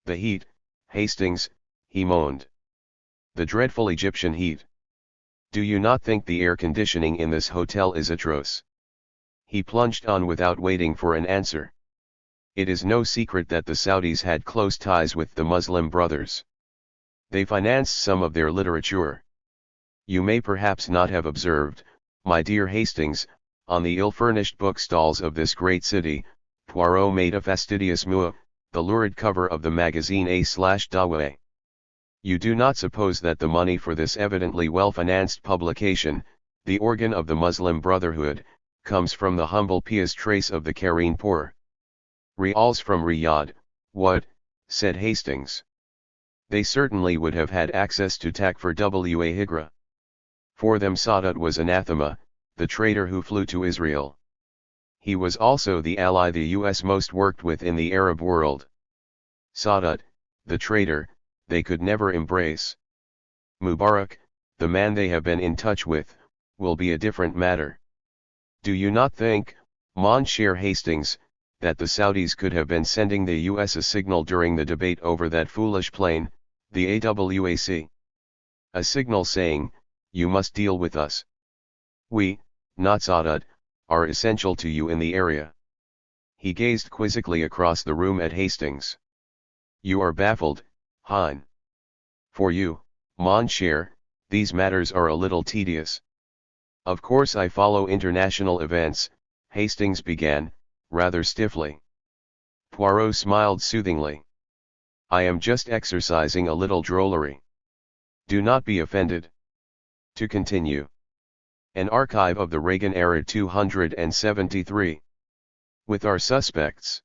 The heat, Hastings, he moaned. The dreadful Egyptian heat. Do you not think the air conditioning in this hotel is atrocious? He plunged on without waiting for an answer. It is no secret that the Saudis had close ties with the Muslim Brothers. They financed some of their literature. You may perhaps not have observed, my dear Hastings, on the ill-furnished bookstalls of this great city, Poirot made a fastidious moue, the lurid cover of the magazine A/Dawa. You do not suppose that the money for this evidently well-financed publication, the organ of the Muslim Brotherhood, comes from the humble pious trace of the Kareen poor. Rials from Riyadh, what, said Hastings. They certainly would have had access to THIRD-WORLDISM. For them Sadat was anathema, the traitor who flew to Israel. He was also the ally the US most worked with in the Arab world. Sadat, the traitor, they could never embrace. Mubarak, the man they have been in touch with, will be a different matter. Do you not think, mon cher Hastings, that the Saudis could have been sending the US a signal during the debate over that foolish plane, the AWAC? A signal saying, you must deal with us. We, not Sadat, are essential to you in the area. He gazed quizzically across the room at Hastings. You are baffled, Hein. For you, mon cher, these matters are a little tedious. Of course I follow international events, Hastings began, rather stiffly. Poirot smiled soothingly. I am just exercising a little drollery. Do not be offended. To continue. An archive of the Reagan era 273. With our suspects.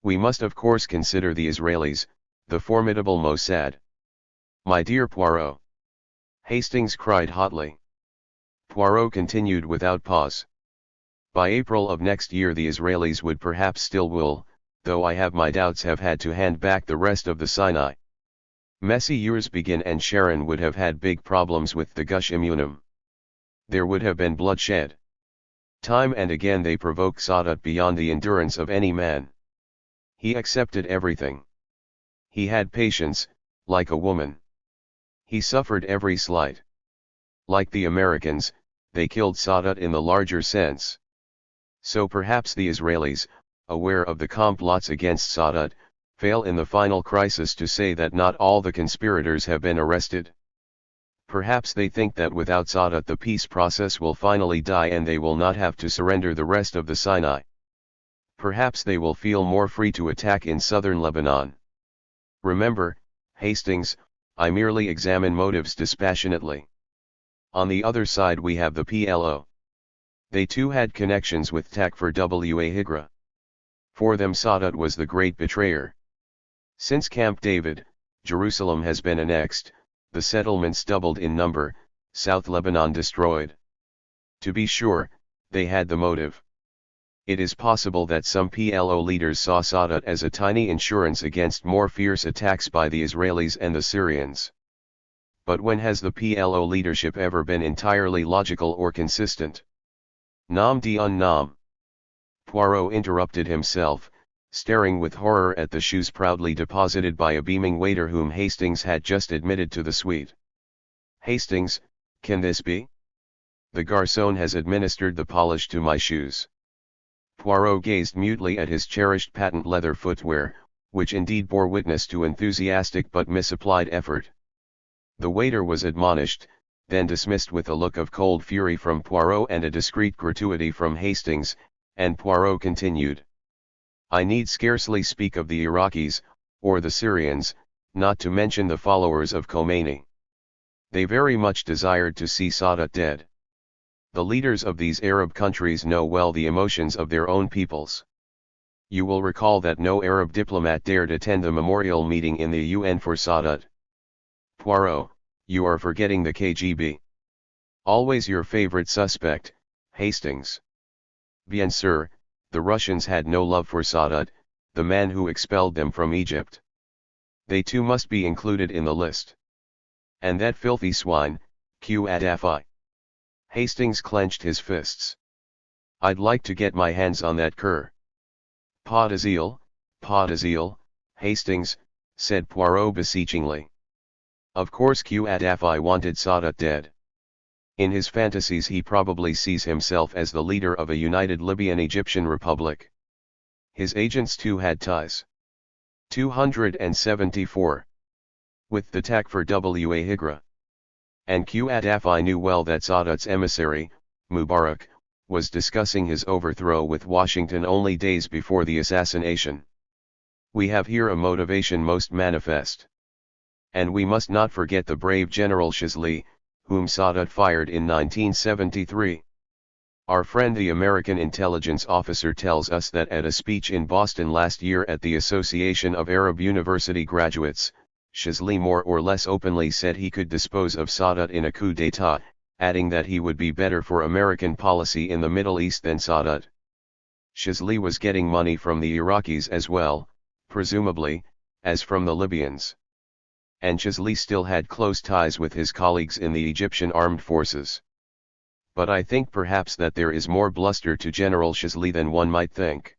We must of course consider the Israelis, the formidable Mossad. My dear Poirot. Hastings cried hotly. Poirot continued without pause. By April of next year the Israelis would perhaps still will, though I have my doubts, have had to hand back the rest of the Sinai. Messy years begin and Sharon would have had big problems with the Gush Emunim. There would have been bloodshed. Time and again they provoked Sadat beyond the endurance of any man. He accepted everything. He had patience, like a woman. He suffered every slight. Like the Americans, they killed Sadat in the larger sense. So perhaps the Israelis, aware of the complots against Sadat, fail in the final crisis to say that not all the conspirators have been arrested. Perhaps they think that without Sadat the peace process will finally die and they will not have to surrender the rest of the Sinai. Perhaps they will feel more free to attack in southern Lebanon. Remember, Hastings, I merely examine motives dispassionately. On the other side we have the PLO. They too had connections with THIRD-WORLDISM. For them Sadat was the great betrayer. Since Camp David, Jerusalem has been annexed, the settlements doubled in number, South Lebanon destroyed. To be sure, they had the motive. It is possible that some PLO leaders saw Sadat as a tiny insurance against more fierce attacks by the Israelis and the Syrians. But when has the PLO leadership ever been entirely logical or consistent? Nom d'un nom. Poirot interrupted himself, staring with horror at the shoes proudly deposited by a beaming waiter whom Hastings had just admitted to the suite. Hastings, can this be? The garçon has administered the polish to my shoes. Poirot gazed mutely at his cherished patent leather footwear, which indeed bore witness to enthusiastic but misapplied effort. The waiter was admonished, then dismissed with a look of cold fury from Poirot and a discreet gratuity from Hastings, and Poirot continued. I need scarcely speak of the Iraqis, or the Syrians, not to mention the followers of Khomeini. They very much desired to see Sadat dead. The leaders of these Arab countries know well the emotions of their own peoples. You will recall that no Arab diplomat dared attend the memorial meeting in the UN for Sadat. Poirot, you are forgetting the KGB. Always your favorite suspect, Hastings. Bien sûr, the Russians had no love for Sadat, the man who expelled them from Egypt. They too must be included in the list. And that filthy swine, Qaddafi. Hastings clenched his fists. I'd like to get my hands on that cur. Pas d'asile, Hastings, said Poirot beseechingly. Of course Qadafi wanted Sadat dead. In his fantasies he probably sees himself as the leader of a united Libyan-Egyptian republic. His agents too had ties. 274. With the Takfir Wa Higra. And Qadafi knew well that Sadat's emissary, Mubarak, was discussing his overthrow with Washington only days before the assassination. We have here a motivation most manifest. And we must not forget the brave General Shizli, whom Sadat fired in 1973. Our friend the American intelligence officer tells us that at a speech in Boston last year at the Association of Arab University Graduates, Shizli more or less openly said he could dispose of Sadat in a coup d'état, adding that he would be better for American policy in the Middle East than Sadat. Shizli was getting money from the Iraqis as well, presumably, as from the Libyans. And Shizli still had close ties with his colleagues in the Egyptian armed forces. But I think perhaps that there is more bluster to General Shizli than one might think.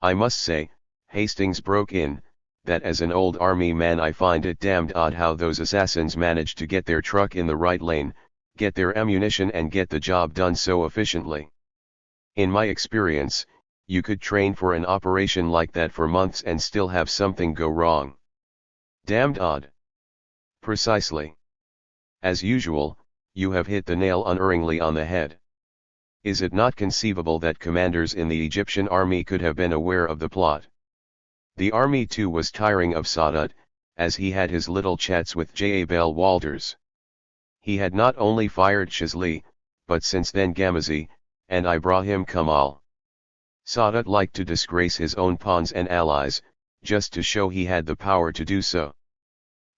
I must say, Hastings broke in, that as an old army man I find it damned odd how those assassins managed to get their truck in the right lane, get their ammunition and get the job done so efficiently. In my experience, you could train for an operation like that for months and still have something go wrong. Damned odd. Precisely. As usual, you have hit the nail unerringly on the head. Is it not conceivable that commanders in the Egyptian army could have been aware of the plot? The army too was tiring of Sadat, as he had his little chats with Jabal Walters. He had not only fired Shizli, but since then Gamazi, and Ibrahim Kamal. Sadat liked to disgrace his own pawns and allies, just to show he had the power to do so.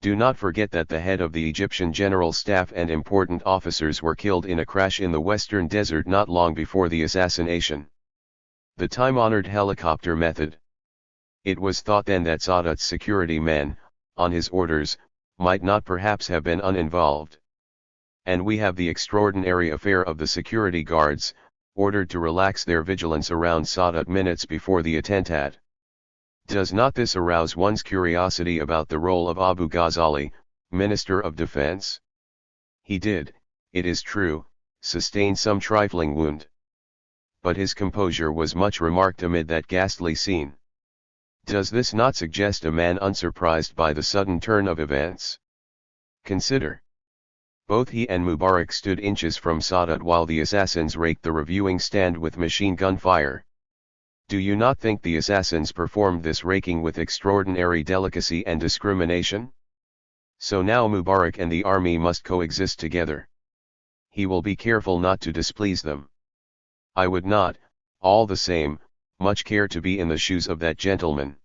Do not forget that the head of the Egyptian general staff and important officers were killed in a crash in the western desert not long before the assassination. The time-honored helicopter method. It was thought then that Sadat's security men, on his orders, might not perhaps have been uninvolved. And we have the extraordinary affair of the security guards, ordered to relax their vigilance around Sadat minutes before the attentat. Does not this arouse one's curiosity about the role of Abu Ghazali, Minister of Defense? He did, it is true, sustain some trifling wound. But his composure was much remarked amid that ghastly scene. Does this not suggest a man unsurprised by the sudden turn of events? Consider. Both he and Mubarak stood inches from Sadat while the assassins raked the reviewing stand with machine gun fire. Do you not think the assassins performed this raking with extraordinary delicacy and discrimination? So now Mubarak and the army must coexist together. He will be careful not to displease them. I would not, all the same, much care to be in the shoes of that gentleman.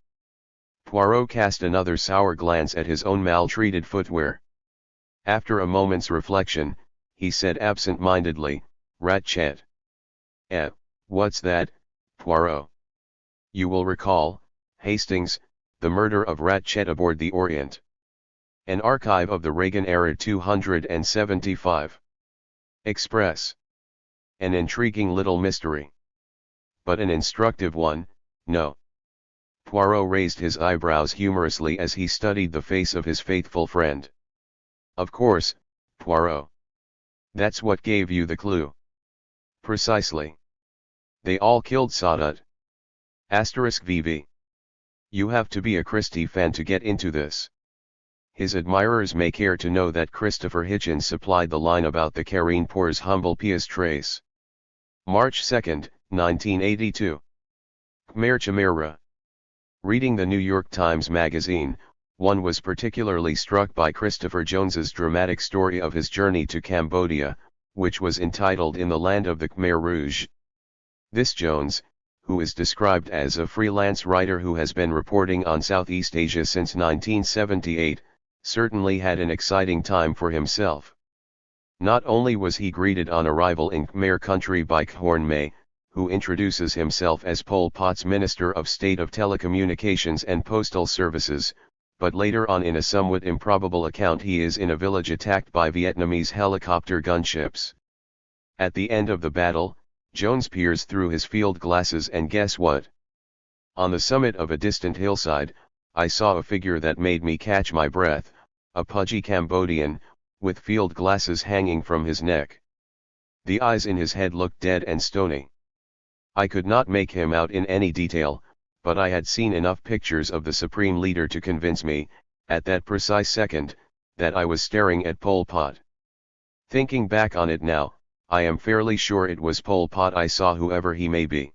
Poirot cast another sour glance at his own maltreated footwear. After a moment's reflection, he said absent-mindedly, "Ratchet." What's that, Poirot? You will recall, Hastings, the murder of Ratchet aboard the Orient. An archive of the Reagan-era 275. Express. An intriguing little mystery. But an instructive one, no. Poirot raised his eyebrows humorously as he studied the face of his faithful friend. Of course, Poirot. That's what gave you the clue. Precisely. They all killed Sadat. *VV. You have to be a Christie fan to get into this. His admirers may care to know that Christopher Hitchens supplied the line about the Carinpour's humble pièce trace. March 2, 1982. Khmer Chimera. Reading the New York Times Magazine, one was particularly struck by Christopher Jones's dramatic story of his journey to Cambodia, which was entitled In the Land of the Khmer Rouge. This Jones, who is described as a freelance writer who has been reporting on Southeast Asia since 1978, certainly had an exciting time for himself. Not only was he greeted on arrival in Khmer country by Khorn May, who introduces himself as Pol Pot's Minister of State of Telecommunications and Postal Services, but later on in a somewhat improbable account he is in a village attacked by Vietnamese helicopter gunships. At the end of the battle, Jones peers through his field glasses and guess what? On the summit of a distant hillside, I saw a figure that made me catch my breath, a pudgy Cambodian, with field glasses hanging from his neck. The eyes in his head looked dead and stony. I could not make him out in any detail, but I had seen enough pictures of the Supreme Leader to convince me, at that precise second, that I was staring at Pol Pot. Thinking back on it now, I am fairly sure it was Pol Pot I saw, whoever he may be.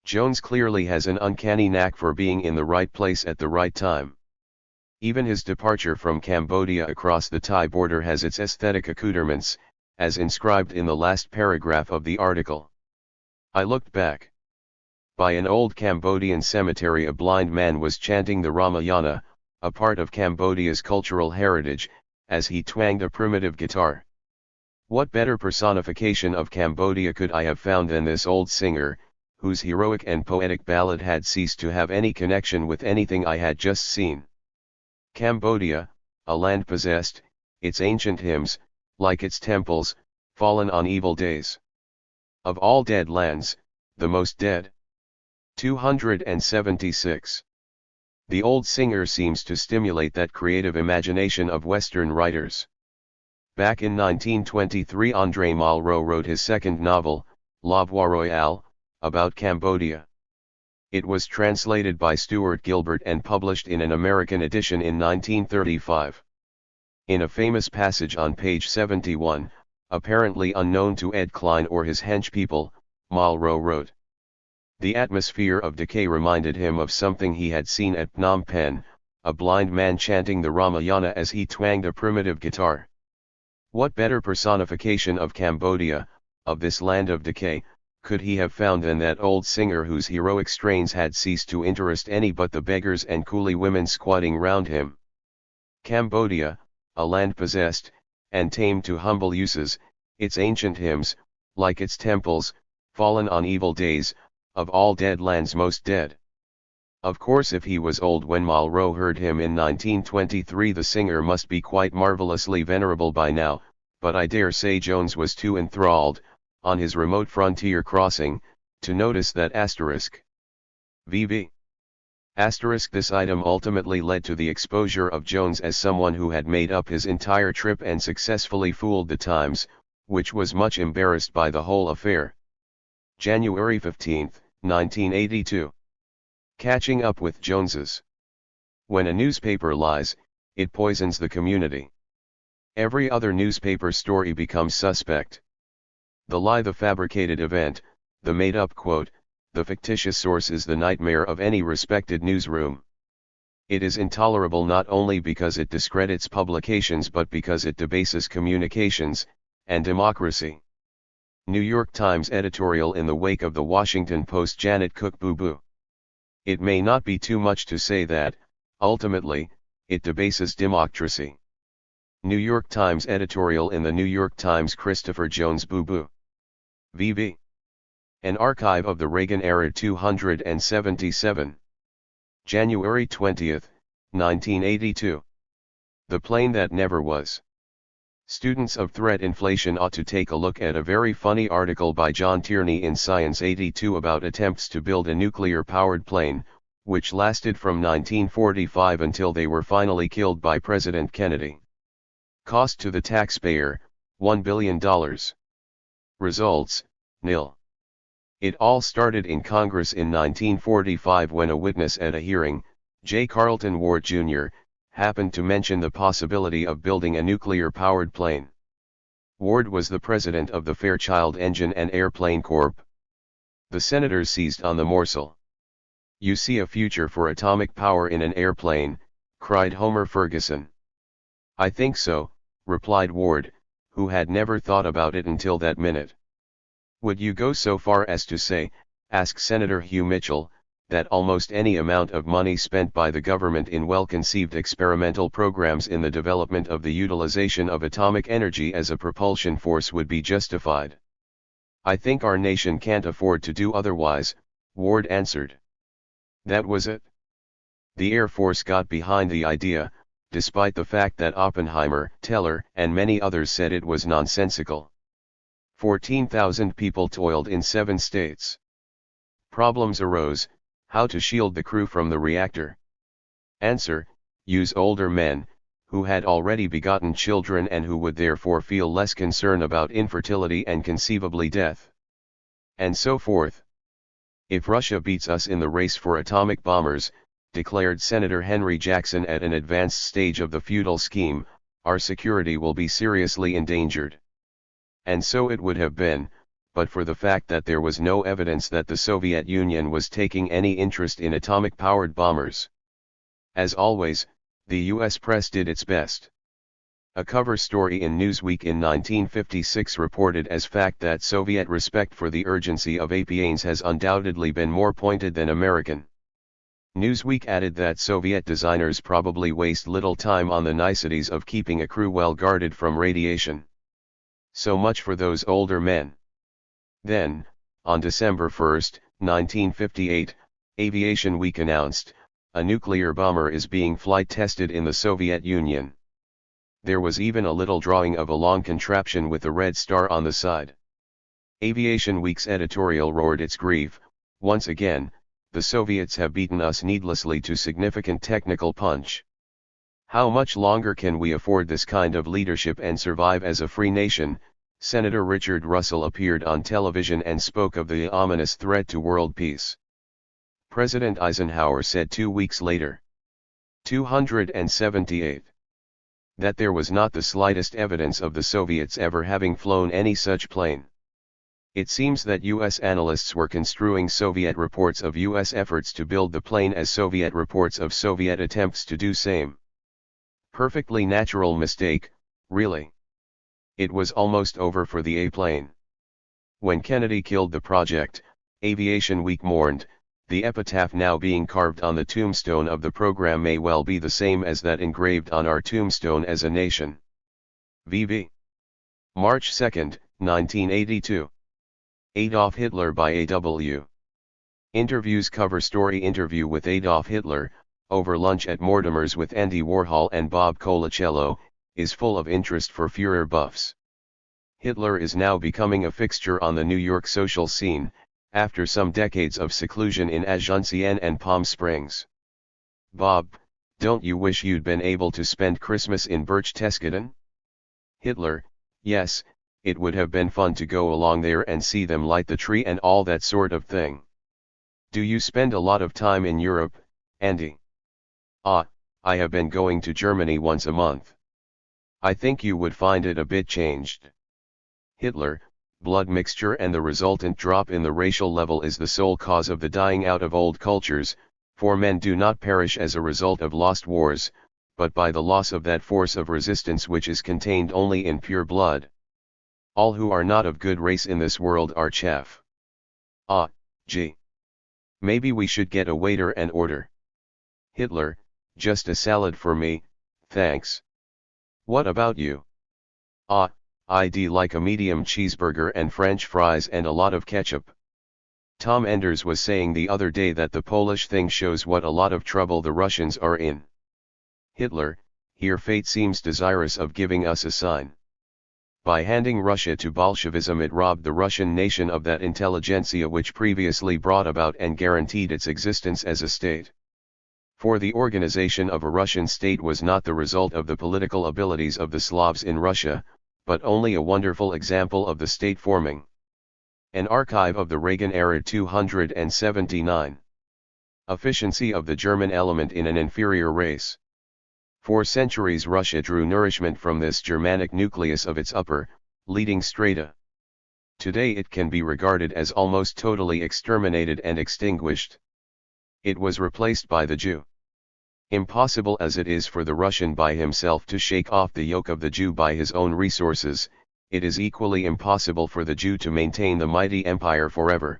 Jones clearly has an uncanny knack for being in the right place at the right time. Even his departure from Cambodia across the Thai border has its aesthetic accoutrements, as inscribed in the last paragraph of the article. I looked back. By an old Cambodian cemetery a blind man was chanting the Ramayana, a part of Cambodia's cultural heritage, as he twanged a primitive guitar. What better personification of Cambodia could I have found than this old singer, whose heroic and poetic ballad had ceased to have any connection with anything I had just seen. Cambodia, a land possessed, its ancient hymns, like its temples, fallen on evil days. Of all dead lands, the most dead. 276. The old singer seems to stimulate that creative imagination of Western writers. Back in 1923 André Malraux wrote his second novel, La Voix Royale, about Cambodia. It was translated by Stuart Gilbert and published in an American edition in 1935. In a famous passage on page 71, apparently unknown to Ed Klein or his henchpeople, Malraux wrote, "The atmosphere of decay reminded him of something he had seen at Phnom Penh, a blind man chanting the Ramayana as he twanged a primitive guitar. What better personification of Cambodia, of this land of decay, could he have found than that old singer whose heroic strains had ceased to interest any but the beggars and coolie women squatting round him? Cambodia, a land possessed, and tamed to humble uses, its ancient hymns, like its temples, fallen on evil days, of all dead lands most dead." Of course if he was old when Malraux heard him in 1923 the singer must be quite marvelously venerable by now, but I dare say Jones was too enthralled, on his remote frontier crossing, to notice that asterisk. VV. Asterisk. This item ultimately led to the exposure of Jones as someone who had made up his entire trip and successfully fooled the Times, which was much embarrassed by the whole affair. January 15, 1982. Catching up with Joneses. When a newspaper lies, it poisons the community. Every other newspaper story becomes suspect. The lie, the fabricated event, the made-up quote, the fictitious source is the nightmare of any respected newsroom. It is intolerable not only because it discredits publications but because it debases communications, and democracy. New York Times editorial in the wake of the Washington Post Janet Cook boo-boo. It may not be too much to say that, ultimately, it debases democracy. New York Times editorial in the New York Times Christopher Jones boo-boo. VV. An archive of the Reagan era 277. January 20, 1982. The plane that never was. Students of threat inflation ought to take a look at a very funny article by John Tierney in Science 82 about attempts to build a nuclear-powered plane, which lasted from 1945 until they were finally killed by President Kennedy. Cost to the taxpayer, $1 billion. Results, nil. It all started in Congress in 1945 when a witness at a hearing, J. Carlton Ward Jr., happened to mention the possibility of building a nuclear-powered plane. Ward was the president of the Fairchild Engine and Airplane Corp. The senators seized on the morsel. "You see a future for atomic power in an airplane," cried Homer Ferguson. "I think so," replied Ward, who had never thought about it until that minute. "Would you go so far as to say," asked Senator Hugh Mitchell, "that almost any amount of money spent by the government in well-conceived experimental programs in the development of the utilization of atomic energy as a propulsion force would be justified?" "I think our nation can't afford to do otherwise," Ward answered. That was it. The Air Force got behind the idea, despite the fact that Oppenheimer, Teller, and many others said it was nonsensical. 14,000 people toiled in 7 states. Problems arose: how to shield the crew from the reactor. Answer: use older men, who had already begotten children and who would therefore feel less concern about infertility and conceivably death. And so forth. If Russia beats us in the race for atomic bombers, declared Senator Henry Jackson at an advanced stage of the feudal scheme, our security will be seriously endangered. And so it would have been, but for the fact that there was no evidence that the Soviet Union was taking any interest in atomic-powered bombers. As always, the US press did its best. A cover story in Newsweek in 1956 reported as fact that Soviet respect for the urgency of aphianes has undoubtedly been more pointed than American. Newsweek added that Soviet designers probably waste little time on the niceties of keeping a crew well guarded from radiation. So much for those older men. Then, on December 1, 1958, Aviation Week announced, a nuclear bomber is being flight tested in the Soviet Union. There was even a little drawing of a long contraption with a red star on the side. Aviation Week's editorial roared its grief: once again, the Soviets have beaten us needlessly to significant technical punch. How much longer can we afford this kind of leadership and survive as a free nation? Senator Richard Russell appeared on television and spoke of the ominous threat to world peace. President Eisenhower said 2 weeks later, 278, that there was not the slightest evidence of the Soviets ever having flown any such plane. It seems that US analysts were construing Soviet reports of US efforts to build the plane as Soviet reports of Soviet attempts to do same. Perfectly natural mistake, really. It was almost over for the A-plane. When Kennedy killed the project, Aviation Week mourned, the epitaph now being carved on the tombstone of the program may well be the same as that engraved on our tombstone as a nation. VV. March 2, 1982. Adolf Hitler by A.W. Interviews. Cover story: interview with Adolf Hitler, over lunch at Mortimer's with Andy Warhol and Bob Colacello, is full of interest for Führer buffs. Hitler is now becoming a fixture on the New York social scene, after some decades of seclusion in Agencien and Palm Springs. Bob, don't you wish you'd been able to spend Christmas in Berchtesgaden? Hitler: yes, it would have been fun to go along there and see them light the tree and all that sort of thing. Do you spend a lot of time in Europe, Andy? I have been going to Germany once a month. I think you would find it a bit changed. Hitler: blood mixture and the resultant drop in the racial level is the sole cause of the dying out of old cultures, for men do not perish as a result of lost wars, but by the loss of that force of resistance which is contained only in pure blood. All who are not of good race in this world are chaff. Gee. Maybe we should get a waiter and order. Hitler: just a salad for me, thanks. What about you? I'd like a medium cheeseburger and French fries and a lot of ketchup. Tom Enders was saying the other day that the Polish thing shows what a lot of trouble the Russians are in. Hitler: here fate seems desirous of giving us a sign. By handing Russia to Bolshevism, it robbed the Russian nation of that intelligentsia which previously brought about and guaranteed its existence as a state. For the organization of a Russian state was not the result of the political abilities of the Slavs in Russia, but only a wonderful example of the state forming. An archive of the Reagan era. 279. Efficiency of the German element in an inferior race. For centuries Russia drew nourishment from this Germanic nucleus of its upper, leading strata. Today it can be regarded as almost totally exterminated and extinguished. It was replaced by the Jew. Impossible as it is for the Russian by himself to shake off the yoke of the Jew by his own resources, it is equally impossible for the Jew to maintain the mighty empire forever.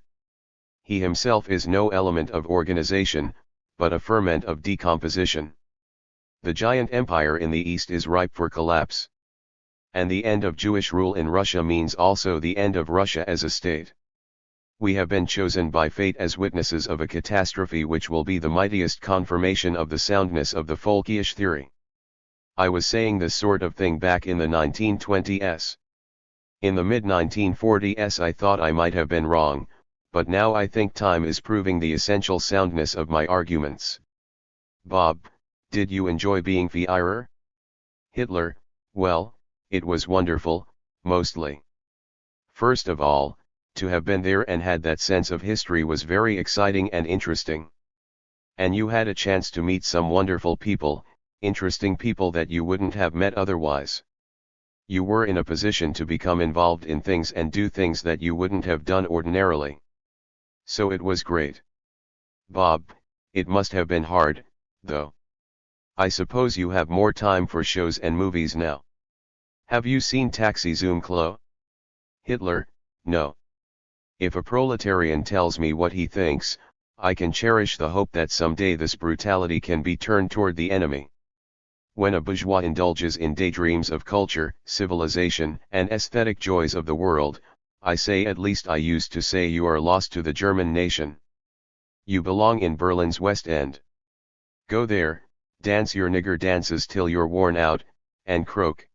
He himself is no element of organization, but a ferment of decomposition. The giant empire in the East is ripe for collapse. And the end of Jewish rule in Russia means also the end of Russia as a state. We have been chosen by fate as witnesses of a catastrophe which will be the mightiest confirmation of the soundness of the folkish theory. I was saying this sort of thing back in the 1920s. In the mid-1940s I thought I might have been wrong, but now I think time is proving the essential soundness of my arguments. Bob, Did you enjoy being Führer? Hitler, well, it was wonderful, mostly. First of all, to have been there and had that sense of history was very exciting and interesting. And you had a chance to meet some wonderful people, interesting people that you wouldn't have met otherwise. You were in a position to become involved in things and do things that you wouldn't have done ordinarily. So it was great. Bob, it must have been hard, though. I suppose you have more time for shows and movies now. Have you seen Taxi Zoom Klo? Hitler, no. If a proletarian tells me what he thinks, I can cherish the hope that someday this brutality can be turned toward the enemy. When a bourgeois indulges in daydreams of culture, civilization, and aesthetic joys of the world, I say, at least I used to say, you are lost to the German nation. You belong in Berlin's West End. Go there, dance your nigger dances till you're worn out, and croak.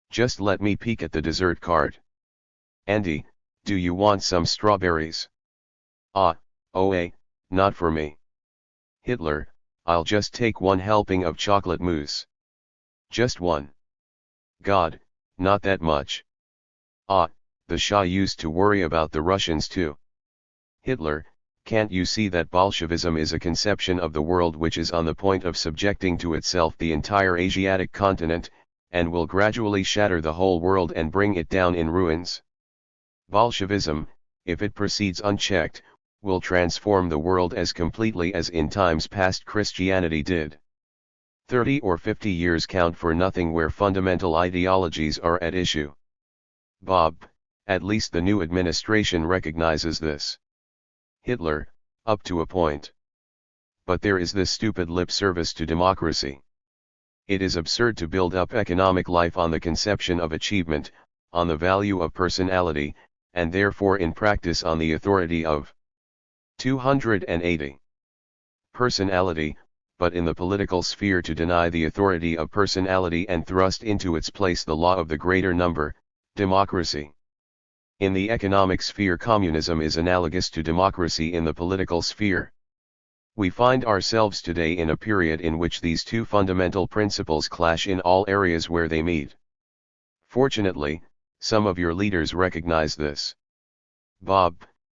Just let me peek at the dessert cart. Andy, do you want some strawberries? Not for me. Hitler, I'll just take one helping of chocolate mousse. Just one. God, not that much. The Shah used to worry about the Russians too. Hitler, can't you see that Bolshevism is a conception of the world which is on the point of subjecting to itself the entire Asiatic continent, and will gradually shatter the whole world and bring it down in ruins? Bolshevism, if it proceeds unchecked, will transform the world as completely as in times past Christianity did. 30 or 50 years count for nothing where fundamental ideologies are at issue. Bob, at least the new administration recognizes this. Hitler, up to a point. But there is this stupid lip service to democracy. It is absurd to build up economic life on the conception of achievement, on the value of personality, and therefore in practice on the authority of 280. Personality, but in the political sphere to deny the authority of personality and thrust into its place the law of the greater number, democracy. In the economic sphere, communism is analogous to democracy in the political sphere. We find ourselves today in a period in which these two fundamental principles clash in all areas where they meet. Fortunately, some of your leaders recognize this. Bob,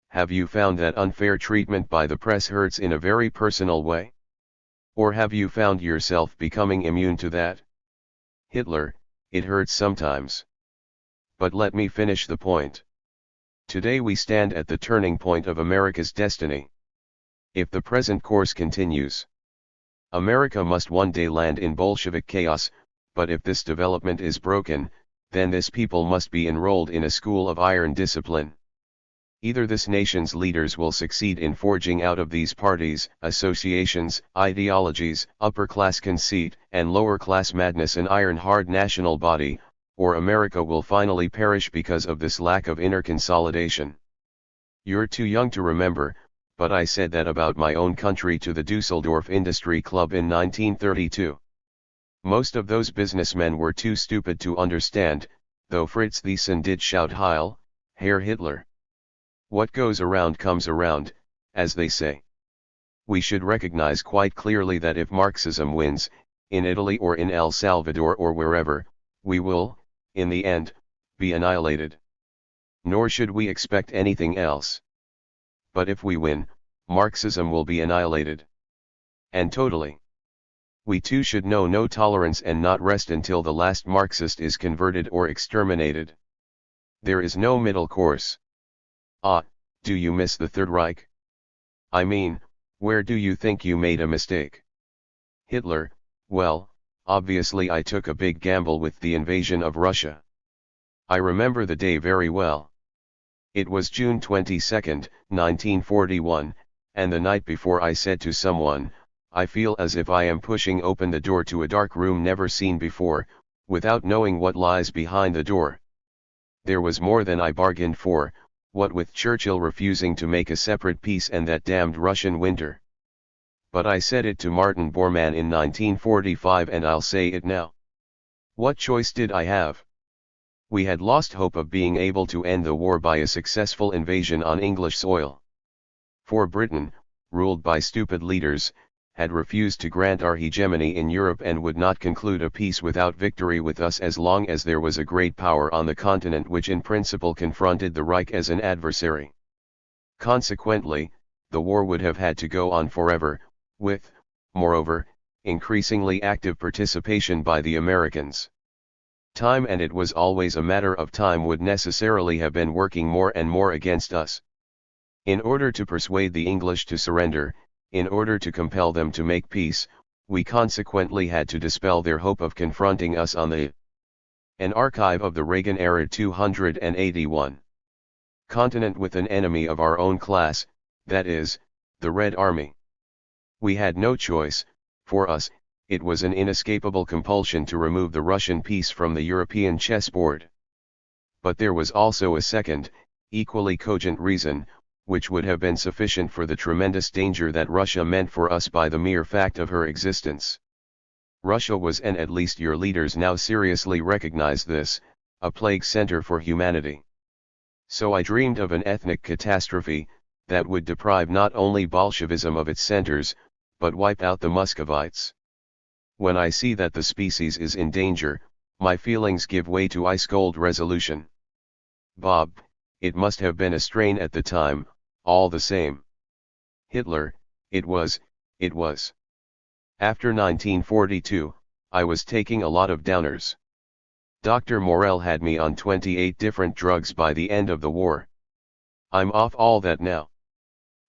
have you found that unfair treatment by the press hurts in a very personal way? Or have you found yourself becoming immune to that? Hitler, it hurts sometimes. But let me finish the point. Today we stand at the turning point of America's destiny. If the present course continues, America must one day land in Bolshevik chaos, but if this development is broken, then this people must be enrolled in a school of iron discipline. Either this nation's leaders will succeed in forging out of these parties, associations, ideologies, upper-class conceit, and lower-class madness an iron-hard national body, or America will finally perish because of this lack of inner consolidation. You're too young to remember, but I said that about my own country to the Dusseldorf Industry Club in 1932. Most of those businessmen were too stupid to understand, though Fritz Thyssen did shout Heil, Herr Hitler. What goes around comes around, as they say. We should recognize quite clearly that if Marxism wins, in Italy or in El Salvador or wherever, we will, in the end, be annihilated. Nor should we expect anything else. But if we win, Marxism will be annihilated. And totally. We too should know no tolerance and not rest until the last Marxist is converted or exterminated. There is no middle course. Do you miss the Third Reich? I mean, where do you think you made a mistake? Hitler, well, obviously I took a big gamble with the invasion of Russia. I remember the day very well. It was June 22, 1941, and the night before I said to someone, I feel as if I am pushing open the door to a dark room never seen before, without knowing what lies behind the door. There was more than I bargained for, what with Churchill refusing to make a separate peace and that damned Russian winter. But I said it to Martin Bormann in 1945 and I'll say it now. What choice did I have? We had lost hope of being able to end the war by a successful invasion on English soil. For Britain, ruled by stupid leaders, had refused to grant our hegemony in Europe and would not conclude a peace without victory with us as long as there was a great power on the continent which in principle confronted the Reich as an adversary. Consequently, the war would have had to go on forever, with, moreover, increasingly active participation by the Americans. Time, and it was always a matter of time, would necessarily have been working more and more against us. In order to persuade the English to surrender, in order to compel them to make peace, we consequently had to dispel their hope of confronting us on an archive of the Reagan era 281 continent with an enemy of our own class, that is, the Red Army. We had no choice. For us, it was an inescapable compulsion to remove the Russian peace from the European chessboard. But there was also a second, equally cogent reason, which would have been sufficient for the tremendous danger that Russia meant for us by the mere fact of her existence. Russia was, and at least your leaders now seriously recognize this, a plague center for humanity. So I dreamed of an ethnic catastrophe, that would deprive not only Bolshevism of its centers, but wipe out the Muscovites. When I see that the species is in danger, my feelings give way to ice-cold resolution. Bob, it must have been a strain at the time, all the same. Hitler, it was. After 1942, I was taking a lot of downers. Dr. Morell had me on 28 different drugs by the end of the war. I'm off all that now.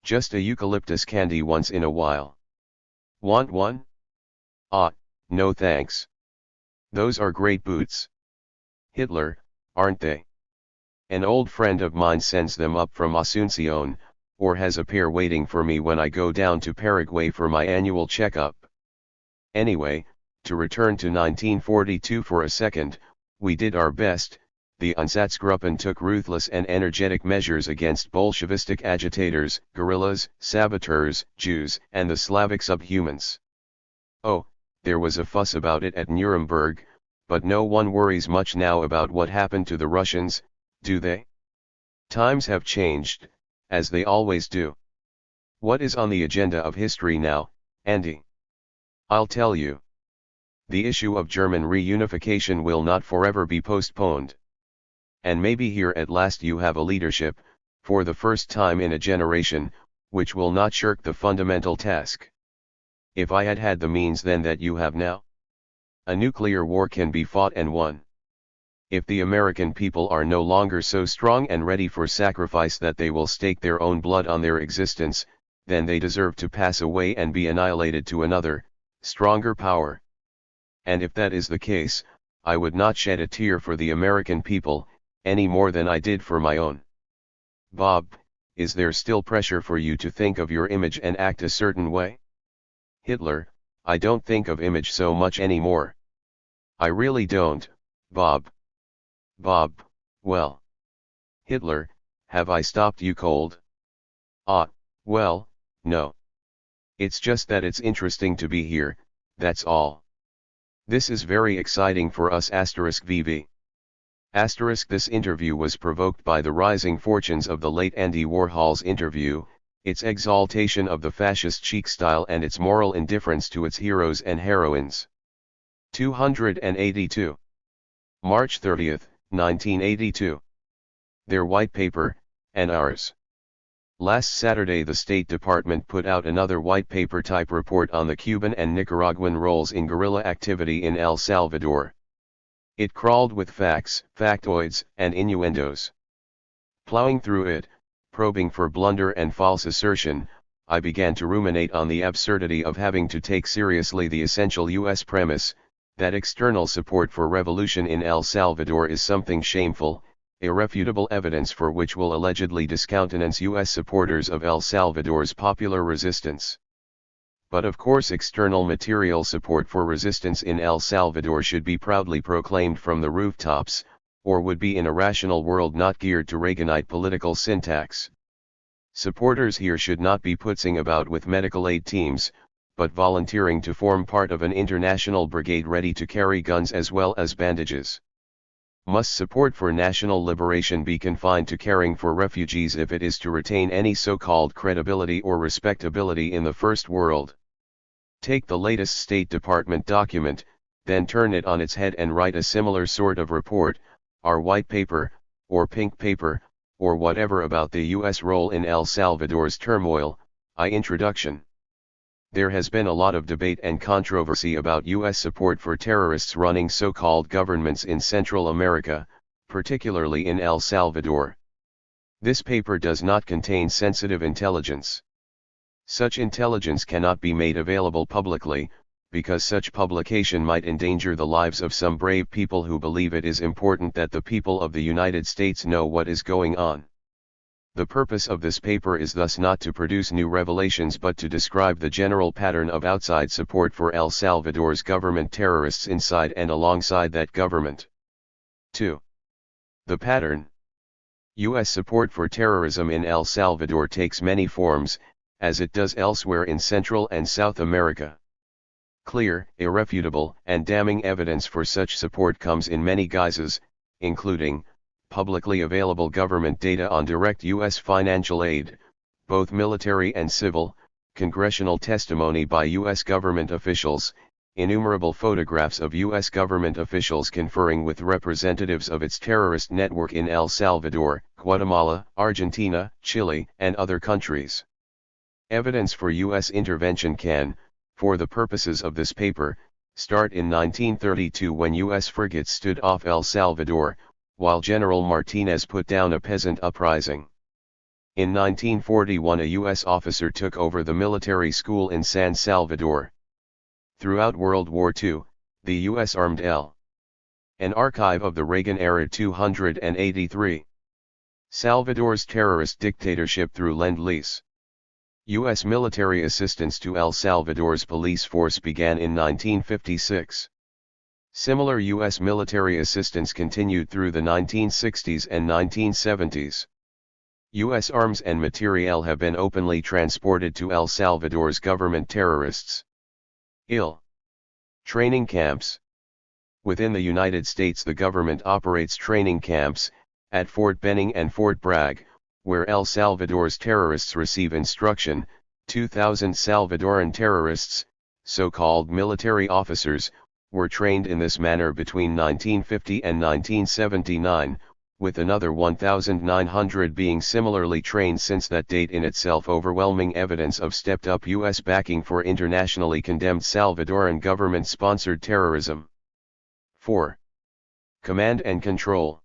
Just a eucalyptus candy once in a while. Want one? Ah, no thanks. Those are great boots. Hitler, aren't they? An old friend of mine sends them up from Asuncion, or has a pair waiting for me when I go down to Paraguay for my annual checkup. Anyway, to return to 1942 for a second, we did our best. The Einsatzgruppen took ruthless and energetic measures against Bolshevistic agitators, guerrillas, saboteurs, Jews, and the Slavic subhumans. Oh, there was a fuss about it at Nuremberg, but no one worries much now about what happened to the Russians, do they? Times have changed, as they always do. What is on the agenda of history now, Andy? I'll tell you. The issue of German reunification will not forever be postponed. And maybe here at last you have a leadership, for the first time in a generation, which will not shirk the fundamental task. If I had had the means then that you have now, a nuclear war can be fought and won. If the American people are no longer so strong and ready for sacrifice that they will stake their own blood on their existence, then they deserve to pass away and be annihilated to another, stronger power. And if that is the case, I would not shed a tear for the American people, any more than I did for my own. Bob, is there still pressure for you to think of your image and act a certain way? Hitler, I don't think of image so much anymore. I really don't, Bob. Bob, well. Hitler, have I stopped you cold? Ah, well, no. It's just that it's interesting to be here, that's all. This is very exciting for us *VV. This interview was provoked by the rising fortunes of the late Andy Warhol's interview, its exaltation of the fascist chic style and its moral indifference to its heroes and heroines. 282. March 30, 1982. Their white paper, and ours. Last Saturday the State Department put out another white paper type report on the Cuban and Nicaraguan roles in guerrilla activity in El Salvador. It crawled with facts, factoids, and innuendos. Plowing through it, probing for blunder and false assertion, I began to ruminate on the absurdity of having to take seriously the essential U.S. premise, that external support for revolution in El Salvador is something shameful, irrefutable evidence for which will allegedly discountenance U.S. supporters of El Salvador's popular resistance. But of course external material support for resistance in El Salvador should be proudly proclaimed from the rooftops, or would be in a rational world not geared to Reaganite political syntax. Supporters here should not be putzing about with medical aid teams, but volunteering to form part of an international brigade ready to carry guns as well as bandages. Must support for national liberation be confined to caring for refugees if it is to retain any so-called credibility or respectability in the First World? Take the latest State Department document, then turn it on its head and write a similar sort of report, our white paper, or pink paper, or whatever about the U.S. role in El Salvador's turmoil. Introduction. There has been a lot of debate and controversy about U.S. support for terrorists running so-called governments in Central America, particularly in El Salvador. This paper does not contain sensitive intelligence. Such intelligence cannot be made available publicly, because such publication might endanger the lives of some brave people who believe it is important that the people of the United States know what is going on. The purpose of this paper is thus not to produce new revelations but to describe the general pattern of outside support for El Salvador's government terrorists inside and alongside that government. 2. The pattern. U.S. support for terrorism in El Salvador takes many forms, as it does elsewhere in Central and South America. Clear, irrefutable, and damning evidence for such support comes in many guises, including publicly available government data on direct U.S. financial aid, both military and civil, congressional testimony by U.S. government officials, innumerable photographs of U.S. government officials conferring with representatives of its terrorist network in El Salvador, Guatemala, Argentina, Chile, and other countries. Evidence for U.S. intervention can, for the purposes of this paper, start in 1932 when U.S. frigates stood off El Salvador, while General Martinez put down a peasant uprising. In 1941 a U.S. officer took over the military school in San Salvador. Throughout World War II, the U.S. armed An archive of the Reagan era 283. Salvador's terrorist dictatorship through Lend-Lease. U.S. military assistance to El Salvador's police force began in 1956. Similar U.S. military assistance continued through the 1960s and 1970s. U.S. arms and materiel have been openly transported to El Salvador's government terrorists. Training camps. Within the United States the government operates training camps, at Fort Benning and Fort Bragg, where El Salvador's terrorists receive instruction. 2,000 Salvadoran terrorists, so-called military officers, were trained in this manner between 1950 and 1979, with another 1,900 being similarly trained since that date, in itself overwhelming evidence of stepped-up U.S. backing for internationally condemned Salvadoran government-sponsored terrorism. 4. Command and control.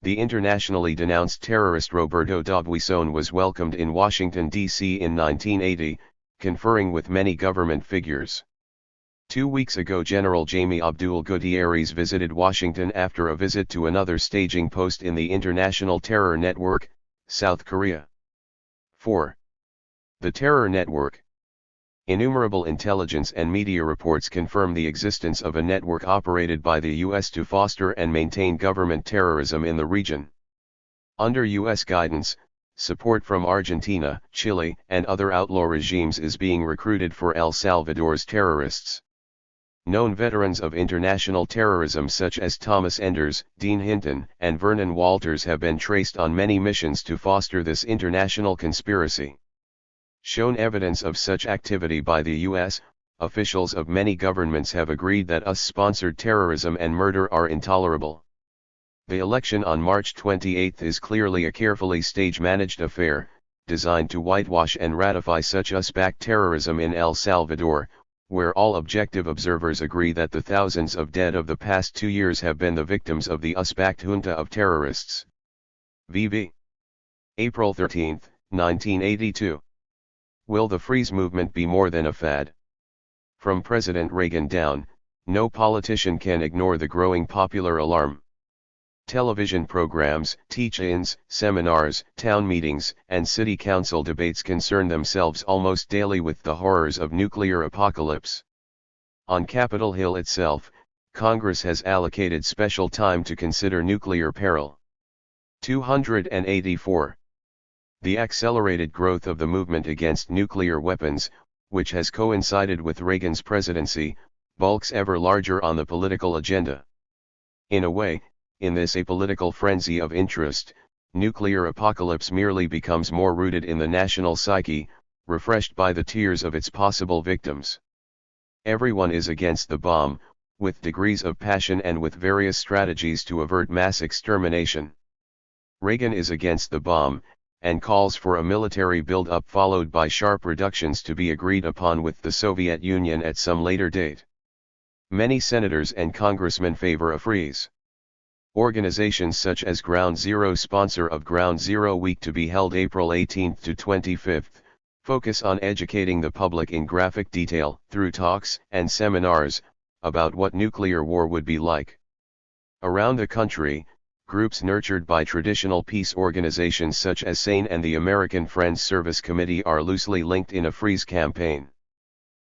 The internationally denounced terrorist Roberto D'Aubuisson was welcomed in Washington, D.C. in 1980, conferring with many government figures. 2 weeks ago General Jaime Abdul Gutierrez visited Washington after a visit to another staging post in the international terror network, South Korea. 4. The terror network. Innumerable intelligence and media reports confirm the existence of a network operated by the U.S. to foster and maintain government terrorism in the region. Under U.S. guidance, support from Argentina, Chile, and other outlaw regimes is being recruited for El Salvador's terrorists. Known veterans of international terrorism such as Thomas Enders, Dean Hinton, and Vernon Walters have been traced on many missions to foster this international conspiracy. Shown evidence of such activity by the U.S., officials of many governments have agreed that US-sponsored terrorism and murder are intolerable. The election on March 28 is clearly a carefully stage-managed affair, designed to whitewash and ratify such US-backed terrorism in El Salvador, where all objective observers agree that the thousands of dead of the past 2 years have been the victims of the US-backed junta of terrorists. VV. April 13, 1982. Will the freeze movement be more than a fad? From President Reagan down, no politician can ignore the growing popular alarm. Television programs, teach-ins, seminars, town meetings, and city council debates concern themselves almost daily with the horrors of nuclear apocalypse. On Capitol Hill itself, Congress has allocated special time to consider nuclear peril. 284. The accelerated growth of the movement against nuclear weapons, which has coincided with Reagan's presidency, bulks ever larger on the political agenda. In a way, in this apolitical frenzy of interest, nuclear apocalypse merely becomes more rooted in the national psyche, refreshed by the tears of its possible victims. Everyone is against the bomb, with degrees of passion and with various strategies to avert mass extermination. Reagan is against the bomb, and calls for a military build-up followed by sharp reductions to be agreed upon with the Soviet Union at some later date. Many senators and congressmen favor a freeze. Organizations such as Ground Zero, sponsor of Ground Zero Week to be held April 18 to 25, focus on educating the public in graphic detail, through talks and seminars, about what nuclear war would be like. Around the country, groups nurtured by traditional peace organizations such as SANE and the American Friends Service Committee are loosely linked in a freeze campaign.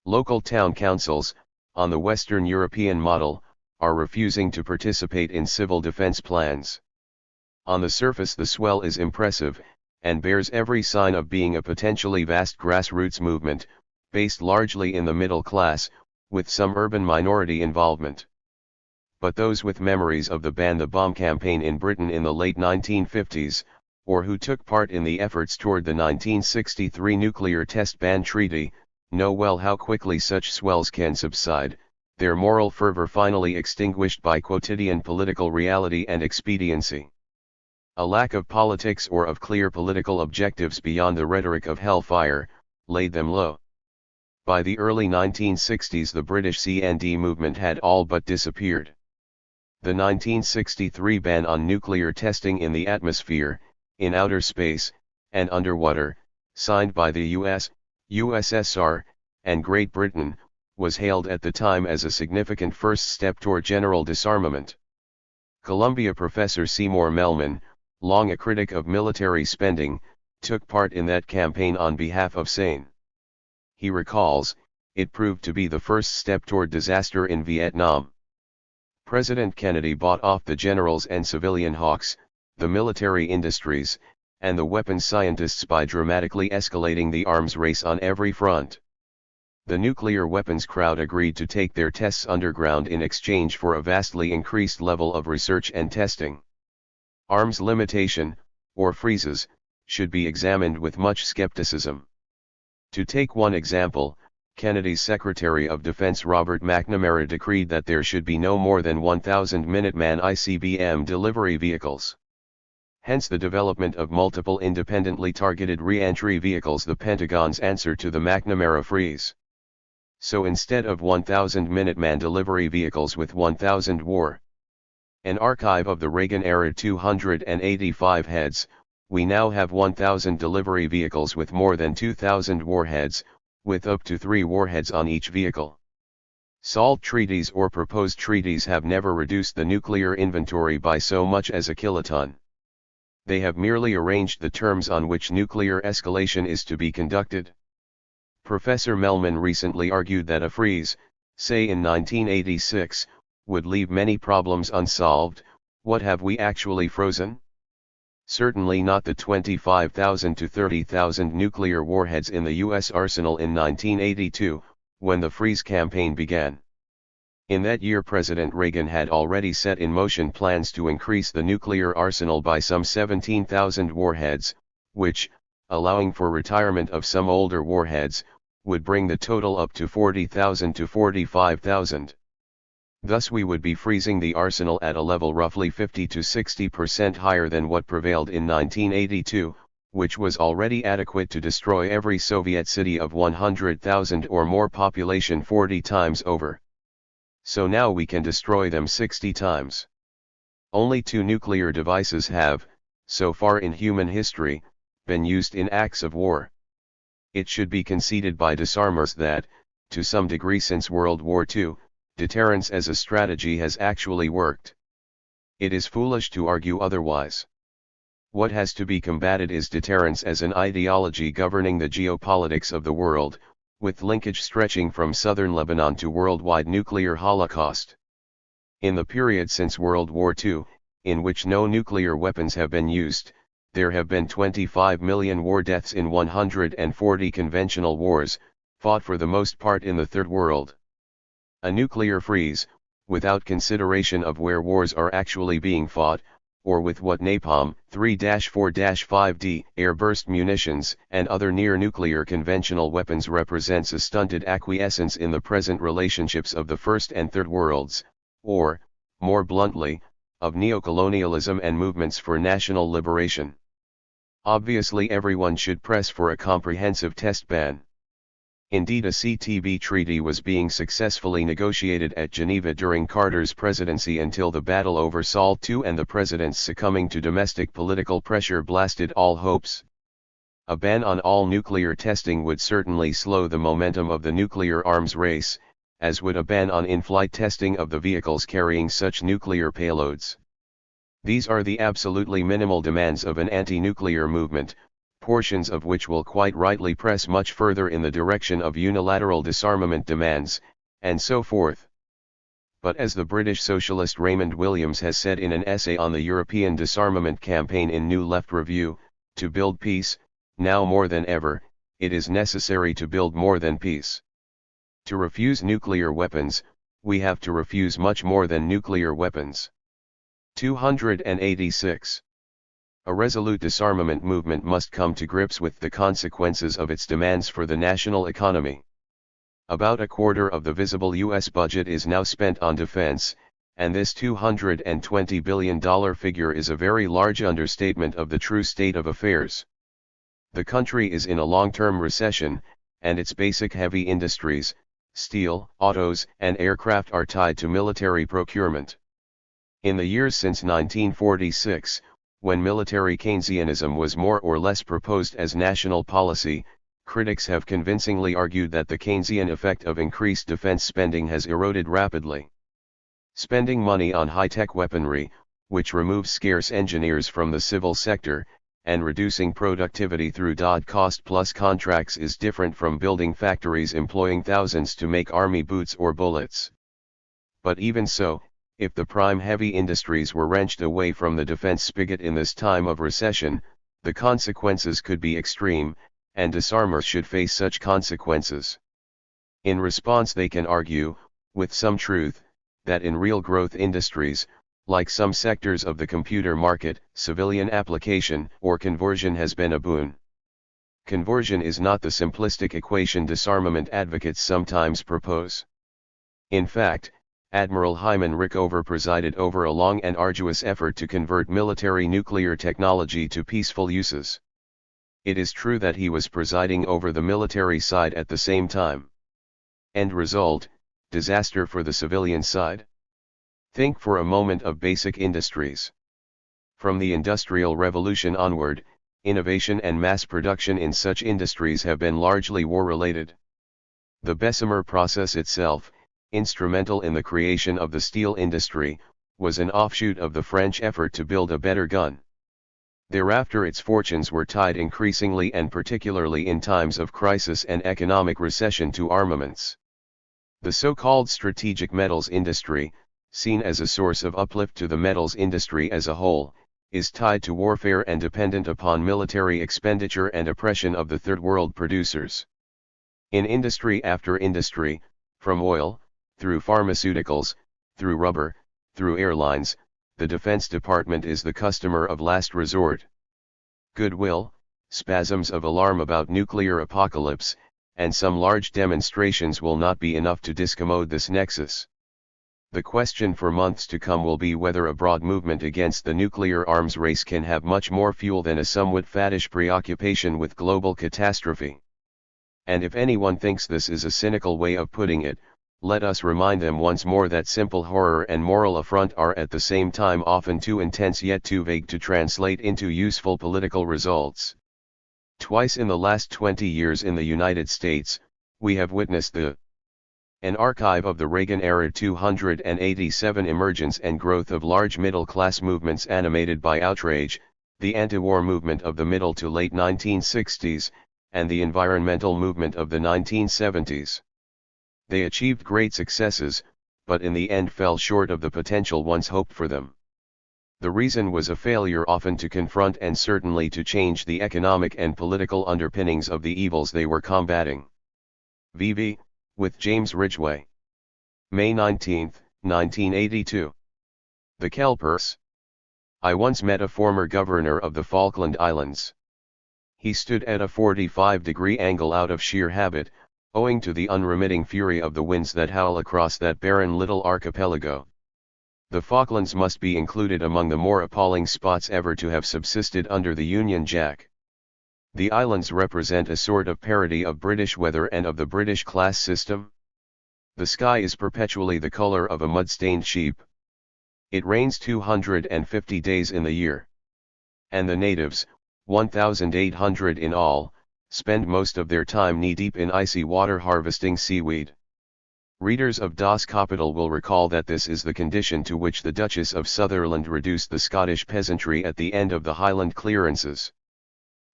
Local town councils, on the Western European model, are refusing to participate in civil defense plans. On the surface the swell is impressive, and bears every sign of being a potentially vast grassroots movement, based largely in the middle class, with some urban minority involvement. But those with memories of the Ban the Bomb campaign in Britain in the late 1950s, or who took part in the efforts toward the 1963 nuclear test ban treaty, know well how quickly such swells can subside, their moral fervor finally extinguished by quotidian political reality and expediency. A lack of politics or of clear political objectives beyond the rhetoric of hellfire, laid them low. By the early 1960s the British C&D movement had all but disappeared. The 1963 ban on nuclear testing in the atmosphere, in outer space, and underwater, signed by the US, USSR, and Great Britain, was hailed at the time as a significant first step toward general disarmament. Columbia professor Seymour Melman, long a critic of military spending, took part in that campaign on behalf of SANE. He recalls, it proved to be the first step toward disaster in Vietnam. President Kennedy bought off the generals and civilian hawks, the military industries, and the weapons scientists by dramatically escalating the arms race on every front. The nuclear weapons crowd agreed to take their tests underground in exchange for a vastly increased level of research and testing. Arms limitation, or freezes, should be examined with much skepticism. To take one example, Kennedy's Secretary of Defense Robert McNamara decreed that there should be no more than 1,000 Minuteman ICBM delivery vehicles. Hence the development of multiple independently targeted re-entry vehicles, the Pentagon's answer to the McNamara freeze. So instead of 1,000 Minuteman delivery vehicles with 1,000 war, an archive of the Reagan-era 285 heads, we now have 1,000 delivery vehicles with more than 2,000 warheads, with up to 3 warheads on each vehicle. SALT treaties or proposed treaties have never reduced the nuclear inventory by so much as a kiloton. They have merely arranged the terms on which nuclear escalation is to be conducted. Professor Melman recently argued that a freeze, say in 1986, would leave many problems unsolved. What have we actually frozen? Certainly not the 25,000 to 30,000 nuclear warheads in the U.S. arsenal in 1982, when the freeze campaign began. In that year President Reagan had already set in motion plans to increase the nuclear arsenal by some 17,000 warheads, which, allowing for retirement of some older warheads, would bring the total up to 40,000 to 45,000. Thus we would be freezing the arsenal at a level roughly 50 to 60% higher than what prevailed in 1982, which was already adequate to destroy every Soviet city of 100,000 or more population 40 times over. So now we can destroy them 60 times. Only 2 nuclear devices have, so far in human history, been used in acts of war. It should be conceded by disarmers that, to some degree since World War II, deterrence as a strategy has actually worked. It is foolish to argue otherwise. What has to be combated is deterrence as an ideology governing the geopolitics of the world, with linkage stretching from southern Lebanon to worldwide nuclear holocaust. In the period since World War II, in which no nuclear weapons have been used, there have been 25 million war deaths in 140 conventional wars, fought for the most part in the Third World. A nuclear freeze, without consideration of where wars are actually being fought, or with what napalm, 3-4-5D, airburst munitions, and other near-nuclear conventional weapons represents a stunted acquiescence in the present relationships of the First and Third Worlds, or, more bluntly, of neocolonialism and movements for national liberation. Obviously everyone should press for a comprehensive test ban. Indeed, a CTB treaty was being successfully negotiated at Geneva during Carter's presidency until the battle over SALT II and the president's succumbing to domestic political pressure blasted all hopes. A ban on all nuclear testing would certainly slow the momentum of the nuclear arms race, as would a ban on in-flight testing of the vehicles carrying such nuclear payloads. These are the absolutely minimal demands of an anti-nuclear movement, portions of which will quite rightly press much further in the direction of unilateral disarmament demands, and so forth. But as the British socialist Raymond Williams has said in an essay on the European disarmament campaign in New Left Review, to build peace, now more than ever, it is necessary to build more than peace. To refuse nuclear weapons, we have to refuse much more than nuclear weapons. 286. A resolute disarmament movement must come to grips with the consequences of its demands for the national economy. About a quarter of the visible U.S. budget is now spent on defense, and this $220 billion figure is a very large understatement of the true state of affairs. The country is in a long-term recession, and its basic heavy industries, steel, autos, and aircraft are tied to military procurement. In the years since 1946, when military Keynesianism was more or less proposed as national policy, critics have convincingly argued that the Keynesian effect of increased defense spending has eroded rapidly. Spending money on high-tech weaponry, which removes scarce engineers from the civil sector, and reducing productivity through cost-plus contracts is different from building factories employing thousands to make army boots or bullets. But even so, if the prime heavy industries were wrenched away from the defense spigot in this time of recession, the consequences could be extreme, and disarmers should face such consequences. In response, they can argue, with some truth, that in real growth industries, like some sectors of the computer market, civilian application or conversion has been a boon. Conversion is not the simplistic equation disarmament advocates sometimes propose. In fact, Admiral Hyman Rickover presided over a long and arduous effort to convert military nuclear technology to peaceful uses. It is true that he was presiding over the military side at the same time. End result, disaster for the civilian side. Think for a moment of basic industries. From the Industrial Revolution onward, innovation and mass production in such industries have been largely war-related. The Bessemer process itself, instrumental in the creation of the steel industry, was an offshoot of the French effort to build a better gun. Thereafter its fortunes were tied increasingly and particularly in times of crisis and economic recession to armaments. The so-called strategic metals industry, seen as a source of uplift to the metals industry as a whole, is tied to warfare and dependent upon military expenditure and oppression of the Third World producers. In industry after industry, from oil, through pharmaceuticals, through rubber, through airlines, the Defense Department is the customer of last resort. Goodwill, spasms of alarm about nuclear apocalypse, and some large demonstrations will not be enough to discommode this nexus. The question for months to come will be whether a broad movement against the nuclear arms race can have much more fuel than a somewhat faddish preoccupation with global catastrophe. And if anyone thinks this is a cynical way of putting it, let us remind them once more that simple horror and moral affront are at the same time often too intense yet too vague to translate into useful political results. Twice in the last 20 years in the United States, we have witnessed an archive of the Reagan-era 287 emergence and growth of large middle-class movements animated by outrage, the anti-war movement of the middle to late 1960s, and the environmental movement of the 1970s. They achieved great successes, but in the end fell short of the potential once hoped for them. The reason was a failure often to confront and certainly to change the economic and political underpinnings of the evils they were combating. VV, with James Ridgway. May 19, 1982. The Kelpers. I once met a former governor of the Falkland Islands. He stood at a 45-degree angle out of sheer habit, owing to the unremitting fury of the winds that howl across that barren little archipelago. The Falklands must be included among the more appalling spots ever to have subsisted under the Union Jack. The islands represent a sort of parody of British weather and of the British class system. The sky is perpetually the color of a mud-stained sheep. It rains 250 days in the year. And the natives, 1,800 in all, spend most of their time knee-deep in icy water harvesting seaweed. Readers of Das Kapital will recall that this is the condition to which the Duchess of Sutherland reduced the Scottish peasantry at the end of the Highland clearances.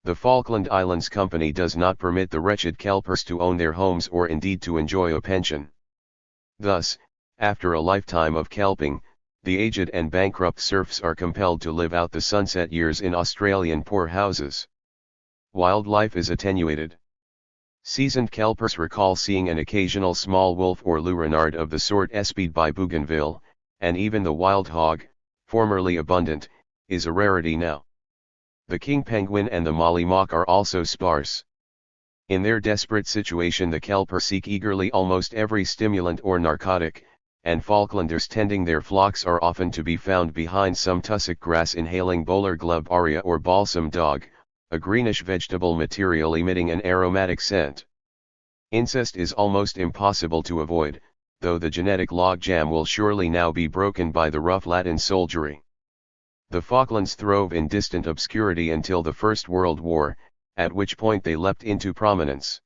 The Falkland Islands Company does not permit the wretched kelpers to own their homes or indeed to enjoy a pension. Thus, after a lifetime of kelping, the aged and bankrupt serfs are compelled to live out the sunset years in Australian poorhouses. Wildlife is attenuated. Seasoned kelpers recall seeing an occasional small wolf or loup renard of the sort espied by Bougainville, and even the wild hog, formerly abundant, is a rarity now. The king penguin and the mollymauk are also sparse. In their desperate situation the kelpers seek eagerly almost every stimulant or narcotic, and Falklanders tending their flocks are often to be found behind some tussock grass inhaling bowler glub-aria or balsam dog, a greenish vegetable material emitting an aromatic scent. Incest is almost impossible to avoid, though the genetic logjam will surely now be broken by the rough Latin soldiery. The Falklands throve in distant obscurity until the First World War, at which point they leapt into prominence.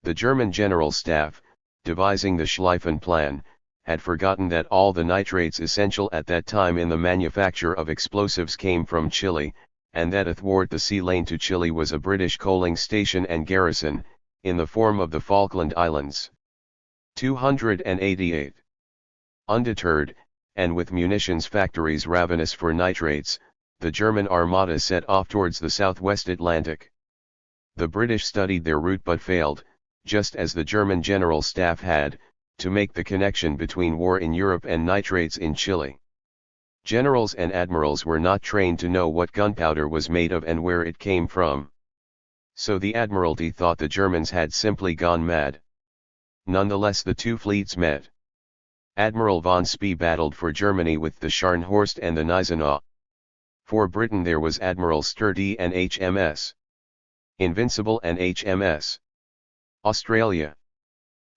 The German General Staff, devising the Schlieffen Plan, had forgotten that all the nitrates essential at that time in the manufacture of explosives came from Chile, and that athwart the sea lane to Chile was a British coaling station and garrison, in the form of the Falkland Islands. 288. Undeterred, and with munitions factories ravenous for nitrates, the German armada set off towards the southwest Atlantic. The British studied their route but failed, just as the German General Staff had, to make the connection between war in Europe and nitrates in Chile. Generals and admirals were not trained to know what gunpowder was made of and where it came from. So the Admiralty thought the Germans had simply gone mad. Nonetheless the two fleets met. Admiral von Spee battled for Germany with the Scharnhorst and the Gneisenau. For Britain there was Admiral Sturdy and HMS Invincible and HMS Australia.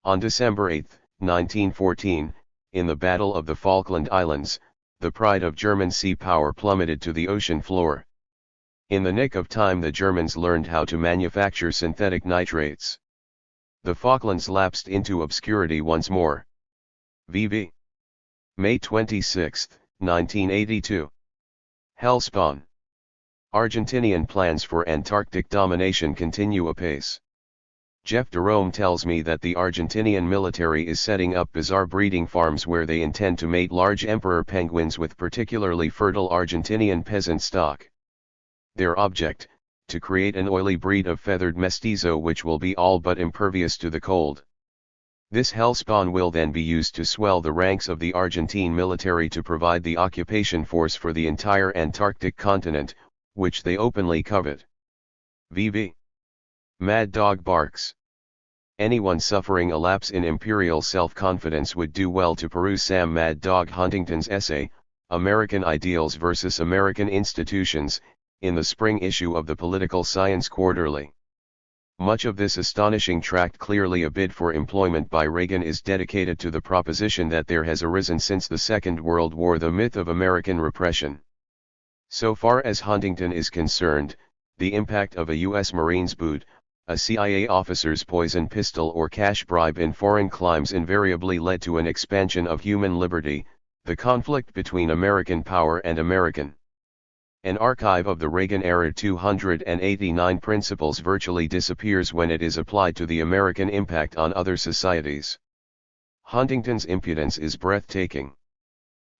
On December 8, 1914, in the Battle of the Falkland Islands, the pride of German sea power plummeted to the ocean floor. In the nick of time the Germans learned how to manufacture synthetic nitrates. The Falklands lapsed into obscurity once more. VV. May 26, 1982. Hellspawn. Argentinian plans for Antarctic domination continue apace. Jeff Jerome tells me that the Argentinian military is setting up bizarre breeding farms where they intend to mate large emperor penguins with particularly fertile Argentinian peasant stock. Their object, to create an oily breed of feathered mestizo which will be all but impervious to the cold. This hellspawn will then be used to swell the ranks of the Argentine military to provide the occupation force for the entire Antarctic continent, which they openly covet. VV. Mad Dog barks. Anyone suffering a lapse in imperial self-confidence would do well to peruse Sam Mad Dog Huntington's essay, American Ideals versus American Institutions, in the spring issue of the Political Science Quarterly. Much of this astonishing tract, clearly a bid for employment by Reagan, is dedicated to the proposition that there has arisen since the Second World War the myth of American repression. So far as Huntington is concerned, the impact of a U.S. Marines boot, a CIA officer's poison pistol or cash bribe in foreign climes invariably led to an expansion of human liberty, the conflict between American power and American. An archive of the Reagan-era 289 principles virtually disappears when it is applied to the American impact on other societies. Huntington's impudence is breathtaking.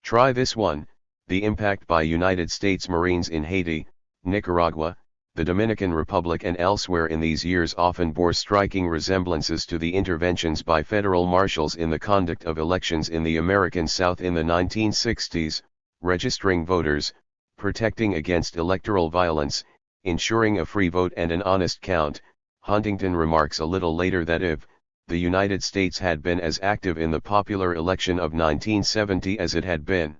Try this one: the impact by United States Marines in Haiti, Nicaragua, the Dominican Republic and elsewhere in these years often bore striking resemblances to the interventions by federal marshals in the conduct of elections in the American South in the 1960s, registering voters, protecting against electoral violence, ensuring a free vote and an honest count. Huntington remarks a little later that if the United States had been as active in the popular election of 1970 as it had been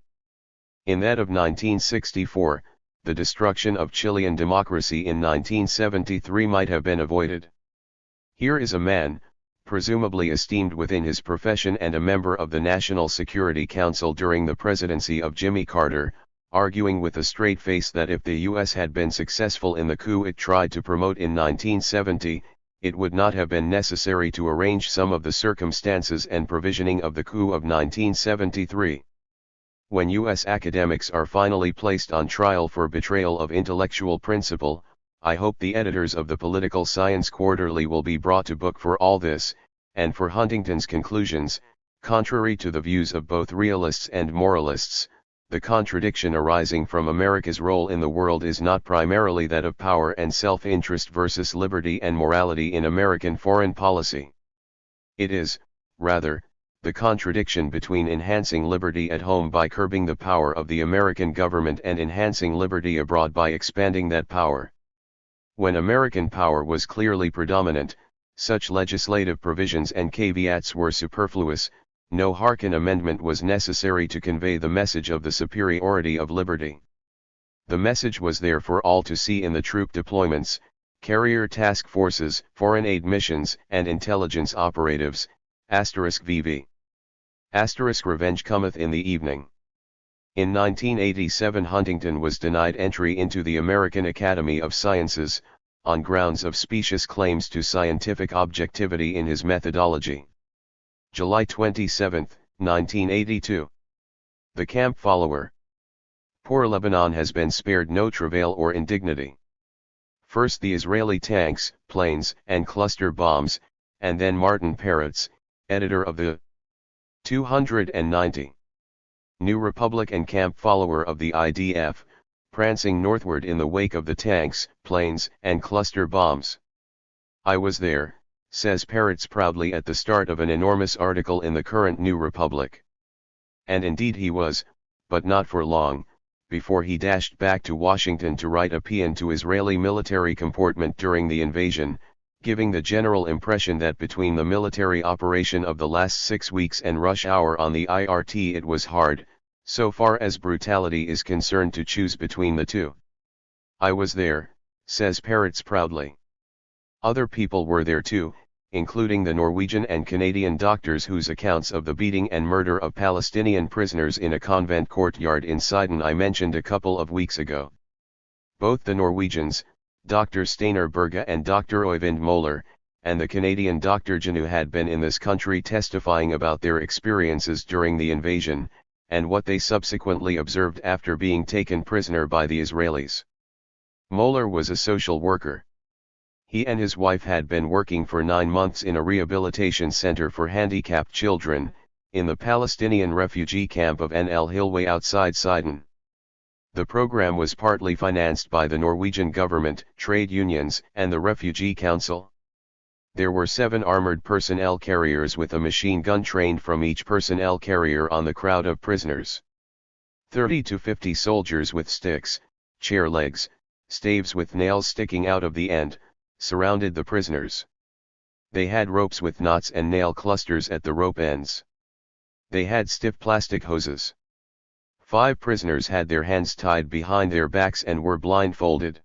in that of 1964, the destruction of Chilean democracy in 1973 might have been avoided. Here is a man, presumably esteemed within his profession and a member of the National Security Council during the presidency of Jimmy Carter, arguing with a straight face that if the U.S. had been successful in the coup it tried to promote in 1970, it would not have been necessary to arrange some of the circumstances and provisioning of the coup of 1973. When U.S. academics are finally placed on trial for betrayal of intellectual principle, I hope the editors of the Political Science Quarterly will be brought to book for all this, and for Huntington's conclusions. Contrary to the views of both realists and moralists, the contradiction arising from America's role in the world is not primarily that of power and self-interest versus liberty and morality in American foreign policy. It is, rather, the contradiction between enhancing liberty at home by curbing the power of the American government and enhancing liberty abroad by expanding that power. When American power was clearly predominant, such legislative provisions and caveats were superfluous. No Harkin Amendment was necessary to convey the message of the superiority of liberty. The message was there for all to see in the troop deployments, carrier task forces, foreign aid missions, and intelligence operatives, *VV. Revenge cometh in the evening. In 1987 Huntington was denied entry into the American Academy of Sciences, on grounds of specious claims to scientific objectivity in his methodology. July 27, 1982. The Camp Follower. Poor Lebanon has been spared no travail or indignity. First the Israeli tanks, planes, and cluster bombs, and then Martin Peretz, editor of the 290. New Republic and camp follower of the IDF, prancing northward in the wake of the tanks, planes, and cluster bombs. I was there, says Peretz proudly at the start of an enormous article in the current New Republic. And indeed he was, but not for long, before he dashed back to Washington to write a paean to Israeli military comportment during the invasion, giving the general impression that between the military operation of the last 6 weeks and rush hour on the IRT it was hard, so far as brutality is concerned, to choose between the two. I was there, says Peretz proudly. Other people were there too, including the Norwegian and Canadian doctors whose accounts of the beating and murder of Palestinian prisoners in a convent courtyard in Sidon I mentioned a couple of weeks ago. Both the Norwegians, Dr. Steinar Berge and Dr. Øyvind Moller, and the Canadian Dr. Janu had been in this country testifying about their experiences during the invasion, and what they subsequently observed after being taken prisoner by the Israelis. Moller was a social worker. He and his wife had been working for 9 months in a rehabilitation center for handicapped children, in the Palestinian refugee camp of En El Hilway outside Sidon. The program was partly financed by the Norwegian government, trade unions, and the Refugee Council. There were 7 armored personnel carriers with a machine gun trained from each personnel carrier on the crowd of prisoners. 30 to 50 soldiers with sticks, chair legs, staves with nails sticking out of the end, surrounded the prisoners. They had ropes with knots and nail clusters at the rope ends. They had stiff plastic hoses. 5 prisoners had their hands tied behind their backs and were blindfolded.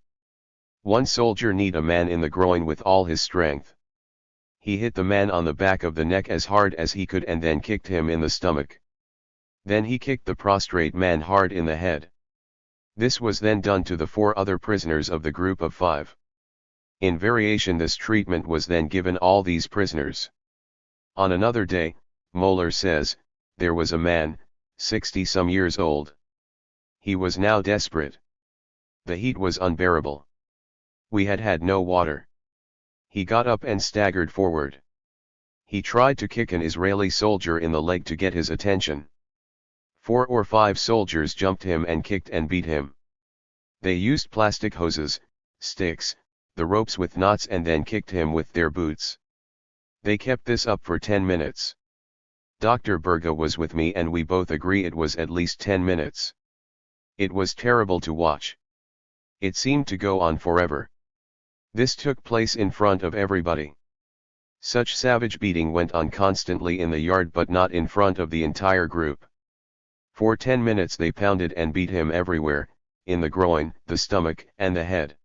One soldier kneed a man in the groin with all his strength. He hit the man on the back of the neck as hard as he could and then kicked him in the stomach. Then he kicked the prostrate man hard in the head. This was then done to the 4 other prisoners of the group of 5. In variation, this treatment was then given all these prisoners. On another day, Moller says, there was a man, 60-some years old. He was now desperate. The heat was unbearable. We had had no water. He got up and staggered forward. He tried to kick an Israeli soldier in the leg to get his attention. 4 or 5 soldiers jumped him and kicked and beat him. They used plastic hoses, sticks, the ropes with knots, and then kicked him with their boots. They kept this up for 10 minutes. Dr. Berge was with me and we both agree it was at least 10 minutes. It was terrible to watch. It seemed to go on forever. This took place in front of everybody. Such savage beating went on constantly in the yard but not in front of the entire group. For 10 minutes they pounded and beat him everywhere, in the groin, the stomach, and the head.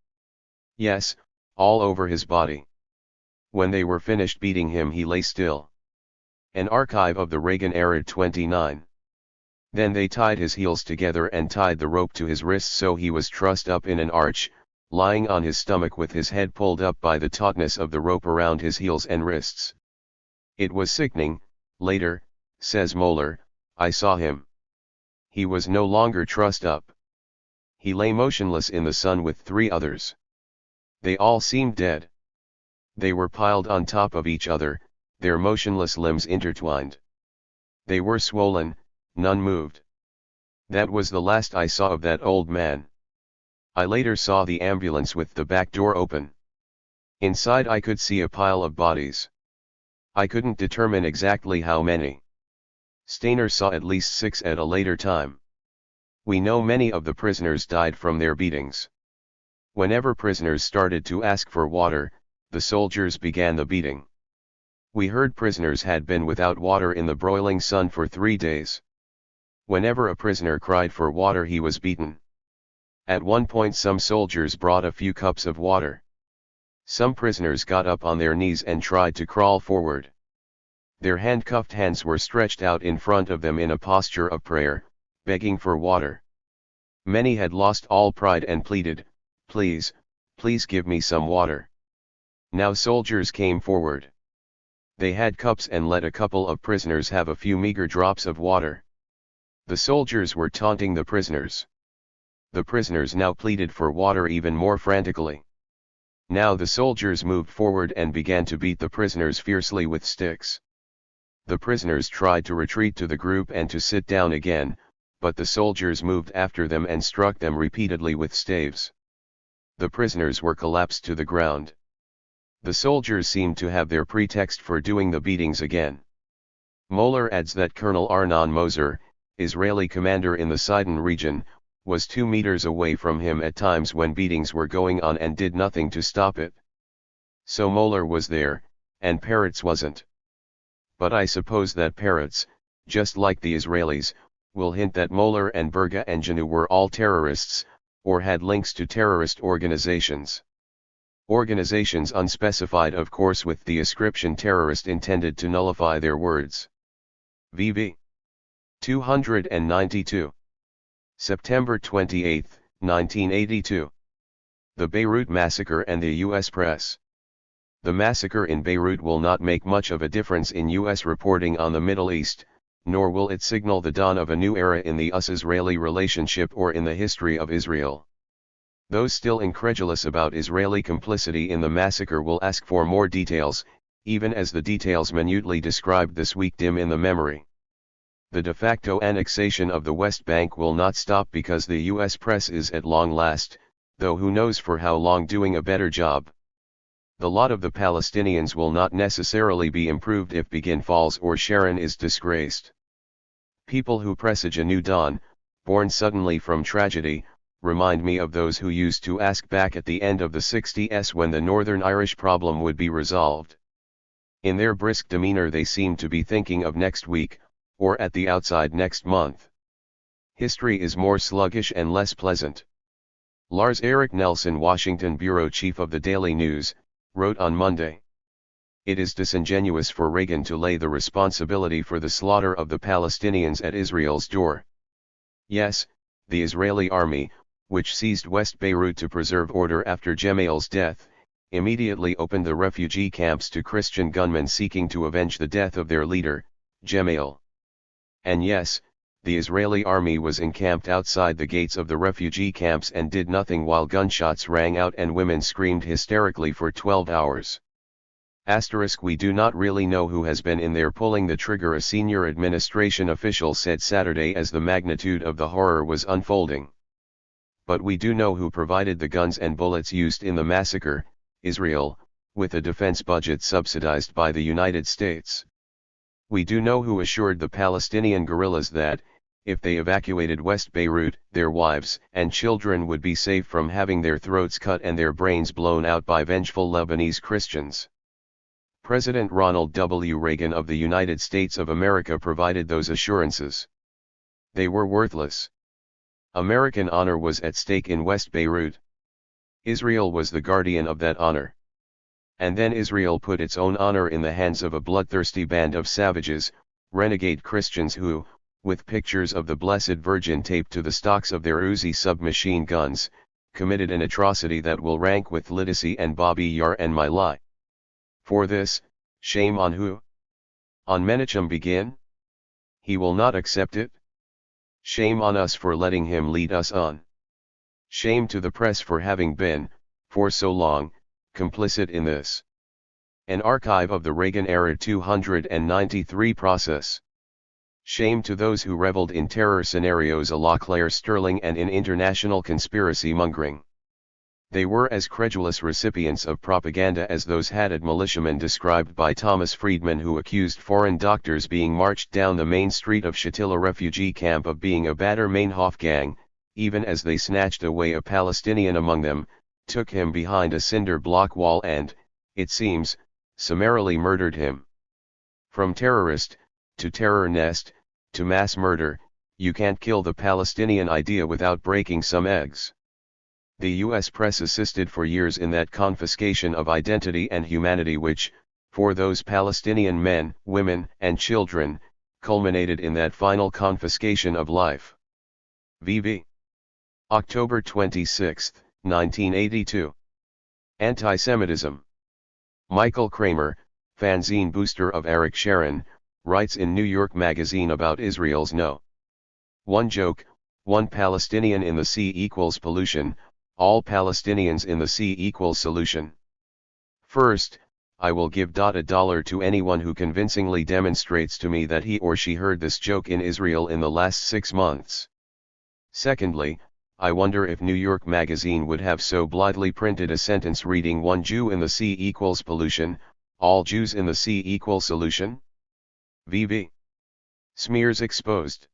Yes, all over his body. When they were finished beating him he lay still. An archive of the Reagan era 29. Then they tied his heels together and tied the rope to his wrists so he was trussed up in an arch, lying on his stomach with his head pulled up by the tautness of the rope around his heels and wrists. It was sickening. Later, says Moeller, I saw him. He was no longer trussed up. He lay motionless in the sun with 3 others. They all seemed dead. They were piled on top of each other, their motionless limbs intertwined. They were swollen, none moved. That was the last I saw of that old man. I later saw the ambulance with the back door open. Inside I could see a pile of bodies. I couldn't determine exactly how many. Stainer saw at least 6 at a later time. We know many of the prisoners died from their beatings. Whenever prisoners started to ask for water, the soldiers began the beating. We heard prisoners had been without water in the broiling sun for 3 days. Whenever a prisoner cried for water he was beaten. At one point some soldiers brought a few cups of water. Some prisoners got up on their knees and tried to crawl forward. Their handcuffed hands were stretched out in front of them in a posture of prayer, begging for water. Many had lost all pride and pleaded, "Please, please give me some water." Now soldiers came forward. They had cups and let a couple of prisoners have a few meager drops of water. The soldiers were taunting the prisoners. The prisoners now pleaded for water even more frantically. Now the soldiers moved forward and began to beat the prisoners fiercely with sticks. The prisoners tried to retreat to the group and to sit down again, but the soldiers moved after them and struck them repeatedly with staves. The prisoners were collapsed to the ground. The soldiers seemed to have their pretext for doing the beatings again. Moeller adds that Colonel Arnon Moser, Israeli commander in the Sidon region, was 2 meters away from him at times when beatings were going on and did nothing to stop it. So Moeller was there, and Peretz wasn't. But I suppose that Peretz, just like the Israelis, will hint that Moeller and Berga and Janu were all terrorists, or had links to terrorist organizations. Organizations unspecified of course with the ascription terrorist intended to nullify their words. VV 292. September 28, 1982. The Beirut Massacre and the U.S. Press. The massacre in Beirut will not make much of a difference in U.S. reporting on the Middle East, nor will it signal the dawn of a new era in the US-Israeli relationship or in the history of Israel. Those still incredulous about Israeli complicity in the massacre will ask for more details, even as the details minutely described this week dim in the memory. The de facto annexation of the West Bank will not stop because the U.S. press is at long last, though who knows for how long, doing a better job. The lot of the Palestinians will not necessarily be improved if Begin falls or Sharon is disgraced. People who presage a new dawn, born suddenly from tragedy, remind me of those who used to ask back at the end of the 60s when the Northern Irish problem would be resolved. In their brisk demeanor they seem to be thinking of next week, or at the outside next month. History is more sluggish and less pleasant. Lars Eric Nelson, Washington bureau chief of the Daily News, wrote on Monday. It is disingenuous for Reagan to lay the responsibility for the slaughter of the Palestinians at Israel's door. Yes, the Israeli army, which seized West Beirut to preserve order after Gemayel's death, immediately opened the refugee camps to Christian gunmen seeking to avenge the death of their leader, Gemayel. And yes, the Israeli army was encamped outside the gates of the refugee camps and did nothing while gunshots rang out and women screamed hysterically for 12 hours. We do not really know who has been in there pulling the trigger, a senior administration official said Saturday as the magnitude of the horror was unfolding. But we do know who provided the guns and bullets used in the massacre, Israel, with a defense budget subsidized by the United States. We do know who assured the Palestinian guerrillas that, if they evacuated West Beirut, their wives and children would be safe from having their throats cut and their brains blown out by vengeful Lebanese Christians. President Ronald W. Reagan of the United States of America provided those assurances. They were worthless. American honor was at stake in West Beirut. Israel was the guardian of that honor. And then Israel put its own honor in the hands of a bloodthirsty band of savages, renegade Christians who, with pictures of the Blessed Virgin taped to the stocks of their Uzi submachine guns, committed an atrocity that will rank with Liddicy and Bobby Yar and My Lai. For this, shame on who? On Menachem Begin? He will not accept it? Shame on us for letting him lead us on. Shame to the press for having been, for so long, complicit in this. An archive of the Reagan-era 293 process. Shame to those who reveled in terror scenarios a la Claire Sterling and in international conspiracy mongering. They were as credulous recipients of propaganda as those hatted militiamen described by Thomas Friedman who accused foreign doctors being marched down the main street of Shatila refugee camp of being a Baader Meinhof gang, even as they snatched away a Palestinian among them, took him behind a cinder block wall and, it seems, summarily murdered him. From terrorist, to terror nest, to mass murder, you can't kill the Palestinian idea without breaking some eggs. The U.S. press assisted for years in that confiscation of identity and humanity which, for those Palestinian men, women, and children, culminated in that final confiscation of life. VV. October 26, 1982. Anti-Semitism. Michael Kramer, fanzine booster of Eric Sharon, writes in New York Magazine about Israel's no. One joke, one Palestinian in the sea equals pollution, all Palestinians in the sea equals solution. First, I will give $1 to anyone who convincingly demonstrates to me that he or she heard this joke in Israel in the last 6 months. Secondly, I wonder if New York Magazine would have so blithely printed a sentence reading one Jew in the sea equals pollution, all Jews in the sea equals solution? VV. Smears exposed.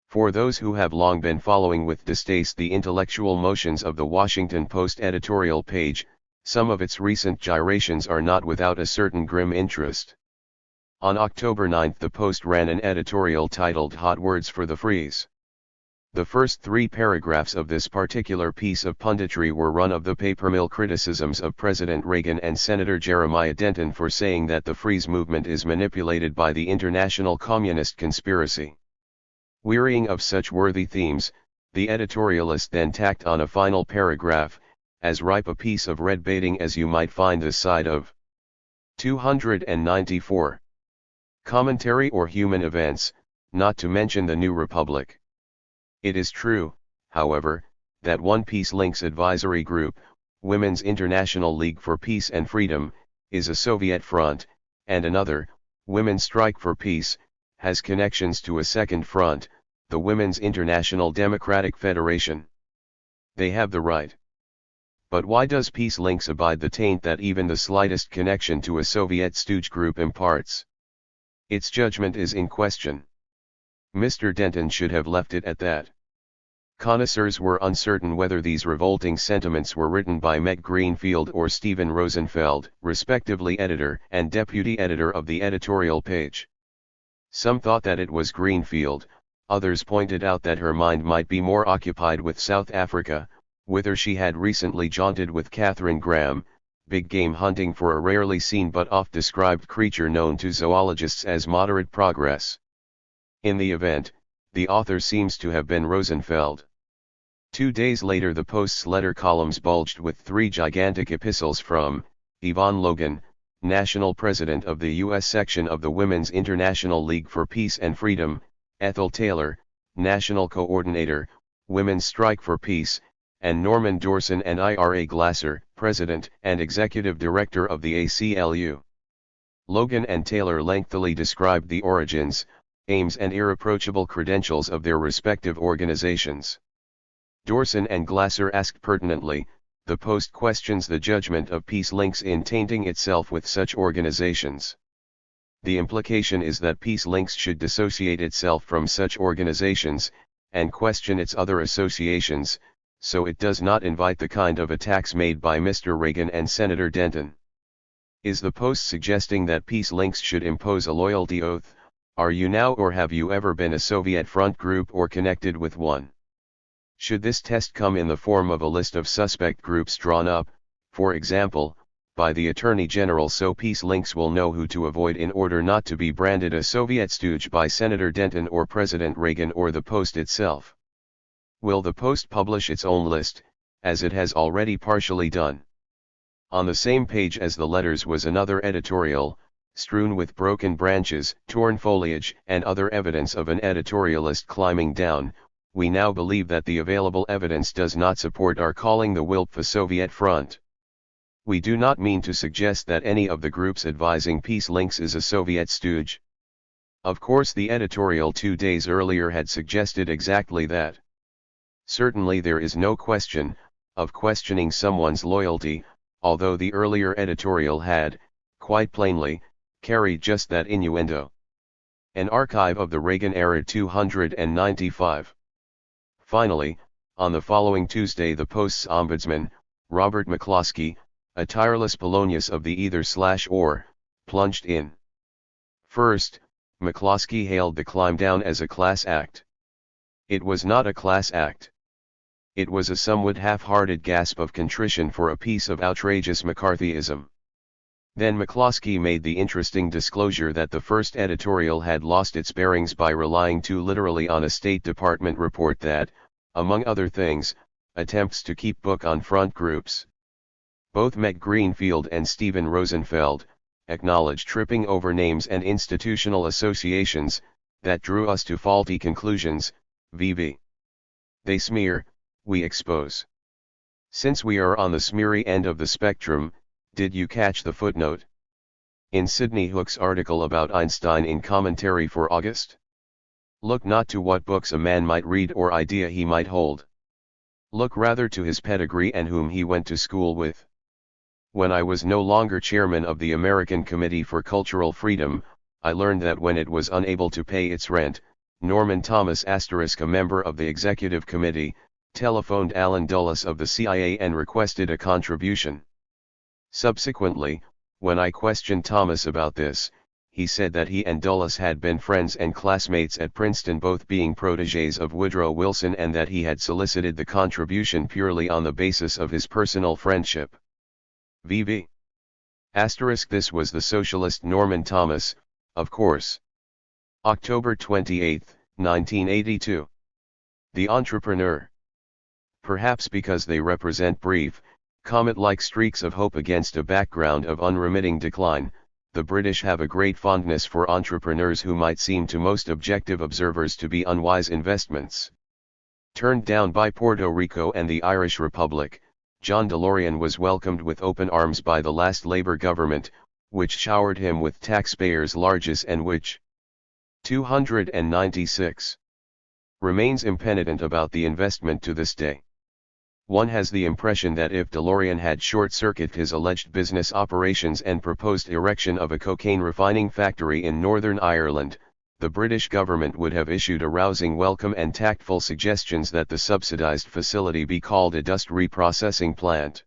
For those who have long been following with distaste the intellectual motions of the Washington Post editorial page, some of its recent gyrations are not without a certain grim interest. On October 9 the Post ran an editorial titled Hot Words for the Freeze. The first 3 paragraphs of this particular piece of punditry were run of the paper-mill criticisms of President Reagan and Senator Jeremiah Denton for saying that the freeze movement is manipulated by the international communist conspiracy. Wearying of such worthy themes, the editorialist then tacked on a final paragraph, as ripe a piece of red baiting as you might find this side of. 294. Commentary or human events, not to mention the New Republic. It is true, however, that one Peace Links advisory group, Women's International League for Peace and Freedom, is a Soviet front, and another, Women's Strike for Peace, has connections to a second front, the Women's International Democratic Federation. They have the right. But why does Peace Links abide the taint that even the slightest connection to a Soviet stooge group imparts? Its judgment is in question. Mr. Denton should have left it at that. Connoisseurs were uncertain whether these revolting sentiments were written by Meg Greenfield or Stephen Rosenfeld, respectively editor and deputy editor of the editorial page. Some thought that it was Greenfield, others pointed out that her mind might be more occupied with South Africa, whither she had recently jaunted with Catherine Graham, big game hunting for a rarely seen but oft-described creature known to zoologists as moderate progress. In the event, the author seems to have been Rosenfeld. 2 days later the Post's letter columns bulged with 3 gigantic epistles from Yvonne Logan, National President of the U.S. section of the Women's International League for Peace and Freedom, Ethel Taylor, National Coordinator, Women's Strike for Peace, and Norman Dorson and Ira Glasser, President and Executive Director of the ACLU. Logan and Taylor lengthily described the origins, aims and irreproachable credentials of their respective organizations. Dorson and Glasser asked pertinently, the Post questions the judgment of Peace Links in tainting itself with such organizations. The implication is that Peace Links should dissociate itself from such organizations, and question its other associations, so it does not invite the kind of attacks made by Mr. Reagan and Senator Denton. Is the post suggesting that Peace Links should impose a loyalty oath? Are you now or have you ever been a Soviet front group or connected with one? Should this test come in the form of a list of suspect groups drawn up, for example, by the Attorney General, so Peace Links will know who to avoid in order not to be branded a Soviet stooge by Senator Denton or President Reagan or the Post itself? Will the Post publish its own list, as it has already partially done? On the same page as the letters was another editorial, strewn with broken branches, torn foliage, and other evidence of an editorialist climbing down. We now believe that the available evidence does not support our calling the WILP a Soviet front. We do not mean to suggest that any of the groups advising Peace Links is a Soviet stooge. Of course, the editorial 2 days earlier had suggested exactly that. Certainly there is no question of questioning someone's loyalty, although the earlier editorial had, quite plainly, carried just that innuendo. An archive of the Reagan era 295. Finally, on the following Tuesday, the Post's ombudsman, Robert McCloskey, a tireless Polonius of the either/or, plunged in. First, McCloskey hailed the climb down as a class act. It was not a class act. It was a somewhat half-hearted gasp of contrition for a piece of outrageous McCarthyism. Then McCloskey made the interesting disclosure that the first editorial had lost its bearings by relying too literally on a State Department report that, among other things, attempts to keep book on front groups. Both Meg Greenfield and Stephen Rosenfeld acknowledged tripping over names and institutional associations that drew us to faulty conclusions. VV. They smear, we expose. Since we are on the smeary end of the spectrum, did you catch the footnote in Sidney Hook's article about Einstein in Commentary for August? Look not to what books a man might read or idea he might hold. Look rather to his pedigree and whom he went to school with. When I was no longer chairman of the American Committee for Cultural Freedom, I learned that when it was unable to pay its rent, Norman Thomas *, a member of the executive committee, telephoned Allen Dulles of the CIA and requested a contribution. Subsequently, when I questioned Thomas about this, he said that he and Dulles had been friends and classmates at Princeton, both being protégés of Woodrow Wilson, and that he had solicited the contribution purely on the basis of his personal friendship. VV. This was the socialist Norman Thomas, of course. October 28, 1982. The Entrepreneur. Perhaps because they represent brief, comet-like streaks of hope against a background of unremitting decline, the British have a great fondness for entrepreneurs who might seem to most objective observers to be unwise investments. Turned down by Puerto Rico and the Irish Republic, John DeLorean was welcomed with open arms by the last Labour government, which showered him with taxpayers' largesse and which 296 remains impenitent about the investment to this day. One has the impression that if DeLorean had short-circuited his alleged business operations and proposed erection of a cocaine refining factory in Northern Ireland, the British government would have issued a rousing welcome and tactful suggestions that the subsidized facility be called a dust reprocessing plant.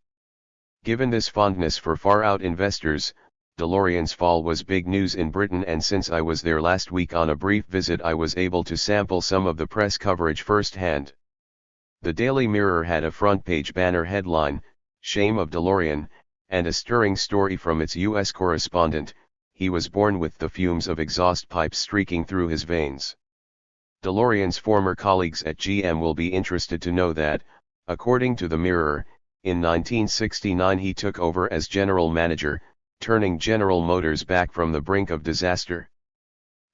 Given this fondness for far-out investors, DeLorean's fall was big news in Britain, and since I was there last week on a brief visit, I was able to sample some of the press coverage firsthand. The Daily Mirror had a front-page banner headline, "Shame of DeLorean," and a stirring story from its U.S. correspondent, "He was born with the fumes of exhaust pipes streaking through his veins." DeLorean's former colleagues at GM will be interested to know that, according to the Mirror, in 1969 he took over as general manager, turning General Motors back from the brink of disaster.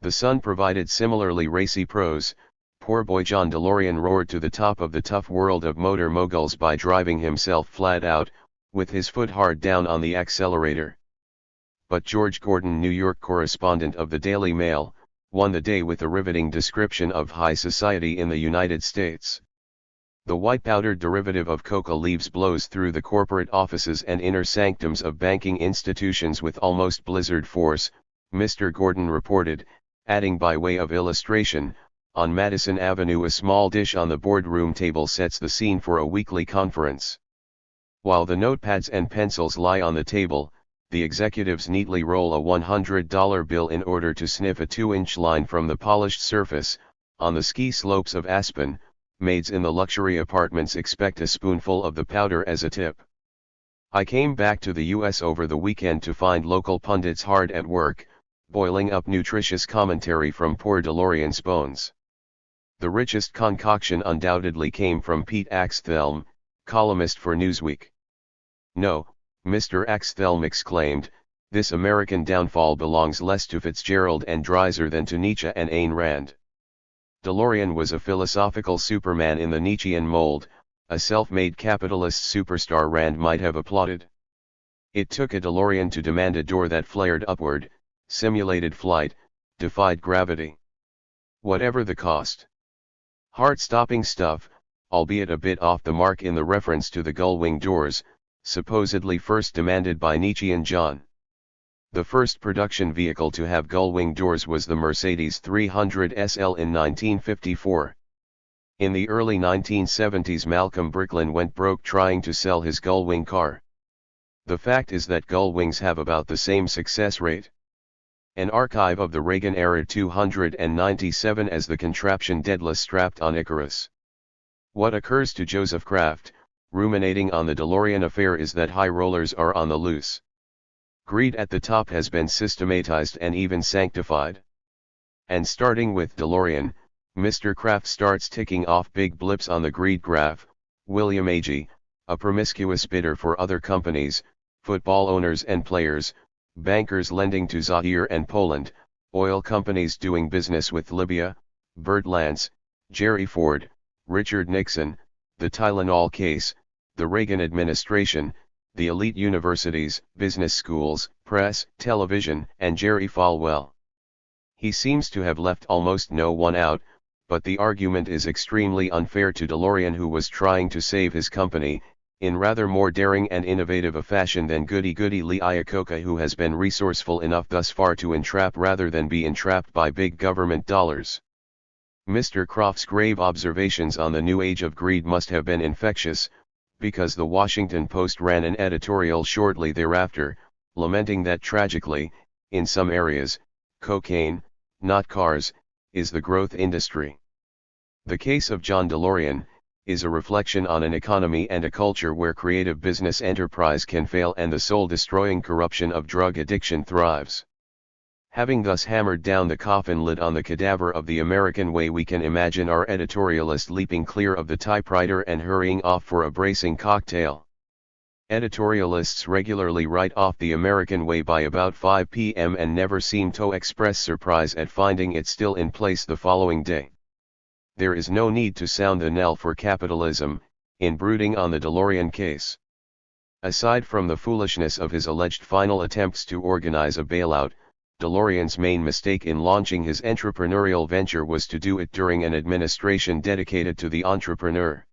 The Sun provided similarly racy prose. Poor boy John DeLorean roared to the top of the tough world of motor moguls by driving himself flat out, with his foot hard down on the accelerator. But George Gordon, New York correspondent of the Daily Mail, won the day with a riveting description of high society in the United States. The white-powdered derivative of coca leaves blows through the corporate offices and inner sanctums of banking institutions with almost blizzard force, Mr. Gordon reported, adding by way of illustration, on Madison Avenue a small dish on the boardroom table sets the scene for a weekly conference. While the notepads and pencils lie on the table, the executives neatly roll a $100 bill in order to sniff a 2-inch line from the polished surface. On the ski slopes of Aspen, maids in the luxury apartments expect a spoonful of the powder as a tip. I came back to the US over the weekend to find local pundits hard at work, boiling up nutritious commentary from poor DeLorean's bones. The richest concoction undoubtedly came from Pete Axthelm, columnist for Newsweek. "No," Mr. Axthelm exclaimed, "this American downfall belongs less to Fitzgerald and Dreiser than to Nietzsche and Ayn Rand. DeLorean was a philosophical Superman in the Nietzschean mold, a self-made capitalist superstar Rand might have applauded. It took a DeLorean to demand a door that flared upward, simulated flight, defied gravity. Whatever the cost. Heart-stopping stuff, albeit a bit off the mark in the reference to the gull-wing doors, supposedly first demanded by Nietzschean John. The first production vehicle to have gull-wing doors was the Mercedes 300 SL in 1954. In the early 1970s Malcolm Bricklin went broke trying to sell his gull-wing car. The fact is that gull-wings have about the same success rate. An archive of the Reagan-era 297 as the contraption Daedalus strapped on Icarus. What occurs to Joseph Kraft, ruminating on the DeLorean affair, is that high rollers are on the loose. Greed at the top has been systematized and even sanctified. And starting with DeLorean, Mr. Kraft starts ticking off big blips on the greed graph. William Agee, a promiscuous bidder for other companies, football owners and players, bankers lending to Zaire and Poland, oil companies doing business with Libya, Bert Lance, Jerry Ford, Richard Nixon, the Tylenol case, the Reagan administration, the elite universities, business schools, press, television, and Jerry Falwell. He seems to have left almost no one out, but the argument is extremely unfair to DeLorean, who was trying to save his company, in rather more daring and innovative a fashion than goody-goody Lee Iacocca, who has been resourceful enough thus far to entrap rather than be entrapped by big government dollars. Mr. Kraft's grave observations on the new age of greed must have been infectious, because the Washington Post ran an editorial shortly thereafter, lamenting that tragically, in some areas, cocaine, not cars, is the growth industry. The case of John DeLorean is a reflection on an economy and a culture where creative business enterprise can fail and the soul-destroying corruption of drug addiction thrives. Having thus hammered down the coffin lid on the cadaver of the American way, we can imagine our editorialist leaping clear of the typewriter and hurrying off for a bracing cocktail. Editorialists regularly write off the American way by about 5 p.m. and never seem to express surprise at finding it still in place the following day. There is no need to sound the knell for capitalism, in brooding on the DeLorean case. Aside from the foolishness of his alleged final attempts to organize a bailout, DeLorean's main mistake in launching his entrepreneurial venture was to do it during an administration dedicated to the entrepreneur.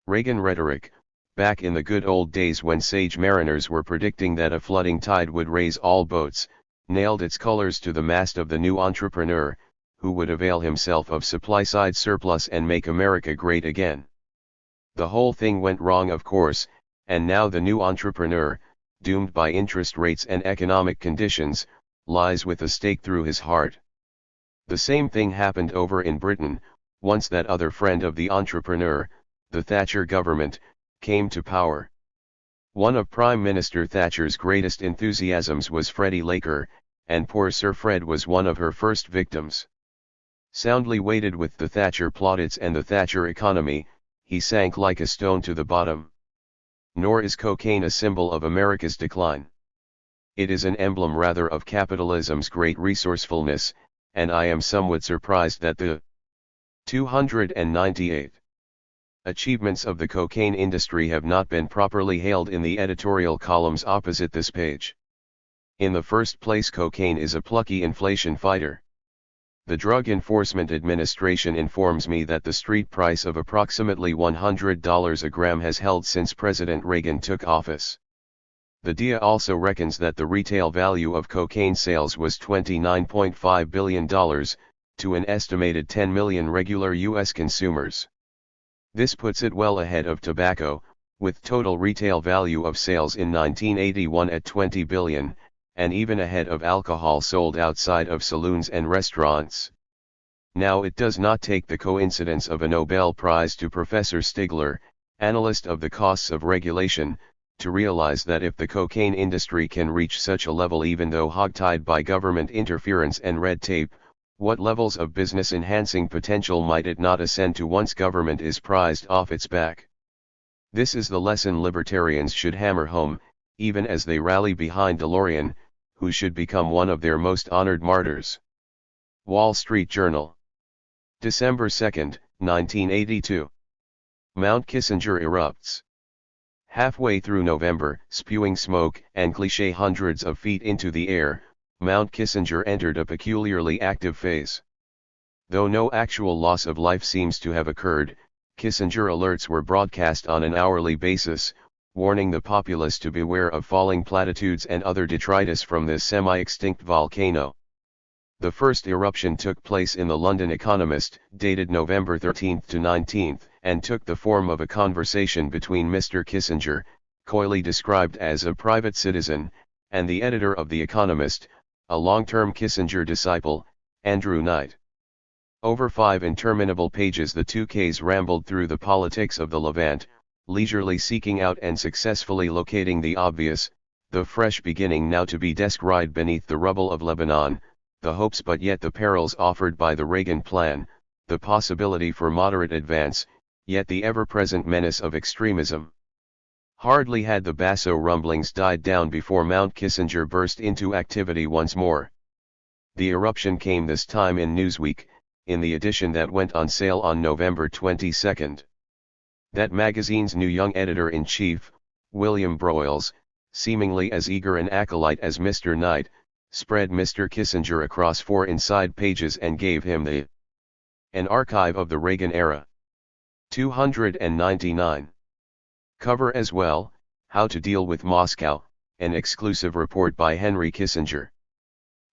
Reagan rhetoric, back in the good old days when sage mariners were predicting that a flooding tide would raise all boats, nailed its colors to the mast of the new entrepreneur, who would avail himself of supply-side surplus and make America great again. The whole thing went wrong, of course, and now the new entrepreneur, doomed by interest rates and economic conditions, lies with a stake through his heart. The same thing happened over in Britain, once that other friend of the entrepreneur, the Thatcher government, came to power. One of Prime Minister Thatcher's greatest enthusiasms was Freddie Laker, and poor Sir Fred was one of her first victims. Soundly weighted with the Thatcher plaudits and the Thatcher economy, he sank like a stone to the bottom. Nor is cocaine a symbol of America's decline. It is an emblem rather of capitalism's great resourcefulness, and I am somewhat surprised that the 298 achievements of the cocaine industry have not been properly hailed in the editorial columns opposite this page. In the first place, cocaine is a plucky inflation fighter. The Drug Enforcement Administration informs me that the street price of approximately $100 a gram has held since President Reagan took office. The DIA also reckons that the retail value of cocaine sales was $29.5 billion, to an estimated 10 million regular U.S. consumers. This puts it well ahead of tobacco, with total retail value of sales in 1981 at $20 billion, and even ahead of alcohol sold outside of saloons and restaurants. Now it does not take the coincidence of a Nobel Prize to Professor Stigler, analyst of the costs of regulation, to realize that if the cocaine industry can reach such a level even though hogtied by government interference and red tape, what levels of business-enhancing potential might it not ascend to once government is prized off its back? This is the lesson libertarians should hammer home, even as they rally behind DeLorean, who should become one of their most honored martyrs. Wall Street Journal. December 2, 1982. Mount Kissinger erupts. Halfway through November, spewing smoke and cliché hundreds of feet into the air, Mount Kissinger entered a peculiarly active phase. Though no actual loss of life seems to have occurred, Kissinger alerts were broadcast on an hourly basis, warning the populace to beware of falling platitudes and other detritus from this semi-extinct volcano. The first eruption took place in the London Economist, dated November 13 to 19, and took the form of a conversation between Mr. Kissinger, coyly described as a private citizen, and the editor of The Economist, a long-term Kissinger disciple, Andrew Knight. Over 5 interminable pages the two Ks rambled through the politics of the Levant, leisurely seeking out and successfully locating the obvious, the fresh beginning now to be descried beneath the rubble of Lebanon, the hopes but yet the perils offered by the Reagan plan, the possibility for moderate advance, yet the ever-present menace of extremism. Hardly had the basso rumblings died down before Mount Kissinger burst into activity once more. The eruption came this time in Newsweek, in the edition that went on sale on November 22. That magazine's new young editor-in-chief, William Broyles, seemingly as eager an acolyte as Mr. Knight, spread Mr. Kissinger across 4 inside pages and gave him an archive of the Reagan era. 299. Cover as well, How to Deal with Moscow, an exclusive report by Henry Kissinger.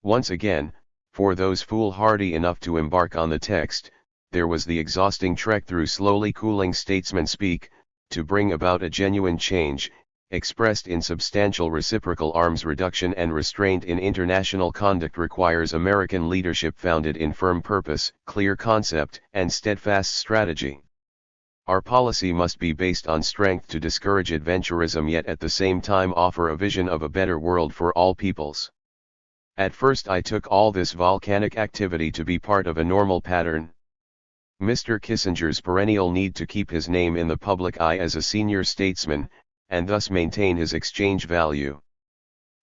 Once again, for those foolhardy enough to embark on the text, there was the exhausting trek through slowly cooling statesman speak, to bring about a genuine change, expressed in substantial reciprocal arms reduction and restraint in international conduct requires American leadership founded in firm purpose, clear concept, and steadfast strategy. Our policy must be based on strength to discourage adventurism yet at the same time offer a vision of a better world for all peoples. At first I took all this volcanic activity to be part of a normal pattern. Mr. Kissinger's perennial need to keep his name in the public eye as a senior statesman, and thus maintain his exchange value.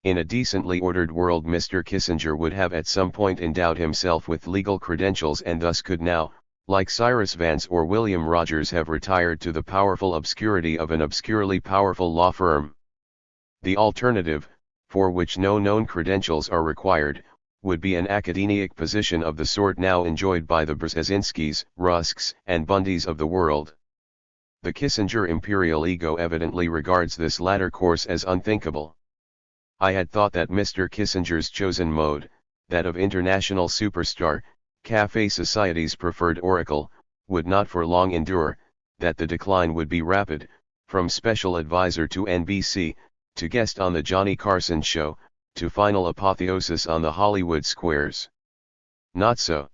In a decently ordered world Mr. Kissinger would have at some point endowed himself with legal credentials and thus could now, like Cyrus Vance or William Rogers, have retired to the powerful obscurity of an obscurely powerful law firm. The alternative, for which no known credentials are required, would be an academic position of the sort now enjoyed by the Brzezinskis, Rusks, and Bundys of the world. The Kissinger imperial ego evidently regards this latter course as unthinkable. I had thought that Mr. Kissinger's chosen mode, that of international superstar, Café Society's preferred oracle, would not for long endure, that the decline would be rapid, from special advisor to NBC, to guest on the Johnny Carson show, to final apotheosis on the Hollywood squares. Not so.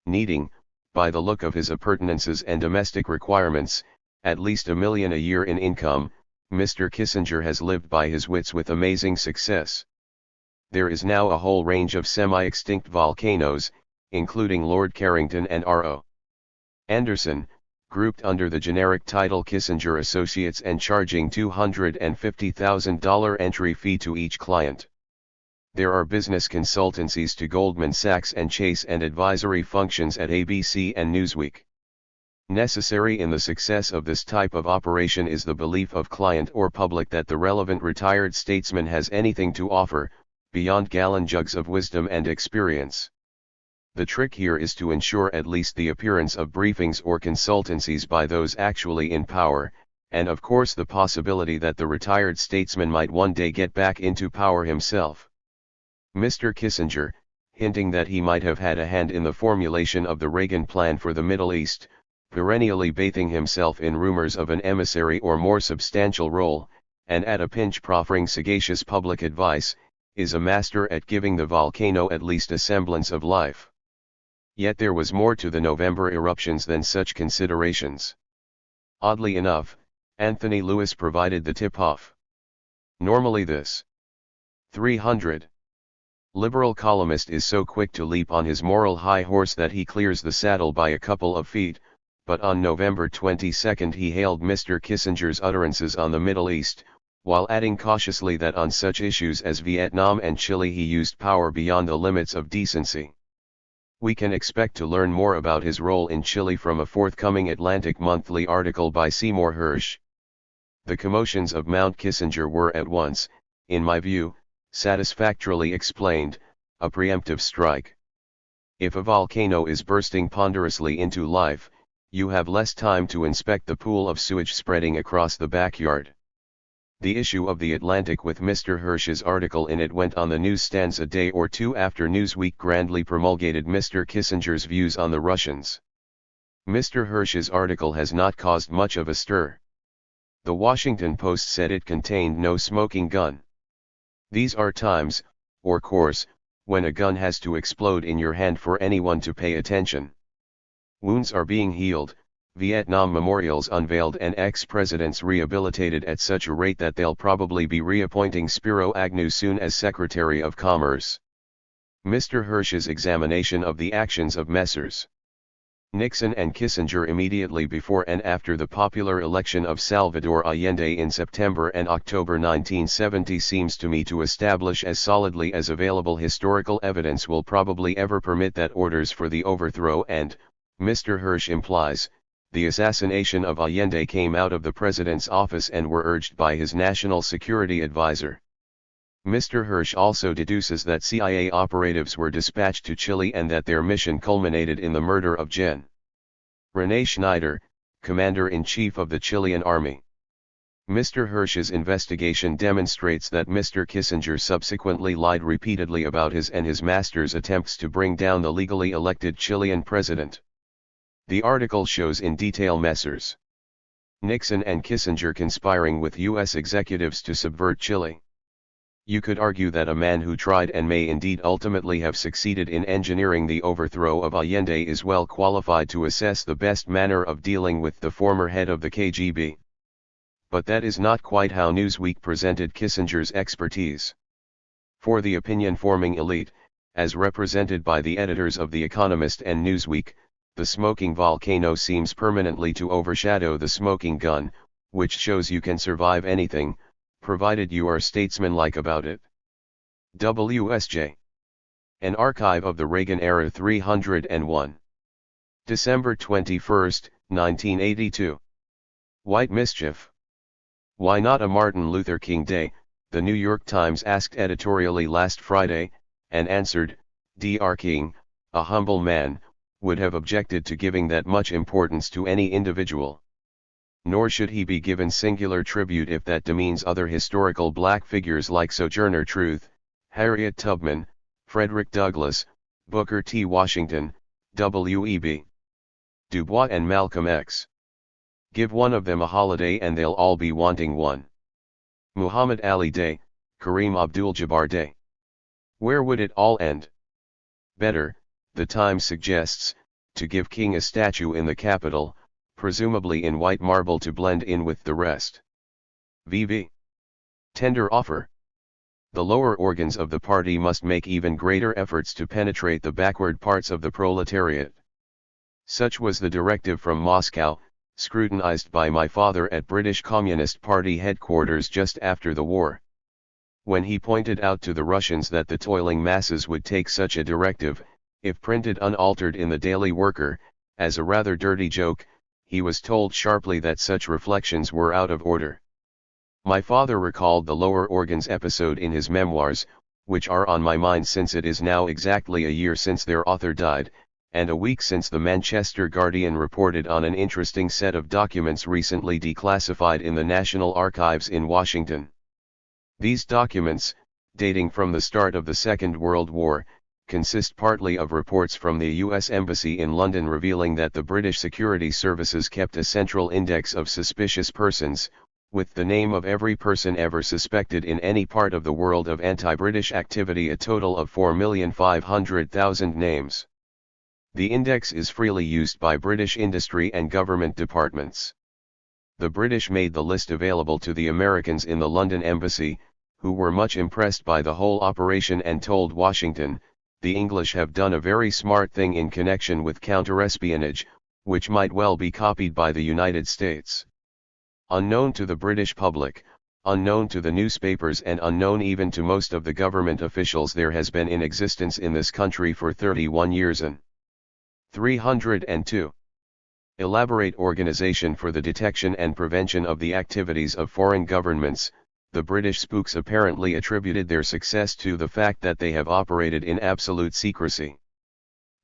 Needing, by the look of his appurtenances and domestic requirements, at least $1 million a year in income, Mr. Kissinger has lived by his wits with amazing success. There is now a whole range of semi-extinct volcanoes, including Lord Carrington and R.O. Anderson, grouped under the generic title Kissinger Associates and charging $250,000 entry fee to each client. There are business consultancies to Goldman Sachs and Chase and advisory functions at ABC and Newsweek. Necessary in the success of this type of operation is the belief of client or public that the relevant retired statesman has anything to offer, beyond gallon jugs of wisdom and experience. The trick here is to ensure at least the appearance of briefings or consultancies by those actually in power, and of course the possibility that the retired statesman might one day get back into power himself. Mr. Kissinger, hinting that he might have had a hand in the formulation of the Reagan Plan for the Middle East, perennially bathing himself in rumors of an emissary or more substantial role, and at a pinch proffering sagacious public advice, is a master at giving the volcano at least a semblance of life. Yet there was more to the November eruptions than such considerations. Oddly enough, Anthony Lewis provided the tip-off. Normally this 300 liberal columnist is so quick to leap on his moral high horse that he clears the saddle by a couple of feet, but on November 22 he hailed Mr. Kissinger's utterances on the Middle East, while adding cautiously that on such issues as Vietnam and Chile he used power beyond the limits of decency. We can expect to learn more about his role in Chile from a forthcoming Atlantic Monthly article by Seymour Hersh. The commotions of Mount Kissinger were at once, in my view, satisfactorily explained, a preemptive strike. If a volcano is bursting ponderously into life, you have less time to inspect the pool of sewage spreading across the backyard. The issue of the Atlantic with Mr. Hersh's article in it went on the newsstands a day or two after Newsweek grandly promulgated Mr. Kissinger's views on the Russians. Mr. Hersh's article has not caused much of a stir. The Washington Post said it contained no smoking gun. These are times, or course, when a gun has to explode in your hand for anyone to pay attention. Wounds are being healed, Vietnam memorials unveiled and ex-presidents rehabilitated at such a rate that they'll probably be reappointing Spiro Agnew soon as Secretary of Commerce. Mr. Hersh's examination of the actions of Messrs. Nixon and Kissinger immediately before and after the popular election of Salvador Allende in September and October 1970 seems to me to establish as solidly as available historical evidence will probably ever permit that orders for the overthrow and, Mr. Hersh implies, the assassination of Allende came out of the president's office and were urged by his national security advisor. Mr. Hersh also deduces that CIA operatives were dispatched to Chile and that their mission culminated in the murder of Gen. René Schneider, Commander-in-Chief of the Chilean Army. Mr. Hersh's investigation demonstrates that Mr. Kissinger subsequently lied repeatedly about his and his master's attempts to bring down the legally elected Chilean president. The article shows in detail Messrs. Nixon and Kissinger conspiring with U.S. executives to subvert Chile. You could argue that a man who tried and may indeed ultimately have succeeded in engineering the overthrow of Allende is well qualified to assess the best manner of dealing with the former head of the KGB. But that is not quite how Newsweek presented Kissinger's expertise. For the opinion-forming elite, as represented by the editors of The Economist and Newsweek, the smoking volcano seems permanently to overshadow the smoking gun, which shows you can survive anything, provided you are statesmanlike about it. WSJ. An archive of the Reagan era 301. December 21, 1982. White mischief. Why not a Martin Luther King Day? The New York Times asked editorially last Friday, and answered, Dr. King, a humble man, would have objected to giving that much importance to any individual. Nor should he be given singular tribute if that demeans other historical black figures like Sojourner Truth, Harriet Tubman, Frederick Douglass, Booker T. Washington, W.E.B. Du Bois and Malcolm X. Give one of them a holiday and they'll all be wanting one. Muhammad Ali Day, Kareem Abdul-Jabbar Day. Where would it all end? Better, the Times suggests, to give King a statue in the Capitol, presumably in white marble to blend in with the rest. VV. Tender offer. The lower organs of the party must make even greater efforts to penetrate the backward parts of the proletariat. Such was the directive from Moscow, scrutinized by my father at British Communist Party headquarters just after the war. When he pointed out to the Russians that the toiling masses would take such a directive, if printed unaltered in the Daily Worker, as a rather dirty joke, he was told sharply that such reflections were out of order. My father recalled the lower organs episode in his memoirs, which are on my mind since it is now exactly a year since their author died, and a week since the Manchester Guardian reported on an interesting set of documents recently declassified in the National Archives in Washington. These documents, dating from the start of the Second World War, consist partly of reports from the U.S. Embassy in London revealing that the British security services kept a central index of suspicious persons, with the name of every person ever suspected in any part of the world of anti-British activity, a total of 4,500,000 names. The index is freely used by British industry and government departments. The British made the list available to the Americans in the London Embassy, who were much impressed by the whole operation and told Washington, "The English have done a very smart thing in connection with counter-espionage, which might well be copied by the United States." Unknown to the British public, unknown to the newspapers, and unknown even to most of the government officials, there has been in existence in this country for 31 years an 302. Elaborate organization for the detection and prevention of the activities of foreign governments. The British spooks apparently attributed their success to the fact that they have operated in absolute secrecy.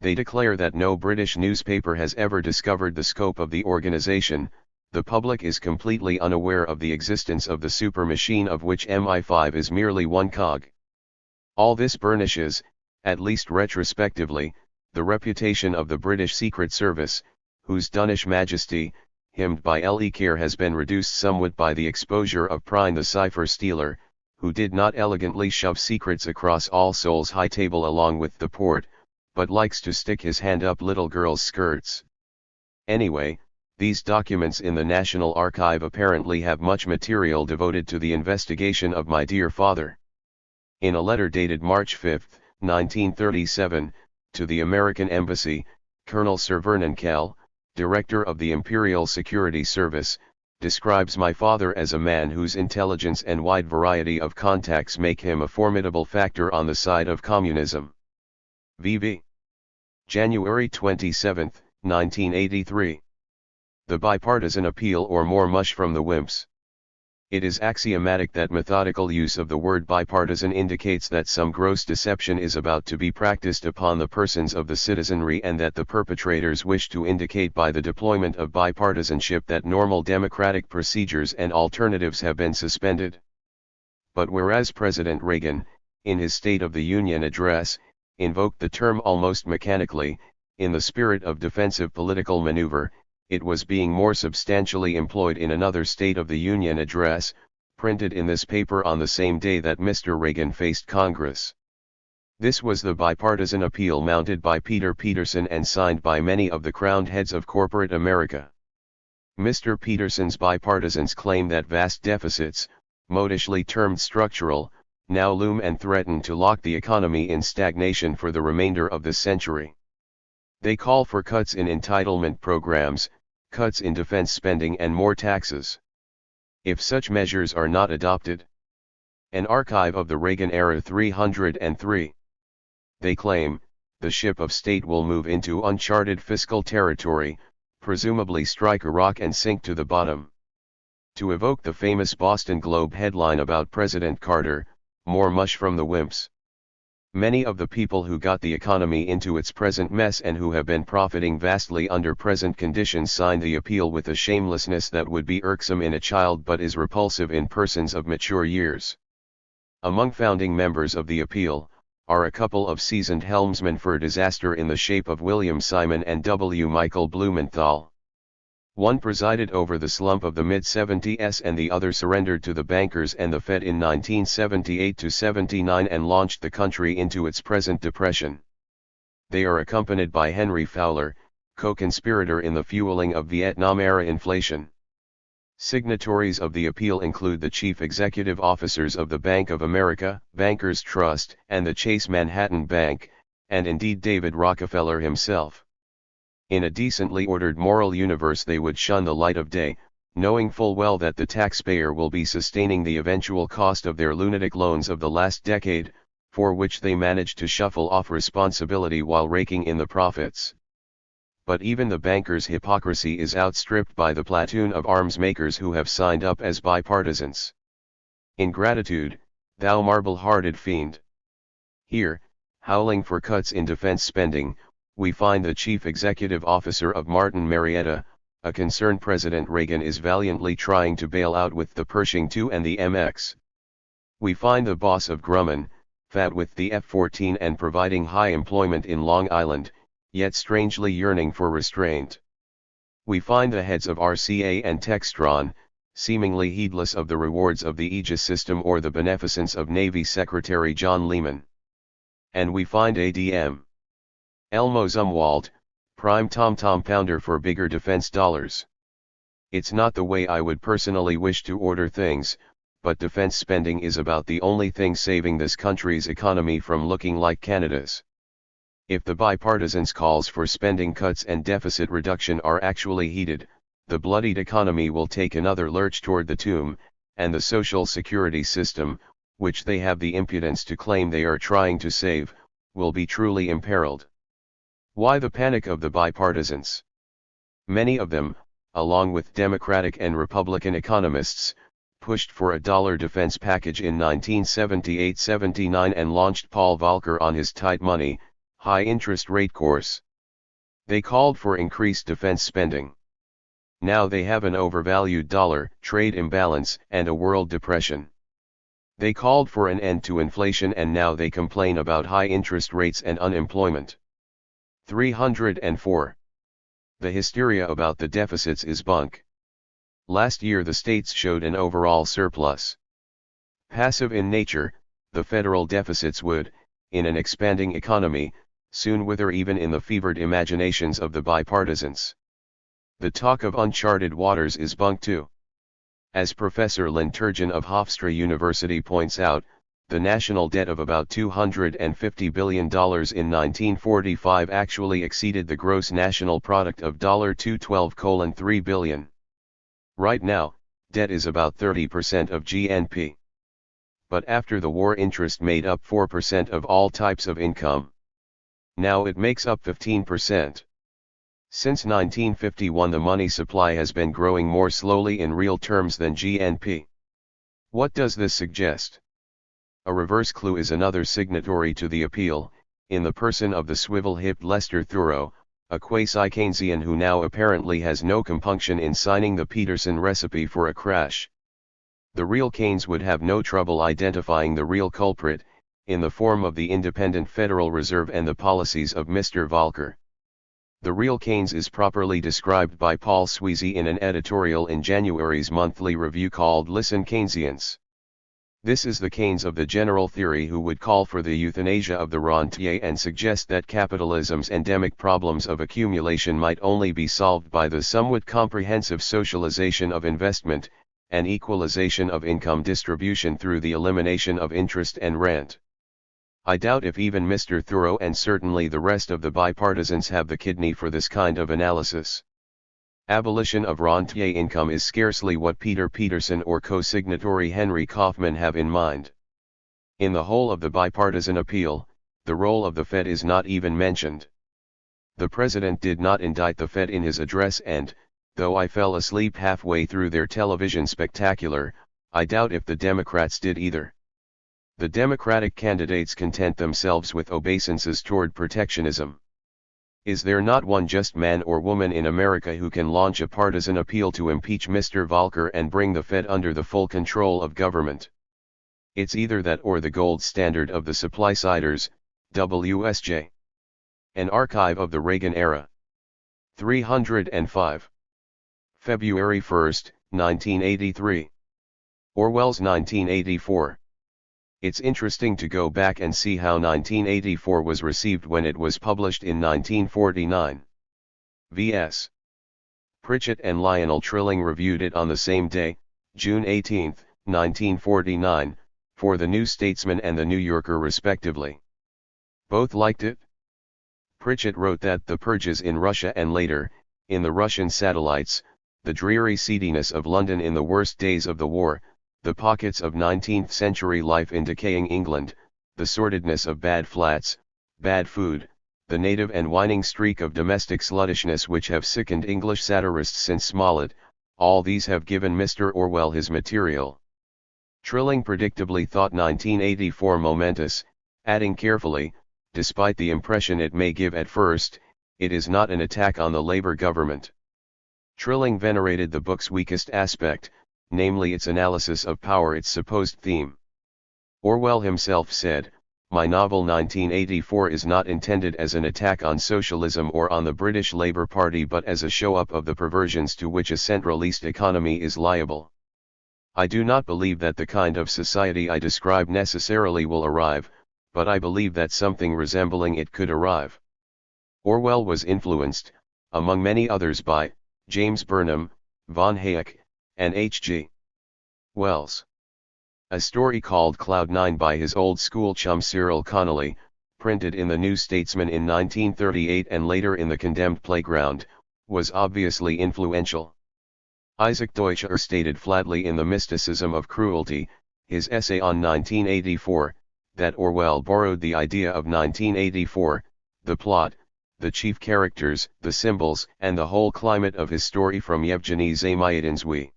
They declare that no British newspaper has ever discovered the scope of the organization. The public is completely unaware of the existence of the super machine of which MI5 is merely one cog. All this burnishes, at least retrospectively, the reputation of the British Secret Service, whose Danish Majesty, hymned by Le Care, has been reduced somewhat by the exposure of Prine the cipher stealer, who did not elegantly shove secrets across All Souls' high table along with the port, but likes to stick his hand up little girls' skirts. Anyway, these documents in the National Archive apparently have much material devoted to the investigation of my dear father. In a letter dated March 5, 1937, to the American Embassy, Colonel Sir Vernon Kell, Director of the Imperial Security Service, describes my father as a man whose intelligence and wide variety of contacts make him a formidable factor on the side of communism. VV. January 27, 1983. The bipartisan appeal, or more mush from the wimps. It is axiomatic that methodical use of the word bipartisan indicates that some gross deception is about to be practiced upon the persons of the citizenry, and that the perpetrators wish to indicate by the deployment of bipartisanship that normal democratic procedures and alternatives have been suspended. But whereas President Reagan, in his State of the Union address, invoked the term almost mechanically, in the spirit of defensive political maneuver, it was being more substantially employed in another State of the Union address, printed in this paper on the same day that Mr. Reagan faced Congress. This was the bipartisan appeal mounted by Peter Peterson and signed by many of the crowned heads of corporate America. Mr. Peterson's bipartisans claim that vast deficits, modishly termed structural, now loom and threaten to lock the economy in stagnation for the remainder of this century. They call for cuts in entitlement programs, cuts in defense spending, and more taxes. If such measures are not adopted, an archive of the Reagan era 303. They claim, the ship of state will move into uncharted fiscal territory, presumably strike a rock and sink to the bottom. To evoke the famous Boston Globe headline about President Carter, more mush from the wimps. Many of the people who got the economy into its present mess and who have been profiting vastly under present conditions signed the appeal with a shamelessness that would be irksome in a child but is repulsive in persons of mature years. Among founding members of the appeal, are a couple of seasoned helmsmen for disaster in the shape of William Simon and W. Michael Blumenthal. One presided over the slump of the mid-70s and the other surrendered to the bankers and the Fed in 1978-79 and launched the country into its present depression. They are accompanied by Henry Fowler, co-conspirator in the fueling of Vietnam-era inflation. Signatories of the appeal include the chief executive officers of the Bank of America, Bankers Trust, and the Chase Manhattan Bank, and indeed David Rockefeller himself. In a decently ordered moral universe they would shun the light of day, knowing full well that the taxpayer will be sustaining the eventual cost of their lunatic loans of the last decade, for which they managed to shuffle off responsibility while raking in the profits. But even the bankers' hypocrisy is outstripped by the platoon of arms makers who have signed up as bipartisans. Ingratitude, thou marble-hearted fiend! Here, howling for cuts in defense spending, we find the chief executive officer of Martin Marietta, a concerned President Reagan is valiantly trying to bail out with the Pershing II and the MX. We find the boss of Grumman, fat with the F-14 and providing high employment in Long Island, yet strangely yearning for restraint. We find the heads of RCA and Textron, seemingly heedless of the rewards of the Aegis system or the beneficence of Navy Secretary John Lehman. And we find ADM. Elmo Zumwalt, prime tom-tom pounder for bigger defense dollars. It's not the way I would personally wish to order things, but defense spending is about the only thing saving this country's economy from looking like Canada's. If the bipartisans' calls for spending cuts and deficit reduction are actually heeded, the bloodied economy will take another lurch toward the tomb, and the social security system, which they have the impudence to claim they are trying to save, will be truly imperiled. Why the panic of the bipartisans? Many of them, along with Democratic and Republican economists, pushed for a dollar defense package in 1978-79 and launched Paul Volcker on his tight money, high interest rate course. They called for increased defense spending. Now they have an overvalued dollar, trade imbalance, and a world depression. They called for an end to inflation and now they complain about high interest rates and unemployment. 304. The hysteria about the deficits is bunk. Last year the states showed an overall surplus. Passive in nature, the federal deficits would, in an expanding economy, soon wither even in the fevered imaginations of the bipartisans. The talk of uncharted waters is bunk too. As Professor Lynn Turgeon of Hofstra University points out, the national debt of about $250 billion in 1945 actually exceeded the gross national product of $212.3 billion. Right now, debt is about 30% of GNP. But after the war, interest made up 4% of all types of income. Now it makes up 15%. Since 1951 the money supply has been growing more slowly in real terms than GNP. What does this suggest? A reverse clue is another signatory to the appeal, in the person of the swivel-hipped Lester Thurow, a quasi-Keynesian who now apparently has no compunction in signing the Peterson recipe for a crash. The real Keynes would have no trouble identifying the real culprit, in the form of the independent Federal Reserve and the policies of Mr. Volcker. The real Keynes is properly described by Paul Sweezy in an editorial in January's monthly review called Listen Keynesians. This is the Keynes of the general theory who would call for the euthanasia of the rentier and suggest that capitalism's endemic problems of accumulation might only be solved by the somewhat comprehensive socialization of investment, and equalization of income distribution through the elimination of interest and rent. I doubt if even Mr. Thurow and certainly the rest of the bipartisans have the kidney for this kind of analysis. Abolition of rentier income is scarcely what Peter Peterson or co-signatory Henry Kaufman have in mind. In the whole of the bipartisan appeal, the role of the Fed is not even mentioned. The president did not indict the Fed in his address and, though I fell asleep halfway through their television spectacular, I doubt if the Democrats did either. The Democratic candidates content themselves with obeisances toward protectionism. Is there not one just man or woman in America who can launch a partisan appeal to impeach Mr. Volcker and bring the Fed under the full control of government? It's either that or the gold standard of the supply-siders, WSJ. An archive of the Reagan era. 305. February 1, 1983. Orwell's 1984. It's interesting to go back and see how 1984 was received when it was published in 1949. V.S. Pritchett and Lionel Trilling reviewed it on the same day, June 18, 1949, for The New Statesman and The New Yorker respectively. Both liked it. Pritchett wrote that the purges in Russia and later, in the Russian satellites, the dreary seediness of London in the worst days of the war, the pockets of 19th-century life in decaying England, the sordidness of bad flats, bad food, the native and whining streak of domestic sluttishness which have sickened English satirists since Smollett, all these have given Mr. Orwell his material. Trilling predictably thought 1984 momentous, adding carefully, despite the impression it may give at first, it is not an attack on the Labour government. Trilling venerated the book's weakest aspect, namely its analysis of power, its supposed theme. Orwell himself said, "My novel 1984 is not intended as an attack on socialism or on the British Labour Party but as a show-up of the perversions to which a centralist economy is liable. I do not believe that the kind of society I describe necessarily will arrive, but I believe that something resembling it could arrive." Orwell was influenced, among many others, by James Burnham, von Hayek, and H.G. Wells. A story called Cloud 9 by his old school chum Cyril Connolly, printed in the New Statesman in 1938 and later in The Condemned Playground, was obviously influential. Isaac Deutscher stated flatly in The Mysticism of Cruelty, his essay on 1984, that Orwell borrowed the idea of 1984, the plot, the chief characters, the symbols, and the whole climate of his story from Yevgeny Zamyatin's We.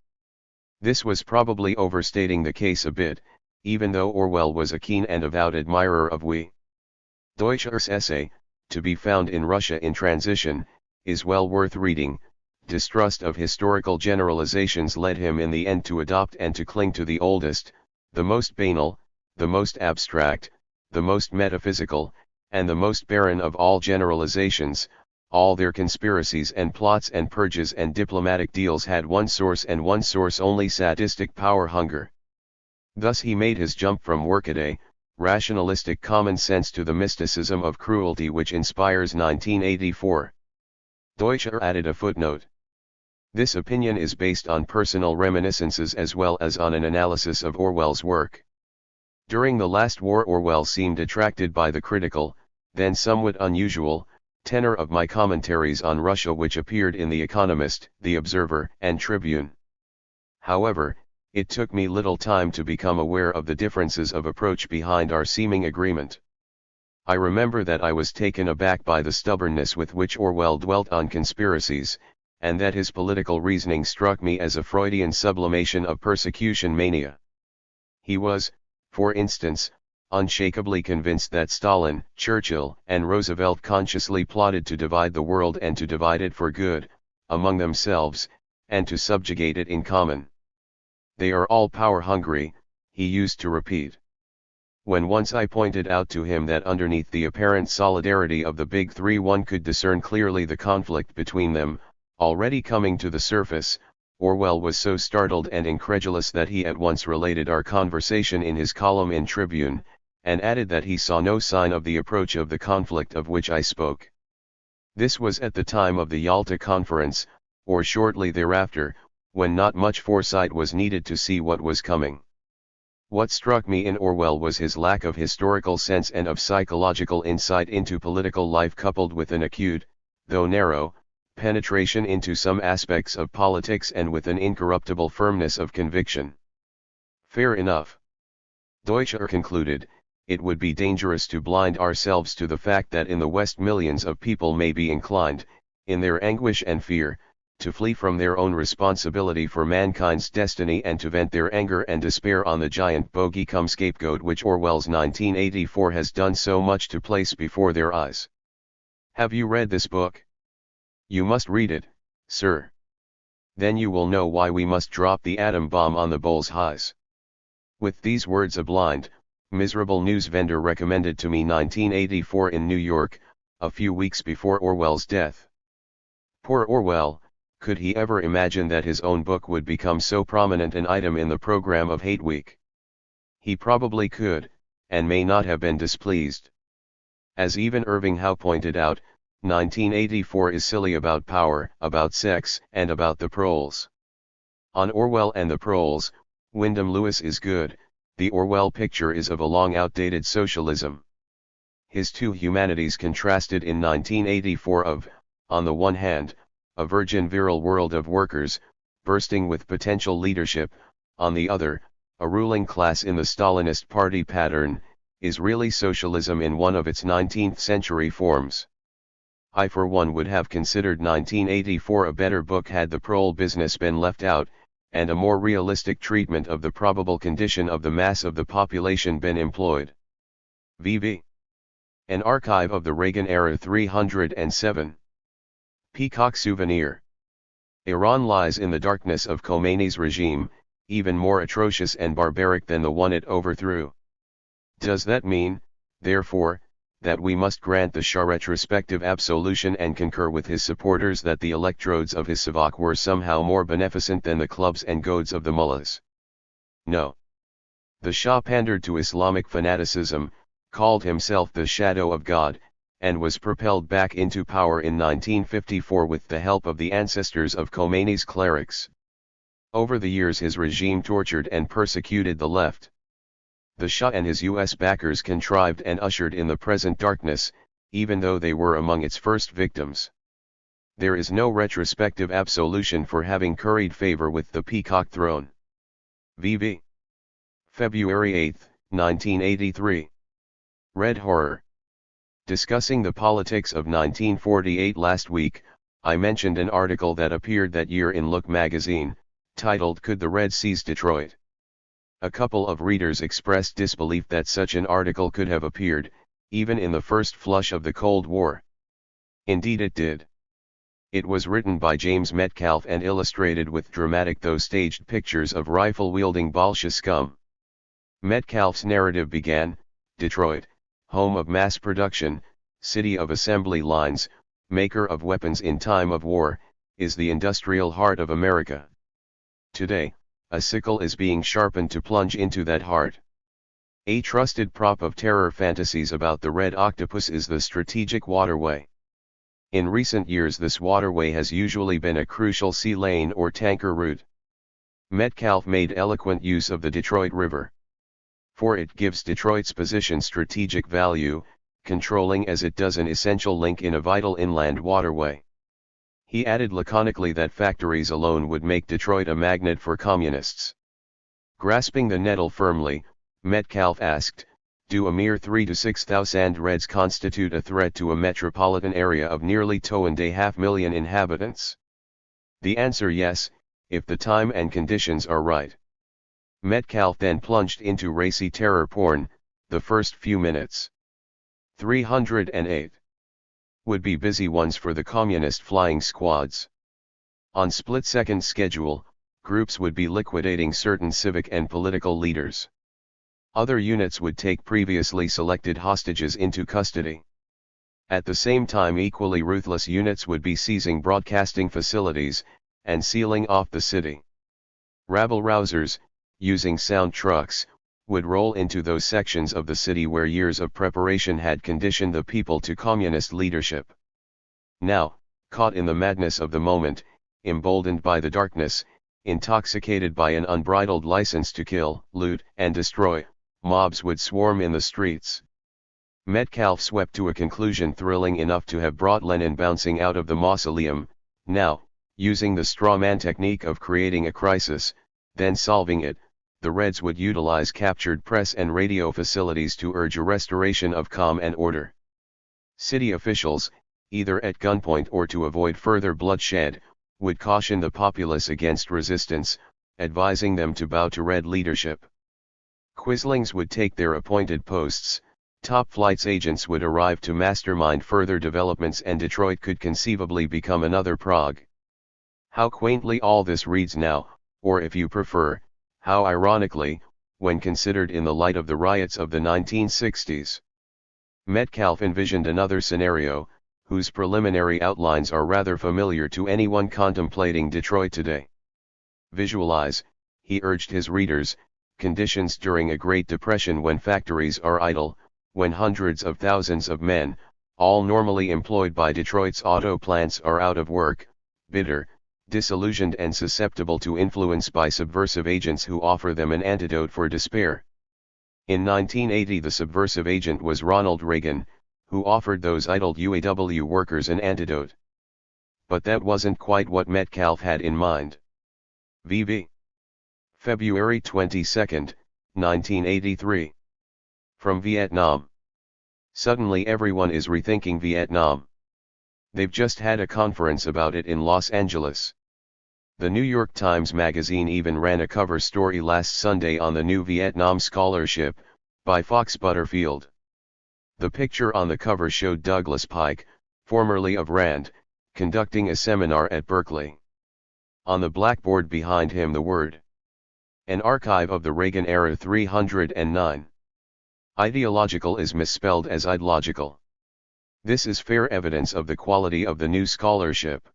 This was probably overstating the case a bit, even though Orwell was a keen and avowed admirer of We. Deutscher's essay, to be found in Russia in Transition, is well worth reading. Distrust of historical generalizations led him in the end to adopt and to cling to the oldest, the most banal, the most abstract, the most metaphysical, and the most barren of all generalizations. All their conspiracies and plots and purges and diplomatic deals had one source and one source only: sadistic power hunger. Thus he made his jump from workaday, rationalistic common sense to the mysticism of cruelty which inspires 1984. Deutscher added a footnote. This opinion is based on personal reminiscences as well as on an analysis of Orwell's work. During the last war, Orwell seemed attracted by the critical, then somewhat unusual, tenor of my commentaries on Russia which appeared in The Economist, The Observer, and Tribune. However, it took me little time to become aware of the differences of approach behind our seeming agreement. I remember that I was taken aback by the stubbornness with which Orwell dwelt on conspiracies, and that his political reasoning struck me as a Freudian sublimation of persecution mania. He was, for instance, unshakably convinced that Stalin, Churchill, and Roosevelt consciously plotted to divide the world and to divide it for good, among themselves, and to subjugate it in common. They are all power-hungry, he used to repeat. When once I pointed out to him that underneath the apparent solidarity of the Big Three one could discern clearly the conflict between them, already coming to the surface, Orwell was so startled and incredulous that he at once related our conversation in his column in Tribune, and added that he saw no sign of the approach of the conflict of which I spoke. This was at the time of the Yalta Conference, or shortly thereafter, when not much foresight was needed to see what was coming. What struck me in Orwell was his lack of historical sense and of psychological insight into political life, coupled with an acute, though narrow, penetration into some aspects of politics and with an incorruptible firmness of conviction. Fair enough. Deutscher concluded, it would be dangerous to blind ourselves to the fact that in the West millions of people may be inclined, in their anguish and fear, to flee from their own responsibility for mankind's destiny and to vent their anger and despair on the giant bogey-cum scapegoat which Orwell's 1984 has done so much to place before their eyes. Have you read this book? You must read it, sir. Then you will know why we must drop the atom bomb on the bull's highs. With these words, a blind, miserable news vendor recommended to me 1984 in New York, a few weeks before Orwell's death. Poor Orwell, could he ever imagine that his own book would become so prominent an item in the program of Hate Week? He probably could, and may not have been displeased. As even Irving Howe pointed out, 1984 is silly about power, about sex, and about the proles. On Orwell and the proles, Wyndham Lewis is good. The Orwell picture is of a long outdated socialism. His two humanities contrasted in 1984 of, on the one hand, a virgin virile world of workers, bursting with potential leadership, on the other, a ruling class in the Stalinist party pattern, is really socialism in one of its 19th century forms. I for one would have considered 1984 a better book had the prole business been left out, and a more realistic treatment of the probable condition of the mass of the population been employed. VV. An archive of the Reagan era 307. Peacock souvenir. Iran lies in the darkness of Khomeini's regime, even more atrocious and barbaric than the one it overthrew. Does that mean, therefore, that we must grant the Shah retrospective absolution and concur with his supporters that the electrodes of his savak were somehow more beneficent than the clubs and goads of the mullahs? No. The Shah pandered to Islamic fanaticism, called himself the shadow of God, and was propelled back into power in 1954 with the help of the ancestors of Khomeini's clerics. Over the years his regime tortured and persecuted the left. The Shah and his US backers contrived and ushered in the present darkness, even though they were among its first victims. There is no retrospective absolution for having curried favor with the Peacock throne. VV. February 8, 1983. Red Horror. Discussing the politics of 1948 last week, I mentioned an article that appeared that year in Look magazine, titled "Could the Reds Seize Detroit?" A couple of readers expressed disbelief that such an article could have appeared, even in the first flush of the Cold War. Indeed it did. It was written by James Metcalfe and illustrated with dramatic though staged pictures of rifle-wielding Bolshe scum. Metcalfe's narrative began, "Detroit, home of mass production, city of assembly lines, maker of weapons in time of war, is the industrial heart of America. Today, a sickle is being sharpened to plunge into that heart. A trusted prop of terror fantasies about the red octopus is the strategic waterway. In recent years this waterway has usually been a crucial sea lane or tanker route. Metcalfe made eloquent use of the Detroit River. For it gives Detroit's position strategic value, controlling as it does an essential link in a vital inland waterway." He added laconically that factories alone would make Detroit a magnet for communists. Grasping the nettle firmly, Metcalfe asked, "Do a mere 3,000 to 6,000 Reds constitute a threat to a metropolitan area of nearly 2.5 million inhabitants?" The answer: yes, if the time and conditions are right. Metcalfe then plunged into racy terror porn, the first few minutes. 308. Would be busy ones for the communist flying squads. On split-second schedule, groups would be liquidating certain civic and political leaders. Other units would take previously selected hostages into custody. At the same time equally ruthless units would be seizing broadcasting facilities, and sealing off the city. Rabble-rousers, using sound trucks, would roll into those sections of the city where years of preparation had conditioned the people to communist leadership. Now, caught in the madness of the moment, emboldened by the darkness, intoxicated by an unbridled license to kill, loot, and destroy, mobs would swarm in the streets. Metcalfe swept to a conclusion thrilling enough to have brought Lenin bouncing out of the mausoleum. Now, using the straw man technique of creating a crisis, then solving it, the Reds would utilize captured press and radio facilities to urge a restoration of calm and order. City officials, either at gunpoint or to avoid further bloodshed, would caution the populace against resistance, advising them to bow to Red leadership. Quislings would take their appointed posts, top flight's agents would arrive to mastermind further developments, and Detroit could conceivably become another Prague. How quaintly all this reads now, or if you prefer, how ironically, when considered in the light of the riots of the 1960s. Metcalfe envisioned another scenario, whose preliminary outlines are rather familiar to anyone contemplating Detroit today. Visualize, he urged his readers, conditions during a Great Depression when factories are idle, when hundreds of thousands of men, all normally employed by Detroit's auto plants, are out of work, bitter, disillusioned and susceptible to influence by subversive agents who offer them an antidote for despair. In 1980 the subversive agent was Ronald Reagan, who offered those idled UAW workers an antidote. But that wasn't quite what Metcalfe had in mind. VV. February 22, 1983. From Vietnam. Suddenly everyone is rethinking Vietnam. They've just had a conference about it in Los Angeles. The New York Times Magazine even ran a cover story last Sunday on the new Vietnam Scholarship, by Fox Butterfield. The picture on the cover showed Douglas Pike, formerly of RAND, conducting a seminar at Berkeley. On the blackboard behind him the word. An archive of the Reagan era 309. Ideological is misspelled as ideological. This is fair evidence of the quality of the new scholarship.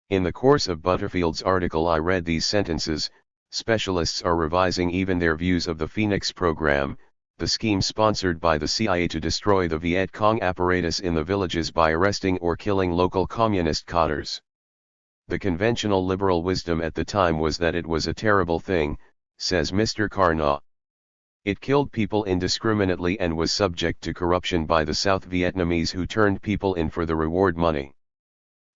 In the course of Butterfield's article I read these sentences: specialists are revising even their views of the Phoenix program, the scheme sponsored by the CIA to destroy the Viet Cong apparatus in the villages by arresting or killing local communist cadres. The conventional liberal wisdom at the time was that it was a terrible thing, says Mr. Carnot. It killed people indiscriminately and was subject to corruption by the South Vietnamese who turned people in for the reward money.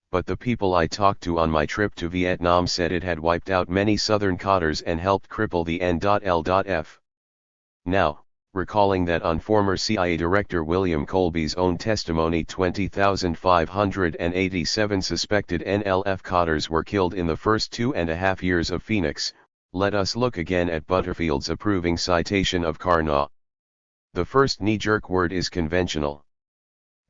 But the people I talked to on my trip to Vietnam said it had wiped out many Southern cadres and helped cripple the N.L.F. Now, recalling that on former CIA Director William Colby's own testimony 20,587 suspected NLF cadres were killed in the first 2.5 years of Phoenix, let us look again at Butterfield's approving citation of Carnot. The first knee-jerk word is conventional.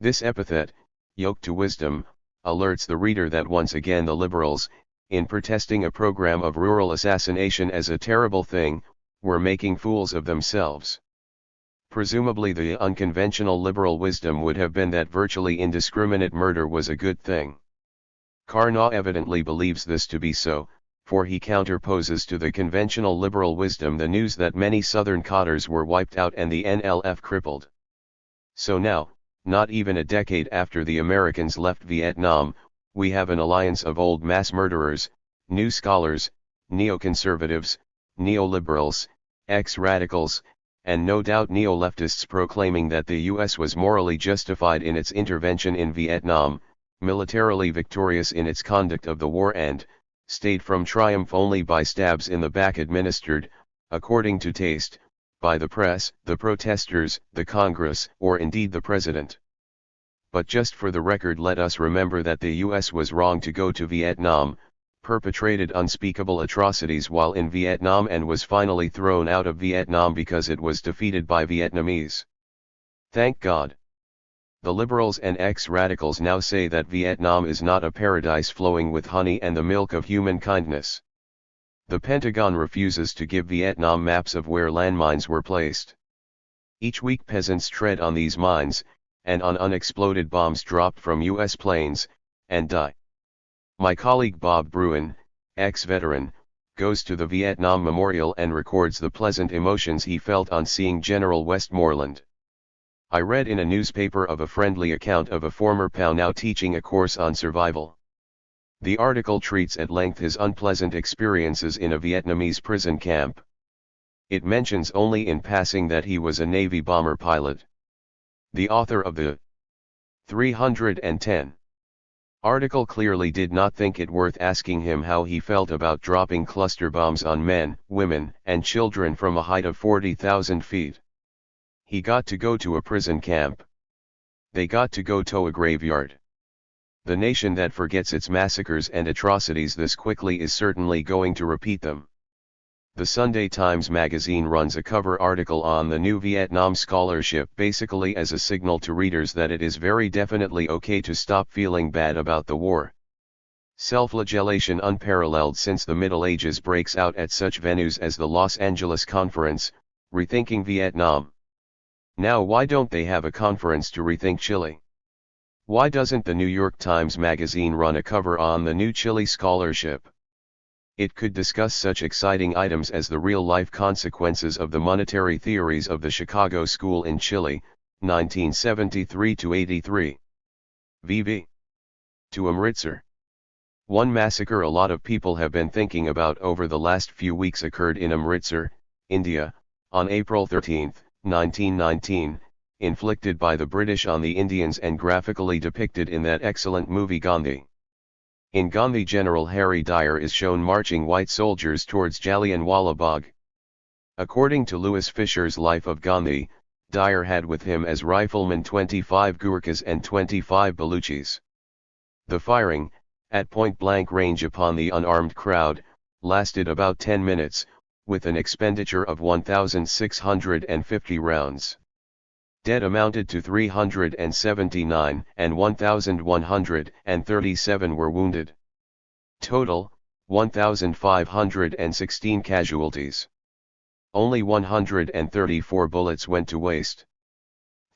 This epithet, yoked to wisdom, alerts the reader that once again the liberals, in protesting a program of rural assassination as a terrible thing, were making fools of themselves. Presumably the unconventional liberal wisdom would have been that virtually indiscriminate murder was a good thing. Carnot evidently believes this to be so, for he counterposes to the conventional liberal wisdom the news that many Southern cadres were wiped out and the NLF crippled. So now, not even a decade after the Americans left Vietnam, we have an alliance of old mass murderers, new scholars, neoconservatives, neoliberals, ex-radicals, and no doubt neo-leftists proclaiming that the US was morally justified in its intervention in Vietnam, militarily victorious in its conduct of the war and, stayed from triumph only by stabs in the back administered, according to taste, by the press, the protesters, the Congress, or indeed the President. But just for the record let us remember that the US was wrong to go to Vietnam, perpetrated unspeakable atrocities while in Vietnam and was finally thrown out of Vietnam because it was defeated by Vietnamese. Thank God. The liberals and ex-radicals now say that Vietnam is not a paradise flowing with honey and the milk of human kindness. The Pentagon refuses to give Vietnam maps of where landmines were placed. Each week peasants tread on these mines, and on unexploded bombs dropped from US planes, and die. My colleague Bob Bruin, ex-veteran, goes to the Vietnam Memorial and records the pleasant emotions he felt on seeing General Westmoreland. I read in a newspaper of a friendly account of a former POW now teaching a course on survival. The article treats at length his unpleasant experiences in a Vietnamese prison camp. It mentions only in passing that he was a Navy bomber pilot. The author of the 310 article clearly did not think it worth asking him how he felt about dropping cluster bombs on men, women, and children from a height of 40,000 feet. He got to go to a prison camp. They got to go to a graveyard. The nation that forgets its massacres and atrocities this quickly is certainly going to repeat them. The Sunday Times magazine runs a cover article on the new Vietnam scholarship basically as a signal to readers that it is very definitely okay to stop feeling bad about the war. Self-flagellation unparalleled since the Middle Ages breaks out at such venues as the Los Angeles Conference, Rethinking Vietnam. Now why don't they have a conference to rethink Chile? Why doesn't the New York Times magazine run a cover on the new Chile scholarship? It could discuss such exciting items as the real-life consequences of the monetary theories of the Chicago School in Chile, 1973-83. VV. To Amritsar. One massacre a lot of people have been thinking about over the last few weeks occurred in Amritsar, India, on April 13, 1919, inflicted by the British on the Indians and graphically depicted in that excellent movie Gandhi. In Gandhi, General Harry Dyer is shown marching white soldiers towards Jallianwala Bagh. According to Louis Fisher's Life of Gandhi, Dyer had with him as riflemen 25 Gurkhas and 25 Baluchis. The firing, at point-blank range upon the unarmed crowd, lasted about 10 minutes, with an expenditure of 1,650 rounds. Dead amounted to 379 and 1,137 were wounded. Total, 1,516 casualties. Only 134 bullets went to waste.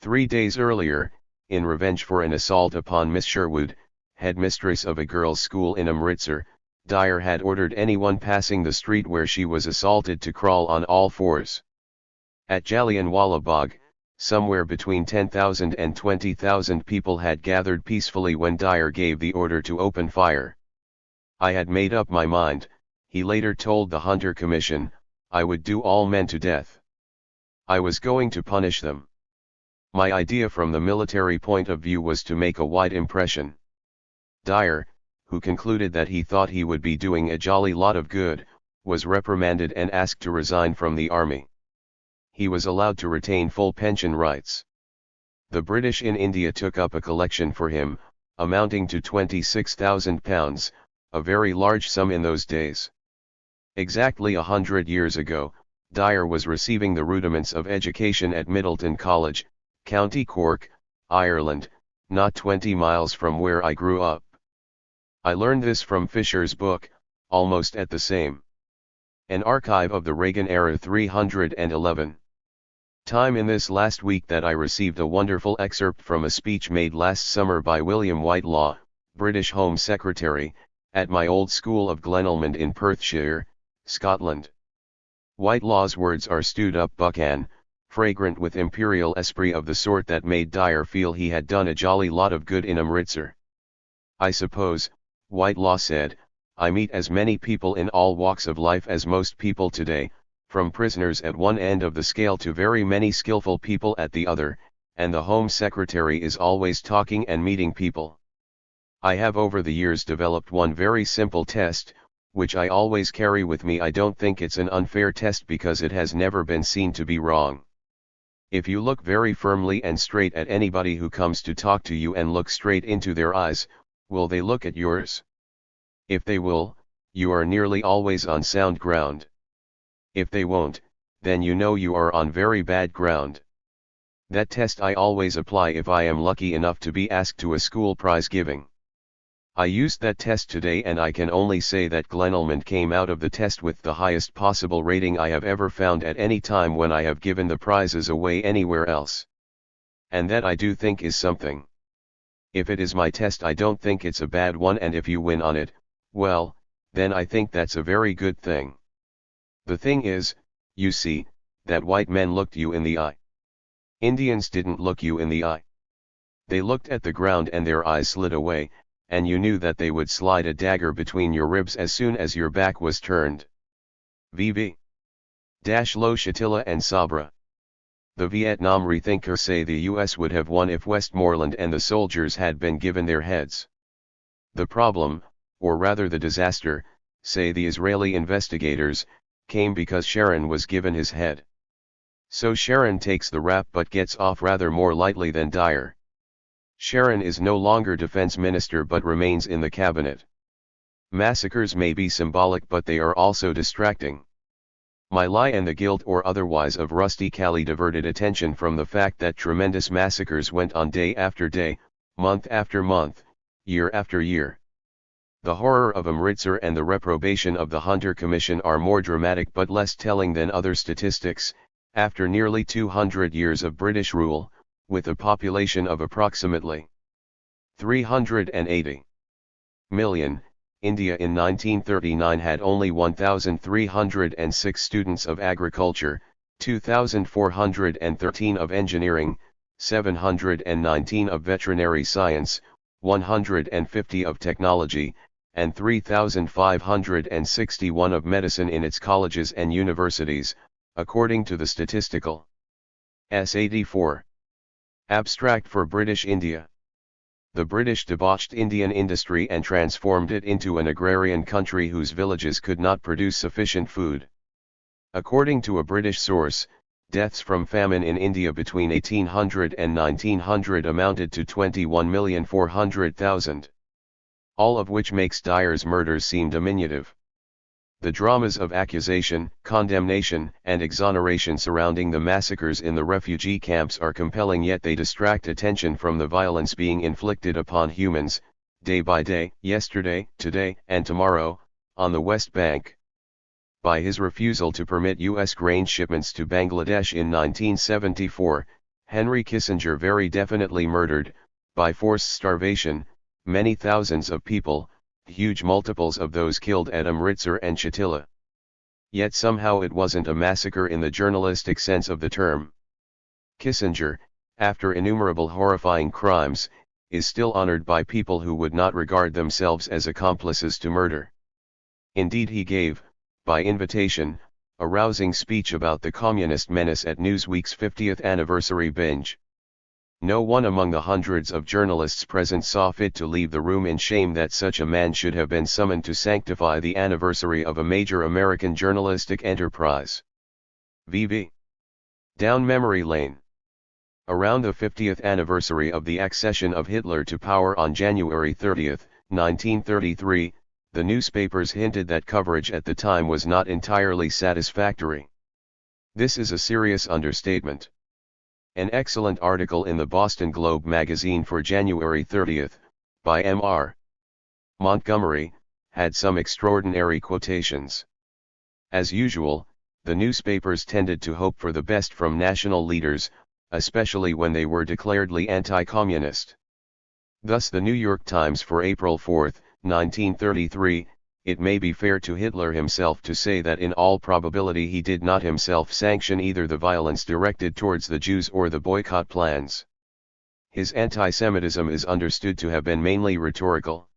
3 days earlier, in revenge for an assault upon Miss Sherwood, headmistress of a girls' school in Amritsar, Dyer had ordered anyone passing the street where she was assaulted to crawl on all fours. At Jallianwala Bagh, somewhere between 10,000 and 20,000 people had gathered peacefully when Dyer gave the order to open fire. I had made up my mind, he later told the Hunter Commission, I would do all men to death. I was going to punish them. My idea from the military point of view was to make a wide impression. Dyer, who concluded that he thought he would be doing a jolly lot of good, was reprimanded and asked to resign from the army. He was allowed to retain full pension rights. The British in India took up a collection for him, amounting to £26,000, a very large sum in those days. Exactly 100 years ago, Dyer was receiving the rudiments of education at Middleton College, County Cork, Ireland, not 20 miles from where I grew up. I learned this from Fisher's book, almost at the same. An archive of the Reagan era 311. Time in this last week that I received a wonderful excerpt from a speech made last summer by William Whitelaw, British Home Secretary, at my old school of Glenalmond in Perthshire, Scotland. Whitelaw's words are stewed up buccan, fragrant with imperial esprit of the sort that made Dyer feel he had done a jolly lot of good in Amritsar. I suppose, Whitelaw said, I meet as many people in all walks of life as most people today, from prisoners at one end of the scale to very many skillful people at the other, and the Home Secretary is always talking and meeting people. I have over the years developed one very simple test, which I always carry with me. I don't think it's an unfair test because it has never been seen to be wrong. If you look very firmly and straight at anybody who comes to talk to you and look straight into their eyes, will they look at yours? If they will, you are nearly always on sound ground. If they won't, then you know you are on very bad ground. That test I always apply if I am lucky enough to be asked to a school prize giving. I used that test today and I can only say that Glenalmond came out of the test with the highest possible rating I have ever found at any time when I have given the prizes away anywhere else. And that I do think is something. If it is my test I don't think it's a bad one, and if you win on it, well, then I think that's a very good thing. The thing is, you see, that white men looked you in the eye. Indians didn't look you in the eye. They looked at the ground and their eyes slid away, and you knew that they would slide a dagger between your ribs as soon as your back was turned. VV. Lo Shatila and Sabra. The Vietnam rethinkers say the US would have won if Westmoreland and the soldiers had been given their heads. The problem, or rather the disaster, say the Israeli investigators, came because Sharon was given his head. So Sharon takes the rap but gets off rather more lightly than Dyer. Sharon is no longer defense minister but remains in the cabinet. Massacres may be symbolic but they are also distracting. My lie and the guilt or otherwise of Rusty Cali diverted attention from the fact that tremendous massacres went on day after day, month after month, year after year. The horror of Amritsar and the reprobation of the Hunter Commission are more dramatic but less telling than other statistics. After nearly 200 years of British rule, with a population of approximately 380 million, India in 1939 had only 1,306 students of agriculture, 2,413 of engineering, 719 of veterinary science, 150 of technology, and 3,561 of medicine in its colleges and universities, according to the Statistical S84 Abstract for British India. The British debauched Indian industry and transformed it into an agrarian country whose villages could not produce sufficient food. According to a British source, deaths from famine in India between 1800 and 1900 amounted to 21,400,000. All of which makes Dyer's murders seem diminutive. The dramas of accusation, condemnation, and exoneration surrounding the massacres in the refugee camps are compelling, yet they distract attention from the violence being inflicted upon humans, day by day, yesterday, today, and tomorrow, on the West Bank. By his refusal to permit U.S. grain shipments to Bangladesh in 1974, Henry Kissinger very definitely murdered, by forced starvation, many thousands of people, huge multiples of those killed at Amritsar and Chatila. Yet somehow it wasn't a massacre in the journalistic sense of the term. Kissinger, after innumerable horrifying crimes, is still honored by people who would not regard themselves as accomplices to murder. Indeed, he gave, by invitation, a rousing speech about the communist menace at Newsweek's 50th anniversary binge. No one among the hundreds of journalists present saw fit to leave the room in shame that such a man should have been summoned to sanctify the anniversary of a major American journalistic enterprise. VV. Down memory lane. Around the 50th anniversary of the accession of Hitler to power on January 30, 1933, the newspapers hinted that coverage at the time was not entirely satisfactory. This is a serious understatement. An excellent article in the Boston Globe magazine for January 30, by M.R. Montgomery, had some extraordinary quotations. As usual, the newspapers tended to hope for the best from national leaders, especially when they were declaredly anti-communist. Thus the New York Times for April 4, 1933, it may be fair to Hitler himself to say that in all probability he did not himself sanction either the violence directed towards the Jews or the boycott plans. His anti-Semitism is understood to have been mainly rhetorical.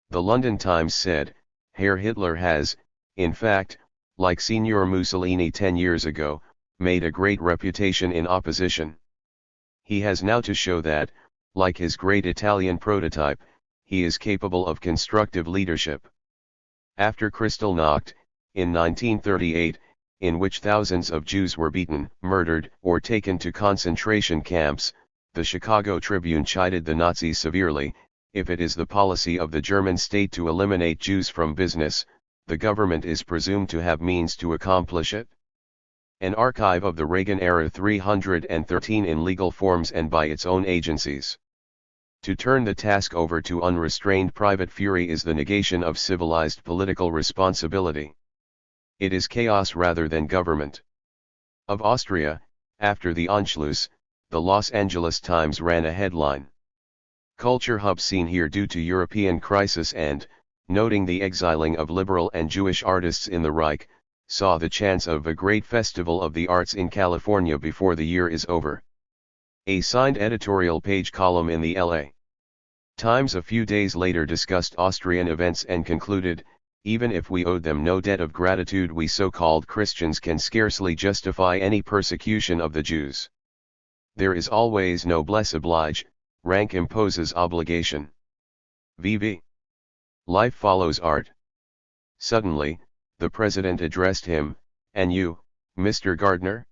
The London Times said, Herr Hitler has, in fact, like Signor Mussolini 10 years ago, made a great reputation in opposition. He has now to show that, like his great Italian prototype, he is capable of constructive leadership. After Kristallnacht, in 1938, in which thousands of Jews were beaten, murdered, or taken to concentration camps, the Chicago Tribune chided the Nazis severely. If it is the policy of the German state to eliminate Jews from business, the government is presumed to have means to accomplish it. An archive of the Reagan era 313 in legal forms and by its own agencies. To turn the task over to unrestrained private fury is the negation of civilized political responsibility. It is chaos rather than government. Of Austria, after the Anschluss, the Los Angeles Times ran a headline. Culture hub seen here due to European crisis and, noting the exiling of liberal and Jewish artists in the Reich, saw the chance of a great festival of the arts in California before the year is over. A signed editorial page column in the L.A. Times a few days later discussed Austrian events and concluded, even if we owed them no debt of gratitude, we so-called Christians can scarcely justify any persecution of the Jews. There is always noblesse oblige, rank imposes obligation. VV. Life follows art. Suddenly, the president addressed him, and you, Mr. Gardner?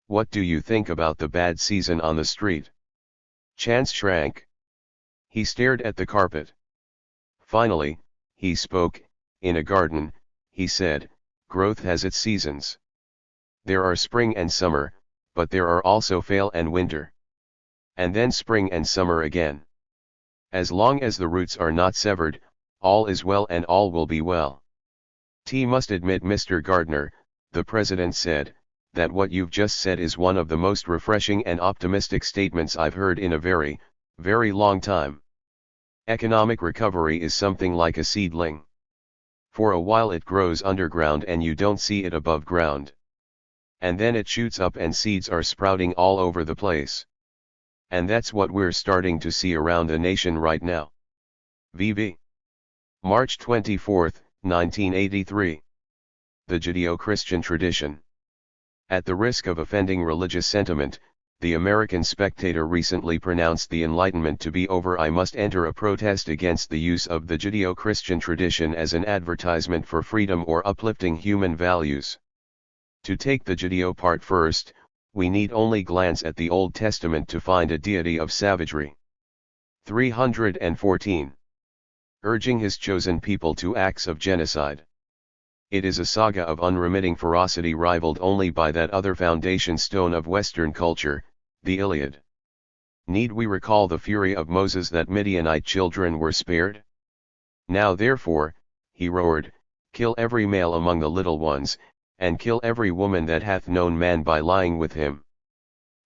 What do you think about the bad season on the street? Chance shrank. He stared at the carpet. Finally, he spoke. In a garden, he said, growth has its seasons. There are spring and summer, but there are also fall and winter. And then spring and summer again. As long as the roots are not severed, all is well and all will be well. T must admit, Mr. Gardner, the president said, that what you've just said is one of the most refreshing and optimistic statements I've heard in a very, very long time. Economic recovery is something like a seedling. For a while it grows underground and you don't see it above ground. And then it shoots up and seeds are sprouting all over the place. And that's what we're starting to see around the nation right now. VV. March 24, 1983. The Judeo-Christian tradition. At the risk of offending religious sentiment, the American Spectator recently pronounced the Enlightenment to be over. I must enter a protest against the use of the Judeo-Christian tradition as an advertisement for freedom or uplifting human values. To take the Judeo part first, we need only glance at the Old Testament to find a deity of savagery. 314. Urging his chosen people to acts of genocide. It is a saga of unremitting ferocity rivaled only by that other foundation stone of Western culture, the Iliad. Need we recall the fury of Moses that Midianite children were spared? Now therefore, he roared, kill every male among the little ones, and kill every woman that hath known man by lying with him.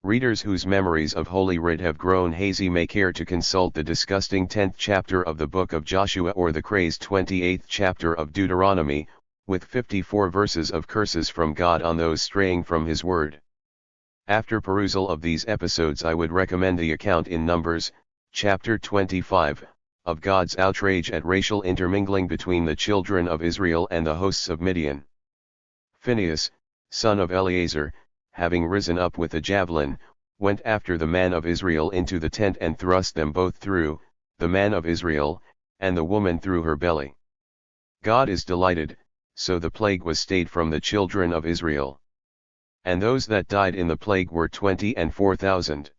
Readers whose memories of Holy Writ have grown hazy may care to consult the disgusting 10th chapter of the book of Joshua or the crazed 28th chapter of Deuteronomy, with 54 verses of curses from God on those straying from his word. After perusal of these episodes, I would recommend the account in Numbers, chapter 25, of God's outrage at racial intermingling between the children of Israel and the hosts of Midian. Phinehas, son of Eleazar, having risen up with a javelin, went after the man of Israel into the tent and thrust them both through, the man of Israel, and the woman through her belly. God is delighted, so the plague was stayed from the children of Israel. And those that died in the plague were 24,000.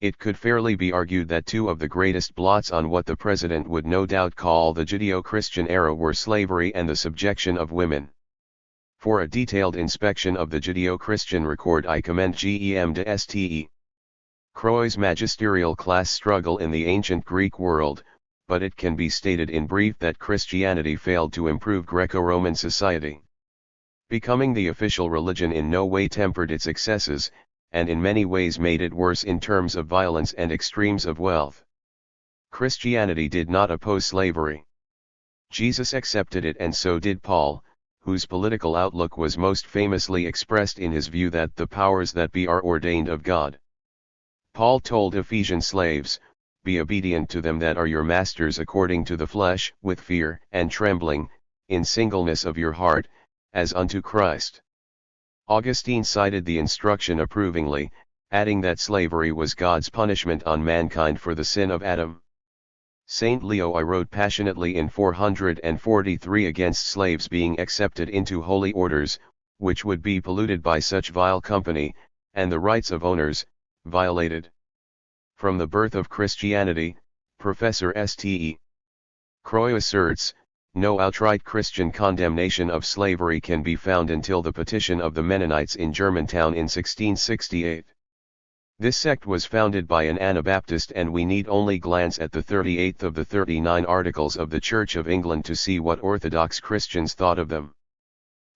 It could fairly be argued that two of the greatest blots on what the president would no doubt call the Judeo-Christian era were slavery and the subjection of women. For a detailed inspection of the Judeo-Christian record, I commend Gem de Ste. Croix's magisterial class struggle in the ancient Greek world, but it can be stated in brief that Christianity failed to improve Greco-Roman society. Becoming the official religion in no way tempered its excesses, and in many ways made it worse in terms of violence and extremes of wealth. Christianity did not oppose slavery. Jesus accepted it, and so did Paul, whose political outlook was most famously expressed in his view that the powers that be are ordained of God. Paul told Ephesian slaves, "Be obedient to them that are your masters according to the flesh, with fear and trembling, in singleness of your heart, as unto Christ." Augustine cited the instruction approvingly, adding that slavery was God's punishment on mankind for the sin of Adam. Saint Leo I wrote passionately in 443 against slaves being accepted into holy orders, which would be polluted by such vile company, and the rights of owners, violated. From the Birth of Christianity, Professor St. Croix asserts, no outright Christian condemnation of slavery can be found until the petition of the Mennonites in Germantown in 1668. This sect was founded by an Anabaptist, and we need only glance at the 38th of the 39 Articles of the Church of England to see what Orthodox Christians thought of them.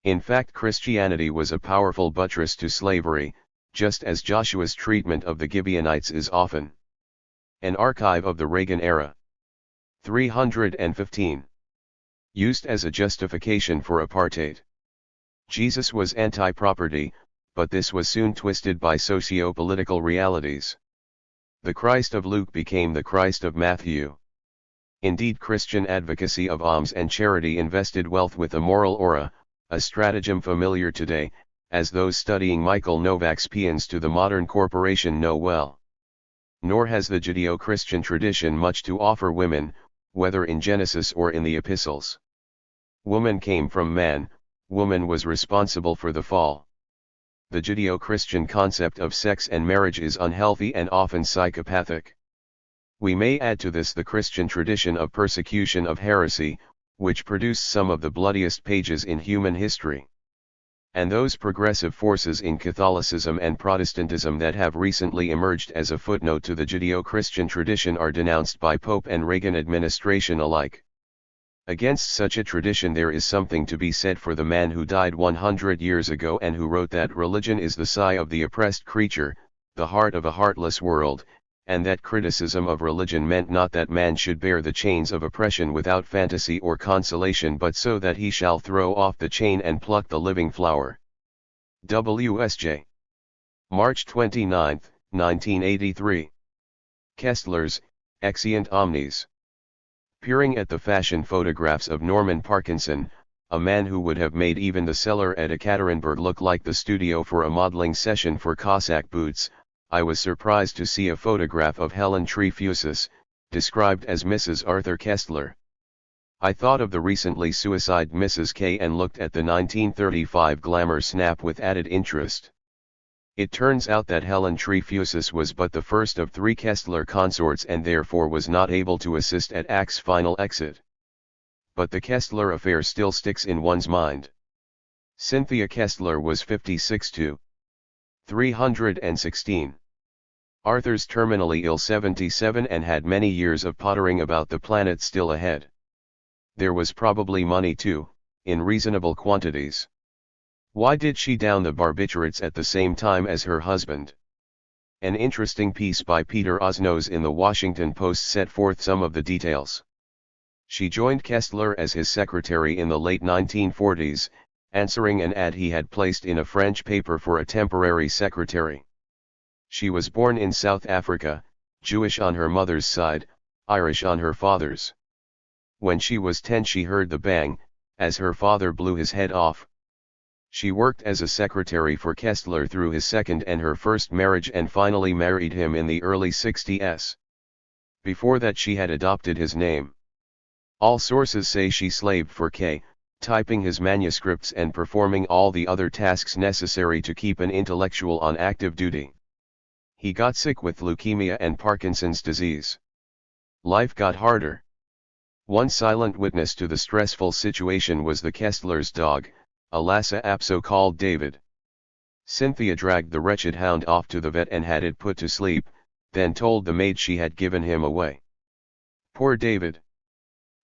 In fact, Christianity was a powerful buttress to slavery, just as Joshua's treatment of the Gibeonites is often. An archive of the Reagan era. 315. Used as a justification for apartheid. Jesus was anti-property, but this was soon twisted by socio-political realities. The Christ of Luke became the Christ of Matthew. Indeed, Christian advocacy of alms and charity invested wealth with a moral aura, a stratagem familiar today, as those studying Michael Novak's Paeans to the Modern Corporation know well. Nor has the Judeo-Christian tradition much to offer women, whether in Genesis or in the epistles. Woman came from man, woman was responsible for the fall. The Judeo-Christian concept of sex and marriage is unhealthy and often psychopathic. We may add to this the Christian tradition of persecution of heresy, which produced some of the bloodiest pages in human history. And those progressive forces in Catholicism and Protestantism that have recently emerged as a footnote to the Judeo-Christian tradition are denounced by Pope and Reagan administration alike. Against such a tradition there is something to be said for the man who died 100 years ago and who wrote that religion is the sigh of the oppressed creature, the heart of a heartless world, and that criticism of religion meant not that man should bear the chains of oppression without fantasy or consolation, but so that he shall throw off the chain and pluck the living flower. W.S.J. March 29, 1983. Kessler's, Exeunt Omnes. Peering at the fashion photographs of Norman Parkinson, a man who would have made even the cellar at Ekaterinburg look like the studio for a modeling session for Cossack boots, I was surprised to see a photograph of Helen Trefusis, described as Mrs. Arthur Kessler. I thought of the recently suicide Mrs. K and looked at the 1935 glamour snap with added interest. It turns out that Helen Trefusis was but the first of 3 Kessler consorts and therefore was not able to assist at Ack's final exit. but the Kessler affair still sticks in one's mind. Cynthia Kessler was 56 to 316. Arthur's terminally ill 77 and had many years of pottering about the planet still ahead. There was probably money too, in reasonable quantities. Why did she down the barbiturates at the same time as her husband? An interesting piece by Peter Osnos in the Washington Post set forth some of the details. She joined Kessler as his secretary in the late 1940s, answering an ad he had placed in a French paper for a temporary secretary. She was born in South Africa, Jewish on her mother's side, Irish on her father's. When she was 10 she heard the bang, as her father blew his head off. She worked as a secretary for Kessler through his second and her first marriage and finally married him in the early 60s. Before that she had adopted his name. All sources say she slaved for K, typing his manuscripts and performing all the other tasks necessary to keep an intellectual on active duty. He got sick with leukemia and Parkinson's disease. Life got harder. One silent witness to the stressful situation was the Kessler's dog, a Lhasa Apso called David. Cynthia dragged the wretched hound off to the vet and had it put to sleep, then told the maid she had given him away. Poor David.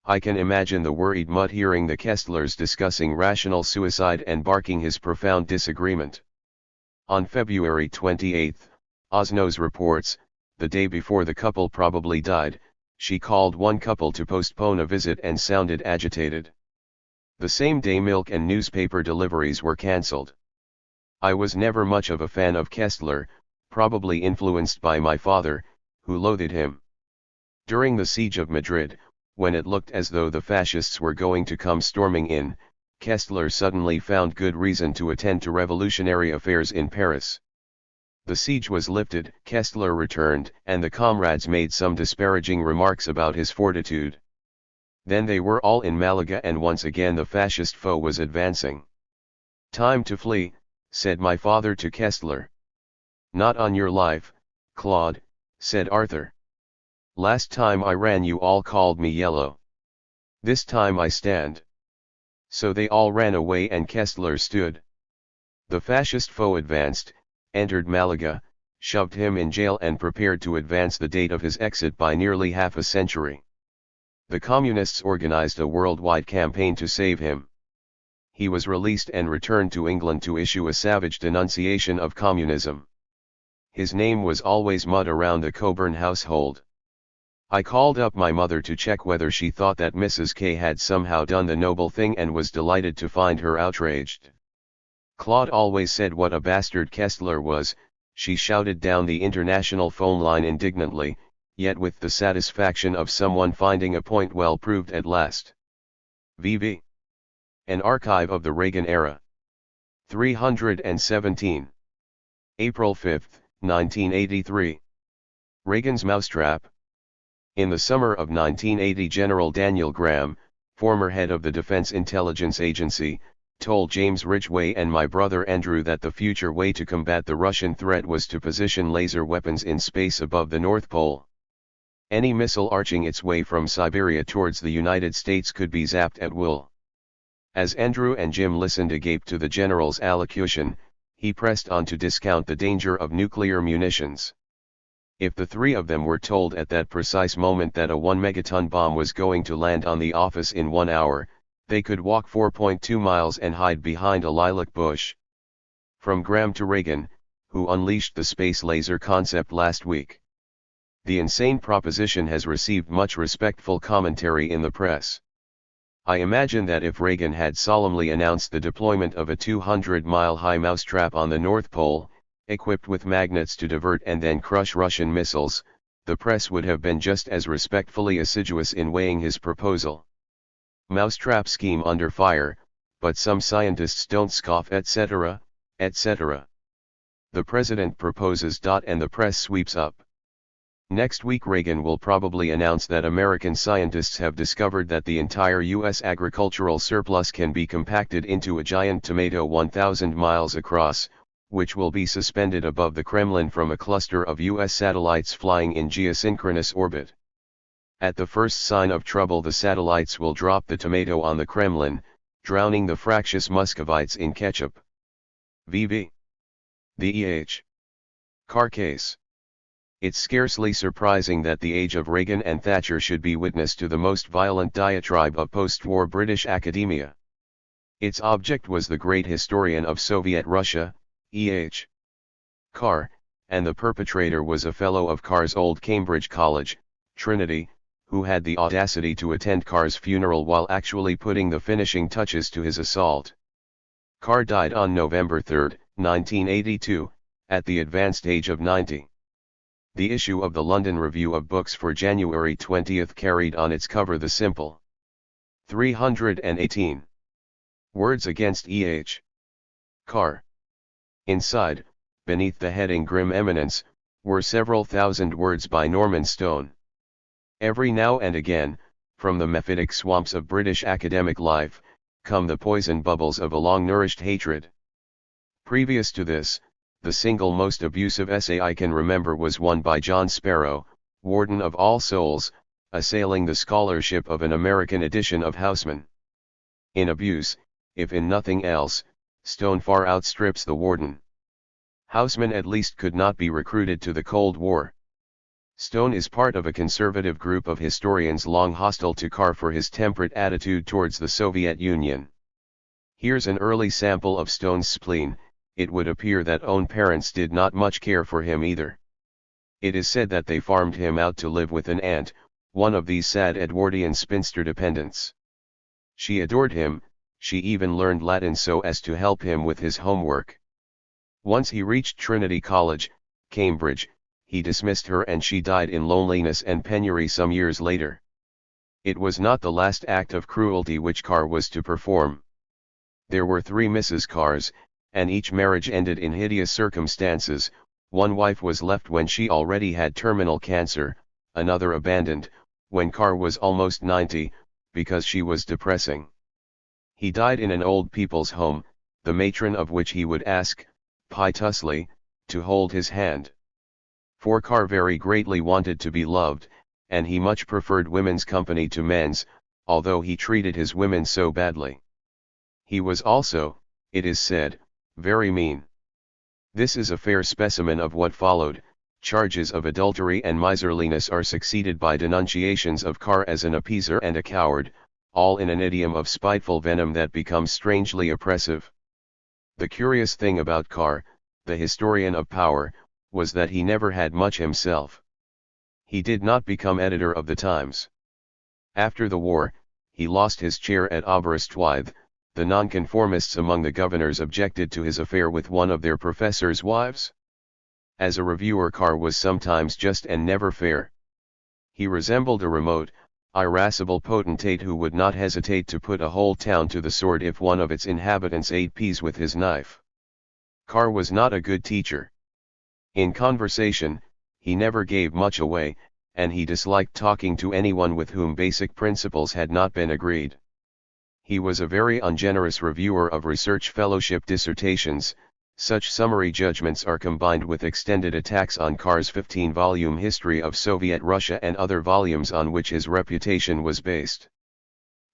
I can imagine the worried mutt hearing the Kesslers discussing rational suicide and barking his profound disagreement. On February 28, Osnos reports, the day before the couple probably died, she called one couple to postpone a visit and sounded agitated. The same day milk and newspaper deliveries were cancelled. I was never much of a fan of Kessler, probably influenced by my father, who loathed him. During the siege of Madrid, when it looked as though the fascists were going to come storming in, Kessler suddenly found good reason to attend to revolutionary affairs in Paris. The siege was lifted, Kessler returned, and the comrades made some disparaging remarks about his fortitude. Then they were all in Malaga and once again the fascist foe was advancing. "Time to flee," said my father to Kessler. "Not on your life, Claude," said Arthur. "Last time I ran you all called me yellow. This time I stand." So they all ran away and Kessler stood. The fascist foe advanced, entered Malaga, shoved him in jail and prepared to advance the date of his exit by nearly half a century. The communists organized a worldwide campaign to save him. He was released and returned to England to issue a savage denunciation of communism. His name was always mud around the Cockburn household. I called up my mother to check whether she thought that Mrs. K had somehow done the noble thing and was delighted to find her outraged. "Claude always said what a bastard Kessler was," she shouted down the international phone line indignantly, yet with the satisfaction of someone finding a point well proved at last. VV. An archive of the Reagan era. 317. April 5, 1983. Reagan's Mousetrap. In the summer of 1980, General Daniel Graham, former head of the Defense Intelligence Agency, told James Ridgway and my brother Andrew that the future way to combat the Russian threat was to position laser weapons in space above the North Pole. Any missile arching its way from Siberia towards the United States could be zapped at will. As Andrew and Jim listened agape to the general's allocution, he pressed on to discount the danger of nuclear munitions. If the three of them were told at that precise moment that a 1-megaton bomb was going to land on the office in 1 hour, they could walk 4.2 miles and hide behind a lilac bush. From Graham to Reagan, who unleashed the space laser concept last week. The insane proposition has received much respectful commentary in the press. I imagine that if Reagan had solemnly announced the deployment of a 200-mile-high mousetrap on the North Pole, equipped with magnets to divert and then crush Russian missiles, the press would have been just as respectfully assiduous in weighing his proposal. Mousetrap scheme under fire, but some scientists don't scoff, etc., etc. The president proposes. And the press sweeps up. Next week Reagan will probably announce that American scientists have discovered that the entire U.S. agricultural surplus can be compacted into a giant tomato 1,000 miles across, which will be suspended above the Kremlin from a cluster of U.S. satellites flying in geosynchronous orbit. At the first sign of trouble the satellites will drop the tomato on the Kremlin, drowning the fractious Muscovites in ketchup. VB. The E.H. Carr case. It's scarcely surprising that the age of Reagan and Thatcher should be witness to the most violent diatribe of post-war British academia. Its object was the great historian of Soviet Russia, E.H. Carr, and the perpetrator was a fellow of Carr's old Cambridge College, Trinity, who had the audacity to attend Carr's funeral while actually putting the finishing touches to his assault. Carr died on November 3, 1982, at the advanced age of 90. The issue of the London Review of Books for January 20 carried on its cover the simple 318 words against E.H. Carr. Inside, beneath the heading Grim Eminence, were several thousand words by Norman Stone. Every now and again, from the mephitic swamps of British academic life, come the poison bubbles of a long-nourished hatred. Previous to this, the single most abusive essay I can remember was one by John Sparrow, Warden of All Souls, assailing the scholarship of an American edition of Houseman. In abuse, if in nothing else, Stone far outstrips the Warden. Houseman at least could not be recruited to the Cold War. Stone is part of a conservative group of historians long hostile to Carr for his temperate attitude towards the Soviet Union. Here's an early sample of Stone's spleen. It would appear that own parents did not much care for him either. It is said that they farmed him out to live with an aunt, one of these sad Edwardian spinster dependents. She adored him, she even learned Latin so as to help him with his homework. Once he reached Trinity College, Cambridge, he dismissed her and she died in loneliness and penury some years later. It was not the last act of cruelty which Carr was to perform. There were 3 Mrs. Carrs, and each marriage ended in hideous circumstances. One wife was left when she already had terminal cancer, another abandoned, when Carr was almost 90, because she was depressing. He died in an old people's home, the matron of which he would ask, piteously, to hold his hand. For Carr very greatly wanted to be loved, and he much preferred women's company to men's, although he treated his women so badly. He was also, it is said, very mean. This is a fair specimen of what followed. Charges of adultery and miserliness are succeeded by denunciations of Carr as an appeaser and a coward, all in an idiom of spiteful venom that becomes strangely oppressive. The curious thing about Carr, the historian of power, was that he never had much himself. He did not become editor of the Times. After the war, he lost his chair at Aberystwyth. The nonconformists among the governors objected to his affair with one of their professors' wives. As a reviewer, Carr was sometimes just and never fair. He resembled a remote, irascible potentate who would not hesitate to put a whole town to the sword if one of its inhabitants ate peas with his knife. Carr was not a good teacher. In conversation, he never gave much away, and he disliked talking to anyone with whom basic principles had not been agreed. He was a very ungenerous reviewer of research fellowship dissertations. Such summary judgments are combined with extended attacks on Carr's 15-volume history of Soviet Russia and other volumes on which his reputation was based.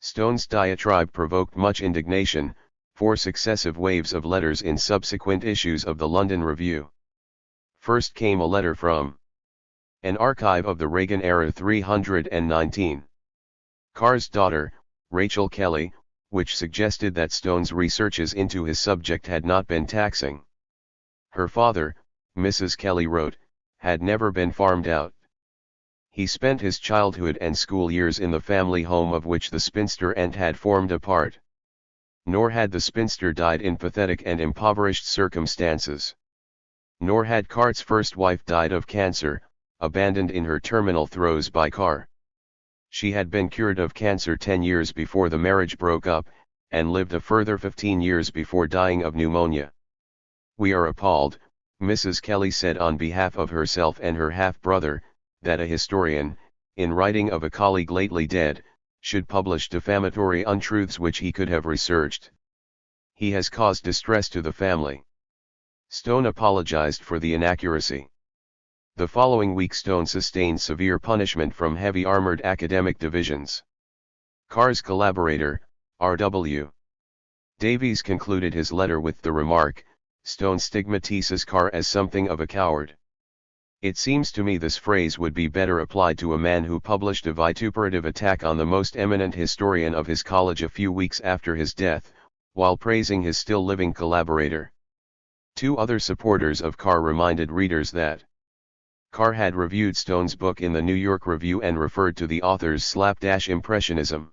Stone's diatribe provoked much indignation, 4 successive waves of letters in subsequent issues of the London Review. First came a letter from an archive of the Reagan era 319. Carr's daughter, Rachel Kelly, which suggested that Stone's researches into his subject had not been taxing. Her father, Mrs. Kelly wrote, had never been farmed out. He spent his childhood and school years in the family home of which the spinster aunt had formed a part. Nor had the spinster died in pathetic and impoverished circumstances. Nor had Carr's first wife died of cancer, abandoned in her terminal throes by Carr. She had been cured of cancer 10 years before the marriage broke up, and lived a further 15 years before dying of pneumonia. "We are appalled," Mrs. Kelly said on behalf of herself and her half-brother, "that a historian, in writing of a colleague lately dead, should publish defamatory untruths which he could have researched. He has caused distress to the family." Stone apologized for the inaccuracy. The following week Stone sustained severe punishment from heavy armored academic divisions. Carr's collaborator, R.W. Davies concluded his letter with the remark, "Stone stigmatizes Carr as something of a coward. It seems to me this phrase would be better applied to a man who published a vituperative attack on the most eminent historian of his college a few weeks after his death, while praising his still living collaborator." Two other supporters of Carr reminded readers that Carr had reviewed Stone's book in the New York Review and referred to the author's slapdash impressionism.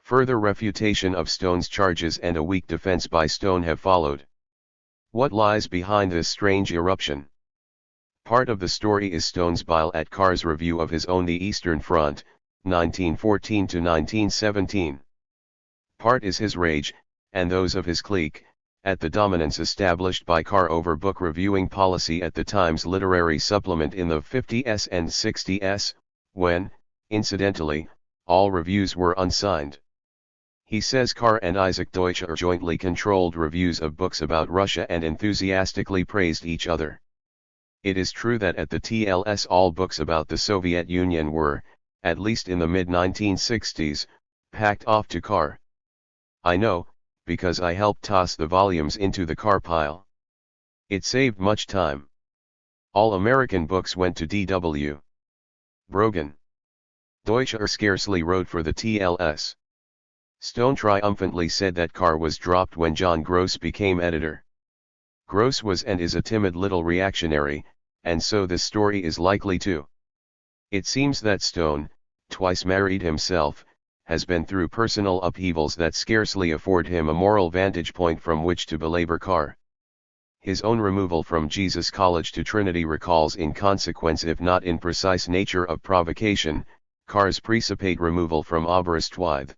Further refutation of Stone's charges and a weak defense by Stone have followed. What lies behind this strange eruption? Part of the story is Stone's bile at Carr's review of his own The Eastern Front, 1914 to 1917. Part is his rage, and those of his clique, at the dominance established by Carr over book reviewing policy at the Times Literary Supplement in the 50s and 60s, when, incidentally, all reviews were unsigned. He says Carr and Isaac Deutscher jointly controlled reviews of books about Russia and enthusiastically praised each other. It is true that at the TLS all books about the Soviet Union were, at least in the mid-1960s, packed off to Carr. I know, because I helped toss the volumes into the Carr pile. It saved much time. All American books went to D.W. Brogan. Deutscher scarcely wrote for the TLS. Stone triumphantly said that Carr was dropped when John Gross became editor. Gross was and is a timid little reactionary, and so this story is likely too. It seems that Stone, twice married himself, has been through personal upheavals that scarcely afford him a moral vantage point from which to belabor Carr. His own removal from Jesus College to Trinity recalls in consequence if not in precise nature of provocation, Carr's precipitate removal from Aberystwyth.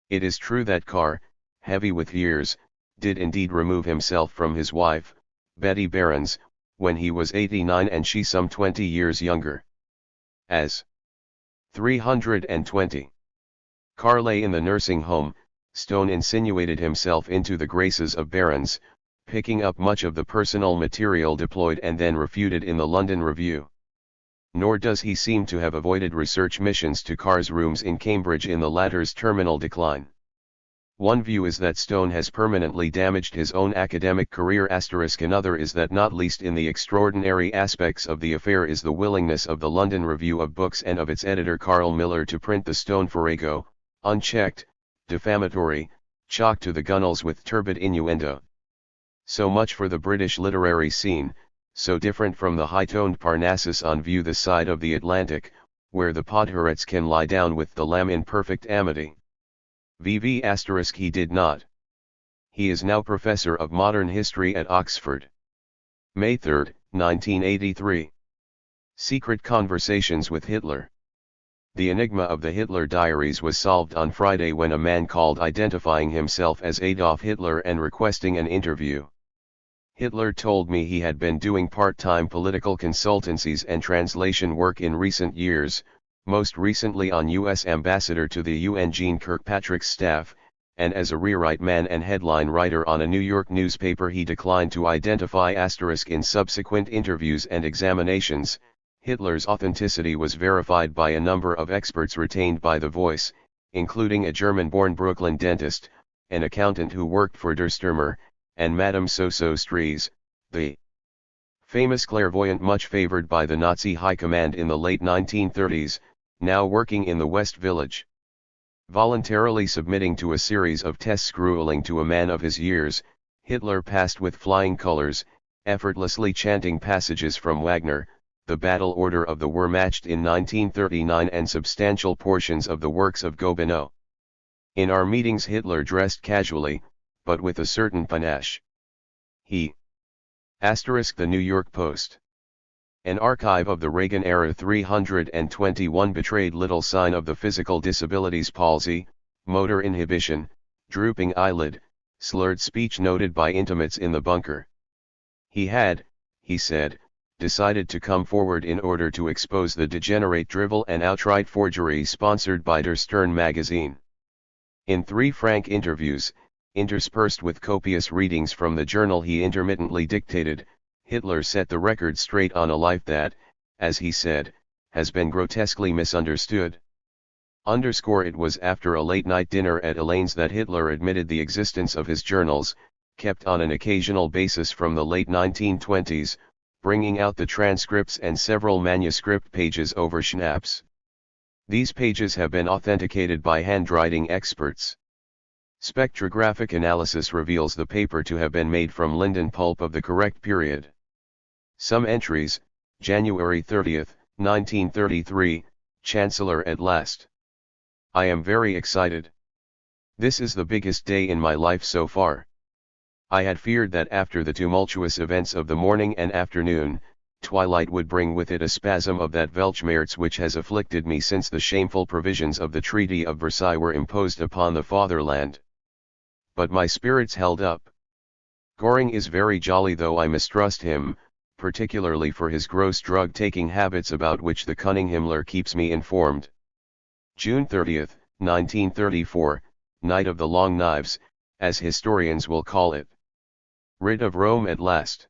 It is true that Carr, heavy with years, did indeed remove himself from his wife, Betty Behrens, when he was 89 and she some 20 years younger. As 320. Carr lay in the nursing home, Stone insinuated himself into the graces of Behrens, picking up much of the personal material deployed and then refuted in the London Review. Nor does he seem to have avoided research missions to Carr's rooms in Cambridge in the latter's terminal decline. One view is that Stone has permanently damaged his own academic career. Another is that not least in the extraordinary aspects of the affair is the willingness of the London Review of Books and of its editor Carl Miller to print the Stone farrago, unchecked, defamatory, chocked to the gunnels with turbid innuendo. So much for the British literary scene, so different from the high-toned Parnassus on view this side of the Atlantic, where the Podhoretz can lie down with the lamb in perfect amity. VV** he did not. He is now professor of modern history at Oxford. May 3, 1983. Secret Conversations with Hitler. The enigma of the Hitler diaries was solved on Friday when a man called identifying himself as Adolf Hitler and requesting an interview. Hitler told me he had been doing part-time political consultancies and translation work in recent years, most recently on U.S. Ambassador to the UN Jeane Kirkpatrick's staff, and as a rewrite man and headline writer on a New York newspaper. He declined to identify *. In subsequent interviews and examinations, Hitler's authenticity was verified by a number of experts retained by The Voice, including a German-born Brooklyn dentist, an accountant who worked for Der Stürmer, and Madame So-So Strees, the famous clairvoyant much favored by the Nazi high command in the late 1930s, now working in the West Village. Voluntarily submitting to a series of tests grueling to a man of his years, Hitler passed with flying colors, effortlessly chanting passages from Wagner, the Battle Order of the Wehrmacht in 1939 and substantial portions of the works of Gobineau. In our meetings Hitler dressed casually, but with a certain panache. He * The New York Post. An archive of the Reagan-era 321 betrayed little sign of the physical disabilities: palsy, motor inhibition, drooping eyelid, slurred speech noted by intimates in the bunker. He had, he said, decided to come forward in order to expose the degenerate drivel and outright forgery sponsored by Der Stern magazine. In 3 frank interviews, interspersed with copious readings from the journal he intermittently dictated, Hitler set the record straight on a life that, as he said, has been grotesquely misunderstood. It was after a late-night dinner at Elaine's that Hitler admitted the existence of his journals, kept on an occasional basis from the late 1920s, bringing out the transcripts and several manuscript pages over schnapps. These pages have been authenticated by handwriting experts. Spectrographic analysis reveals the paper to have been made from linden pulp of the correct period. Some entries: January 30, 1933, Chancellor at last. I am very excited. This is the biggest day in my life so far. I had feared that after the tumultuous events of the morning and afternoon, twilight would bring with it a spasm of that Weltschmerz which has afflicted me since the shameful provisions of the Treaty of Versailles were imposed upon the fatherland. But my spirits held up. Göring is very jolly, though I mistrust him, particularly for his gross drug-taking habits about which the cunning Himmler keeps me informed. June 30, 1934, Night of the Long Knives, as historians will call it. Rid of Rome at last.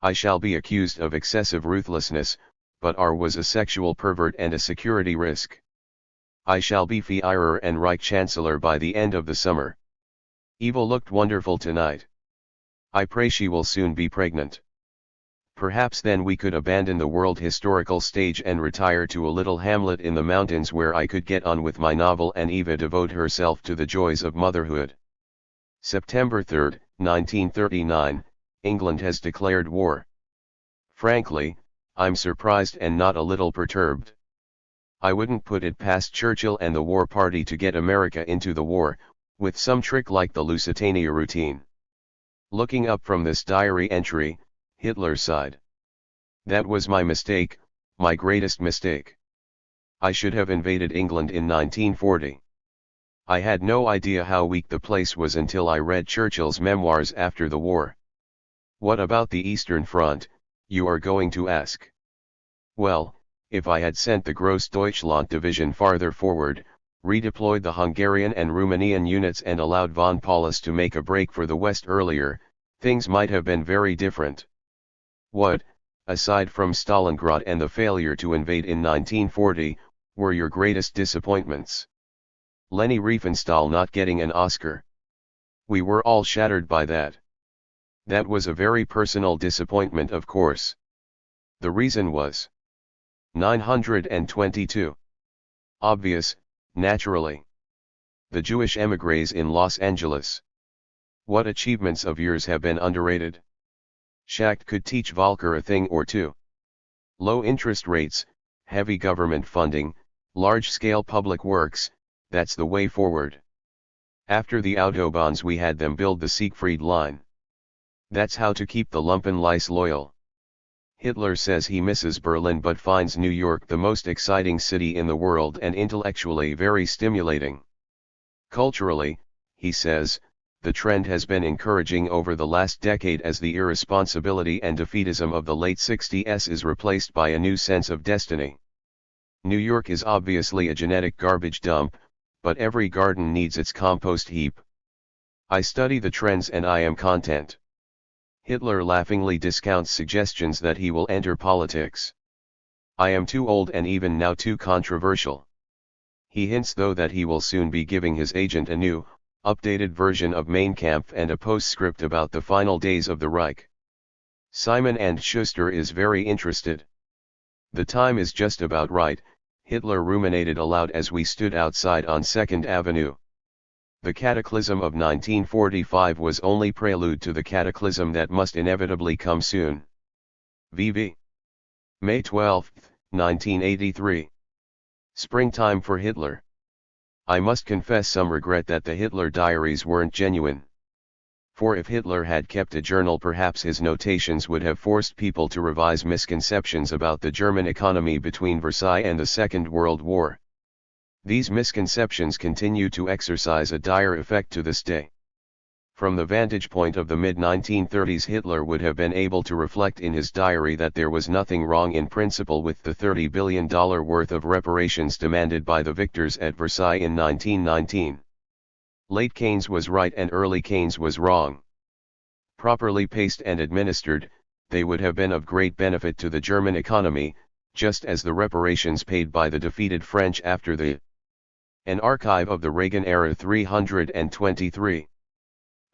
I shall be accused of excessive ruthlessness, but R was a sexual pervert and a security risk. I shall be Führer and Reich Chancellor by the end of the summer. Eva looked wonderful tonight. I pray she will soon be pregnant. Perhaps then we could abandon the world historical stage and retire to a little hamlet in the mountains where I could get on with my novel and Eva devote herself to the joys of motherhood. September 3, 1939, England has declared war. Frankly, I'm surprised and not a little perturbed. I wouldn't put it past Churchill and the War Party to get America into the war, with some trick like the Lusitania routine. Looking up from this diary entry, Hitler sighed. That was my mistake, my greatest mistake. I should have invaded England in 1940. I had no idea how weak the place was until I read Churchill's memoirs after the war. What about the Eastern Front, you are going to ask? Well, if I had sent the Grossdeutschland division farther forward, redeployed the Hungarian and Romanian units and allowed von Paulus to make a break for the West earlier, things might have been very different. What, aside from Stalingrad and the failure to invade in 1940, were your greatest disappointments? Leni Riefenstahl not getting an Oscar. We were all shattered by that. That was a very personal disappointment, of course. The reason was 922. Obvious, naturally. The Jewish émigrés in Los Angeles. What achievements of yours have been underrated? Schacht could teach Volcker a thing or two. Low interest rates, heavy government funding, large-scale public works, that's the way forward. After the Autobahns we had them build the Siegfried Line. That's how to keep the Lumpenlice loyal. Hitler says he misses Berlin but finds New York the most exciting city in the world and intellectually very stimulating. Culturally, he says, the trend has been encouraging over the last decade as the irresponsibility and defeatism of the late 60s is replaced by a new sense of destiny. New York is obviously a genetic garbage dump, but every garden needs its compost heap. I study the trends and I am content. Hitler laughingly discounts suggestions that he will enter politics. I am too old and even now too controversial. He hints though that he will soon be giving his agent a new, updated version of Mein Kampf and a postscript about the final days of the Reich. Simon and Schuster is very interested. The time is just about right, Hitler ruminated aloud as we stood outside on 2nd Avenue. The cataclysm of 1945 was only prelude to the cataclysm that must inevitably come soon. VV. May 12, 1983. Springtime for Hitler. I must confess some regret that the Hitler diaries weren't genuine. For if Hitler had kept a journal, perhaps his notations would have forced people to revise misconceptions about the German economy between Versailles and the Second World War. These misconceptions continue to exercise a dire effect to this day. From the vantage point of the mid-1930s, Hitler would have been able to reflect in his diary that there was nothing wrong in principle with the $30 billion worth of reparations demanded by the victors at Versailles in 1919. Late Keynes was right and early Keynes was wrong. Properly paced and administered, they would have been of great benefit to the German economy, just as the reparations paid by the defeated French after the An archive of the Reagan era 323.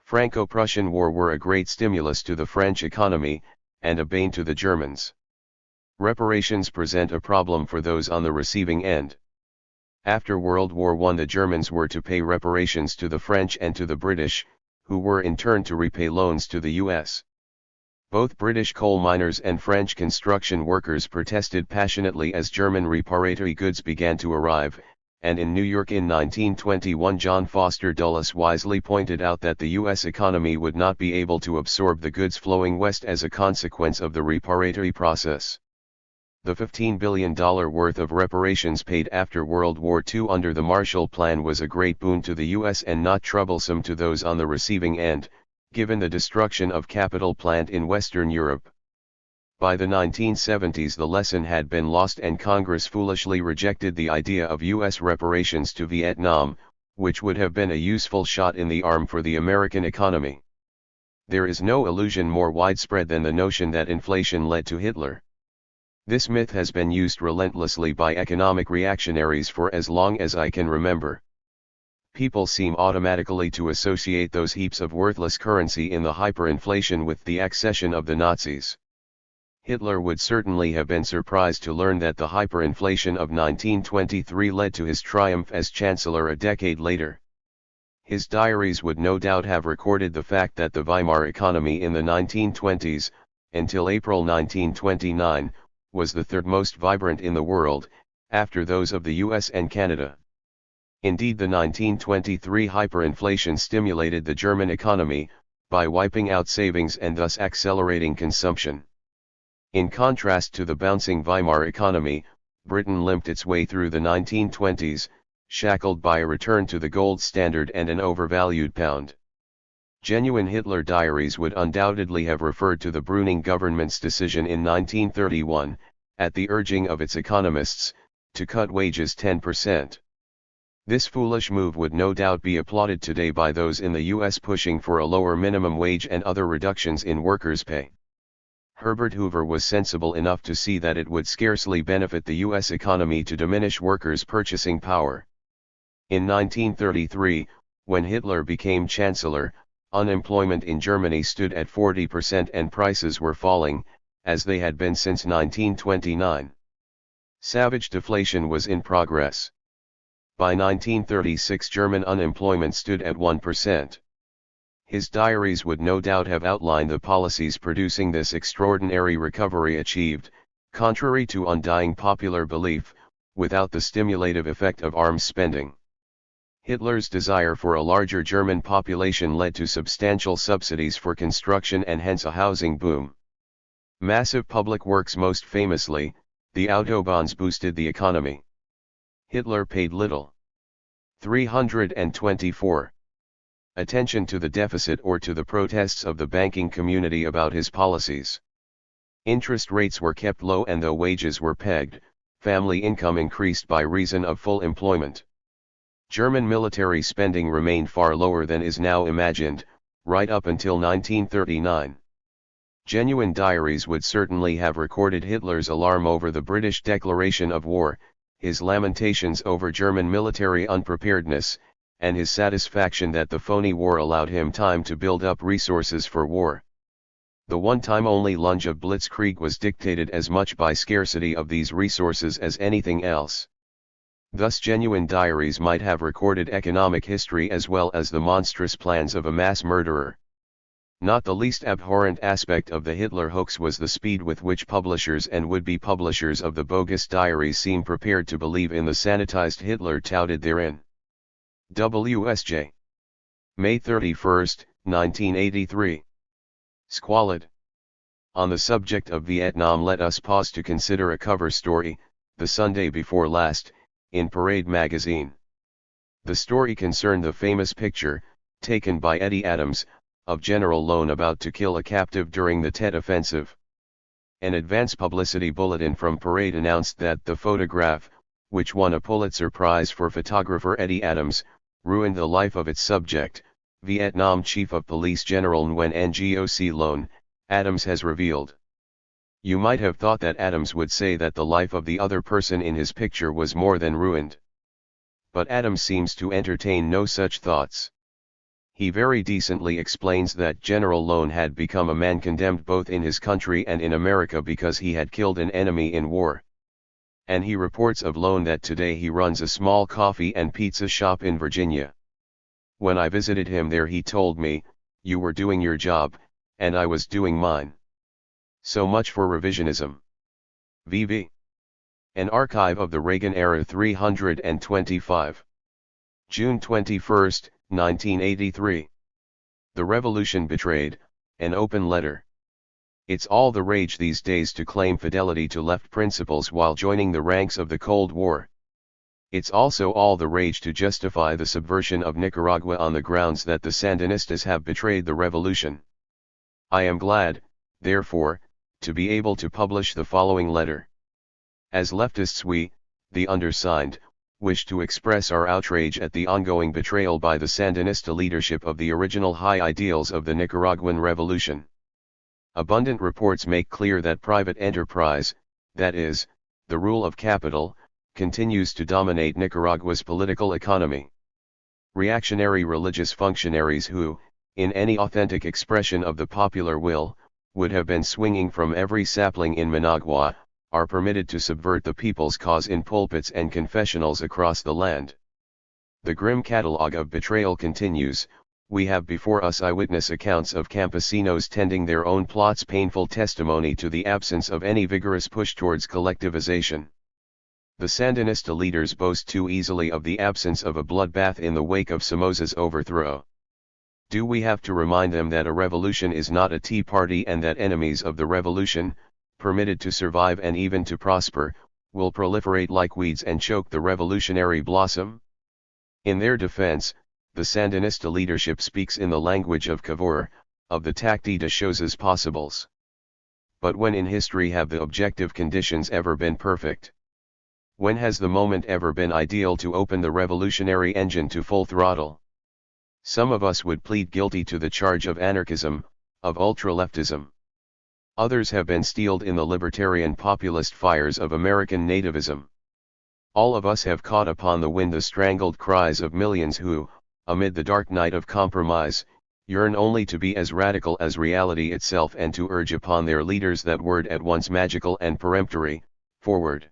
Franco-Prussian War were a great stimulus to the French economy, and a bane to the Germans. Reparations present a problem for those on the receiving end. After World War I, the Germans were to pay reparations to the French and to the British, who were in turn to repay loans to the U.S. Both British coal miners and French construction workers protested passionately as German reparatory goods began to arrive, and in New York in 1921 John Foster Dulles wisely pointed out that the U.S. economy would not be able to absorb the goods flowing west as a consequence of the reparatory process. The $15 billion worth of reparations paid after World War II under the Marshall Plan was a great boon to the U.S. and not troublesome to those on the receiving end, given the destruction of capital plant in Western Europe. By the 1970s the lesson had been lost and Congress foolishly rejected the idea of U.S. reparations to Vietnam, which would have been a useful shot in the arm for the American economy. There is no illusion more widespread than the notion that inflation led to Hitler. This myth has been used relentlessly by economic reactionaries for as long as I can remember. People seem automatically to associate those heaps of worthless currency in the hyperinflation with the accession of the Nazis. Hitler would certainly have been surprised to learn that the hyperinflation of 1923 led to his triumph as Chancellor a decade later. His diaries would no doubt have recorded the fact that the Weimar economy in the 1920s, until April 1929, was the third most vibrant in the world, after those of the US and Canada. Indeed, the 1923 hyperinflation stimulated the German economy, by wiping out savings and thus accelerating consumption. In contrast to the bouncing Weimar economy, Britain limped its way through the 1920s, shackled by a return to the gold standard and an overvalued pound. Genuine Hitler diaries would undoubtedly have referred to the Brüning government's decision in 1931, at the urging of its economists, to cut wages 10%. This foolish move would no doubt be applauded today by those in the US pushing for a lower minimum wage and other reductions in workers' pay. Herbert Hoover was sensible enough to see that it would scarcely benefit the US economy to diminish workers' purchasing power. In 1933, when Hitler became Chancellor, unemployment in Germany stood at 40% and prices were falling, as they had been since 1929. Savage deflation was in progress. By 1936 German unemployment stood at 1%. His diaries would no doubt have outlined the policies producing this extraordinary recovery achieved, contrary to undying popular belief, without the stimulative effect of arms spending. Hitler's desire for a larger German population led to substantial subsidies for construction and hence a housing boom. Massive public works, most famously, the Autobahns, boosted the economy. Hitler paid little. 324. Attention to the deficit or to the protests of the banking community about his policies. Interest rates were kept low and though wages were pegged, family income increased by reason of full employment. German military spending remained far lower than is now imagined, right up until 1939. Genuine diaries would certainly have recorded Hitler's alarm over the British declaration of war, his lamentations over German military unpreparedness, and his satisfaction that the phony war allowed him time to build up resources for war. The one-time only lunge of blitzkrieg was dictated as much by scarcity of these resources as anything else. Thus genuine diaries might have recorded economic history as well as the monstrous plans of a mass murderer. Not the least abhorrent aspect of the Hitler hoax was the speed with which publishers and would-be publishers of the bogus diaries seemed prepared to believe in the sanitized Hitler touted therein. WSJ. May 31, 1983. Squalid. On the subject of Vietnam, let us pause to consider a cover story, the Sunday before last, in Parade magazine. The story concerned the famous picture, taken by Eddie Adams, of General Lone about to kill a captive during the Tet Offensive. An advance publicity bulletin from Parade announced that the photograph, which won a Pulitzer Prize for photographer Eddie Adams, ruined the life of its subject, Vietnam Chief of Police General Nguyen Ngoc Loan, Adams has revealed. You might have thought that Adams would say that the life of the other person in his picture was more than ruined. But Adams seems to entertain no such thoughts. He very decently explains that General Lone had become a man condemned both in his country and in America because he had killed an enemy in war. And he reports of Lone that today he runs a small coffee and pizza shop in Virginia. When I visited him there he told me, "You were doing your job, and I was doing mine." So much for revisionism. VV. An archive of the Reagan era 325. June 21, 1983. The Revolution Betrayed, an open letter. It's all the rage these days to claim fidelity to left principles while joining the ranks of the Cold War. It's also all the rage to justify the subversion of Nicaragua on the grounds that the Sandinistas have betrayed the revolution. I am glad, therefore, to be able to publish the following letter. As leftists we, the undersigned, wish to express our outrage at the ongoing betrayal by the Sandinista leadership of the original high ideals of the Nicaraguan Revolution. Abundant reports make clear that private enterprise, that is, the rule of capital, continues to dominate Nicaragua's political economy. Reactionary religious functionaries who, in any authentic expression of the popular will, would have been swinging from every sapling in Managua, are permitted to subvert the people's cause in pulpits and confessionals across the land. The grim catalogue of betrayal continues. We have before us eyewitness accounts of campesinos tending their own plots, painful testimony to the absence of any vigorous push towards collectivization. The Sandinista leaders boast too easily of the absence of a bloodbath in the wake of Somoza's overthrow. Do we have to remind them that a revolution is not a tea party and that enemies of the revolution, permitted to survive and even to prosper, will proliferate like weeds and choke the revolutionary blossom? In their defense, the Sandinista leadership speaks in the language of Cavour, of the tacti de choses possibles. But when in history have the objective conditions ever been perfect? When has the moment ever been ideal to open the revolutionary engine to full throttle? Some of us would plead guilty to the charge of anarchism, of ultra-leftism. Others have been steeled in the libertarian populist fires of American nativism. All of us have caught upon the wind the strangled cries of millions who, amid the dark night of compromise, yearn only to be as radical as reality itself and to urge upon their leaders that word at once magical and peremptory, forward.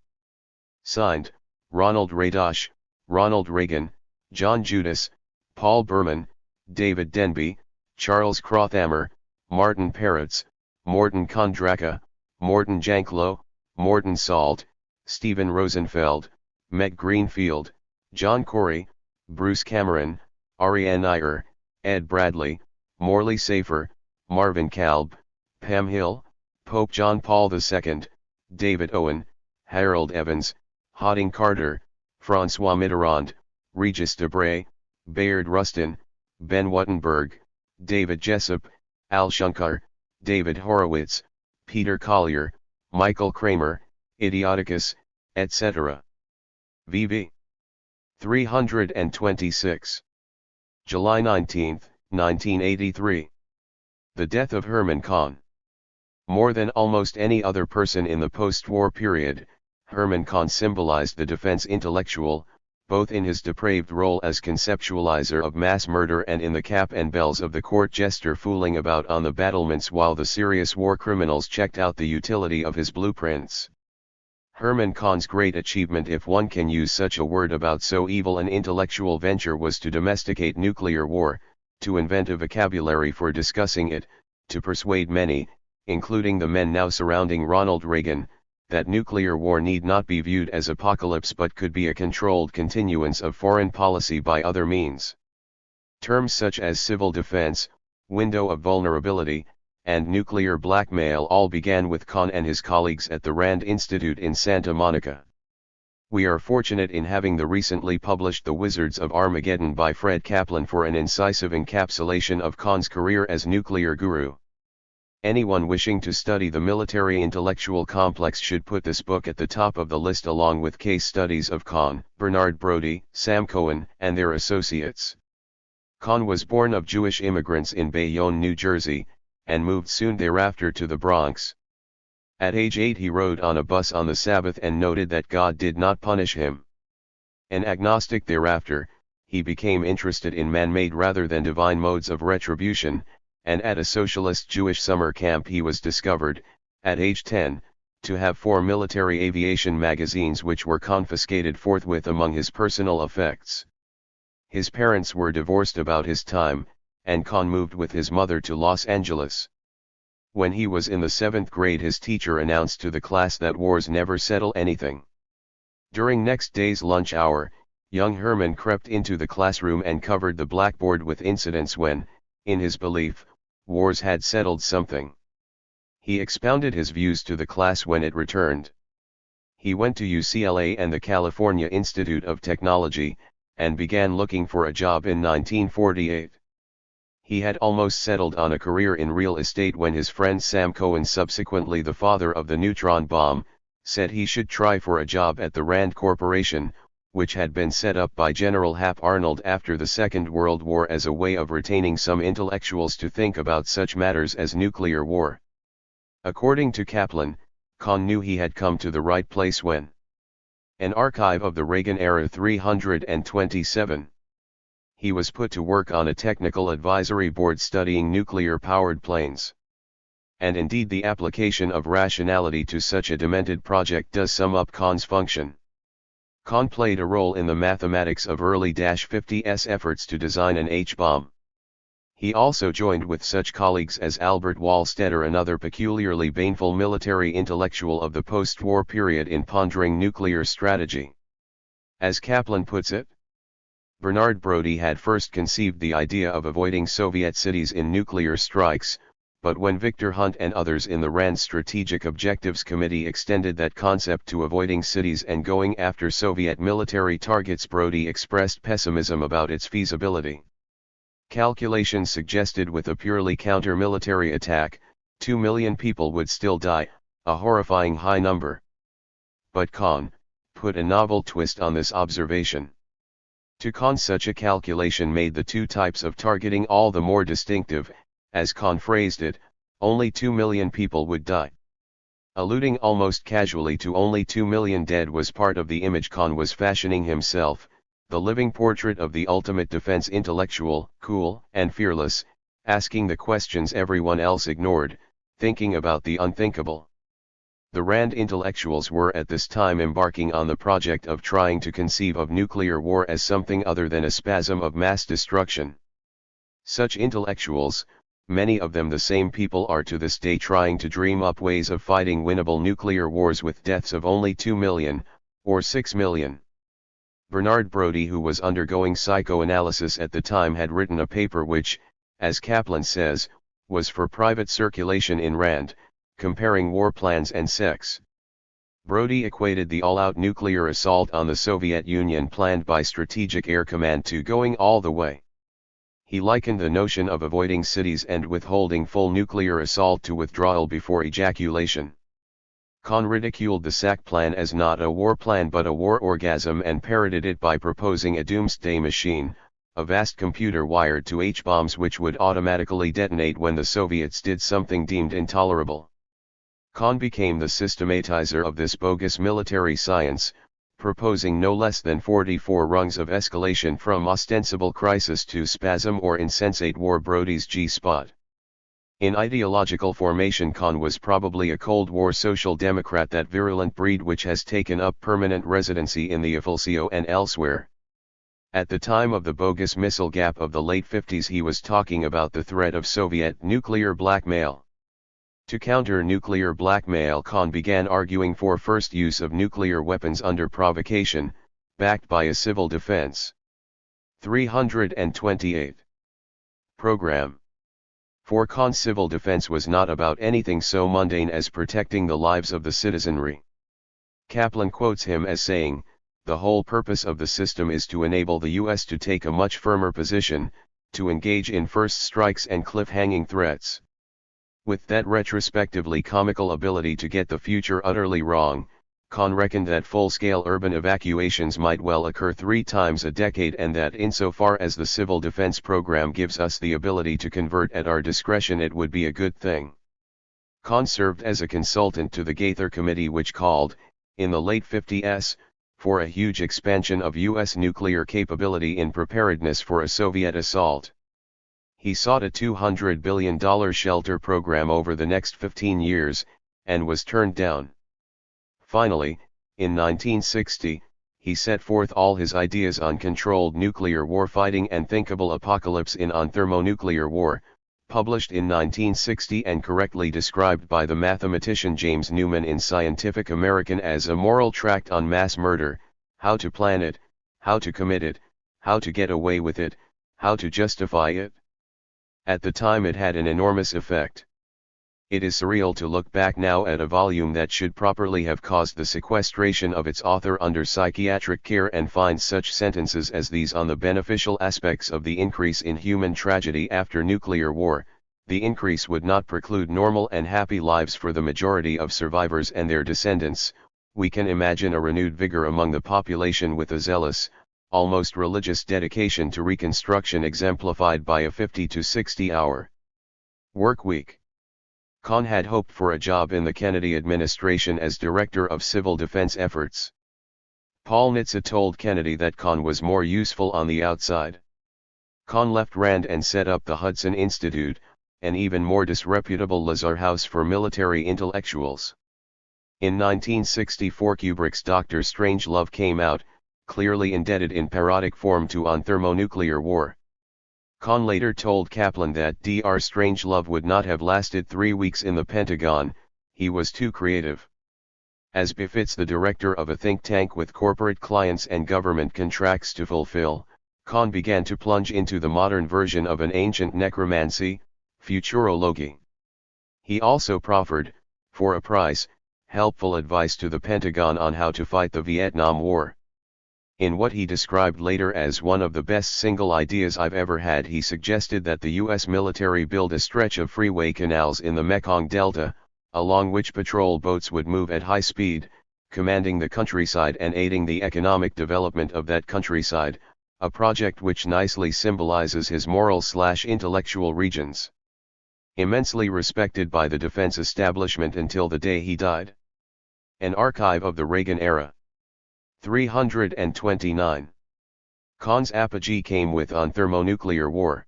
Signed, Ronald Radash, Ronald Reagan, John Judas, Paul Berman, David Denby, Charles Crothammer, Martin Peretz, Morton Kondraka, Morton Janklow, Morton Salt, Stephen Rosenfeld, Meg Greenfield, John Corey, Bruce Cameron, Ariane Iyer, Ed Bradley, Morley Safer, Marvin Kalb, Pam Hill, Pope John Paul II, David Owen, Harold Evans, Harding Carter, François Mitterrand, Regis Debray, Bayard Rustin, Ben Wuttenberg, David Jessup, Al Shankar, David Horowitz, Peter Collier, Michael Kramer, Idioticus, etc. VV 326. July 19, 1983. The death of Herman Kahn. More than almost any other person in the post-war period, Herman Kahn symbolized the defense intellectual, both in his depraved role as conceptualizer of mass murder and in the cap and bells of the court jester fooling about on the battlements while the serious war criminals checked out the utility of his blueprints. Herman Kahn's great achievement, if one can use such a word about so evil an intellectual venture, was to domesticate nuclear war, to invent a vocabulary for discussing it, to persuade many, including the men now surrounding Ronald Reagan, that nuclear war need not be viewed as apocalypse but could be a controlled continuance of foreign policy by other means. Terms such as civil defense, window of vulnerability, and nuclear blackmail all began with Kahn and his colleagues at the Rand Institute in Santa Monica. We are fortunate in having the recently published The Wizards of Armageddon by Fred Kaplan for an incisive encapsulation of Kahn's career as nuclear guru. Anyone wishing to study the military intellectual complex should put this book at the top of the list along with case studies of Kahn, Bernard Brody, Sam Cohen, and their associates. Kahn was born of Jewish immigrants in Bayonne, New Jersey, and moved soon thereafter to the Bronx. At age 8 he rode on a bus on the Sabbath and noted that God did not punish him. An agnostic thereafter, he became interested in man-made rather than divine modes of retribution, and at a socialist Jewish summer camp he was discovered, at age 10, to have 4 military aviation magazines which were confiscated forthwith among his personal effects. His parents were divorced about his time, and Khan moved with his mother to Los Angeles. When he was in the 7th grade his teacher announced to the class that wars never settle anything. During next day's lunch hour, young Herman crept into the classroom and covered the blackboard with incidents when, in his belief, wars had settled something. He expounded his views to the class when it returned. He went to UCLA and the California Institute of Technology, and began looking for a job in 1948. He had almost settled on a career in real estate when his friend Sam Cohen, subsequently the father of the neutron bomb, said he should try for a job at the Rand Corporation, which had been set up by General Hap Arnold after the Second World War as a way of retaining some intellectuals to think about such matters as nuclear war. According to Kaplan, Khan knew he had come to the right place when an archive of the Reagan era 327. He was put to work on a technical advisory board studying nuclear-powered planes. And indeed the application of rationality to such a demented project does sum up Khan's function. Khan played a role in the mathematics of early 50s efforts to design an H-bomb. He also joined with such colleagues as Albert Wallstetter, another peculiarly baneful military intellectual of the post-war period, in pondering nuclear strategy. As Kaplan puts it, Bernard Brodie had first conceived the idea of avoiding Soviet cities in nuclear strikes, but when Victor Hunt and others in the RAND Strategic Objectives Committee extended that concept to avoiding cities and going after Soviet military targets, Brodie expressed pessimism about its feasibility. Calculations suggested with a purely counter-military attack, 2 million people would still die, a horrifying high number. But Khan put a novel twist on this observation. To Khan, such a calculation made the two types of targeting all the more distinctive. As Khan phrased it, only 2 million people would die. Alluding almost casually to only 2 million dead was part of the image Khan was fashioning himself, the living portrait of the ultimate defense intellectual, cool and fearless, asking the questions everyone else ignored, thinking about the unthinkable. The RAND intellectuals were at this time embarking on the project of trying to conceive of nuclear war as something other than a spasm of mass destruction. Such intellectuals, many of them the same people, are to this day trying to dream up ways of fighting winnable nuclear wars with deaths of only 2 million, or 6 million. Bernard Brodie, who was undergoing psychoanalysis at the time, had written a paper which, as Kaplan says, was for private circulation in RAND, comparing war plans and sex. Brodie equated the all-out nuclear assault on the Soviet Union planned by Strategic Air Command to going all the way. He likened the notion of avoiding cities and withholding full nuclear assault to withdrawal before ejaculation. Khan ridiculed the SAC plan as not a war plan but a war orgasm, and parodied it by proposing a doomsday machine, a vast computer wired to H-bombs which would automatically detonate when the Soviets did something deemed intolerable. Khan became the systematizer of this bogus military science, proposing no less than 44 rungs of escalation from ostensible crisis to spasm or insensate war, Brodie's G-spot. In ideological formation, Khan was probably a Cold War social democrat, that virulent breed which has taken up permanent residency in the Afulcio and elsewhere. At the time of the bogus missile gap of the late 50s, he was talking about the threat of Soviet nuclear blackmail. To counter nuclear blackmail, Khan began arguing for first use of nuclear weapons under provocation, backed by a civil defense. 328. Program. For Khan, civil defense was not about anything so mundane as protecting the lives of the citizenry. Kaplan quotes him as saying, "The whole purpose of the system is to enable the U.S. to take a much firmer position, to engage in first strikes and cliff-hanging threats." With that retrospectively comical ability to get the future utterly wrong, Khan reckoned that full-scale urban evacuations might well occur 3 times a decade, and that insofar as the civil defense program gives us the ability to convert at our discretion, it would be a good thing. Kahn served as a consultant to the Gaither Committee, which called, in the late 50s, for a huge expansion of U.S. nuclear capability in preparedness for a Soviet assault. He sought a $200 billion shelter program over the next 15 years, and was turned down. Finally, in 1960, he set forth all his ideas on controlled nuclear warfighting and thinkable apocalypse on thermonuclear war, published in 1960 and correctly described by the mathematician James Newman in Scientific American as a moral tract on mass murder, how to plan it, how to commit it, how to get away with it, how to justify it. At the time it had an enormous effect. It is surreal to look back now at a volume that should properly have caused the sequestration of its author under psychiatric care and find such sentences as these on the beneficial aspects of the increase in human tragedy after nuclear war. The increase would not preclude normal and happy lives for the majority of survivors and their descendants. We can imagine a renewed vigor among the population with a zealous, almost religious dedication to reconstruction exemplified by a 50 to 60 hour work week. Kahn had hoped for a job in the Kennedy administration as Director of Civil Defense Efforts. Paul Nitze told Kennedy that Kahn was more useful on the outside. Kahn left Rand and set up the Hudson Institute, an even more disreputable Lazar House for military intellectuals. In 1964 Kubrick's Dr. Strangelove came out, clearly indebted in parodic form to On Thermonuclear War. Kahn later told Kaplan that Dr. Strangelove would not have lasted 3 weeks in the Pentagon, he was too creative. As befits the director of a think tank with corporate clients and government contracts to fulfill, Kahn began to plunge into the modern version of an ancient necromancy, futurology. He also proffered, for a price, helpful advice to the Pentagon on how to fight the Vietnam War. In what he described later as one of the best single ideas I've ever had, he suggested that the U.S. military build a stretch of freeway canals in the Mekong Delta, along which patrol boats would move at high speed, commanding the countryside and aiding the economic development of that countryside, a project which nicely symbolizes his moral/intellectual regions. Immensely respected by the defense establishment until the day he died. An archive of the Reagan era. 329. Kahn's apogee came with On Thermonuclear War.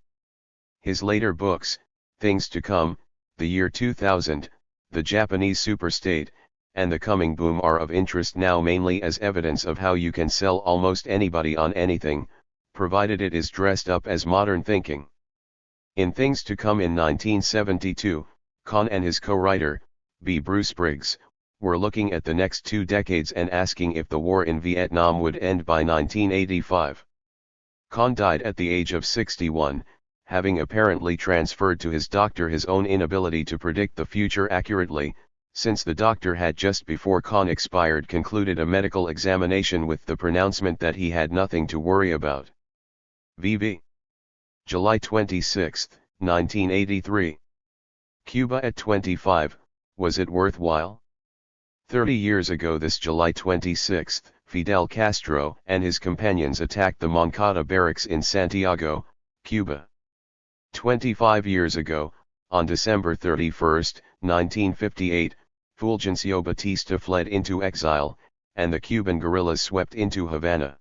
His later books, Things to Come, The Year 2000, The Japanese Superstate, and The Coming Boom are of interest now mainly as evidence of how you can sell almost anybody on anything, provided it is dressed up as modern thinking. In Things to Come in 1972, Kahn and his co-writer, B. Bruce Briggs, were looking at the next 2 decades and asking if the war in Vietnam would end by 1985. Kahn died at the age of 61, having apparently transferred to his doctor his own inability to predict the future accurately, since the doctor had just before Kahn expired concluded a medical examination with the pronouncement that he had nothing to worry about. VV. July 26, 1983. Cuba at 25, was it worthwhile? 30 years ago this July 26, Fidel Castro and his companions attacked the Moncada barracks in Santiago, Cuba. 25 years ago, on December 31, 1958, Fulgencio Batista fled into exile, and the Cuban guerrillas swept into Havana.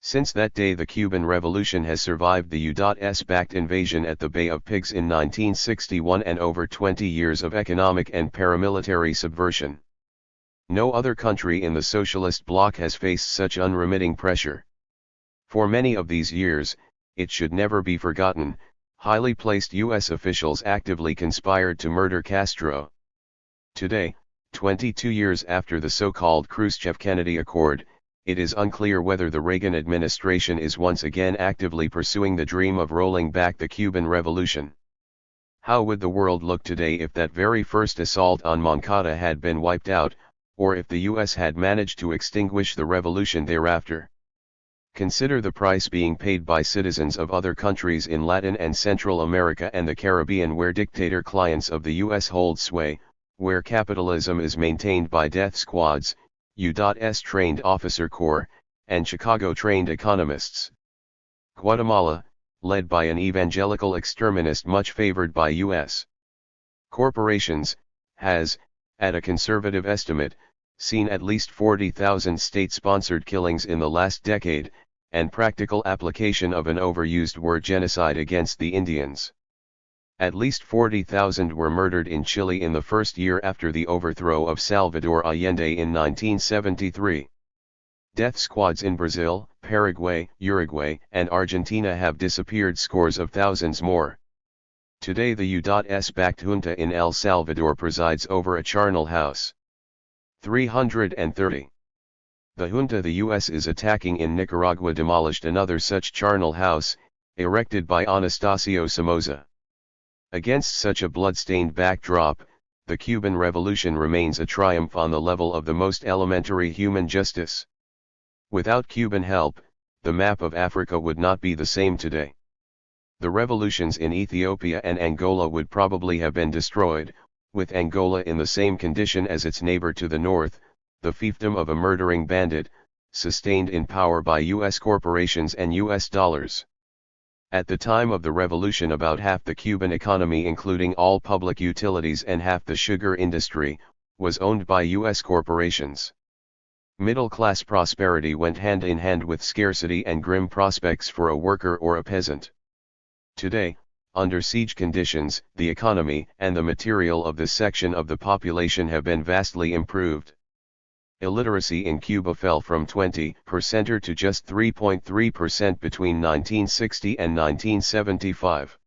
Since that day the Cuban Revolution has survived the U.S.-backed invasion at the Bay of Pigs in 1961 and over 20 years of economic and paramilitary subversion. No other country in the socialist bloc has faced such unremitting pressure. For many of these years, it should never be forgotten, highly placed U.S. officials actively conspired to murder Castro. Today, 22 years after the so-called Khrushchev-Kennedy Accord, it is unclear whether the Reagan administration is once again actively pursuing the dream of rolling back the Cuban Revolution. How would the world look today if that very first assault on Moncada had been wiped out, or if the U.S. had managed to extinguish the revolution thereafter? Consider the price being paid by citizens of other countries in Latin and Central America and the Caribbean where dictator clients of the U.S. hold sway, where capitalism is maintained by death squads, U.S. trained officer corps, and Chicago-trained economists. Guatemala, led by an evangelical exterminist much favored by U.S. corporations, has, at a conservative estimate, seen at least 40,000 state-sponsored killings in the last decade, and practical application of an overused word genocide against the Indians. At least 40,000 were murdered in Chile in the first year after the overthrow of Salvador Allende in 1973. Death squads in Brazil, Paraguay, Uruguay, and Argentina have disappeared scores of thousands more. Today the U.S.-backed junta in El Salvador presides over a charnel house. 330. The junta the U.S. is attacking in Nicaragua demolished another such charnel house, erected by Anastasio Somoza. Against such a blood-stained backdrop, the Cuban Revolution remains a triumph on the level of the most elementary human justice. Without Cuban help, the map of Africa would not be the same today. The revolutions in Ethiopia and Angola would probably have been destroyed, with Angola in the same condition as its neighbor to the north, the fiefdom of a murdering bandit, sustained in power by U.S. corporations and U.S. dollars. At the time of the revolution, about half the Cuban economy, including all public utilities and half the sugar industry, was owned by U.S. corporations. Middle-class prosperity went hand in hand with scarcity and grim prospects for a worker or a peasant. Today, under siege conditions, the economy and the material of this section of the population have been vastly improved. Illiteracy in Cuba fell from 20% to just 3.3% between 1960 and 1975.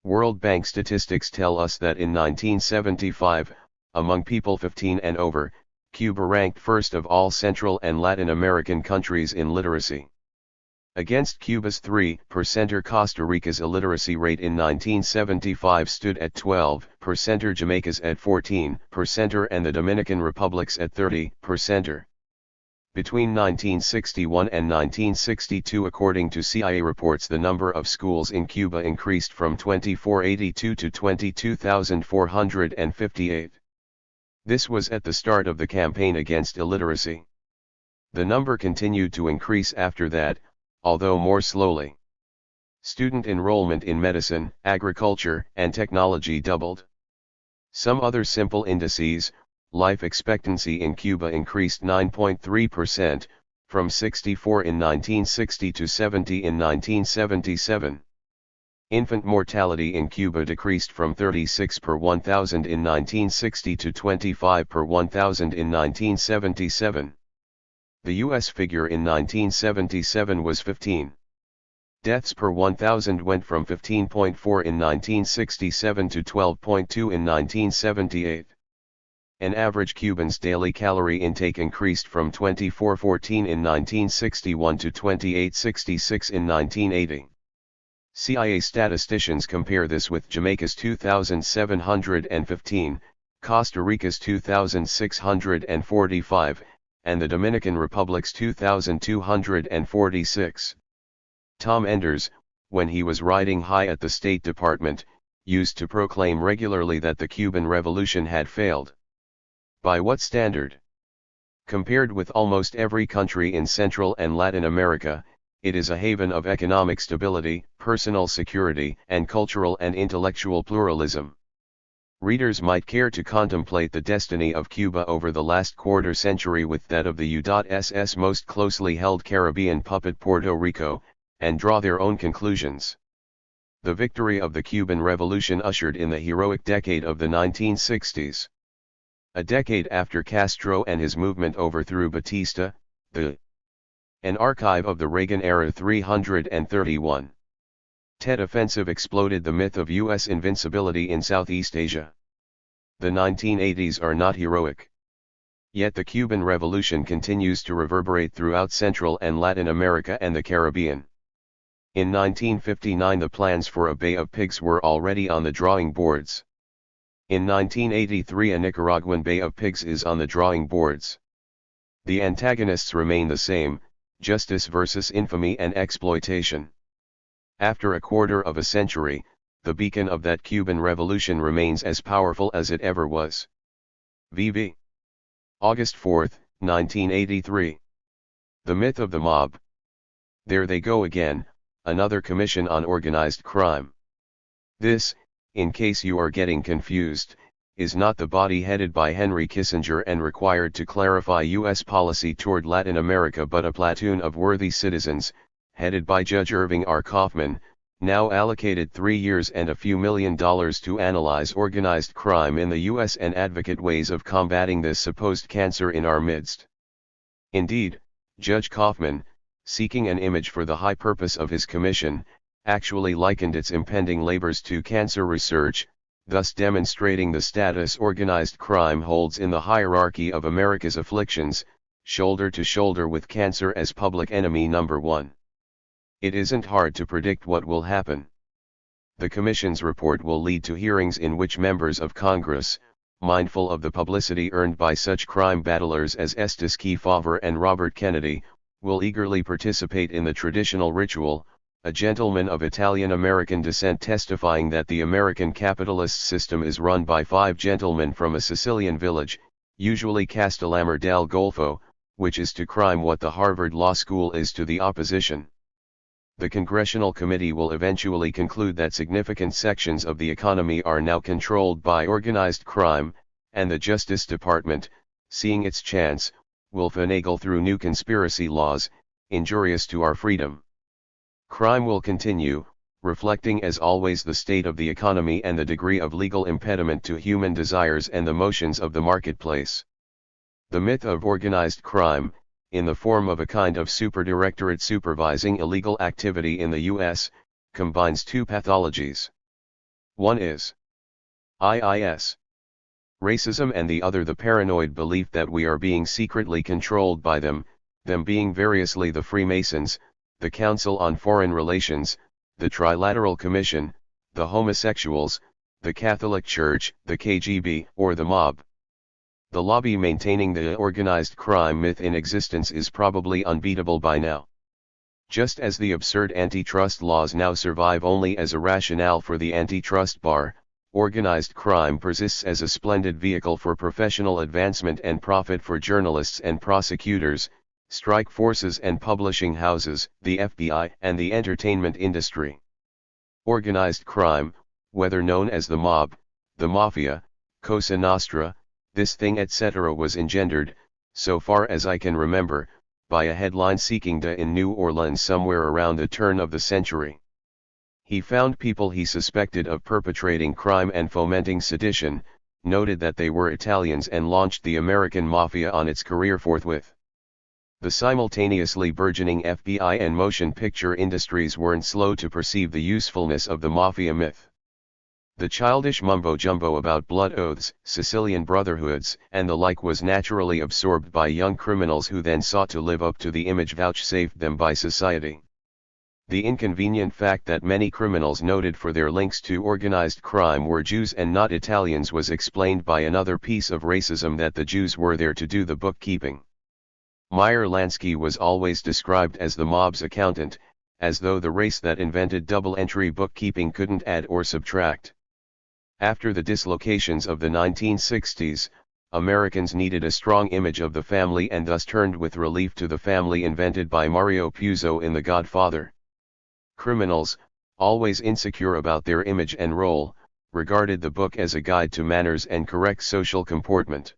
World Bank statistics tell us that in 1975, among people 15 and over, Cuba ranked first of all Central and Latin American countries in literacy. Against Cuba's 3%, Costa Rica's illiteracy rate in 1975 stood at 12%, Jamaica's at 14%, and the Dominican Republic's at 30%. Between 1961 and 1962, according to CIA reports, the number of schools in Cuba increased from 2,482 to 22,458. This was at the start of the campaign against illiteracy. The number continued to increase after that, although more slowly. Student enrollment in medicine, agriculture, and technology doubled. Some other simple indices: life expectancy in Cuba increased 9.3%, from 64 in 1960 to 70 in 1977. Infant mortality in Cuba decreased from 36 per 1,000 in 1960 to 25 per 1,000 in 1977. The U.S. figure in 1977 was 15. Deaths per 1,000 went from 15.4 in 1967 to 12.2 in 1978. An average Cuban's daily calorie intake increased from 2414 in 1961 to 2866 in 1980. CIA statisticians compare this with Jamaica's 2,715, Costa Rica's 2,645, and the Dominican Republic's 2,246. Tom Enders, when he was riding high at the State Department, used to proclaim regularly that the Cuban Revolution had failed. By what standard? Compared with almost every country in Central and Latin America, it is a haven of economic stability, personal security, and cultural and intellectual pluralism. Readers might care to contemplate the destiny of Cuba over the last quarter century with that of the U.S.'s most closely held Caribbean puppet Puerto Rico, and draw their own conclusions. The victory of the Cuban Revolution ushered in the heroic decade of the 1960s. A decade after Castro and his movement overthrew Batista, an archive of the Reagan era. 331. Tet Offensive exploded the myth of U.S. invincibility in Southeast Asia. The 1980s are not heroic. Yet the Cuban Revolution continues to reverberate throughout Central and Latin America and the Caribbean. In 1959 the plans for a Bay of Pigs were already on the drawing boards. In 1983 a Nicaraguan Bay of Pigs is on the drawing boards. The antagonists remain the same: justice versus infamy and exploitation. After a quarter of a century, the beacon of that Cuban Revolution remains as powerful as it ever was. VV. August 4, 1983. The myth of the mob. There they go again, another commission on organized crime. This, in case you are getting confused, is not the body headed by Henry Kissinger and required to clarify U.S. policy toward Latin America, but a platoon of worthy citizens, headed by Judge Irving R. Kaufman, now allocated 3 years and a few $1 million to analyze organized crime in the U.S. and advocate ways of combating this supposed cancer in our midst. Indeed, Judge Kaufman, seeking an image for the high purpose of his commission, actually likened its impending labors to cancer research, thus demonstrating the status organized crime holds in the hierarchy of America's afflictions, shoulder to shoulder with cancer as public enemy number one. It isn't hard to predict what will happen. The Commission's report will lead to hearings in which members of Congress, mindful of the publicity earned by such crime battlers as Estes Kefauver and Robert Kennedy, will eagerly participate in the traditional ritual, a gentleman of Italian-American descent testifying that the American capitalist system is run by 5 gentlemen from a Sicilian village, usually Castellammare del Golfo, which is to crime what the Harvard Law School is to the opposition. The Congressional Committee will eventually conclude that significant sections of the economy are now controlled by organized crime, and the Justice Department, seeing its chance, will finagle through new conspiracy laws, injurious to our freedom. Crime will continue, reflecting as always the state of the economy and the degree of legal impediment to human desires and the motions of the marketplace. The myth of organized crime, in the form of a kind of superdirectorate supervising illegal activity in the U.S., combines 2 pathologies. One is IIS. Racism, and the other the paranoid belief that we are being secretly controlled by them being variously the Freemasons, the Council on Foreign Relations, the Trilateral Commission, the homosexuals, the Catholic Church, the KGB, or the mob. The lobby maintaining the organized crime myth in existence is probably unbeatable by now. Just as the absurd antitrust laws now survive only as a rationale for the antitrust bar, organized crime persists as a splendid vehicle for professional advancement and profit for journalists and prosecutors, strike forces and publishing houses, the FBI, and the entertainment industry. Organized crime, whether known as the mob, the mafia, Cosa Nostra, this thing etc., was engendered, so far as I can remember, by a headline-seeking DA in New Orleans somewhere around the turn of the century. He found people he suspected of perpetrating crime and fomenting sedition, noted that they were Italians, and launched the American Mafia on its career forthwith. The simultaneously burgeoning FBI and motion picture industries weren't slow to perceive the usefulness of the mafia myth. The childish mumbo-jumbo about blood oaths, Sicilian brotherhoods, and the like was naturally absorbed by young criminals who then sought to live up to the image vouchsafed them by society. The inconvenient fact that many criminals noted for their links to organized crime were Jews and not Italians was explained by another piece of racism, that the Jews were there to do the bookkeeping. Meyer Lansky was always described as the mob's accountant, as though the race that invented double-entry bookkeeping couldn't add or subtract. After the dislocations of the 1960s, Americans needed a strong image of the family and thus turned with relief to the family invented by Mario Puzo in The Godfather. Criminals, always insecure about their image and role, regarded the book as a guide to manners and correct social comportment.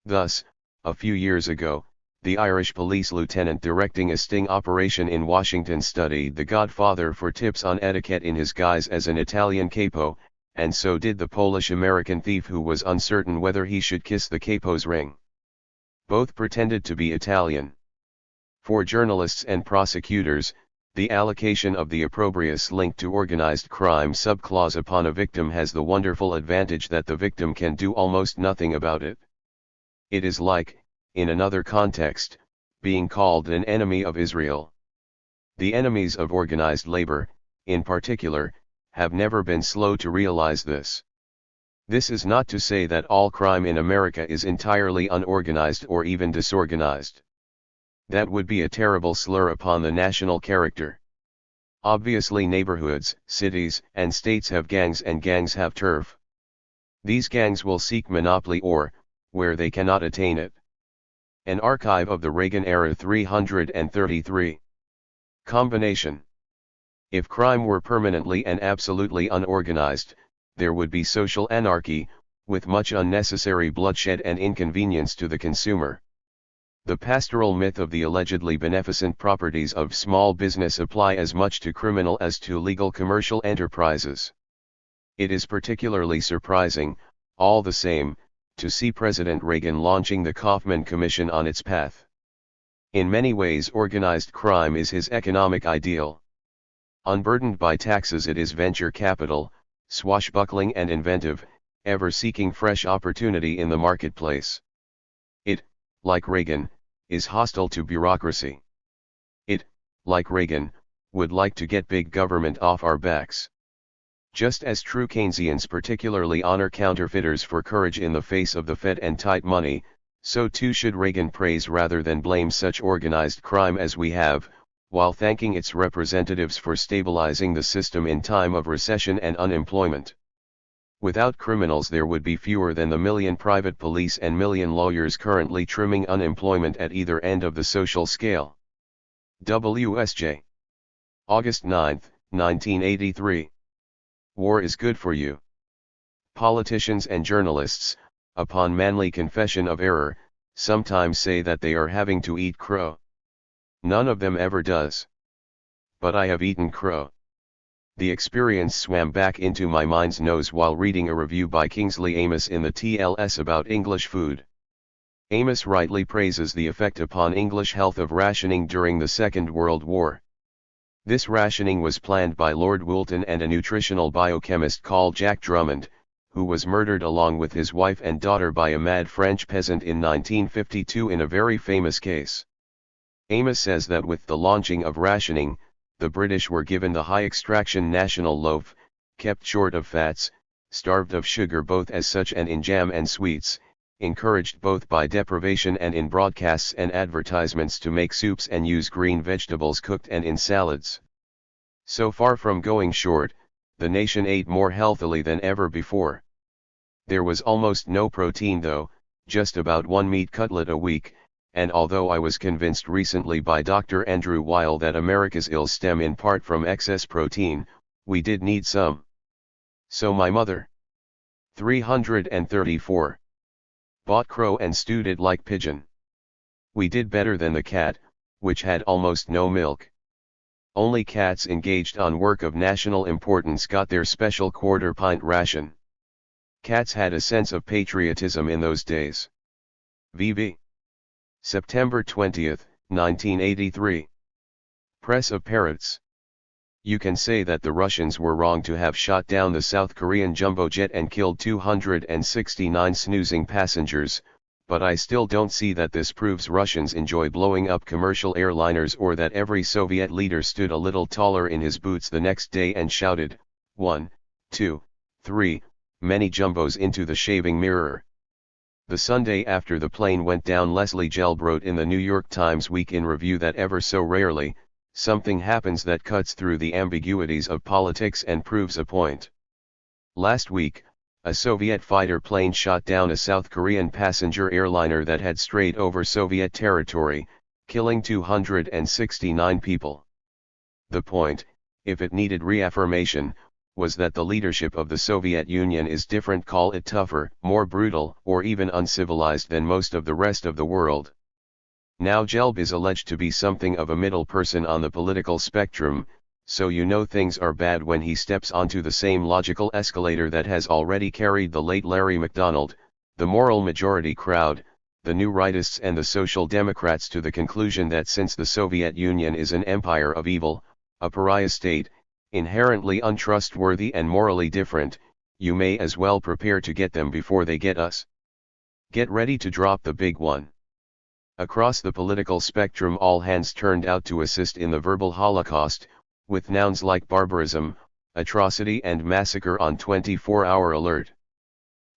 Thus, a few years ago, the Irish police lieutenant directing a sting operation in Washington studied The Godfather for tips on etiquette in his guise as an Italian capo, and so did the Polish-American thief who was uncertain whether he should kiss the capo's ring. Both pretended to be Italian. For journalists and prosecutors, the allocation of the opprobrious link to organized crime subclause upon a victim has the wonderful advantage that the victim can do almost nothing about it. It is like, in another context, being called an enemy of Israel. The enemies of organized labor, in particular, have never been slow to realize this. This is not to say that all crime in America is entirely unorganized or even disorganized. That would be a terrible slur upon the national character. Obviously, neighborhoods, cities, and states have gangs, and gangs have turf. These gangs will seek monopoly or, where they cannot attain it. An archive of the Reagan era 333. Combination. If crime were permanently and absolutely unorganized, there would be social anarchy, with much unnecessary bloodshed and inconvenience to the consumer. The pastoral myth of the allegedly beneficent properties of small business apply as much to criminal as to legal commercial enterprises. It is particularly surprising, all the same, to see President Reagan launching the Kaufman Commission on its path. In many ways, organized crime is his economic ideal. Unburdened by taxes, it is venture capital, swashbuckling and inventive, ever seeking fresh opportunity in the marketplace. It, like Reagan, is hostile to bureaucracy. It, like Reagan, would like to get big government off our backs. Just as true Keynesians particularly honor counterfeiters for courage in the face of the Fed and tight money, so too should Reagan praise rather than blame such organized crime as we have, while thanking its representatives for stabilizing the system in time of recession and unemployment. Without criminals, there would be fewer than the million private police and million lawyers currently trimming unemployment at either end of the social scale. WSJ. August 9, 1983. War is good for you. Politicians and journalists, upon manly confession of error, sometimes say that they are having to eat crow. None of them ever does. But I have eaten crow. The experience swam back into my mind's nose while reading a review by Kingsley Amis in the TLS about English food. Amis rightly praises the effect upon English health of rationing during the Second World War. This rationing was planned by Lord Woolton and a nutritional biochemist called Jack Drummond, who was murdered along with his wife and daughter by a mad French peasant in 1952 in a very famous case. Amis says that with the launching of rationing, the British were given the high extraction national loaf, kept short of fats, starved of sugar both as such and in jam and sweets, encouraged both by deprivation and in broadcasts and advertisements to make soups and use green vegetables cooked and in salads. So far from going short, the nation ate more healthily than ever before. There was almost no protein though, just about one meat cutlet a week, and although I was convinced recently by Dr. Andrew Weil that America's ills stem in part from excess protein, we did need some. So my mother, 334, bought crow and stewed it like pigeon. We did better than the cat, which had almost no milk. Only cats engaged on work of national importance got their special quarter-pint ration. Cats had a sense of patriotism in those days. VV. September 20, 1983. Press of Parrots. You can say that the Russians were wrong to have shot down the South Korean jumbo jet and killed 269 snoozing passengers, but I still don't see that this proves Russians enjoy blowing up commercial airliners or that every Soviet leader stood a little taller in his boots the next day and shouted, 1, 2, 3, many jumbos into the shaving mirror. The Sunday after the plane went down, Leslie Gelb wrote in the New York Times Week in Review that ever so rarely, something happens that cuts through the ambiguities of politics and proves a point. Last week, a Soviet fighter plane shot down a South Korean passenger airliner that had strayed over Soviet territory, killing 269 people. The point, if it needed reaffirmation, was that the leadership of the Soviet Union is different, call it tougher, more brutal, or even uncivilized than most of the rest of the world. Now Gelb is alleged to be something of a middle person on the political spectrum, so you know things are bad when he steps onto the same logical escalator that has already carried the late Larry McDonald, the moral majority crowd, the new rightists and the social democrats to the conclusion that since the Soviet Union is an empire of evil, a pariah state, inherently untrustworthy and morally different, you may as well prepare to get them before they get us. Get ready to drop the big one. Across the political spectrum, all hands turned out to assist in the verbal Holocaust, with nouns like barbarism, atrocity and massacre on 24-hour alert.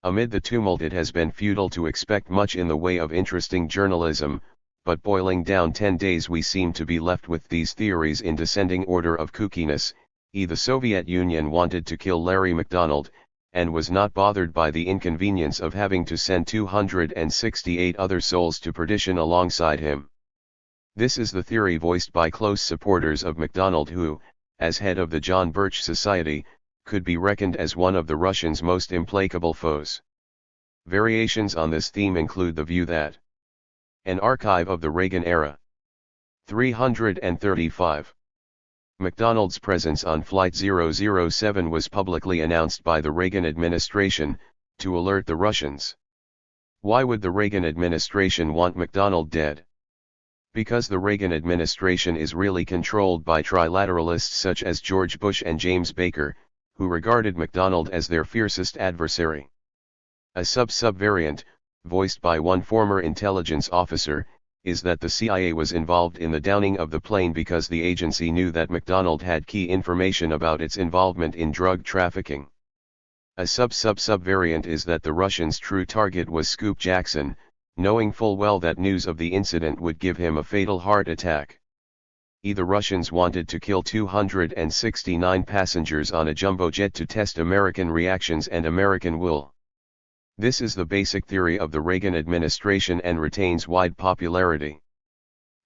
Amid the tumult, it has been futile to expect much in the way of interesting journalism, but boiling down 10 days we seem to be left with these theories in descending order of kookiness. The Soviet Union wanted to kill Larry McDonald, and was not bothered by the inconvenience of having to send 268 other souls to perdition alongside him. This is the theory voiced by close supporters of McDonald who, as head of the John Birch Society, could be reckoned as one of the Russians' most implacable foes. Variations on this theme include the view that an archive of the Reagan era. 335. McDonald's presence on Flight 007 was publicly announced by the Reagan administration, to alert the Russians. Why would the Reagan administration want McDonald dead? Because the Reagan administration is really controlled by trilateralists such as George Bush and James Baker, who regarded McDonald as their fiercest adversary. A sub-variant, voiced by one former intelligence officer, is that the CIA was involved in the downing of the plane because the agency knew that McDonald had key information about its involvement in drug trafficking. A sub-variant is that the Russians' true target was Scoop Jackson, knowing full well that news of the incident would give him a fatal heart attack. The Russians wanted to kill 269 passengers on a jumbo jet to test American reactions and American will. This is the basic theory of the Reagan administration and retains wide popularity.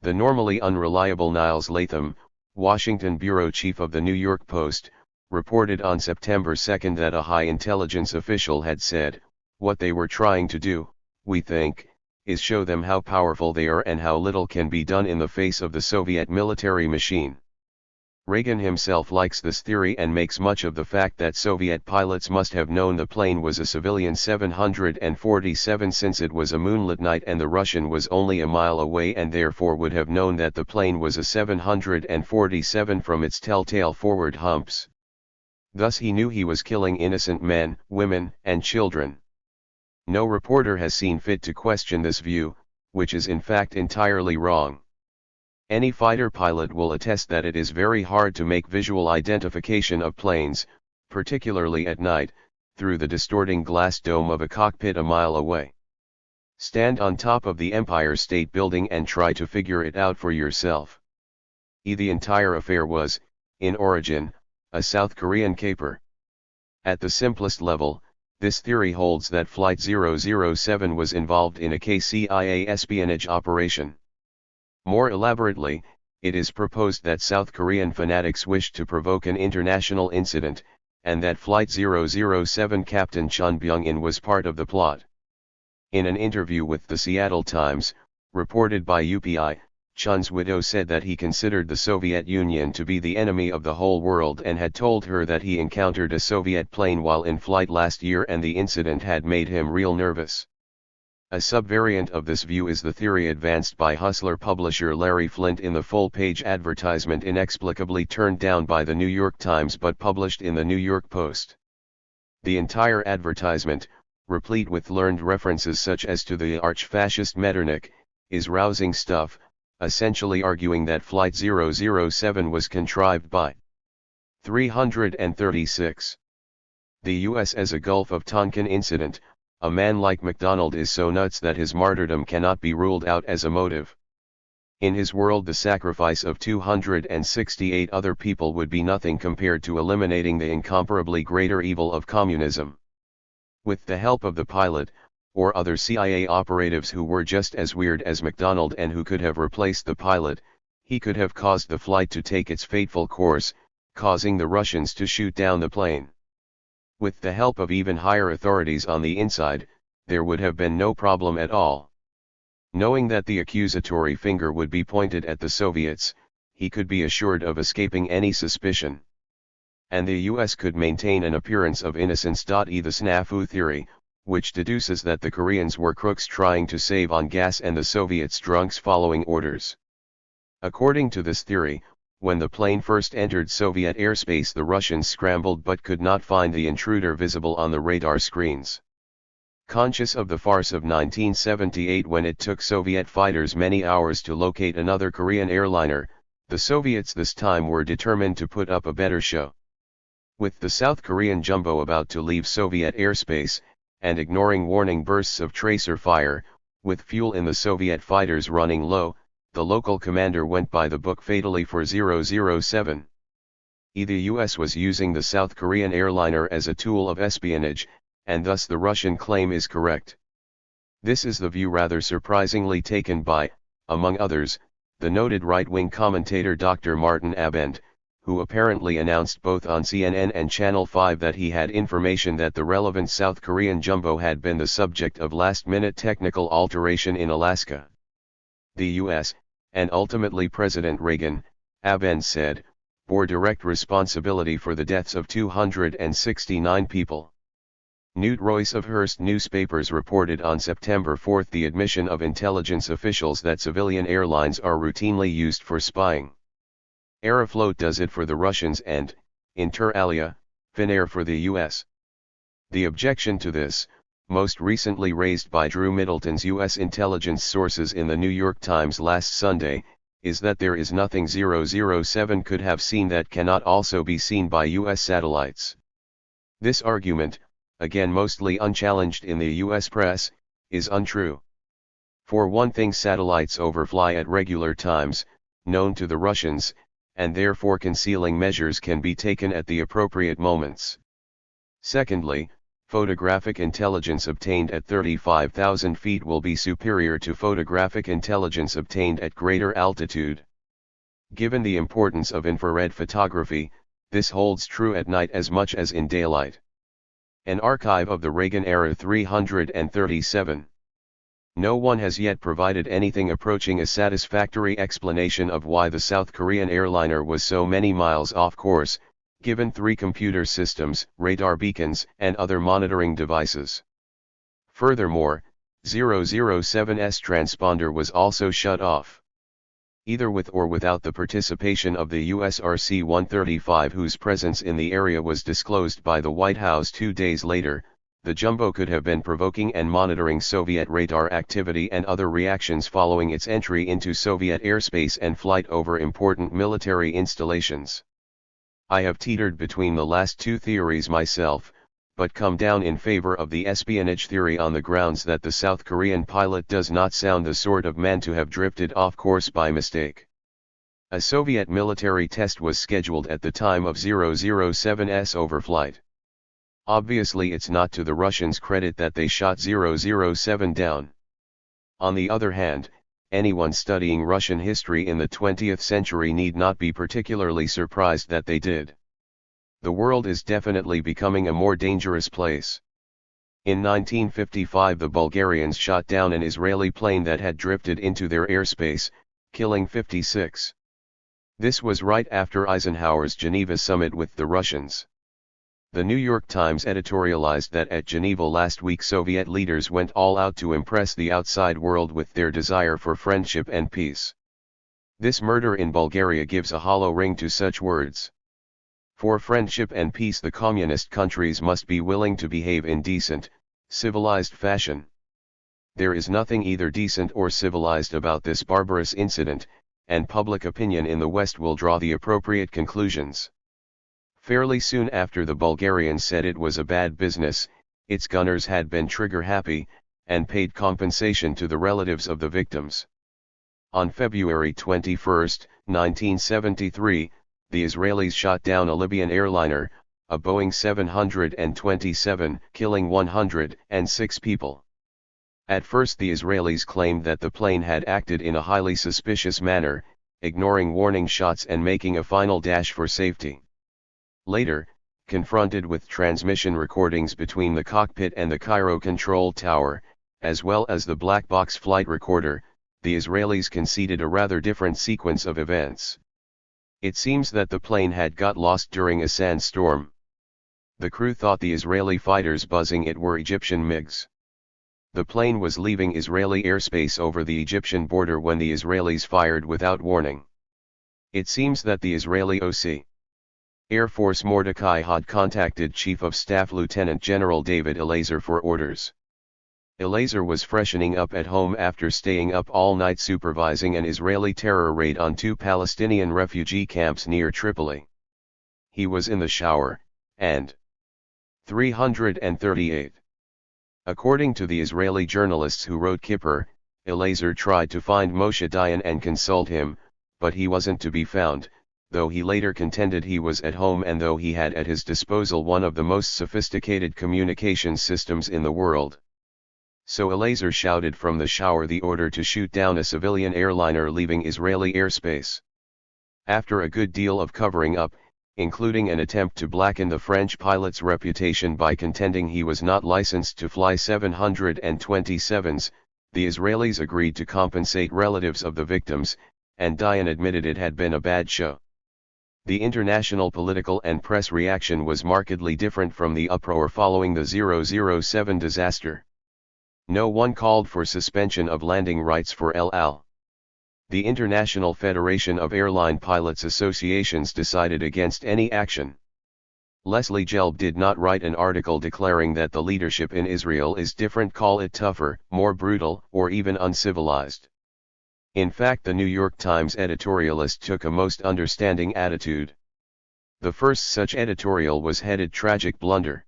The normally unreliable Niles Latham, Washington bureau chief of the New York Post, reported on September 2 that a high intelligence official had said, "What they were trying to do, we think, is show them how powerful they are and how little can be done in the face of the Soviet military machine." Reagan himself likes this theory and makes much of the fact that Soviet pilots must have known the plane was a civilian 747 since it was a moonlit night and the Russian was only a mile away and therefore would have known that the plane was a 747 from its telltale forward humps. Thus he knew he was killing innocent men, women, and children. No reporter has seen fit to question this view, which is in fact entirely wrong. Any fighter pilot will attest that it is very hard to make visual identification of planes, particularly at night, through the distorting glass dome of a cockpit a mile away. Stand on top of the Empire State Building and try to figure it out for yourself. The entire affair was, in origin, a South Korean caper. At the simplest level, this theory holds that Flight 007 was involved in a CIA espionage operation. More elaborately, it is proposed that South Korean fanatics wished to provoke an international incident, and that Flight 007 Captain Chun Byung-in was part of the plot. In an interview with the Seattle Times, reported by UPI, Chun's widow said that he considered the Soviet Union to be the enemy of the whole world and had told her that he encountered a Soviet plane while in flight last year and the incident had made him real nervous. A subvariant of this view is the theory advanced by Hustler publisher Larry Flynt in the full-page advertisement inexplicably turned down by the New York Times but published in the New York Post. The entire advertisement, replete with learned references such as to the arch-fascist Metternich, is rousing stuff, essentially arguing that Flight 007 was contrived by 336. The U.S. as a Gulf of Tonkin incident. A man like McDonald is so nuts that his martyrdom cannot be ruled out as a motive. In his world, the sacrifice of 268 other people would be nothing compared to eliminating the incomparably greater evil of communism. With the help of the pilot, or other CIA operatives who were just as weird as McDonald and who could have replaced the pilot, he could have caused the flight to take its fateful course, causing the Russians to shoot down the plane. With the help of even higher authorities on the inside, there would have been no problem at all. Knowing that the accusatory finger would be pointed at the Soviets, he could be assured of escaping any suspicion. And the US could maintain an appearance of innocence. The snafu theory, which deduces that the Koreans were crooks trying to save on gas and the Soviets drunks following orders. According to this theory, when the plane first entered Soviet airspace, the Russians scrambled but could not find the intruder visible on the radar screens. Conscious of the farce of 1978 when it took Soviet fighters many hours to locate another Korean airliner, the Soviets this time were determined to put up a better show. With the South Korean jumbo about to leave Soviet airspace, and ignoring warning bursts of tracer fire, with fuel in the Soviet fighters running low, the local commander went by the book fatally for 007. The US was using the South Korean airliner as a tool of espionage, and thus the Russian claim is correct. This is the view rather surprisingly taken by, among others, the noted right-wing commentator Dr. Martin Abend, who apparently announced both on CNN and Channel 5 that he had information that the relevant South Korean jumbo had been the subject of last-minute technical alteration in Alaska. The U.S., and ultimately President Reagan, Abend said, bore direct responsibility for the deaths of 269 people. Knut Royce of Hearst newspapers reported on September 4 the admission of intelligence officials that civilian airlines are routinely used for spying. Aeroflot does it for the Russians and, inter alia, Finnair for the U.S. The objection to this, most recently raised by Drew Middleton's U.S. intelligence sources in the New York Times last Sunday, is that there is nothing 007 could have seen that cannot also be seen by U.S. satellites. This argument, again mostly unchallenged in the U.S. press, is untrue. For one thing, satellites overfly at regular times, known to the Russians, and therefore concealing measures can be taken at the appropriate moments. Secondly, photographic intelligence obtained at 35,000 feet will be superior to photographic intelligence obtained at greater altitude. Given the importance of infrared photography, this holds true at night as much as in daylight. An archive of the Reagan era 337. No one has yet provided anything approaching a satisfactory explanation of why the South Korean airliner was so many miles off course, given 3 computer systems, radar beacons, and other monitoring devices. Furthermore, 007's transponder was also shut off. Either with or without the participation of the US RC-135, whose presence in the area was disclosed by the White House 2 days later, the jumbo could have been provoking and monitoring Soviet radar activity and other reactions following its entry into Soviet airspace and flight over important military installations. I have teetered between the last 2 theories myself, but come down in favor of the espionage theory on the grounds that the South Korean pilot does not sound the sort of man to have drifted off course by mistake. A Soviet military test was scheduled at the time of 007's overflight. Obviously it's not to the Russians' credit that they shot 007 down. On the other hand, anyone studying Russian history in the 20th century need not be particularly surprised that they did. The world is definitely becoming a more dangerous place. In 1955 the Bulgarians shot down an Israeli plane that had drifted into their airspace, killing 56. This was right after Eisenhower's Geneva summit with the Russians. The New York Times editorialized that at Geneva last week Soviet leaders went all out to impress the outside world with their desire for friendship and peace. This murder in Bulgaria gives a hollow ring to such words. For friendship and peace the communist countries must be willing to behave in decent, civilized fashion. There is nothing either decent or civilized about this barbarous incident, and public opinion in the West will draw the appropriate conclusions. Fairly soon after the Bulgarians said it was a bad business, its gunners had been trigger-happy, and paid compensation to the relatives of the victims. On February 21, 1973, the Israelis shot down a Libyan airliner, a Boeing 727, killing 106 people. At first the Israelis claimed that the plane had acted in a highly suspicious manner, ignoring warning shots and making a final dash for safety. Later, confronted with transmission recordings between the cockpit and the Cairo control tower, as well as the black box flight recorder, the Israelis conceded a rather different sequence of events. It seems that the plane had got lost during a sandstorm. The crew thought the Israeli fighters buzzing it were Egyptian MiGs. The plane was leaving Israeli airspace over the Egyptian border when the Israelis fired without warning. It seems that the Israeli OC. Air Force Mordecai had contacted Chief of Staff Lieutenant General David Elazer for orders. Elazer was freshening up at home after staying up all night supervising an Israeli terror raid on 2 Palestinian refugee camps near Tripoli. He was in the shower, and 338. According to the Israeli journalists who wrote Kippur, Elazer tried to find Moshe Dayan and consult him, but he wasn't to be found, though he later contended he was at home and though he had at his disposal one of the most sophisticated communication systems in the world. So Elazer shouted from the shower the order to shoot down a civilian airliner leaving Israeli airspace. After a good deal of covering up, including an attempt to blacken the French pilot's reputation by contending he was not licensed to fly 727s, the Israelis agreed to compensate relatives of the victims, and Dayan admitted it had been a bad show. The international political and press reaction was markedly different from the uproar following the 007 disaster. No one called for suspension of landing rights for El Al. The International Federation of Airline Pilots Associations decided against any action. Leslie Gelb did not write an article declaring that the leadership in Israel is different, call it tougher, more brutal, or even uncivilized. In fact, the New York Times editorialist took a most understanding attitude. The first such editorial was headed "Tragic Blunder."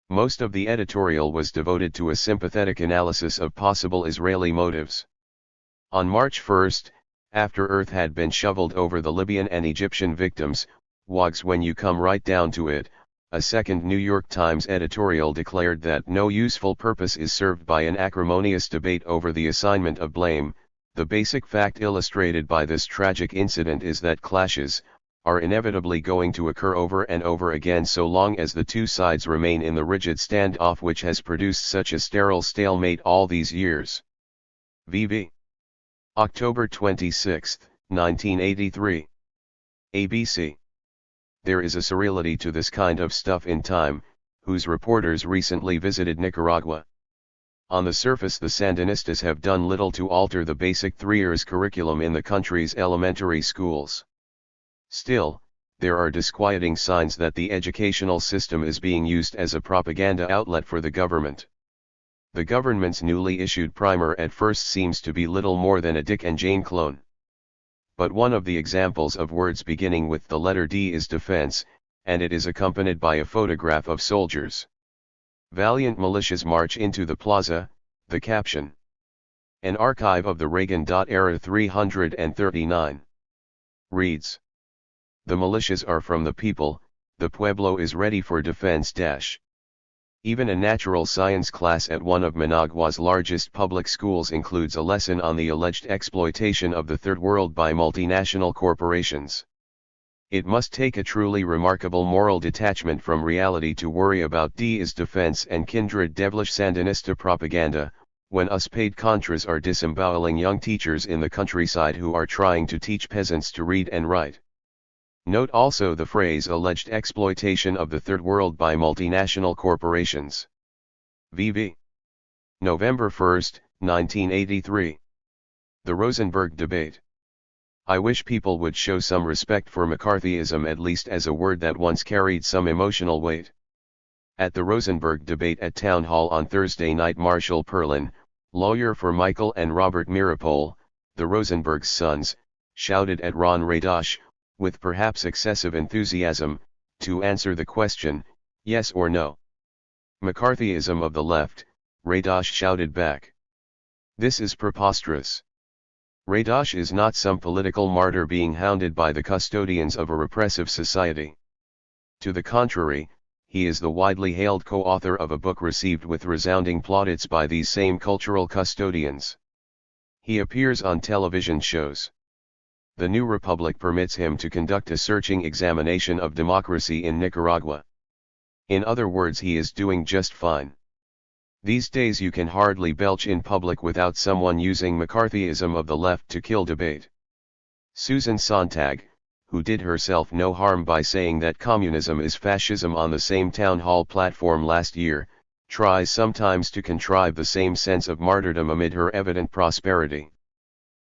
Most of the editorial was devoted to a sympathetic analysis of possible Israeli motives. On March 1, after earth had been shoveled over the Libyan and Egyptian victims, wags when you come right down to it, a second New York Times editorial declared that no useful purpose is served by an acrimonious debate over the assignment of blame. The basic fact illustrated by this tragic incident is that clashes are inevitably going to occur over and over again so long as the two sides remain in the rigid standoff which has produced such a sterile stalemate all these years. VV. October 26, 1983. ABC. There is a surreality to this kind of stuff in Time, whose reporters recently visited Nicaragua. On the surface, the Sandinistas have done little to alter the basic 3 years curriculum in the country's elementary schools. Still, there are disquieting signs that the educational system is being used as a propaganda outlet for the government. The government's newly issued primer at first seems to be little more than a Dick and Jane clone. But one of the examples of words beginning with the letter D is defense, and it is accompanied by a photograph of soldiers. Valiant militias march into the plaza, the caption. An archive of the Reagan-era 339. Reads. The militias are from the people, the pueblo is ready for defense. Even a natural science class at one of Managua's largest public schools includes a lesson on the alleged exploitation of the Third World by multinational corporations. It must take a truly remarkable moral detachment from reality to worry about D's defense and kindred devilish Sandinista propaganda, when us paid contras are disemboweling young teachers in the countryside who are trying to teach peasants to read and write. Note also the phrase alleged exploitation of the Third World by multinational corporations. VV. November 1, 1983. The Rosenberg debate. I wish people would show some respect for McCarthyism, at least as a word that once carried some emotional weight. At the Rosenberg debate at Town Hall on Thursday night, Marshall Perlin, lawyer for Michael and Robert Mirapol, the Rosenberg's sons, shouted at Ron Radosh, with perhaps excessive enthusiasm, to answer the question, yes or no. McCarthyism of the left, Radosh shouted back. This is preposterous. Radosh is not some political martyr being hounded by the custodians of a repressive society. To the contrary, he is the widely hailed co-author of a book received with resounding plaudits by these same cultural custodians. He appears on television shows. The New Republic permits him to conduct a searching examination of democracy in Nicaragua. In other words, he is doing just fine. These days you can hardly belch in public without someone using McCarthyism of the left to kill debate. Susan Sontag, who did herself no harm by saying that communism is fascism on the same town hall platform last year, tries sometimes to contrive the same sense of martyrdom amid her evident prosperity.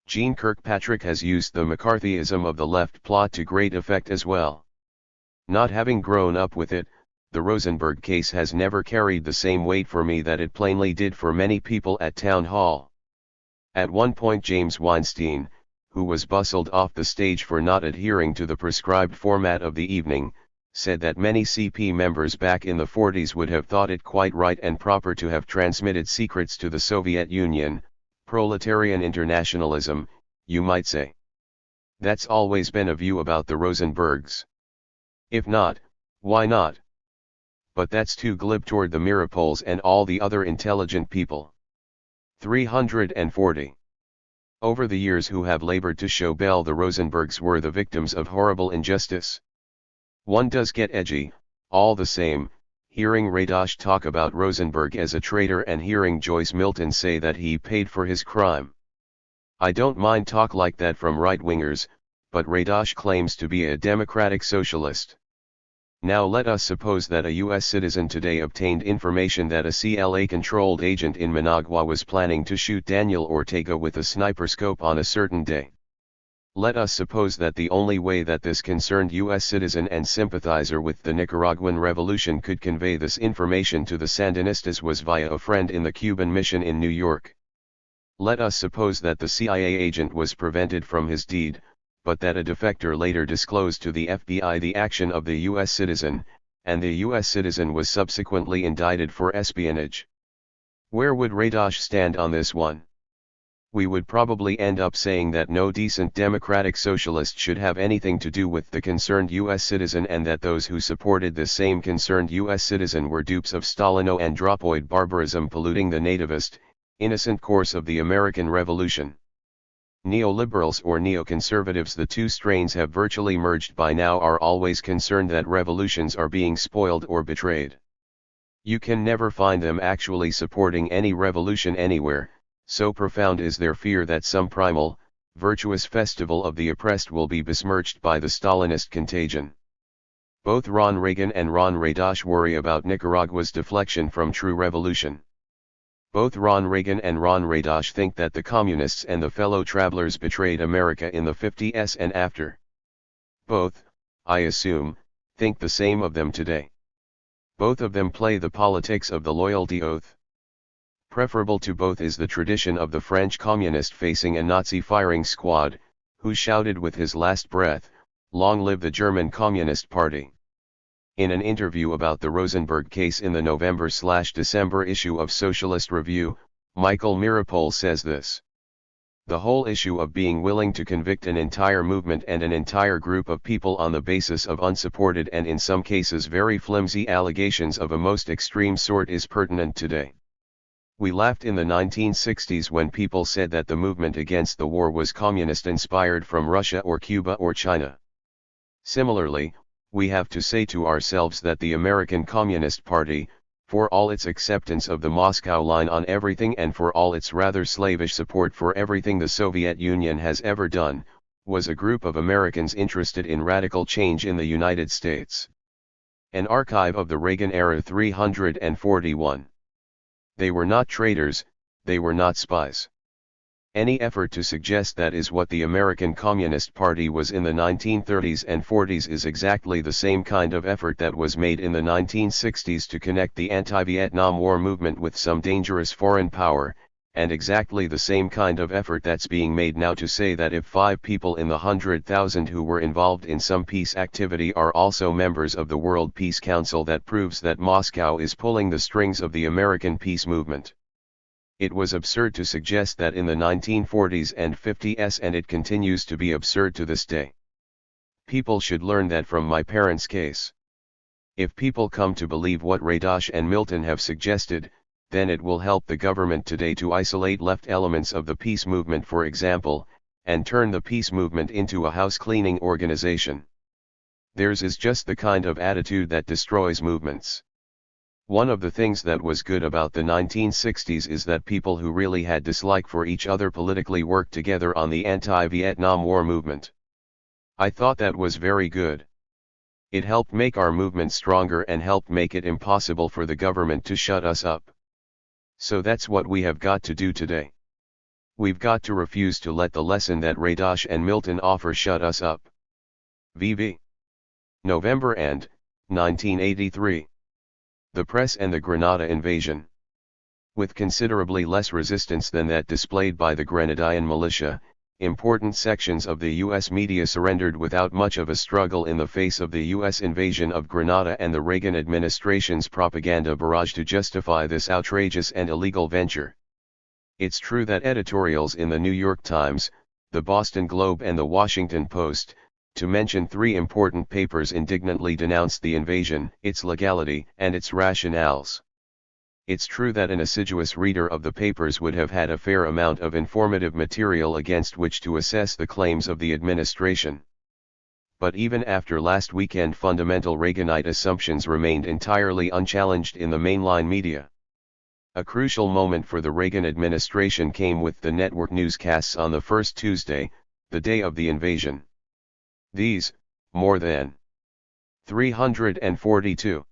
Jeane Kirkpatrick has used the McCarthyism of the left plot to great effect as well. Not having grown up with it, the Rosenberg case has never carried the same weight for me that it plainly did for many people at Town Hall. At one point James Weinstein, who was bustled off the stage for not adhering to the prescribed format of the evening, said that many CP members back in the 40s would have thought it quite right and proper to have transmitted secrets to the Soviet Union. Proletarian internationalism, you might say. That's always been a view about the Rosenbergs. If not, why not? But that's too glib toward the Mirapols and all the other intelligent people. 340. over the years who have labored to show Bell the Rosenbergs were the victims of horrible injustice. One does get edgy, all the same, hearing Raidosh talk about Rosenberg as a traitor and hearing Joyce Milton say that he paid for his crime. I don't mind talk like that from right-wingers, but Raidosh claims to be a democratic socialist. Now let us suppose that a U.S. citizen today obtained information that a CLA-controlled agent in Managua was planning to shoot Daniel Ortega with a sniper scope on a certain day. Let us suppose that the only way that this concerned U.S. citizen and sympathizer with the Nicaraguan Revolution could convey this information to the Sandinistas was via a friend in the Cuban mission in New York. Let us suppose that the CIA agent was prevented from his deed, but that a defector later disclosed to the FBI the action of the U.S. citizen, and the U.S. citizen was subsequently indicted for espionage. Where would Raidosh stand on this one? We would probably end up saying that no decent democratic socialist should have anything to do with the concerned U.S. citizen and that those who supported this same concerned U.S. citizen were dupes of Stalino-andropoid barbarism polluting the nativist, innocent course of the American Revolution. Neoliberals or neoconservatives, the two strains have virtually merged by now, are always concerned that revolutions are being spoiled or betrayed. You can never find them actually supporting any revolution anywhere, so profound is their fear that some primal, virtuous festival of the oppressed will be besmirched by the Stalinist contagion. Both Ron Reagan and Ron Raidosh worry about Nicaragua's deflection from true revolution. Both Ron Reagan and Ron Raidosh think that the communists and the fellow travelers betrayed America in the 50s and after. Both, I assume, think the same of them today. Both of them play the politics of the loyalty oath. Preferable to both is the tradition of the French communist facing a Nazi firing squad, who shouted with his last breath, "Long live the German Communist Party." In an interview about the Rosenberg case in the November/December issue of Socialist Review, Michael Mirapol says this: "The whole issue of being willing to convict an entire movement and an entire group of people on the basis of unsupported and in some cases very flimsy allegations of a most extreme sort is pertinent today. We laughed in the 1960s when people said that the movement against the war was communist-inspired from Russia or Cuba or China. Similarly, we have to say to ourselves that the American Communist Party, for all its acceptance of the Moscow line on everything and for all its rather slavish support for everything the Soviet Union has ever done, was a group of Americans interested in radical change in the United States." An archive of the Reagan era 341. They were not traitors, they were not spies. Any effort to suggest that is what the American Communist Party was in the 1930s and 40s is exactly the same kind of effort that was made in the 1960s to connect the anti-Vietnam War movement with some dangerous foreign power, and exactly the same kind of effort that's being made now to say that if 5 people in the 100,000 who were involved in some peace activity are also members of the World Peace Council, that proves that Moscow is pulling the strings of the American peace movement. It was absurd to suggest that in the 1940s and 50s, and it continues to be absurd to this day. People should learn that from my parents' case. If people come to believe what Raidosh and Milton have suggested, then it will help the government today to isolate left elements of the peace movement, for example, and turn the peace movement into a house-cleaning organization. Theirs is just the kind of attitude that destroys movements. One of the things that was good about the 1960s is that people who really had dislike for each other politically worked together on the anti-Vietnam War movement. I thought that was very good. It helped make our movement stronger and helped make it impossible for the government to shut us up. So that's what we have got to do today. We've got to refuse to let the lesson that Raidosh and Milton offer shut us up. VV. November and 1983. The Press and the Grenada Invasion. With considerably less resistance than that displayed by the Grenadian militia, important sections of the U.S. media surrendered without much of a struggle in the face of the U.S. invasion of Grenada and the Reagan administration's propaganda barrage to justify this outrageous and illegal venture. It's true that editorials in the New York Times, the Boston Globe and the Washington Post, to mention 3 important papers, indignantly denounced the invasion, its legality, and its rationales. It's true that an assiduous reader of the papers would have had a fair amount of informative material against which to assess the claims of the administration. But even after last weekend, fundamental Reaganite assumptions remained entirely unchallenged in the mainline media. A crucial moment for the Reagan administration came with the network newscasts on the first Tuesday, the day of the invasion. These, more than 342.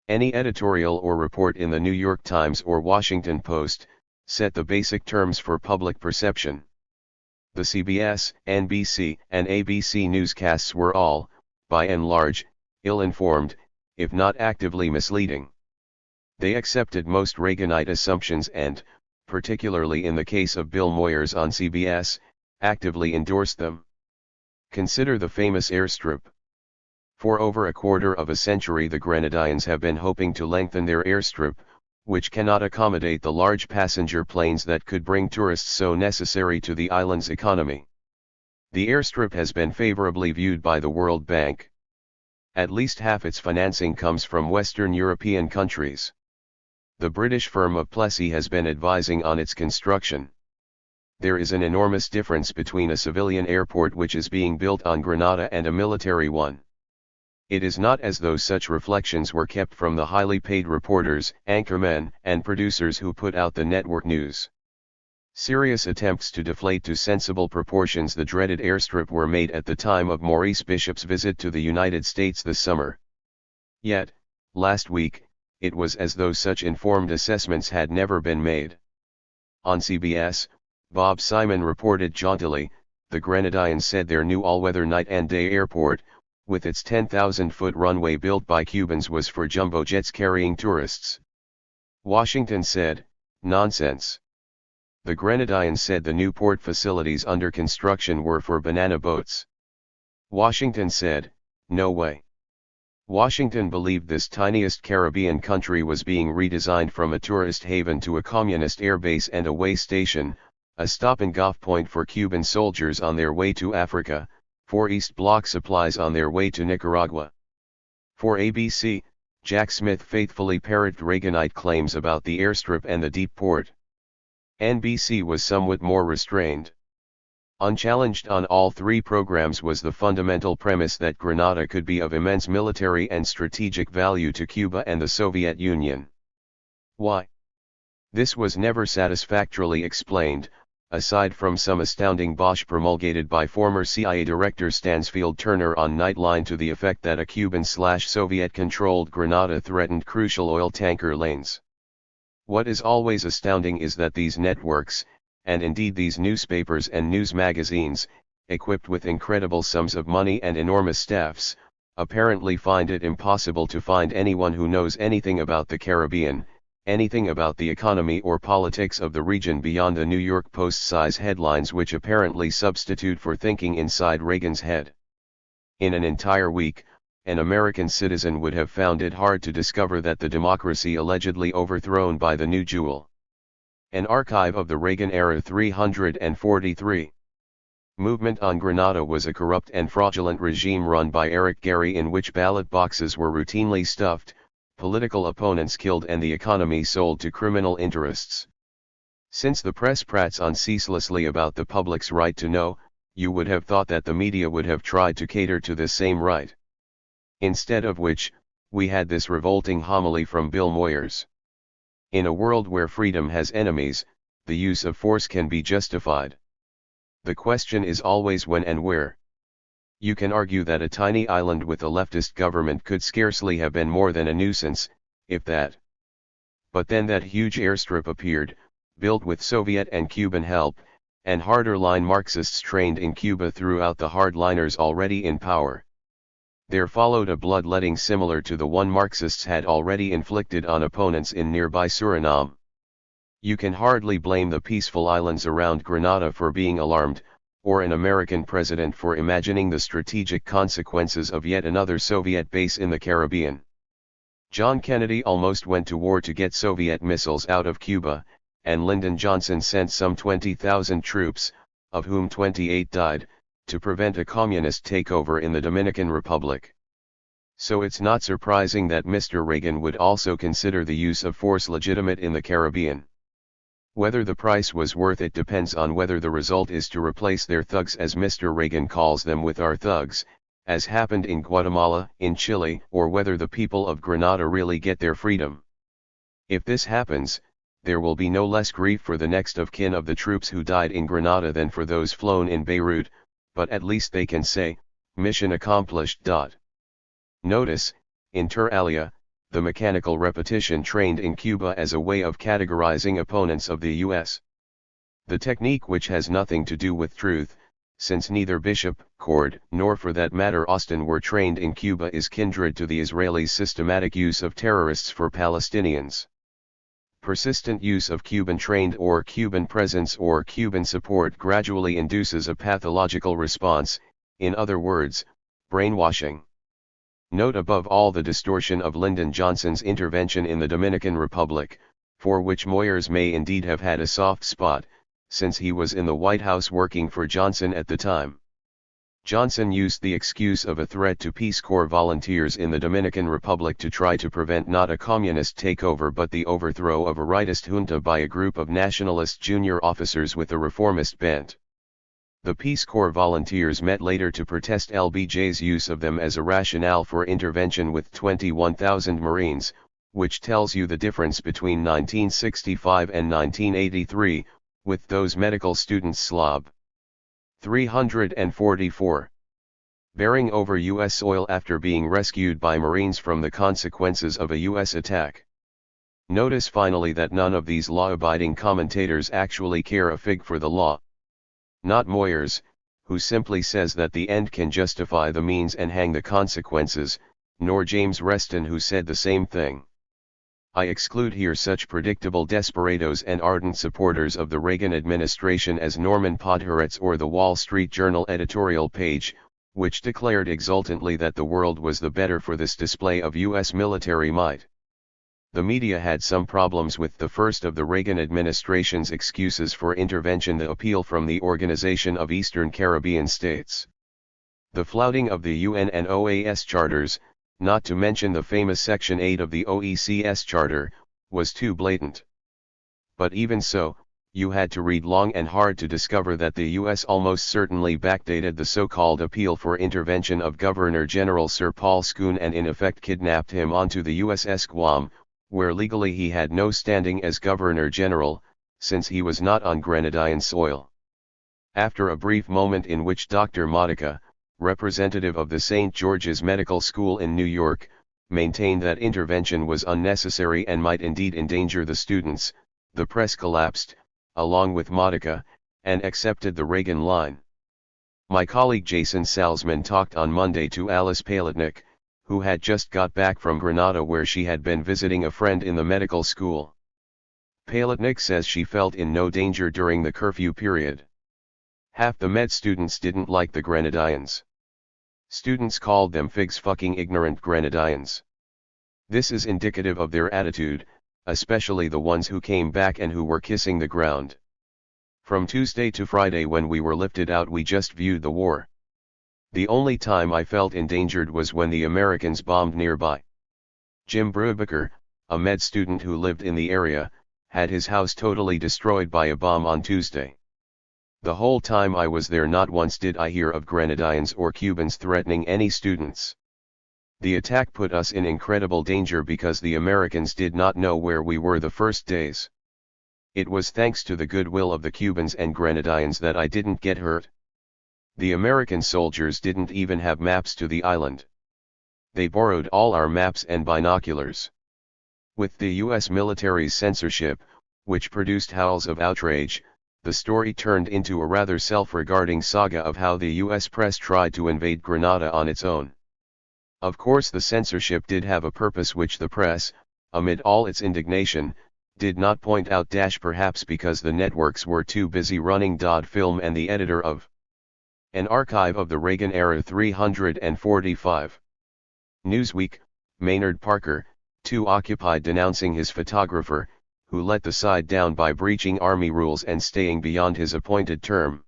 Any editorial or report in the New York Times or Washington Post, set the basic terms for public perception. The CBS, NBC, and ABC newscasts were all, by and large, ill-informed, if not actively misleading. They accepted most Reaganite assumptions and, particularly in the case of Bill Moyers on CBS, actively endorsed them. Consider the famous airstrip. For over a quarter of a century the Grenadines have been hoping to lengthen their airstrip, which cannot accommodate the large passenger planes that could bring tourists so necessary to the island's economy. The airstrip has been favorably viewed by the World Bank. At least half its financing comes from Western European countries. The British firm of Plessy has been advising on its construction. There is an enormous difference between a civilian airport which is being built on Grenada and a military one. It is not as though such reflections were kept from the highly paid reporters, anchormen, and producers who put out the network news. Serious attempts to deflate to sensible proportions the dreaded airstrip were made at the time of Maurice Bishop's visit to the United States this summer. Yet, last week, it was as though such informed assessments had never been made. On CBS, Bob Simon reported jauntily, the Grenadines said their new all-weather night and day airport, with its 10,000-foot runway built by Cubans, was for jumbo jets carrying tourists. Washington said, nonsense. The Grenadines said the new port facilities under construction were for banana boats. Washington said, no way. Washington believed this tiniest Caribbean country was being redesigned from a tourist haven to a communist airbase and a way station, a stop-and-go point for Cuban soldiers on their way to Africa, for East Bloc supplies on their way to Nicaragua. For ABC, Jack Smith faithfully parroted Reaganite claims about the airstrip and the deep port. NBC was somewhat more restrained. Unchallenged on all three programs was the fundamental premise that Grenada could be of immense military and strategic value to Cuba and the Soviet Union. Why? This was never satisfactorily explained, aside from some astounding bosh promulgated by former CIA Director Stansfield Turner on Nightline to the effect that a Cuban/Soviet-controlled Grenada threatened crucial oil tanker lanes. What is always astounding is that these networks, and indeed these newspapers and news magazines, equipped with incredible sums of money and enormous staffs, apparently find it impossible to find anyone who knows anything about the Caribbean, anything about the economy or politics of the region beyond the New York Post-size headlines which apparently substitute for thinking inside Reagan's head. In an entire week, an American citizen would have found it hard to discover that the democracy allegedly overthrown by the new jewel. An archive of the Reagan era 343. Movement on Grenada was a corrupt and fraudulent regime run by Eric Gary in which ballot boxes were routinely stuffed, political opponents killed and the economy sold to criminal interests. Since the press prates on ceaselessly about the public's right to know, you would have thought that the media would have tried to cater to this same right. Instead of which, we had this revolting homily from Bill Moyers. In a world where freedom has enemies, the use of force can be justified. The question is always when and where. You can argue that a tiny island with a leftist government could scarcely have been more than a nuisance, if that. But then that huge airstrip appeared, built with Soviet and Cuban help, and harder-line Marxists trained in Cuba threw out the hardliners already in power. There followed a bloodletting similar to the one Marxists had already inflicted on opponents in nearby Suriname. You can hardly blame the peaceful islands around Grenada for being alarmed, or an American president for imagining the strategic consequences of yet another Soviet base in the Caribbean. John Kennedy almost went to war to get Soviet missiles out of Cuba, and Lyndon Johnson sent some 20,000 troops, of whom 28 died, to prevent a communist takeover in the Dominican Republic. So it's not surprising that Mr. Reagan would also consider the use of force legitimate in the Caribbean. Whether the price was worth it depends on whether the result is to replace their thugs, as Mr. Reagan calls them, with our thugs, as happened in Guatemala, in Chile, or whether the people of Grenada really get their freedom. If this happens, there will be no less grief for the next of kin of the troops who died in Grenada than for those flown in Beirut, but at least they can say, mission accomplished. Notice, inter alia, the mechanical repetition trained in Cuba as a way of categorizing opponents of the U.S. The technique, which has nothing to do with truth, since neither Bishop, Cord, nor for that matter Austin were trained in Cuba, is kindred to the Israelis' systematic use of terrorists for Palestinians. Persistent use of Cuban-trained or Cuban presence or Cuban support gradually induces a pathological response, in other words, brainwashing. Note above all the distortion of Lyndon Johnson's intervention in the Dominican Republic, for which Moyers may indeed have had a soft spot, since he was in the White House working for Johnson at the time. Johnson used the excuse of a threat to Peace Corps volunteers in the Dominican Republic to try to prevent not a communist takeover but the overthrow of a rightist junta by a group of nationalist junior officers with a reformist bent. The Peace Corps volunteers met later to protest LBJ's use of them as a rationale for intervention with 21,000 Marines, which tells you the difference between 1965 and 1983, with those medical students slob. 344. Bearing over U.S. soil after being rescued by Marines from the consequences of a U.S. attack. Notice finally that none of these law-abiding commentators actually care a fig for the law. Not Moyers, who simply says that the end can justify the means and hang the consequences, nor James Reston, who said the same thing. I exclude here such predictable desperados and ardent supporters of the Reagan administration as Norman Podhoretz or the Wall Street Journal editorial page, which declared exultantly that the world was the better for this display of U.S. military might. The media had some problems with the first of the Reagan administration's excuses for intervention, the appeal from the Organization of Eastern Caribbean States. The flouting of the UN and OAS charters, not to mention the famous Section 8 of the OECS Charter, was too blatant. But even so, you had to read long and hard to discover that the U.S. almost certainly backdated the so-called appeal for intervention of Governor-General Sir Paul Scoon and in effect kidnapped him onto the USS Guam, where legally he had no standing as Governor-General, since he was not on Grenadine soil. After a brief moment in which Dr. Modica, representative of the St. George's Medical School in New York, maintained that intervention was unnecessary and might indeed endanger the students, the press collapsed, along with Modica, and accepted the Reagan line. My colleague Jason Salzman talked on Monday to Alice Palatnik, who had just got back from Grenada where she had been visiting a friend in the medical school. Palatnik says she felt in no danger during the curfew period. Half the med students didn't like the Grenadines. Students called them figs, fucking ignorant Grenadines. This is indicative of their attitude, especially the ones who came back and who were kissing the ground. From Tuesday to Friday when we were lifted out we just viewed the war. The only time I felt endangered was when the Americans bombed nearby. Jim Brubaker, a med student who lived in the area, had his house totally destroyed by a bomb on Tuesday. The whole time I was there not once did I hear of Grenadines or Cubans threatening any students. The attack put us in incredible danger because the Americans did not know where we were the first days. It was thanks to the goodwill of the Cubans and Grenadines that I didn't get hurt. The American soldiers didn't even have maps to the island. They borrowed all our maps and binoculars. With the U.S. military's censorship, which produced howls of outrage, the story turned into a rather self-regarding saga of how the U.S. press tried to invade Grenada on its own. Of course the censorship did have a purpose which the press, amid all its indignation, did not point out, perhaps because the networks were too busy running Dodd Film and the editor of An Archive of the Reagan Era 345. Newsweek, Maynard Parker, too occupied denouncing his photographer, who let the side down by breaching Army rules and staying beyond his appointed term.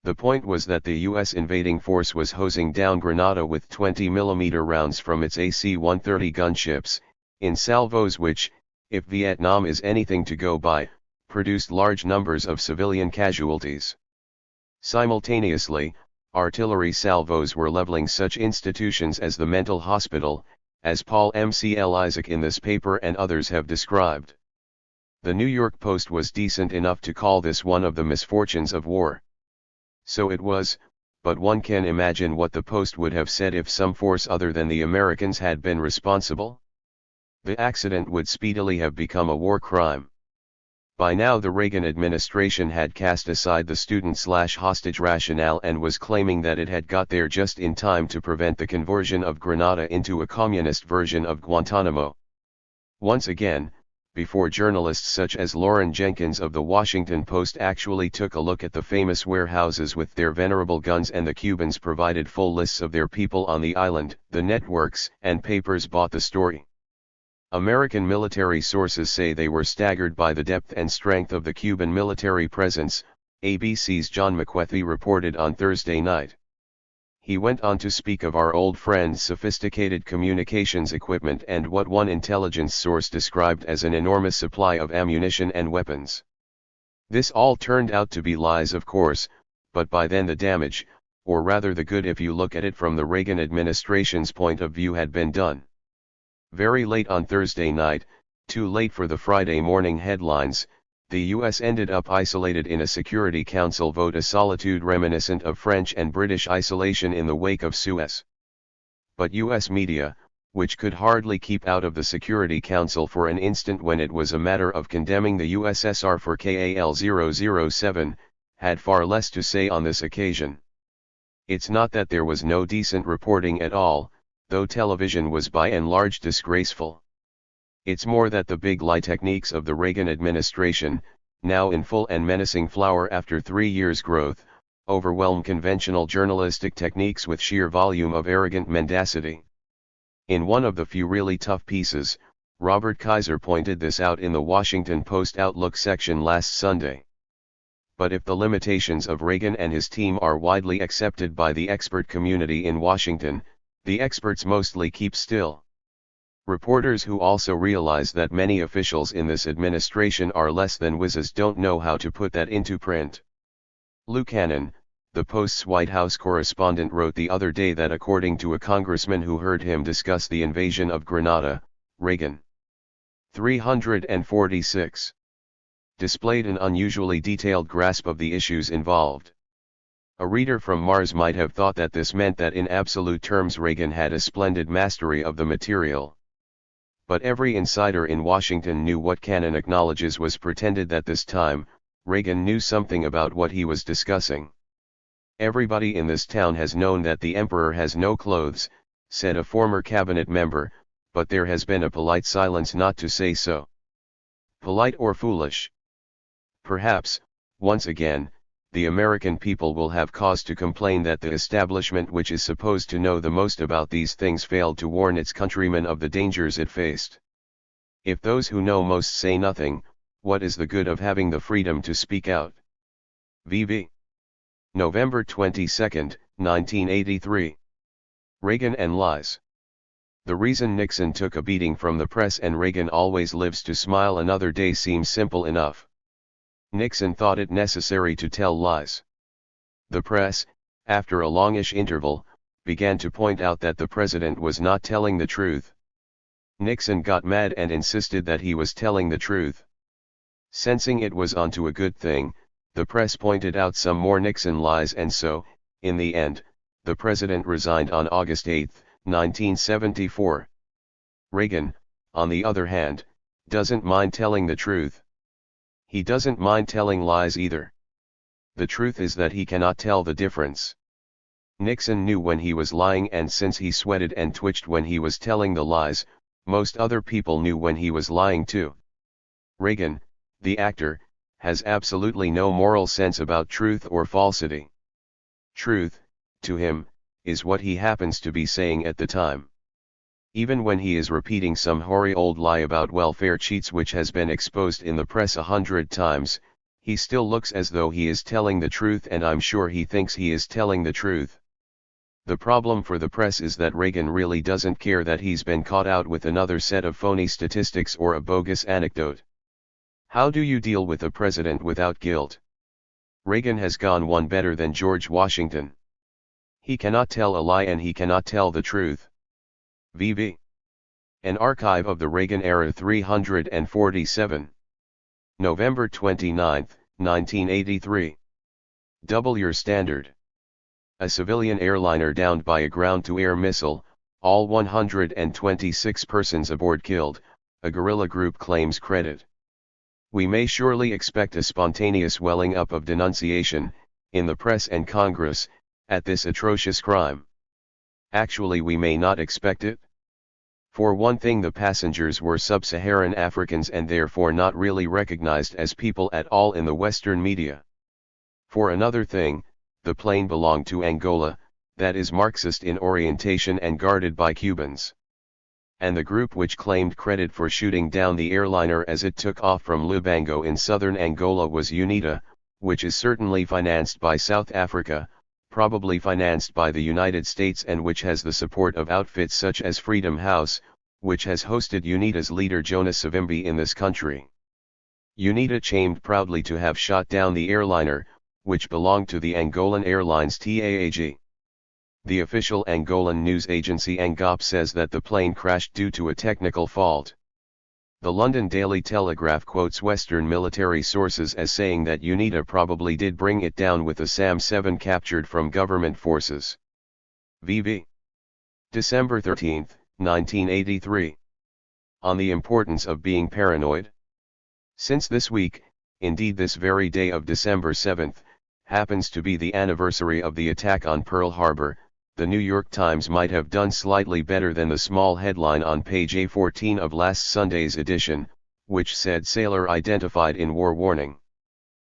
The point was that the US invading force was hosing down Grenada with 20mm rounds from its AC-130 gunships, in salvos which, if Vietnam is anything to go by, produced large numbers of civilian casualties. Simultaneously, artillery salvos were leveling such institutions as the mental hospital, as Paul M.C.L. Isaac in this paper and others have described. The New York Post was decent enough to call this one of the misfortunes of war. So it was, but one can imagine what the Post would have said if some force other than the Americans had been responsible. The accident would speedily have become a war crime. By now the Reagan administration had cast aside the student-slash-hostage rationale and was claiming that it had got there just in time to prevent the conversion of Grenada into a communist version of Guantanamo. Once again, before journalists such as Lauren Jenkins of the Washington Post actually took a look at the famous warehouses with their venerable guns and the Cubans provided full lists of their people on the island, the networks and papers bought the story. American military sources say they were staggered by the depth and strength of the Cuban military presence, ABC's John McWethy reported on Thursday night. He went on to speak of our old friend's sophisticated communications equipment and what one intelligence source described as an enormous supply of ammunition and weapons. This all turned out to be lies, of course, but by then the damage, or rather the good if you look at it from the Reagan administration's point of view, had been done. Very late on Thursday night, too late for the Friday morning headlines, the US ended up isolated in a Security Council vote, a solitude reminiscent of French and British isolation in the wake of Suez. But US media, which could hardly keep out of the Security Council for an instant when it was a matter of condemning the USSR for KAL 007, had far less to say on this occasion. It's not that there was no decent reporting at all, though television was by and large disgraceful. It's more that the big lie techniques of the Reagan administration, now in full and menacing flower after 3 years' growth, overwhelm conventional journalistic techniques with sheer volume of arrogant mendacity. In one of the few really tough pieces, Robert Kaiser pointed this out in the Washington Post Outlook section last Sunday. But if the limitations of Reagan and his team are widely accepted by the expert community in Washington, the experts mostly keep still. Reporters who also realize that many officials in this administration are less than whizzes don't know how to put that into print. Lou Cannon, the Post's White House correspondent, wrote the other day that according to a congressman who heard him discuss the invasion of Grenada, Reagan 346 displayed an unusually detailed grasp of the issues involved. A reader from Mars might have thought that this meant that in absolute terms Reagan had a splendid mastery of the material. But every insider in Washington knew what Cannon acknowledges was pretended that this time, Reagan knew something about what he was discussing. Everybody in this town has known that the emperor has no clothes, said a former cabinet member, but there has been a polite silence not to say so. Polite or foolish? Perhaps, once again, the American people will have cause to complain that the establishment, which is supposed to know the most about these things, failed to warn its countrymen of the dangers it faced. If those who know most say nothing, what is the good of having the freedom to speak out? VV. November 22, 1983. Reagan and lies. The reason Nixon took a beating from the press and Reagan always lives to smile another day seems simple enough. Nixon thought it necessary to tell lies. The press, after a longish interval, began to point out that the president was not telling the truth. Nixon got mad and insisted that he was telling the truth. Sensing it was onto a good thing, the press pointed out some more Nixon lies, and so, in the end, the president resigned on August 8, 1974. Reagan, on the other hand, doesn't mind telling the truth. He doesn't mind telling lies either. The truth is that he cannot tell the difference. Nixon knew when he was lying, and since he sweated and twitched when he was telling the lies, most other people knew when he was lying too. Reagan, the actor, has absolutely no moral sense about truth or falsity. Truth, to him, is what he happens to be saying at the time. Even when he is repeating some hoary old lie about welfare cheats which has been exposed in the press 100 times, He still looks as though he is telling the truth, and I'm sure he thinks he is telling the truth. The problem for the press is that Reagan really doesn't care that he's been caught out with another set of phony statistics or a bogus anecdote. How do you deal with a president without guilt? Reagan has gone one better than George Washington. He cannot tell a lie and he cannot tell the truth. VV. An archive of the Reagan era 347. November 29, 1983. Double your standard. A civilian airliner downed by a ground-to-air missile, all 126 persons aboard killed, a guerrilla group claims credit. We may surely expect a spontaneous welling up of denunciation, in the press and Congress, at this atrocious crime. Actually, we may not expect it. For one thing, the passengers were sub-Saharan Africans and therefore not really recognized as people at all in the Western media. For another thing, the plane belonged to Angola, that is Marxist in orientation and guarded by Cubans. And the group which claimed credit for shooting down the airliner as it took off from Lubango in southern Angola was UNITA, which is certainly financed by South Africa, probably financed by the United States, and which has the support of outfits such as Freedom House, which has hosted UNITA's leader Jonas Savimbi in this country. UNITA claimed proudly to have shot down the airliner, which belonged to the Angolan Airlines TAAG. The official Angolan news agency ANGOP says that the plane crashed due to a technical fault. The London Daily Telegraph quotes Western military sources as saying that UNITA probably did bring it down with a SAM-7 captured from government forces. VV. December 13, 1983. On the importance of being paranoid. Since this week, indeed this very day of December 7, happens to be the anniversary of the attack on Pearl Harbor, the New York Times might have done slightly better than the small headline on page A14 of last Sunday's edition, which said "Sailor identified in war warning."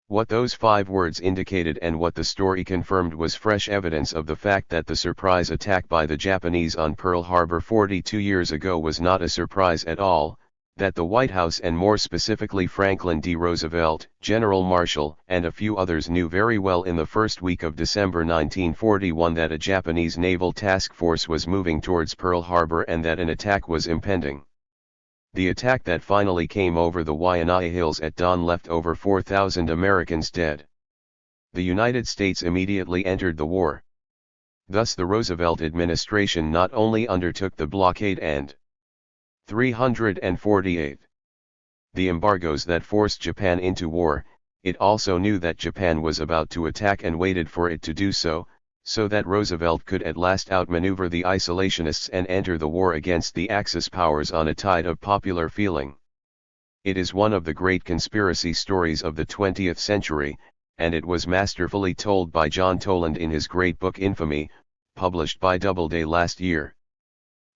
What those 5 words indicated and what the story confirmed was fresh evidence of the fact that the surprise attack by the Japanese on Pearl Harbor 42 years ago was not a surprise at all, that the White House and more specifically Franklin D. Roosevelt, General Marshall, and a few others knew very well in the first week of December 1941 that a Japanese naval task force was moving towards Pearl Harbor and that an attack was impending. The attack that finally came over the Waianae Hills at dawn left over 4,000 Americans dead. The United States immediately entered the war. Thus the Roosevelt administration not only undertook the blockade and 348. The embargoes that forced Japan into war, it also knew that Japan was about to attack and waited for it to do so, so that Roosevelt could at last outmaneuver the isolationists and enter the war against the Axis powers on a tide of popular feeling. It is one of the great conspiracy stories of the 20th century, and it was masterfully told by John Toland in his great book Infamy, published by Doubleday last year.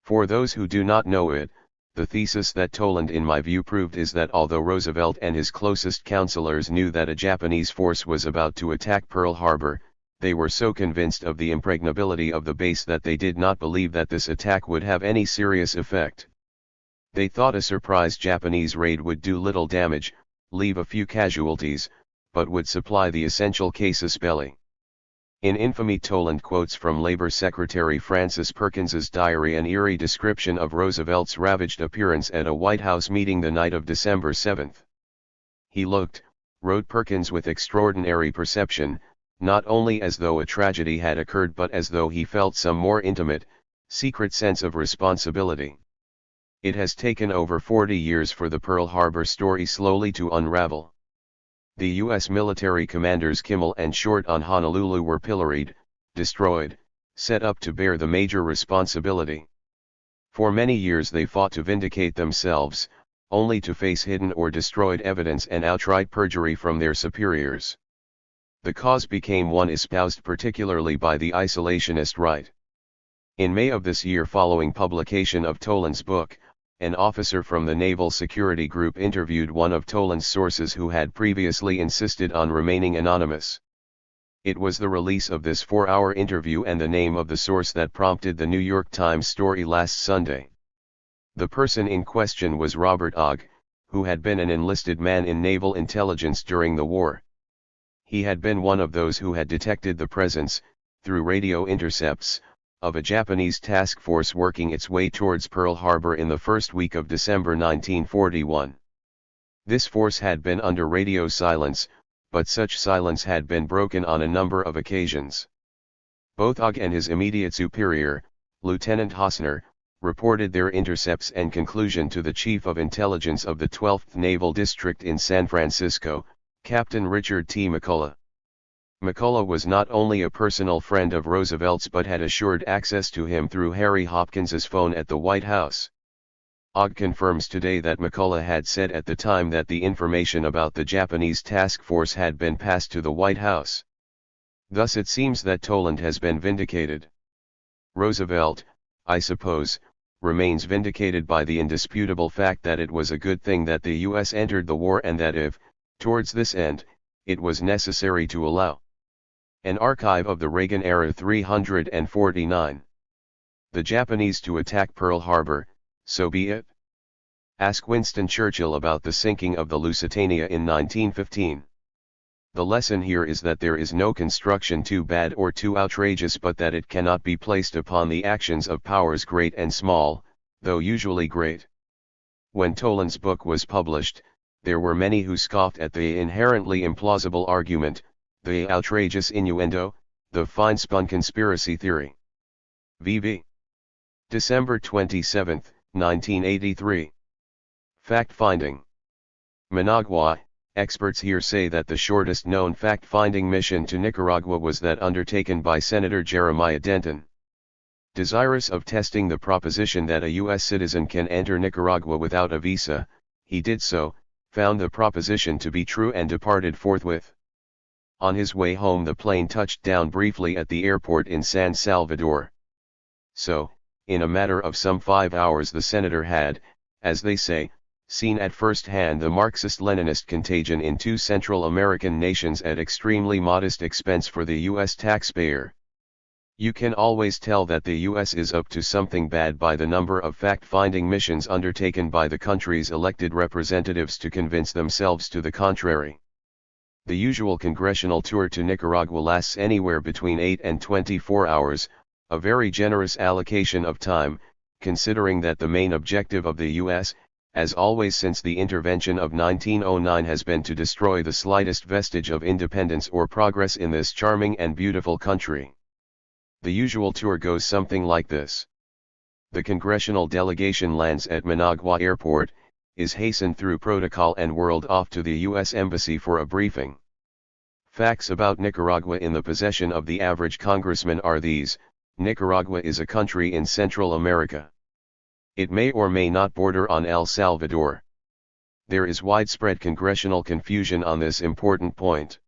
For those who do not know it, the thesis that Toland in my view proved is that although Roosevelt and his closest counselors knew that a Japanese force was about to attack Pearl Harbor, they were so convinced of the impregnability of the base that they did not believe that this attack would have any serious effect. They thought a surprise Japanese raid would do little damage, leave a few casualties, but would supply the essential casus belli. In Infamy, Toland quotes from Labor Secretary Francis Perkins's diary an eerie description of Roosevelt's ravaged appearance at a White House meeting the night of December 7. He looked, wrote Perkins with extraordinary perception, not only as though a tragedy had occurred but as though he felt some more intimate, secret sense of responsibility. It has taken over 40 years for the Pearl Harbor story slowly to unravel. The U.S. military commanders Kimmel and Short on Honolulu were pilloried, destroyed, set up to bear the major responsibility. For many years they fought to vindicate themselves, only to face hidden or destroyed evidence and outright perjury from their superiors. The cause became one espoused particularly by the isolationist right. In May of this year, following publication of Toland's book, an officer from the Naval Security Group interviewed one of Toland's sources who had previously insisted on remaining anonymous. It was the release of this 4-hour interview and the name of the source that prompted the New York Times story last Sunday. The person in question was Robert Ogg, who had been an enlisted man in naval intelligence during the war. He had been one of those who had detected the presence, through radio intercepts, of a Japanese task force working its way towards Pearl Harbor in the first week of December 1941. This force had been under radio silence, but such silence had been broken on a number of occasions. Both Ogg and his immediate superior, Lieutenant Hassner, reported their intercepts and conclusion to the Chief of Intelligence of the 12th Naval District in San Francisco, Captain Richard T. McCullough. McCullough was not only a personal friend of Roosevelt's but had assured access to him through Harry Hopkins's phone at the White House. Ogg confirms today that McCullough had said at the time that the information about the Japanese task force had been passed to the White House. Thus it seems that Toland has been vindicated. Roosevelt, I suppose, remains vindicated by the indisputable fact that it was a good thing that the U.S. entered the war and that if, towards this end, it was necessary to allow an archive of the Reagan era 349. The Japanese to attack Pearl Harbor, so be it. Ask Winston Churchill about the sinking of the Lusitania in 1915. The lesson here is that there is no construction too bad or too outrageous but that it cannot be placed upon the actions of powers great and small, though usually great. When Toland's book was published, there were many who scoffed at the inherently implausible argument, the outrageous innuendo, the fine-spun conspiracy theory. V.V. December 27, 1983. Fact-finding. Managua. Experts here say that the shortest known fact-finding mission to Nicaragua was that undertaken by Senator Jeremiah Denton. Desirous of testing the proposition that a U.S. citizen can enter Nicaragua without a visa, he did so, found the proposition to be true and departed forthwith. On his way home the plane touched down briefly at the airport in San Salvador. So, in a matter of some 5 hours the senator had, as they say, seen at first hand the Marxist-Leninist contagion in 2 Central American nations at extremely modest expense for the U.S. taxpayer. You can always tell that the U.S. is up to something bad by the number of fact-finding missions undertaken by the country's elected representatives to convince themselves to the contrary. The usual congressional tour to Nicaragua lasts anywhere between 8 and 24 hours, a very generous allocation of time, considering that the main objective of the U.S., as always since the intervention of 1909, has been to destroy the slightest vestige of independence or progress in this charming and beautiful country. The usual tour goes something like this. The congressional delegation lands at Managua Airport, is hastened through protocol and whirled off to the U.S. Embassy for a briefing. Facts about Nicaragua in the possession of the average congressman are these: Nicaragua is a country in Central America. It may or may not border on El Salvador. There is widespread congressional confusion on this important point.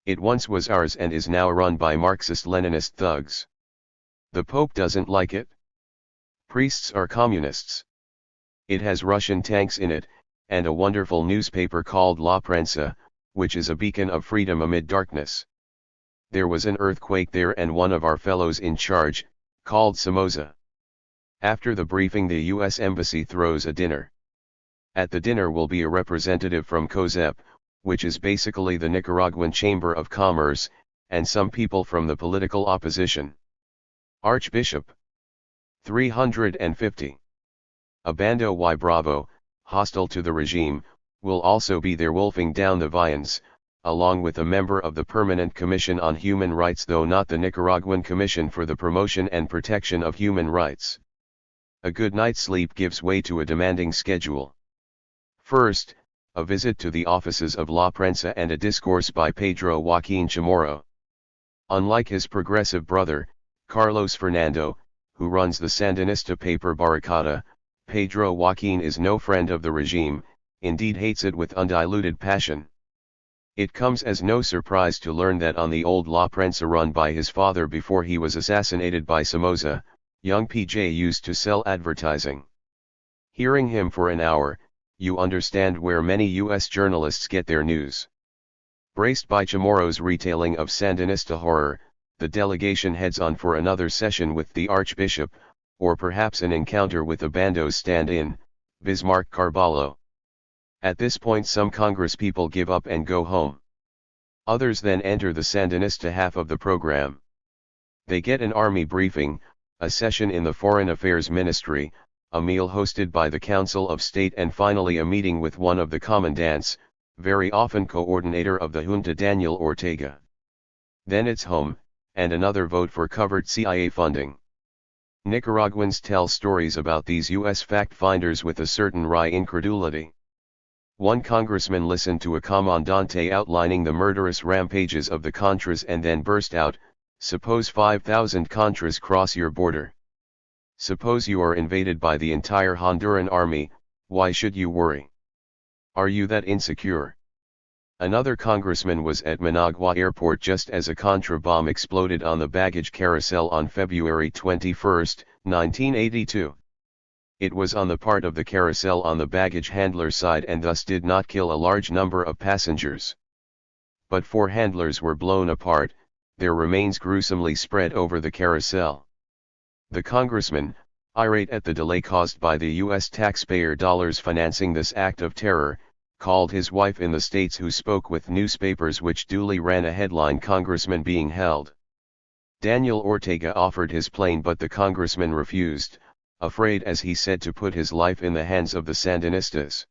It once was ours and is now run by Marxist-Leninist thugs. The Pope doesn't like it. Priests are communists. It has Russian tanks in it, and a wonderful newspaper called La Prensa, which is a beacon of freedom amid darkness. There was an earthquake there and one of our fellows in charge, called Somoza. After the briefing the U.S. Embassy throws a dinner. At the dinner will be a representative from COSEP, which is basically the Nicaraguan Chamber of Commerce, and some people from the political opposition. Archbishop. 350. A Bando y Bravo, hostile to the regime, will also be there wolfing down the viands, along with a member of the Permanent Commission on Human Rights, though not the Nicaraguan Commission for the Promotion and Protection of Human Rights. A good night's sleep gives way to a demanding schedule. First, a visit to the offices of La Prensa and a discourse by Pedro Joaquin Chamorro. Unlike his progressive brother, Carlos Fernando, who runs the Sandinista paper Barricada, Pedro Joaquin is no friend of the regime, indeed hates it with undiluted passion. It comes as no surprise to learn that on the old La Prensa run by his father before he was assassinated by Somoza, young PJ used to sell advertising. Hearing him for an hour, you understand where many U.S. journalists get their news. Braced by Chamorro's retailing of Sandinista horror, the delegation heads on for another session with the Archbishop, or perhaps an encounter with a Bando's stand-in, Bismarck Carballo. At this point some Congress people give up and go home. Others then enter the Sandinista half of the program. They get an army briefing, a session in the Foreign Affairs Ministry, a meal hosted by the Council of State, and finally a meeting with one of the commandants, very often coordinator of the junta, Daniel Ortega. Then it's home, and another vote for covert CIA funding. Nicaraguans tell stories about these U.S. fact-finders with a certain wry incredulity. One congressman listened to a commandante outlining the murderous rampages of the Contras and then burst out, "Suppose 5,000 Contras cross your border. Suppose you are invaded by the entire Honduran army, why should you worry? Are you that insecure?" Another congressman was at Managua Airport just as a Contra bomb exploded on the baggage carousel on February 21, 1982. It was on the part of the carousel on the baggage handler side and thus did not kill a large number of passengers. But 4 handlers were blown apart, their remains gruesomely spread over the carousel. The congressman, irate at the delay caused by the U.S. taxpayer dollars financing this act of terror, called his wife in the States, who spoke with newspapers which duly ran a headline, "Congressman being held." Daniel Ortega offered his plane, but the congressman refused, afraid, as he said, to put his life in the hands of the Sandinistas.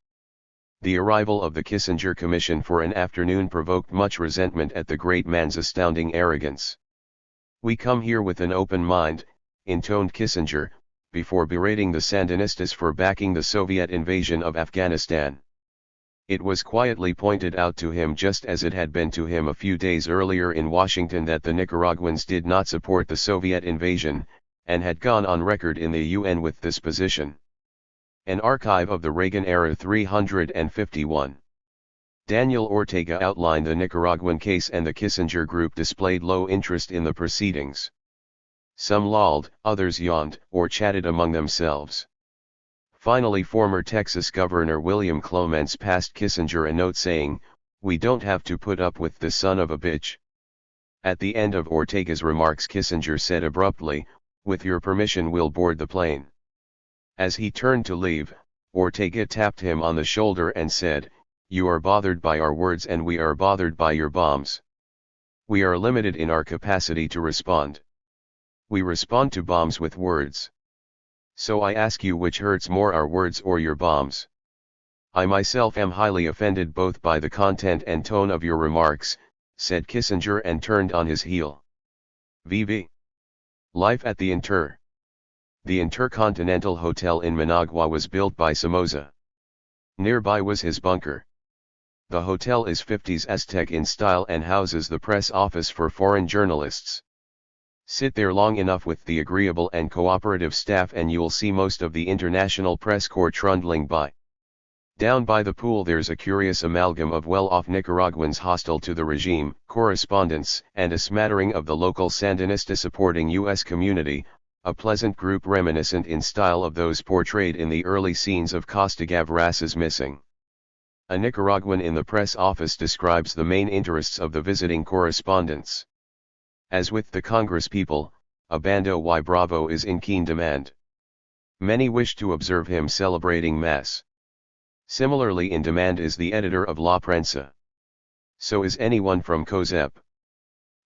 The arrival of the Kissinger Commission for an afternoon provoked much resentment at the great man's astounding arrogance. "We come here with an open mind," intoned Kissinger, before berating the Sandinistas for backing the Soviet invasion of Afghanistan. It was quietly pointed out to him, just as it had been to him a few days earlier in Washington, that the Nicaraguans did not support the Soviet invasion, and had gone on record in the UN with this position. An archive of the Reagan era 351. Daniel Ortega outlined the Nicaraguan case, and the Kissinger group displayed low interest in the proceedings. Some lolled, others yawned, or chatted among themselves. Finally, former Texas Governor William Clements passed Kissinger a note saying, "We don't have to put up with this son of a bitch." At the end of Ortega's remarks, Kissinger said abruptly, "With your permission, we'll board the plane." As he turned to leave, Ortega tapped him on the shoulder and said, "You are bothered by our words and we are bothered by your bombs. We are limited in our capacity to respond. We respond to bombs with words. So I ask you, which hurts more, our words or your bombs? I myself am highly offended both by the content and tone of your remarks," said Kissinger, and turned on his heel. VV. Life at the Inter. The Intercontinental Hotel in Managua was built by Somoza. Nearby was his bunker. The hotel is 50s Aztec in style and houses the press office for foreign journalists. Sit there long enough with the agreeable and cooperative staff and you'll see most of the international press corps trundling by. Down by the pool there's a curious amalgam of well-off Nicaraguans hostile to the regime, correspondents, and a smattering of the local Sandinista supporting U.S. community, a pleasant group reminiscent in style of those portrayed in the early scenes of Costa Gavras's Missing. A Nicaraguan in the press office describes the main interests of the visiting correspondents. As with the Congress people, a Bando y Bravo is in keen demand. Many wish to observe him celebrating Mass. Similarly in demand is the editor of La Prensa. So is anyone from COSEP.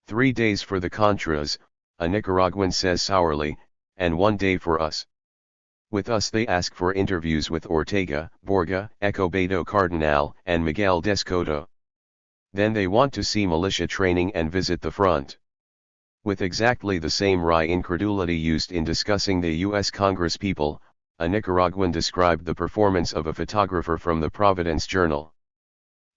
3 days for the Contras, a Nicaraguan says sourly, and 1 day for us. With us they ask for interviews with Ortega, Borga, Escobedo Cardinal, and Miguel Descoto. Then they want to see militia training and visit the front. With exactly the same wry incredulity used in discussing the U.S. Congress people, a Nicaraguan described the performance of a photographer from the Providence Journal.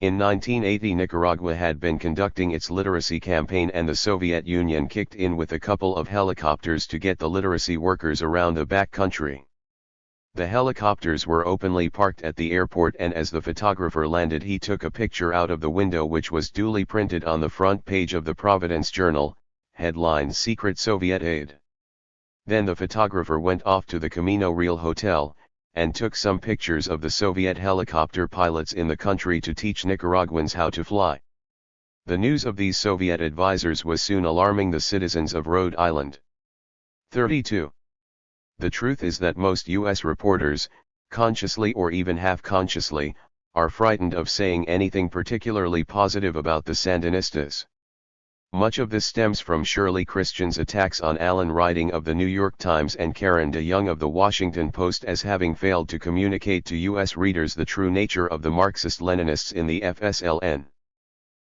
In 1980 Nicaragua had been conducting its literacy campaign and the Soviet Union kicked in with a couple of helicopters to get the literacy workers around the back country. The helicopters were openly parked at the airport, and as the photographer landed he took a picture out of the window which was duly printed on the front page of the Providence Journal, headline "Secret Soviet Aid." Then the photographer went off to the Camino Real Hotel, and took some pictures of the Soviet helicopter pilots in the country to teach Nicaraguans how to fly. The news of these Soviet advisors was soon alarming the citizens of Rhode Island. 32. The truth is that most U.S. reporters, consciously or even half-consciously, are frightened of saying anything particularly positive about the Sandinistas. Much of this stems from Shirley Christian's attacks on Alan Riding of the New York Times and Karen DeYoung of the Washington Post as having failed to communicate to U.S. readers the true nature of the Marxist-Leninists in the FSLN.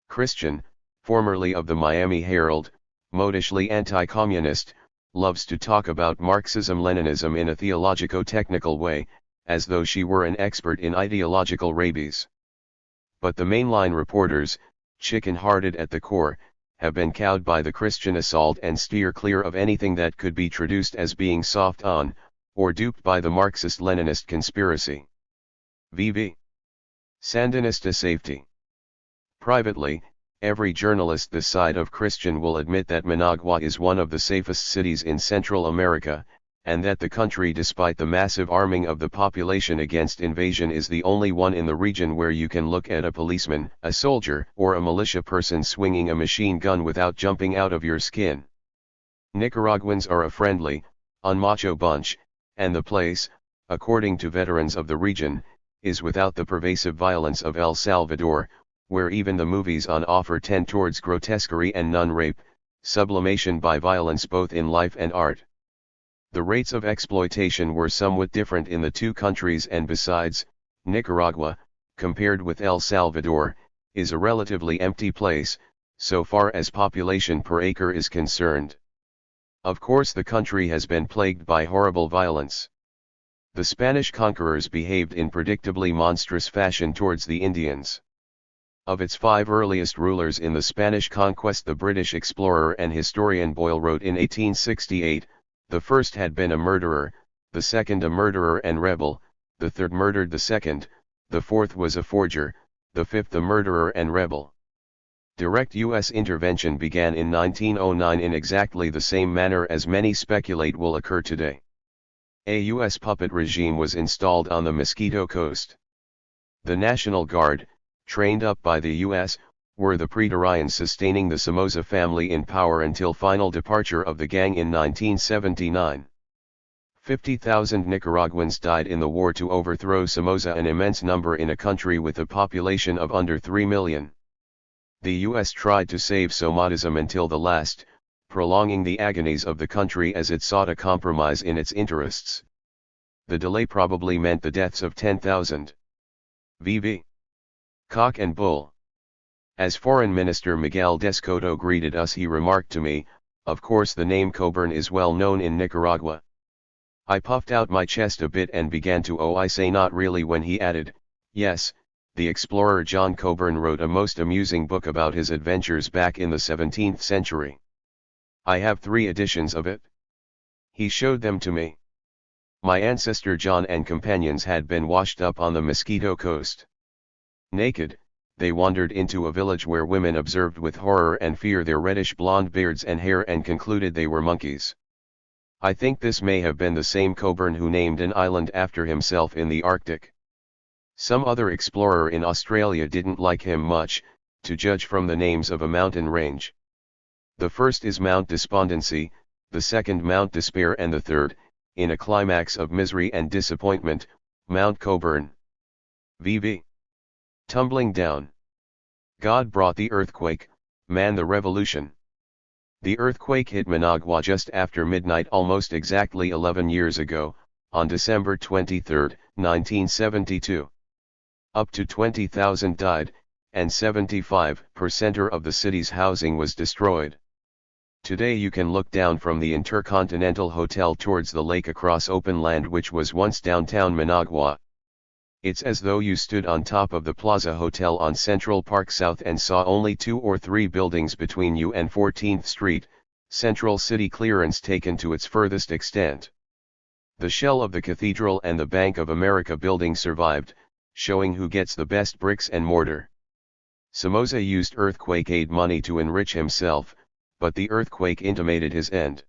Christian, formerly of the Miami Herald, modishly anti-communist, loves to talk about Marxism-Leninism in a theologico-technical way, as though she were an expert in ideological rabies. But the mainline reporters, chicken-hearted at the core, have been cowed by the Christian assault and steer clear of anything that could be traduced as being soft on, or duped by the Marxist-Leninist conspiracy. VV. Sandinista safety. Privately, every journalist this side of Christian will admit that Managua is one of the safest cities in Central America, and that the country, despite the massive arming of the population against invasion, is the only one in the region where you can look at a policeman, a soldier, or a militia person swinging a machine gun without jumping out of your skin. Nicaraguans are a friendly, unmacho bunch, and the place, according to veterans of the region, is without the pervasive violence of El Salvador, where even the movies on offer tend towards grotesquerie and nun-rape, sublimation by violence both in life and art. The rates of exploitation were somewhat different in the two countries, and besides, Nicaragua, compared with El Salvador, is a relatively empty place, so far as population per acre is concerned. Of course, the country has been plagued by horrible violence. The Spanish conquerors behaved in predictably monstrous fashion towards the Indians. Of its 5 earliest rulers in the Spanish conquest, the British explorer and historian Boyle wrote in 1868, the first had been a murderer, the second a murderer and rebel, the third murdered the second, the fourth was a forger, the fifth a murderer and rebel. Direct U.S. intervention began in 1909 in exactly the same manner as many speculate will occur today. A U.S. puppet regime was installed on the Mosquito Coast. The National Guard, trained up by the U.S., were the Pretorians sustaining the Somoza family in power until final departure of the gang in 1979. 50,000 Nicaraguans died in the war to overthrow Somoza, an immense number in a country with a population of under 3 million. The U.S. tried to save Somotism until the last, prolonging the agonies of the country as it sought a compromise in its interests. The delay probably meant the deaths of 10,000. VV. Cock and bull. As Foreign Minister Miguel Descoto greeted us, he remarked to me, "Of course the name Cockburn is well known in Nicaragua." I puffed out my chest a bit and began to I say not really, when he added, "Yes, the explorer John Cockburn wrote a most amusing book about his adventures back in the 17th century. I have 3 editions of it." He showed them to me. My ancestor John and companions had been washed up on the Mosquito Coast. Naked, they wandered into a village where women observed with horror and fear their reddish blonde beards and hair and concluded they were monkeys. I think this may have been the same Cockburn who named an island after himself in the Arctic. Some other explorer in Australia didn't like him much, to judge from the names of a mountain range. The first is Mount Despondency, the second Mount Despair, and the third, in a climax of misery and disappointment, Mount Cockburn. VV. Tumbling down. God brought the earthquake, man the revolution. The earthquake hit Managua just after midnight almost exactly 11 years ago, on December 23, 1972. Up to 20,000 died, and 75% of the city's housing was destroyed. Today you can look down from the Intercontinental Hotel towards the lake across open land which was once downtown Managua. It's as though you stood on top of the Plaza Hotel on Central Park South and saw only 2 or 3 buildings between you and 14th Street, Central City clearance taken to its furthest extent. The shell of the Cathedral and the Bank of America building survived, showing who gets the best bricks and mortar. Somoza used earthquake aid money to enrich himself, but the earthquake intimated his end.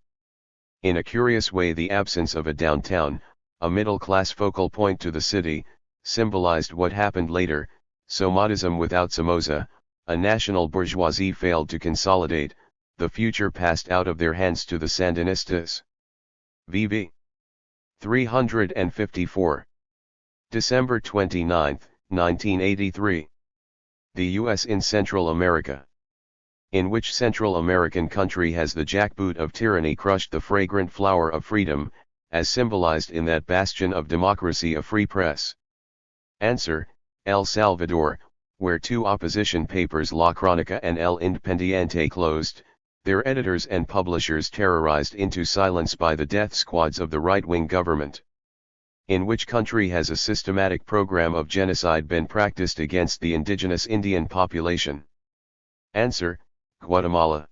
In a curious way, the absence of a downtown, a middle-class focal point to the city, symbolized what happened later. Somotism without Somoza, a national bourgeoisie failed to consolidate, the future passed out of their hands to the Sandinistas. VV. 354. December 29, 1983. The U.S. in Central America. In which Central American country has the jackboot of tyranny crushed the fragrant flower of freedom, as symbolized in that bastion of democracy a free press? Answer: El Salvador, where two opposition papers La Crónica and El Independiente closed, their editors and publishers terrorized into silence by the death squads of the right-wing government. In which country has a systematic program of genocide been practiced against the indigenous Indian population? Answer: Guatemala.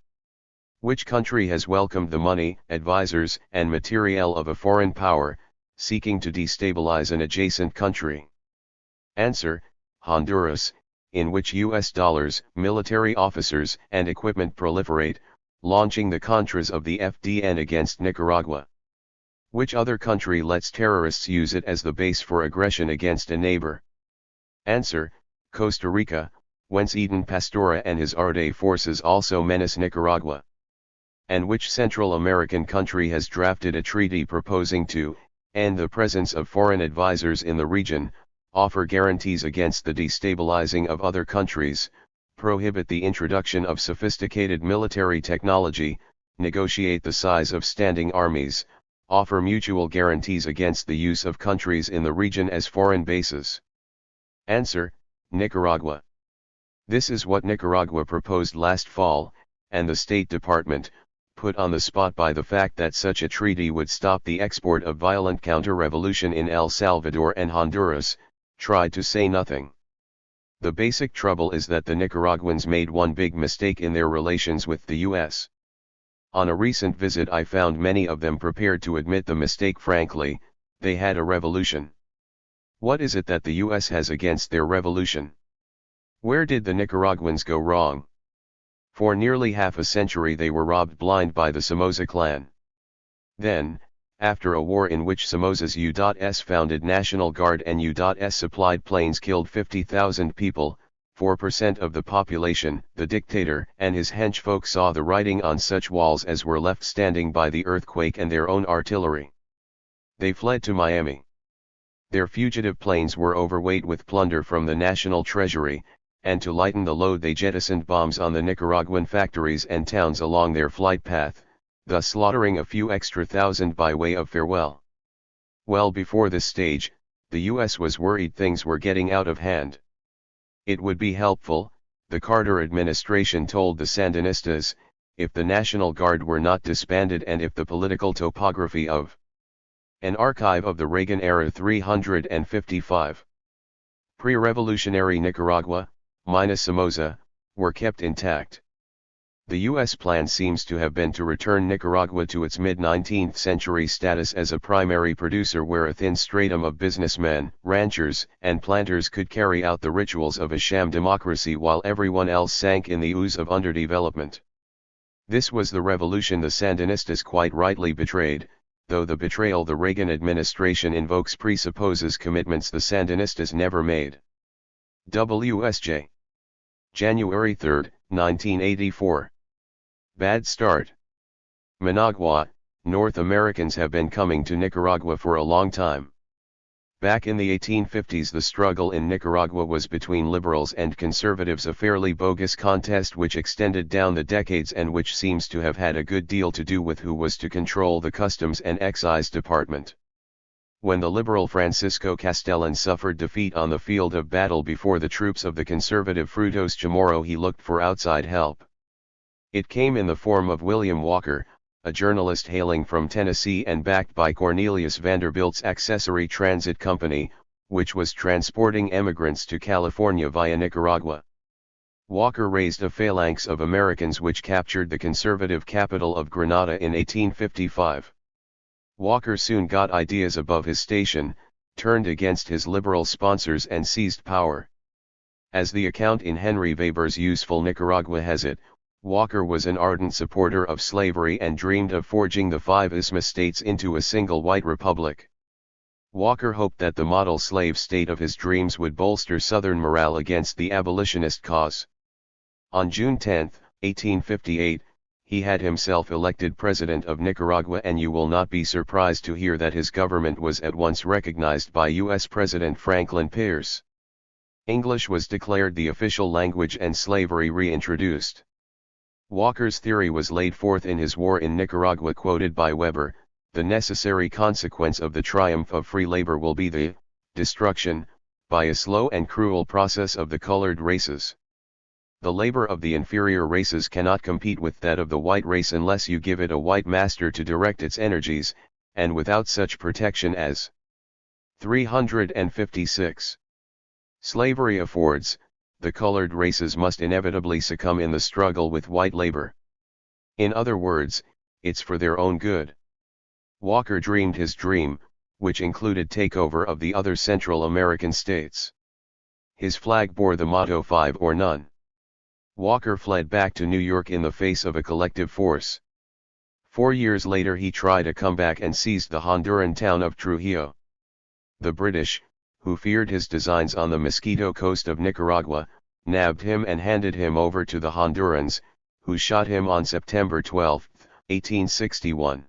Which country has welcomed the money, advisors, and materiel of a foreign power, seeking to destabilize an adjacent country? Answer: Honduras, in which US dollars, military officers, and equipment proliferate, launching the Contras of the FDN against Nicaragua. Which other country lets terrorists use it as the base for aggression against a neighbor? Answer: Costa Rica, whence Eden Pastora and his Arde forces also menace Nicaragua. And which Central American country has drafted a treaty proposing to end the presence of foreign advisors in the region, offer guarantees against the destabilizing of other countries, prohibit the introduction of sophisticated military technology, negotiate the size of standing armies, offer mutual guarantees against the use of countries in the region as foreign bases? Answer: Nicaragua. This is what Nicaragua proposed last fall, and the State Department, put on the spot by the fact that such a treaty would stop the export of violent counter-revolution in El Salvador and Honduras, tried to say nothing. The basic trouble is that the Nicaraguans made one big mistake in their relations with the US. On a recent visit I found many of them prepared to admit the mistake frankly: they had a revolution. What is it that the US has against their revolution? Where did the Nicaraguans go wrong? For nearly half a century they were robbed blind by the Somoza clan. Then, after a war in which Somoza's U.S. founded National Guard and U.S. supplied planes killed 50,000 people, 4% of the population, the dictator and his henchfolk saw the writing on such walls as were left standing by the earthquake and their own artillery. They fled to Miami. Their fugitive planes were overweight with plunder from the national treasury, and to lighten the load they jettisoned bombs on the Nicaraguan factories and towns along their flight path, thus slaughtering a few extra thousand by way of farewell. Well before this stage, the US was worried things were getting out of hand. It would be helpful, the Carter administration told the Sandinistas, if the National Guard were not disbanded and if the political topography of an archive of the Reagan era 355 pre-revolutionary Nicaragua, minus Somoza, were kept intact. The U.S. plan seems to have been to return Nicaragua to its mid-19th century status as a primary producer where a thin stratum of businessmen, ranchers, and planters could carry out the rituals of a sham democracy while everyone else sank in the ooze of underdevelopment. This was the revolution the Sandinistas quite rightly betrayed, though the betrayal the Reagan administration invokes presupposes commitments the Sandinistas never made. WSJ. January 3, 1984. Bad start. Managua, North Americans have been coming to Nicaragua for a long time. Back in the 1850s the struggle in Nicaragua was between liberals and conservatives, a fairly bogus contest which extended down the decades and which seems to have had a good deal to do with who was to control the Customs and Excise Department. When the liberal Francisco Castellan suffered defeat on the field of battle before the troops of the conservative Frutos Chamorro, he looked for outside help. It came in the form of William Walker, a journalist hailing from Tennessee and backed by Cornelius Vanderbilt's Accessory Transit Company, which was transporting emigrants to California via Nicaragua. Walker raised a phalanx of Americans which captured the conservative capital of Granada in 1855. Walker soon got ideas above his station, turned against his liberal sponsors and seized power. As the account in Henry Weber's Useful Nicaragua has it, Walker was an ardent supporter of slavery and dreamed of forging the 5 Isthmus states into a single white republic. Walker hoped that the model slave state of his dreams would bolster Southern morale against the abolitionist cause. On June 10, 1858, he had himself elected president of Nicaragua, and you will not be surprised to hear that his government was at once recognized by U.S. President Franklin Pierce. English was declared the official language and slavery reintroduced. Walker's theory was laid forth in his War in Nicaragua, quoted by Weber: "The necessary consequence of the triumph of free labor will be the destruction, by a slow and cruel process, of the colored races. The labor of the inferior races cannot compete with that of the white race unless you give it a white master to direct its energies, and without such protection as 356. Slavery affords, the colored races must inevitably succumb in the struggle with white labor. In other words, it's for their own good." Walker dreamed his dream, which included takeover of the other Central American states. His flag bore the motto 5 or none. Walker fled back to New York in the face of a collective force. 4 years later he tried a comeback and seized the Honduran town of Trujillo. The British, who feared his designs on the Mosquito Coast of Nicaragua, nabbed him and handed him over to the Hondurans, who shot him on September 12, 1861.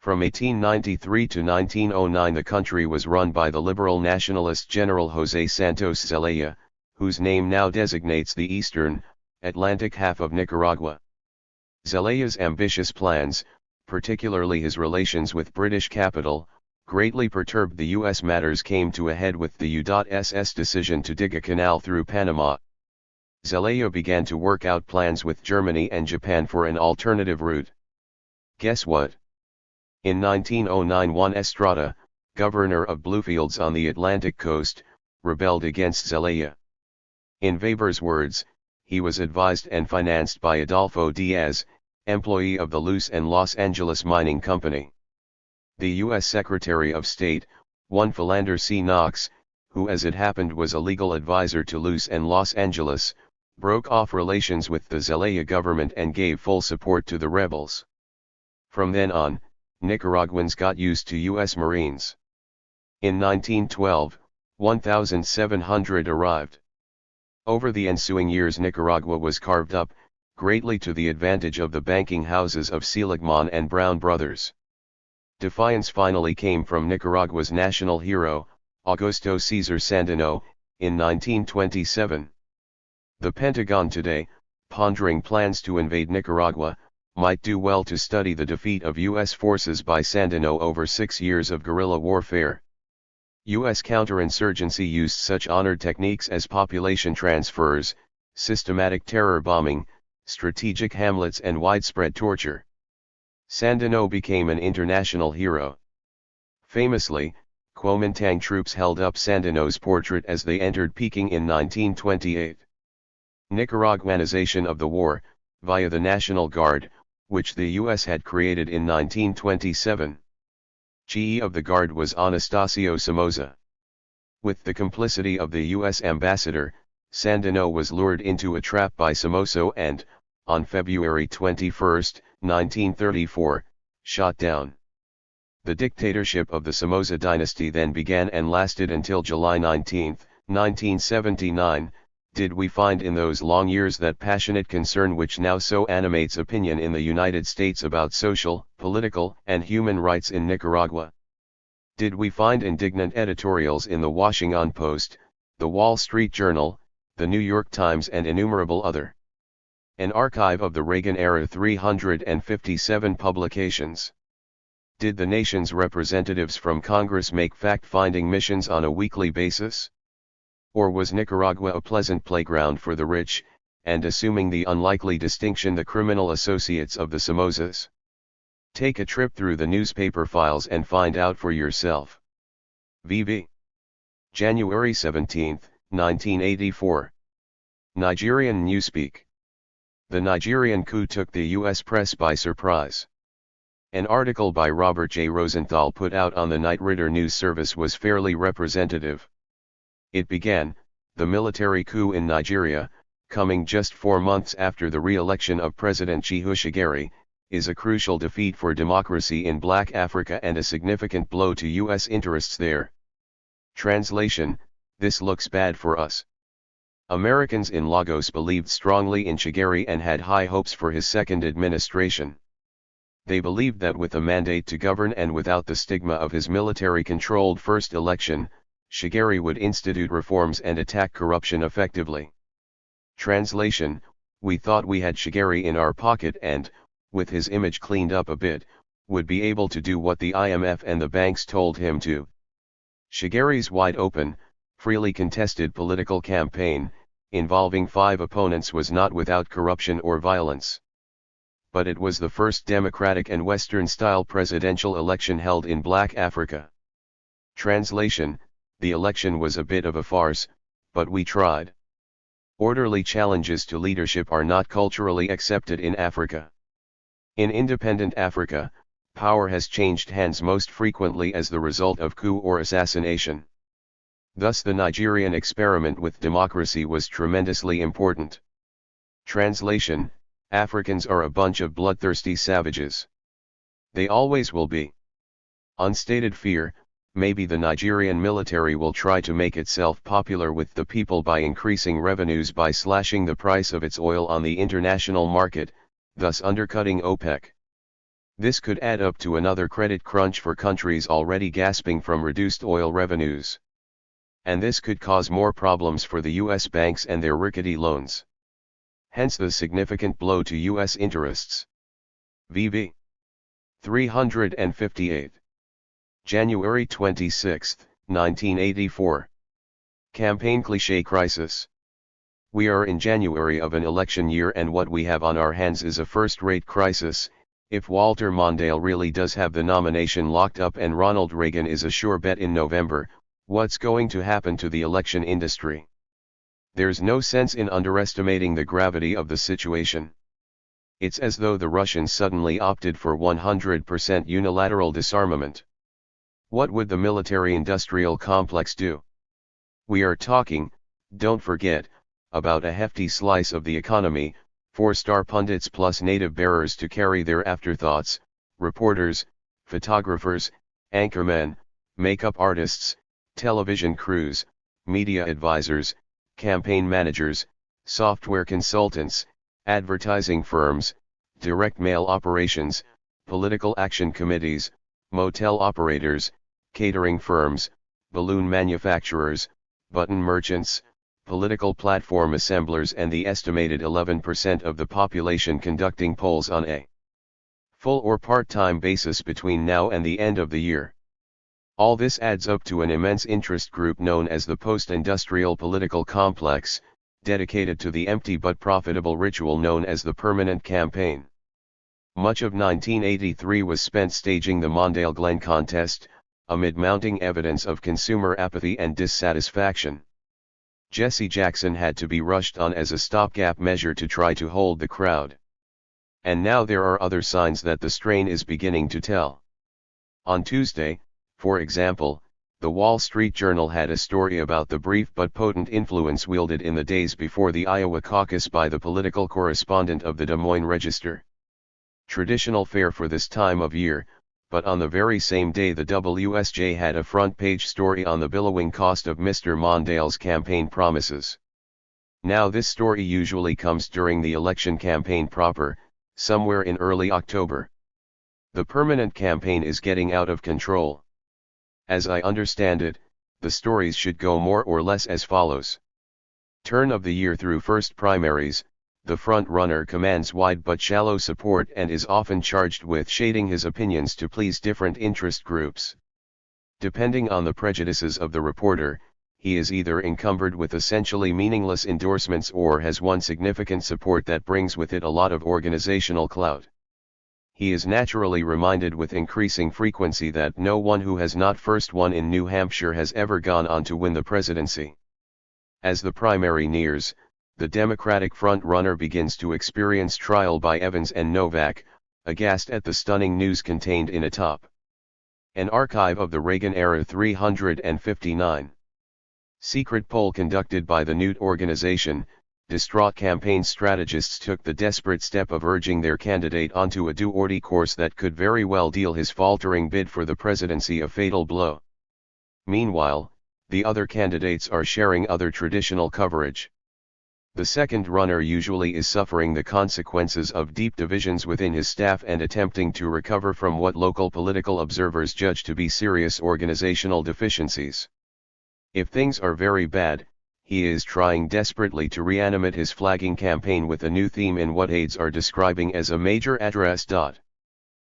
From 1893 to 1909 the country was run by the liberal nationalist General José Santos Zelaya, whose name now designates the eastern, Atlantic half of Nicaragua. Zelaya's ambitious plans, particularly his relations with British capital, greatly perturbed the U.S. Matters came to a head with the U.S.'s decision to dig a canal through Panama. Zelaya began to work out plans with Germany and Japan for an alternative route. Guess what? In 1909 Juan Estrada, governor of Bluefields on the Atlantic coast, rebelled against Zelaya. In Weber's words, he was advised and financed by Adolfo Diaz, employee of the Luce and Los Angeles Mining Company. The U.S. Secretary of State, one Philander C. Knox, who as it happened was a legal advisor to Luce and Los Angeles, broke off relations with the Zelaya government and gave full support to the rebels. From then on, Nicaraguans got used to U.S. Marines. In 1912, 1,700 arrived. Over the ensuing years Nicaragua was carved up, greatly to the advantage of the banking houses of Seligman and Brown Brothers. Defiance finally came from Nicaragua's national hero, Augusto Cesar Sandino, in 1927. The Pentagon today, pondering plans to invade Nicaragua, might do well to study the defeat of U.S. forces by Sandino over 6 years of guerrilla warfare. U.S. counterinsurgency used such honored techniques as population transfers, systematic terror bombing, strategic hamlets and widespread torture. Sandino became an international hero. Famously, Kuomintang troops held up Sandino's portrait as they entered Peking in 1928. Nicaraguanization of the war, via the National Guard, which the U.S. had created in 1927. Chief of the Guard was Anastasio Somoza. With the complicity of the U.S. ambassador, Sandino was lured into a trap by Somoza and, on February 21, 1934, shot down. The dictatorship of the Somoza dynasty then began and lasted until July 19, 1979. Did we find in those long years that passionate concern which now so animates opinion in the United States about social, political, and human rights in Nicaragua? Did we find indignant editorials in the Washington Post, the Wall Street Journal, the New York Times and innumerable other? An archive of the Reagan-era 357 publications. Did the nation's representatives from Congress make fact-finding missions on a weekly basis? Or was Nicaragua a pleasant playground for the rich, and assuming the unlikely distinction the criminal associates of the Somozas? Take a trip through the newspaper files and find out for yourself. VV. January 17, 1984. Nigerian Newspeak. The Nigerian coup took the U.S. press by surprise. An article by Robert J. Rosenthal put out on the Knight Ridder News Service was fairly representative. It began, the military coup in Nigeria, coming just 4 months after the re-election of President Chihu Shigeri, is a crucial defeat for democracy in Black Africa and a significant blow to U.S. interests there. Translation: this looks bad for us. Americans in Lagos believed strongly in Shigeri and had high hopes for his second administration. They believed that with a mandate to govern and without the stigma of his military-controlled first election, Shigeri would institute reforms and attack corruption effectively. Translation: we thought we had Shigeri in our pocket and, with his image cleaned up a bit, would be able to do what the IMF and the banks told him to. Shigeri's wide-open, freely contested political campaign, involving 5 opponents, was not without corruption or violence. But it was the first democratic and Western-style presidential election held in Black Africa. Translation: the election was a bit of a farce, but we tried. Orderly challenges to leadership are not culturally accepted in Africa. In independent Africa, power has changed hands most frequently as the result of coup or assassination. Thus the Nigerian experiment with democracy was tremendously important. Translation: Africans are a bunch of bloodthirsty savages. They always will be. Unstated fear: maybe the Nigerian military will try to make itself popular with the people by increasing revenues by slashing the price of its oil on the international market, thus undercutting OPEC. This could add up to another credit crunch for countries already gasping from reduced oil revenues. And this could cause more problems for the US banks and their rickety loans. Hence the significant blow to US interests. VV 358. January 26, 1984. Campaign cliché crisis. We are in January of an election year, and what we have on our hands is a first-rate crisis. If Walter Mondale really does have the nomination locked up and Ronald Reagan is a sure bet in November, what's going to happen to the election industry? There's no sense in underestimating the gravity of the situation. It's as though the Russians suddenly opted for 100% unilateral disarmament. What would the military-industrial complex do? We are talking, don't forget, about a hefty slice of the economy, 4-star pundits plus native bearers to carry their afterthoughts, reporters, photographers, anchormen, makeup artists, television crews, media advisors, campaign managers, software consultants, advertising firms, direct mail operations, political action committees, motel operators, catering firms, balloon manufacturers, button merchants, political platform assemblers, and the estimated 11% of the population conducting polls on a full or part-time basis between now and the end of the year. All this adds up to an immense interest group known as the post-industrial political complex, dedicated to the empty but profitable ritual known as the permanent campaign. Much of 1983 was spent staging the Mondale-Glenn contest, amid mounting evidence of consumer apathy and dissatisfaction. Jesse Jackson had to be rushed on as a stopgap measure to try to hold the crowd. And now there are other signs that the strain is beginning to tell. On Tuesday, for example, the Wall Street Journal had a story about the brief but potent influence wielded in the days before the Iowa caucus by the political correspondent of the Des Moines Register. Traditional fare for this time of year, but on the very same day the WSJ had a front-page story on the billowing cost of Mr. Mondale's campaign promises. Now this story usually comes during the election campaign proper, somewhere in early October. The permanent campaign is getting out of control. As I understand it, the stories should go more or less as follows. Turn of the year through first primaries, the front-runner commands wide but shallow support and is often charged with shading his opinions to please different interest groups. Depending on the prejudices of the reporter, he is either encumbered with essentially meaningless endorsements or has won significant support that brings with it a lot of organizational clout. He is naturally reminded with increasing frequency that no one who has not first won in New Hampshire has ever gone on to win the presidency. As the primary nears, the Democratic front-runner begins to experience trial by Evans and Novak, aghast at the stunning news contained in atop an archive of the Reagan era 359. Secret poll conducted by the Newt organization, distraught campaign strategists took the desperate step of urging their candidate onto a do-or-die course that could very well deal his faltering bid for the presidency a fatal blow. Meanwhile, the other candidates are sharing other traditional coverage. The second runner usually is suffering the consequences of deep divisions within his staff and attempting to recover from what local political observers judge to be serious organizational deficiencies. If things are very bad, he is trying desperately to reanimate his flagging campaign with a new theme in what aides are describing as a major address.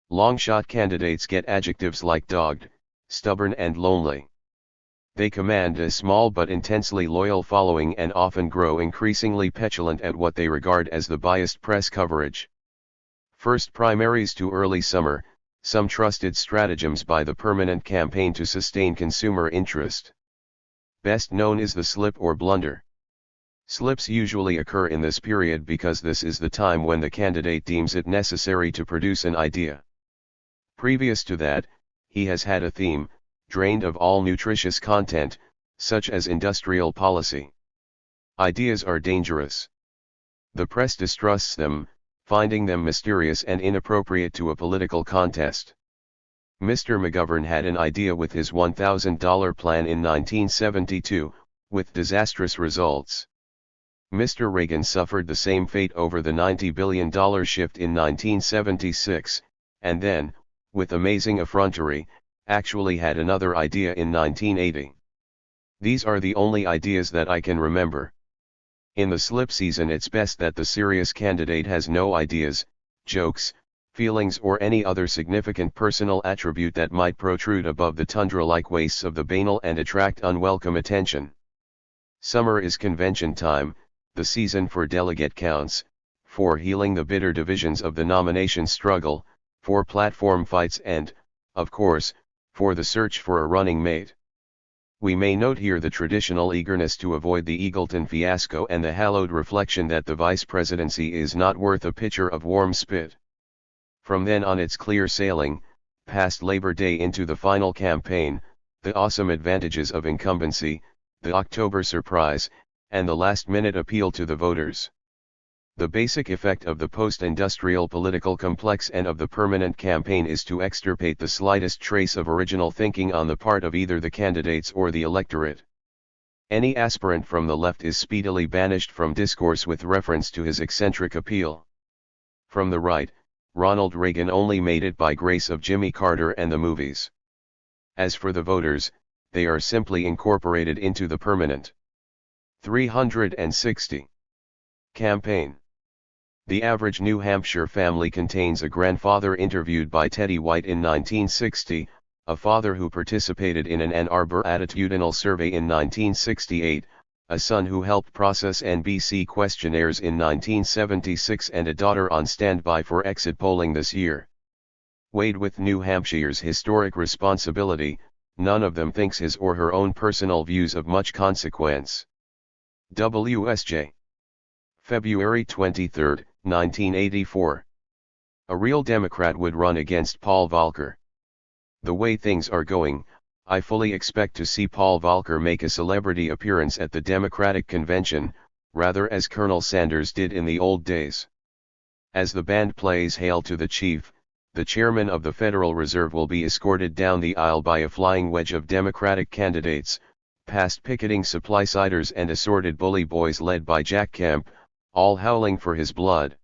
Long-shot candidates get adjectives like dogged, stubborn and lonely. They command a small but intensely loyal following and often grow increasingly petulant at what they regard as the biased press coverage. First primaries to early summer, some trusted stratagems by the permanent campaign to sustain consumer interest. Best known is the slip or blunder. Slips usually occur in this period because this is the time when the candidate deems it necessary to produce an idea. Previous to that, he has had a theme, drained of all nutritious content, such as industrial policy. Ideas are dangerous. The press distrusts them, finding them mysterious and inappropriate to a political contest. Mr. McGovern had an idea with his $1,000 plan in 1972, with disastrous results. Mr. Reagan suffered the same fate over the $90 billion shift in 1976, and then, with amazing effrontery, actually had another idea in 1980. These are the only ideas that I can remember. In the slip season, it's best that the serious candidate has no ideas, jokes, feelings or any other significant personal attribute that might protrude above the tundra-like wastes of the banal and attract unwelcome attention. Summer is convention time, the season for delegate counts, for healing the bitter divisions of the nomination struggle, for platform fights and, of course, for the search for a running mate. We may note here the traditional eagerness to avoid the Eagleton fiasco and the hallowed reflection that the vice presidency is not worth a pitcher of warm spit. From then on it's clear sailing, past Labor Day into the final campaign, the awesome advantages of incumbency, the October surprise, and the last-minute appeal to the voters. The basic effect of the post-industrial political complex and of the permanent campaign is to extirpate the slightest trace of original thinking on the part of either the candidates or the electorate. Any aspirant from the left is speedily banished from discourse with reference to his eccentric appeal. From the right, Ronald Reagan only made it by grace of Jimmy Carter and the movies. As for the voters, they are simply incorporated into the permanent 360 campaign. The average New Hampshire family contains a grandfather interviewed by Teddy White in 1960, a father who participated in an Ann Arbor attitudinal survey in 1968, a son who helped process NBC questionnaires in 1976 and a daughter on standby for exit polling this year. Weighed with New Hampshire's historic responsibility, none of them thinks his or her own personal views of much consequence. WSJ. February 23, 1984. A real Democrat would run against Paul Volcker. The way things are going, I fully expect to see Paul Volcker make a celebrity appearance at the Democratic convention, rather as Colonel Sanders did in the old days. As the band plays Hail to the Chief, the chairman of the Federal Reserve will be escorted down the aisle by a flying wedge of Democratic candidates, past picketing supply-siders and assorted bully boys led by Jack Kemp, all howling for his blood.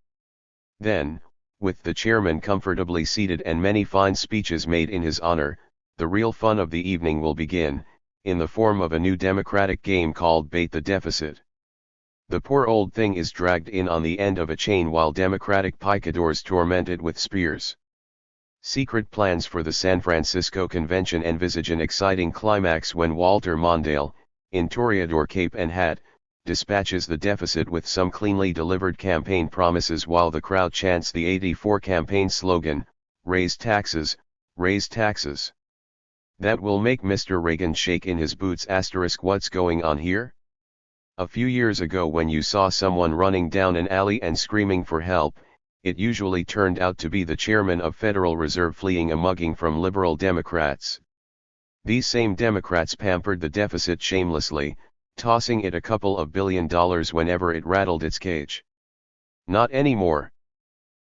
Then, with the chairman comfortably seated and many fine speeches made in his honor, the real fun of the evening will begin, in the form of a new Democratic game called Bait the Deficit. The poor old thing is dragged in on the end of a chain while Democratic picadors torment it with spears. Secret plans for the San Francisco convention envisage an exciting climax when Walter Mondale, in Toreador cape and hat, dispatches the deficit with some cleanly delivered campaign promises while the crowd chants the '84 campaign slogan, "Raise taxes, raise taxes." That will make Mr. Reagan shake in his boots. What's going on here? A few years ago when you saw someone running down an alley and screaming for help, it usually turned out to be the chairman of Federal Reserve fleeing a mugging from liberal Democrats. These same Democrats pampered the deficit shamelessly, tossing it a couple of $2 billion whenever it rattled its cage. Not anymore.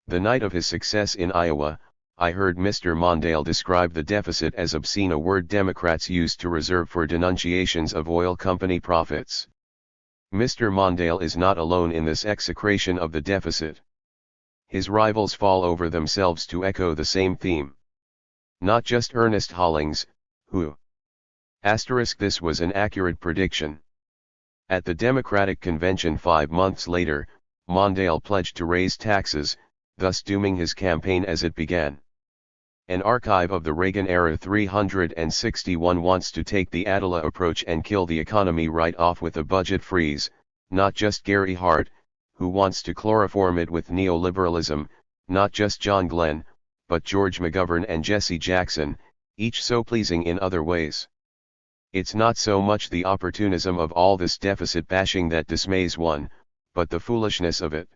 The night of his success in Iowa, I heard Mr. Mondale describe the deficit as obscene, a word Democrats used to reserve for denunciations of oil company profits. Mr. Mondale is not alone in this execration of the deficit. His rivals fall over themselves to echo the same theme. Not just Ernest Hollings, who This was an accurate prediction. At the Democratic Convention 5 months later, Mondale pledged to raise taxes, thus dooming his campaign as it began. An archive of the Reagan era 361 wants to take the Attila approach and kill the economy right off with a budget freeze, not just Gary Hart, who wants to chloroform it with neoliberalism, not just John Glenn, but George McGovern and Jesse Jackson, each so pleasing in other ways. It's not so much the opportunism of all this deficit bashing that dismays one, but the foolishness of it.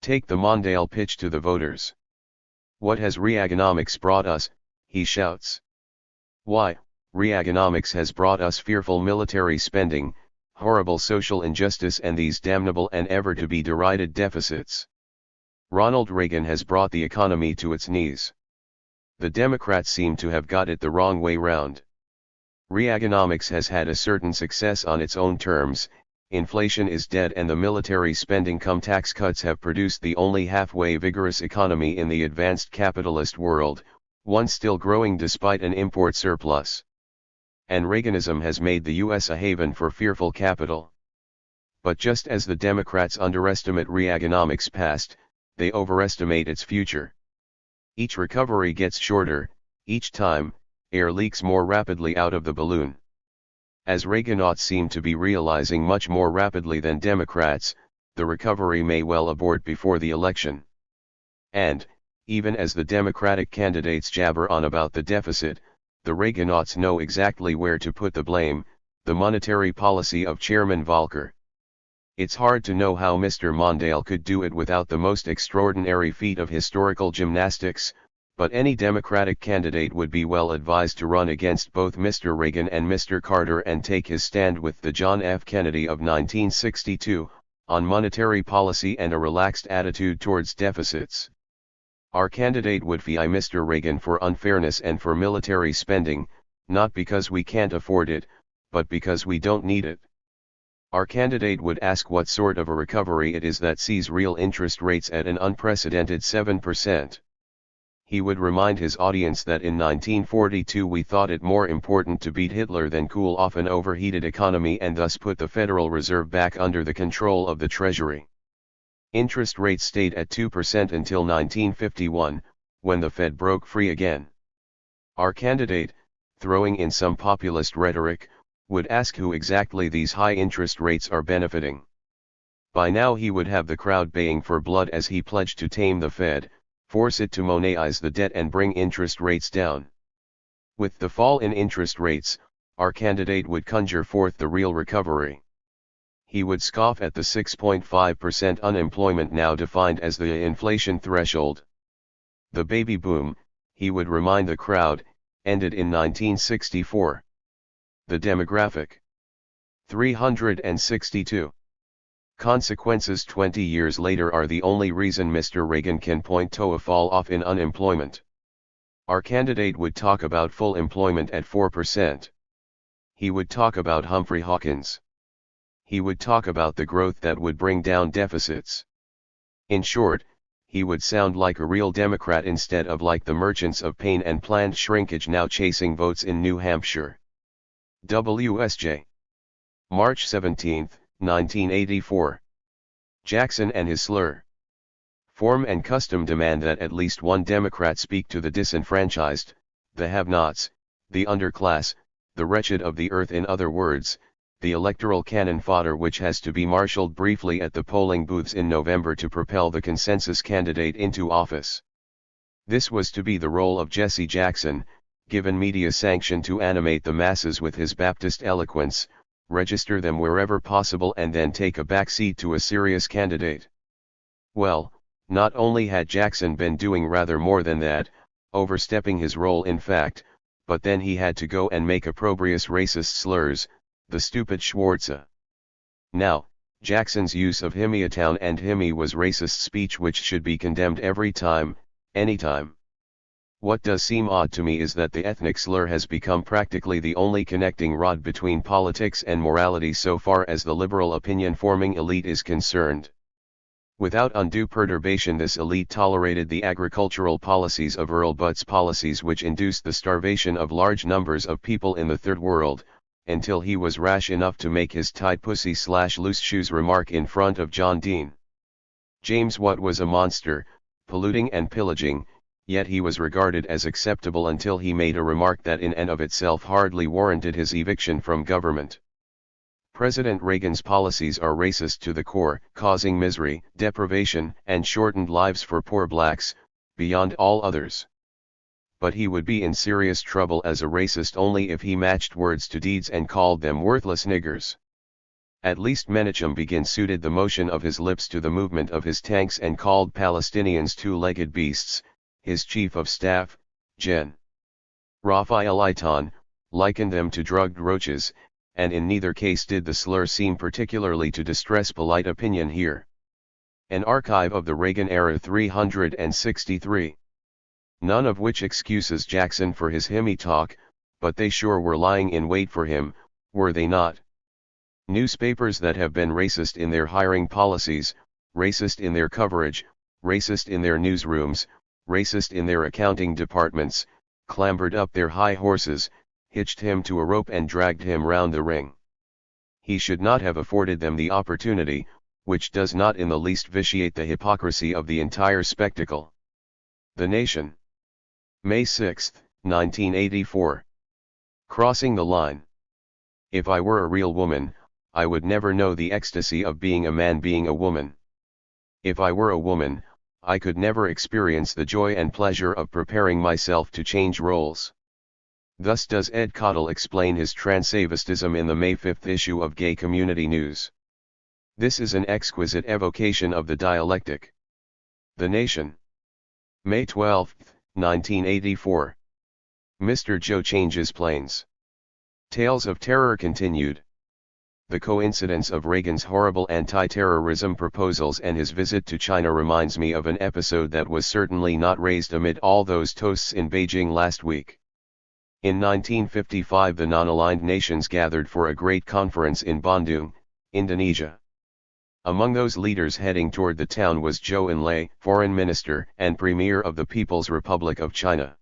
Take the Mondale pitch to the voters. What has Reaganomics brought us, he shouts. Why, Reaganomics has brought us fearful military spending, horrible social injustice and these damnable and ever to be derided deficits. Ronald Reagan has brought the economy to its knees. The Democrats seem to have got it the wrong way round. Reaganomics has had a certain success on its own terms, inflation is dead and the military spending cum tax cuts have produced the only halfway vigorous economy in the advanced capitalist world, one still growing despite an import surplus. And Reaganism has made the US a haven for fearful capital. But just as the Democrats underestimate Reaganomics' past, they overestimate its future. Each recovery gets shorter, each time, air leaks more rapidly out of the balloon. As Reaganauts seem to be realizing much more rapidly than Democrats, the recovery may well abort before the election. And, even as the Democratic candidates jabber on about the deficit, the Reaganauts know exactly where to put the blame, the monetary policy of Chairman Volcker. It's hard to know how Mr. Mondale could do it without the most extraordinary feat of historical gymnastics, but any Democratic candidate would be well advised to run against both Mr. Reagan and Mr. Carter and take his stand with the John F. Kennedy of 1962, on monetary policy and a relaxed attitude towards deficits. Our candidate would fie Mr. Reagan for unfairness and for military spending, not because we can't afford it, but because we don't need it. Our candidate would ask what sort of a recovery it is that sees real interest rates at an unprecedented 7%. He would remind his audience that in 1942 we thought it more important to beat Hitler than cool off an overheated economy and thus put the Federal Reserve back under the control of the Treasury. Interest rates stayed at 2% until 1951, when the Fed broke free again. Our candidate, throwing in some populist rhetoric, would ask who exactly these high interest rates are benefiting. By now he would have the crowd baying for blood as he pledged to tame the Fed, force it to monetize the debt and bring interest rates down. With the fall in interest rates, our candidate would conjure forth the real recovery. He would scoff at the 6.5% unemployment now defined as the inflation threshold. The baby boom, he would remind the crowd, ended in 1964. The demographic. 362. Consequences 20 years later are the only reason Mr. Reagan can point to a fall off in unemployment. Our candidate would talk about full employment at 4%. He would talk about Humphrey Hawkins. He would talk about the growth that would bring down deficits. In short, he would sound like a real Democrat instead of like the merchants of pain and planned shrinkage now chasing votes in New Hampshire. WSJ. March 17, 1984. Jackson and his slur. Form and custom demand that at least one Democrat speak to the disenfranchised, the have-nots, the underclass, the wretched of the earth, in other words, the electoral cannon fodder which has to be marshaled briefly at the polling booths in November to propel the consensus candidate into office. This was to be the role of Jesse Jackson, given media sanction to animate the masses with his Baptist eloquence, register them wherever possible and then take a backseat to a serious candidate. Well, not only had Jackson been doing rather more than that, overstepping his role in fact, but then he had to go and make opprobrious racist slurs, the stupid Schwarza. Now, Jackson's use of Himmiatown and Himmy was racist speech which should be condemned every time, anytime. What does seem odd to me is that the ethnic slur has become practically the only connecting rod between politics and morality so far as the liberal opinion-forming elite is concerned. Without undue perturbation, this elite tolerated the agricultural policies of Earl Butt's policies, which induced the starvation of large numbers of people in the Third World, until he was rash enough to make his tight pussy/loose shoes remark in front of John Dean. James Watt was a monster, polluting and pillaging, yet he was regarded as acceptable until he made a remark that in and of itself hardly warranted his eviction from government. President Reagan's policies are racist to the core, causing misery, deprivation, and shortened lives for poor blacks, beyond all others. But he would be in serious trouble as a racist only if he matched words to deeds and called them worthless niggers. At least Menachem Begin suited the motion of his lips to the movement of his tanks and called Palestinians two-legged beasts. His chief of staff, Gen. Raphael Eitan, likened them to drugged roaches, and in neither case did the slur seem particularly to distress polite opinion here. An archive of the Reagan era 363. None of which excuses Jackson for his hymny talk, but they sure were lying in wait for him, were they not? Newspapers that have been racist in their hiring policies, racist in their coverage, racist in their newsrooms, racist in their accounting departments, clambered up their high horses, hitched him to a rope and dragged him round the ring. He should not have afforded them the opportunity, which does not in the least vitiate the hypocrisy of the entire spectacle. The Nation. May 6, 1984. Crossing the line. If I were a real woman, I would never know the ecstasy of being a man being a woman. If I were a woman, I could never experience the joy and pleasure of preparing myself to change roles. Thus does Ed Cottle explain his transvestism in the May 5 issue of Gay Community News. This is an exquisite evocation of the dialectic. The Nation. May 12, 1984. Mr. Joe changes planes. Tales of terror continued. The coincidence of Reagan's horrible anti-terrorism proposals and his visit to China reminds me of an episode that was certainly not raised amid all those toasts in Beijing last week. In 1955, the non-aligned nations gathered for a great conference in Bandung, Indonesia. Among those leaders heading toward the town was Zhou Enlai, Foreign Minister and Premier of the People's Republic of China.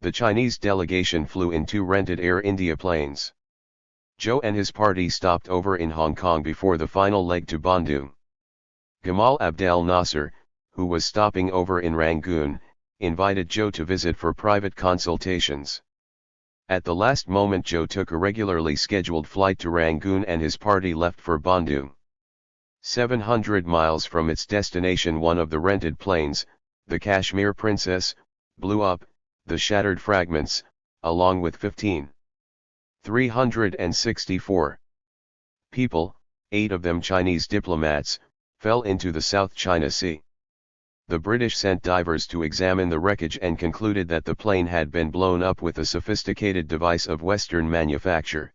The Chinese delegation flew in two rented Air India planes. Zhou and his party stopped over in Hong Kong before the final leg to Bandung. Gamal Abdel Nasser, who was stopping over in Rangoon, invited Zhou to visit for private consultations. At the last moment, Zhou took a regularly scheduled flight to Rangoon and his party left for Bandung. 700 miles from its destination, one of the rented planes, the Kashmir Princess, blew up, the shattered fragments, along with 364 people, 8 of them Chinese diplomats, fell into the South China Sea. The British sent divers to examine the wreckage and concluded that the plane had been blown up with a sophisticated device of Western manufacture.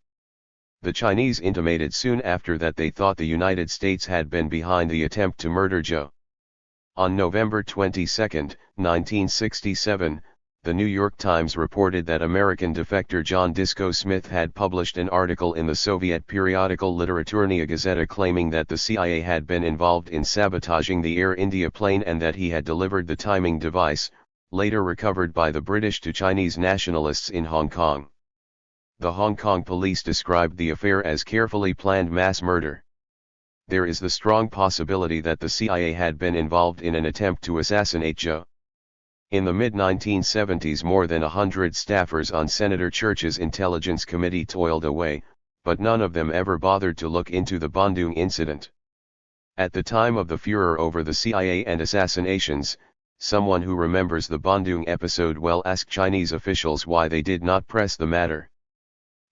The Chinese intimated soon after that they thought the United States had been behind the attempt to murder Zhou. On November 22, 1967, the New York Times reported that American defector John Disco Smith had published an article in the Soviet periodical Literaturная Gazeta claiming that the CIA had been involved in sabotaging the Air India plane and that he had delivered the timing device, later recovered by the British, to Chinese nationalists in Hong Kong. The Hong Kong police described the affair as carefully planned mass murder. There is the strong possibility that the CIA had been involved in an attempt to assassinate Zhou. In the mid-1970s, more than 100 staffers on Senator Church's Intelligence Committee toiled away, but none of them ever bothered to look into the Bandung incident. At the time of the furor over the CIA and assassinations, someone who remembers the Bandung episode well asked Chinese officials why they did not press the matter.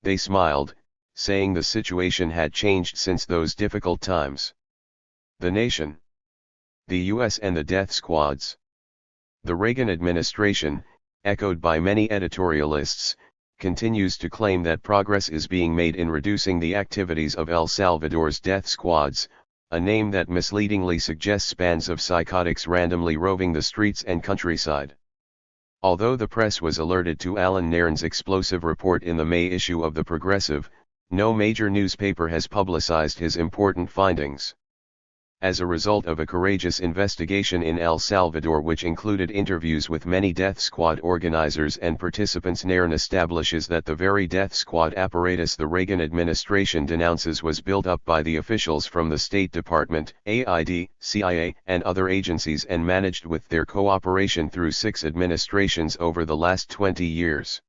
They smiled, saying the situation had changed since those difficult times. The Nation. The U.S. and the death squads. The Reagan administration, echoed by many editorialists, continues to claim that progress is being made in reducing the activities of El Salvador's death squads, a name that misleadingly suggests bands of psychotics randomly roving the streets and countryside. Although the press was alerted to Alan Nairn's explosive report in the May issue of The Progressive, no major newspaper has publicized his important findings. as a result of a courageous investigation in El Salvador which included interviews with many death squad organizers and participants. Nairn establishes that the very death squad apparatus the Reagan administration denounces was built up by the officials from the State Department, AID, CIA, and other agencies and managed with their cooperation through 6 administrations over the last 20 years.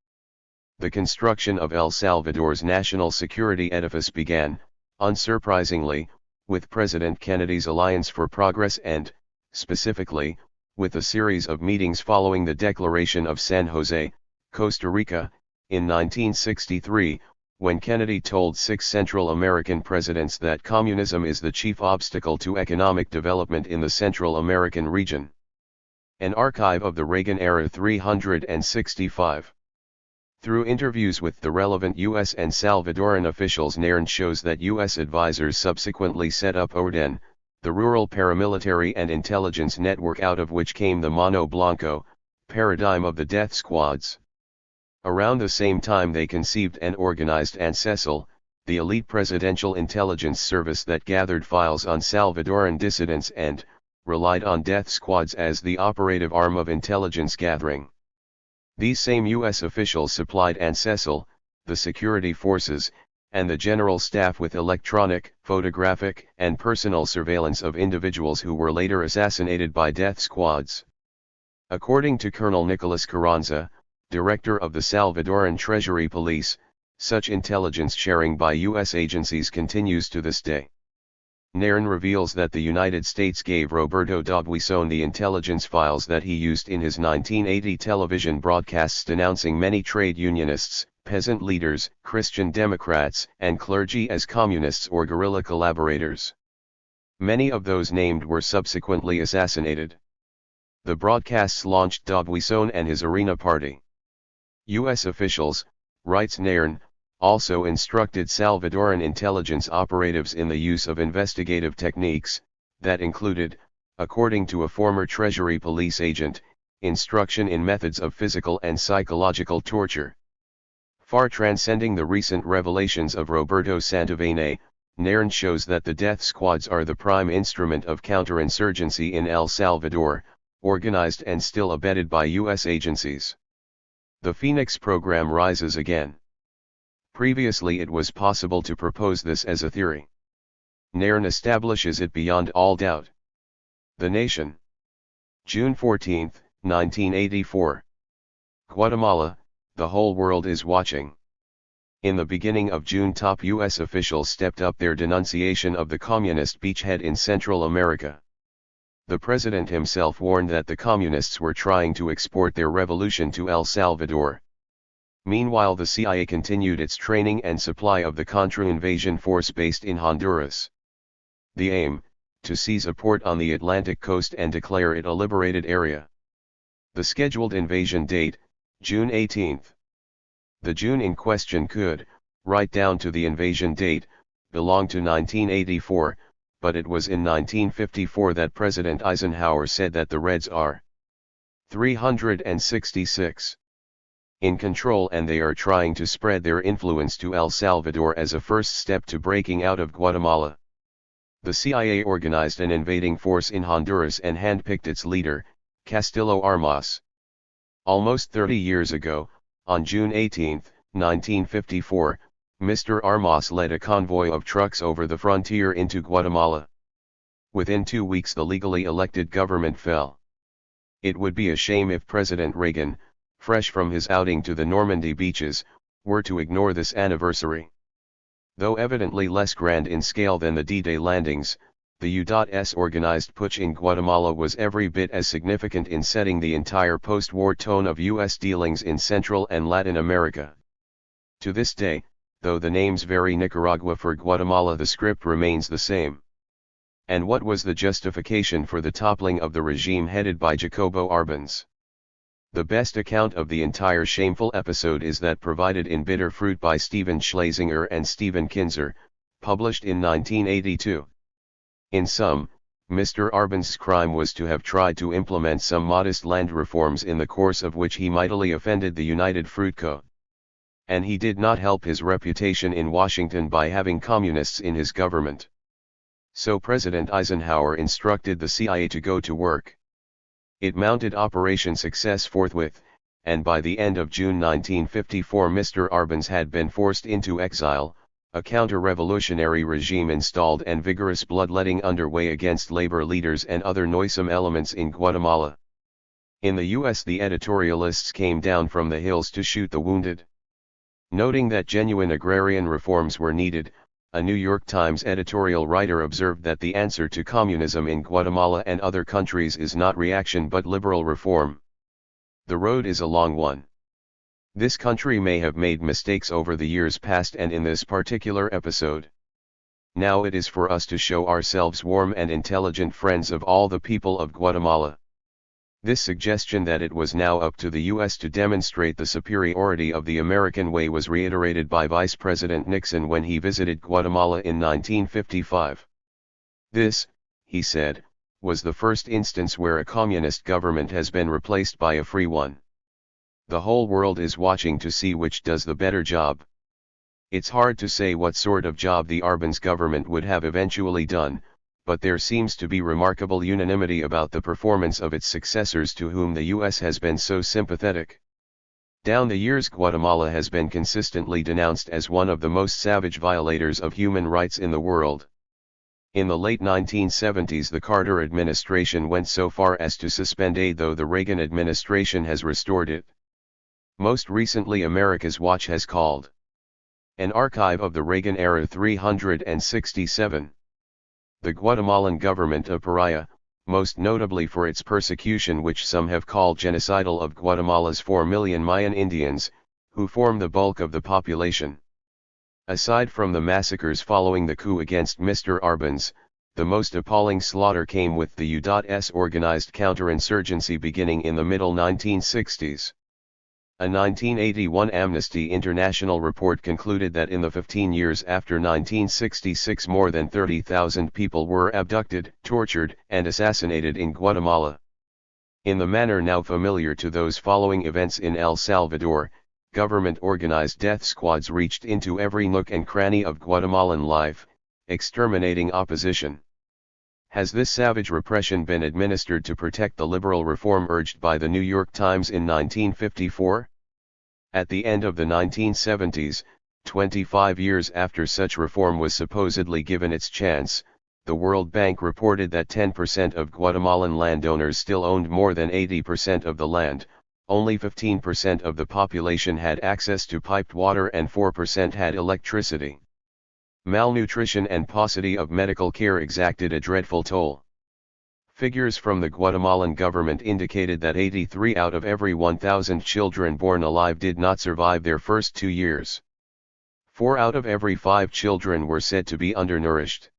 The construction of El Salvador's national security edifice began, unsurprisingly, with President Kennedy's Alliance for Progress and, specifically, with a series of meetings following the Declaration of San Jose, Costa Rica, in 1963, when Kennedy told 6 Central American presidents that communism is the chief obstacle to economic development in the Central American region. An archive of the Reagan era 365. Through interviews with the relevant U.S. and Salvadoran officials, Nairn shows that U.S. advisors subsequently set up ORDEN, the rural paramilitary and intelligence network out of which came the Mano Blanco paradigm of the death squads. Around the same time they conceived and organized ANSESL, the elite presidential intelligence service that gathered files on Salvadoran dissidents and relied on death squads as the operative arm of intelligence gathering. These same U.S. officials supplied ANSESL, the security forces, and the general staff with electronic, photographic, and personal surveillance of individuals who were later assassinated by death squads. According to Colonel Nicolas Carranza, director of the Salvadoran Treasury Police, such intelligence sharing by U.S. agencies continues to this day. Nairn reveals that the United States gave Roberto D'Aubuisson the intelligence files that he used in his 1980 television broadcasts denouncing many trade unionists, peasant leaders, Christian Democrats, and clergy as communists or guerrilla collaborators. Many of those named were subsequently assassinated. The broadcasts launched D'Aubuisson and his Arena Party. U.S. officials, writes Nairn, also instructed Salvadoran intelligence operatives in the use of investigative techniques, that included, according to a former Treasury Police agent, instruction in methods of physical and psychological torture. Far transcending the recent revelations of Roberto Santavane, Nairn shows that the death squads are the prime instrument of counterinsurgency in El Salvador, organized and still abetted by U.S. agencies. The Phoenix program rises again. Previously it was possible to propose this as a theory. Nairn establishes it beyond all doubt. The Nation. June 14, 1984. Guatemala, the whole world is watching. In the beginning of June, top U.S. officials stepped up their denunciation of the communist beachhead in Central America. The president himself warned that the communists were trying to export their revolution to El Salvador. Meanwhile, the CIA continued its training and supply of the Contra invasion force based in Honduras. The aim, to seize a port on the Atlantic coast and declare it a liberated area. The scheduled invasion date, June 18. The June in question could, right down to the invasion date, belong to 1984, but it was in 1954 that President Eisenhower said that the Reds are 366. In control and they are trying to spread their influence to El Salvador as a first step to breaking out of Guatemala. The CIA organized an invading force in Honduras and handpicked its leader, Castillo Armas. Almost 30 years ago, on June 18, 1954, Mr. Armas led a convoy of trucks over the frontier into Guatemala. Within 2 weeks the legally elected government fell. It would be a shame if President Reagan, fresh from his outing to the Normandy beaches, were to ignore this anniversary. Though evidently less grand in scale than the D-Day landings, the U.S. organized putsch in Guatemala was every bit as significant in setting the entire post-war tone of U.S. dealings in Central and Latin America. To this day, though the names vary Nicaragua for Guatemala, the script remains the same. And what was the justification for the toppling of the regime headed by Jacobo Arbenz? The best account of the entire shameful episode is that provided in Bitter Fruit by Stephen Schlesinger and Stephen Kinzer, published in 1982. In sum, Mr. Arbenz's crime was to have tried to implement some modest land reforms in the course of which he mightily offended the United Fruit Co. And he did not help his reputation in Washington by having communists in his government. So President Eisenhower instructed the CIA to go to work. It mounted Operation Success forthwith, and by the end of June 1954 Mr. Arbenz had been forced into exile, a counter-revolutionary regime installed and vigorous bloodletting underway against labor leaders and other noisome elements in Guatemala. In the US the editorialists came down from the hills to shoot the wounded. Noting that genuine agrarian reforms were needed, a New York Times editorial writer observed that the answer to communism in Guatemala and other countries is not reaction but liberal reform. The road is a long one. This country may have made mistakes over the years past and in this particular episode. Now it is for us to show ourselves warm and intelligent friends of all the people of Guatemala. This suggestion that it was now up to the U.S. to demonstrate the superiority of the American way was reiterated by Vice President Nixon when he visited Guatemala in 1955. This, he said, was the first instance where a communist government has been replaced by a free one. The whole world is watching to see which does the better job. It's hard to say what sort of job the Arbenz government would have eventually done, but there seems to be remarkable unanimity about the performance of its successors to whom the U.S. has been so sympathetic. Down the years Guatemala has been consistently denounced as one of the most savage violators of human rights in the world. In the late 1970s the Carter administration went so far as to suspend aid, though the Reagan administration has restored it. Most recently America's Watch has called an archive of the Reagan era 367. The Guatemalan government a pariah, most notably for its persecution which some have called genocidal of Guatemala's 4 million Mayan Indians, who form the bulk of the population. Aside from the massacres following the coup against Mr. Arbenz, the most appalling slaughter came with the U.S. organized counterinsurgency beginning in the middle 1960s. A 1981 Amnesty International report concluded that in the 15 years after 1966 more than 30,000 people were abducted, tortured, and assassinated in Guatemala. In the manner now familiar to those following events in El Salvador, government-organized death squads reached into every nook and cranny of Guatemalan life, exterminating opposition. Has this savage repression been administered to protect the liberal reform urged by the New York Times in 1954? At the end of the 1970s, 25 years after such reform was supposedly given its chance, the World Bank reported that 10% of Guatemalan landowners still owned more than 80% of the land, only 15% of the population had access to piped water and 4% had electricity. Malnutrition and paucity of medical care exacted a dreadful toll. Figures from the Guatemalan government indicated that 83 out of every 1,000 children born alive did not survive their first 2 years. 4 out of every 5 children were said to be undernourished.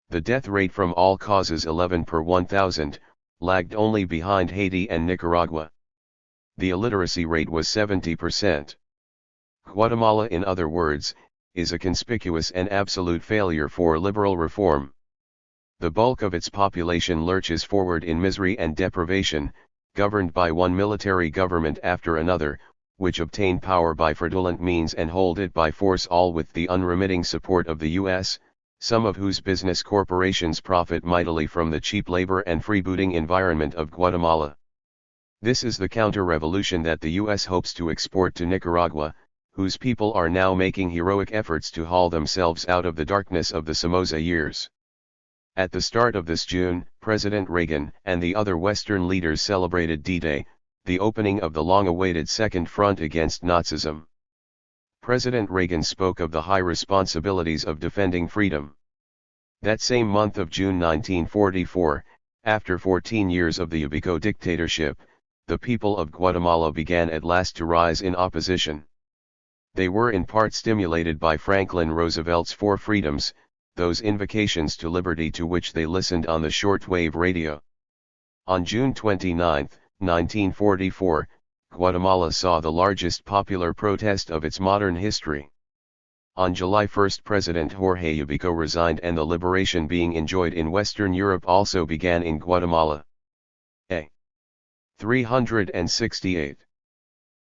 The death rate from all causes 11 per 1,000, lagged only behind Haiti and Nicaragua. The illiteracy rate was 70%. Guatemala, in other words, is a conspicuous and absolute failure for liberal reform. The bulk of its population lurches forward in misery and deprivation, governed by one military government after another, which obtain power by fraudulent means and hold it by force, all with the unremitting support of the U.S., some of whose business corporations profit mightily from the cheap labor and freebooting environment of Guatemala. This is the counter-revolution that the U.S. hopes to export to Nicaragua, whose people are now making heroic efforts to haul themselves out of the darkness of the Somoza years. At the start of this June, President Reagan and the other Western leaders celebrated D-Day, the opening of the long-awaited Second Front against Nazism. President Reagan spoke of the high responsibilities of defending freedom. That same month of June 1944, after 14 years of the Ubico dictatorship, the people of Guatemala began at last to rise in opposition. They were in part stimulated by Franklin Roosevelt's Four Freedoms, those invocations to liberty to which they listened on the shortwave radio. On June 29, 1944, Guatemala saw the largest popular protest of its modern history. On July 1, President Jorge Ubico resigned, and the liberation being enjoyed in Western Europe also began in Guatemala. A. 368.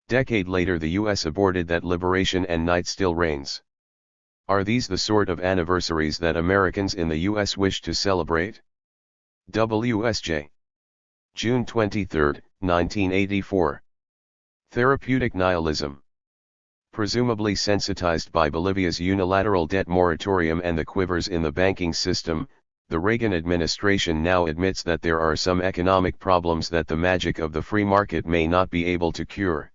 Decade later the U.S. aborted that liberation, and night still reigns. Are these the sort of anniversaries that Americans in the US wish to celebrate? WSJ. June 23, 1984. Therapeutic nihilism. Presumably sensitized by Bolivia's unilateral debt moratorium and the quivers in the banking system, the Reagan administration now admits that there are some economic problems that the magic of the free market may not be able to cure.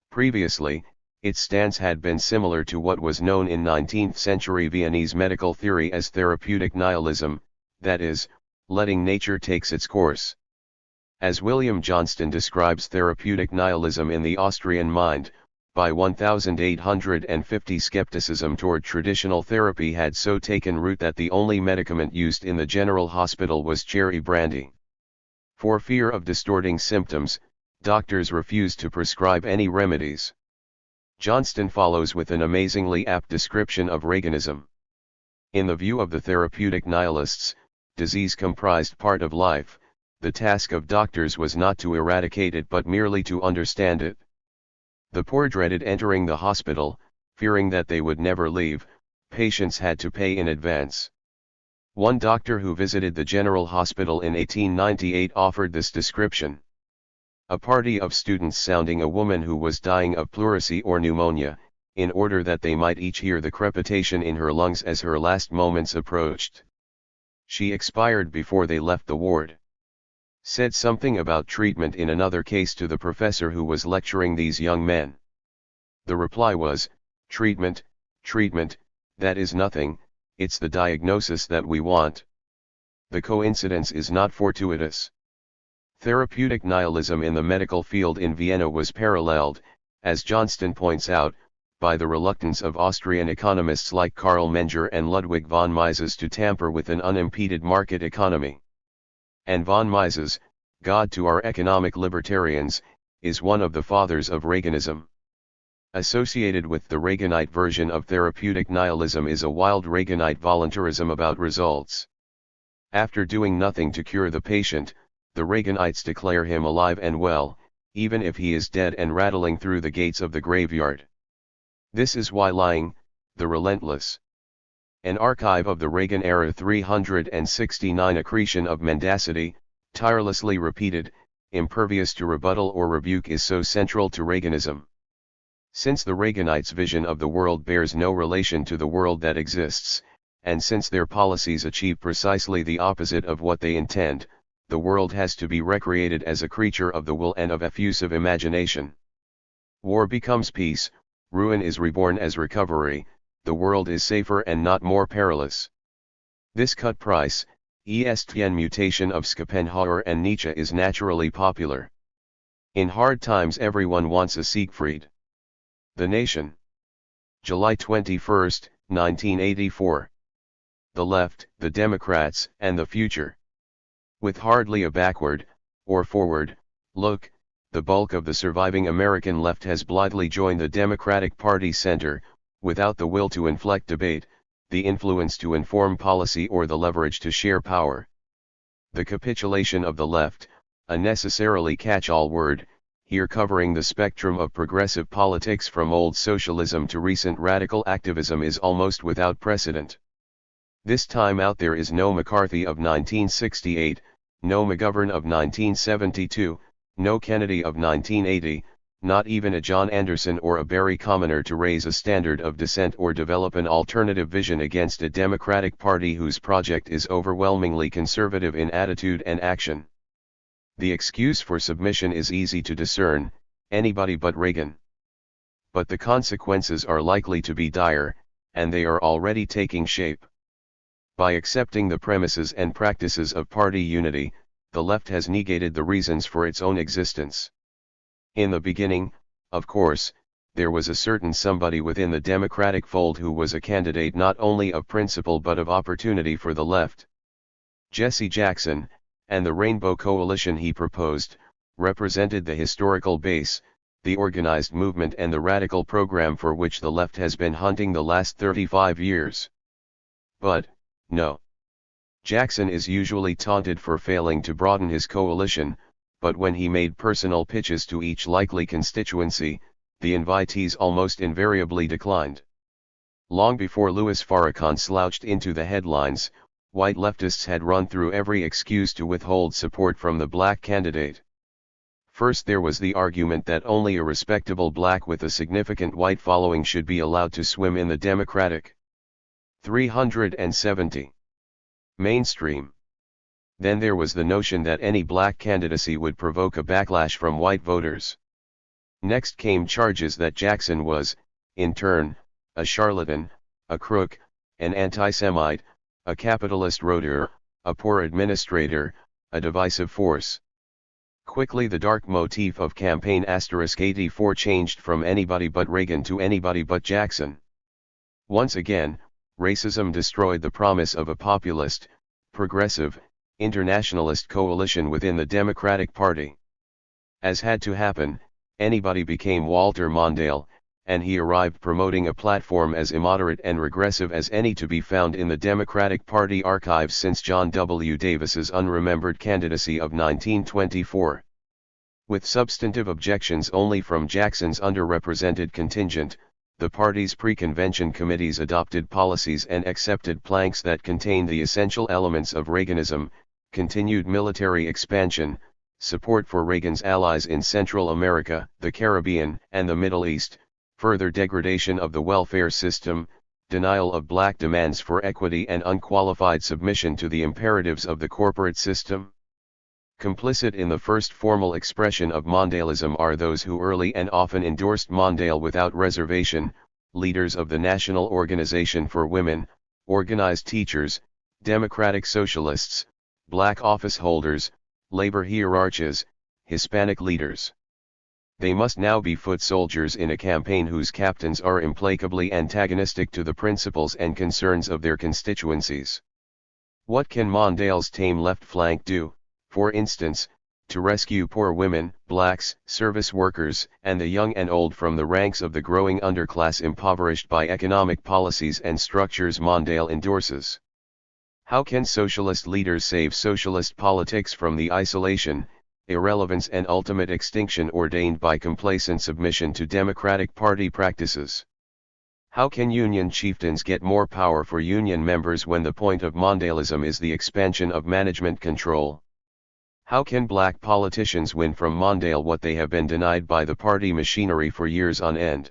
Previously, its stance had been similar to what was known in 19th-century Viennese medical theory as therapeutic nihilism, that is, letting nature take its course. As William Johnston describes therapeutic nihilism in The Austrian Mind, by 1850 skepticism toward traditional therapy had so taken root that the only medicament used in the general hospital was cherry brandy. For fear of distorting symptoms, doctors refused to prescribe any remedies. Johnston follows with an amazingly apt description of Reaganism. In the view of the therapeutic nihilists, disease comprised part of life. The task of doctors was not to eradicate it but merely to understand it. The poor dreaded entering the hospital, fearing that they would never leave. Patients had to pay in advance. One doctor who visited the General Hospital in 1898 offered this description. A party of students sounding a woman who was dying of pleurisy or pneumonia, in order that they might each hear the crepitation in her lungs as her last moments approached. She expired before they left the ward. Said something about treatment in another case to the professor who was lecturing these young men. The reply was, treatment, that is nothing, it's the diagnosis that we want. The coincidence is not fortuitous. Therapeutic nihilism in the medical field in Vienna was paralleled, as Johnston points out, by the reluctance of Austrian economists like Karl Menger and Ludwig von Mises to tamper with an unimpeded market economy. And von Mises, God to our economic libertarians, is one of the fathers of Reaganism. Associated with the Reaganite version of therapeutic nihilism is a wild Reaganite voluntarism about results. After doing nothing to cure the patient, the Reaganites declare him alive and well, even if he is dead and rattling through the gates of the graveyard. This is why lying, the relentless. An archive of the Reagan-era 369 accretion of mendacity, tirelessly repeated, impervious to rebuttal or rebuke is so central to Reaganism. Since the Reaganites' vision of the world bears no relation to the world that exists, and since their policies achieve precisely the opposite of what they intend, the world has to be recreated as a creature of the will and of effusive imagination. War becomes peace, ruin is reborn as recovery, the world is safer and not more perilous. This cut price, ESTN mutation of Schopenhauer and Nietzsche is naturally popular. In hard times everyone wants a Siegfried. The Nation. July 21, 1984. The Left, the Democrats, and the Future. With hardly a backward, or forward, look, the bulk of the surviving American left has blithely joined the Democratic Party center, without the will to inflect debate, the influence to inform policy or the leverage to share power. The capitulation of the left, a necessarily catch-all word, here covering the spectrum of progressive politics from old socialism to recent radical activism, is almost without precedent. This time out there is no McCarthy of 1968, no McGovern of 1972, no Kennedy of 1980, not even a John Anderson or a Barry Commoner to raise a standard of dissent or develop an alternative vision against a Democratic Party whose project is overwhelmingly conservative in attitude and action. The excuse for submission is easy to discern, anybody but Reagan. But the consequences are likely to be dire, and they are already taking shape. By accepting the premises and practices of party unity, the left has negated the reasons for its own existence. In the beginning, of course, there was a certain somebody within the Democratic fold who was a candidate not only of principle but of opportunity for the left. Jesse Jackson, and the Rainbow Coalition he proposed, represented the historical base, the organized movement and the radical program for which the left has been hunting the last 35 years. But, no. Jackson is usually taunted for failing to broaden his coalition, but when he made personal pitches to each likely constituency, the invitees almost invariably declined. Long before Louis Farrakhan slouched into the headlines, white leftists had run through every excuse to withhold support from the black candidate. First, there was the argument that only a respectable black with a significant white following should be allowed to swim in the Democratic 370 mainstream. Then there was the notion that any black candidacy would provoke a backlash from white voters. Next came charges that Jackson was, in turn, a charlatan, a crook, an anti-Semite, a capitalist roader, a poor administrator, a divisive force. Quickly the dark motif of campaign *84 changed from anybody but Reagan to anybody but Jackson. Once again, racism destroyed the promise of a populist, progressive, internationalist coalition within the Democratic Party. As had to happen, anybody became Walter Mondale, and he arrived promoting a platform as immoderate and regressive as any to be found in the Democratic Party archives since John W. Davis's unremembered candidacy of 1924. With substantive objections only from Jackson's underrepresented contingent, the party's pre-convention committees adopted policies and accepted planks that contained the essential elements of Reaganism: continued military expansion, support for Reagan's allies in Central America, the Caribbean, and the Middle East, further degradation of the welfare system, denial of black demands for equity, and unqualified submission to the imperatives of the corporate system. Complicit in the first formal expression of Mondaleism are those who early and often endorsed Mondale without reservation: leaders of the National Organization for Women, organized teachers, democratic socialists, black office holders, labor hierarchs, Hispanic leaders. They must now be foot soldiers in a campaign whose captains are implacably antagonistic to the principles and concerns of their constituencies. What can Mondale's tame left flank do, for instance, to rescue poor women, blacks, service workers, and the young and old from the ranks of the growing underclass impoverished by economic policies and structures Mondale endorses? How can socialist leaders save socialist politics from the isolation, irrelevance, and ultimate extinction ordained by complacent submission to Democratic Party practices? How can Union chieftains get more power for Union members when the point of Mondaleism is the expansion of management control? How can black politicians win from Mondale what they have been denied by the party machinery for years on end?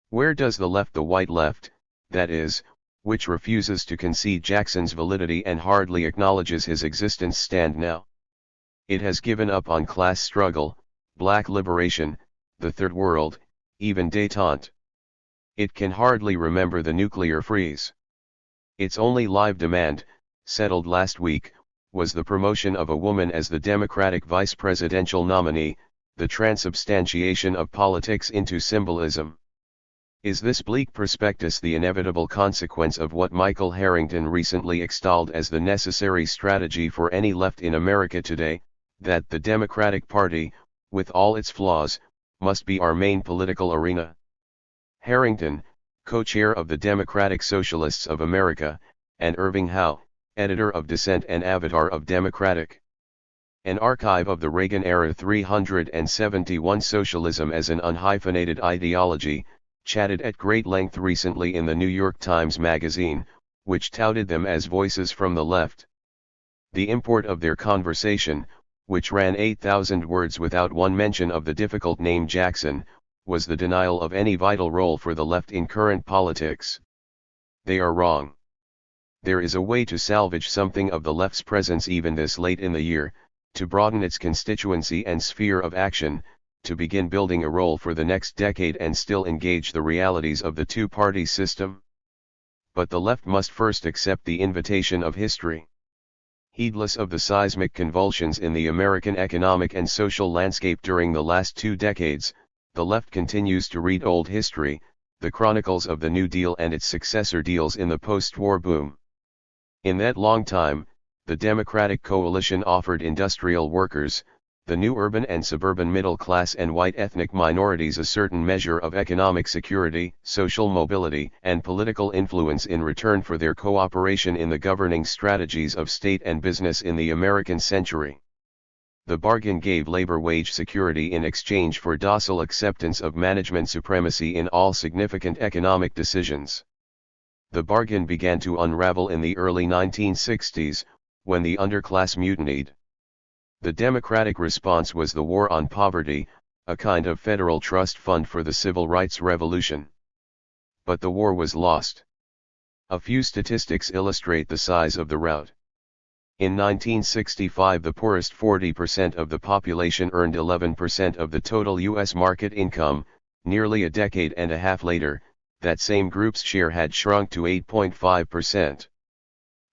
Where does the left, the white left, that is, which refuses to concede Jackson's validity and hardly acknowledges his existence, stand now? It has given up on class struggle, black liberation, the Third World, even détente. It can hardly remember the nuclear freeze. Its only live demand, settled last week, was the promotion of a woman as the Democratic vice presidential nominee, the transubstantiation of politics into symbolism. Is this bleak prospectus the inevitable consequence of what Michael Harrington recently extolled as the necessary strategy for any left in America today, that the Democratic Party, with all its flaws, must be our main political arena? Harrington, co-chair of the Democratic Socialists of America, and Irving Howe, editor of Dissent and avatar of Democratic. An archive of the Reagan-era 371 Socialism as an unhyphenated ideology, chatted at great length recently in the New York Times Magazine, which touted them as voices from the left. The import of their conversation, which ran 8,000 words without one mention of the difficult name Jackson, was the denial of any vital role for the left in current politics. They are wrong. There is a way to salvage something of the left's presence even this late in the year, to broaden its constituency and sphere of action, to begin building a role for the next decade and still engage the realities of the two-party system. But the left must first accept the invitation of history. Heedless of the seismic convulsions in the American economic and social landscape during the last 2 decades, the left continues to read old history, the chronicles of the New Deal and its successor deals in the post-war boom. In that long time, the Democratic coalition offered industrial workers, the new urban and suburban middle class, and white ethnic minorities a certain measure of economic security, social mobility, and political influence in return for their cooperation in the governing strategies of state and business in the American century. The bargain gave labor wage security in exchange for docile acceptance of management supremacy in all significant economic decisions. The bargain began to unravel in the early 1960s, when the underclass mutinied. The Democratic response was the War on Poverty, a kind of federal trust fund for the civil rights revolution. But the war was lost. A few statistics illustrate the size of the rout. In 1965, the poorest 40% of the population earned 11% of the total U.S. market income. Nearly a decade and a half later, that same group's share had shrunk to 8.5%.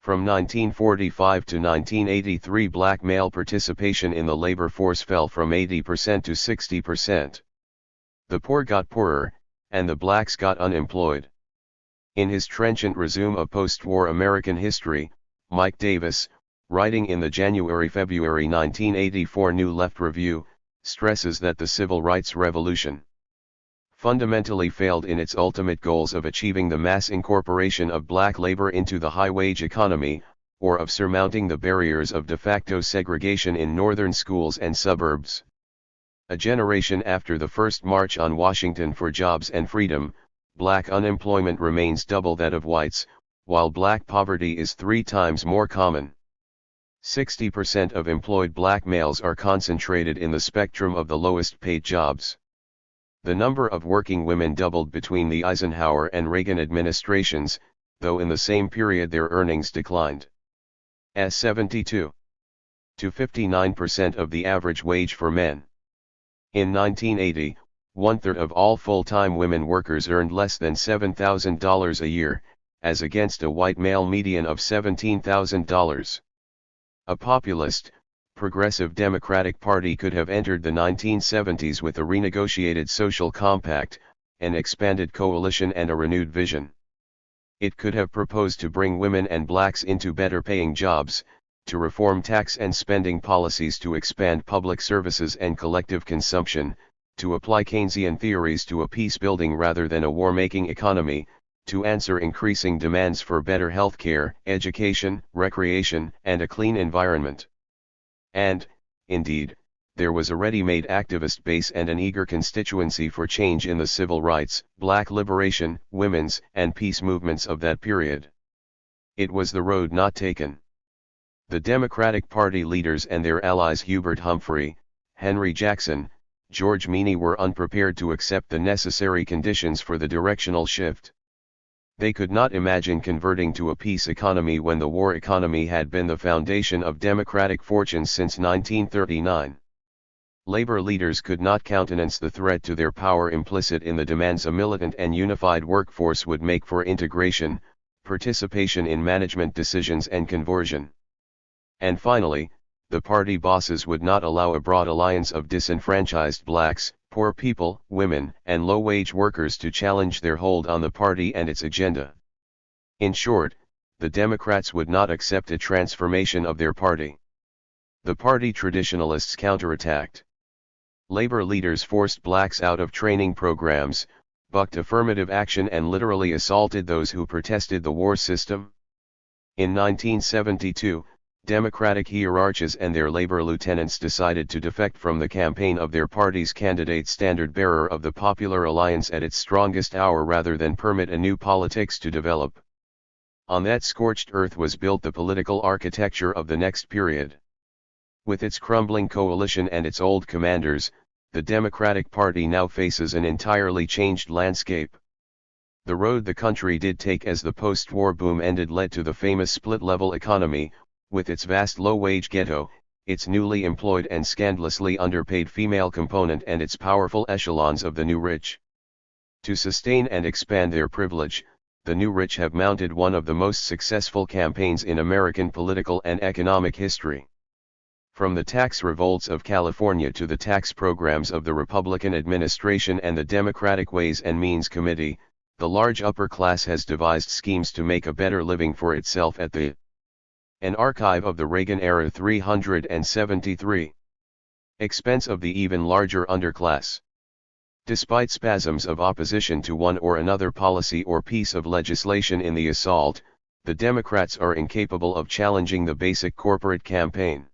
From 1945 to 1983, black male participation in the labor force fell from 80% to 60%. The poor got poorer, and the blacks got unemployed. In his trenchant resume of post-war American history, Mike Davis, writing in the January-February 1984 New Left Review, stresses that the Civil Rights Revolution fundamentally failed in its ultimate goals of achieving the mass incorporation of black labor into the high-wage economy, or of surmounting the barriers of de facto segregation in northern schools and suburbs. A generation after the first March on Washington for Jobs and Freedom, black unemployment remains double that of whites, while black poverty is 3 times more common. 60% of employed black males are concentrated in the spectrum of the lowest paid jobs. The number of working women doubled between the Eisenhower and Reagan administrations, though in the same period their earnings declined. As 72 to 59% of the average wage for men. In 1980, 1/3 of all full-time women workers earned less than $7,000 a year, as against a white male median of $17,000. A populist, progressive Democratic Party could have entered the 1970s with a renegotiated social compact, an expanded coalition and a renewed vision. It could have proposed to bring women and blacks into better-paying jobs, to reform tax and spending policies, to expand public services and collective consumption, to apply Keynesian theories to a peace-building rather than a war-making economy, to answer increasing demands for better health care, education, recreation, and a clean environment. And, indeed, there was a ready-made activist base and an eager constituency for change in the civil rights, black liberation, women's, and peace movements of that period. It was the road not taken. The Democratic Party leaders and their allies Hubert Humphrey, Henry Jackson, George Meany were unprepared to accept the necessary conditions for the directional shift. They could not imagine converting to a peace economy when the war economy had been the foundation of democratic fortunes since 1939. Labor leaders could not countenance the threat to their power implicit in the demands a militant and unified workforce would make for integration, participation in management decisions and conversion. And finally, the party bosses would not allow a broad alliance of disenfranchised blacks, poor people, women, and low-wage workers to challenge their hold on the party and its agenda. In short, the Democrats would not accept a transformation of their party. The party traditionalists counterattacked. Labor leaders forced blacks out of training programs, bucked affirmative action and literally assaulted those who protested the war system. In 1972, Democratic hierarchs and their labor lieutenants decided to defect from the campaign of their party's candidate, standard-bearer of the Popular Alliance, at its strongest hour rather than permit a new politics to develop. On that scorched earth was built the political architecture of the next period. With its crumbling coalition and its old commanders, the Democratic Party now faces an entirely changed landscape. The road the country did take as the post-war boom ended led to the famous split-level economy, with its vast low-wage ghetto, its newly employed and scandalously underpaid female component and its powerful echelons of the new rich. To sustain and expand their privilege, the new rich have mounted one of the most successful campaigns in American political and economic history. From the tax revolts of California to the tax programs of the Republican administration and the Democratic Ways and Means Committee, the large upper class has devised schemes to make a better living for itself at the An archive of the Reagan era 373. Expense of the even larger underclass. Despite spasms of opposition to one or another policy or piece of legislation in the assault, the Democrats are incapable of challenging the basic corporate campaign.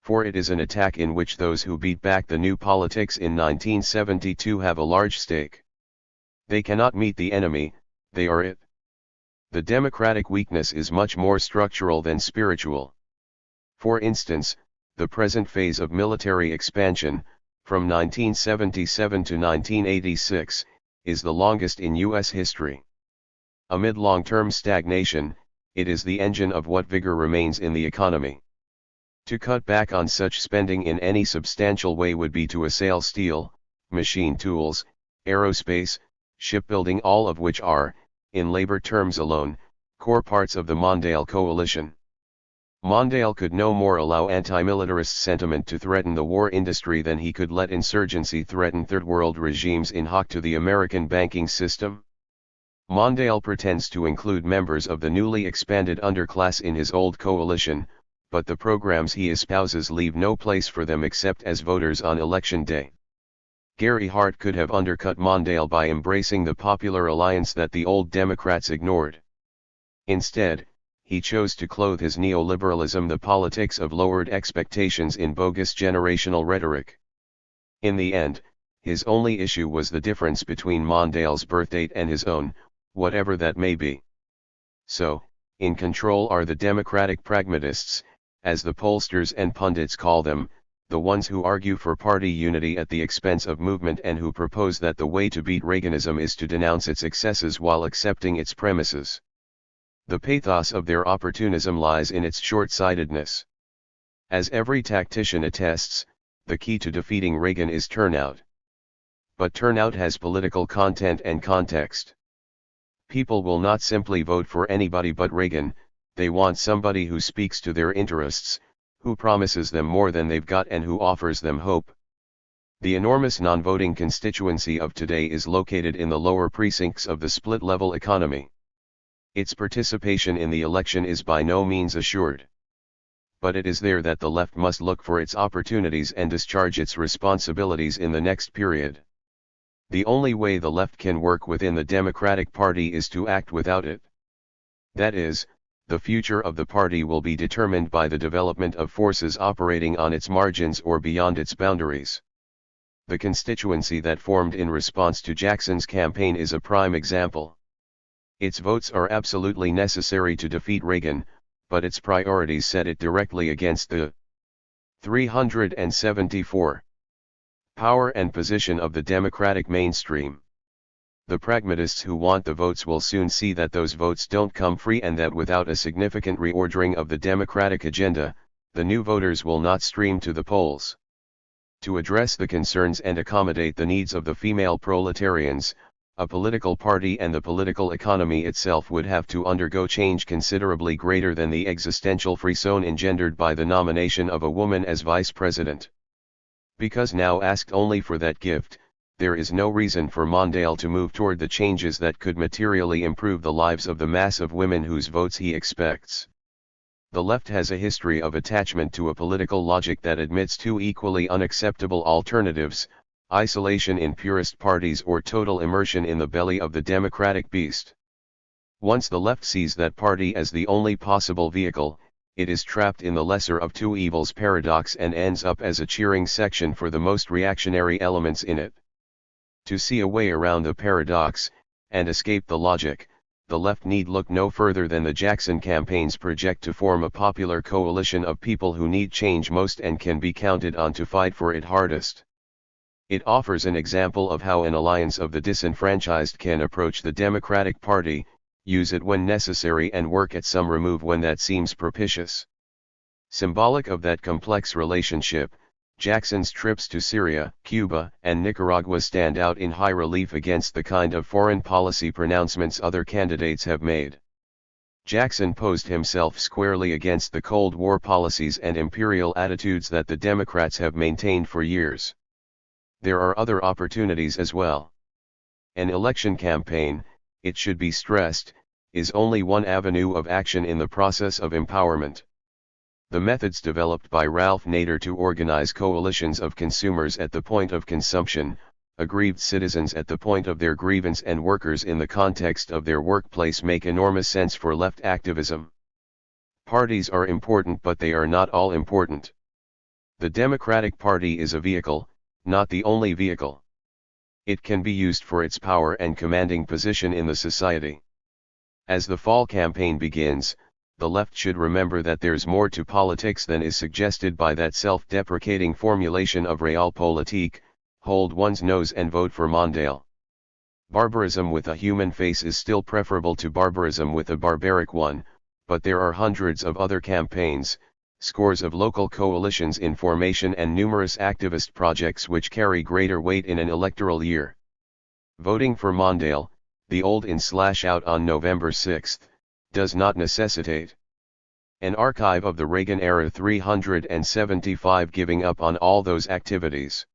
For it is an attack in which those who beat back the new politics in 1972 have a large stake. They cannot meet the enemy, they are it. The democratic weakness is much more structural than spiritual. For instance, the present phase of military expansion, from 1977 to 1986, is the longest in U.S. history. Amid long-term stagnation, it is the engine of what vigor remains in the economy. To cut back on such spending in any substantial way would be to assail steel, machine tools, aerospace, shipbuilding, all of which are, in labor terms alone, core parts of the Mondale coalition. Mondale could no more allow anti-militarist sentiment to threaten the war industry than he could let insurgency threaten third world regimes in hoc to the American banking system. Mondale pretends to include members of the newly expanded underclass in his old coalition, but the programs he espouses leave no place for them except as voters on election day. Gary Hart could have undercut Mondale by embracing the popular alliance that the old Democrats ignored. Instead, he chose to clothe his neoliberalism, the politics of lowered expectations, in bogus generational rhetoric. In the end, his only issue was the difference between Mondale's birthdate and his own, whatever that may be. So, in control are the Democratic pragmatists, as the pollsters and pundits call them, the ones who argue for party unity at the expense of movement and who propose that the way to beat Reaganism is to denounce its excesses while accepting its premises. The pathos of their opportunism lies in its short-sightedness. As every tactician attests, the key to defeating Reagan is turnout. But turnout has political content and context. People will not simply vote for anybody but Reagan, they want somebody who speaks to their interests, who promises them more than they've got and who offers them hope. The enormous non-voting constituency of today is located in the lower precincts of the split-level economy. Its participation in the election is by no means assured. But it is there that the left must look for its opportunities and discharge its responsibilities in the next period. The only way the left can work within the Democratic Party is to act without it. That is, the future of the party will be determined by the development of forces operating on its margins or beyond its boundaries. The constituency that formed in response to Jackson's campaign is a prime example. Its votes are absolutely necessary to defeat Reagan, but its priorities set it directly against the 374 power and position of the Democratic mainstream. The pragmatists who want the votes will soon see that those votes don't come free and that without a significant reordering of the Democratic agenda, the new voters will not stream to the polls. To address the concerns and accommodate the needs of the female proletarians, a political party and the political economy itself would have to undergo change considerably greater than the existential frisson engendered by the nomination of a woman as vice president. Because now asked only for that gift, there is no reason for Mondale to move toward the changes that could materially improve the lives of the mass of women whose votes he expects. The left has a history of attachment to a political logic that admits two equally unacceptable alternatives: isolation in purist parties or total immersion in the belly of the democratic beast. Once the left sees that party as the only possible vehicle, it is trapped in the lesser of two evils paradox and ends up as a cheering section for the most reactionary elements in it. To see a way around the paradox, and escape the logic, the left need look no further than the Jackson campaign's project to form a popular coalition of people who need change most and can be counted on to fight for it hardest. It offers an example of how an alliance of the disenfranchised can approach the Democratic Party, use it when necessary and work at some remove when that seems propitious. Symbolic of that complex relationship, Jackson's trips to Syria, Cuba, and Nicaragua stand out in high relief against the kind of foreign policy pronouncements other candidates have made. Jackson posed himself squarely against the Cold War policies and imperial attitudes that the Democrats have maintained for years. There are other opportunities as well. An election campaign, it should be stressed, is only one avenue of action in the process of empowerment. The methods developed by Ralph Nader to organize coalitions of consumers at the point of consumption, aggrieved citizens at the point of their grievance and workers in the context of their workplace make enormous sense for left activism. Parties are important, but they are not all important. The Democratic Party is a vehicle, not the only vehicle. It can be used for its power and commanding position in the society. As the fall campaign begins, the left should remember that there's more to politics than is suggested by that self-deprecating formulation of realpolitik, hold one's nose and vote for Mondale. Barbarism with a human face is still preferable to barbarism with a barbaric one, but there are hundreds of other campaigns, scores of local coalitions in formation and numerous activist projects which carry greater weight in an electoral year. Voting for Mondale, the old in/out on November 6, does not necessitate an archive of the Reagan era 375 giving up on all those activities.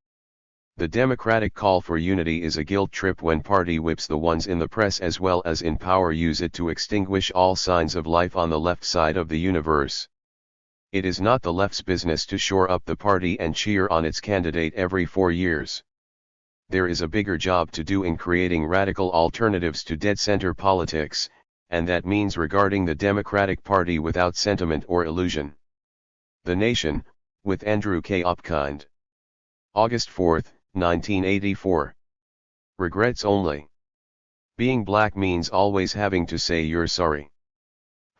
The Democratic call for unity is a guilt trip when party whips the ones in the press as well as in power use it to extinguish all signs of life on the left side of the universe. It is not the left's business to shore up the party and cheer on its candidate every 4 years. There is a bigger job to do in creating radical alternatives to dead-center politics, and that means regarding the Democratic Party without sentiment or illusion. The Nation, with Andrew K. Upkind. August 4, 1984. Regrets only. Being black means always having to say you're sorry.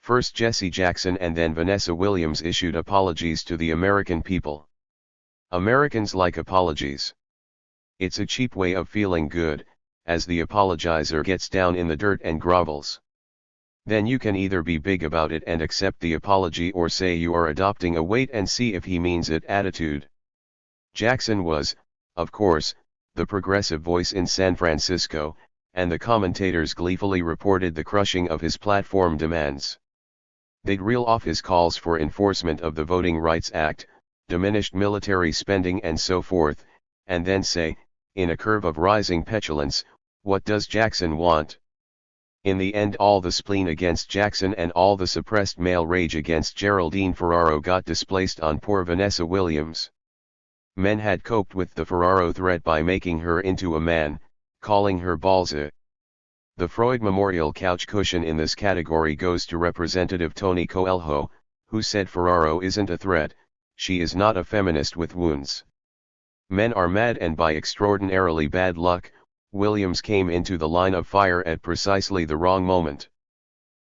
First Jesse Jackson and then Vanessa Williams issued apologies to the American people. Americans like apologies. It's a cheap way of feeling good, as the apologizer gets down in the dirt and grovels. Then you can either be big about it and accept the apology or say you are adopting a wait and see if he means it attitude. Jackson was, of course, the progressive voice in San Francisco, and the commentators gleefully reported the crushing of his platform demands. They'd reel off his calls for enforcement of the Voting Rights Act, diminished military spending and so forth, and then say, in a curve of rising petulance, what does Jackson want? In the end all the spleen against Jackson and all the suppressed male rage against Geraldine Ferraro got displaced on poor Vanessa Williams. Men had coped with the Ferraro threat by making her into a man, calling her Balza. The Freud Memorial couch cushion in this category goes to Representative Tony Coelho, who said Ferraro isn't a threat, she is not a feminist with wounds. Men are mad and by extraordinarily bad luck, Williams came into the line of fire at precisely the wrong moment.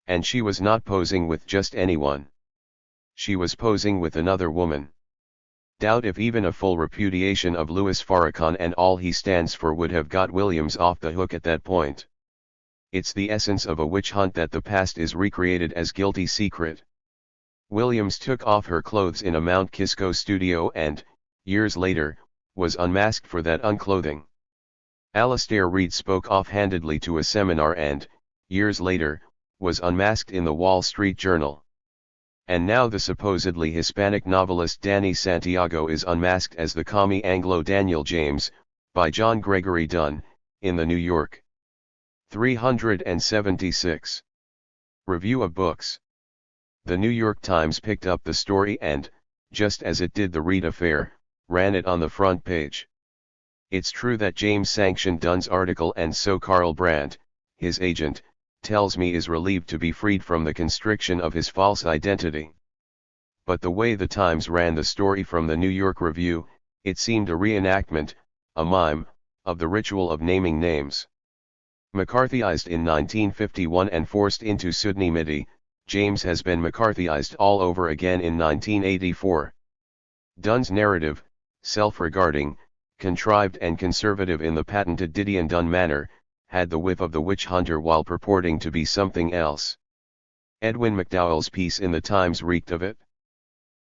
And she was not posing with just anyone. She was posing with another woman. Doubt if even a full repudiation of Louis Farrakhan and all he stands for would have got Williams off the hook at that point. It's the essence of a witch hunt that the past is recreated as guilty secret. Williams took off her clothes in a Mount Kisco studio and, years later, was unmasked for that unclothing. Alastair Reid spoke offhandedly to a seminar and, years later, was unmasked in the Wall Street Journal. And now the supposedly Hispanic novelist Danny Santiago is unmasked as the commie Anglo Daniel James, by John Gregory Dunn, in the New York. 376. Review of Books. The New York Times picked up the story and, just as it did the Reid affair, ran it on the front page. It's true that James sanctioned Dunn's article and so Carl Brandt, his agent, tells me is relieved to be freed from the constriction of his false identity. But the way the Times ran the story from the New York Review, it seemed a reenactment, a mime, of the ritual of naming names. McCarthyized in 1951 and forced into pseudonymity, James has been McCarthyized all over again in 1984. Dunn's narrative, self-regarding, contrived and conservative in the patented Didion Dunn manner, had the whiff of the witch hunter while purporting to be something else. Edwin McDowell's piece in the Times reeked of it.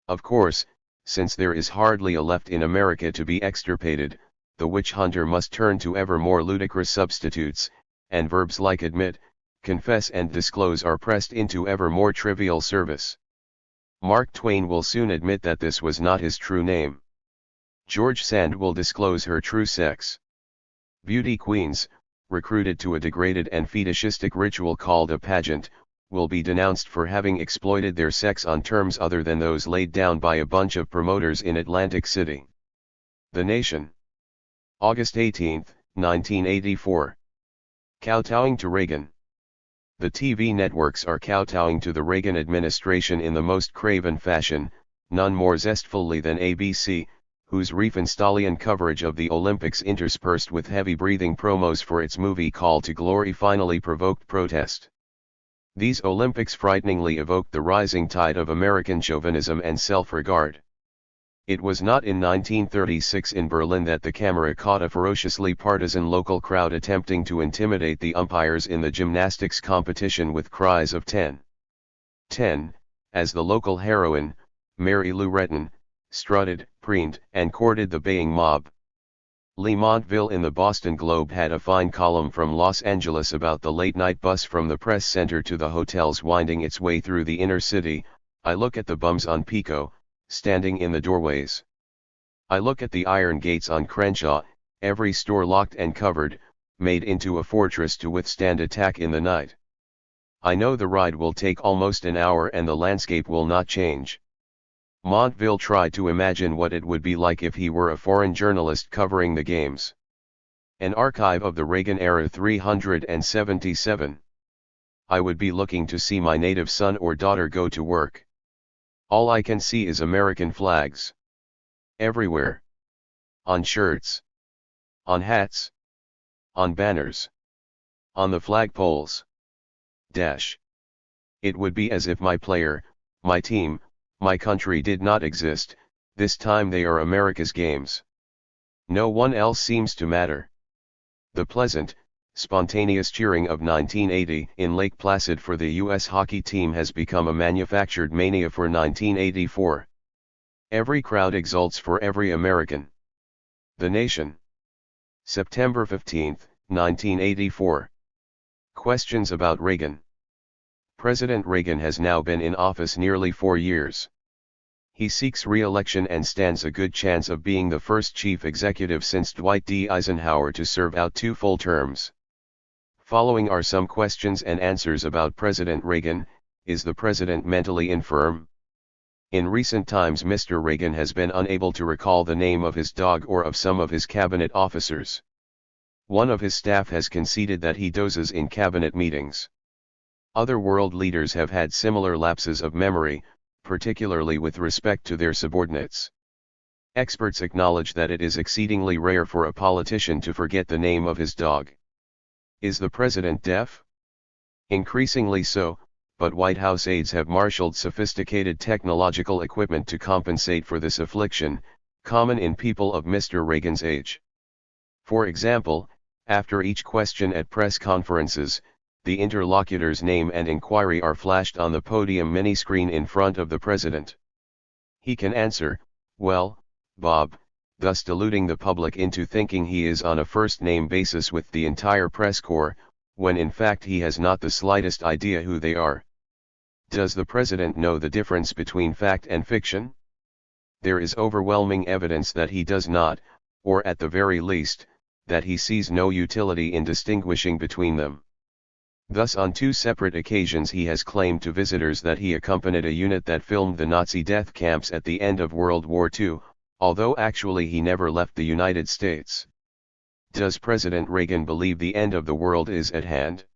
Of course, since there is hardly a left in America to be extirpated, the witch hunter must turn to ever more ludicrous substitutes, and verbs like admit, confess and disclose are pressed into ever more trivial service. Mark Twain will soon admit that this was not his true name. George Sand will disclose her true sex. Beauty queens, recruited to a degraded and fetishistic ritual called a pageant, will be denounced for having exploited their sex on terms other than those laid down by a bunch of promoters in Atlantic City. The Nation. August 18, 1984. Kowtowing to Reagan. The TV networks are kowtowing to the Reagan administration in the most craven fashion, none more zestfully than ABC, whose Riefenstahlian coverage of the Olympics interspersed with heavy-breathing promos for its movie Call to Glory finally provoked protest. These Olympics frighteningly evoked the rising tide of American chauvinism and self-regard. It was not in 1936 in Berlin that the camera caught a ferociously partisan local crowd attempting to intimidate the umpires in the gymnastics competition with cries of 10. 10, as the local heroine, Mary Lou Retton, strutted, preened, and courted the baying mob. Lee Montville in the Boston Globe had a fine column from Los Angeles about the late-night bus from the press center to the hotels winding its way through the inner city. I look at the bums on Pico, standing in the doorways. I look at the iron gates on Crenshaw, every store locked and covered, made into a fortress to withstand attack in the night. I know the ride will take almost an hour and the landscape will not change. Montville tried to imagine what it would be like if he were a foreign journalist covering the games. An archive of the Reagan era 377. I would be looking to see my native son or daughter go to work. All I can see is American flags. Everywhere. On shirts. On hats. On banners. On the flagpoles. It would be as if my player, my team, my country did not exist. This time they are America's games. No one else seems to matter. The pleasant, spontaneous cheering of 1980 in Lake Placid for the U.S. hockey team has become a manufactured mania for 1984. Every crowd exults for every American. The Nation. September 15, 1984. Questions about Reagan. President Reagan has now been in office nearly 4 years. He seeks re-election and stands a good chance of being the first chief executive since Dwight D. Eisenhower to serve out 2 full terms. Following are some questions and answers about President Reagan. Is the president mentally infirm? In recent times Mr. Reagan has been unable to recall the name of his dog or of some of his cabinet officers. One of his staff has conceded that he dozes in cabinet meetings. Other world leaders have had similar lapses of memory, particularly with respect to their subordinates. Experts acknowledge that it is exceedingly rare for a politician to forget the name of his dog. Is the president deaf? Increasingly so, but White House aides have marshaled sophisticated technological equipment to compensate for this affliction, common in people of Mr. Reagan's age. For example, after each question at press conferences, the interlocutor's name and inquiry are flashed on the podium mini-screen in front of the president. He can answer, "Well, Bob," thus deluding the public into thinking he is on a first-name basis with the entire press corps, when in fact he has not the slightest idea who they are. Does the president know the difference between fact and fiction? There is overwhelming evidence that he does not, or at the very least, that he sees no utility in distinguishing between them. Thus on 2 separate occasions he has claimed to visitors that he accompanied a unit that filmed the Nazi death camps at the end of World War II, although actually he never left the United States. Does President Reagan believe the end of the world is at hand?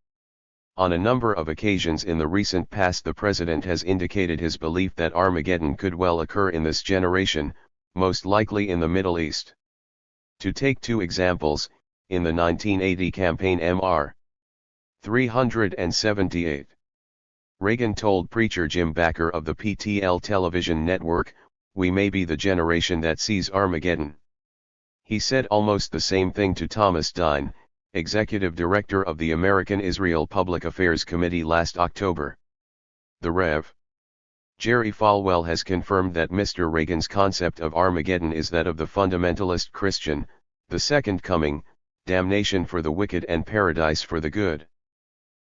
On a number of occasions in the recent past the president has indicated his belief that Armageddon could well occur in this generation, most likely in the Middle East. To take 2 examples, in the 1980 campaign Mr. 378. Reagan told preacher Jim Bakker of the PTL television network, "We may be the generation that sees Armageddon." He said almost the same thing to Thomas Dine, executive director of the American Israel Public Affairs Committee last October. The Rev. Jerry Falwell has confirmed that Mr. Reagan's concept of Armageddon is that of the fundamentalist Christian, the second coming, damnation for the wicked and paradise for the good.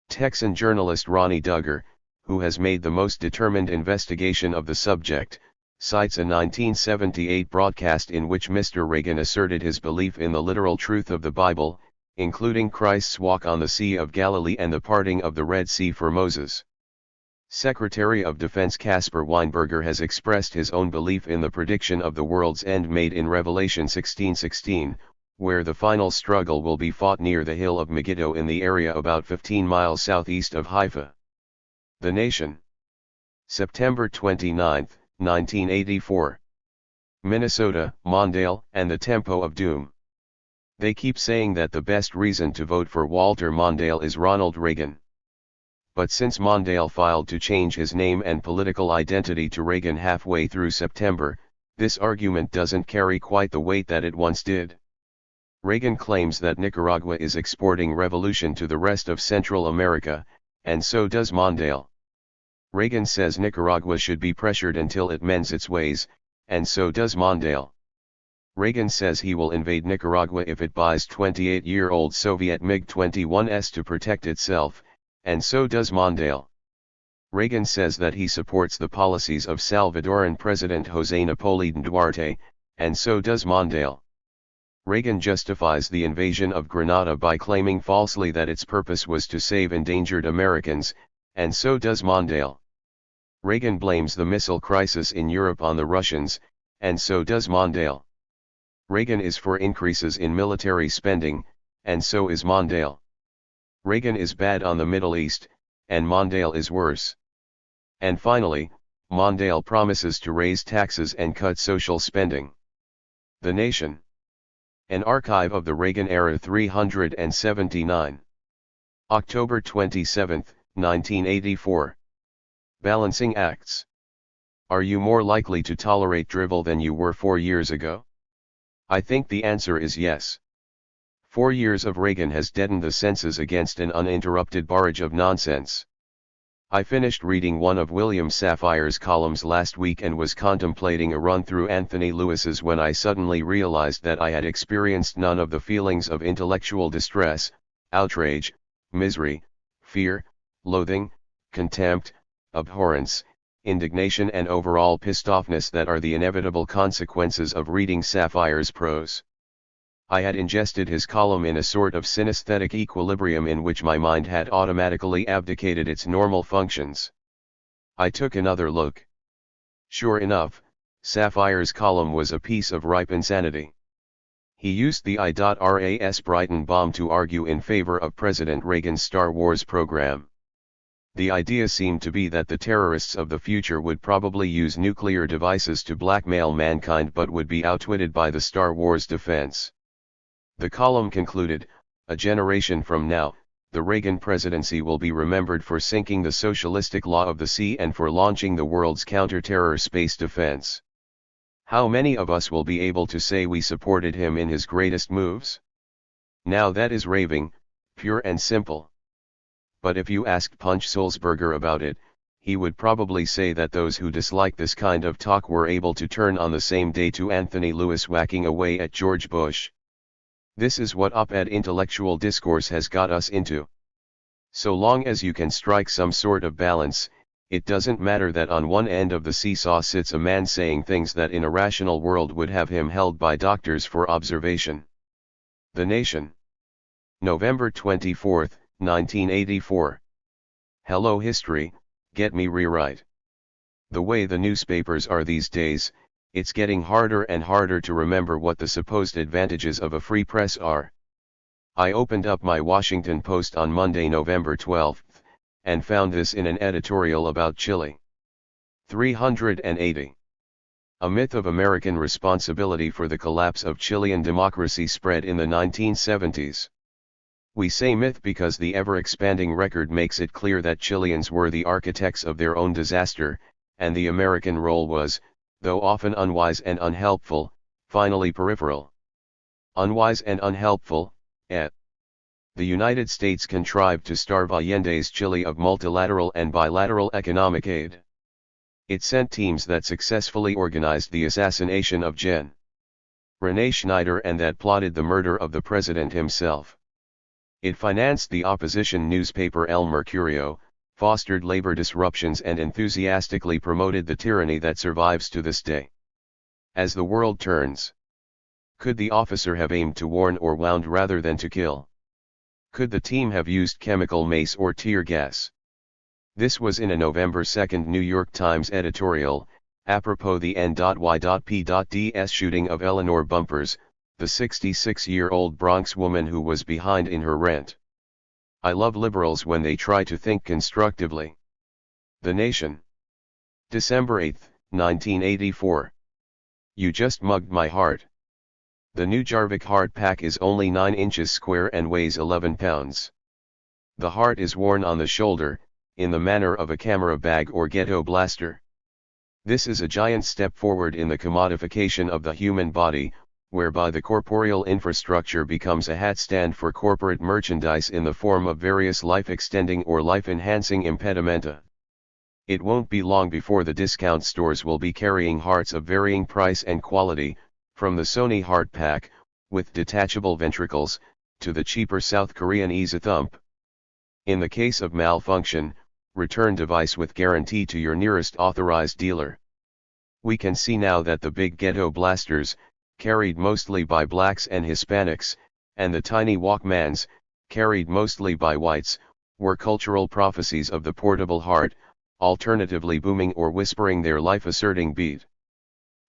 Texan journalist Ronnie Duggar, who has made the most determined investigation of the subject, cites a 1978 broadcast in which Mr. Reagan asserted his belief in the literal truth of the Bible, including Christ's walk on the Sea of Galilee and the parting of the Red Sea for Moses. Secretary of Defense Caspar Weinberger has expressed his own belief in the prediction of the world's end made in Revelation 16:16, where the final struggle will be fought near the hill of Megiddo in the area about 15 miles southeast of Haifa. The Nation. September 29, 1984. Minnesota, Mondale, and the Tempo of Doom. They keep saying that the best reason to vote for Walter Mondale is Ronald Reagan. but since Mondale filed to change his name and political identity to Reagan halfway through September, this argument doesn't carry quite the weight that it once did. Reagan claims that Nicaragua is exporting revolution to the rest of Central America, and so does Mondale. Reagan says Nicaragua should be pressured until it mends its ways, and so does Mondale. Reagan says he will invade Nicaragua if it buys 28-year-old Soviet MiG-21s to protect itself, and so does Mondale. Reagan says that he supports the policies of Salvadoran President José Napoleón Duarte, and so does Mondale. Reagan justifies the invasion of Grenada by claiming falsely that its purpose was to save endangered Americans, and so does Mondale. Reagan blames the missile crisis in Europe on the Russians, and so does Mondale. Reagan is for increases in military spending, and so is Mondale. Reagan is bad on the Middle East, and Mondale is worse. And finally, Mondale promises to raise taxes and cut social spending. The Nation. An archive of the Reagan era 379. October 27, 1984. Balancing acts. Are you more likely to tolerate drivel than you were 4 years ago? I think the answer is yes. 4 years of Reagan has deadened the senses against an uninterrupted barrage of nonsense. I finished reading one of William Safire's columns last week and was contemplating a run through Anthony Lewis's when I suddenly realized that I had experienced none of the feelings of intellectual distress, outrage, misery, fear, loathing, contempt, abhorrence, indignation and overall pissed-offness that are the inevitable consequences of reading Safire's prose. I had ingested his column in a sort of synesthetic equilibrium in which my mind had automatically abdicated its normal functions. I took another look. Sure enough, Safire's column was a piece of ripe insanity. He used the I.R.A.S. Brighton bomb to argue in favor of President Reagan's Star Wars program. The idea seemed to be that the terrorists of the future would probably use nuclear devices to blackmail mankind but would be outwitted by the Star Wars defense. The column concluded, a generation from now, the Reagan presidency will be remembered for sinking the socialistic law of the sea and for launching the world's counter-terror space defense. How many of us will be able to say we supported him in his greatest moves? Now that is raving, pure and simple. But if you asked Punch Sulzberger about it, he would probably say that those who dislike this kind of talk were able to turn on the same day to Anthony Lewis whacking away at George Bush. This is what op-ed intellectual discourse has got us into. So long as you can strike some sort of balance, it doesn't matter that on one end of the seesaw sits a man saying things that in a rational world would have him held by doctors for observation. The Nation. November 24, 1984. Hello history, get me rewrite. The way the newspapers are these days, it's getting harder and harder to remember what the supposed advantages of a free press are. I opened up my Washington Post on Monday, November 12, and found this in an editorial about Chile. 380. A myth of American responsibility for the collapse of Chilean democracy spread in the 1970s. We say myth because the ever-expanding record makes it clear that Chileans were the architects of their own disaster, and the American role was, though often unwise and unhelpful, finally peripheral. Unwise and unhelpful, et. The United States contrived to starve Allende's Chile of multilateral and bilateral economic aid. It sent teams that successfully organized the assassination of Gen. René Schneider and that plotted the murder of the president himself. It financed the opposition newspaper El Mercurio, fostered labor disruptions and enthusiastically promoted the tyranny that survives to this day. As the world turns. Could the officer have aimed to warn or wound rather than to kill? Could the team have used chemical mace or tear gas? This was in a November 2 New York Times editorial, apropos the N.Y.P.D.'s shooting of Eleanor Bumpers, the 66-year-old Bronx woman who was behind in her rent. I love liberals when they try to think constructively. The Nation. December 8, 1984. You just mugged my heart. The new Jarvik heart pack is only 9 inches square and weighs 11 pounds. The heart is worn on the shoulder, in the manner of a camera bag or ghetto blaster. This is a giant step forward in the commodification of the human body, whereby the corporeal infrastructure becomes a hat stand for corporate merchandise in the form of various life-extending or life-enhancing impedimenta. It won't be long before the discount stores will be carrying hearts of varying price and quality, from the Sony Heart Pack, with detachable ventricles, to the cheaper South Korean Easy-Thump. In the case of malfunction, return device with guarantee to your nearest authorized dealer. We can see now that the big ghetto blasters, carried mostly by blacks and Hispanics, and the tiny Walkmans, carried mostly by whites, were cultural prophecies of the portable heart, alternatively booming or whispering their life-asserting beat.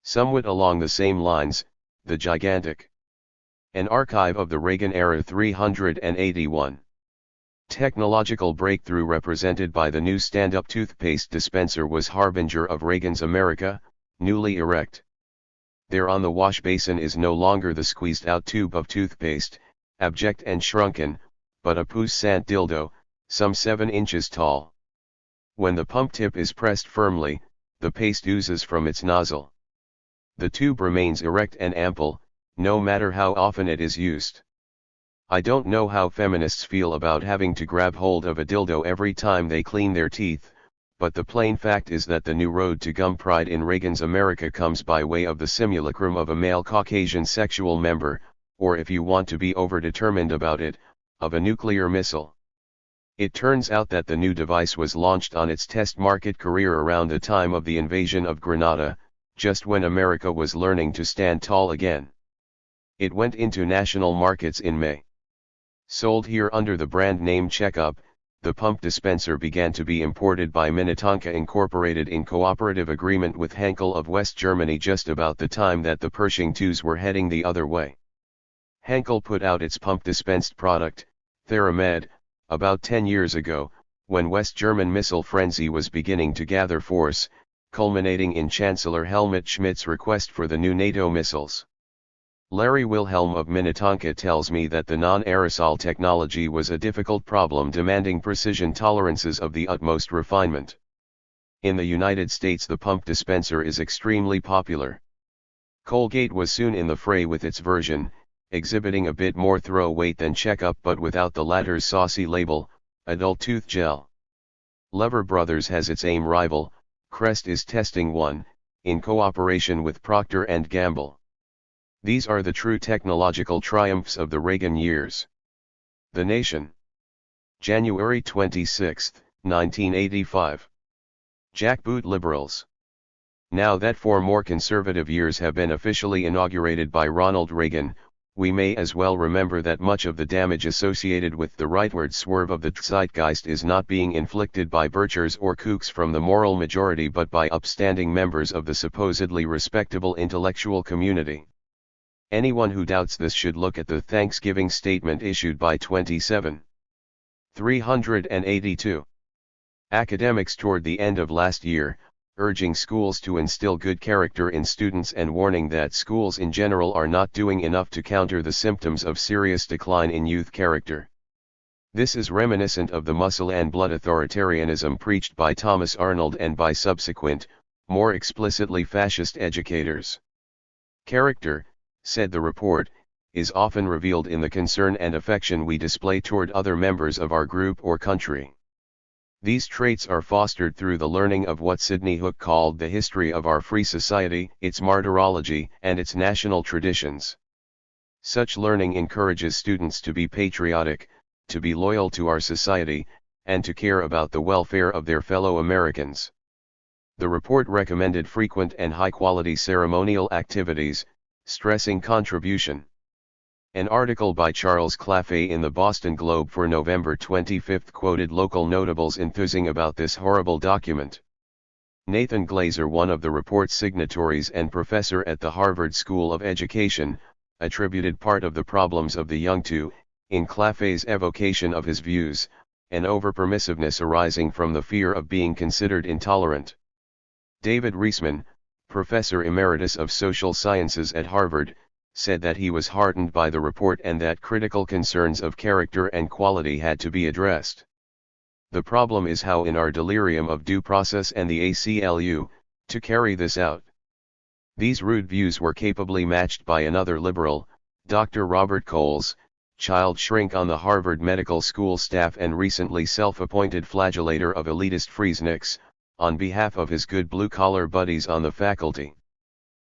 Somewhat along the same lines, the gigantic. An archive of the Reagan era 381. Technological breakthrough represented by the new stand-up toothpaste dispenser was harbinger of Reagan's America, newly erect. There on the wash basin is no longer the squeezed-out tube of toothpaste, abject and shrunken, but a poussant dildo, some 7 inches tall. When the pump tip is pressed firmly, the paste oozes from its nozzle. The tube remains erect and ample, no matter how often it is used. I don't know how feminists feel about having to grab hold of a dildo every time they clean their teeth, but the plain fact is that the new road to gum pride in Reagan's America comes by way of the simulacrum of a male Caucasian sexual member, or if you want to be overdetermined about it, of a nuclear missile. It turns out that the new device was launched on its test market career around the time of the invasion of Grenada, just when America was learning to stand tall again. It went into national markets in May. Sold here under the brand name Checkup, the pump dispenser began to be imported by Minnetonka Incorporated in cooperative agreement with Henkel of West Germany just about the time that the Pershing IIs were heading the other way. Henkel put out its pump-dispensed product, TheraMed, about 10 years ago, when West German missile frenzy was beginning to gather force, culminating in Chancellor Helmut Schmidt's request for the new NATO missiles. Larry Wilhelm of Minnetonka tells me that the non-aerosol technology was a difficult problem demanding precision tolerances of the utmost refinement. In the United States the pump dispenser is extremely popular. Colgate was soon in the fray with its version, exhibiting a bit more throw weight than Checkup but without the latter's saucy label, adult tooth gel. Lever Brothers has its AIM rival, Crest is testing one, in cooperation with Procter & Gamble. These are the true technological triumphs of the Reagan years. The Nation. January 26, 1985. Jackboot liberals. Now that 4 more conservative years have been officially inaugurated by Ronald Reagan, we may as well remember that much of the damage associated with the rightward swerve of the zeitgeist is not being inflicted by birchers or kooks from the moral majority but by upstanding members of the supposedly respectable intellectual community. Anyone who doubts this should look at the Thanksgiving statement issued by 382 academics toward the end of last year, urging schools to instill good character in students and warning that schools in general are not doing enough to counter the symptoms of serious decline in youth character. This is reminiscent of the muscle and blood authoritarianism preached by Thomas Arnold and by subsequent, more explicitly fascist educators. Character, said the report, is often revealed in the concern and affection we display toward other members of our group or country. These traits are fostered through the learning of what Sidney Hook called the history of our free society, its martyrology, and its national traditions. Such learning encourages students to be patriotic, to be loyal to our society, and to care about the welfare of their fellow Americans. The report recommended frequent and high-quality ceremonial activities, stressing contribution. An article by Charles Claffey in the Boston Globe for November 25 quoted local notables enthusing about this horrible document. Nathan Glazer, one of the report's signatories and professor at the Harvard School of Education, attributed part of the problems of the young to, in Claffey's evocation of his views, an overpermissiveness arising from the fear of being considered intolerant. David Reisman, Professor Emeritus of Social Sciences at Harvard, said that he was heartened by the report and that critical concerns of character and quality had to be addressed. The problem is how in our delirium of due process and the ACLU, to carry this out. These rude views were capably matched by another liberal, Dr. Robert Coles, child shrink on the Harvard Medical School staff and recently self-appointed flagellator of elitist freeznicks, on behalf of his good blue-collar buddies on the faculty.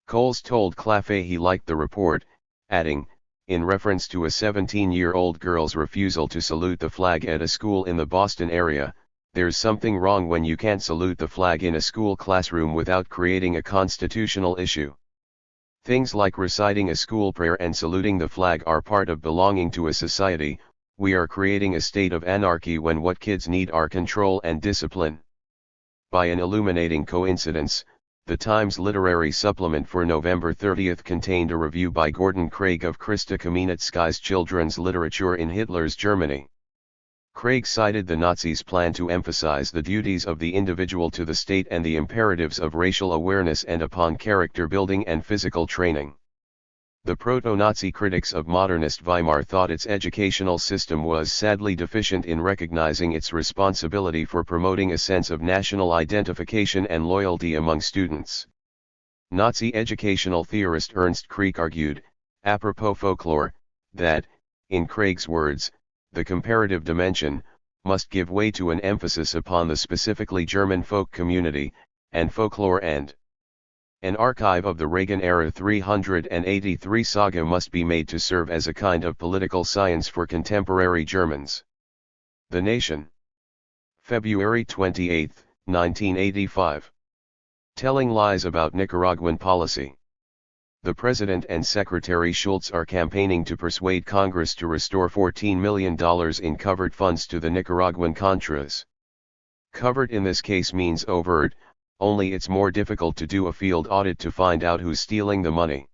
Coles told Claffey he liked the report, adding, in reference to a 17-year-old girl's refusal to salute the flag at a school in the Boston area, "There's something wrong when you can't salute the flag in a school classroom without creating a constitutional issue. Things like reciting a school prayer and saluting the flag are part of belonging to a society. We are creating a state of anarchy when what kids need are control and discipline." By an illuminating coincidence, the Times literary supplement for November 30 contained a review by Gordon Craig of Christa Kamenetsky's children's literature in Hitler's Germany. Craig cited the Nazis' plan to emphasize the duties of the individual to the state and the imperatives of racial awareness and upon character building and physical training. The proto-Nazi critics of modernist Weimar thought its educational system was sadly deficient in recognizing its responsibility for promoting a sense of national identification and loyalty among students. Nazi educational theorist Ernst Krieg argued, apropos folklore, that, in Craig's words, the comparative dimension must give way to an emphasis upon the specifically German folk community, and folklore and an archive of the Reagan-era 383 saga must be made to serve as a kind of political science for contemporary Germans. The Nation. February 28, 1985. Telling lies about Nicaraguan policy. The President and Secretary Schultz are campaigning to persuade Congress to restore $14 million in covered funds to the Nicaraguan Contras. Covered in this case means overt, only it's more difficult to do a field audit to find out who's stealing the money.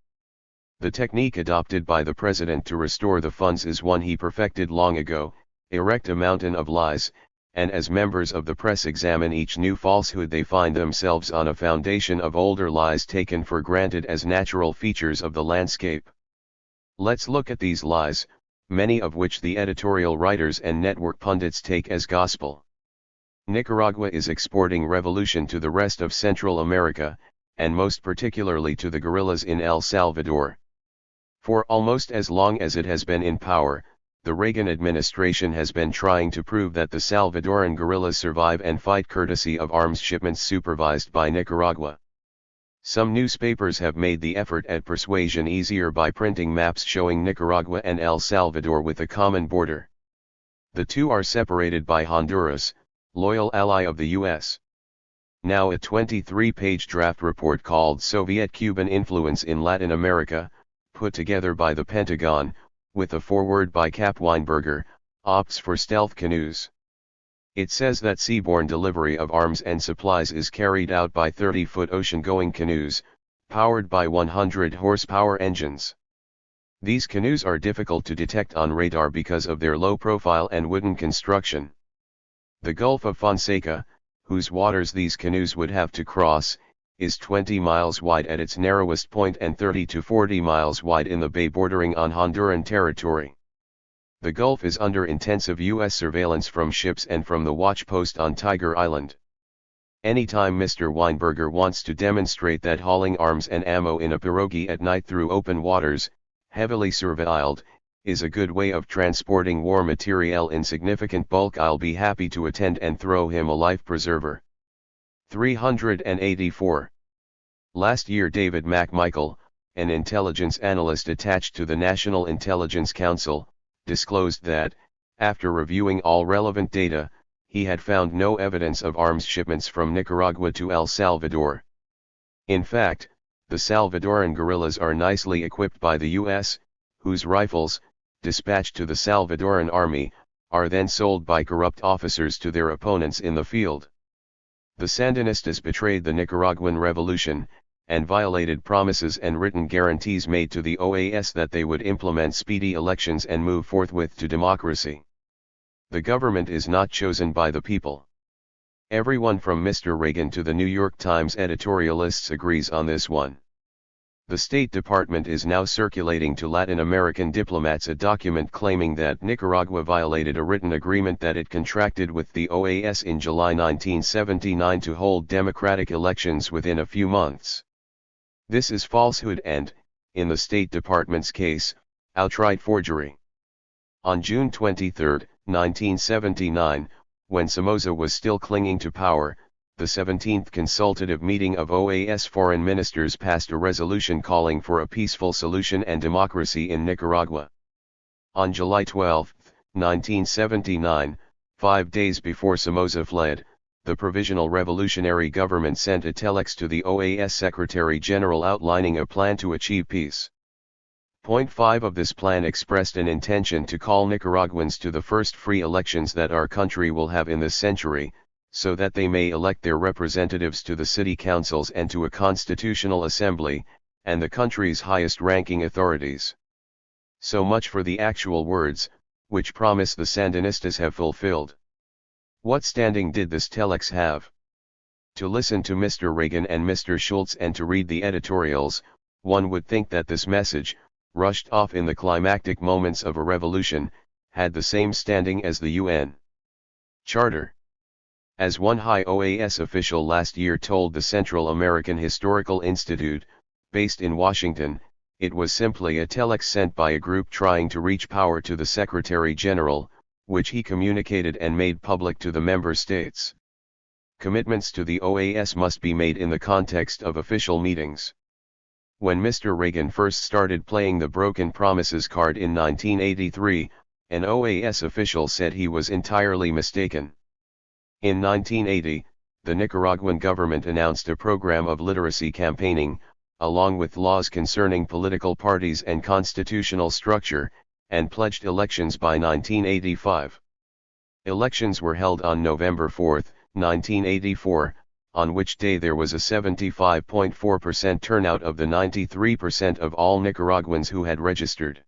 The technique adopted by the President to restore the funds is one he perfected long ago: erect a mountain of lies, and as members of the press examine each new falsehood they find themselves on a foundation of older lies taken for granted as natural features of the landscape. Let's look at these lies, many of which the editorial writers and network pundits take as gospel. Nicaragua is exporting revolution to the rest of Central America, and most particularly to the guerrillas in El Salvador. For almost as long as it has been in power, the Reagan administration has been trying to prove that the Salvadoran guerrillas survive and fight courtesy of arms shipments supervised by Nicaragua. Some newspapers have made the effort at persuasion easier by printing maps showing Nicaragua and El Salvador with a common border. The two are separated by Honduras, loyal ally of the U.S. Now a 23-page draft report called Soviet-Cuban Influence in Latin America, put together by the Pentagon, with a foreword by Cap Weinberger, opts for stealth canoes. It says that seaborne delivery of arms and supplies is carried out by 30-foot ocean-going canoes, powered by 100-horsepower engines. These canoes are difficult to detect on radar because of their low profile and wooden construction. The Gulf of Fonseca, whose waters these canoes would have to cross, is 20 miles wide at its narrowest point and 30 to 40 miles wide in the bay bordering on Honduran territory. The Gulf is under intensive U.S. surveillance from ships and from the watch post on Tiger Island. Anytime Mr. Weinberger wants to demonstrate that hauling arms and ammo in a pirogue at night through open waters, heavily surveilled, is a good way of transporting war material in significant bulk, I'll be happy to attend and throw him a life preserver. 384. Last year David McMichael, an intelligence analyst attached to the National Intelligence Council, disclosed that, after reviewing all relevant data, he had found no evidence of arms shipments from Nicaragua to El Salvador. In fact, the Salvadoran guerrillas are nicely equipped by the U.S., whose rifles, dispatched to the Salvadoran army, are then sold by corrupt officers to their opponents in the field. The Sandinistas betrayed the Nicaraguan revolution, and violated promises and written guarantees made to the OAS that they would implement speedy elections and move forthwith to democracy. The government is not chosen by the people. Everyone from Mr. Reagan to the New York Times editorialists agrees on this one. The State Department is now circulating to Latin American diplomats a document claiming that Nicaragua violated a written agreement that it contracted with the OAS in July 1979 to hold democratic elections within a few months. This is falsehood and, in the State Department's case, outright forgery. On June 23, 1979, when Somoza was still clinging to power, the 17th consultative meeting of OAS foreign ministers passed a resolution calling for a peaceful solution and democracy in Nicaragua. On July 12, 1979, 5 days before Somoza fled, the Provisional Revolutionary Government sent a telex to the OAS Secretary General outlining a plan to achieve peace. Point 5 of this plan expressed an intention to call Nicaraguans to the first free elections that our country will have in this century, so that they may elect their representatives to the city councils and to a constitutional assembly, and the country's highest-ranking authorities. So much for the actual words, which promise the Sandinistas have fulfilled. What standing did this telex have? To listen to Mr. Reagan and Mr. Schultz and to read the editorials, one would think that this message, rushed off in the climactic moments of a revolution, had the same standing as the UN Charter. As one high OAS official last year told the Central American Historical Institute, based in Washington, it was simply a telex sent by a group trying to reach power to the Secretary General, which he communicated and made public to the member states. Commitments to the OAS must be made in the context of official meetings. When Mr. Reagan first started playing the broken promises card in 1983, an OAS official said he was entirely mistaken. In 1980, the Nicaraguan government announced a program of literacy campaigning, along with laws concerning political parties and constitutional structure, and pledged elections by 1985. Elections were held on November 4, 1984, on which day there was a 75.4% turnout of the 93% of all Nicaraguans who had registered.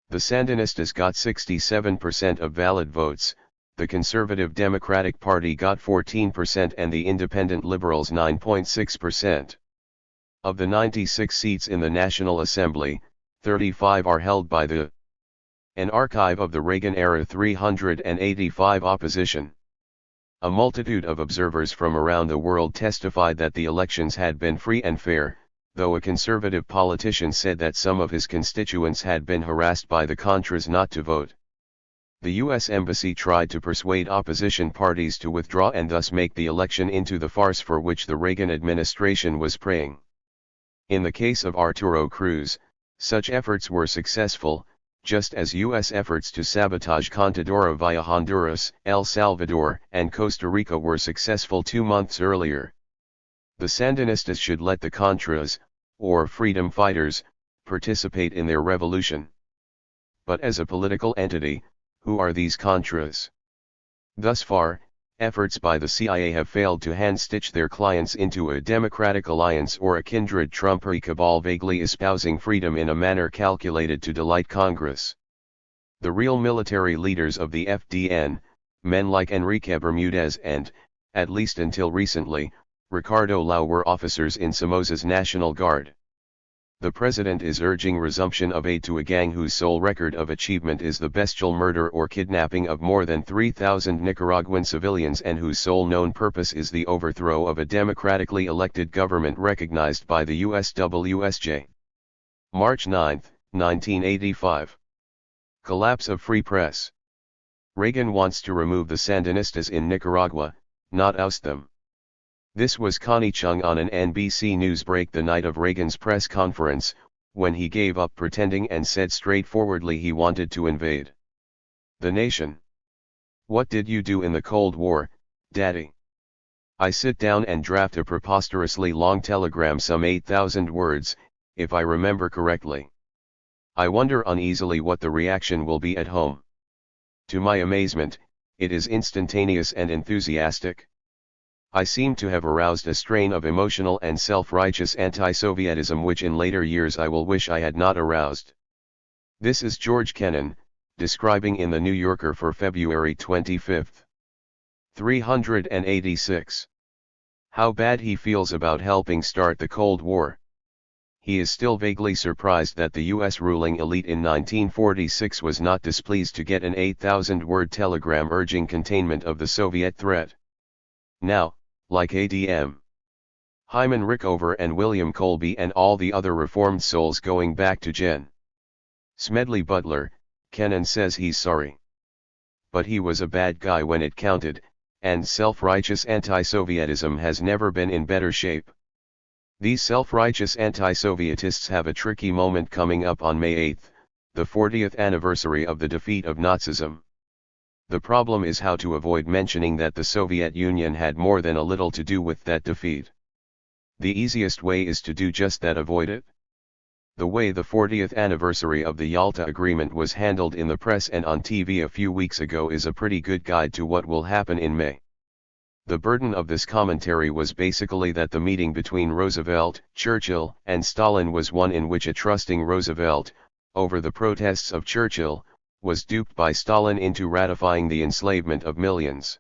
The Sandinistas got 67% of valid votes, the Conservative Democratic Party got 14% and the Independent Liberals 9.6%. Of the 96 seats in the National Assembly, 35 are held by an archive of the Reagan-era 385 opposition. A multitude of observers from around the world testified that the elections had been free and fair, though a conservative politician said that some of his constituents had been harassed by the Contras not to vote. The U.S. Embassy tried to persuade opposition parties to withdraw and thus make the election into the farce for which the Reagan administration was praying. In the case of Arturo Cruz, such efforts were successful, just as U.S. efforts to sabotage Contadora via Honduras, El Salvador, and Costa Rica were successful 2 months earlier. The Sandinistas should let the Contras, or freedom fighters, participate in their revolution. But as a political entity, who are these Contras? Thus far, efforts by the CIA have failed to hand-stitch their clients into a democratic alliance or a kindred Trumpery cabal vaguely espousing freedom in a manner calculated to delight Congress. The real military leaders of the FDN, men like Enrique Bermudez and, at least until recently, Ricardo Lau were officers in Somoza's National Guard. The president is urging resumption of aid to a gang whose sole record of achievement is the bestial murder or kidnapping of more than 3,000 Nicaraguan civilians and whose sole known purpose is the overthrow of a democratically elected government recognized by the USWSJ. March 9, 1985. Collapse of free press. Reagan wants to remove the Sandinistas in Nicaragua, not oust them. This was Connie Chung on an NBC News break the night of Reagan's press conference, when he gave up pretending and said straightforwardly he wanted to invade the nation. What did you do in the Cold War, Daddy? I sit down and draft a preposterously long telegram, some 8,000 words, if I remember correctly. I wonder uneasily what the reaction will be at home. To my amazement, it is instantaneous and enthusiastic. I seem to have aroused a strain of emotional and self-righteous anti-Sovietism which in later years I will wish I had not aroused. This is George Kennan, describing in The New Yorker for February 25. 386. How bad he feels about helping start the Cold War. he is still vaguely surprised that the US ruling elite in 1946 was not displeased to get an 8,000-word telegram urging containment of the Soviet threat. Now, like ADM. Hyman Rickover and William Colby and all the other reformed souls going back to Gen. Smedley Butler, Kennan says he's sorry. But he was a bad guy when it counted, and self-righteous anti-Sovietism has never been in better shape. These self-righteous anti-Sovietists have a tricky moment coming up on May 8, the 40th anniversary of the defeat of Nazism. The problem is how to avoid mentioning that the Soviet Union had more than a little to do with that defeat. The easiest way is to do just that: avoid it. The way the 40th anniversary of the Yalta Agreement was handled in the press and on TV a few weeks ago is a pretty good guide to what will happen in May. The burden of this commentary was basically that the meeting between Roosevelt, Churchill, and Stalin was one in which a trusting Roosevelt, over the protests of Churchill, was duped by Stalin into ratifying the enslavement of millions.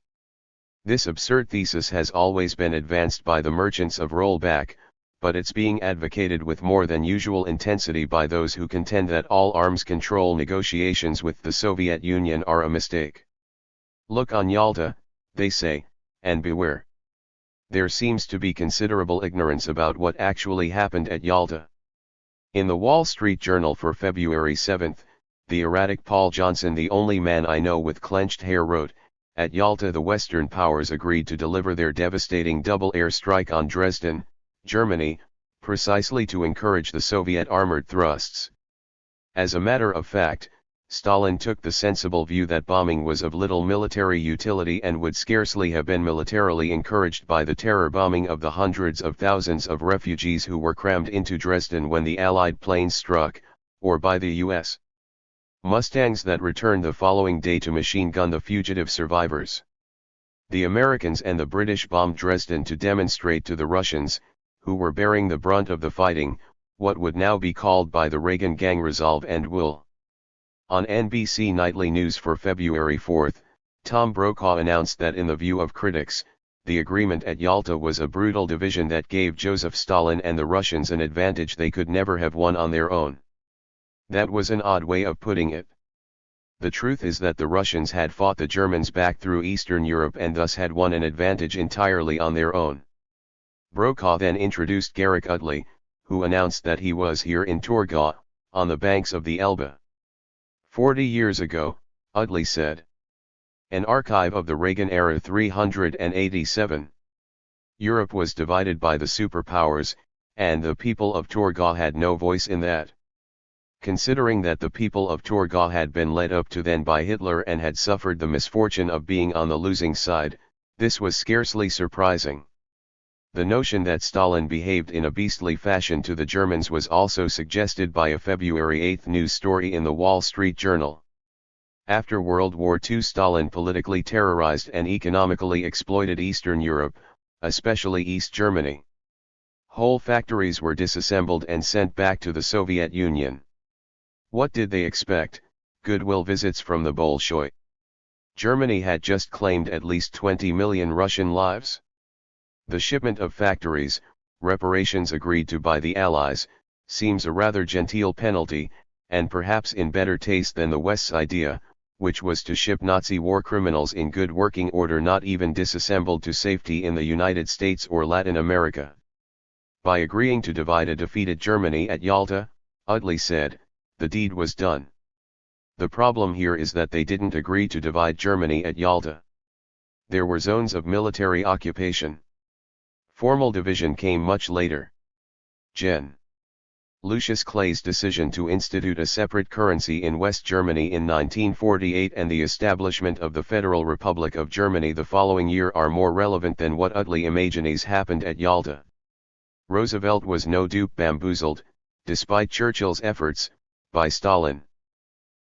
This absurd thesis has always been advanced by the merchants of rollback, but it's being advocated with more than usual intensity by those who contend that all arms control negotiations with the Soviet Union are a mistake. Look on Yalta, they say, and beware. There seems to be considerable ignorance about what actually happened at Yalta. In the Wall Street Journal for February 7, the erratic Paul Johnson, the only man I know with clenched hair, wrote, "At Yalta the Western powers agreed to deliver their devastating double air strike on Dresden, Germany, precisely to encourage the Soviet armored thrusts. As a matter of fact, Stalin took the sensible view that bombing was of little military utility and would scarcely have been militarily encouraged by the terror bombing of the hundreds of thousands of refugees who were crammed into Dresden when the Allied planes struck, or by the U.S. Mustangs that returned the following day to machine gun the fugitive survivors. The Americans and the British bombed Dresden to demonstrate to the Russians, who were bearing the brunt of the fighting, what would now be called by the Reagan gang resolve and will." On NBC Nightly News for February 4, Tom Brokaw announced that in the view of critics, the agreement at Yalta was a brutal division that gave Joseph Stalin and the Russians an advantage they could never have won on their own. That was an odd way of putting it. The truth is that the Russians had fought the Germans back through Eastern Europe and thus had won an advantage entirely on their own. Brokaw then introduced Garrick Utley, who announced that he was here in Torgau, on the banks of the Elbe. 40 years ago, Utley said. An archive of the Reagan era 387. Europe was divided by the superpowers, and the people of Torgau had no voice in that. Considering that the people of Torgau had been led up to then by Hitler and had suffered the misfortune of being on the losing side, this was scarcely surprising. The notion that Stalin behaved in a beastly fashion to the Germans was also suggested by a February 8 news story in the Wall Street Journal. After World War II, Stalin politically terrorized and economically exploited Eastern Europe, especially East Germany. Whole factories were disassembled and sent back to the Soviet Union. What did they expect? Goodwill visits from the Bolshoi. Germany had just claimed at least 20 million Russian lives. The shipment of factories, reparations agreed to by the Allies, seems a rather genteel penalty, and perhaps in better taste than the West's idea, which was to ship Nazi war criminals in good working order, not even disassembled, to safety in the United States or Latin America. By agreeing to divide a defeated Germany at Yalta, Utley said, the deed was done. The problem here is that they didn't agree to divide Germany at Yalta. There were zones of military occupation. Formal division came much later. Gen. Lucius Clay's decision to institute a separate currency in West Germany in 1948 and the establishment of the Federal Republic of Germany the following year are more relevant than what Utley imagines happened at Yalta. Roosevelt was no dupe bamboozled, despite Churchill's efforts, by Stalin.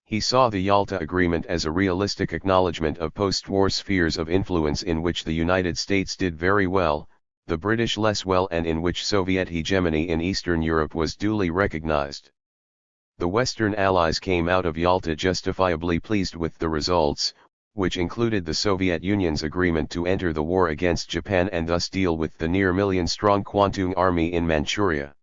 He saw the Yalta Agreement as a realistic acknowledgement of post-war spheres of influence in which the United States did very well, the British less well, and in which Soviet hegemony in Eastern Europe was duly recognized. The Western Allies came out of Yalta justifiably pleased with the results, which included the Soviet Union's agreement to enter the war against Japan and thus deal with the near million-strong Kwantung Army in Manchuria.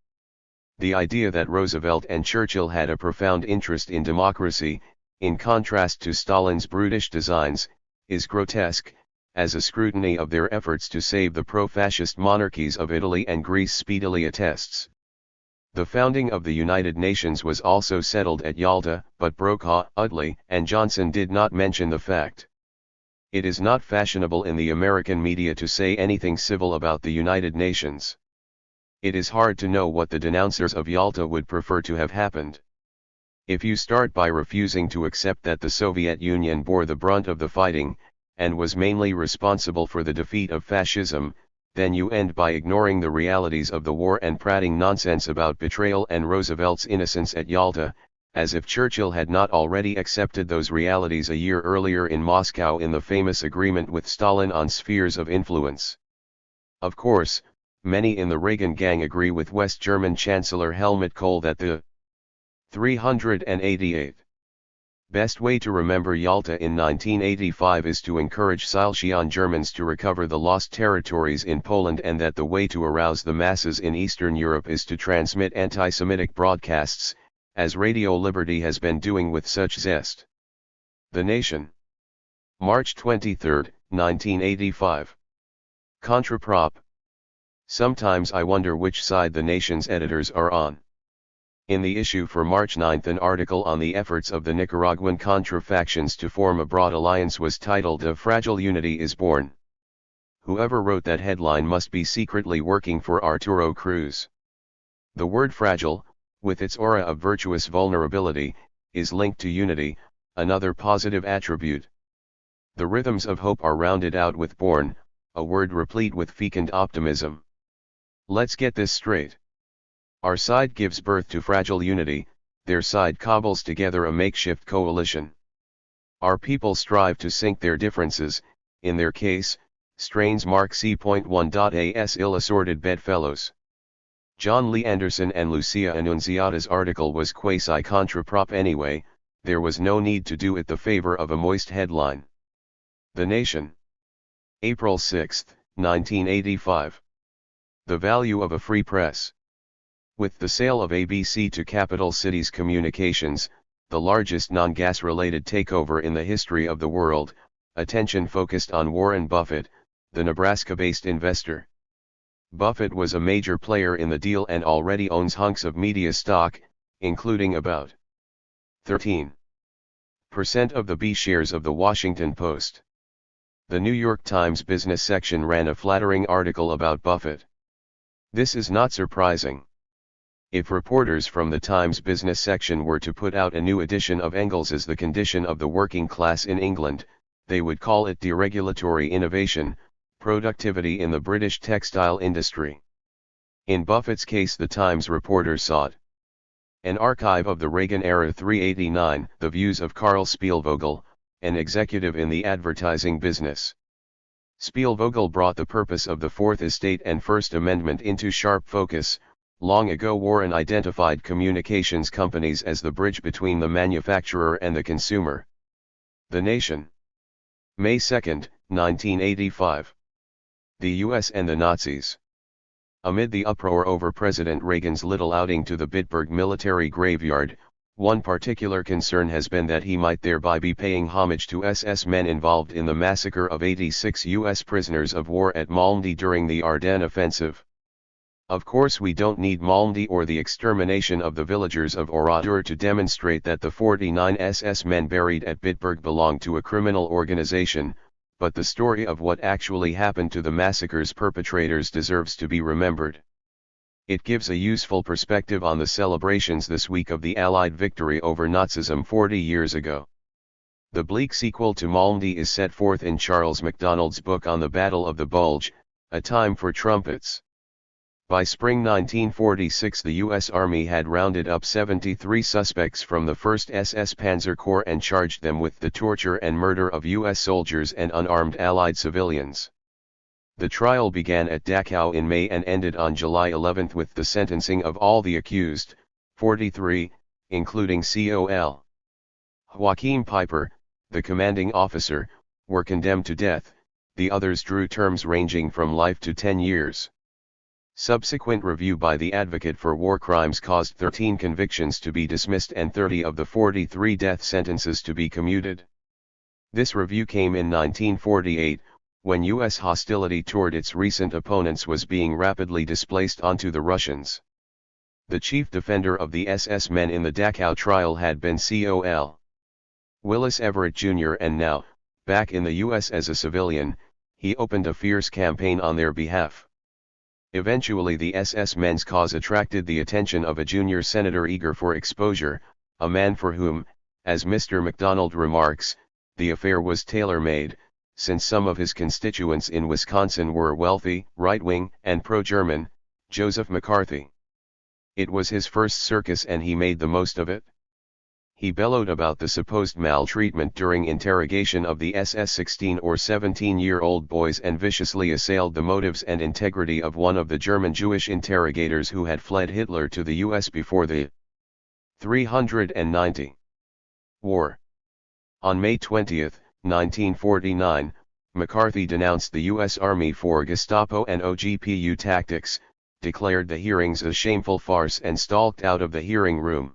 The idea that Roosevelt and Churchill had a profound interest in democracy, in contrast to Stalin's brutish designs, is grotesque, as a scrutiny of their efforts to save the pro-fascist monarchies of Italy and Greece speedily attests. The founding of the United Nations was also settled at Yalta, but Brokaw, Utley, and Johnson did not mention the fact. It is not fashionable in the American media to say anything civil about the United Nations. It is hard to know what the denouncers of Yalta would prefer to have happened. If you start by refusing to accept that the Soviet Union bore the brunt of the fighting, and was mainly responsible for the defeat of fascism, then you end by ignoring the realities of the war and prating nonsense about betrayal and Roosevelt's innocence at Yalta, as if Churchill had not already accepted those realities a year earlier in Moscow in the famous agreement with Stalin on spheres of influence. Of course, many in the Reagan gang agree with West German Chancellor Helmut Kohl that the 388th best way to remember Yalta in 1985 is to encourage Silesian Germans to recover the lost territories in Poland, and that the way to arouse the masses in Eastern Europe is to transmit anti-Semitic broadcasts, as Radio Liberty has been doing with such zest. The Nation. March 23, 1985. Contraprop. Sometimes I wonder which side the Nation's editors are on. In the issue for March 9, an article on the efforts of the Nicaraguan Contra factions to form a broad alliance was titled "A Fragile Unity is Born." Whoever wrote that headline must be secretly working for Arturo Cruz. The word fragile, with its aura of virtuous vulnerability, is linked to unity, another positive attribute. The rhythms of hope are rounded out with born, a word replete with fecund optimism. Let's get this straight. Our side gives birth to fragile unity, their side cobbles together a makeshift coalition. Our people strive to sink their differences, in their case, strains mark C.1.as ill-assorted bedfellows. John Lee Anderson and Lucia Annunziata's article was quasi-contraprop anyway, there was no need to do it the favor of a moist headline. The Nation. April 6, 1985. The value of a free press. With the sale of ABC to Capital Cities Communications, the largest non-gas-related takeover in the history of the world, attention focused on Warren Buffett, the Nebraska-based investor. Buffett was a major player in the deal and already owns hunks of media stock, including about 13% of the B shares of the Washington Post. The New York Times business section ran a flattering article about Buffett. This is not surprising. If reporters from the Times business section were to put out a new edition of Engels's The Condition of the Working Class in England, they would call it Deregulatory Innovation, Productivity in the British Textile Industry. In Buffett's case, the Times reporter sought an archive of the Reagan-era 389, the views of Carl Spielvogel, an executive in the advertising business. Spielvogel brought the purpose of the Fourth Estate and First Amendment into sharp focus. Long ago, Warren identified communications companies as the bridge between the manufacturer and the consumer. The Nation. May 2, 1985. The U.S. and the Nazis. Amid the uproar over President Reagan's little outing to the Bitburg military graveyard, one particular concern has been that he might thereby be paying homage to SS men involved in the massacre of 86 U.S. prisoners of war at Malmedy during the Ardennes offensive. Of course, we don't need Malmedy or the extermination of the villagers of Oradour to demonstrate that the 49 SS men buried at Bitburg belonged to a criminal organization, but the story of what actually happened to the massacre's perpetrators deserves to be remembered. It gives a useful perspective on the celebrations this week of the Allied victory over Nazism 40 years ago. The bleak sequel to Malmedy is set forth in Charles MacDonald's book On the Battle of the Bulge, A Time for Trumpets. By spring 1946, the U.S. Army had rounded up 73 suspects from the 1st SS Panzer Corps and charged them with the torture and murder of U.S. soldiers and unarmed Allied civilians. The trial began at Dachau in May and ended on July 11 with the sentencing of all the accused, 43, including Col. Joachim Peiper, the commanding officer, were condemned to death. The others drew terms ranging from life to 10 years. Subsequent review by the advocate for war crimes caused 13 convictions to be dismissed and 30 of the 43 death sentences to be commuted. This review came in 1948, when U.S. hostility toward its recent opponents was being rapidly displaced onto the Russians. The chief defender of the SS men in the Dachau trial had been Col. Willis Everett Jr. and now, back in the U.S. as a civilian, he opened a fierce campaign on their behalf. Eventually the SS men's cause attracted the attention of a junior senator eager for exposure, a man for whom, as Mr. MacDonald remarks, the affair was tailor-made, since some of his constituents in Wisconsin were wealthy, right-wing, and pro-German, Joseph McCarthy. It was his first circus and he made the most of it. He bellowed about the supposed maltreatment during interrogation of the SS 16 or 17-year-old boys and viciously assailed the motives and integrity of one of the German Jewish interrogators who had fled Hitler to the US before the 390 war. On May 20, 1949, McCarthy denounced the U.S. Army for Gestapo and OGPU tactics, declared the hearings a shameful farce and stalked out of the hearing room.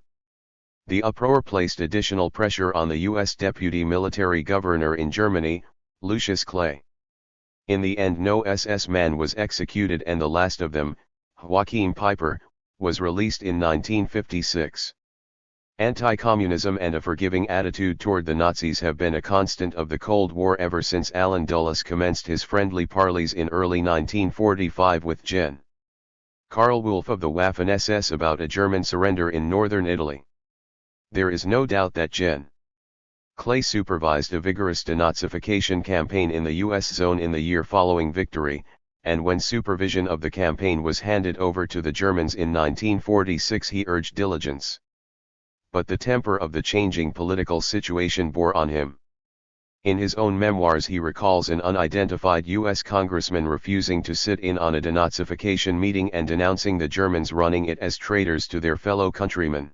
The uproar placed additional pressure on the U.S. Deputy Military Governor in Germany, Lucius Clay. In the end no SS man was executed and the last of them, Joachim Peiper, was released in 1956. Anti-communism and a forgiving attitude toward the Nazis have been a constant of the Cold War ever since Allen Dulles commenced his friendly parleys in early 1945 with Gen. Karl Wolff of the Waffen-SS about a German surrender in northern Italy. There is no doubt that Gen. Clay supervised a vigorous denazification campaign in the U.S. zone in the year following victory, and when supervision of the campaign was handed over to the Germans in 1946 he urged diligence. But the temper of the changing political situation bore on him. In his own memoirs he recalls an unidentified U.S. congressman refusing to sit in on a denazification meeting and denouncing the Germans running it as traitors to their fellow countrymen.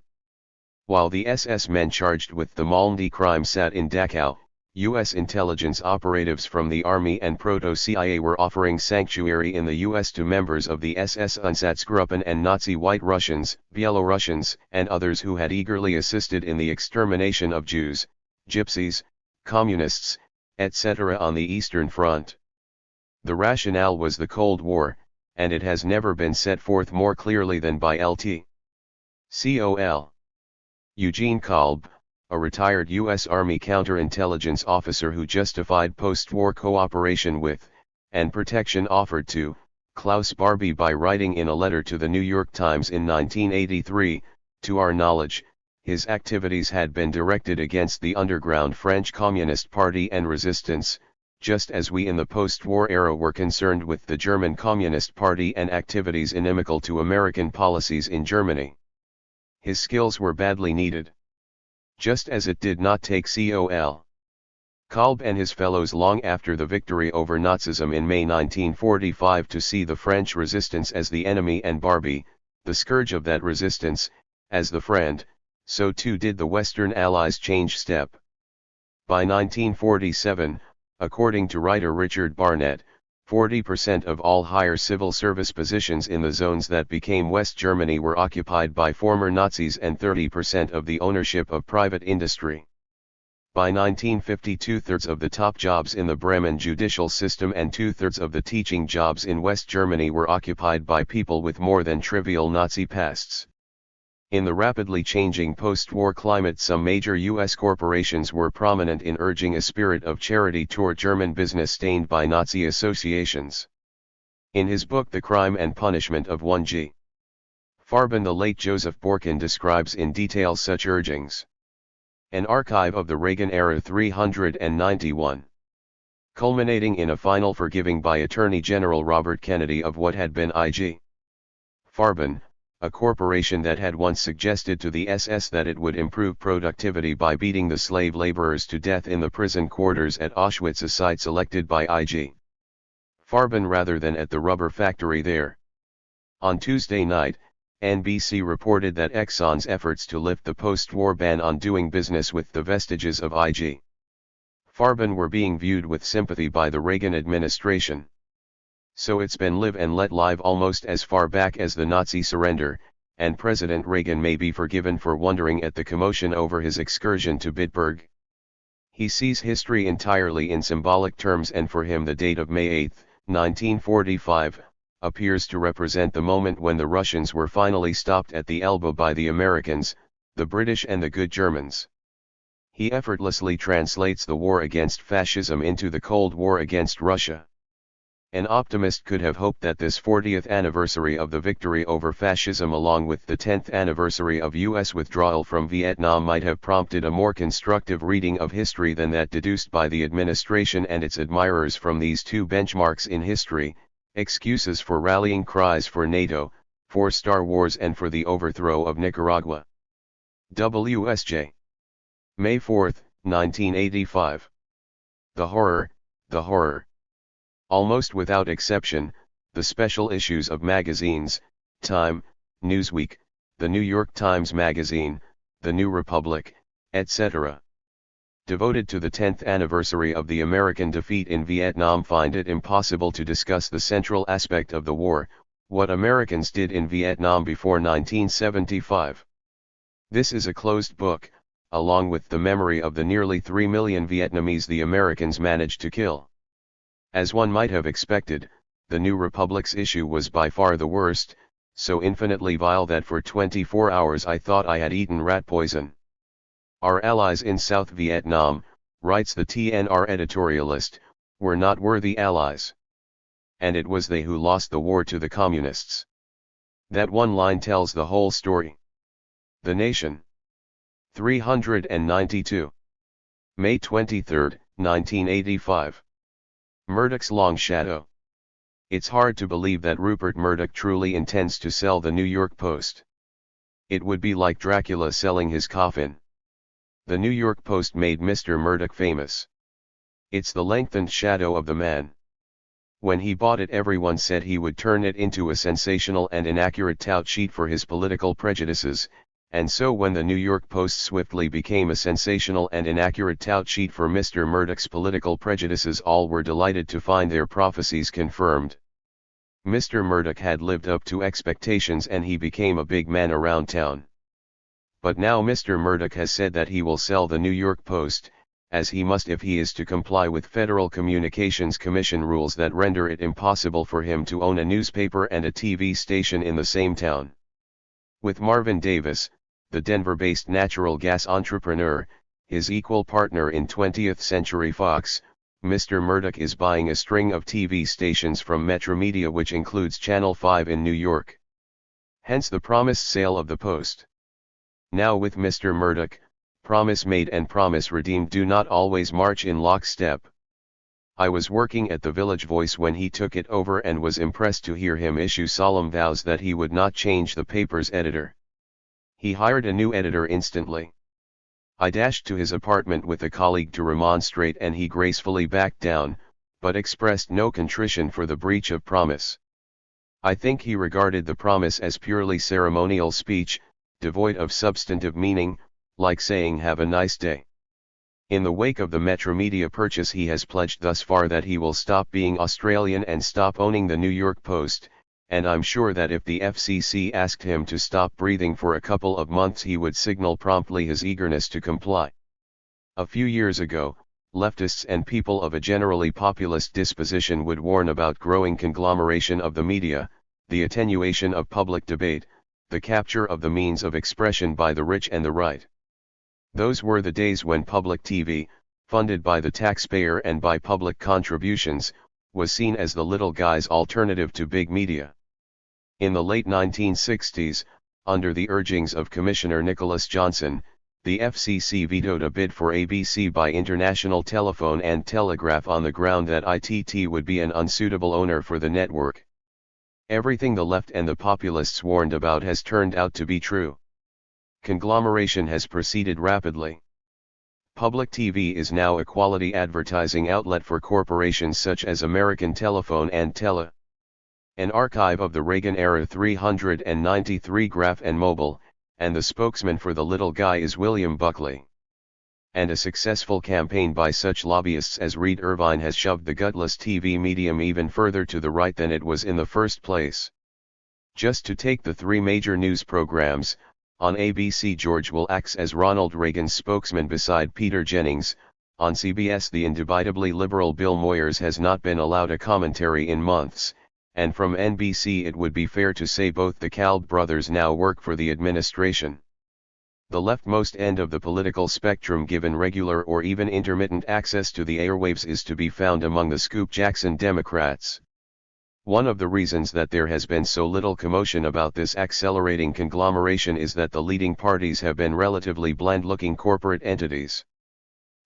While the SS men charged with the Malmedy crime sat in Dachau, U.S. intelligence operatives from the Army and Proto-CIA were offering sanctuary in the U.S. to members of the SS Einsatzgruppen and Nazi White Russians, Byelorussians, and others who had eagerly assisted in the extermination of Jews, Gypsies, Communists, etc. on the Eastern Front. The rationale was the Cold War, and it has never been set forth more clearly than by Lt. Col. Eugene Kolb, a retired U.S. Army counterintelligence officer who justified post-war cooperation with, and protection offered to, Klaus Barbie by writing in a letter to the New York Times in 1983, "To our knowledge, his activities had been directed against the underground French Communist Party and resistance, just as we in the post-war era were concerned with the German Communist Party and activities inimical to American policies in Germany. His skills were badly needed. Just as it did not take Col. Kolb and his fellows long after the victory over Nazism in May 1945 to see the French resistance as the enemy and Barbie, the scourge of that resistance, as the friend, so too did the Western Allies change step. By 1947, according to writer Richard Barnett, 40% of all higher civil service positions in the zones that became West Germany were occupied by former Nazis and 30% of the ownership of private industry. By 1950 two-thirds of the top jobs in the Bremen judicial system and two-thirds of the teaching jobs in West Germany were occupied by people with more than trivial Nazi pasts. In the rapidly changing post-war climate, some major U.S. corporations were prominent in urging a spirit of charity toward German business stained by Nazi associations. In his book The Crime and Punishment of 1G. Farben, the late Joseph Borkin describes in detail such urgings. An archive of the Reagan era 391. Culminating in a final forgiving by Attorney General Robert Kennedy of what had been I.G. Farben, a corporation that had once suggested to the SS that it would improve productivity by beating the slave laborers to death in the prison quarters at Auschwitz, a site selected by I.G. Farben rather than at the rubber factory there. On Tuesday night, NBC reported that Exxon's efforts to lift the post-war ban on doing business with the vestiges of I.G. Farben were being viewed with sympathy by the Reagan administration. So it's been live and let live almost as far back as the Nazi surrender, and President Reagan may be forgiven for wondering at the commotion over his excursion to Bitburg. He sees history entirely in symbolic terms, and for him the date of May 8, 1945, appears to represent the moment when the Russians were finally stopped at the elbow by the Americans, the British and the good Germans. He effortlessly translates the war against fascism into the Cold War against Russia. An optimist could have hoped that this 40th anniversary of the victory over fascism, along with the 10th anniversary of U.S. withdrawal from Vietnam, might have prompted a more constructive reading of history than that deduced by the administration and its admirers from these two benchmarks in history: excuses for rallying cries for NATO, for Star Wars, and for the overthrow of Nicaragua. WSJ. May 4, 1985. The horror, the horror. Almost without exception, the special issues of magazines, Time, Newsweek, the New York Times Magazine, the New Republic, etc., devoted to the 10th anniversary of the American defeat in Vietnam, find it impossible to discuss the central aspect of the war, what Americans did in Vietnam before 1975. This is a closed book, along with the memory of the nearly 3 million Vietnamese the Americans managed to kill. As one might have expected, the New Republic's issue was by far the worst, so infinitely vile that for 24 hours I thought I had eaten rat poison. Our allies in South Vietnam, writes the TNR editorialist, were not worthy allies. And it was they who lost the war to the communists. That one line tells the whole story. The Nation. 392. May 23, 1985. Murdoch's long shadow. It's hard to believe that Rupert Murdoch truly intends to sell the New York Post. It would be like Dracula selling his coffin. The New York Post made Mr. Murdoch famous. It's the lengthened shadow of the man. When he bought it, everyone said he would turn it into a sensational and inaccurate tout sheet for his political prejudices, and so when the New York Post swiftly became a sensational and inaccurate tout sheet for Mr. Murdoch's political prejudices, all were delighted to find their prophecies confirmed. Mr. Murdoch had lived up to expectations and he became a big man around town. But now Mr. Murdoch has said that he will sell the New York Post, as he must if he is to comply with Federal Communications Commission rules that render it impossible for him to own a newspaper and a TV station in the same town. With Marvin Davis, the Denver-based natural gas entrepreneur, his equal partner in 20th Century Fox, Mr. Murdoch is buying a string of TV stations from Metromedia, which includes Channel 5 in New York. Hence the promised sale of the Post. Now with Mr. Murdoch, promise made and promise redeemed do not always march in lockstep. I was working at the Village Voice when he took it over and was impressed to hear him issue solemn vows that he would not change the paper's editor. He hired a new editor instantly. I dashed to his apartment with a colleague to remonstrate and he gracefully backed down, but expressed no contrition for the breach of promise. I think he regarded the promise as purely ceremonial speech, devoid of substantive meaning, like saying "have a nice day." In the wake of the Metromedia purchase, he has pledged thus far that he will stop being Australian and stop owning the New York Post, and I'm sure that if the FCC asked him to stop breathing for a couple of months he would signal promptly his eagerness to comply. A few years ago, leftists and people of a generally populist disposition would warn about growing conglomeration of the media, the attenuation of public debate, the capture of the means of expression by the rich and the right. Those were the days when public TV, funded by the taxpayer and by public contributions, was seen as the little guy's alternative to big media. In the late 1960s, under the urgings of Commissioner Nicholas Johnson, the FCC vetoed a bid for ABC by International Telephone and Telegraph on the ground that ITT would be an unsuitable owner for the network. Everything the left and the populists warned about has turned out to be true. Conglomeration has proceeded rapidly. Public TV is now a quality advertising outlet for corporations such as American Telephone and Tele. An archive of the Reagan-era 393 Graph and Mobile, and the spokesman for the little guy is William Buckley. and a successful campaign by such lobbyists as Reed Irvine has shoved the gutless TV medium even further to the right than it was in the first place. Just to take the three major news programs, on ABC George will act as Ronald Reagan's spokesman beside Peter Jennings. On CBS the indubitably liberal Bill Moyers has not been allowed a commentary in months, and from NBC it would be fair to say both the Kalb brothers now work for the administration. The leftmost end of the political spectrum given regular or even intermittent access to the airwaves is to be found among the Scoop Jackson Democrats. One of the reasons that there has been so little commotion about this accelerating conglomeration is that the leading parties have been relatively bland-looking corporate entities.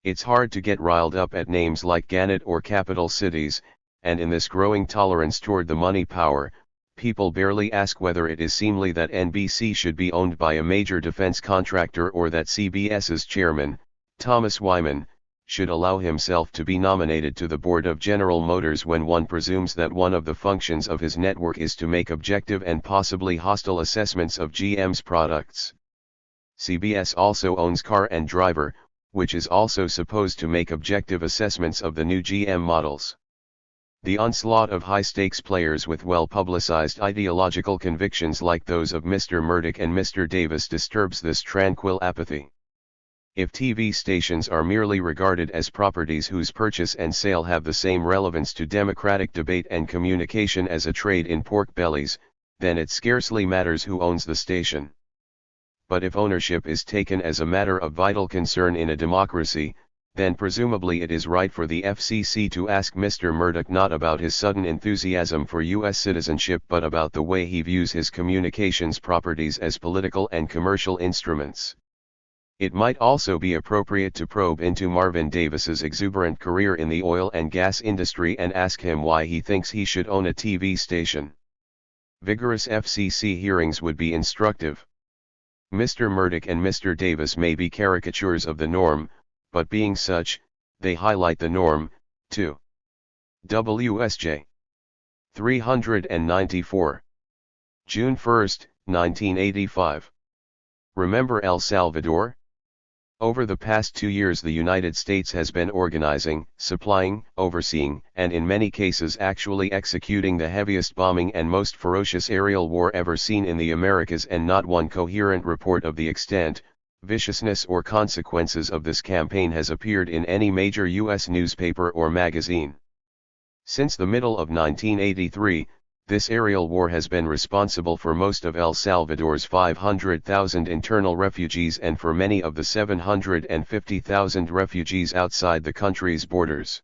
It's hard to get riled up at names like Gannett or Capital Cities, and in this growing tolerance toward the money power, people barely ask whether it is seemly that NBC should be owned by a major defense contractor or that CBS's chairman, Thomas Wyman, should allow himself to be nominated to the board of General Motors when one presumes that one of the functions of his network is to make objective and possibly hostile assessments of GM's products. CBS also owns Car and Driver, which is also supposed to make objective assessments of the new GM models. The onslaught of high-stakes players with well-publicized ideological convictions like those of Mr. Murdoch and Mr. Davis disturbs this tranquil apathy. If TV stations are merely regarded as properties whose purchase and sale have the same relevance to democratic debate and communication as a trade in pork bellies, then it scarcely matters who owns the station. But if ownership is taken as a matter of vital concern in a democracy, then presumably it is right for the FCC to ask Mr. Murdoch not about his sudden enthusiasm for U.S. citizenship but about the way he views his communications properties as political and commercial instruments. It might also be appropriate to probe into Marvin Davis's exuberant career in the oil and gas industry and ask him why he thinks he should own a TV station. Vigorous FCC hearings would be instructive. Mr. Murdoch and Mr. Davis may be caricatures of the norm, but being such, they highlight the norm, too. WSJ 394. June 1, 1985. Remember El Salvador? Over the past 2 years the United States has been organizing, supplying, overseeing, and in many cases actually executing the heaviest bombing and most ferocious aerial war ever seen in the Americas, and not one coherent report of the extent, viciousness or consequences of this campaign has appeared in any major U.S. newspaper or magazine. Since the middle of 1983, this aerial war has been responsible for most of El Salvador's 500,000 internal refugees and for many of the 750,000 refugees outside the country's borders.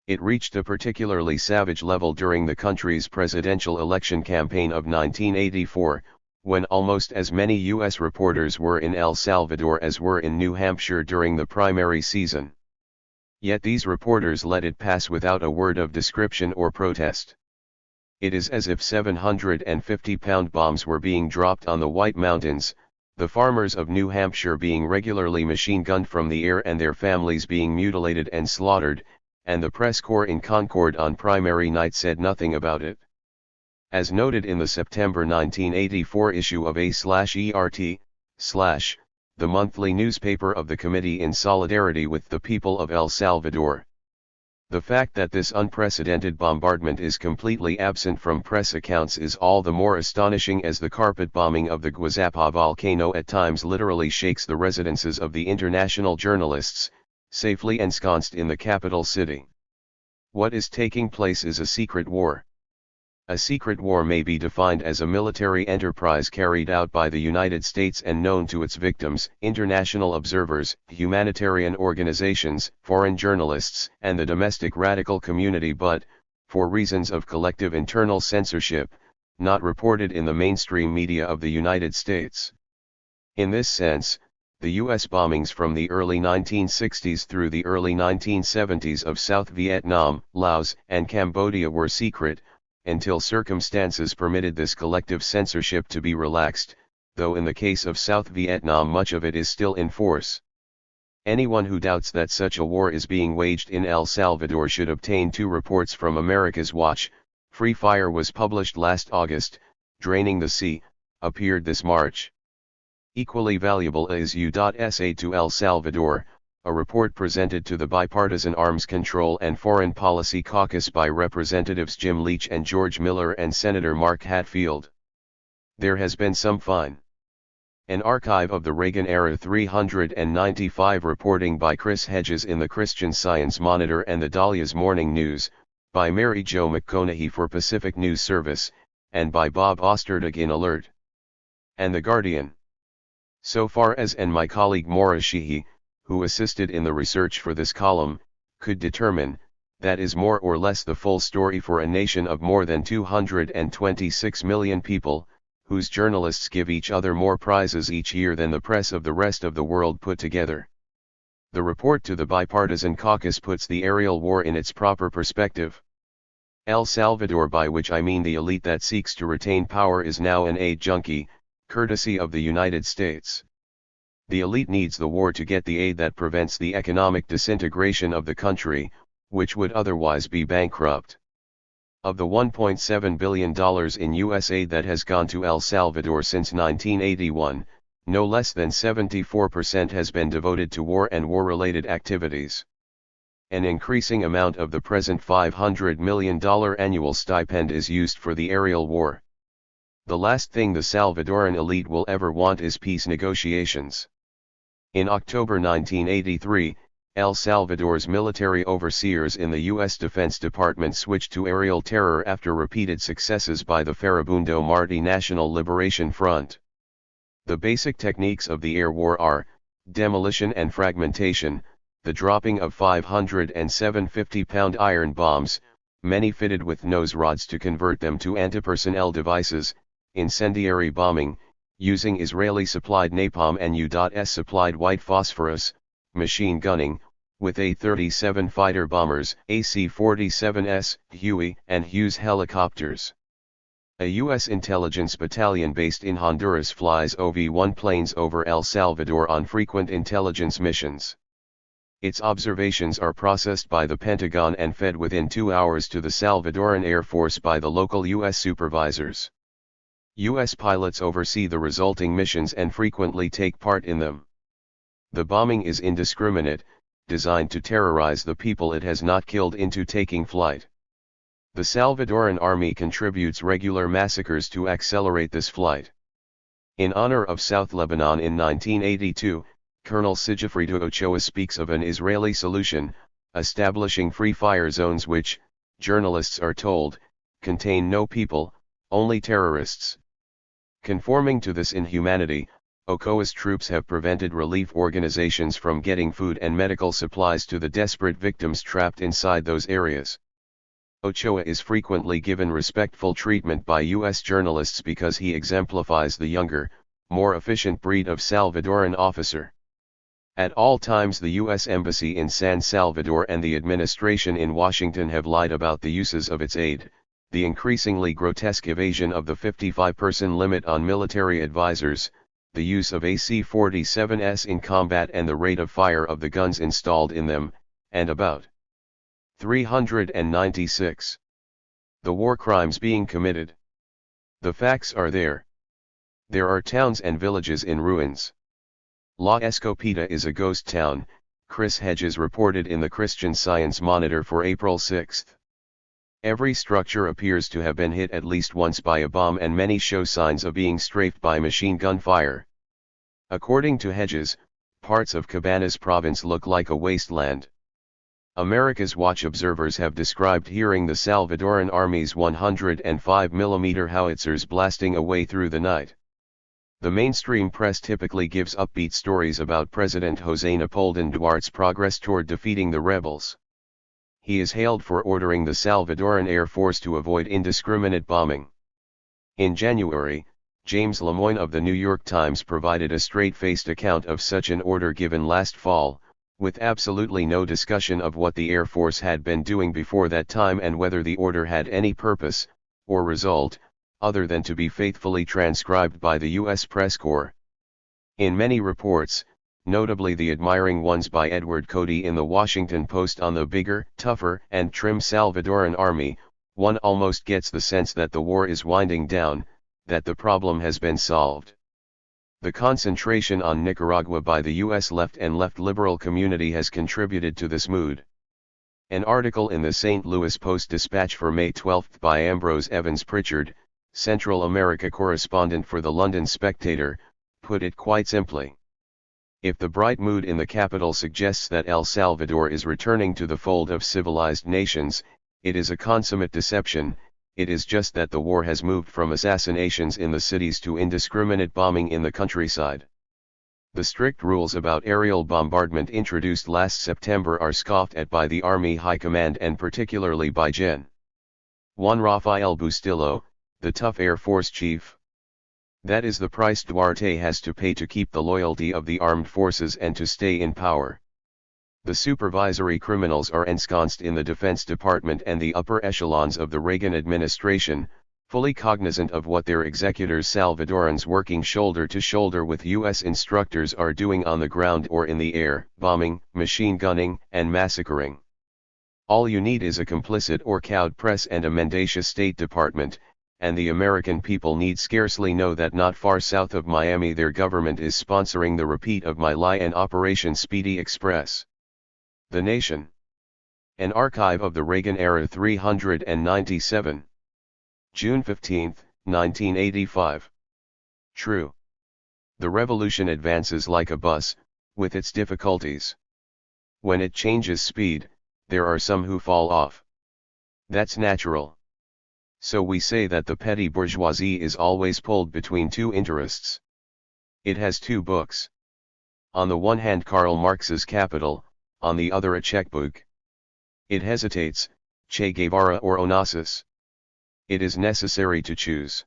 It reached a particularly savage level during the country's presidential election campaign of 1984, when almost as many U.S. reporters were in El Salvador as were in New Hampshire during the primary season. Yet these reporters let it pass without a word of description or protest. It is as if 750-pound bombs were being dropped on the White Mountains, the farmers of New Hampshire being regularly machine-gunned from the air and their families being mutilated and slaughtered, and the press corps in Concord on primary night said nothing about it. As noted in the September 1984 issue of A/ERT, the monthly newspaper of the Committee in Solidarity with the People of El Salvador. The fact that this unprecedented bombardment is completely absent from press accounts is all the more astonishing as the carpet bombing of the Guazapa volcano at times literally shakes the residences of the international journalists, safely ensconced in the capital city. What is taking place is a secret war. A secret war may be defined as a military enterprise carried out by the United States and known to its victims, international observers, humanitarian organizations, foreign journalists, and the domestic radical community, but, for reasons of collective internal censorship, not reported in the mainstream media of the United States. In this sense, the U.S. bombings from the early 1960s through the early 1970s of South Vietnam, Laos, and Cambodia were secret, until circumstances permitted this collective censorship to be relaxed, though in the case of South Vietnam much of it is still in force. Anyone who doubts that such a war is being waged in El Salvador should obtain 2 reports from America's Watch. Free Fire was published last August, Draining the Sea, appeared this March. Equally valuable is U.SA to El Salvador, a report presented to the Bipartisan Arms Control and Foreign Policy Caucus by Representatives Jim Leach and George Miller and Senator Mark Hatfield. There has been some fun. An archive of the Reagan-era 395 reporting by Chris Hedges in the Christian Science Monitor and the Dahlia's Morning News, by Mary Jo McConaughey for Pacific News Service, and by Bob Ostertag in Alert and The Guardian. So far as and my colleague Maura Sheehy, who assisted in the research for this column, could determine, that is more or less the full story for a nation of more than 226 million people, whose journalists give each other more prizes each year than the press of the rest of the world put together. The report to the Bipartisan Caucus puts the aerial war in its proper perspective. El Salvador, by which I mean the elite that seeks to retain power, is now an aid junkie, courtesy of the United States. The elite needs the war to get the aid that prevents the economic disintegration of the country, which would otherwise be bankrupt. Of the $1.7 billion in U.S. aid that has gone to El Salvador since 1981, no less than 74% has been devoted to war and war-related activities. An increasing amount of the present $500 million annual stipend is used for the aerial war. The last thing the Salvadoran elite will ever want is peace negotiations. In October 1983, El Salvador's military overseers in the U.S. Defense Department switched to aerial terror after repeated successes by the Farabundo Martí National Liberation Front. The basic techniques of the air war are demolition and fragmentation, the dropping of 507 50-pound iron bombs, many fitted with nose rods to convert them to anti-personnel devices, incendiary bombing, using Israeli-supplied napalm and U.S.-supplied white phosphorus, machine gunning, with A-37 fighter bombers, AC-47S, Huey and Hughes helicopters. A U.S. intelligence battalion based in Honduras flies OV-1 planes over El Salvador on frequent intelligence missions. Its observations are processed by the Pentagon and fed within 2 hours to the Salvadoran Air Force by the local U.S. supervisors. U.S. pilots oversee the resulting missions and frequently take part in them. The bombing is indiscriminate, designed to terrorize the people it has not killed into taking flight. The Salvadoran army contributes regular massacres to accelerate this flight. In honor of South Lebanon in 1982, Colonel Sigifredo Ochoa speaks of an Israeli solution, establishing free fire zones which, journalists are told, contain no people, only terrorists. Conforming to this inhumanity, Ochoa's troops have prevented relief organizations from getting food and medical supplies to the desperate victims trapped inside those areas. Ochoa is frequently given respectful treatment by U.S. journalists because he exemplifies the younger, more efficient breed of Salvadoran officer. At all times the U.S. Embassy in San Salvador and the administration in Washington have lied about the uses of its aid, the increasingly grotesque evasion of the 55-person limit on military advisors, the use of AC-47s in combat and the rate of fire of the guns installed in them, and about 396. The war crimes being committed. The facts are there. There are towns and villages in ruins. La Escopeta is a ghost town, Chris Hedges reported in the Christian Science Monitor for April 6. Every structure appears to have been hit at least once by a bomb and many show signs of being strafed by machine gun fire. According to Hedges, parts of Cabanas province look like a wasteland. America's Watch observers have described hearing the Salvadoran Army's 105mm howitzers blasting away through the night. The mainstream press typically gives upbeat stories about President José Napoleón Duarte's progress toward defeating the rebels. He is hailed for ordering the Salvadoran Air Force to avoid indiscriminate bombing. In January, James Lemoyne of the New York Times provided a straight-faced account of such an order given last fall, with absolutely no discussion of what the Air Force had been doing before that time and whether the order had any purpose, or result, other than to be faithfully transcribed by the U.S. Press Corps. In many reports, notably the admiring ones by Edward Cody in the Washington Post on the bigger, tougher, and trim Salvadoran army, one almost gets the sense that the war is winding down, that the problem has been solved. The concentration on Nicaragua by the U.S. left and left liberal community has contributed to this mood. An article in the St. Louis Post-Dispatch for May 12 by Ambrose Evans Pritchard, Central America correspondent for the London Spectator, put it quite simply. If the bright mood in the capital suggests that El Salvador is returning to the fold of civilized nations, it is a consummate deception. It is just that the war has moved from assassinations in the cities to indiscriminate bombing in the countryside. The strict rules about aerial bombardment introduced last September are scoffed at by the Army High Command and particularly by Gen. Juan Rafael Bustillo, the tough Air Force chief. That is the price Duarte has to pay to keep the loyalty of the armed forces and to stay in power. The supervisory criminals are ensconced in the Defense Department and the upper echelons of the Reagan administration, fully cognizant of what their executors Salvadorans working shoulder to shoulder with U.S. instructors are doing on the ground or in the air, bombing, machine gunning, and massacring. All you need is a complicit or cowed press and a mendacious State Department, and the American people need scarcely know that not far south of Miami their government is sponsoring the repeat of My Lai and Operation Speedy Express. The Nation. An archive of the Reagan era 397. June 15, 1985. True. The revolution advances like a bus, with its difficulties. When it changes speed, there are some who fall off. That's natural. So we say that the petty bourgeoisie is always pulled between two interests. It has two books. On the one hand Karl Marx's Capital, on the other a checkbook. It hesitates, Che Guevara or Onassis. It is necessary to choose.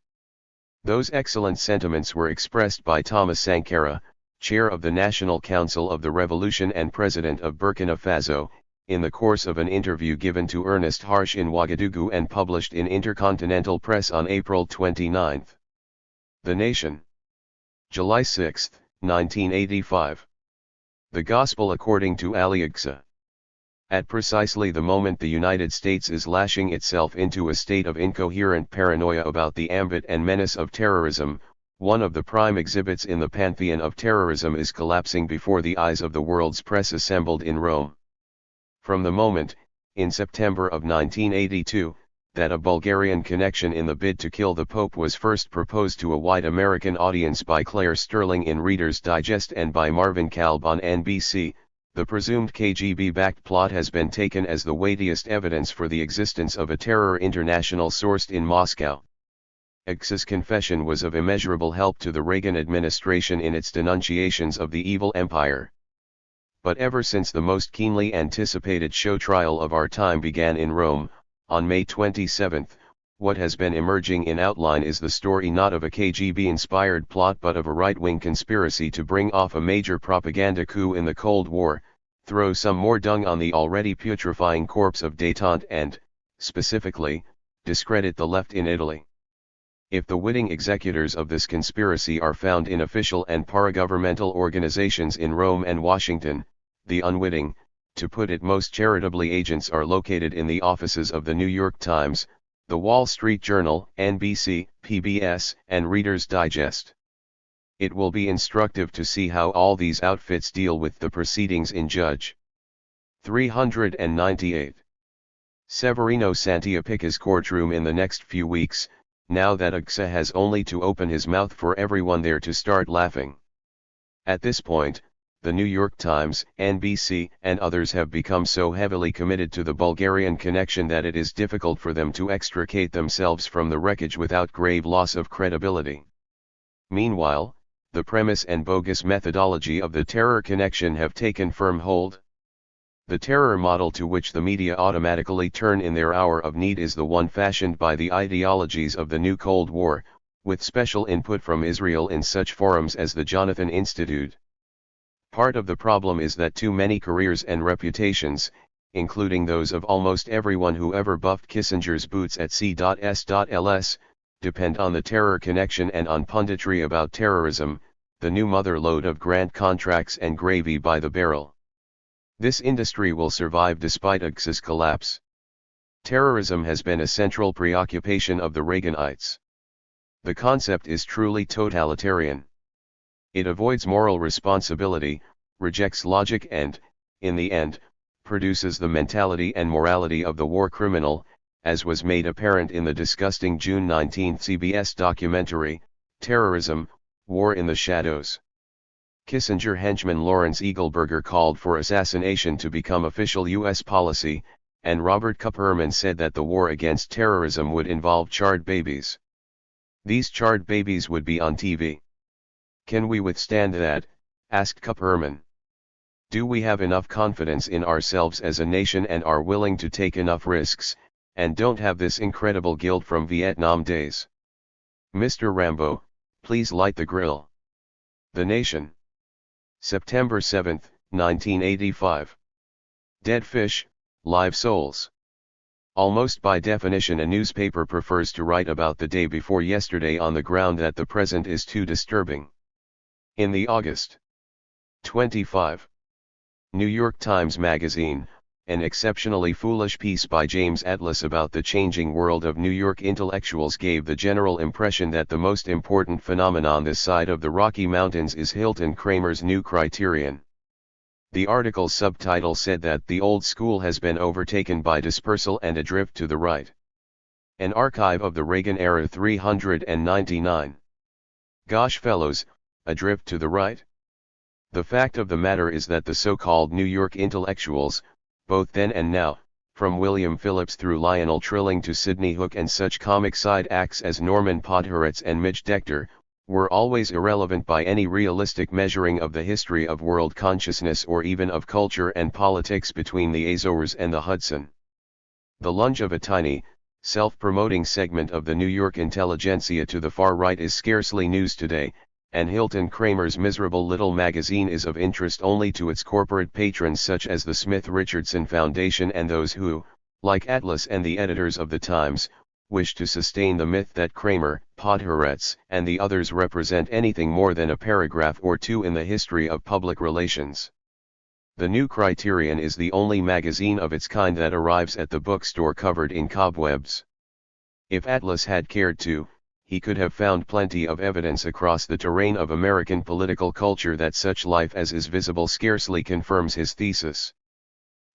Those excellent sentiments were expressed by Thomas Sankara, chair of the National Council of the Revolution and president of Burkina Faso, in the course of an interview given to Ernest Harsh in Ouagadougou and published in Intercontinental Press on April 29. The Nation. July 6, 1985. The Gospel according to Ali Agca. At precisely the moment the United States is lashing itself into a state of incoherent paranoia about the ambit and menace of terrorism, one of the prime exhibits in the pantheon of terrorism is collapsing before the eyes of the world's press assembled in Rome. From the moment, in September of 1982, that a Bulgarian connection in the bid to kill the Pope was first proposed to a white American audience by Claire Sterling in Reader's Digest and by Marvin Kalb on NBC, the presumed KGB-backed plot has been taken as the weightiest evidence for the existence of a terror international sourced in Moscow. Agca's confession was of immeasurable help to the Reagan administration in its denunciations of the evil empire. But ever since the most keenly anticipated show trial of our time began in Rome, on May 27, what has been emerging in outline is the story not of a KGB-inspired plot but of a right-wing conspiracy to bring off a major propaganda coup in the Cold War, throw some more dung on the already putrefying corpse of détente and, specifically, discredit the left in Italy. If the witting executors of this conspiracy are found in official and paragovernmental organizations in Rome and Washington, the unwitting, to put it most charitably, agents are located in the offices of the New York Times, the Wall Street Journal, NBC, PBS, and Reader's Digest. It will be instructive to see how all these outfits deal with the proceedings in Judge 398. Severino Santiapica's courtroom in the next few weeks, now that Agca has only to open his mouth for everyone there to start laughing. At this point, the New York Times, NBC, and others have become so heavily committed to the Bulgarian connection that it is difficult for them to extricate themselves from the wreckage without grave loss of credibility. Meanwhile, the premise and bogus methodology of the terror connection have taken firm hold. The terror model to which the media automatically turn in their hour of need is the one fashioned by the ideologies of the new Cold War, with special input from Israel in such forums as the Jonathan Institute. Part of the problem is that too many careers and reputations, including those of almost everyone who ever buffed Kissinger's boots at C.S.Ls, depend on the terror connection and on punditry about terrorism, the new mother lode of grant contracts and gravy by the barrel. This industry will survive despite Agca's collapse. Terrorism has been a central preoccupation of the Reaganites. The concept is truly totalitarian. It avoids moral responsibility, rejects logic and, in the end, produces the mentality and morality of the war criminal, as was made apparent in the disgusting June 19 CBS documentary, Terrorism, War in the Shadows. Kissinger henchman Lawrence Eagleburger called for assassination to become official U.S. policy, and Robert Kupperman said that the war against terrorism would involve charred babies. These charred babies would be on TV. Can we withstand that? Asked Kupperman. Do we have enough confidence in ourselves as a nation and are willing to take enough risks, and don't have this incredible guilt from Vietnam days? Mr. Rambo, please light the grill. The Nation. September 7, 1985. Dead fish, live souls. Almost by definition a newspaper prefers to write about the day before yesterday on the ground that the present is too disturbing. In the August 25. New York Times Magazine, an exceptionally foolish piece by James Atlas about the changing world of New York intellectuals gave the general impression that the most important phenomenon this side of the Rocky Mountains is Hilton Kramer's new criterion. The article's subtitle said that the old school has been overtaken by dispersal and adrift to the right. An archive of the Reagan era 399. Gosh fellows, adrift to the right? The fact of the matter is that the so-called New York intellectuals, both then and now, from William Phillips through Lionel Trilling to Sidney Hook and such comic side acts as Norman Podhoretz and Midge Decter, were always irrelevant by any realistic measuring of the history of world consciousness or even of culture and politics between the Azores and the Hudson. The lunge of a tiny, self-promoting segment of the New York intelligentsia to the far right is scarcely news today, and Hilton Kramer's miserable little magazine is of interest only to its corporate patrons such as the Smith-Richardson Foundation and those who, like Atlas and the editors of the Times, wish to sustain the myth that Kramer, Podhoretz, and the others represent anything more than a paragraph or two in the history of public relations. The New Criterion is the only magazine of its kind that arrives at the bookstore covered in cobwebs. If Atlas had cared to, he could have found plenty of evidence across the terrain of American political culture that such life as is visible scarcely confirms his thesis.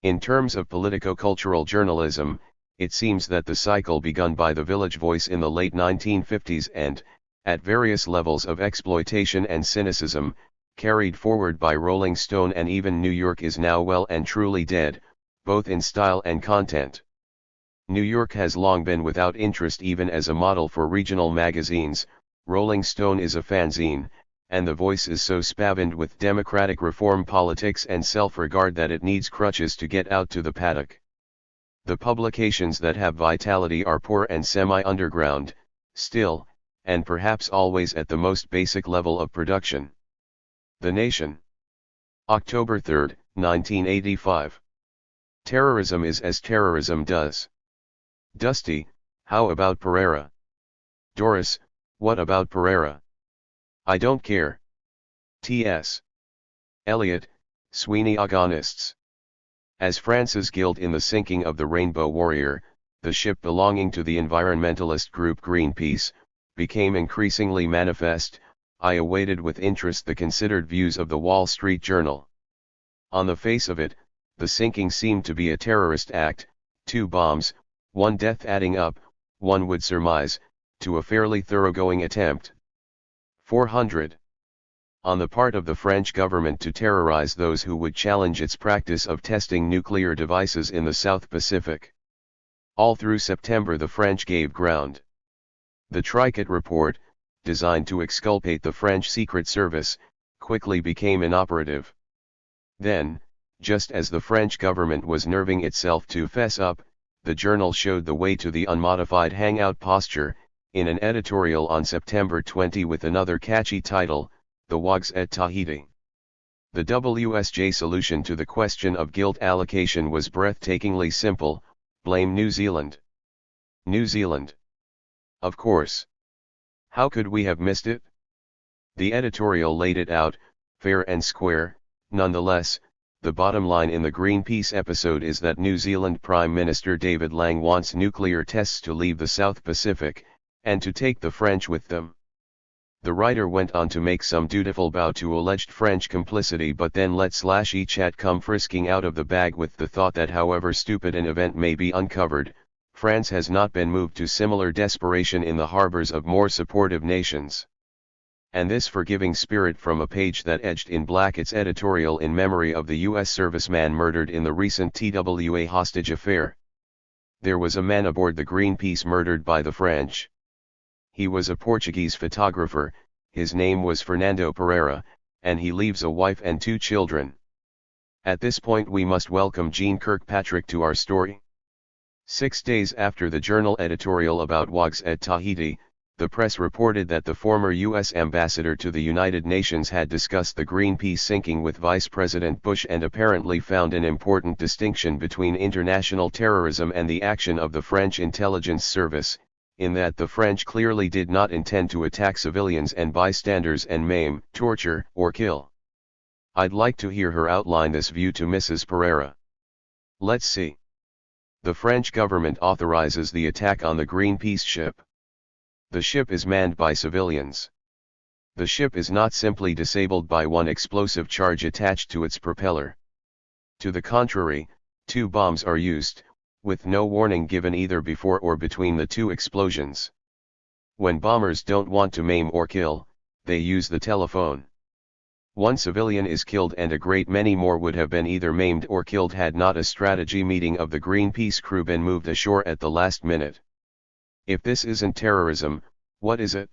In terms of politico-cultural journalism, it seems that the cycle begun by the Village Voice in the late 1950s and, at various levels of exploitation and cynicism, carried forward by Rolling Stone and even New York is now well and truly dead, both in style and content. New York has long been without interest even as a model for regional magazines. Rolling Stone is a fanzine, and The Voice is so spavined with democratic reform politics and self-regard that it needs crutches to get out to the paddock. The publications that have vitality are poor and semi-underground, still, and perhaps always at the most basic level of production. The Nation. October 3, 1985. Terrorism is as terrorism does. Dusty, how about Pereira? Doris, what about Pereira? I don't care. T.S. Eliot, Sweeney Agonists. As France's guilt in the sinking of the Rainbow Warrior, the ship belonging to the environmentalist group Greenpeace, became increasingly manifest, I awaited with interest the considered views of the Wall Street Journal. On the face of it, the sinking seemed to be a terrorist act, 2 bombs, 1 death adding up, one would surmise, to a fairly thoroughgoing attempt. 400. On the part of the French government to terrorize those who would challenge its practice of testing nuclear devices in the South Pacific. All through September the French gave ground. The Trichet report, designed to exculpate the French Secret Service, quickly became inoperative. Then, just as the French government was nerving itself to fess up, the journal showed the way to the unmodified hangout posture, in an editorial on September 20 with another catchy title, The Wogs at Tahiti. The WSJ solution to the question of guilt allocation was breathtakingly simple: blame New Zealand. New Zealand. Of course. How could we have missed it? The editorial laid it out, fair and square. Nonetheless, the bottom line in the Greenpeace episode is that New Zealand Prime Minister David Lang wants nuclear tests to leave the South Pacific, and to take the French with them. The writer went on to make some dutiful bow to alleged French complicity, but then let /E-chat come frisking out of the bag with the thought that however stupid an event may be uncovered, France has not been moved to similar desperation in the harbors of more supportive nations. And this forgiving spirit from a page that edged in black its editorial in memory of the U.S. serviceman murdered in the recent TWA hostage affair. There was a man aboard the Greenpeace murdered by the French. He was a Portuguese photographer, his name was Fernando Pereira, and he leaves a wife and 2 children. At this point we must welcome Jean Kirkpatrick to our story. 6 days after the journal editorial about WOGs at Tahiti, the press reported that the former U.S. ambassador to the United Nations had discussed the Greenpeace sinking with Vice President Bush and apparently found an important distinction between international terrorism and the action of the French intelligence service, in that the French clearly did not intend to attack civilians and bystanders and maim, torture, or kill. I'd like to hear her outline this view to Mrs. Pereira. Let's see. The French government authorizes the attack on the Greenpeace ship. The ship is manned by civilians. The ship is not simply disabled by one explosive charge attached to its propeller. To the contrary, 2 bombs are used, with no warning given either before or between the 2 explosions. When bombers don't want to maim or kill, they use the telephone. 1 civilian is killed and a great many more would have been either maimed or killed had not a strategy meeting of the Greenpeace crew been moved ashore at the last minute. If this isn't terrorism, what is it?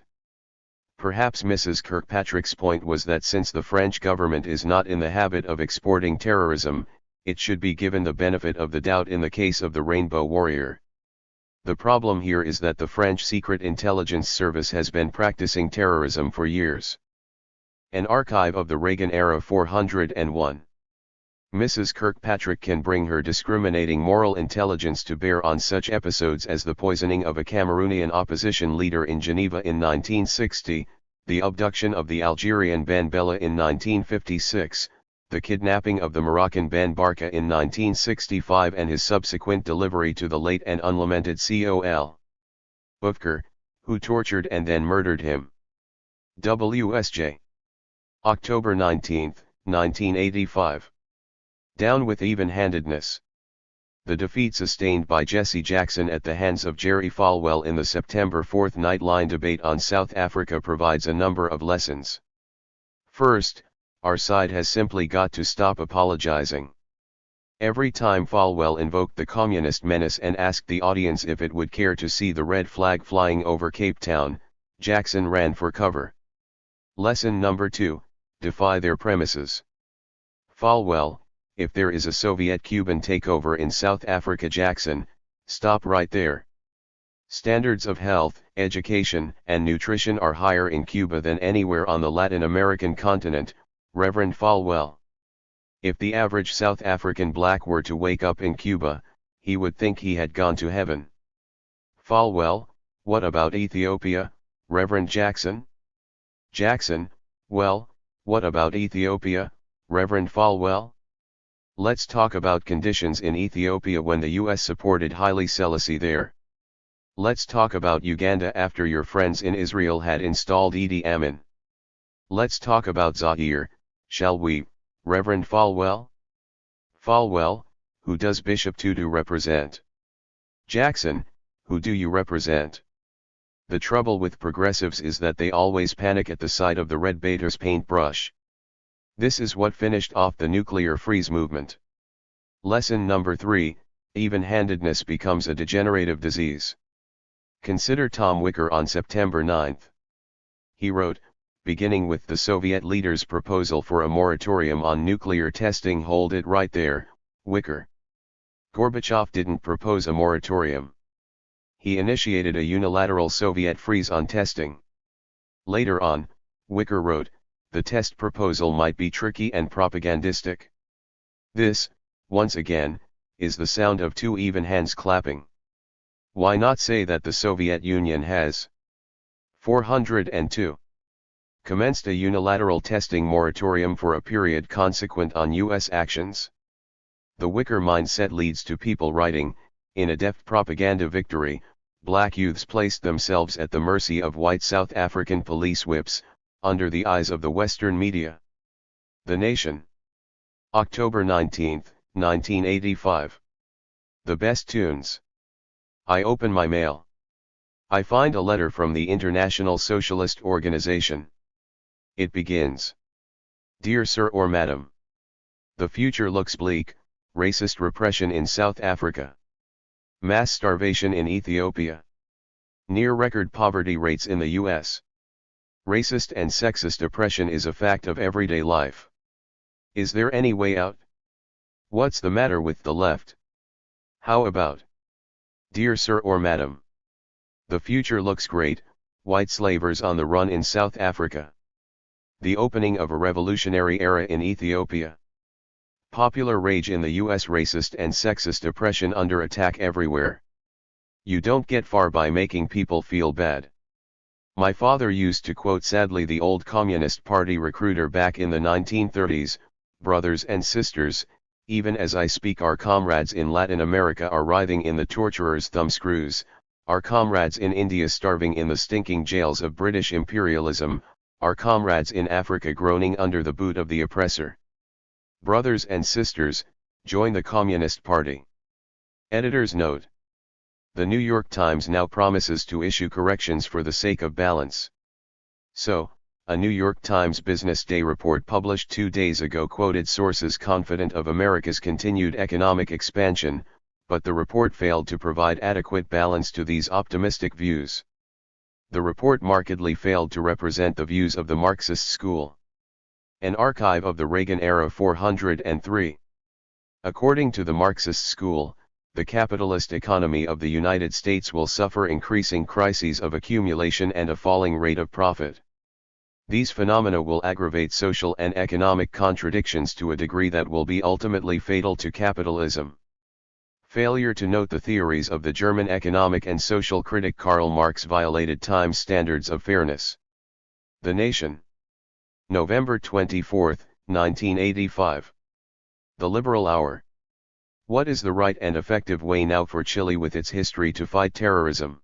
Perhaps Mrs. Kirkpatrick's point was that since the French government is not in the habit of exporting terrorism, it should be given the benefit of the doubt in the case of the Rainbow Warrior. The problem here is that the French Secret Intelligence Service has been practicing terrorism for years. An archive of the Reagan era 401. Mrs. Kirkpatrick can bring her discriminating moral intelligence to bear on such episodes as the poisoning of a Cameroonian opposition leader in Geneva in 1960, the abduction of the Algerian Ben Bella in 1956, the kidnapping of the Moroccan Ben Barka in 1965 and his subsequent delivery to the late and unlamented Col. Ufker, who tortured and then murdered him. WSJ. October 19, 1985. Down with even-handedness. The defeat sustained by Jesse Jackson at the hands of Jerry Falwell in the September 4 Nightline debate on South Africa provides a number of lessons. First, our side has simply got to stop apologizing. Every time Falwell invoked the communist menace and asked the audience if it would care to see the red flag flying over Cape Town, Jackson ran for cover. Lesson number 2, defy their premises. Falwell, if there is a Soviet-Cuban takeover in South Africa, Jackson, stop right there. Standards of health, education, and nutrition are higher in Cuba than anywhere on the Latin American continent, Reverend Falwell. If the average South African black were to wake up in Cuba, he would think he had gone to heaven. Falwell, what about Ethiopia, Reverend Jackson? Jackson, well, what about Ethiopia, Reverend Falwell? Let's talk about conditions in Ethiopia when the US supported Haile Selassie there. Let's talk about Uganda after your friends in Israel had installed Idi Amin. Let's talk about Zaire, shall we, Reverend Falwell? Falwell, who does Bishop Tutu represent? Jackson, who do you represent? The trouble with progressives is that they always panic at the sight of the red baiter's paintbrush. This is what finished off the nuclear freeze movement. Lesson number 3, even-handedness becomes a degenerative disease. Consider Tom Wicker on September 9. He wrote, beginning with the Soviet leader's proposal for a moratorium on nuclear testing, hold it right there, Wicker. Gorbachev didn't propose a moratorium. He initiated a unilateral Soviet freeze on testing. Later on, Wicker wrote, the test proposal might be tricky and propagandistic. This, once again, is the sound of 2 even hands clapping. Why not say that the Soviet Union has 402. Commenced a unilateral testing moratorium for a period consequent on US actions? The Wicker mindset leads to people writing, in a deft propaganda victory, black youths placed themselves at the mercy of white South African police whips, under the eyes of the Western media. The Nation. October 19, 1985. The best tunes. I open my mail. I find a letter from the International Socialist Organization. It begins. Dear Sir or Madam. The future looks bleak, racist repression in South Africa. Mass starvation in Ethiopia. Near record poverty rates in the US. Racist and sexist oppression is a fact of everyday life. Is there any way out? What's the matter with the left? How about? Dear Sir or Madam. The future looks great, white slavers on the run in South Africa. The opening of a revolutionary era in Ethiopia. Popular rage in the US, racist and sexist oppression under attack everywhere. You don't get far by making people feel bad. My father used to quote sadly the old Communist Party recruiter back in the 1930s, brothers and sisters, even as I speak our comrades in Latin America are writhing in the torturers' thumbscrews, our comrades in India starving in the stinking jails of British imperialism, our comrades in Africa groaning under the boot of the oppressor. Brothers and sisters, join the Communist Party. Editor's note. The New York Times now promises to issue corrections for the sake of balance. So, a New York Times Business Day report published 2 days ago quoted sources confident of America's continued economic expansion, but the report failed to provide adequate balance to these optimistic views. The report markedly failed to represent the views of the Marxist school. An archive of the Reagan era 403. According to the Marxist school, the capitalist economy of the United States will suffer increasing crises of accumulation and a falling rate of profit. These phenomena will aggravate social and economic contradictions to a degree that will be ultimately fatal to capitalism. Failure to note the theories of the German economic and social critic Karl Marx violated Time's standards of fairness. The Nation. November 24, 1985. The Liberal Hour. What is the right and effective way now for Chile with its history to fight terrorism?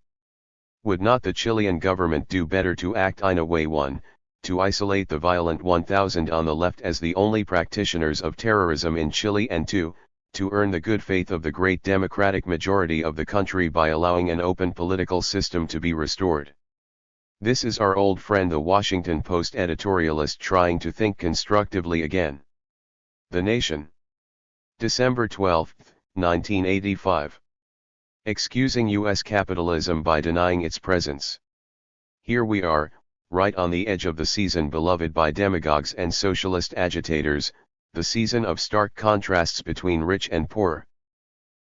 Would not the Chilean government do better to act in a way 1, to isolate the violent 1000 on the left as the only practitioners of terrorism in Chile, and 2, to earn the good faith of the great democratic majority of the country by allowing an open political system to be restored? This is our old friend the Washington Post editorialist trying to think constructively again. The Nation. December 12, 1985. Excusing U.S. capitalism by denying its presence. Here we are, right on the edge of the season beloved by demagogues and socialist agitators, the season of stark contrasts between rich and poor.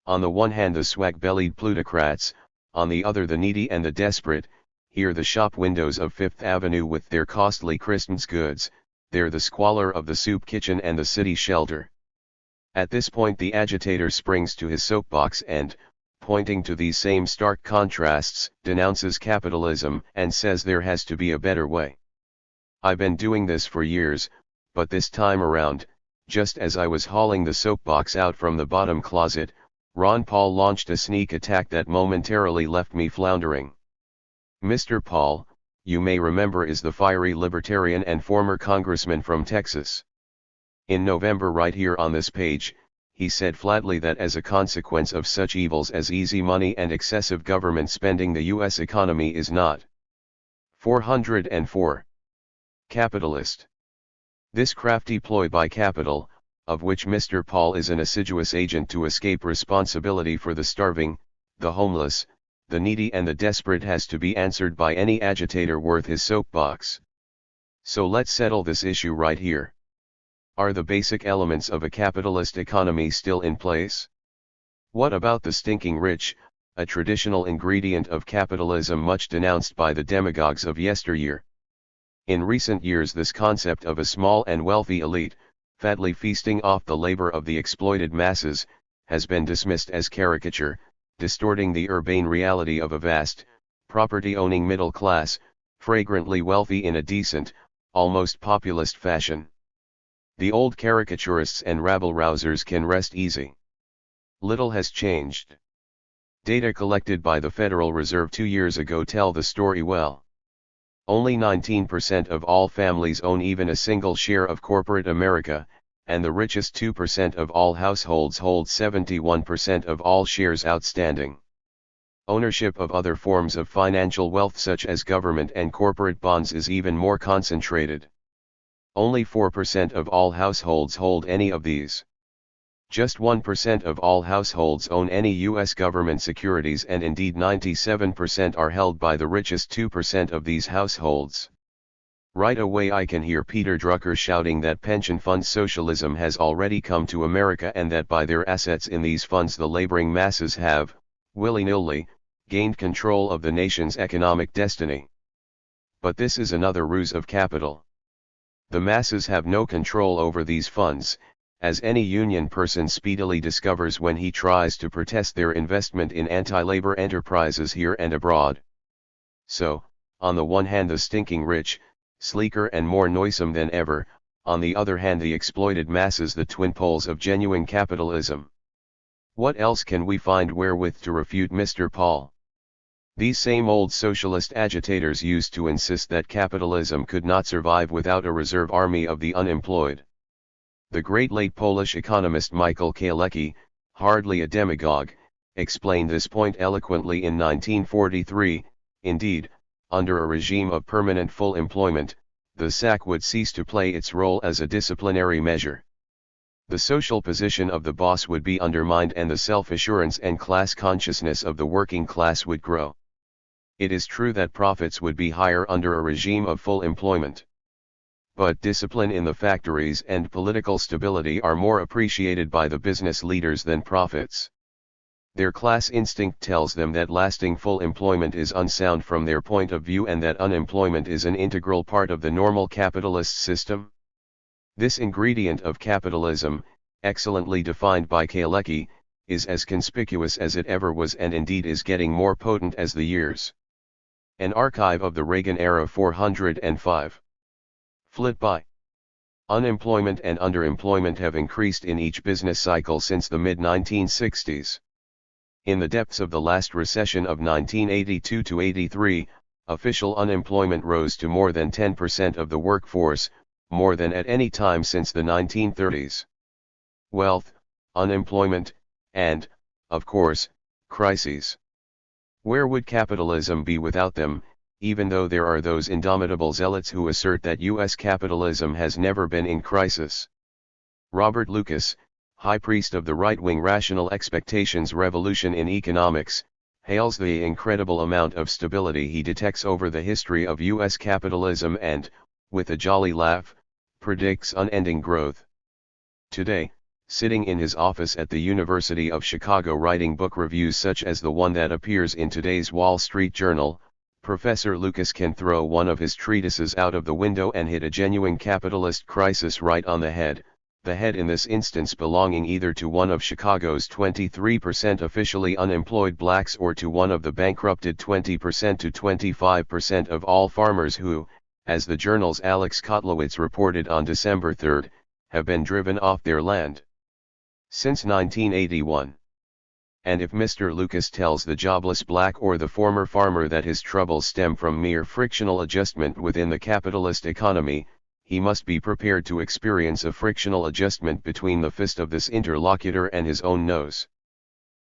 On the one hand the swag-bellied plutocrats, on the other the needy and the desperate. Here the shop windows of Fifth Avenue with their costly Christmas goods, there the squalor of the soup kitchen and the city shelter. At this point the agitator springs to his soapbox and, pointing to these same stark contrasts, denounces capitalism and says there has to be a better way. I've been doing this for years, but this time around, just as I was hauling the soapbox out from the bottom closet, Ron Paul launched a sneak attack that momentarily left me floundering. Mr. Paul, you may remember, is the fiery libertarian and former congressman from Texas. In November, right here on this page, he said flatly that as a consequence of such evils as easy money and excessive government spending, the U.S. economy is not 404 capitalist. This crafty ploy by capital, of which Mr. Paul is an assiduous agent to escape responsibility for the starving, the homeless, the needy and the desperate, has to be answered by any agitator worth his soapbox. So let's settle this issue right here. Are the basic elements of a capitalist economy still in place? What about the stinking rich, a traditional ingredient of capitalism much denounced by the demagogues of yesteryear? In recent years this concept of a small and wealthy elite, fatly feasting off the labor of the exploited masses, has been dismissed as caricature, distorting the urbane reality of a vast, property-owning middle class, fragrantly wealthy in a decent, almost populist fashion. The old caricaturists and rabble-rousers can rest easy. Little has changed. Data collected by the Federal Reserve 2 years ago tell the story well. Only 19% of all families own even a single share of corporate America, and the richest 2% of all households hold 71% of all shares outstanding. Ownership of other forms of financial wealth such as government and corporate bonds is even more concentrated. Only 4% of all households hold any of these. Just 1% of all households own any U.S. government securities, and indeed 97% are held by the richest 2% of these households. Right away I can hear Peter Drucker shouting that pension fund socialism has already come to America, and that by their assets in these funds the laboring masses have, willy-nilly, gained control of the nation's economic destiny. But this is another ruse of capital. The masses have no control over these funds, as any union person speedily discovers when he tries to protest their investment in anti-labor enterprises here and abroad. So, on the one hand the stinking rich, sleeker and more noisome than ever, on the other hand the exploited masses, the twin poles of genuine capitalism. What else can we find wherewith to refute Mr. Paul? These same old socialist agitators used to insist that capitalism could not survive without a reserve army of the unemployed. The great late Polish economist Michael Kalecki, hardly a demagogue, explained this point eloquently in 1943. Indeed, under a regime of permanent full employment, the sack would cease to play its role as a disciplinary measure. The social position of the boss would be undermined, and the self-assurance and class consciousness of the working class would grow. It is true that profits would be higher under a regime of full employment. But discipline in the factories and political stability are more appreciated by the business leaders than profits. Their class instinct tells them that lasting full employment is unsound from their point of view, and that unemployment is an integral part of the normal capitalist system. This ingredient of capitalism, excellently defined by Kalecki, is as conspicuous as it ever was, and indeed is getting more potent as the years. An archive of the Reagan era 405. Flit by. Unemployment and underemployment have increased in each business cycle since the mid-1960s. In the depths of the last recession of 1982-83, official unemployment rose to more than 10% of the workforce, more than at any time since the 1930s. Wealth, unemployment, and, of course, crises. Where would capitalism be without them, even though there are those indomitable zealots who assert that U.S. capitalism has never been in crisis? Robert Lucas, high priest of the right-wing rational expectations revolution in economics, hails the incredible amount of stability he detects over the history of U.S. capitalism and, with a jolly laugh, predicts unending growth. Today, sitting in his office at the University of Chicago writing book reviews such as the one that appears in today's Wall Street Journal, Professor Lucas can throw one of his treatises out of the window and hit a genuine capitalist crisis right on the head in this instance belonging either to one of Chicago's 23% officially unemployed blacks or to one of the bankrupted 20% to 25% of all farmers who, as the journal's Alex Kotlowitz reported on December 3, have been driven off their land since 1981. And if Mr. Lucas tells the jobless black or the former farmer that his troubles stem from mere frictional adjustment within the capitalist economy, he must be prepared to experience a frictional adjustment between the fist of this interlocutor and his own nose.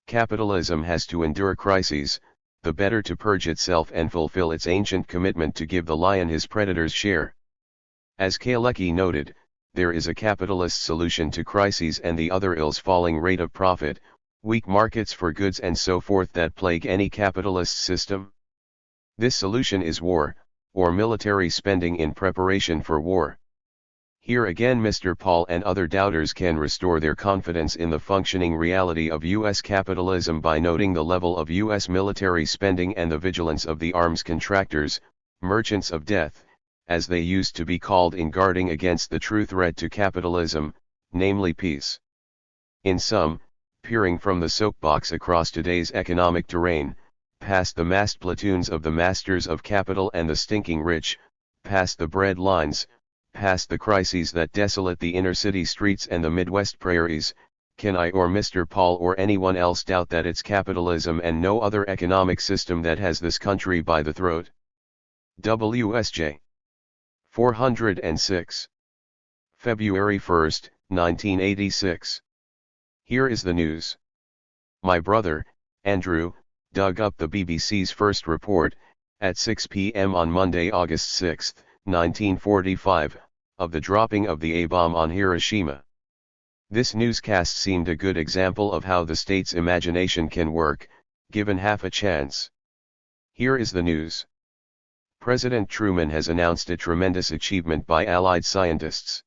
Capitalism has to endure crises, the better to purge itself and fulfill its ancient commitment to give the lion his predator's share. As Kalecki noted, there is a capitalist solution to crises and the other ills: falling rate of profit, weak markets for goods and so forth that plague any capitalist system. This solution is war, or military spending in preparation for war. Here again Mr. Paul and other doubters can restore their confidence in the functioning reality of U.S. capitalism by noting the level of U.S. military spending and the vigilance of the arms contractors, merchants of death, as they used to be called, in guarding against the true threat to capitalism, namely peace. In sum, peering from the soapbox across today's economic terrain, past the massed platoons of the masters of capital and the stinking rich, past the bread lines, past the crises that desolate the inner city streets and the Midwest prairies, Can I or Mr. Paul or anyone else doubt that it's capitalism and no other economic system that has this country by the throat? WSJ 406. February 1, 1986. Here is the news. My brother, Andrew, dug up the BBC's first report, at 6 p.m. on Monday, August 6, 1945, of the dropping of the A-bomb on Hiroshima. This newscast seemed a good example of how the state's imagination can work, given half a chance. Here is the news. President Truman has announced a tremendous achievement by Allied scientists.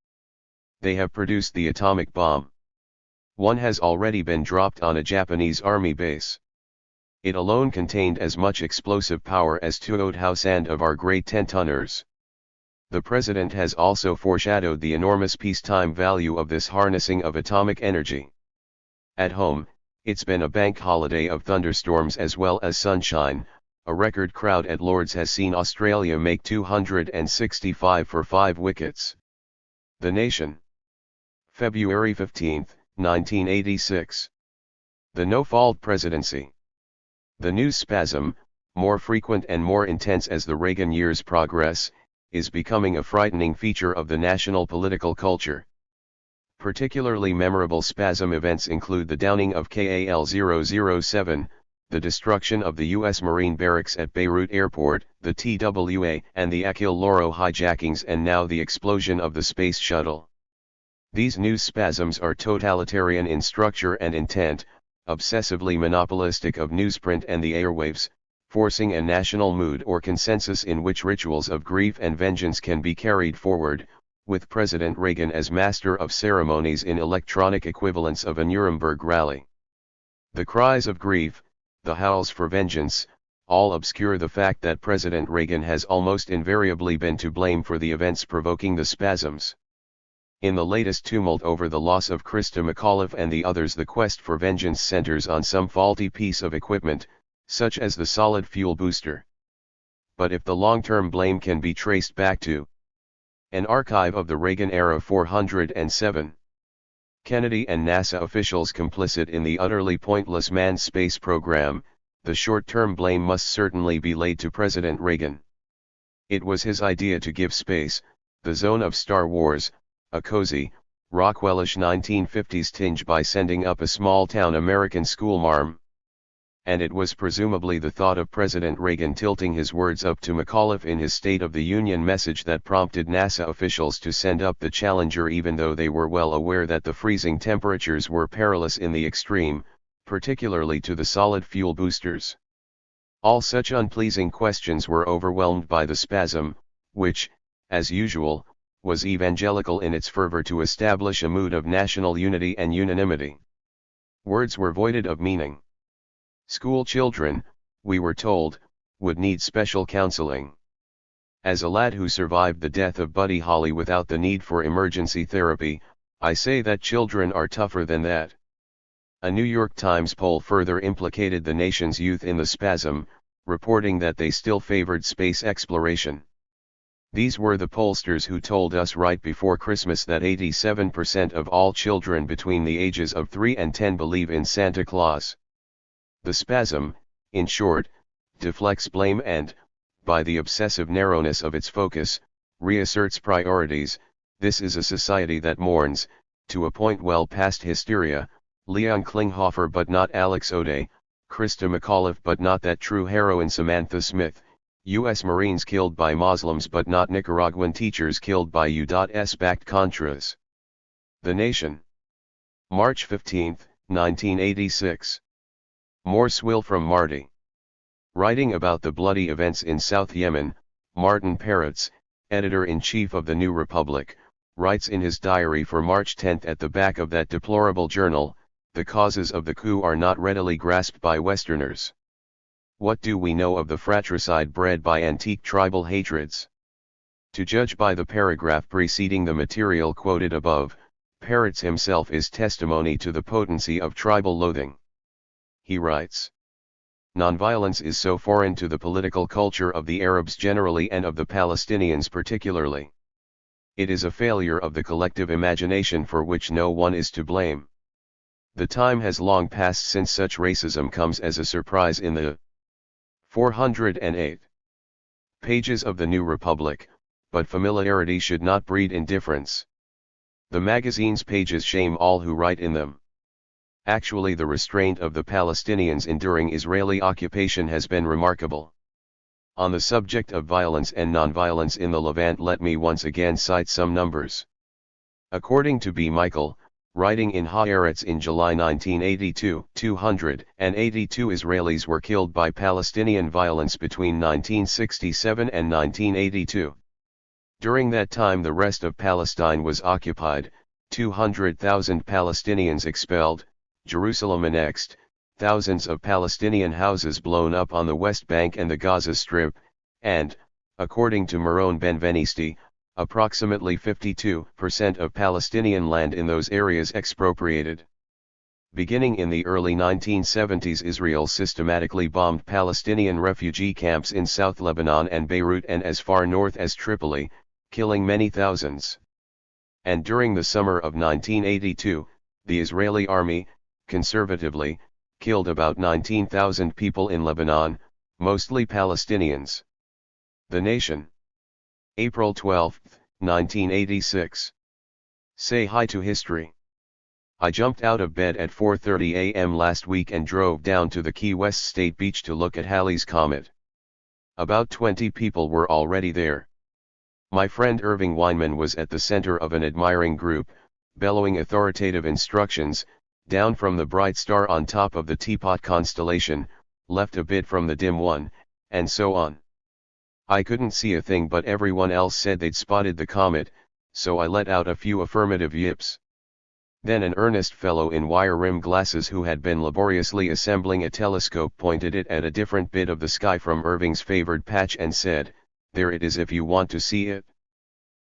They have produced the atomic bomb. One has already been dropped on a Japanese army base. It alone contained as much explosive power as 2,000 of our great 10-tonners. The president has also foreshadowed the enormous peacetime value of this harnessing of atomic energy. At home, it's been a bank holiday of thunderstorms as well as sunshine. A record crowd at Lord's has seen Australia make 265 for 5 wickets. The Nation. February 15, 1986. The no-fault presidency. The news spasm, more frequent and more intense as the Reagan years progress, is becoming a frightening feature of the national political culture. Particularly memorable spasm events include the downing of KAL-007, the destruction of the U.S. Marine barracks at Beirut Airport, the TWA, and the Achille Lauro hijackings, and now the explosion of the space shuttle. These news spasms are totalitarian in structure and intent, obsessively monopolistic of newsprint and the airwaves, forcing a national mood or consensus in which rituals of grief and vengeance can be carried forward, with President Reagan as master of ceremonies in electronic equivalents of a Nuremberg rally. The cries of grief, the howls for vengeance, all obscure the fact that President Reagan has almost invariably been to blame for the events provoking the spasms. In the latest tumult over the loss of Christa McAuliffe and the others, the quest for vengeance centers on some faulty piece of equipment, such as the solid fuel booster. But if the long-term blame can be traced back to an archive of the Reagan era 407, Kennedy and NASA officials complicit in the utterly pointless manned space program, the short-term blame must certainly be laid to President Reagan. It was his idea to give space, the zone of Star Wars, a cozy, Rockwellish 1950s tinge by sending up a small-town American schoolmarm. And it was presumably the thought of President Reagan tilting his words up to McAuliffe in his State of the Union message that prompted NASA officials to send up the Challenger, even though they were well aware that the freezing temperatures were perilous in the extreme, particularly to the solid fuel boosters. All such unpleasing questions were overwhelmed by the spasm, which, as usual, was evangelical in its fervor to establish a mood of national unity and unanimity. Words were voided of meaning. School children, we were told, would need special counseling. As a lad who survived the death of Buddy Holly without the need for emergency therapy, I say that children are tougher than that. A New York Times poll further implicated the nation's youth in the spasm, reporting that they still favored space exploration. These were the pollsters who told us right before Christmas that 87% of all children between the ages of 3 and 10 believe in Santa Claus. The spasm, in short, deflects blame and, by the obsessive narrowness of its focus, reasserts priorities. This is a society that mourns, to a point well past hysteria, Leon Klinghoffer but not Alex O'Day, Christa McAuliffe but not that true heroine Samantha Smith, U.S. Marines killed by Muslims but not Nicaraguan teachers killed by U.S.-backed Contras. The Nation. March 15, 1986. More swill from Marty. Writing about the bloody events in South Yemen, Martin Peretz, editor-in-chief of the New Republic, writes in his diary for March 10 at the back of that deplorable journal, "The causes of the coup are not readily grasped by Westerners. What do we know of the fratricide bred by antique tribal hatreds? To judge by the paragraph preceding the material quoted above, Peretz himself is testimony to the potency of tribal loathing." He writes, "Nonviolence is so foreign to the political culture of the Arabs generally and of the Palestinians particularly. It is a failure of the collective imagination for which no one is to blame. The time has long passed since such racism comes as a surprise in the 408 pages of the New Republic, but familiarity should not breed indifference. The magazine's pages shame all who write in them. Actually, the restraint of the Palestinians enduring Israeli occupation has been remarkable. On the subject of violence and nonviolence in the Levant, let me once again cite some numbers. According to B. Michael, writing in Haaretz in July 1982, 282 Israelis were killed by Palestinian violence between 1967 and 1982. During that time the rest of Palestine was occupied, 200,000 Palestinians expelled, Jerusalem annexed, thousands of Palestinian houses blown up on the West Bank and the Gaza Strip, and, according to Meron Benvenisti, approximately 52% of Palestinian land in those areas expropriated. Beginning in the early 1970s, Israel systematically bombed Palestinian refugee camps in South Lebanon and Beirut and as far north as Tripoli, killing many thousands. And during the summer of 1982, the Israeli army, conservatively, killed about 19,000 people in Lebanon, mostly Palestinians. The Nation. April 12, 1986. Say hi to history. I jumped out of bed at 4:30 a.m. last week and drove down to the Key West State Beach to look at Halley's Comet. About 20 people were already there. My friend Irving Weinman was at the center of an admiring group, bellowing authoritative instructions, down from the bright star on top of the Teapot constellation, left a bit from the dim one, and so on. I couldn't see a thing, but everyone else said they'd spotted the comet, so I let out a few affirmative yips. Then an earnest fellow in wire-rimmed glasses who had been laboriously assembling a telescope pointed it at a different bit of the sky from Irving's favored patch and said, "There it is if you want to see it."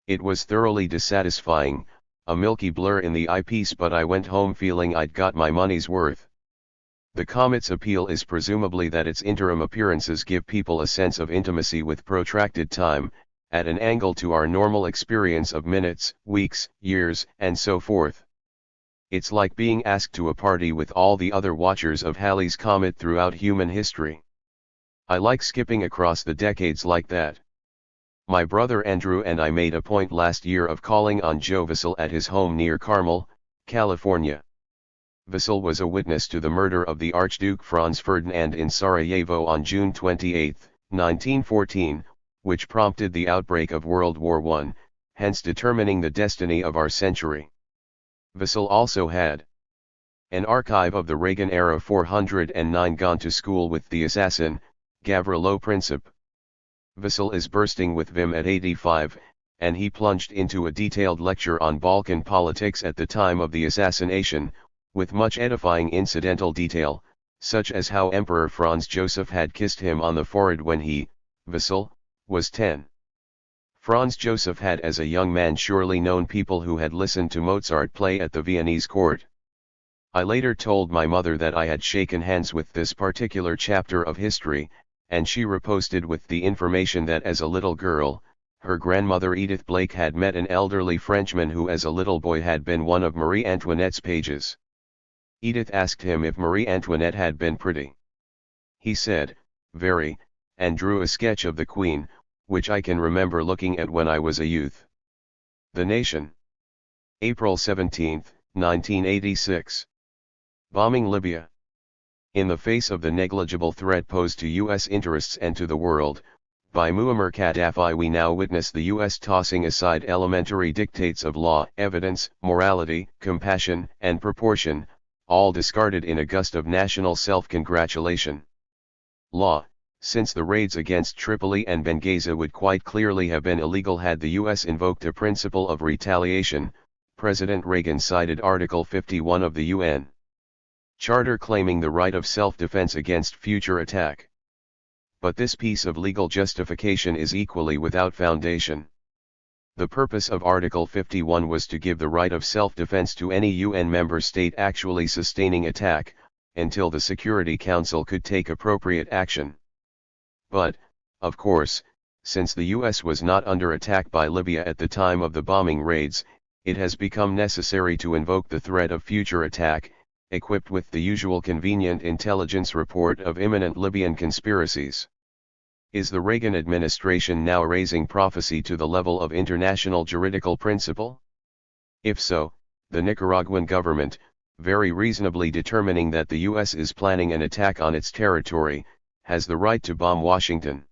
It was thoroughly dissatisfying, a milky blur in the eyepiece, but I went home feeling I'd got my money's worth. The comet's appeal is presumably that its interim appearances give people a sense of intimacy with protracted time, at an angle to our normal experience of minutes, weeks, years, and so forth. It's like being asked to a party with all the other watchers of Halley's Comet throughout human history. I like skipping across the decades like that. My brother Andrew and I made a point last year of calling on Joe Vissel at his home near Carmel, California. Vissel was a witness to the murder of the Archduke Franz Ferdinand in Sarajevo on June 28, 1914, which prompted the outbreak of World War I, hence determining the destiny of our century. Vissel also had an archive of the Reagan era 409 gone to school with the assassin, Gavrilo Princip. Vissel is bursting with vim at 85, and he plunged into a detailed lecture on Balkan politics at the time of the assassination, with much edifying incidental detail, such as how Emperor Franz Joseph had kissed him on the forehead when he, Vissel, was 10. Franz Joseph had as a young man surely known people who had listened to Mozart play at the Viennese court. I later told my mother that I had shaken hands with this particular chapter of history, and she reposted with the information that as a little girl, her grandmother Edith Blake had met an elderly Frenchman who as a little boy had been one of Marie Antoinette's pages. Edith asked him if Marie Antoinette had been pretty. He said, "Very," and drew a sketch of the Queen, which I can remember looking at when I was a youth. The Nation. April 17, 1986. Bombing Libya. In the face of the negligible threat posed to U.S. interests and to the world, by Muammar Gaddafi, we now witness the U.S. tossing aside elementary dictates of law, evidence, morality, compassion, and proportion, all discarded in a gust of national self-congratulation. Law, since the raids against Tripoli and Benghazi would quite clearly have been illegal had the U.S. invoked a principle of retaliation, President Reagan cited Article 51 of the UN Charter claiming the right of self-defense against future attack. But this piece of legal justification is equally without foundation. The purpose of Article 51 was to give the right of self-defense to any UN member state actually sustaining attack, until the Security Council could take appropriate action. But, of course, since the US was not under attack by Libya at the time of the bombing raids, it has become necessary to invoke the threat of future attack, equipped with the usual convenient intelligence report of imminent Libyan conspiracies. Is the Reagan administration now raising prophecy to the level of international juridical principle? If so, the Nicaraguan government, very reasonably determining that the US is planning an attack on its territory, has the right to bomb Washington.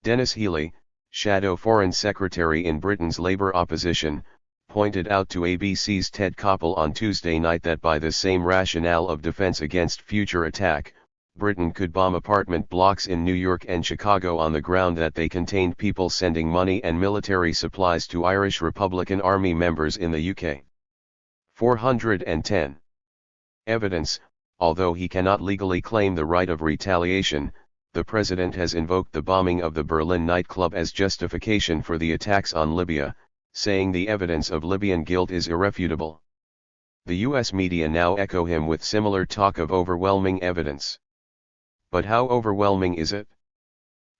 Dennis Healey, Shadow Foreign Secretary in Britain's Labour opposition, pointed out to ABC's Ted Koppel on Tuesday night that by the same rationale of defense against future attack, Britain could bomb apartment blocks in New York and Chicago on the ground that they contained people sending money and military supplies to Irish Republican Army members in the UK. 410. Evidence. Although he cannot legally claim the right of retaliation, the president has invoked the bombing of the Berlin nightclub as justification for the attacks on Libya, saying the evidence of Libyan guilt is irrefutable. The US media now echo him with similar talk of overwhelming evidence. But how overwhelming is it?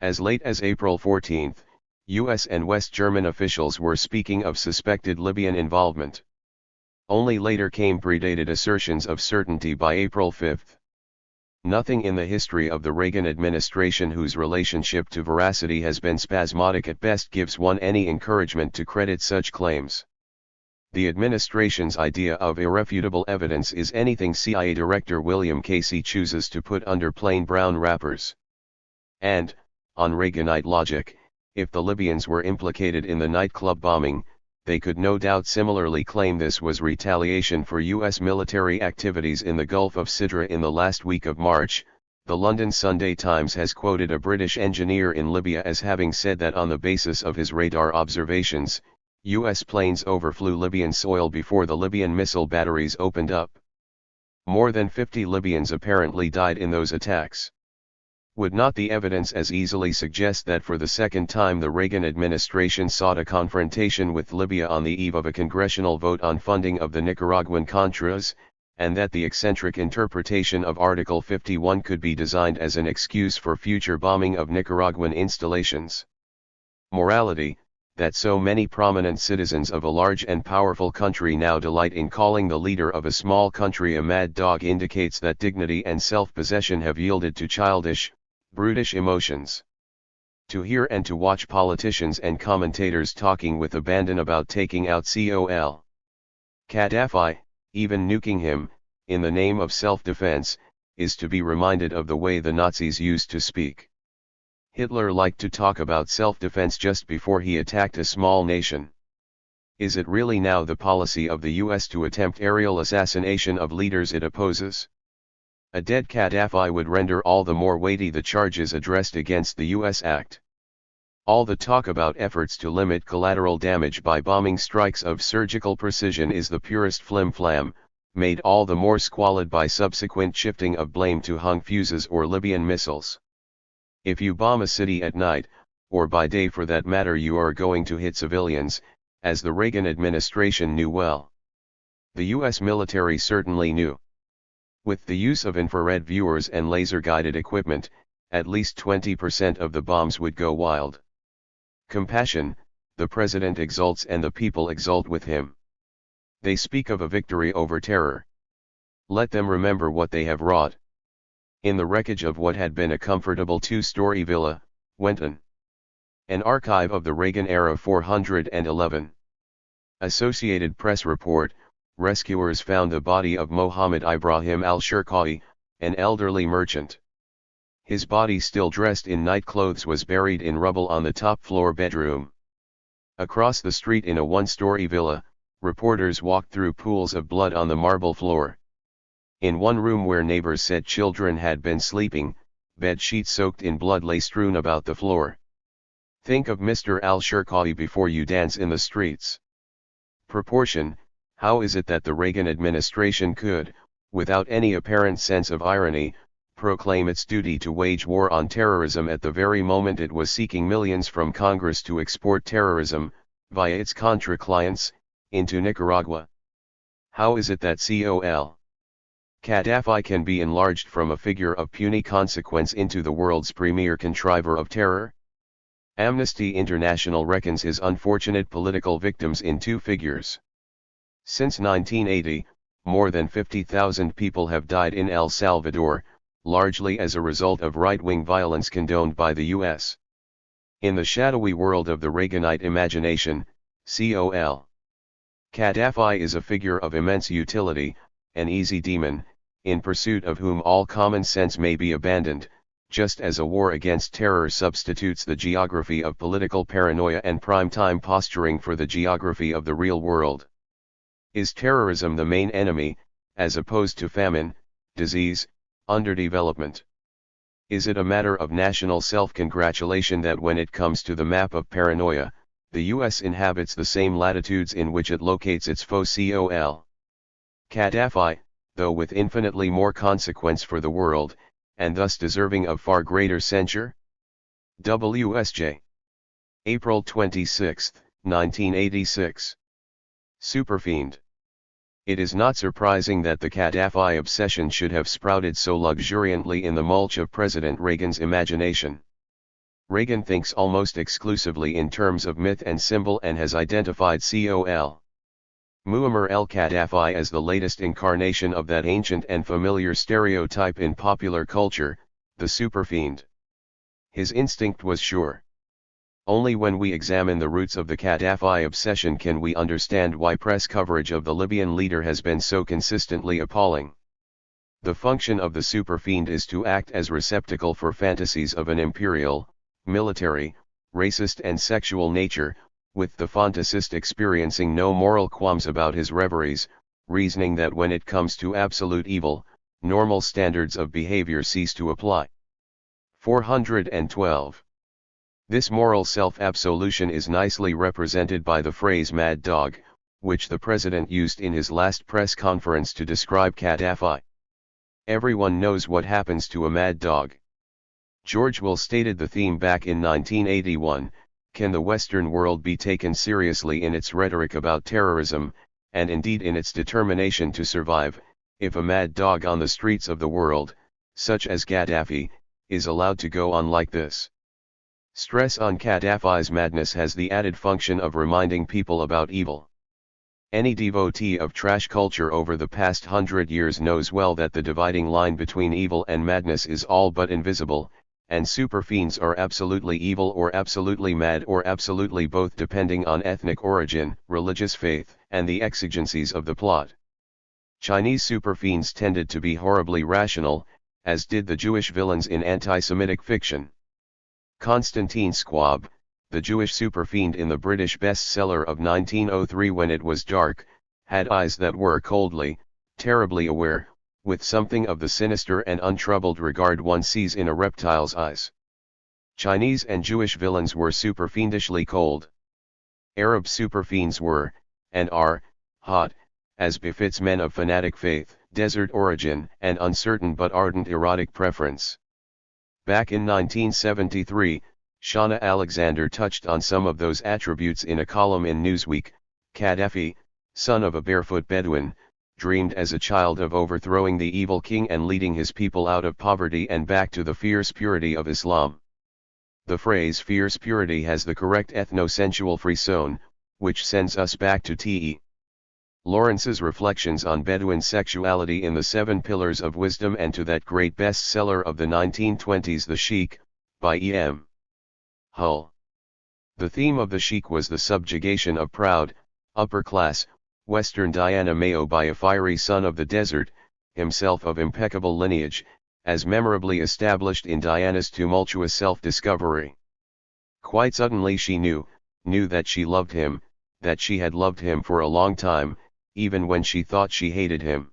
As late as April 14, US and West German officials were speaking of suspected Libyan involvement. Only later came predated assertions of certainty by April 5. Nothing in the history of the Reagan administration whose relationship to veracity has been spasmodic at best gives one any encouragement to credit such claims. The administration's idea of irrefutable evidence is anything CIA Director William Casey chooses to put under plain brown wrappers. And, on Reaganite logic, if the Libyans were implicated in the nightclub bombing, they could no doubt similarly claim this was retaliation for US military activities in the Gulf of Sidra in the last week of March. The London Sunday Times has quoted a British engineer in Libya as having said that on the basis of his radar observations, US planes overflew Libyan soil before the Libyan missile batteries opened up. More than 50 Libyans apparently died in those attacks. Would not the evidence as easily suggest that for the second time the Reagan administration sought a confrontation with Libya on the eve of a congressional vote on funding of the Nicaraguan Contras, and that the eccentric interpretation of Article 51 could be designed as an excuse for future bombing of Nicaraguan installations? Morality, that so many prominent citizens of a large and powerful country now delight in calling the leader of a small country a mad dog, indicates that dignity and self-possession have yielded to childish, brutish emotions. To hear and to watch politicians and commentators talking with abandon about taking out Col. Gaddafi, even nuking him, in the name of self-defense, is to be reminded of the way the Nazis used to speak. Hitler liked to talk about self-defense just before he attacked a small nation. Is it really now the policy of the US to attempt aerial assassination of leaders it opposes? A dead Gaddafi would render all the more weighty the charges addressed against the US act. All the talk about efforts to limit collateral damage by bombing strikes of surgical precision is the purest flim-flam, made all the more squalid by subsequent shifting of blame to hung fuses or Libyan missiles. If you bomb a city at night, or by day for that matter, you are going to hit civilians, as the Reagan administration knew well. The US military certainly knew. With the use of infrared viewers and laser-guided equipment, at least 20% of the bombs would go wild. Compassion, the president exults and the people exult with him. They speak of a victory over terror. Let them remember what they have wrought. In the wreckage of what had been a comfortable two-story villa, Wenton. An archive of the Reagan era. 411. Associated Press report, rescuers found the body of Mohammed Ibrahim al-Shirkawi, an elderly merchant. His body, still dressed in night clothes, was buried in rubble on the top-floor bedroom. Across the street in a one-story villa, reporters walked through pools of blood on the marble floor. In one room where neighbors said children had been sleeping, bed sheets soaked in blood lay strewn about the floor. Think of Mr. al-Shirkawi before you dance in the streets. Proportion. How is it that the Reagan administration could, without any apparent sense of irony, proclaim its duty to wage war on terrorism at the very moment it was seeking millions from Congress to export terrorism, via its Contra clients, into Nicaragua? How is it that Col. Gaddafi can be enlarged from a figure of puny consequence into the world's premier contriver of terror? Amnesty International reckons his unfortunate political victims in two figures. Since 1980, more than 50,000 people have died in El Salvador, largely as a result of right-wing violence condoned by the U.S. In the shadowy world of the Reaganite imagination, Col. Gaddafi is a figure of immense utility, an easy demon, in pursuit of whom all common sense may be abandoned, just as a war against terror substitutes the geography of political paranoia and prime-time posturing for the geography of the real world. Is terrorism the main enemy, as opposed to famine, disease, underdevelopment? Is it a matter of national self-congratulation that when it comes to the map of paranoia, the U.S. inhabits the same latitudes in which it locates its foe Col. Gaddafi, though with infinitely more consequence for the world, and thus deserving of far greater censure? WSJ. April 26, 1986. Superfiend. It is not surprising that the Gaddafi obsession should have sprouted so luxuriantly in the mulch of President Reagan's imagination. Reagan thinks almost exclusively in terms of myth and symbol and has identified Col. Muammar el-Gaddafi as the latest incarnation of that ancient and familiar stereotype in popular culture, the superfiend. His instinct was sure. Only when we examine the roots of the Gaddafi obsession can we understand why press coverage of the Libyan leader has been so consistently appalling. The function of the superfiend is to act as receptacle for fantasies of an imperial, military, racist and sexual nature, with the fantasist experiencing no moral qualms about his reveries, reasoning that when it comes to absolute evil, normal standards of behavior cease to apply. 412. This moral self-absolution is nicely represented by the phrase mad dog, which the president used in his last press conference to describe Gaddafi. Everyone knows what happens to a mad dog. George Will stated the theme back in 1981, can the Western world be taken seriously in its rhetoric about terrorism, and indeed in its determination to survive, if a mad dog on the streets of the world, such as Gaddafi, is allowed to go on like this? Stress on Gaddafi's madness has the added function of reminding people about evil. Any devotee of trash culture over the past 100 years knows well that the dividing line between evil and madness is all but invisible, and superfiends are absolutely evil or absolutely mad or absolutely both depending on ethnic origin, religious faith, and the exigencies of the plot. Chinese superfiends tended to be horribly rational, as did the Jewish villains in anti-Semitic fiction. Konstantin Squab, the Jewish superfiend in the British bestseller of 1903 When It Was Dark, had eyes that were coldly, terribly aware, with something of the sinister and untroubled regard one sees in a reptile's eyes. Chinese and Jewish villains were superfiendishly cold. Arab superfiends were, and are, hot, as befits men of fanatic faith, desert origin, and uncertain but ardent erotic preference. Back in 1973, Shauna Alexander touched on some of those attributes in a column in Newsweek. Gaddafi, son of a barefoot Bedouin, dreamed as a child of overthrowing the evil king and leading his people out of poverty and back to the fierce purity of Islam. The phrase fierce purity has the correct ethno-sensual frisson, which sends us back to T.E. Lawrence's reflections on Bedouin sexuality in The 7 Pillars of Wisdom and to that great bestseller of the 1920s The Sheik, by E.M. Hull. The theme of The Sheik was the subjugation of proud, upper-class, Western Diana Mayo by a fiery son of the desert, himself of impeccable lineage, as memorably established in Diana's tumultuous self-discovery. Quite suddenly she knew that she loved him, that she had loved him for a long time, even when she thought she hated him.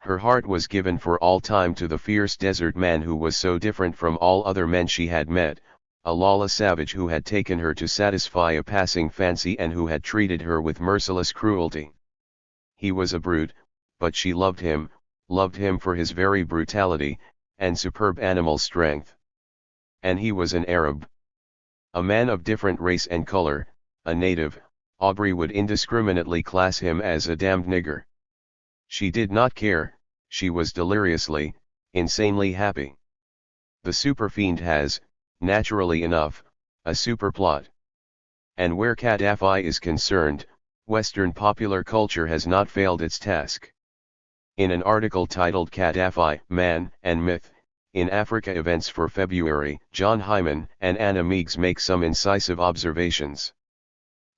Her heart was given for all time to the fierce desert man who was so different from all other men she had met, a lawless savage who had taken her to satisfy a passing fancy and who had treated her with merciless cruelty. He was a brute, but she loved him for his very brutality, and superb animal strength. And he was an Arab. A man of different race and color, a native. Aubrey would indiscriminately class him as a damned nigger. She did not care, she was deliriously, insanely happy. The superfiend has, naturally enough, a superplot. And where Gaddafi is concerned, Western popular culture has not failed its task. In an article titled Gaddafi, Man and Myth, in Africa Events for February, John Hyman and Anna Meigs make some incisive observations.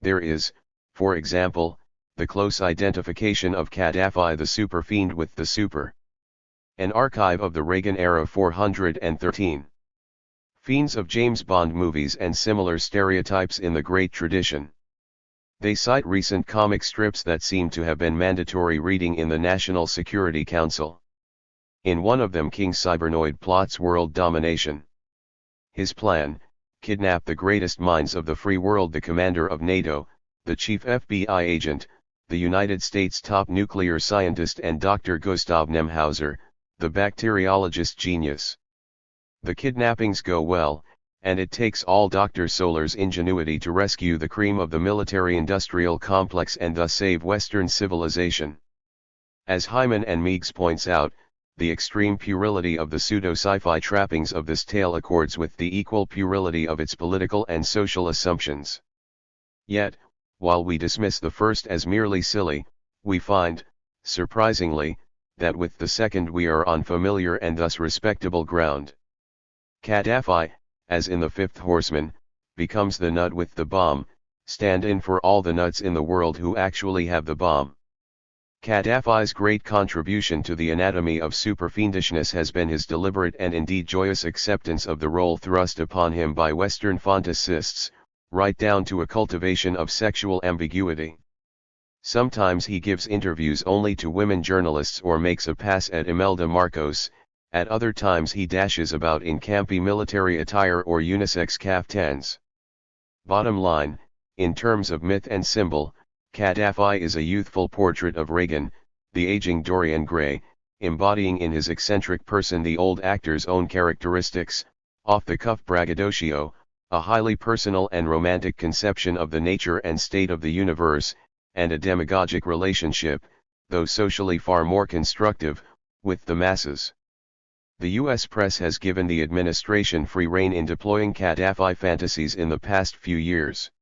There is, for example, the close identification of Gaddafi the superfiend with the super. An archive of the Reagan era 413. Fiends of James Bond movies and similar stereotypes in the great tradition. They cite recent comic strips that seem to have been mandatory reading in the National Security Council. In one of them, King Cybernoid plots world domination. His plan: kidnap the greatest minds of the free world, the commander of NATO, the chief FBI agent, the United States top nuclear scientist, and Dr. Gustav Nemhauser, the bacteriologist genius. The kidnappings go well, and it takes all Dr. Solar's ingenuity to rescue the cream of the military-industrial complex and thus save Western civilization. As Hyman and Meigs points out, the extreme puerility of the pseudo-sci-fi trappings of this tale accords with the equal puerility of its political and social assumptions. Yet, while we dismiss the first as merely silly, we find, surprisingly, that with the second we are on familiar and thus respectable ground. Gaddafi, as in The Fifth Horseman, becomes the nut with the bomb, stand-in for all the nuts in the world who actually have the bomb. Gaddafi's great contribution to the anatomy of superfiendishness has been his deliberate and indeed joyous acceptance of the role thrust upon him by Western fantasists, right down to a cultivation of sexual ambiguity. Sometimes he gives interviews only to women journalists or makes a pass at Imelda Marcos. At other times he dashes about in campy military attire or unisex kaftans. Bottom line, in terms of myth and symbol, Gaddafi is a youthful portrait of Reagan, the aging Dorian Gray, embodying in his eccentric person the old actor's own characteristics, off-the-cuff braggadocio, a highly personal and romantic conception of the nature and state of the universe, and a demagogic relationship, though socially far more constructive, with the masses. The U.S. press has given the administration free rein in deploying Gaddafi fantasies in the past few years.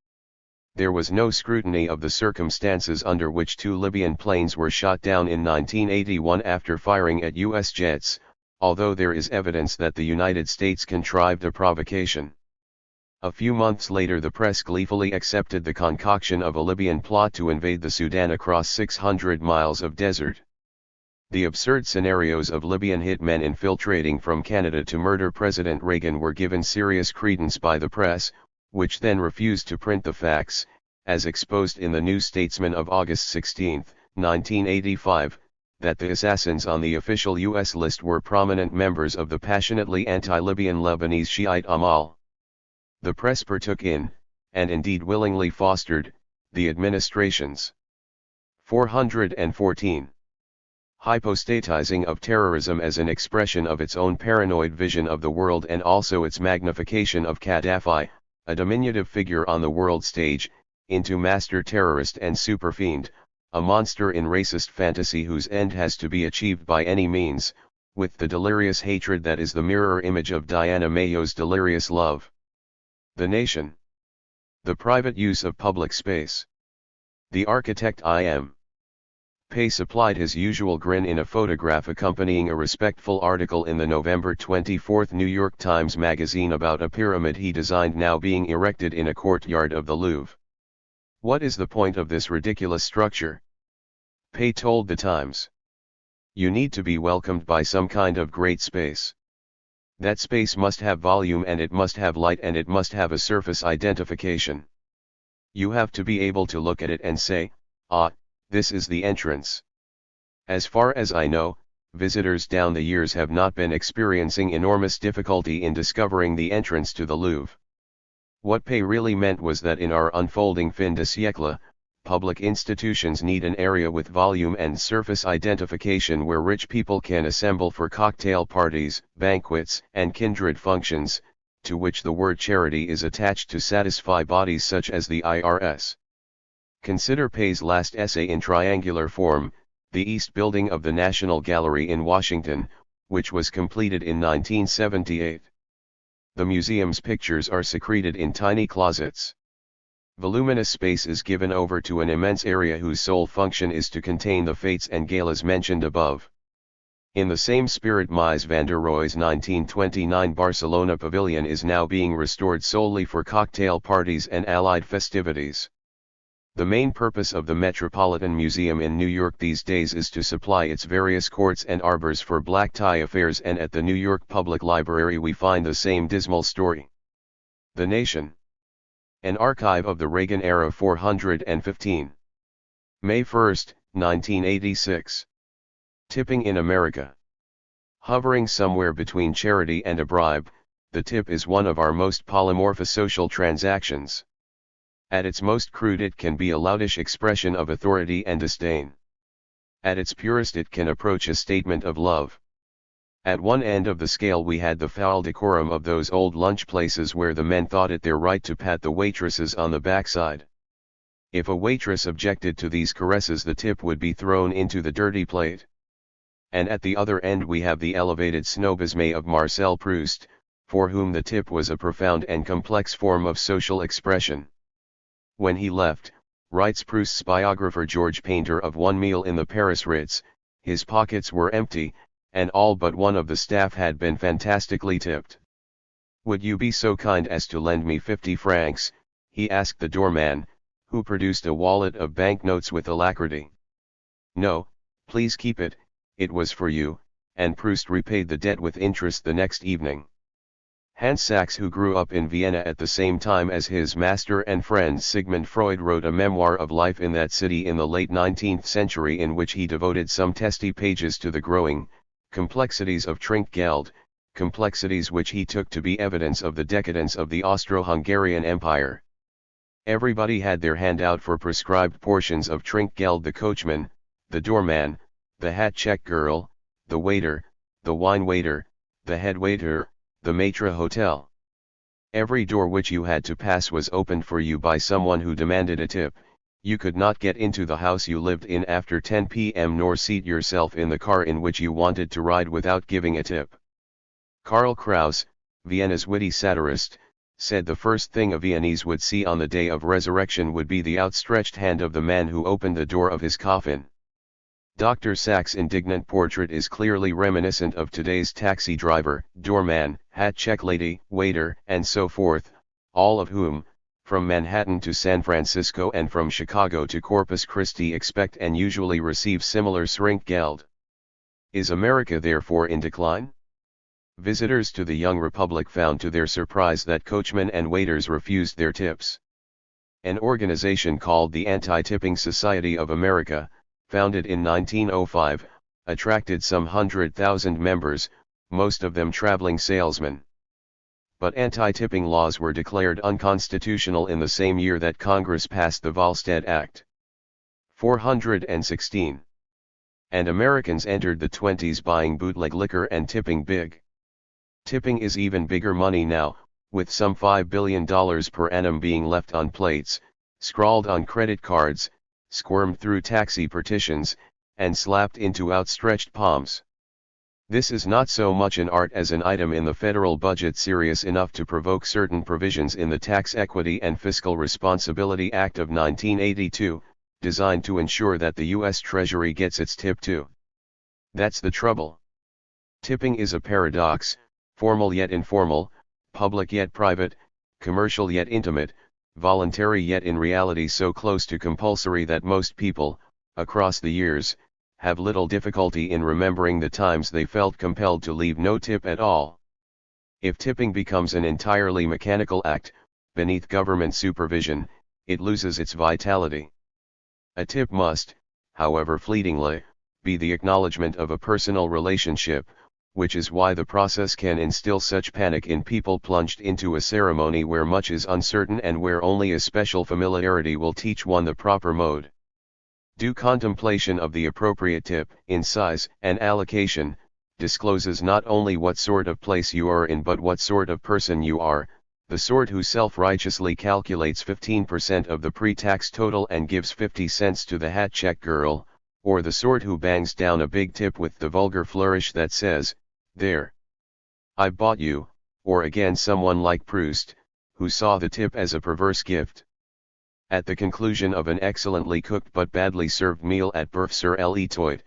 There was no scrutiny of the circumstances under which 2 Libyan planes were shot down in 1981 after firing at U.S. jets, although there is evidence that the United States contrived a provocation. A few months later the press gleefully accepted the concoction of a Libyan plot to invade the Sudan across 600 miles of desert. The absurd scenarios of Libyan hitmen infiltrating from Canada to murder President Reagan were given serious credence by the press, which then refused to print the facts, as exposed in the New Statesman of August 16, 1985, that the assassins on the official U.S. list were prominent members of the passionately anti-Libyan Lebanese Shiite Amal. The press partook in, and indeed willingly fostered, the administration's 414. Hypostatizing of terrorism as an expression of its own paranoid vision of the world and also its magnification of Gaddafi, a diminutive figure on the world stage, into master terrorist and superfiend, a monster in racist fantasy whose end has to be achieved by any means, with the delirious hatred that is the mirror image of Diana Mayo's delirious love. The nation. The private use of public space. The architect I.M. Pei supplied his usual grin in a photograph accompanying a respectful article in the November 24 New York Times Magazine about a pyramid he designed now being erected in a courtyard of the Louvre. What is the point of this ridiculous structure? Pei told the Times. You need to be welcomed by some kind of great space. That space must have volume and it must have light and it must have a surface identification. You have to be able to look at it and say, ah, this is the entrance. As far as I know, visitors down the years have not been experiencing enormous difficulty in discovering the entrance to the Louvre. What Pei really meant was that in our unfolding fin de siècle, public institutions need an area with volume and surface identification where rich people can assemble for cocktail parties, banquets, and kindred functions, to which the word charity is attached to satisfy bodies such as the IRS. Consider Pei's last essay in triangular form, The East Building of the National Gallery in Washington, which was completed in 1978. The museum's pictures are secreted in tiny closets. Voluminous space is given over to an immense area whose sole function is to contain the fetes and galas mentioned above. In the same spirit, Mies van der Rohe's 1929 Barcelona pavilion is now being restored solely for cocktail parties and allied festivities. The main purpose of the Metropolitan Museum in New York these days is to supply its various courts and arbors for black tie affairs, and at the New York Public Library we find the same dismal story. The Nation. An archive of the Reagan era, 415. May 1, 1986. Tipping in America. Hovering somewhere between charity and a bribe, the tip is one of our most polymorphous social transactions. At its most crude it can be a loutish expression of authority and disdain. At its purest it can approach a statement of love. At one end of the scale we had the foul decorum of those old lunch places where the men thought it their right to pat the waitresses on the backside. If a waitress objected to these caresses, the tip would be thrown into the dirty plate. And at the other end we have the elevated snobisme of Marcel Proust, for whom the tip was a profound and complex form of social expression. When he left, writes Proust's biographer George Painter of one meal in the Paris Ritz, his pockets were empty, and all but one of the staff had been fantastically tipped. "Would you be so kind as to lend me 50 francs, he asked the doorman, who produced a wallet of banknotes with alacrity. "No, please keep it, it was for you," and Proust repaid the debt with interest the next evening. Hans Sachs, who grew up in Vienna at the same time as his master and friend Sigmund Freud, wrote a memoir of life in that city in the late 19th century in which he devoted some testy pages to the growing complexities of Trinkgeld, complexities which he took to be evidence of the decadence of the Austro-Hungarian Empire. Everybody had their hand out for prescribed portions of Trinkgeld: the coachman, the doorman, the hat-check girl, the waiter, the wine waiter, the head waiter, the maitre hotel. Every door which you had to pass was opened for you by someone who demanded a tip. You could not get into the house you lived in after 10 p.m. nor seat yourself in the car in which you wanted to ride without giving a tip. Karl Kraus, Vienna's witty satirist, said the first thing a Viennese would see on the day of resurrection would be the outstretched hand of the man who opened the door of his coffin. Dr. Sachs' indignant portrait is clearly reminiscent of today's taxi driver, doorman, hat-check lady, waiter, and so forth, all of whom, from Manhattan to San Francisco and from Chicago to Corpus Christi, expect and usually receive similar Trinkgeld. Is America therefore in decline? Visitors to the young republic found to their surprise that coachmen and waiters refused their tips. An organization called the Anti-Tipping Society of America, founded in 1905, attracted some 100,000 members, most of them traveling salesmen. But anti-tipping laws were declared unconstitutional in the same year that Congress passed the Volstead Act. 416. And Americans entered the 20s buying bootleg liquor and tipping big. Tipping is even bigger money now, with some $5 billion per annum being left on plates, scrawled on credit cards, squirmed through taxi partitions, and slapped into outstretched palms. This is not so much an art as an item in the federal budget serious enough to provoke certain provisions in the Tax Equity and Fiscal Responsibility Act of 1982, designed to ensure that the U.S. Treasury gets its tip too. That's the trouble. Tipping is a paradox, formal yet informal, public yet private, commercial yet intimate, voluntary yet in reality so close to compulsory that most people, across the years, have little difficulty in remembering the times they felt compelled to leave no tip at all. If tipping becomes an entirely mechanical act, beneath government supervision, it loses its vitality. A tip must, however fleetingly, be the acknowledgement of a personal relationship, which is why the process can instill such panic in people plunged into a ceremony where much is uncertain and where only a special familiarity will teach one the proper mode. Due contemplation of the appropriate tip, in size and allocation, discloses not only what sort of place you are in but what sort of person you are, the sort who self-righteously calculates 15% of the pre-tax total and gives 50 cents to the hat-check girl, or the sort who bangs down a big tip with the vulgar flourish that says, "There. I bought you," or again someone like Proust, who saw the tip as a perverse gift. At the conclusion of an excellently cooked but badly served meal at Boeuf sur l'Etoile,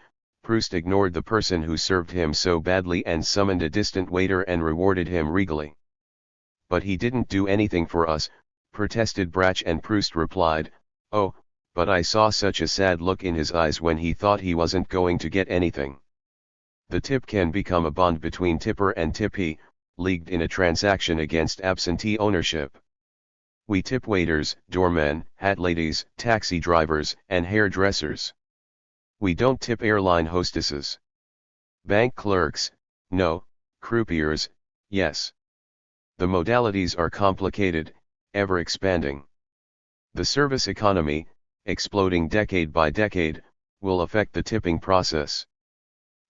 Proust ignored the person who served him so badly and summoned a distant waiter and rewarded him regally. "But he didn't do anything for us," protested Brach, and Proust replied, "Oh, but I saw such a sad look in his eyes when he thought he wasn't going to get anything." The tip can become a bond between tipper and tippee, leagued in a transaction against absentee ownership. We tip waiters, doormen, hat ladies, taxi drivers, and hairdressers. We don't tip airline hostesses. Bank clerks, no; croupiers, yes. The modalities are complicated, ever expanding. The service economy, exploding decade by decade, will affect the tipping process.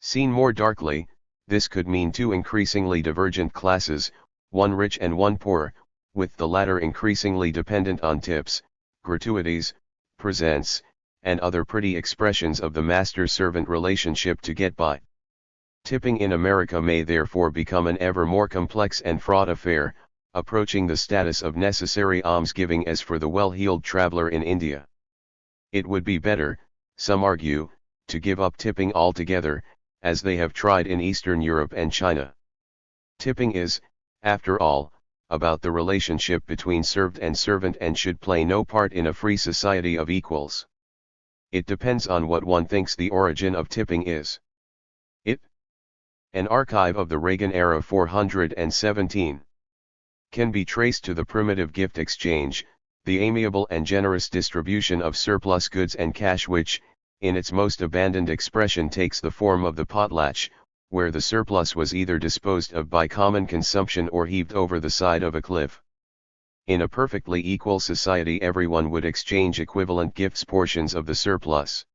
Seen more darkly, this could mean two increasingly divergent classes, one rich and one poor, with the latter increasingly dependent on tips, gratuities, presents, and other pretty expressions of the master-servant relationship to get by. Tipping in America may therefore become an ever more complex and fraught affair, approaching the status of necessary almsgiving as for the well-heeled traveler in India. It would be better, some argue, to give up tipping altogether, as they have tried in Eastern Europe and China. Tipping is, after all, about the relationship between served and servant and should play no part in a free society of equals. It depends on what one thinks the origin of tipping is. An archive of the Reagan era 417 can be traced to the primitive gift exchange, the amiable and generous distribution of surplus goods and cash which, in its most abandoned expression, takes the form of the potlatch, where the surplus was either disposed of by common consumption or heaved over the side of a cliff. In a perfectly equal society everyone would exchange equivalent gifts, portions of the surplus.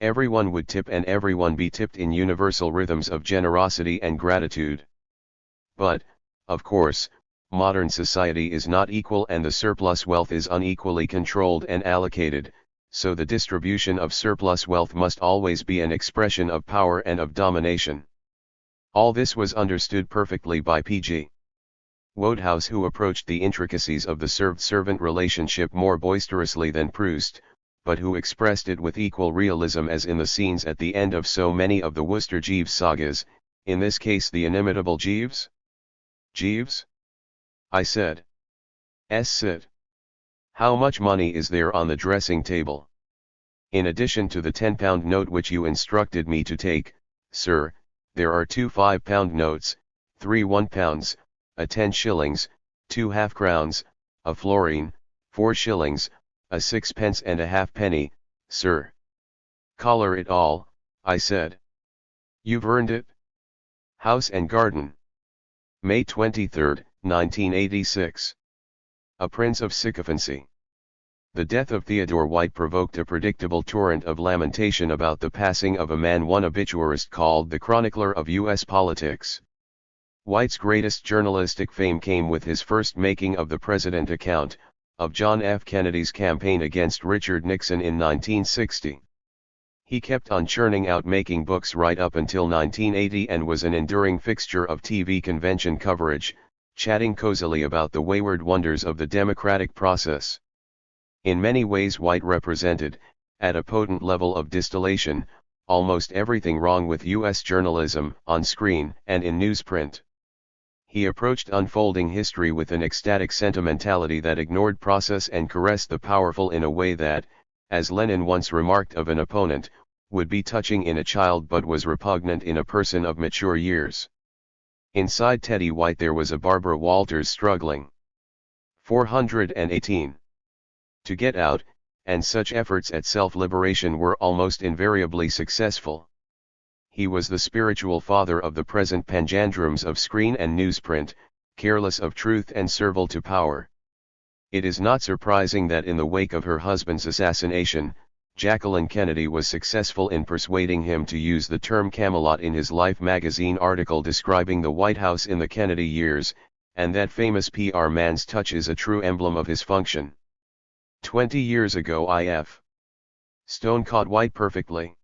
Everyone would tip and everyone be tipped in universal rhythms of generosity and gratitude. But, of course, modern society is not equal and the surplus wealth is unequally controlled and allocated, so the distribution of surplus wealth must always be an expression of power and of domination. All this was understood perfectly by P.G. Wodehouse, who approached the intricacies of the served-servant relationship more boisterously than Proust, but who expressed it with equal realism as in the scenes at the end of so many of the Worcester Jeeves sagas, in this case the inimitable Jeeves. "Jeeves?" I said. "Sit. How much money is there on the dressing table?" "In addition to the £10 note which you instructed me to take, sir, there are 2 £5 notes, 3 £1, a 10 shillings, 2 half-crowns, a florin, 4 shillings, a 6 and a halfpenny, sir." "Collar it all," I said. "You've earned it." House and Garden. May 23, 1986. A Prince of Sycophancy. The death of Theodore White provoked a predictable torrent of lamentation about the passing of a man one obituarist called the chronicler of U.S. politics. White's greatest journalistic fame came with his first making of the President account, of John F. Kennedy's campaign against Richard Nixon in 1960. He kept on churning out making books right up until 1980 and was an enduring fixture of TV convention coverage, chatting cozily about the wayward wonders of the democratic process. In many ways White represented, at a potent level of distillation, almost everything wrong with U.S. journalism, on screen and in newsprint. He approached unfolding history with an ecstatic sentimentality that ignored process and caressed the powerful in a way that, as Lenin once remarked of an opponent, would be touching in a child but was repugnant in a person of mature years. Inside Teddy White there was a Barbara Walters struggling 418 to get out, and such efforts at self-liberation were almost invariably successful. He was the spiritual father of the present panjandrums of screen and newsprint, careless of truth and servile to power. It is not surprising that in the wake of her husband's assassination, Jacqueline Kennedy was successful in persuading him to use the term Camelot in his Life magazine article describing the White House in the Kennedy years, and that famous PR man's touch is a true emblem of his function. 20 years ago I.F. Stone caught White perfectly.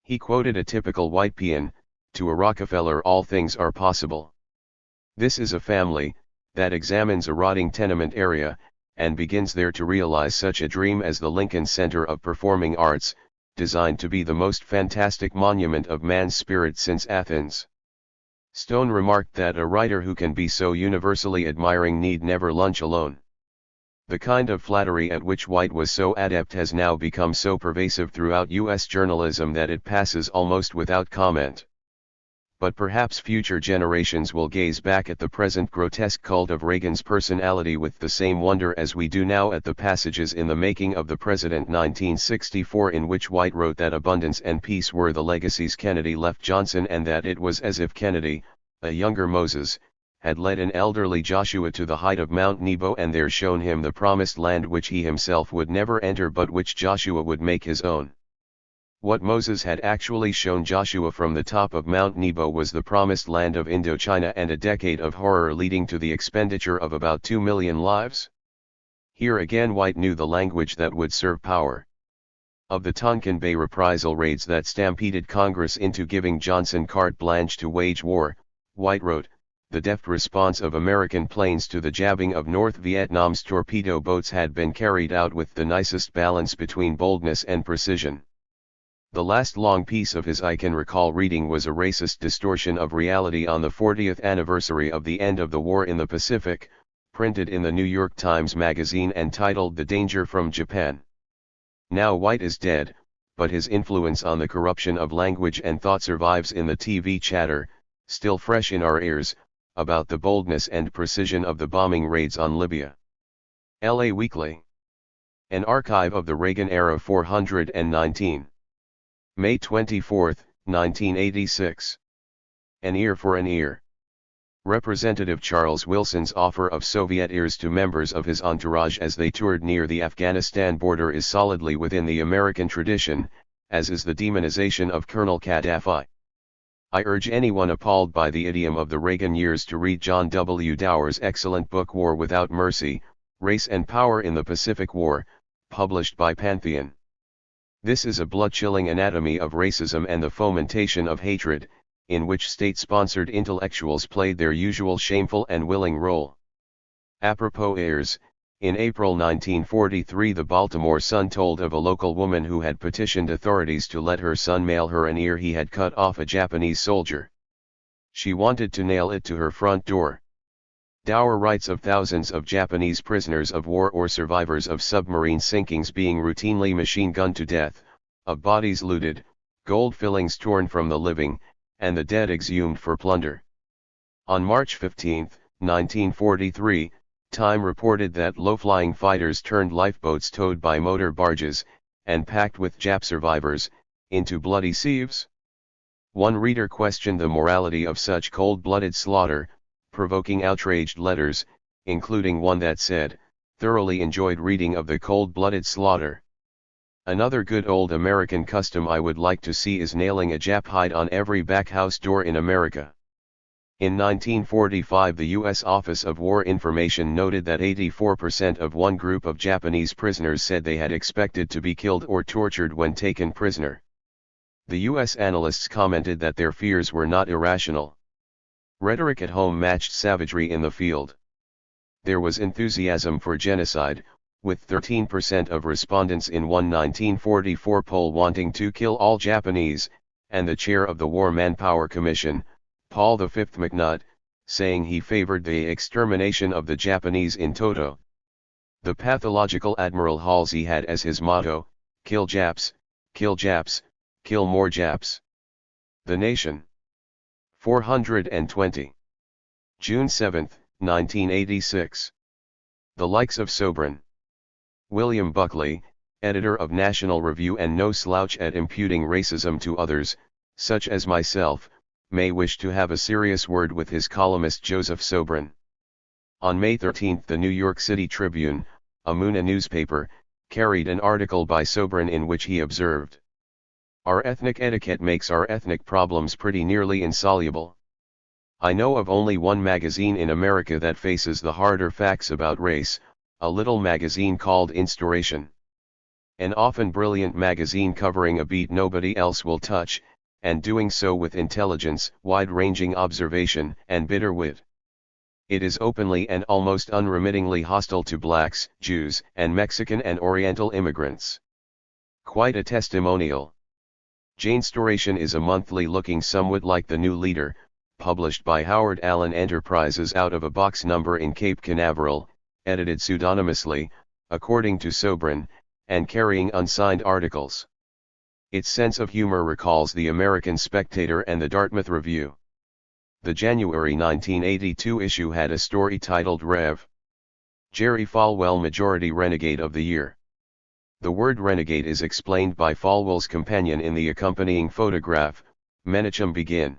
He quoted a typical White paean, "To a Rockefeller all things are possible." This is a family that examines a rotting tenement area, and begins there to realize such a dream as the Lincoln Center of Performing Arts, designed to be the most fantastic monument of man's spirit since Athens. Stone remarked that a writer who can be so universally admiring need never lunch alone. The kind of flattery at which White was so adept has now become so pervasive throughout U.S. journalism that it passes almost without comment. But perhaps future generations will gaze back at the present grotesque cult of Reagan's personality with the same wonder as we do now at the passages in The Making of the President 1964 in which White wrote that abundance and peace were the legacies Kennedy left Johnson, and that it was as if Kennedy, a younger Moses, had led an elderly Joshua to the height of Mount Nebo and there shown him the promised land which he himself would never enter but which Joshua would make his own. What Moses had actually shown Joshua from the top of Mount Nebo was the promised land of Indochina and a decade of horror leading to the expenditure of about 2 million lives. Here again White knew the language that would serve power. Of the Tonkin Bay reprisal raids that stampeded Congress into giving Johnson carte blanche to wage war, White wrote, "The deft response of American planes to the jabbing of North Vietnam's torpedo boats had been carried out with the nicest balance between boldness and precision." The last long piece of his I can recall reading was a racist distortion of reality on the 40th anniversary of the end of the war in the Pacific, printed in the New York Times Magazine and titled "The Danger from Japan." Now White is dead, but his influence on the corruption of language and thought survives in the TV chatter, still fresh in our ears, about the boldness and precision of the bombing raids on Libya. LA Weekly. An archive of the Reagan era 419. May 24, 1986. An ear for an ear. Representative Charles Wilson's offer of Soviet ears to members of his entourage as they toured near the Afghanistan border is solidly within the American tradition, as is the demonization of Colonel Gaddafi. I urge anyone appalled by the idiom of the Reagan years to read John W. Dower's excellent book War Without Mercy, Race and Power in the Pacific War, published by Pantheon. This is a blood-chilling anatomy of racism and the fomentation of hatred, in which state-sponsored intellectuals played their usual shameful and willing role. Apropos ears, in April 1943 the Baltimore Sun told of a local woman who had petitioned authorities to let her son mail her an ear he had cut off a Japanese soldier. She wanted to nail it to her front door. Dower writes of thousands of Japanese prisoners of war or survivors of submarine sinkings being routinely machine-gunned to death, of bodies looted, gold fillings torn from the living, and the dead exhumed for plunder. On March 15, 1943, Time reported that low-flying fighters turned lifeboats towed by motor barges, and packed with Jap survivors, into bloody sieves. One reader questioned the morality of such cold-blooded slaughter, provoking outraged letters, including one that said, "Thoroughly enjoyed reading of the cold-blooded slaughter. Another good old American custom I would like to see is nailing a Jap hide on every back house door in America." In 1945 the U.S. Office of War Information noted that 84% of one group of Japanese prisoners said they had expected to be killed or tortured when taken prisoner. The U.S. analysts commented that their fears were not irrational. Rhetoric at home matched savagery in the field. There was enthusiasm for genocide, with 13% of respondents in one 1944 poll wanting to kill all Japanese, and the chair of the War Manpower Commission, Paul V. McNutt, saying he favored the extermination of the Japanese in toto. The pathological Admiral Halsey had as his motto, kill Japs, kill more Japs. The Nation. 420. June 7, 1986. The likes of Sobran. William Buckley, editor of National Review and no slouch at imputing racism to others, such as myself, may wish to have a serious word with his columnist Joseph Sobran. On May 13 the New York City Tribune, a Muna newspaper, carried an article by Sobran in which he observed, "Our ethnic etiquette makes our ethnic problems pretty nearly insoluble. I know of only one magazine in America that faces the harder facts about race, a little magazine called Instauration. An often brilliant magazine covering a beat nobody else will touch, and doing so with intelligence, wide-ranging observation, and bitter wit. It is openly and almost unremittingly hostile to blacks, Jews, and Mexican and Oriental immigrants. Quite a testimonial. Janestouration is a monthly looking somewhat like The New Leader, published by Howard Allen Enterprises out of a box number in Cape Canaveral, edited pseudonymously, according to Sobran, and carrying unsigned articles. Its sense of humor recalls the American Spectator and the Dartmouth Review. The January 1982 issue had a story titled Rev. Jerry Falwell Majority Renegade of the Year. The word renegade is explained by Falwell's companion in the accompanying photograph, Menachem Begin.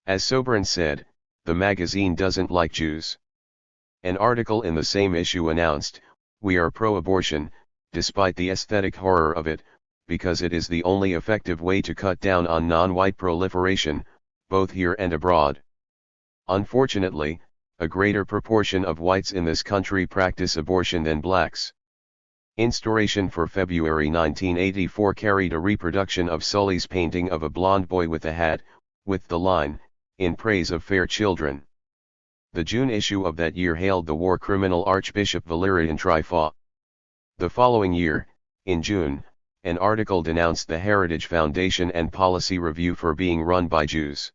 As Sobran said, the magazine doesn't like Jews. An article in the same issue announced, "We are pro-abortion, despite the aesthetic horror of it, because it is the only effective way to cut down on non-white proliferation, both here and abroad." Unfortunately, a greater proportion of whites in this country practice abortion than blacks. Instauration for February 1984 carried a reproduction of Sully's painting of a blond boy with a hat, with the line, "In praise of fair children." The June issue of that year hailed the war criminal Archbishop Valerian Trifau. The following year, in June, an article denounced the Heritage Foundation and Policy Review for being run by Jews.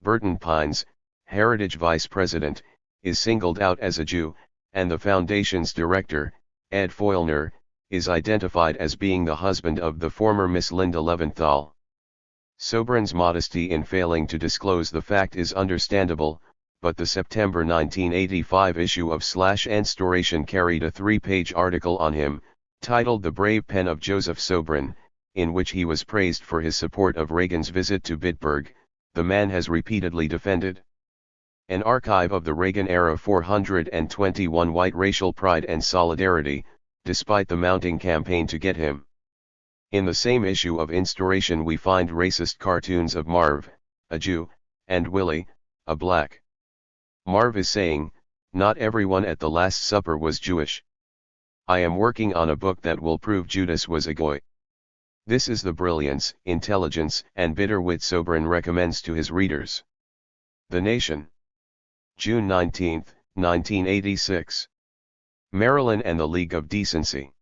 Burton Pines, Heritage Vice President, is singled out as a Jew, and the foundation's director, Ed Foylner, is identified as being the husband of the former Miss Linda Leventhal. Sobran's modesty in failing to disclose the fact is understandable, but the September 1985 issue of Instauration carried a 3-page article on him, titled The Brave Pen of Joseph Sobran, in which he was praised for his support of Reagan's visit to Bitburg. The man has repeatedly defended an archive of the Reagan-era 421 white racial pride and solidarity, despite the mounting campaign to get him. In the same issue of Instauration we find racist cartoons of Marv, a Jew, and Willie, a black. Marv is saying, "Not everyone at the Last Supper was Jewish. I am working on a book that will prove Judas was a goy." This is the brilliance, intelligence, and bitter wit Sobran recommends to his readers. The Nation. June 19, 1986. Maryland and the League of Decency.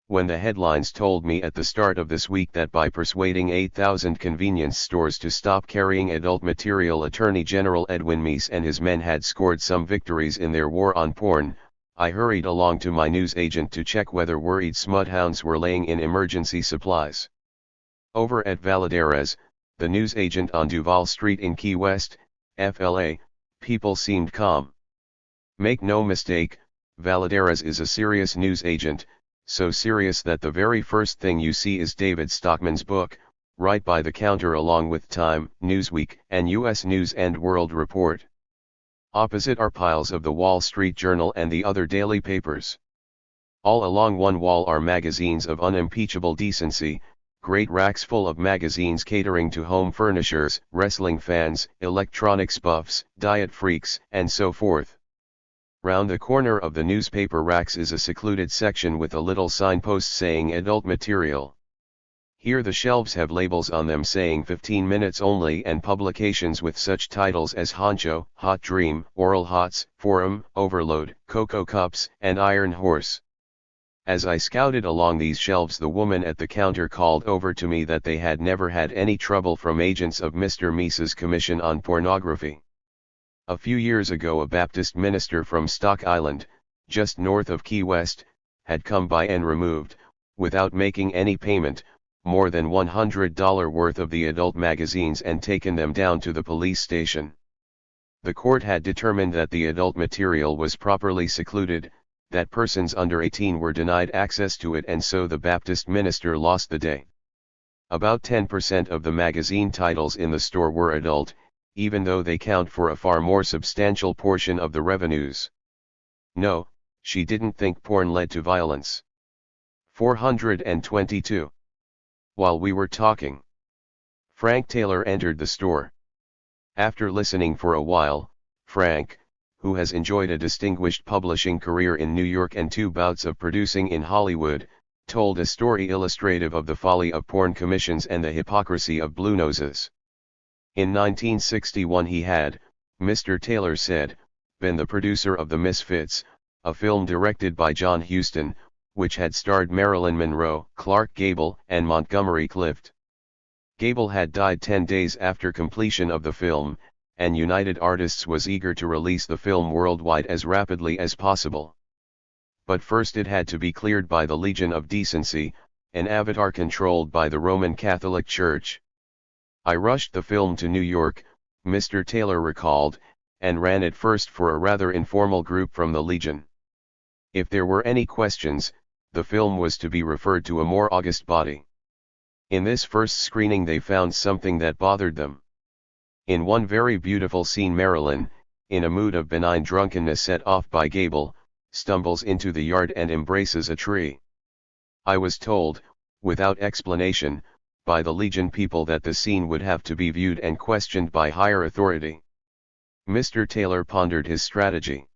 When the headlines told me at the start of this week that by persuading 8,000 convenience stores to stop carrying adult material, Attorney General Edwin Meese and his men had scored some victories in their war on porn, I hurried along to my news agent to check whether worried smuthounds were laying in emergency supplies. Over at Valadares, the news agent on Duval Street in Key West, FLA, people seemed calm. Make no mistake, Valadares is a serious news agent, so serious that the very first thing you see is David Stockman's book, right by the counter along with Time, Newsweek, and U.S. News and World Report. Opposite are piles of the Wall Street Journal and the other daily papers. All along one wall are magazines of unimpeachable decency, great racks full of magazines catering to home furnishers, wrestling fans, electronics buffs, diet freaks, and so forth. Round the corner of the newspaper racks is a secluded section with a little signpost saying adult material. Here the shelves have labels on them saying 15 minutes only and publications with such titles as Honcho, Hot Dream, Oral Hots, Forum, Overload, Cocoa Cups, and Iron Horse. As I scouted along these shelves, the woman at the counter called over to me that they had never had any trouble from agents of Mr. Meese's Commission on Pornography. A few years ago a Baptist minister from Stock Island, just north of Key West, had come by and removed, without making any payment, more than $100 worth of the adult magazines and taken them down to the police station. The court had determined that the adult material was properly secluded, that persons under 18 were denied access to it, and so the Baptist minister lost the day. About 10% of the magazine titles in the store were adult, even though they count for a far more substantial portion of the revenues. No, she didn't think porn led to violence. 422. While we were talking, Frank Taylor entered the store. After listening for a while, Frank, who has enjoyed a distinguished publishing career in New York and 2 bouts of producing in Hollywood, told a story illustrative of the folly of porn commissions and the hypocrisy of blue noses. In 1961 he had, Mr. Taylor said, been the producer of The Misfits, a film directed by John Huston, which had starred Marilyn Monroe, Clark Gable, and Montgomery Clift. Gable had died 10 days after completion of the film, and United Artists was eager to release the film worldwide as rapidly as possible. But first it had to be cleared by the Legion of Decency, an avatar controlled by the Roman Catholic Church. I rushed the film to New York, Mr. Taylor recalled, and ran it first for a rather informal group from the Legion. If there were any questions, the film was to be referred to a more august body. In this first screening they found something that bothered them. In one very beautiful scene Marilyn, in a mood of benign drunkenness set off by Gable, stumbles into the yard and embraces a tree. I was told, without explanation, by the Legion people that the scene would have to be viewed and questioned by higher authority. Mr. Taylor pondered his strategy.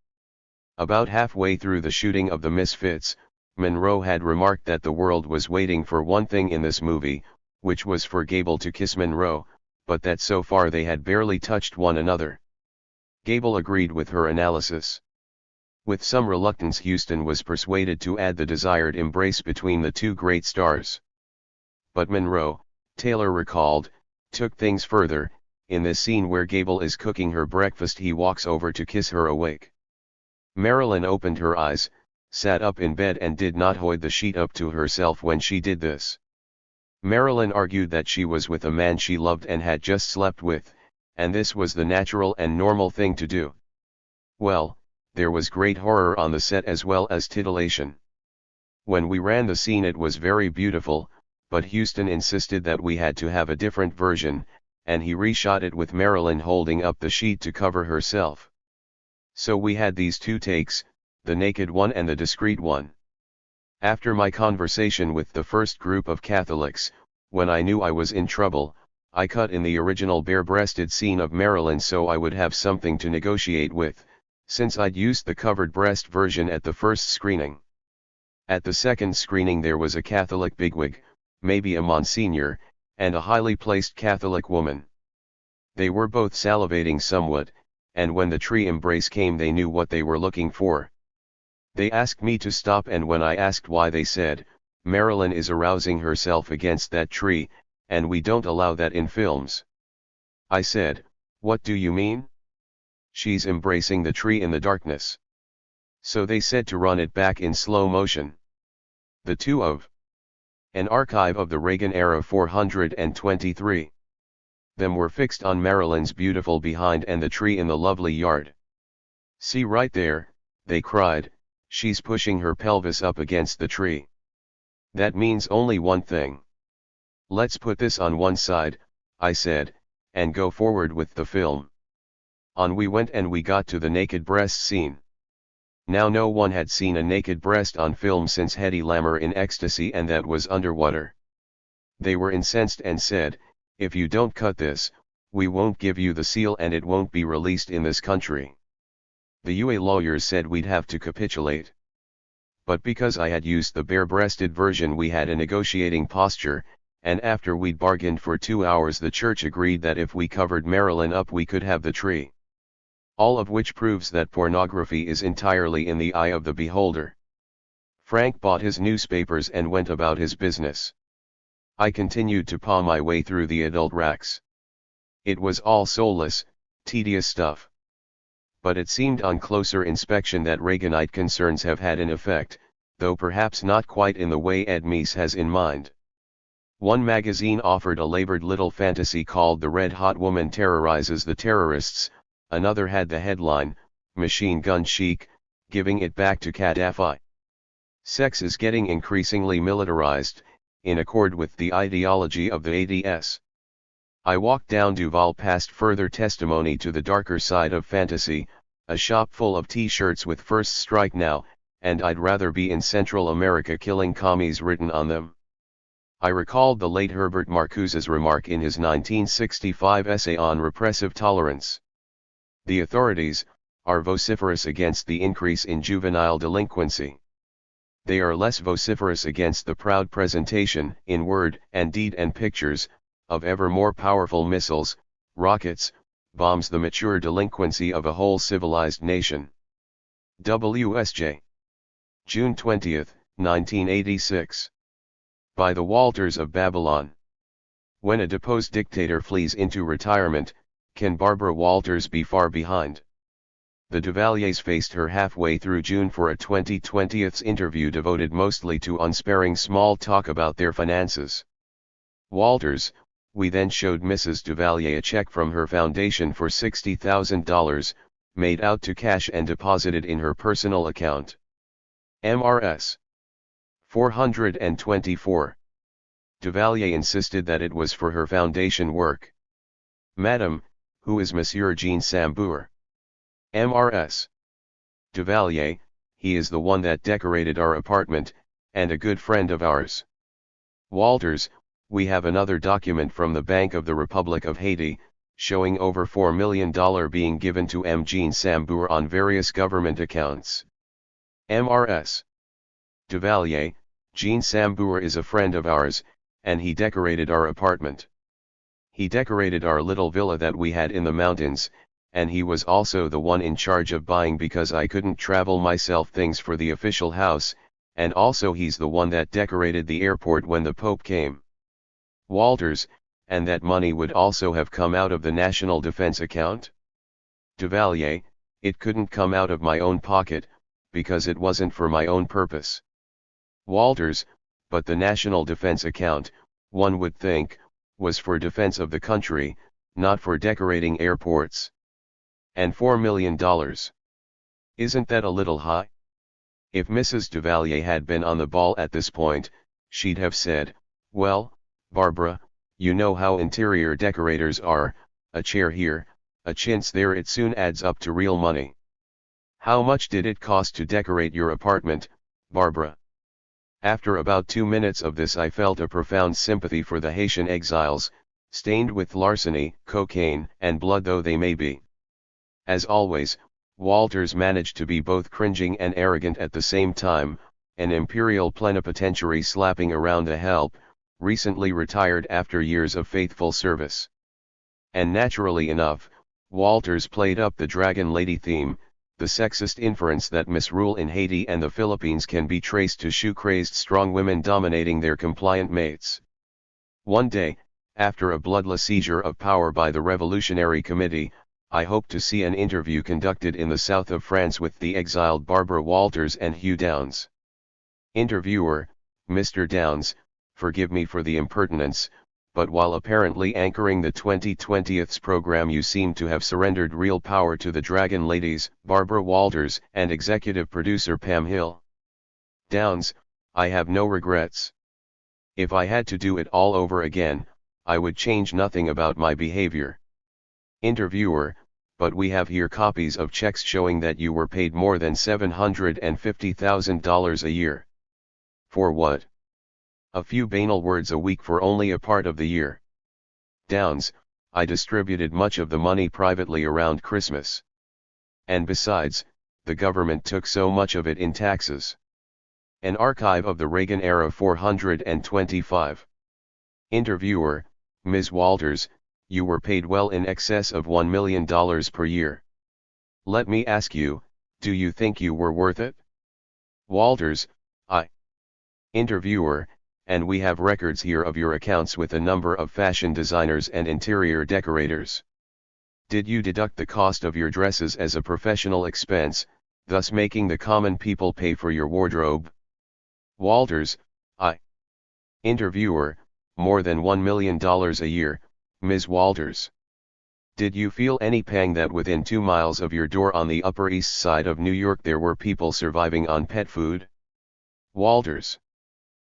About halfway through the shooting of The Misfits, Monroe had remarked that the world was waiting for one thing in this movie, which was for Gable to kiss Monroe, but that so far they had barely touched one another. Gable agreed with her analysis. With some reluctance Huston was persuaded to add the desired embrace between the two great stars. But Monroe, Taylor recalled, took things further. In this scene where Gable is cooking her breakfast he walks over to kiss her awake. Marilyn opened her eyes, sat up in bed and did not hold the sheet up to herself when she did this. Marilyn argued that she was with a man she loved and had just slept with, and this was the natural and normal thing to do. Well, there was great horror on the set as well as titillation. When we ran the scene it was very beautiful, but Huston insisted that we had to have a different version, and he reshot it with Marilyn holding up the sheet to cover herself. So we had these two takes, the naked one and the discreet one. After my conversation with the first group of Catholics, when I knew I was in trouble, I cut in the original bare-breasted scene of Marilyn so I would have something to negotiate with, since I'd used the covered breast version at the first screening. At the second screening there was a Catholic bigwig, maybe a Monsignor, and a highly placed Catholic woman. They were both salivating somewhat, and when the tree embrace came they knew what they were looking for. They asked me to stop, and when I asked why they said, Marilyn is arousing herself against that tree, and we don't allow that in films. I said, what do you mean? She's embracing the tree in the darkness. So they said to run it back in slow motion. The two of an archive of the Reagan era 423. Them were fixed on Marilyn's beautiful behind and the tree in the lovely yard. See right there, they cried, she's pushing her pelvis up against the tree. That means only one thing. Let's put this on one side, I said, and go forward with the film. On we went and we got to the naked breast scene. Now no one had seen a naked breast on film since Hedy Lamarr in Ecstasy, and that was underwater. They were incensed and said, if you don't cut this, we won't give you the seal and it won't be released in this country. The UA lawyers said we'd have to capitulate. But because I had used the bare-breasted version we had a negotiating posture, and after we'd bargained for 2 hours the church agreed that if we covered Marilyn up we could have the tree. All of which proves that pornography is entirely in the eye of the beholder. Frank bought his newspapers and went about his business. I continued to paw my way through the adult racks. It was all soulless, tedious stuff. But it seemed on closer inspection that Reaganite concerns have had an effect, though perhaps not quite in the way Ed Meese has in mind. One magazine offered a labored little fantasy called The Red Hot Woman Terrorizes the Terrorists, another had the headline, Machine Gun Chic, giving it back to Gaddafi. Sex is getting increasingly militarized, in accord with the ideology of the ADS. I walked down Duval past further testimony to the darker side of fantasy, a shop full of t-shirts with First Strike Now, and I'd rather be in Central America killing commies written on them. I recalled the late Herbert Marcuse's remark in his 1965 essay on repressive tolerance. The authorities are vociferous against the increase in juvenile delinquency. They are less vociferous against the proud presentation, in word and deed and pictures, of ever more powerful missiles, rockets, bombs the mature delinquency of a whole civilized nation. WSJ. June 20, 1986. By the Walters of Babylon. When a deposed dictator flees into retirement, can Barbara Walters be far behind? The Duvaliers faced her halfway through June for a 2020's interview devoted mostly to unsparing small talk about their finances. Walters, we then showed Mrs. Duvalier a check from her foundation for $60,000, made out to cash and deposited in her personal account. MRS. 424. Duvalier insisted that it was for her foundation work. Madam, who is Monsieur Jean Sambour? MRS. Duvalier, he is the one that decorated our apartment, and a good friend of ours. Walters, we have another document from the Bank of the Republic of Haiti, showing over $4 million being given to M. Jean Sambour on various government accounts. MRS. Duvalier, Jean Sambour is a friend of ours, and he decorated our apartment. He decorated our little villa that we had in the mountains, and he was also the one in charge of buying because I couldn't travel myself things for the official house, and also he's the one that decorated the airport when the Pope came. Walters, and that money would also have come out of the National Defense account? Duvalier, it couldn't come out of my own pocket, because it wasn't for my own purpose. Walters, but the National Defense account, one would think, was for defense of the country, not for decorating airports. And $4 million. Isn't that a little high? If Mrs. Duvalier had been on the ball at this point, she'd have said, well, Barbara, you know how interior decorators are, a chair here, a chintz there, it soon adds up to real money. How much did it cost to decorate your apartment, Barbara? After about 2 minutes of this I felt a profound sympathy for the Haitian exiles, stained with larceny, cocaine, and blood though they may be. As always, Walters managed to be both cringing and arrogant at the same time, an imperial plenipotentiary slapping around a help, recently retired after years of faithful service. And naturally enough, Walters played up the Dragon Lady theme, the sexist inference that misrule in Haiti and the Philippines can be traced to shoe-crazed strong women dominating their compliant mates. One day, after a bloodless seizure of power by the Revolutionary Committee, I hope to see an interview conducted in the south of France with the exiled Barbara Walters and Hugh Downs. Interviewer, Mr. Downs, forgive me for the impertinence, but while apparently anchoring the 2020's program you seem to have surrendered real power to the Dragon Ladies, Barbara Walters, and executive producer Pam Hill. Downs, I have no regrets. If I had to do it all over again, I would change nothing about my behavior. Interviewer, but we have here copies of checks showing that you were paid more than $750,000 a year. For what? A few banal words a week for only a part of the year. Downs, I distributed much of the money privately around Christmas. And besides, the government took so much of it in taxes. An archive of the Reagan era 425. Interviewer, Ms. Walters, you were paid well in excess of $1 million per year. Let me ask you, do you think you were worth it? Walters, I. Interviewer, and we have records here of your accounts with a number of fashion designers and interior decorators. Did you deduct the cost of your dresses as a professional expense, thus making the common people pay for your wardrobe? Walters, I. Interviewer, more than $1 million a year, Ms. Walters. Did you feel any pang that within 2 miles of your door on the Upper East Side of New York there were people surviving on pet food? Walters.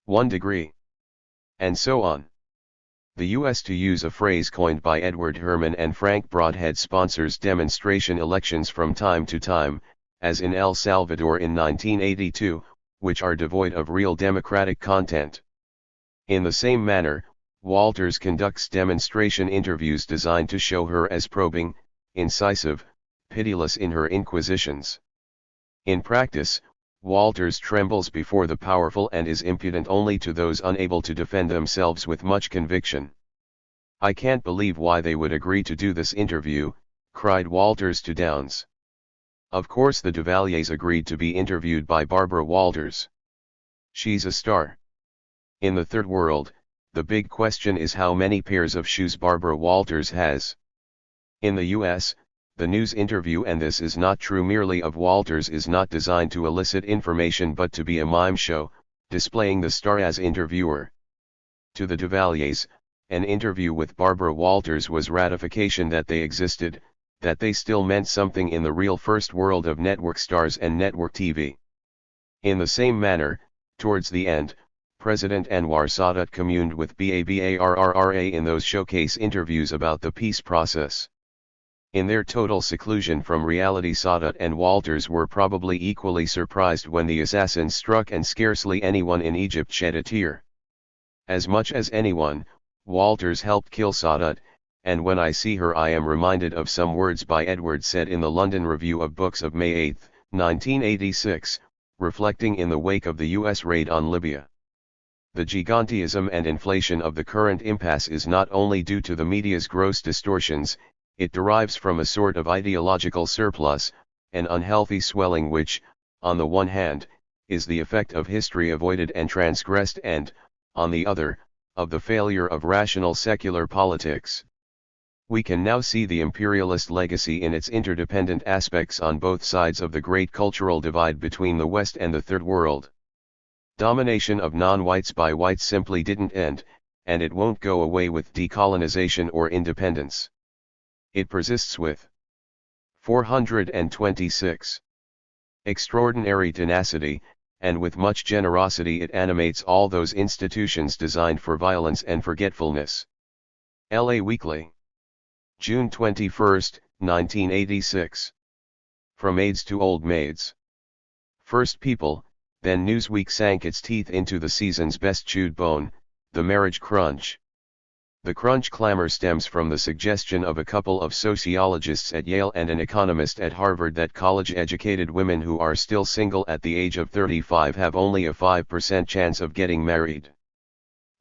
1 degree. And so on. The U.S., to use a phrase coined by Edward Herman and Frank Broadhead, sponsors demonstration elections from time to time, as in El Salvador in 1982, which are devoid of real democratic content. In the same manner, Walters conducts demonstration interviews designed to show her as probing, incisive, pitiless in her inquisitions. In practice, Walters trembles before the powerful and is impudent only to those unable to defend themselves with much conviction. I can't believe why they would agree to do this interview, cried Walters to Downes. Of course the Duvaliers agreed to be interviewed by Barbara Walters. She's a star. In the third world, the big question is how many pairs of shoes Barbara Walters has. In the US, the news interview, and this is not true merely of Walters, is not designed to elicit information but to be a mime show, displaying the star as interviewer. To the Duvaliers, an interview with Barbara Walters was ratification that they existed, that they still meant something in the real first world of network stars and network TV. In the same manner, towards the end, President Anwar Sadat communed with BABARRRA in those showcase interviews about the peace process. In their total seclusion from reality, Sadat and Walters were probably equally surprised when the assassins struck, and scarcely anyone in Egypt shed a tear. As much as anyone, Walters helped kill Sadat, and when I see her I am reminded of some words by Edward said in the London Review of Books of May 8, 1986, reflecting in the wake of the US raid on Libya. The gigantism and inflation of the current impasse is not only due to the media's gross distortions, it derives from a sort of ideological surplus, an unhealthy swelling which, on the one hand, is the effect of history avoided and transgressed and, on the other, of the failure of rational secular politics. We can now see the imperialist legacy in its interdependent aspects on both sides of the great cultural divide between the West and the Third World. Domination of non-whites by whites simply didn't end, and it won't go away with decolonization or independence. It persists with 426 extraordinary tenacity, and with much generosity it animates all those institutions designed for violence and forgetfulness. LA Weekly. June 21, 1986. From Maids to Old Maids. First People, then Newsweek sank its teeth into the season's best chewed bone, the marriage crunch. The crunch clamor stems from the suggestion of a couple of sociologists at Yale and an economist at Harvard that college-educated women who are still single at the age of 35 have only a 5% chance of getting married.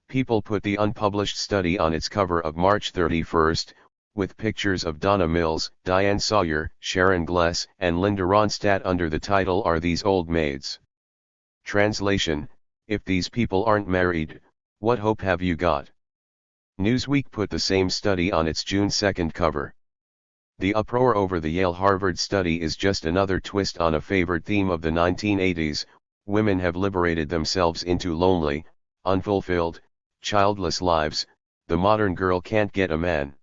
People put the unpublished study on its cover of March 31, with pictures of Donna Mills, Diane Sawyer, Sharon Gless, and Linda Ronstadt under the title "Are These Old Maids?" Translation: If these people aren't married, what hope have you got? Newsweek put the same study on its June 2 cover. The uproar over the Yale-Harvard study is just another twist on a favored theme of the 1980s: women have liberated themselves into lonely, unfulfilled, childless lives, the modern girl can't get a man.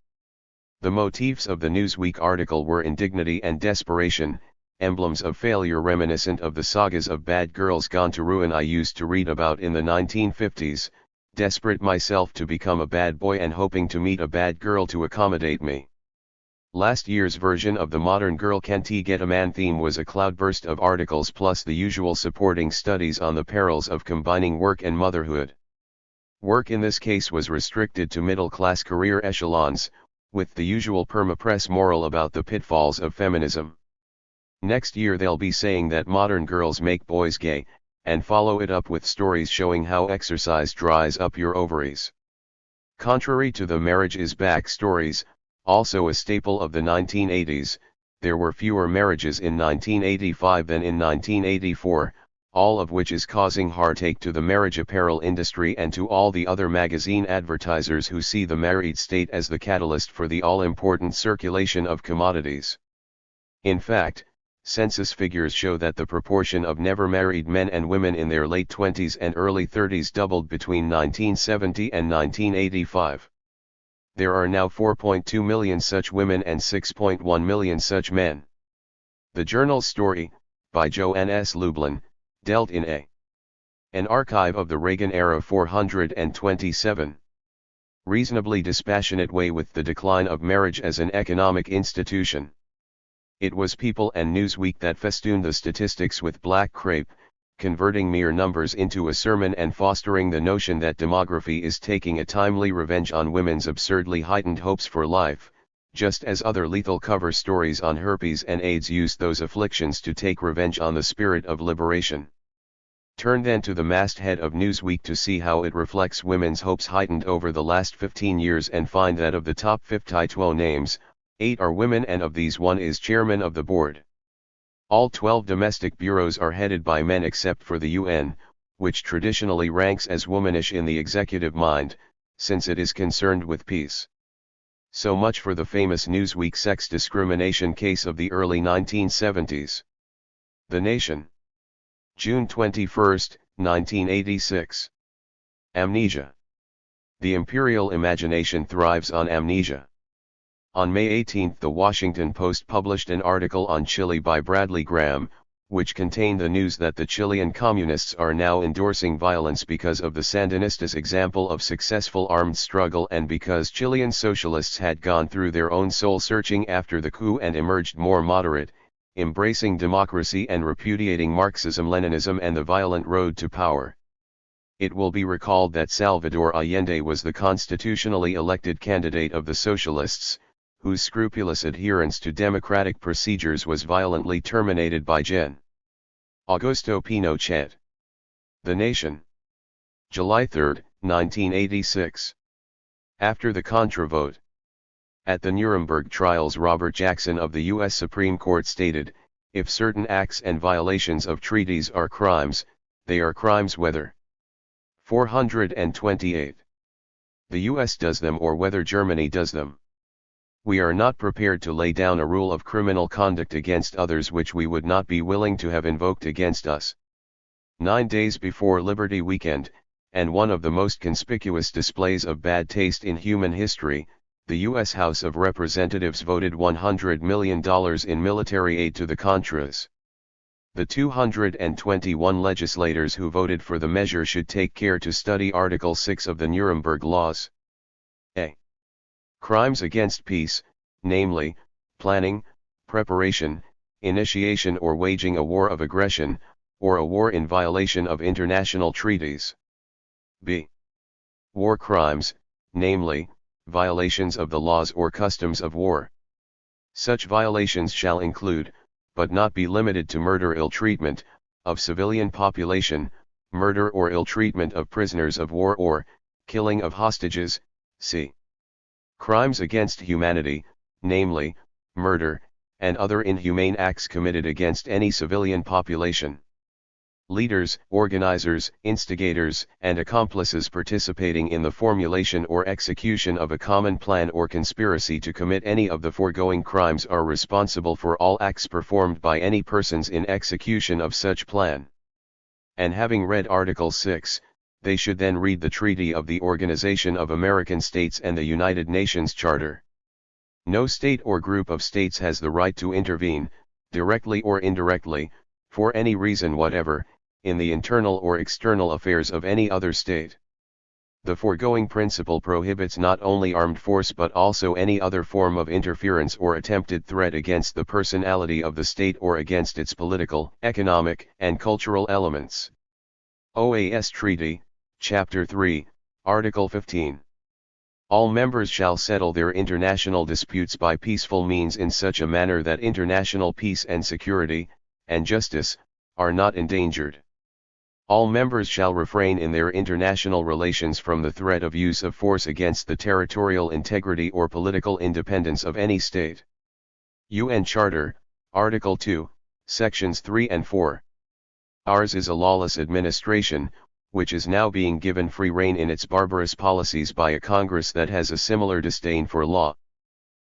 The motifs of the Newsweek article were indignity and desperation, emblems of failure reminiscent of the sagas of bad girls gone to ruin I used to read about in the 1950s, desperate myself to become a bad boy and hoping to meet a bad girl to accommodate me. Last year's version of the Modern Girl Can't Get a Man theme was a cloudburst of articles plus the usual supporting studies on the perils of combining work and motherhood. Work in this case was restricted to middle-class career echelons, with the usual perma-press moral about the pitfalls of feminism. Next year they'll be saying that modern girls make boys gay, and follow it up with stories showing how exercise dries up your ovaries. Contrary to the marriage is back stories, also a staple of the 1980s, there were fewer marriages in 1985 than in 1984, all of which is causing heartache to the marriage apparel industry and to all the other magazine advertisers who see the married state as the catalyst for the all-important circulation of commodities. In fact, census figures show that the proportion of never-married men and women in their late 20s and early 30s doubled between 1970 and 1985. There are now 4.2 million such women and 6.1 million such men. The journal's story, by Joanne S. Lublin, dealt in an archive of the Reagan era 427. Reasonably dispassionate way with the decline of marriage as an economic institution. It was People and Newsweek that festooned the statistics with black crepe, converting mere numbers into a sermon and fostering the notion that demography is taking a timely revenge on women's absurdly heightened hopes for life, just as other lethal cover stories on herpes and AIDS used those afflictions to take revenge on the spirit of liberation. Turn then to the masthead of Newsweek to see how it reflects women's hopes heightened over the last 15 years and find that of the top 50 names, 8 are women, and of these 1 is chairman of the board. All 12 domestic bureaus are headed by men except for the UN, which traditionally ranks as womanish in the executive mind, since it is concerned with peace. So much for the famous Newsweek sex discrimination case of the early 1970s. The Nation. June 21, 1986. Amnesia. The imperial imagination thrives on amnesia. On May 18, The Washington Post published an article on Chile by Bradley Graham, which contained the news that the Chilean communists are now endorsing violence because of the Sandinistas' example of successful armed struggle and because Chilean socialists had gone through their own soul-searching after the coup and emerged more moderate, embracing democracy and repudiating Marxism-Leninism and the violent road to power. It will be recalled that Salvador Allende was the constitutionally elected candidate of the socialists, whose scrupulous adherence to democratic procedures was violently terminated by Gen. Augusto Pinochet. The Nation. July 3, 1986. After the Contra vote. At the Nuremberg trials, Robert Jackson of the U.S. Supreme Court stated, "If certain acts and violations of treaties are crimes, they are crimes whether 428 the U.S. does them or whether Germany does them. We are not prepared to lay down a rule of criminal conduct against others which we would not be willing to have invoked against us." 9 days before Liberty Weekend, and one of the most conspicuous displays of bad taste in human history, the U.S. House of Representatives voted $100 million in military aid to the Contras. The 221 legislators who voted for the measure should take care to study Article 6 of the Nuremberg Laws. A. Crimes against peace, namely, planning, preparation, initiation or waging a war of aggression, or a war in violation of international treaties. B. War crimes, namely, violations of the laws or customs of war. Such violations shall include, but not be limited to murder, ill-treatment of civilian population, murder or ill-treatment of prisoners of war or killing of hostages. C. Crimes against humanity, namely, murder, and other inhumane acts committed against any civilian population. Leaders, organizers, instigators, and accomplices participating in the formulation or execution of a common plan or conspiracy to commit any of the foregoing crimes are responsible for all acts performed by any persons in execution of such plan. And having read Article 6, they should then read the Treaty of the Organization of American States and the United Nations Charter. No state or group of states has the right to intervene, directly or indirectly, for any reason whatever, in the internal or external affairs of any other state. The foregoing principle prohibits not only armed force but also any other form of interference or attempted threat against the personality of the state or against its political, economic, and cultural elements. OAS Treaty, Chapter 3, Article 15. All members shall settle their international disputes by peaceful means in such a manner that international peace and security, and justice, are not endangered. All members shall refrain in their international relations from the threat of use of force against the territorial integrity or political independence of any state. UN Charter, Article 2, Sections 3 and 4. Ours is a lawless administration, which is now being given free rein in its barbarous policies by a Congress that has a similar disdain for law.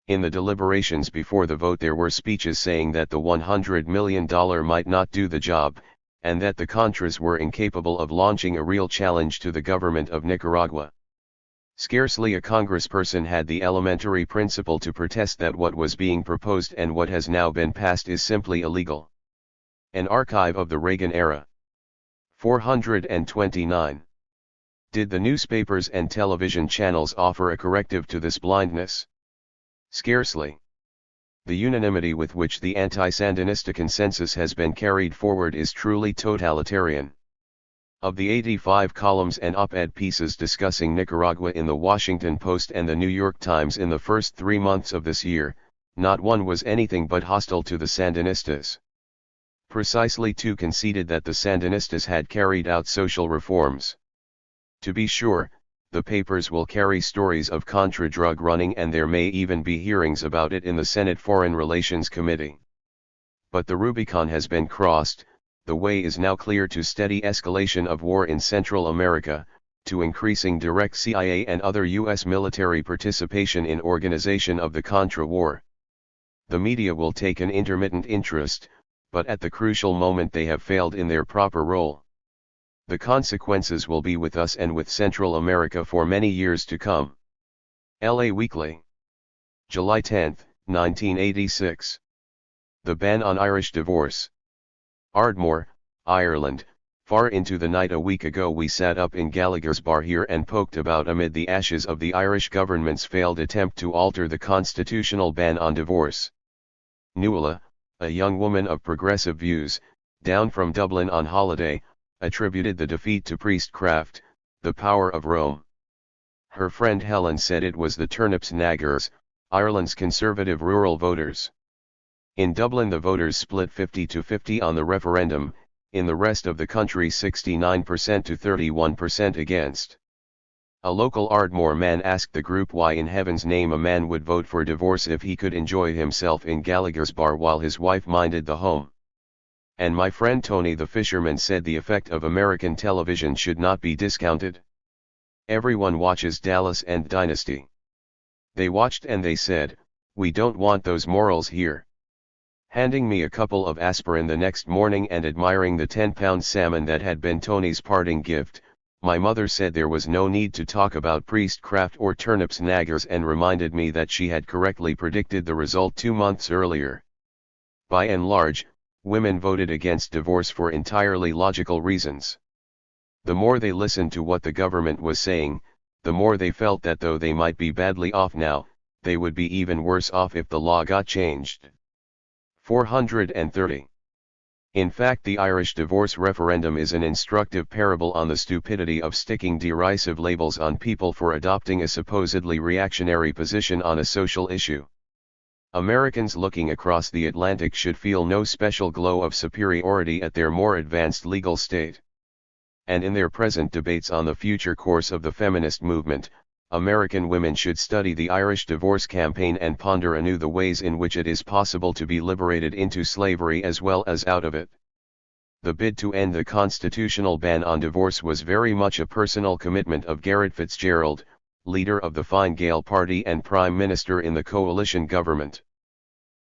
In the deliberations before the vote there were speeches saying that the $100 million might not do the job, and that the Contras were incapable of launching a real challenge to the government of Nicaragua. Scarcely a congressperson had the elementary principle to protest that what was being proposed and what has now been passed is simply illegal. An archive of the Reagan era. 429. Did the newspapers and television channels offer a corrective to this blindness? Scarcely. The unanimity with which the anti-Sandinista consensus has been carried forward is truly totalitarian. Of the 85 columns and op-ed pieces discussing Nicaragua in the Washington Post and the New York Times in the first 3 months of this year, not one was anything but hostile to the Sandinistas. Precisely 2 conceded that the Sandinistas had carried out social reforms. To be sure, the papers will carry stories of Contra drug running, and there may even be hearings about it in the Senate Foreign Relations Committee. But the Rubicon has been crossed. The way is now clear to steady escalation of war in Central America, to increasing direct CIA and other U.S. military participation in organization of the Contra war. The media will take an intermittent interest, but at the crucial moment they have failed in their proper role. The consequences will be with us and with Central America for many years to come. LA Weekly. July 10, 1986. The ban on Irish divorce. Ardmore, Ireland. Far into the night a week ago we sat up in Gallagher's bar here and poked about amid the ashes of the Irish government's failed attempt to alter the constitutional ban on divorce. Nuala, a young woman of progressive views, down from Dublin on holiday, attributed the defeat to priestcraft, the power of Rome. Her friend Helen said it was the turnips naggers, Ireland's conservative rural voters. In Dublin the voters split 50-50 on the referendum, in the rest of the country 69% to 31% against. A local Ardmore man asked the group why in heaven's name a man would vote for divorce if he could enjoy himself in Gallagher's bar while his wife minded the home. And my friend Tony the fisherman said the effect of American television should not be discounted. Everyone watches Dallas and Dynasty. They watched and they said, we don't want those morals here. Handing me a couple of aspirin the next morning and admiring the 10-pound salmon that had been Tony's parting gift, my mother said there was no need to talk about priestcraft or turnips naggers and reminded me that she had correctly predicted the result 2 months earlier. By and large, women voted against divorce for entirely logical reasons. The more they listened to what the government was saying, the more they felt that though they might be badly off now, they would be even worse off if the law got changed. 430. In fact, the Irish divorce referendum is an instructive parable on the stupidity of sticking derisive labels on people for adopting a supposedly reactionary position on a social issue. Americans looking across the Atlantic should feel no special glow of superiority at their more advanced legal state. And in their present debates on the future course of the feminist movement, American women should study the Irish divorce campaign and ponder anew the ways in which it is possible to be liberated into slavery as well as out of it. The bid to end the constitutional ban on divorce was very much a personal commitment of Garret Fitzgerald, leader of the Fine Gael party and Prime Minister in the coalition government.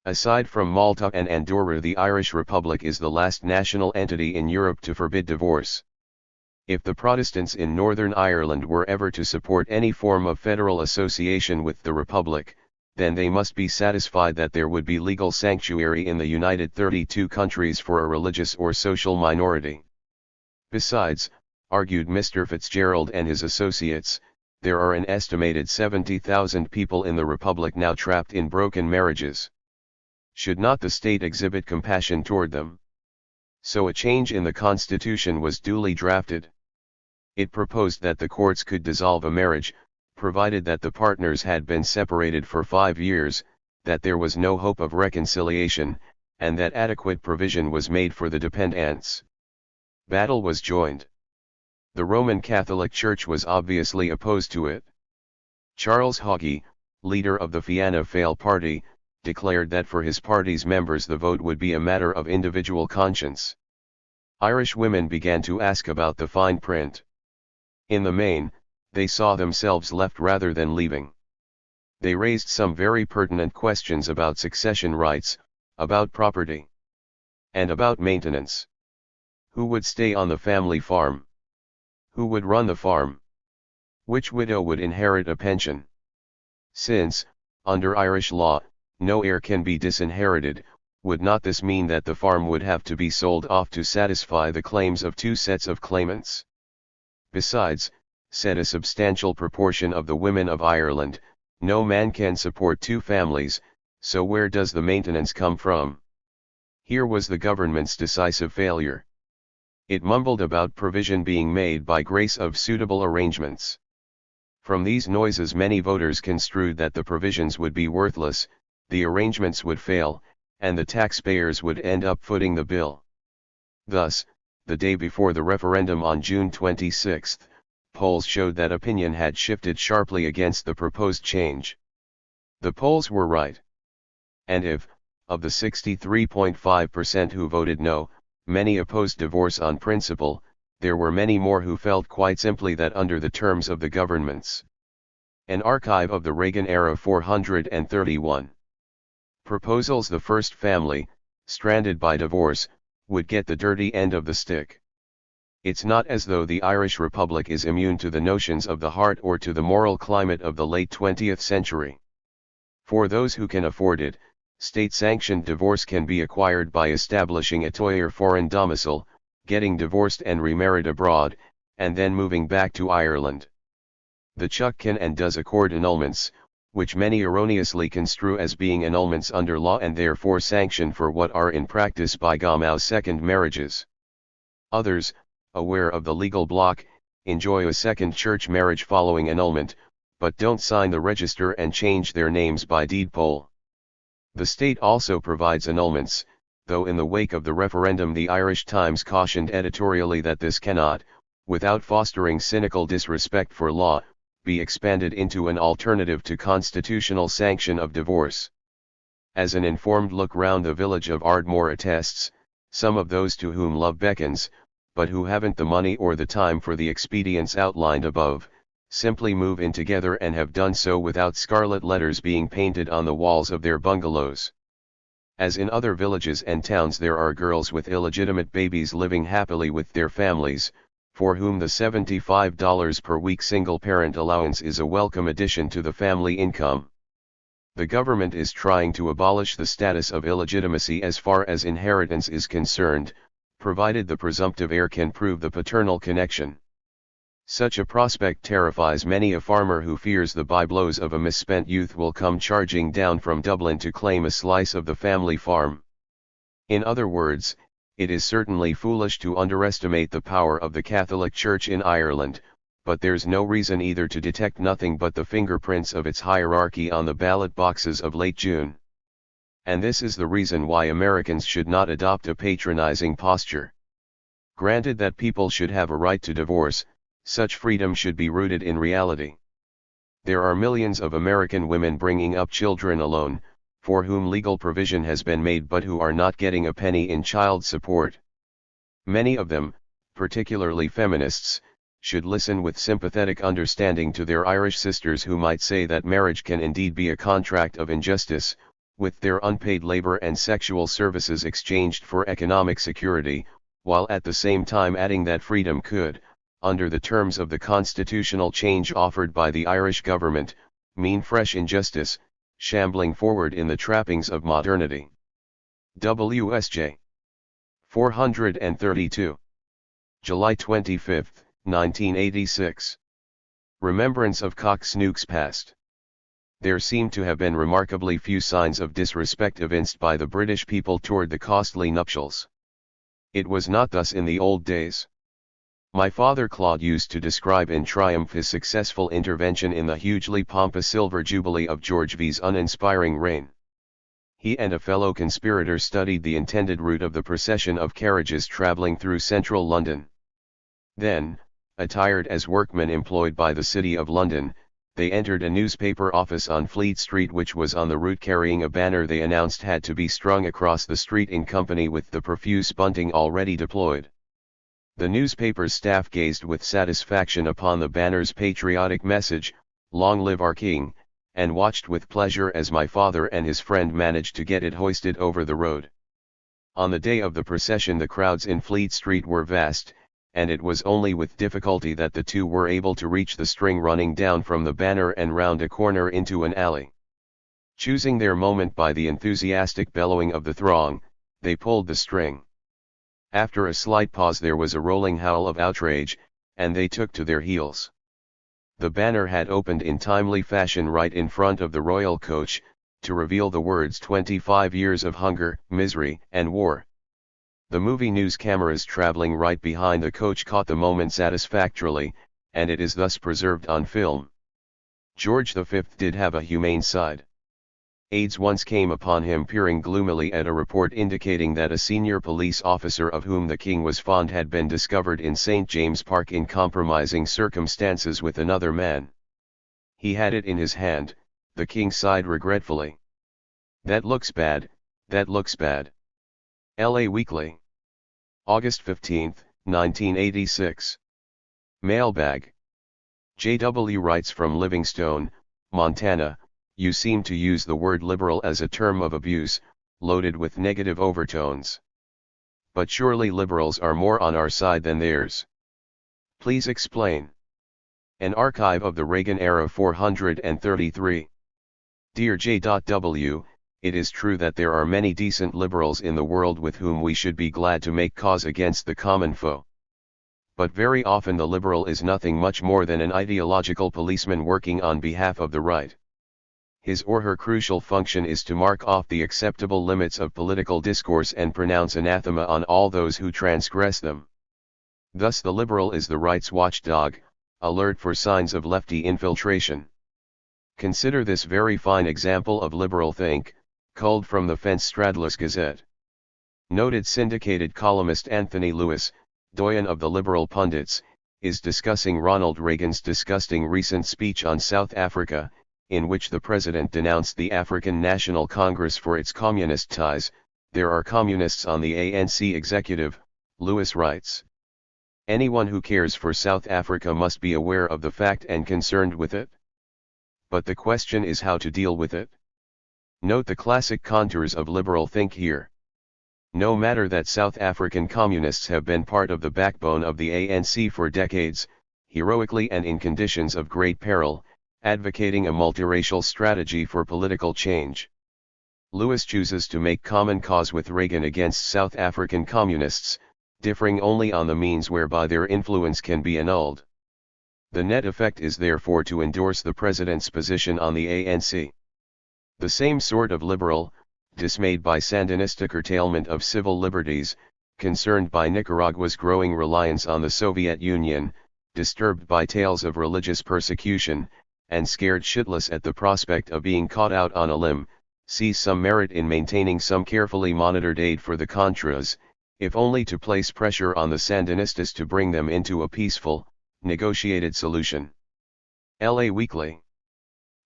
Aside from Malta and Andorra, the Irish Republic is the last national entity in Europe to forbid divorce. If the Protestants in Northern Ireland were ever to support any form of federal association with the Republic, then they must be satisfied that there would be legal sanctuary in the United 32 countries for a religious or social minority. Besides, argued Mr. Fitzgerald and his associates, there are an estimated 70,000 people in the Republic now trapped in broken marriages. Should not the state exhibit compassion toward them? So a change in the Constitution was duly drafted. It proposed that the courts could dissolve a marriage, provided that the partners had been separated for 5 years, that there was no hope of reconciliation, and that adequate provision was made for the dependants. Battle was joined. The Roman Catholic Church was obviously opposed to it. Charles Haughey, leader of the Fianna Fáil party, declared that for his party's members the vote would be a matter of individual conscience. Irish women began to ask about the fine print. In the main, they saw themselves left rather than leaving. They raised some very pertinent questions about succession rights, about property, and about maintenance. Who would stay on the family farm? Who would run the farm? Which widow would inherit a pension? Since, under Irish law, no heir can be disinherited, would not this mean that the farm would have to be sold off to satisfy the claims of 2 sets of claimants? Besides, said a substantial proportion of the women of Ireland, no man can support 2 families, so where does the maintenance come from? Here was the government's decisive failure. It mumbled about provision being made by grace of suitable arrangements. From these noises many voters construed that the provisions would be worthless, the arrangements would fail, and the taxpayers would end up footing the bill. Thus, the day before the referendum on June 26, polls showed that opinion had shifted sharply against the proposed change. The polls were right. And if, of the 63.5% who voted no, many opposed divorce on principle, there were many more who felt quite simply that under the terms of the government's An archive of the Reagan era 431 proposals, the first family, stranded by divorce, would get the dirty end of the stick. It's not as though the Irish Republic is immune to the notions of the heart or to the moral climate of the late 20th century. For those who can afford it, state-sanctioned divorce can be acquired by establishing a THIRD foreign domicile, getting divorced and remarried abroad, and then moving back to Ireland. The Chuck can and does accord annulments, which many erroneously construe as being annulments under law and therefore sanctioned for what are in practice bigamous second marriages. Others, aware of the legal block, enjoy a second church marriage following annulment, but don't sign the register and change their names by deed poll. The state also provides annulments, though in the wake of the referendum the Irish Times cautioned editorially that this cannot, without fostering cynical disrespect for law, be expanded into an alternative to constitutional sanction of divorce. As an informed look round the village of Ardmore attests, some of those to whom love beckons, but who haven't the money or the time for the expedients outlined above, simply move in together and have done so without scarlet letters being painted on the walls of their bungalows. As in other villages and towns, there are girls with illegitimate babies living happily with their families, for whom the $75 per week single-parent allowance is a welcome addition to the family income. The government is trying to abolish the status of illegitimacy as far as inheritance is concerned, provided the presumptive heir can prove the paternal connection. Such a prospect terrifies many a farmer who fears the byblows of a misspent youth will come charging down from Dublin to claim a slice of the family farm. In other words, it is certainly foolish to underestimate the power of the Catholic Church in Ireland, but there's no reason either to detect nothing but the fingerprints of its hierarchy on the ballot boxes of late June. And this is the reason why Americans should not adopt a patronizing posture. Granted that people should have a right to divorce, such freedom should be rooted in reality. There are millions of American women bringing up children alone, for whom legal provision has been made but who are not getting a penny in child support. Many of them, particularly feminists, should listen with sympathetic understanding to their Irish sisters who might say that marriage can indeed be a contract of injustice, with their unpaid labor and sexual services exchanged for economic security, while at the same time adding that freedom could, under the terms of the constitutional change offered by the Irish government, mean fresh injustice, shambling forward in the trappings of modernity. WSJ 432. July 25, 1986. Remembrance of Cock-Snook's past. There seem to have been remarkably few signs of disrespect evinced by the British people toward the costly nuptials. It was not thus in the old days. My father Claude used to describe in triumph his successful intervention in the hugely pompous silver jubilee of George V's uninspiring reign. He and a fellow conspirator studied the intended route of the procession of carriages travelling through central London. Then, attired as workmen employed by the City of London, they entered a newspaper office on Fleet Street which was on the route, carrying a banner they announced had to be strung across the street in company with the profuse bunting already deployed. The newspaper's staff gazed with satisfaction upon the banner's patriotic message, "Long live our King," and watched with pleasure as my father and his friend managed to get it hoisted over the road. On the day of the procession the crowds in Fleet Street were vast, and it was only with difficulty that the two were able to reach the string running down from the banner and round a corner into an alley. Choosing their moment by the enthusiastic bellowing of the throng, they pulled the string. After a slight pause there was a rolling howl of outrage, and they took to their heels. The banner had opened in timely fashion right in front of the royal coach, to reveal the words 25 years of hunger, misery, and war. The movie news cameras traveling right behind the coach caught the moment satisfactorily, and it is thus preserved on film. George V did have a humane side. aides once came upon him peering gloomily at a report indicating that a senior police officer of whom the king was fond had been discovered in St. James Park in compromising circumstances with another man. He had it in his hand. The king sighed regretfully. "That looks bad, that looks bad." LA Weekly. August 15, 1986. Mailbag. JW writes from Livingstone, Montana. You seem to use the word liberal as a term of abuse, loaded with negative overtones. But surely liberals are more on our side than theirs. Please explain. An archive of the Reagan era 433. Dear J.W., it is true that there are many decent liberals in the world with whom we should be glad to make cause against the common foe. But very often the liberal is nothing much more than an ideological policeman working on behalf of the right. His or her crucial function is to mark off the acceptable limits of political discourse and pronounce anathema on all those who transgress them. Thus the liberal is the right's watchdog, alert for signs of lefty infiltration. Consider this very fine example of liberal think, culled from the Fence Stradlers Gazette. Noted syndicated columnist Anthony Lewis, doyen of the liberal pundits, is discussing Ronald Reagan's disgusting recent speech on South Africa, in which the president denounced the African National Congress for its communist ties. There are communists on the ANC executive, Lewis writes. Anyone who cares for South Africa must be aware of the fact and concerned with it. But the question is how to deal with it. Note the classic contours of liberal think here. No matter that South African communists have been part of the backbone of the ANC for decades, heroically and in conditions of great peril, advocating a multiracial strategy for political change. Lewis chooses to make common cause with Reagan against South African communists, differing only on the means whereby their influence can be annulled. The net effect is therefore to endorse the president's position on the ANC. The same sort of liberal, dismayed by Sandinista curtailment of civil liberties, concerned by Nicaragua's growing reliance on the Soviet Union, disturbed by tales of religious persecution, and scared shitless at the prospect of being caught out on a limb, sees some merit in maintaining some carefully monitored aid for the Contras, if only to place pressure on the Sandinistas to bring them into a peaceful, negotiated solution. LA Weekly.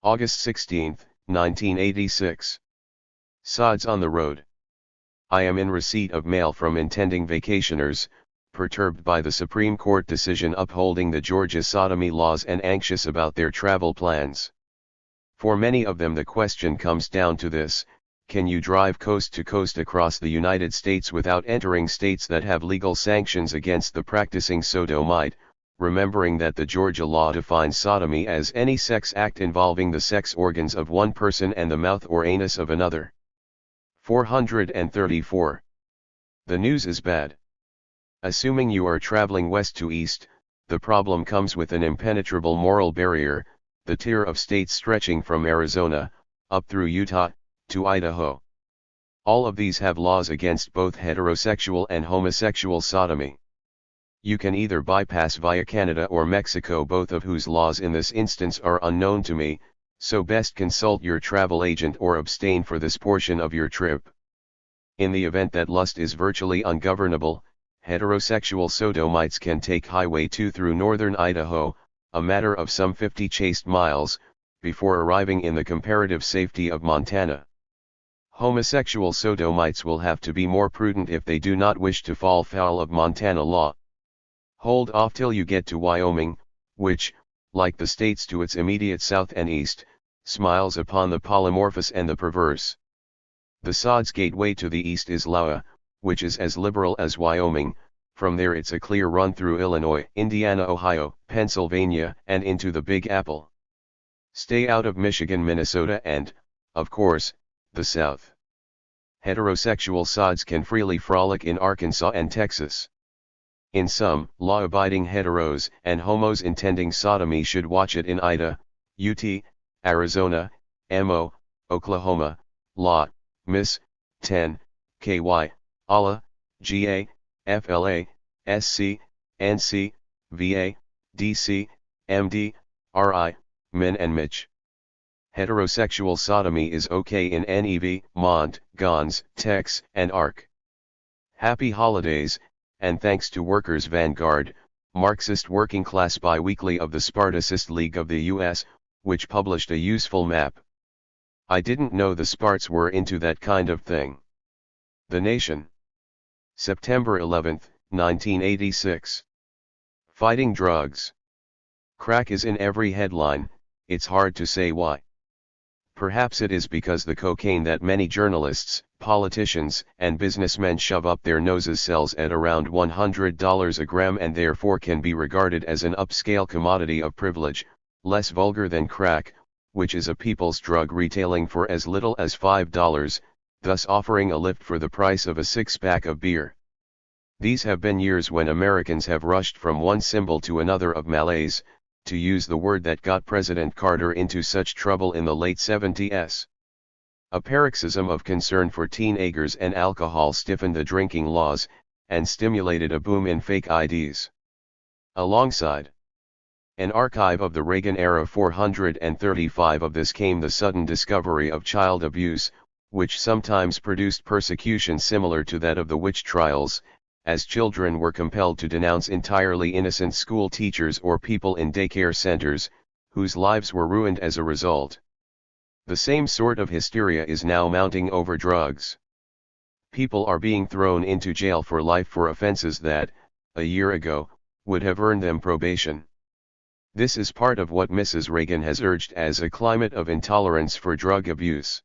August 16, 1986. Sods on the road. I am in receipt of mail from intending vacationers, perturbed by the Supreme Court decision upholding the Georgia sodomy laws and anxious about their travel plans. For many of them the question comes down to this: can you drive coast to coast across the United States without entering states that have legal sanctions against the practicing sodomite, remembering that the Georgia law defines sodomy as any sex act involving the sex organs of one person and the mouth or anus of another. 434. The news is bad. Assuming you are traveling west to east, the problem comes with an impenetrable moral barrier, the tier of states stretching from Arizona, up through Utah, to Idaho. All of these have laws against both heterosexual and homosexual sodomy. You can either bypass via Canada or Mexico, both of whose laws in this instance are unknown to me, so best consult your travel agent or abstain for this portion of your trip. In the event that lust is virtually ungovernable, heterosexual sodomites can take Highway 2 through northern Idaho, a matter of some 50 chaste miles, before arriving in the comparative safety of Montana. Homosexual sodomites will have to be more prudent if they do not wish to fall foul of Montana law. Hold off till you get to Wyoming, which, like the states to its immediate south and east, smiles upon the polymorphous and the perverse. The Sod's gateway to the east is Iowa, which is as liberal as Wyoming. From there it's a clear run through Illinois, Indiana, Ohio, Pennsylvania, and into the Big Apple. Stay out of Michigan, Minnesota and, of course, the South. Heterosexual sods can freely frolic in Arkansas and Texas. In sum, law-abiding heteros and homos intending sodomy should watch it in Ida, UT, Arizona, MO, Oklahoma, Law, Miss, 10, KY, Allah, GA, FLA, SC, NC, VA, DC, MD, RI, Min and Mich. Heterosexual sodomy is okay in NEV, Mont, Gons, Tex, and Arc. Happy holidays, and thanks to Workers' Vanguard, Marxist working class biweekly of the Spartacist League of the U.S., which published a useful map. I didn't know the Sparts were into that kind of thing. The Nation. September 11, 1986. Fighting drugs. Crack is in every headline, it's hard to say why. Perhaps it is because the cocaine that many journalists, politicians, and businessmen shove up their noses sells at around $100 a gram and therefore can be regarded as an upscale commodity of privilege, less vulgar than crack, which is a people's drug retailing for as little as $5, thus offering a lift for the price of a six-pack of beer. These have been years when Americans have rushed from one symbol to another of malaise, to use the word that got President Carter into such trouble in the late 70s. A paroxysm of concern for teenagers and alcohol stiffened the drinking laws, and stimulated a boom in fake IDs. Alongside an archive of the Reagan era, 435 of this came the sudden discovery of child abuse, which sometimes produced persecution similar to that of the witch trials, as children were compelled to denounce entirely innocent school teachers or people in daycare centers, whose lives were ruined as a result. The same sort of hysteria is now mounting over drugs. People are being thrown into jail for life for offenses that, a year ago, would have earned them probation. This is part of what Mrs. Reagan has urged as a climate of intolerance for drug abuse.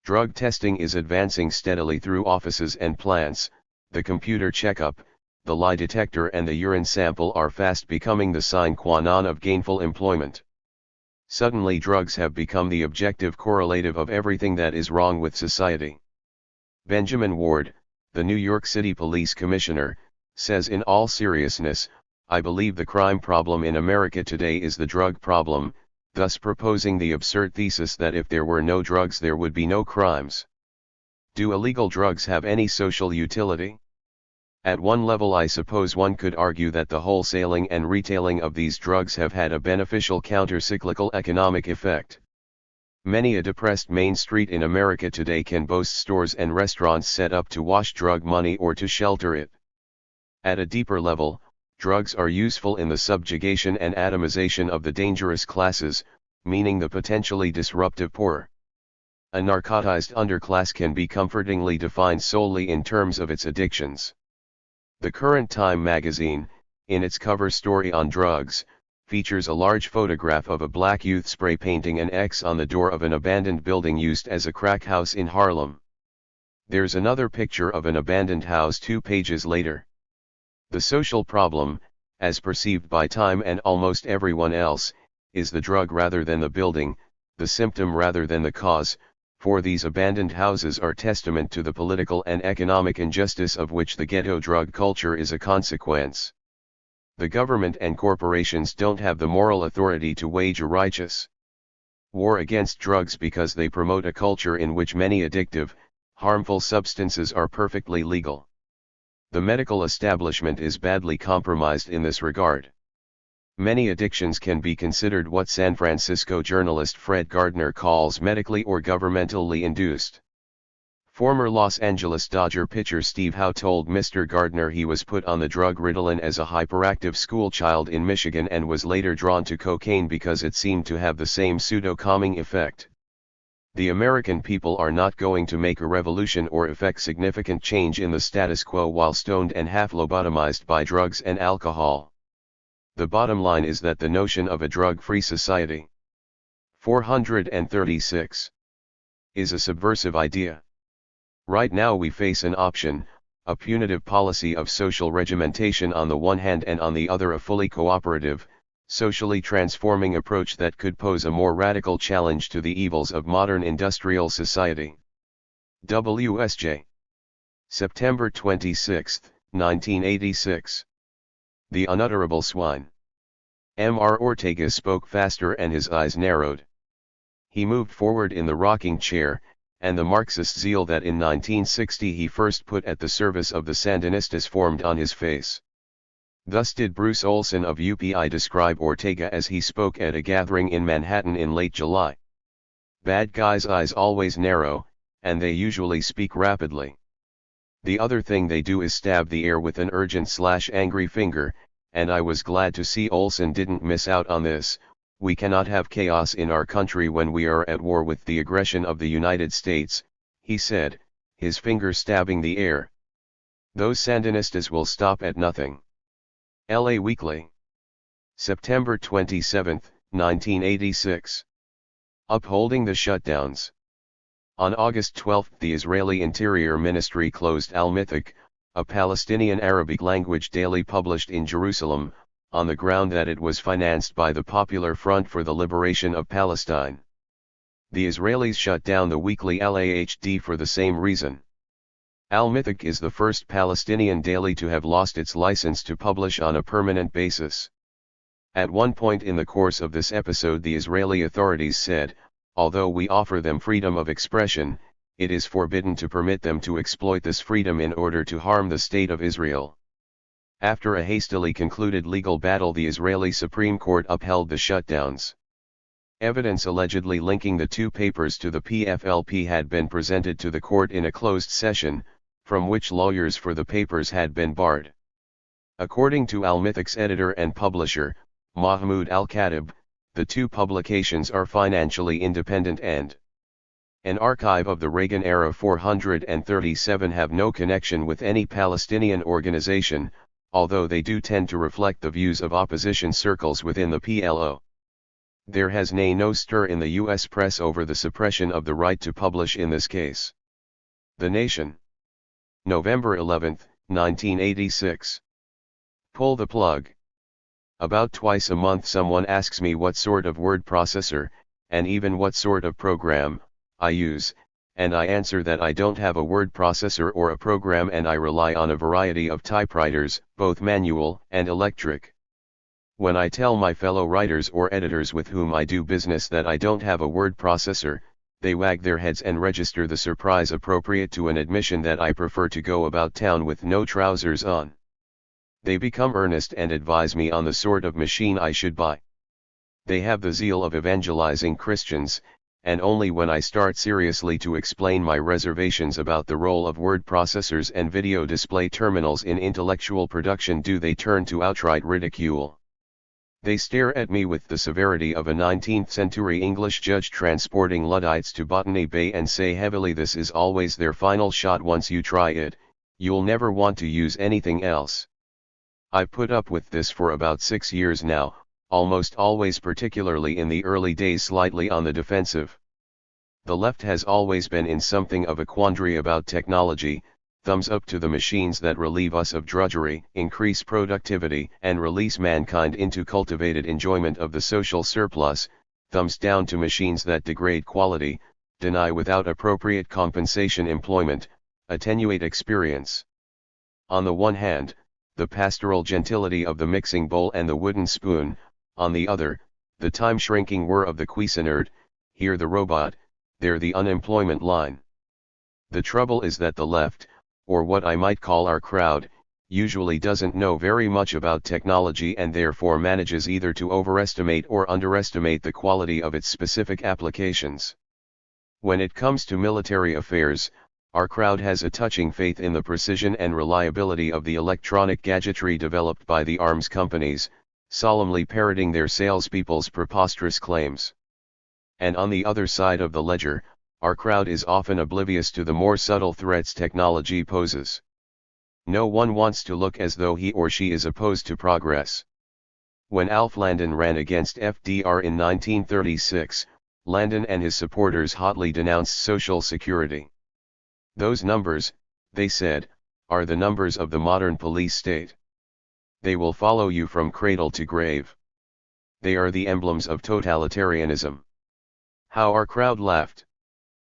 Drug testing is advancing steadily through offices and plants. The computer checkup, the lie detector and the urine sample are fast becoming the sine qua non of gainful employment. Suddenly drugs have become the objective correlative of everything that is wrong with society. Benjamin Ward, the New York City Police Commissioner, says in all seriousness, "I believe the crime problem in America today is the drug problem," thus proposing the absurd thesis that if there were no drugs there would be no crimes. Do illegal drugs have any social utility? At one level I suppose one could argue that the wholesaling and retailing of these drugs have had a beneficial counter-cyclical economic effect. Many a depressed Main Street in America today can boast stores and restaurants set up to wash drug money or to shelter it. At a deeper level, drugs are useful in the subjugation and atomization of the dangerous classes, meaning the potentially disruptive poor. A narcotized underclass can be comfortingly defined solely in terms of its addictions. The current Time magazine, in its cover story on drugs, features a large photograph of a black youth spray painting an X on the door of an abandoned building used as a crack house in Harlem. There's another picture of an abandoned house 2 pages later. The social problem, as perceived by Time and almost everyone else, is the drug rather than the building, the symptom rather than the cause, for these abandoned houses are testament to the political and economic injustice of which the ghetto drug culture is a consequence. The government and corporations don't have the moral authority to wage a righteous war against drugs because they promote a culture in which many addictive, harmful substances are perfectly legal. The medical establishment is badly compromised in this regard. Many addictions can be considered what San Francisco journalist Fred Gardner calls medically or governmentally induced. Former Los Angeles Dodger pitcher Steve Howe told Mr. Gardner he was put on the drug Ritalin as a hyperactive schoolchild in Michigan and was later drawn to cocaine because it seemed to have the same pseudo-calming effect. The American people are not going to make a revolution or effect significant change in the status quo while stoned and half lobotomized by drugs and alcohol. The bottom line is that the notion of a drug-free society 436 is a subversive idea. Right now we face an option, a punitive policy of social regimentation on the one hand and on the other a fully cooperative, socially transforming approach that could pose a more radical challenge to the evils of modern industrial society. WSJ. September 26, 1986. The unutterable swine. Mr. Ortega spoke faster and his eyes narrowed. He moved forward in the rocking chair, and the Marxist zeal that in 1960 he first put at the service of the Sandinistas formed on his face. Thus did Bruce Olson of UPI describe Ortega as he spoke at a gathering in Manhattan in late July. Bad guys' eyes always narrow, and they usually speak rapidly. The other thing they do is stab the air with an urgent/angry finger, and I was glad to see Olsen didn't miss out on this. We cannot have chaos in our country when we are at war with the aggression of the United States, he said, his finger stabbing the air. Those Sandinistas will stop at nothing. LA Weekly. September 27, 1986. Upholding the shutdowns. On August 12 the Israeli Interior Ministry closed Al-Mithaq, a Palestinian Arabic language daily published in Jerusalem, on the ground that it was financed by the Popular Front for the Liberation of Palestine. The Israelis shut down the weekly LAHD for the same reason. Al-Mithaq is the first Palestinian daily to have lost its license to publish on a permanent basis. At one point in the course of this episode the Israeli authorities said, although we offer them freedom of expression, it is forbidden to permit them to exploit this freedom in order to harm the State of Israel. After a hastily concluded legal battle the Israeli Supreme Court upheld the shutdowns. Evidence allegedly linking the two papers to the PFLP had been presented to the court in a closed session, from which lawyers for the papers had been barred. According to Al-Mithaq's editor and publisher, Mahmoud Al-Khatib, the two publications are financially independent and an archive of the Reagan era 437 have no connection with any Palestinian organization, although they do tend to reflect the views of opposition circles within the PLO. There has no stir in the U.S. press over the suppression of the right to publish in this case. The Nation. November 11, 1986. Pull the plug. About twice a month someone asks me what sort of word processor, and even what sort of program, I use, and I answer that I don't have a word processor or a program and I rely on a variety of typewriters, both manual and electric. When I tell my fellow writers or editors with whom I do business that I don't have a word processor, they wag their heads and register the surprise appropriate to an admission that I prefer to go about town with no trousers on. They become earnest and advise me on the sort of machine I should buy. They have the zeal of evangelizing Christians, and only when I start seriously to explain my reservations about the role of word processors and video display terminals in intellectual production do they turn to outright ridicule. They stare at me with the severity of a 19th-century English judge transporting Luddites to Botany Bay and say heavily, this is always their final shot. Once you try it, you'll never want to use anything else. I've put up with this for about 6 years now, almost always, particularly in the early days, slightly on the defensive. The left has always been in something of a quandary about technology. Thumbs up to the machines that relieve us of drudgery, increase productivity, and release mankind into cultivated enjoyment of the social surplus. Thumbs down to machines that degrade quality, deny without appropriate compensation employment, attenuate experience. On the one hand, the pastoral gentility of the mixing bowl and the wooden spoon; on the other, the time-shrinking whir of the Cuisinart, here the robot, there the unemployment line. The trouble is that the left, or what I might call our crowd, usually doesn't know very much about technology and therefore manages either to overestimate or underestimate the quality of its specific applications. When it comes to military affairs, our crowd has a touching faith in the precision and reliability of the electronic gadgetry developed by the arms companies, solemnly parroting their salespeople's preposterous claims. And on the other side of the ledger, our crowd is often oblivious to the more subtle threats technology poses. No one wants to look as though he or she is opposed to progress. When Alf Landon ran against FDR in 1936, Landon and his supporters hotly denounced Social Security. Those numbers, they said, are the numbers of the modern police state. They will follow you from cradle to grave. They are the emblems of totalitarianism. How our crowd laughed.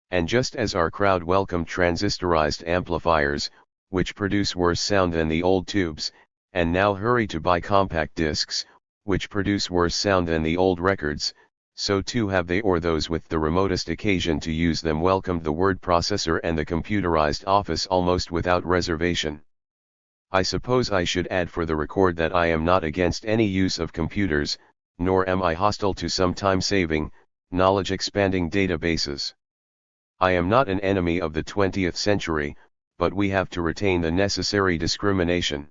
And just as our crowd welcomed transistorized amplifiers, which produce worse sound than the old tubes, and now hurry to buy compact discs, which produce worse sound than the old records, so too have they, or those with the remotest occasion to use them, welcomed the word processor and the computerized office almost without reservation. I suppose I should add for the record that I am not against any use of computers, nor am I hostile to some time-saving, knowledge-expanding databases. I am not an enemy of the 20th century, but we have to retain the necessary discrimination.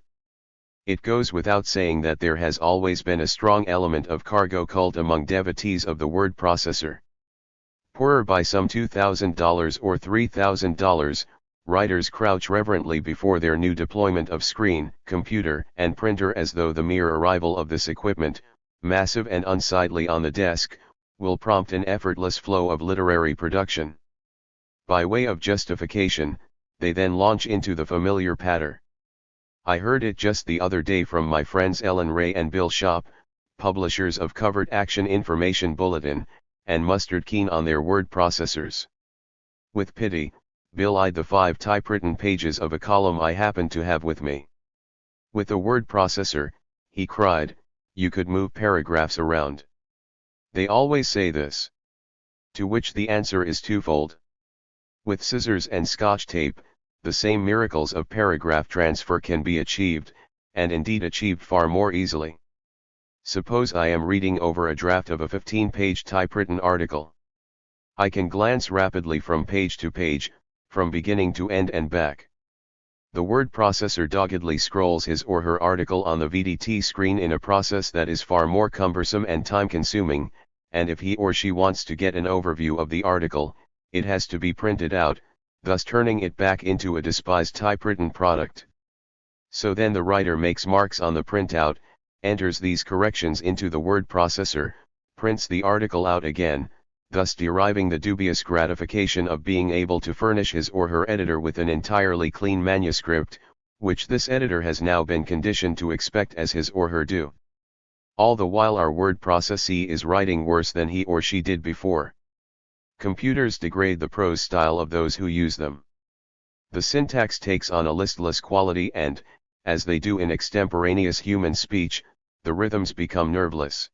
It goes without saying that there has always been a strong element of cargo cult among devotees of the word processor. Poorer by some $2,000 or $3,000, writers crouch reverently before their new deployment of screen, computer, and printer as though the mere arrival of this equipment, massive and unsightly on the desk, will prompt an effortless flow of literary production. By way of justification, they then launch into the familiar patter. I heard it just the other day from my friends Ellen Ray and Bill Shop, publishers of Covert Action Information Bulletin, and Mustard Keen on their word processors. With pity, Bill eyed the 5 typewritten pages of a column I happened to have with me. With a word processor, he cried, you could move paragraphs around. They always say this. To which the answer is twofold. With scissors and Scotch tape, the same miracles of paragraph transfer can be achieved, and indeed achieved far more easily. Suppose I am reading over a draft of a 15-page typewritten article. I can glance rapidly from page to page, from beginning to end and back. The word processor doggedly scrolls his or her article on the VDT screen in a process that is far more cumbersome and time-consuming, and if he or she wants to get an overview of the article, it has to be printed out, thus turning it back into a despised typewritten product. So then the writer makes marks on the printout, enters these corrections into the word processor, prints the article out again, thus deriving the dubious gratification of being able to furnish his or her editor with an entirely clean manuscript, which this editor has now been conditioned to expect as his or her due. All the while our word processee is writing worse than he or she did before. Computers degrade the prose style of those who use them. The syntax takes on a listless quality and, as they do in extemporaneous human speech, the rhythms become nerveless.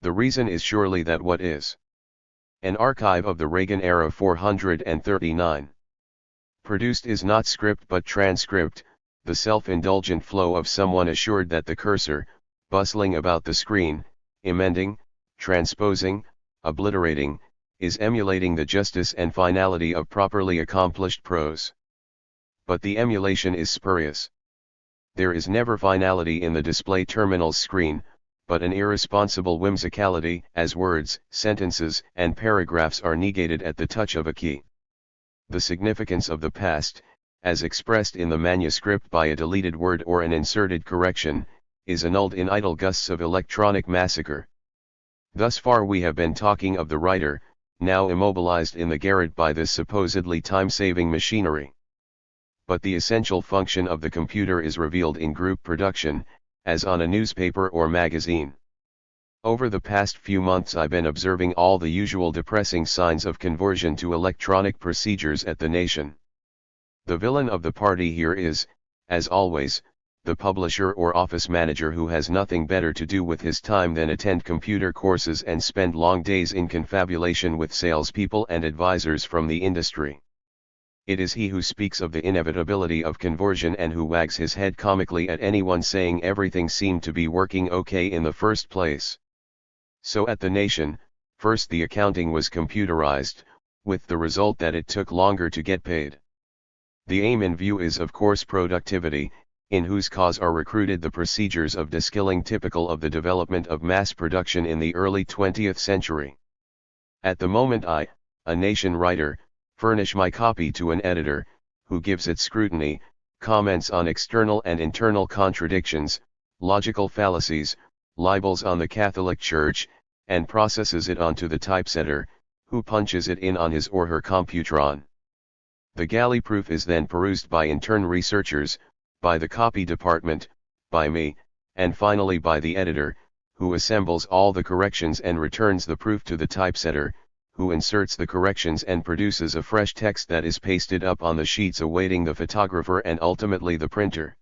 The reason is surely that what is an archive of the Reagan era 439 produced is not script but transcript, the self-indulgent flow of someone assured that the cursor, bustling about the screen, emending, transposing, obliterating, is emulating the justice and finality of properly accomplished prose. But the emulation is spurious. There is never finality in the display terminal's screen, but an irresponsible whimsicality, as words, sentences, and paragraphs are negated at the touch of a key. The significance of the past, as expressed in the manuscript by a deleted word or an inserted correction, is annulled in idle gusts of electronic massacre. Thus far we have been talking of the writer, now immobilized in the garret by this supposedly time-saving machinery. But the essential function of the computer is revealed in group production, as on a newspaper or magazine. Over the past few months I've been observing all the usual depressing signs of conversion to electronic procedures at the nation. The villain of the party here is, as always, the publisher or office manager who has nothing better to do with his time than attend computer courses and spend long days in confabulation with salespeople and advisors from the industry. It is he who speaks of the inevitability of conversion and who wags his head comically at anyone saying everything seemed to be working okay in the first place. So at the nation, first the accounting was computerized, with the result that it took longer to get paid. The aim in view is of course productivity, in whose cause are recruited the procedures of deskilling typical of the development of mass production in the early 20th century. At the moment I, a nation writer, furnish my copy to an editor, who gives it scrutiny, comments on external and internal contradictions, logical fallacies, libels on the Catholic Church, and processes it onto the typesetter, who punches it in on his or her computron. The galley proof is then perused by intern researchers, by the copy department, by me, and finally by the editor, who assembles all the corrections and returns the proof to the typesetter, who inserts the corrections and produces a fresh text that is pasted up on the sheets awaiting the photographer and ultimately the printer.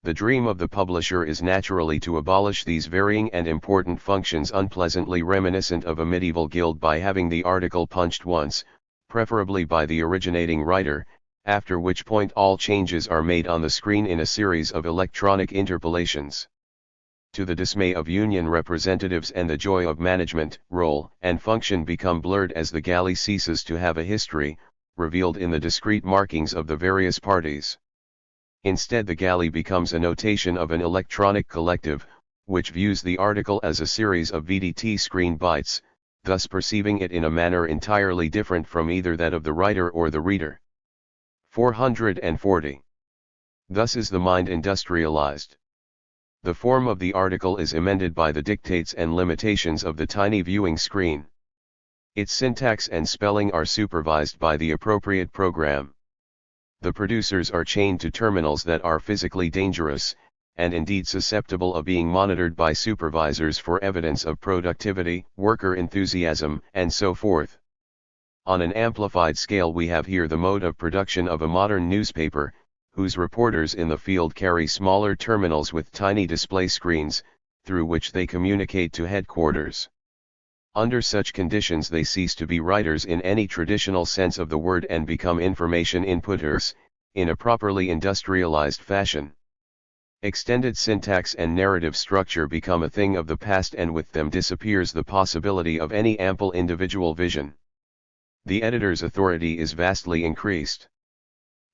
The dream of the publisher is naturally to abolish these varying and important functions unpleasantly reminiscent of a medieval guild by having the article punched once, preferably by the originating writer, after which point all changes are made on the screen in a series of electronic interpolations. To the dismay of union representatives and the joy of management, role and function become blurred as the galley ceases to have a history, revealed in the discrete markings of the various parties. Instead, the galley becomes a notation of an electronic collective, which views the article as a series of VDT screen bytes, thus perceiving it in a manner entirely different from either that of the writer or the reader. 440. Thus is the mind industrialized. The form of the article is amended by the dictates and limitations of the tiny viewing screen. Its syntax and spelling are supervised by the appropriate program. The producers are chained to terminals that are physically dangerous, and indeed susceptible of being monitored by supervisors for evidence of productivity, worker enthusiasm, and so forth. On an amplified scale, we have here the mode of production of a modern newspaper, whose reporters in the field carry smaller terminals with tiny display screens, through which they communicate to headquarters. Under such conditions they cease to be writers in any traditional sense of the word and become information inputters, in a properly industrialized fashion. Extended syntax and narrative structure become a thing of the past, and with them disappears the possibility of any ample individual vision. The editor's authority is vastly increased.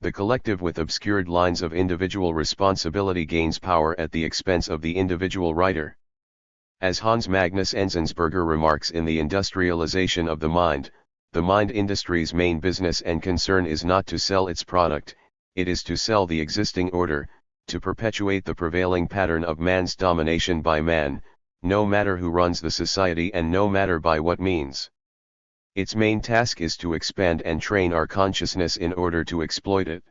The collective with obscured lines of individual responsibility gains power at the expense of the individual writer. As Hans Magnus Enzensberger remarks in The Industrialization of the Mind industry's main business and concern is not to sell its product, it is to sell the existing order, to perpetuate the prevailing pattern of man's domination by man, no matter who runs the society and no matter by what means. Its main task is to expand and train our consciousness in order to exploit it.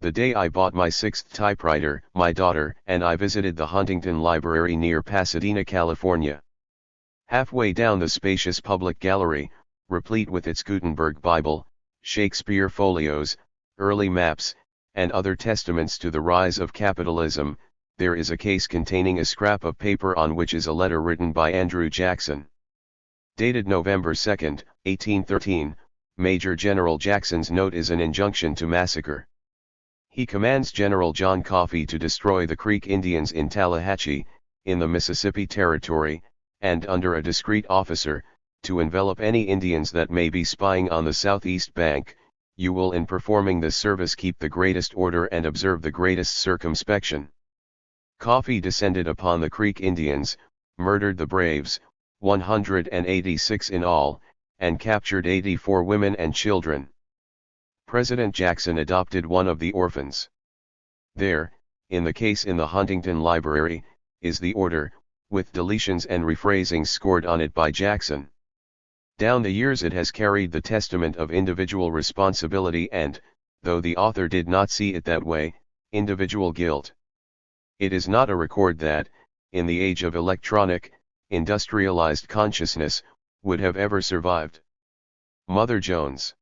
The day I bought my 6th typewriter, my daughter and I visited the Huntington Library near Pasadena, California. Halfway down the spacious public gallery, replete with its Gutenberg Bible, Shakespeare folios, early maps, and other testaments to the rise of capitalism, there is a case containing a scrap of paper on which is a letter written by Andrew Jackson. Dated November 2, 1813, Major General Jackson's note is an injunction to massacre. He commands General John Coffee to destroy the Creek Indians in Tallahatchie, in the Mississippi Territory, and under a discreet officer, to envelop any Indians that may be spying on the southeast bank. You will in performing this service keep the greatest order and observe the greatest circumspection. Coffee descended upon the Creek Indians, murdered the braves, 186 in all, and captured 84 women and children. President Jackson adopted one of the orphans. There, in the case in the Huntington Library, is the order, with deletions and rephrasings scored on it by Jackson. Down the years it has carried the testament of individual responsibility and, though the author did not see it that way, individual guilt. It is not a record that, in the age of electronic, industrialized consciousness, would have ever survived. Mother Jones.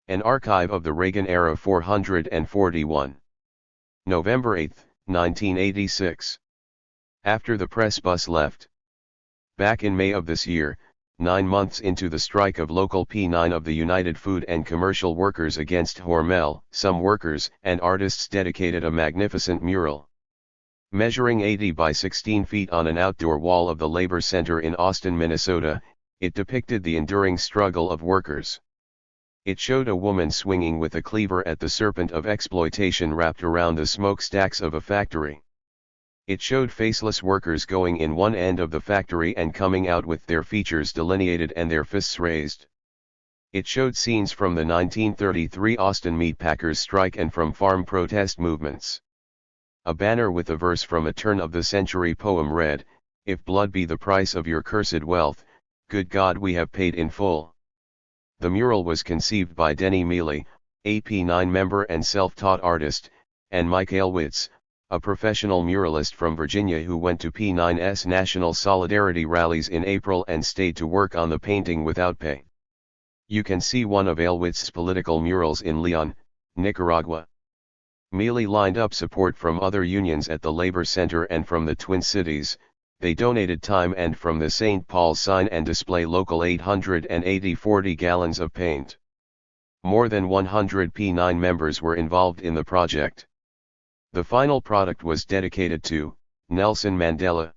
An archive of the Reagan era. 441. November 8, 1986. After the press bus left. Back in May of this year, 9 months into the strike of Local P9 of the United Food and Commercial Workers against Hormel, some workers and artists dedicated a magnificent mural. Measuring 80 by 16 feet on an outdoor wall of the Labor Center in Austin, Minnesota, it depicted the enduring struggle of workers. It showed a woman swinging with a cleaver at the serpent of exploitation wrapped around the smokestacks of a factory. It showed faceless workers going in one end of the factory and coming out with their features delineated and their fists raised. It showed scenes from the 1933 Austin meatpackers strike and from farm protest movements. A banner with a verse from a turn-of-the-century poem read, "If blood be the price of your cursed wealth, good God, we have paid in full." The mural was conceived by Denny Mealy, a P9 member and self-taught artist, and Mike Aylwitz, a professional muralist from Virginia who went to P9's National Solidarity rallies in April and stayed to work on the painting without pay. You can see one of Aylwitz's political murals in Leon, Nicaragua. Mealy lined up support from other unions at the Labor Center and from the Twin Cities. They donated time and from the St. Paul sign and display local 880 40 gallons of paint. More than 100 P9 members were involved in the project. The final product was dedicated to Nelson Mandela.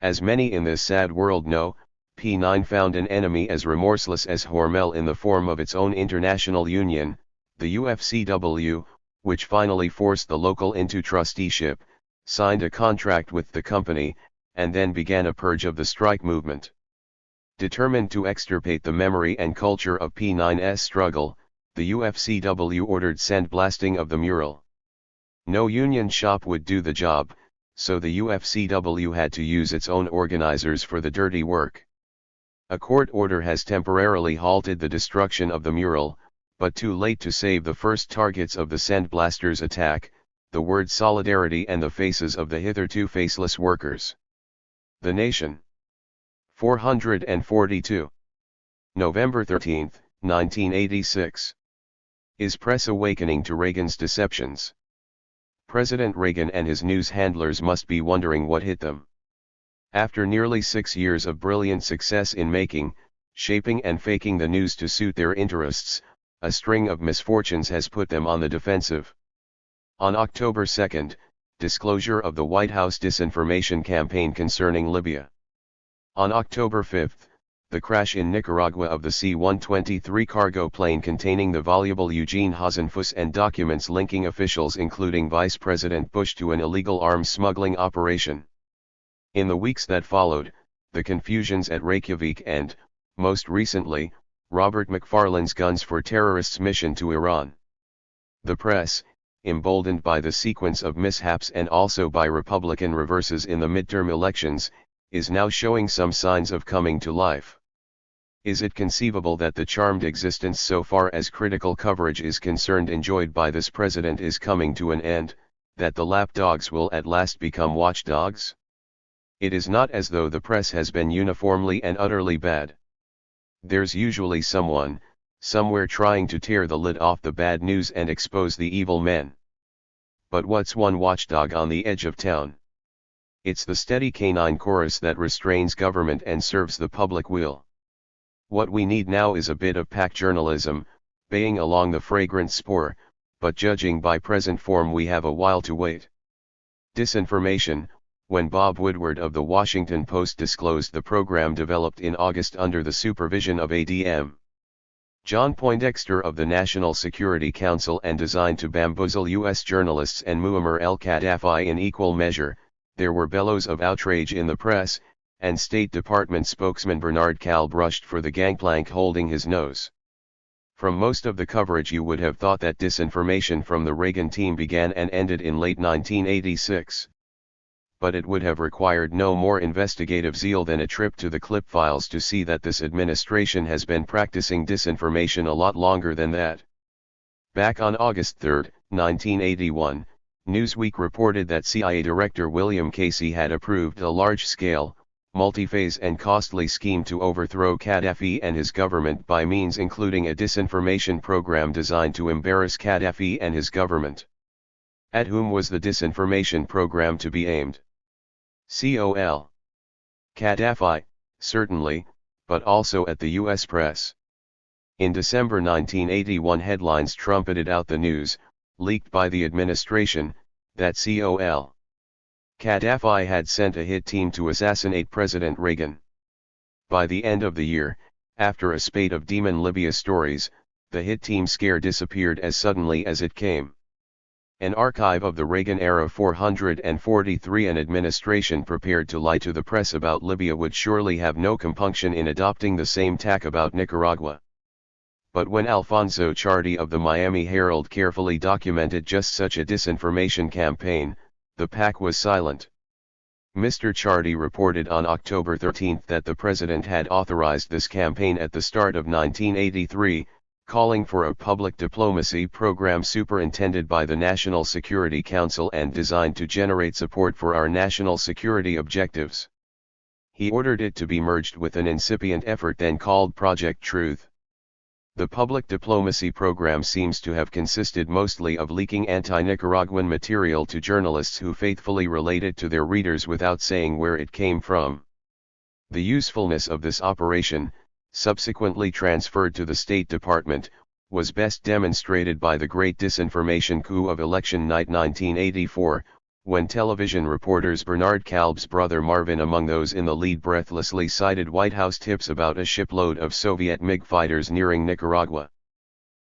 As many in this sad world know, P9 found an enemy as remorseless as Hormel in the form of its own international union, the UFCW, which finally forced the local into trusteeship, signed a contract with the company, and then began a purge of the strike movement. Determined to extirpate the memory and culture of P9's struggle, the UFCW ordered sandblasting of the mural. No union shop would do the job, so the UFCW had to use its own organizers for the dirty work. A court order has temporarily halted the destruction of the mural, but too late to save the first targets of the sandblasters' attack, the word solidarity and the faces of the hitherto faceless workers. The Nation. 442. November 13, 1986. Is press awakening to Reagan's deceptions? President Reagan and his news handlers must be wondering what hit them. After nearly 6 years of brilliant success in making, shaping and faking the news to suit their interests, a string of misfortunes has put them on the defensive. On October 2, disclosure of the White House disinformation campaign concerning Libya. On October 5, the crash in Nicaragua of the C-123 cargo plane containing the voluble Eugene Hasenfuss and documents linking officials including Vice President Bush to an illegal arms smuggling operation. In the weeks that followed, the confusions at Reykjavik and, most recently, Robert McFarlane's Guns for Terrorists mission to Iran. The press, emboldened by the sequence of mishaps and also by Republican reverses in the midterm elections, is now showing some signs of coming to life. Is it conceivable that the charmed existence so far as critical coverage is concerned enjoyed by this president is coming to an end, that the lapdogs will at last become watchdogs? It is not as though the press has been uniformly and utterly bad. There's usually someone, somewhere trying to tear the lid off the bad news and expose the evil men. But what's one watchdog on the edge of town? It's the steady canine chorus that restrains government and serves the public weal. What we need now is a bit of pack journalism, baying along the fragrant spoor, but judging by present form we have a while to wait. Disinformation. When Bob Woodward of the Washington Post disclosed the program developed in August under the supervision of ADM. John Poindexter of the National Security Council and designed to bamboozle U.S. journalists and Muammar el-Gaddafi in equal measure, there were bellows of outrage in the press, and State Department spokesman Bernard Kahl brushed for the gangplank holding his nose. From most of the coverage you would have thought that disinformation from the Reagan team began and ended in late 1986. But it would have required no more investigative zeal than a trip to the clip files to see that this administration has been practicing disinformation a lot longer than that. Back on August 3, 1981, Newsweek reported that CIA Director William Casey had approved a large-scale, multi-phase and costly scheme to overthrow Gaddafi and his government by means including a disinformation program designed to embarrass Gaddafi and his government. At whom was the disinformation program to be aimed? Col. Gaddafi, certainly, but also at the U.S. press. In December 1981 headlines trumpeted out the news, leaked by the administration, that Col. Gaddafi had sent a hit team to assassinate President Reagan. By the end of the year, after a spate of Demon Libya stories, the hit team scare disappeared as suddenly as it came. An archive of the Reagan era 443. An administration prepared to lie to the press about Libya would surely have no compunction in adopting the same tack about Nicaragua. But when Alfonso Chardy of the Miami Herald carefully documented just such a disinformation campaign, the pack was silent. Mr. Chardy reported on October 13 that the president had authorized this campaign at the start of 1983, calling for a public diplomacy program superintended by the National Security Council and designed to generate support for our national security objectives. He ordered it to be merged with an incipient effort then called Project Truth. The public diplomacy program seems to have consisted mostly of leaking anti-Nicaraguan material to journalists who faithfully relate it to their readers without saying where it came from. The usefulness of this operation, subsequently transferred to the State Department, was best demonstrated by the great disinformation coup of election night 1984, when television reporters Bernard Kalb's brother Marvin among those in the lead breathlessly cited White House tips about a shipload of Soviet MiG fighters nearing Nicaragua.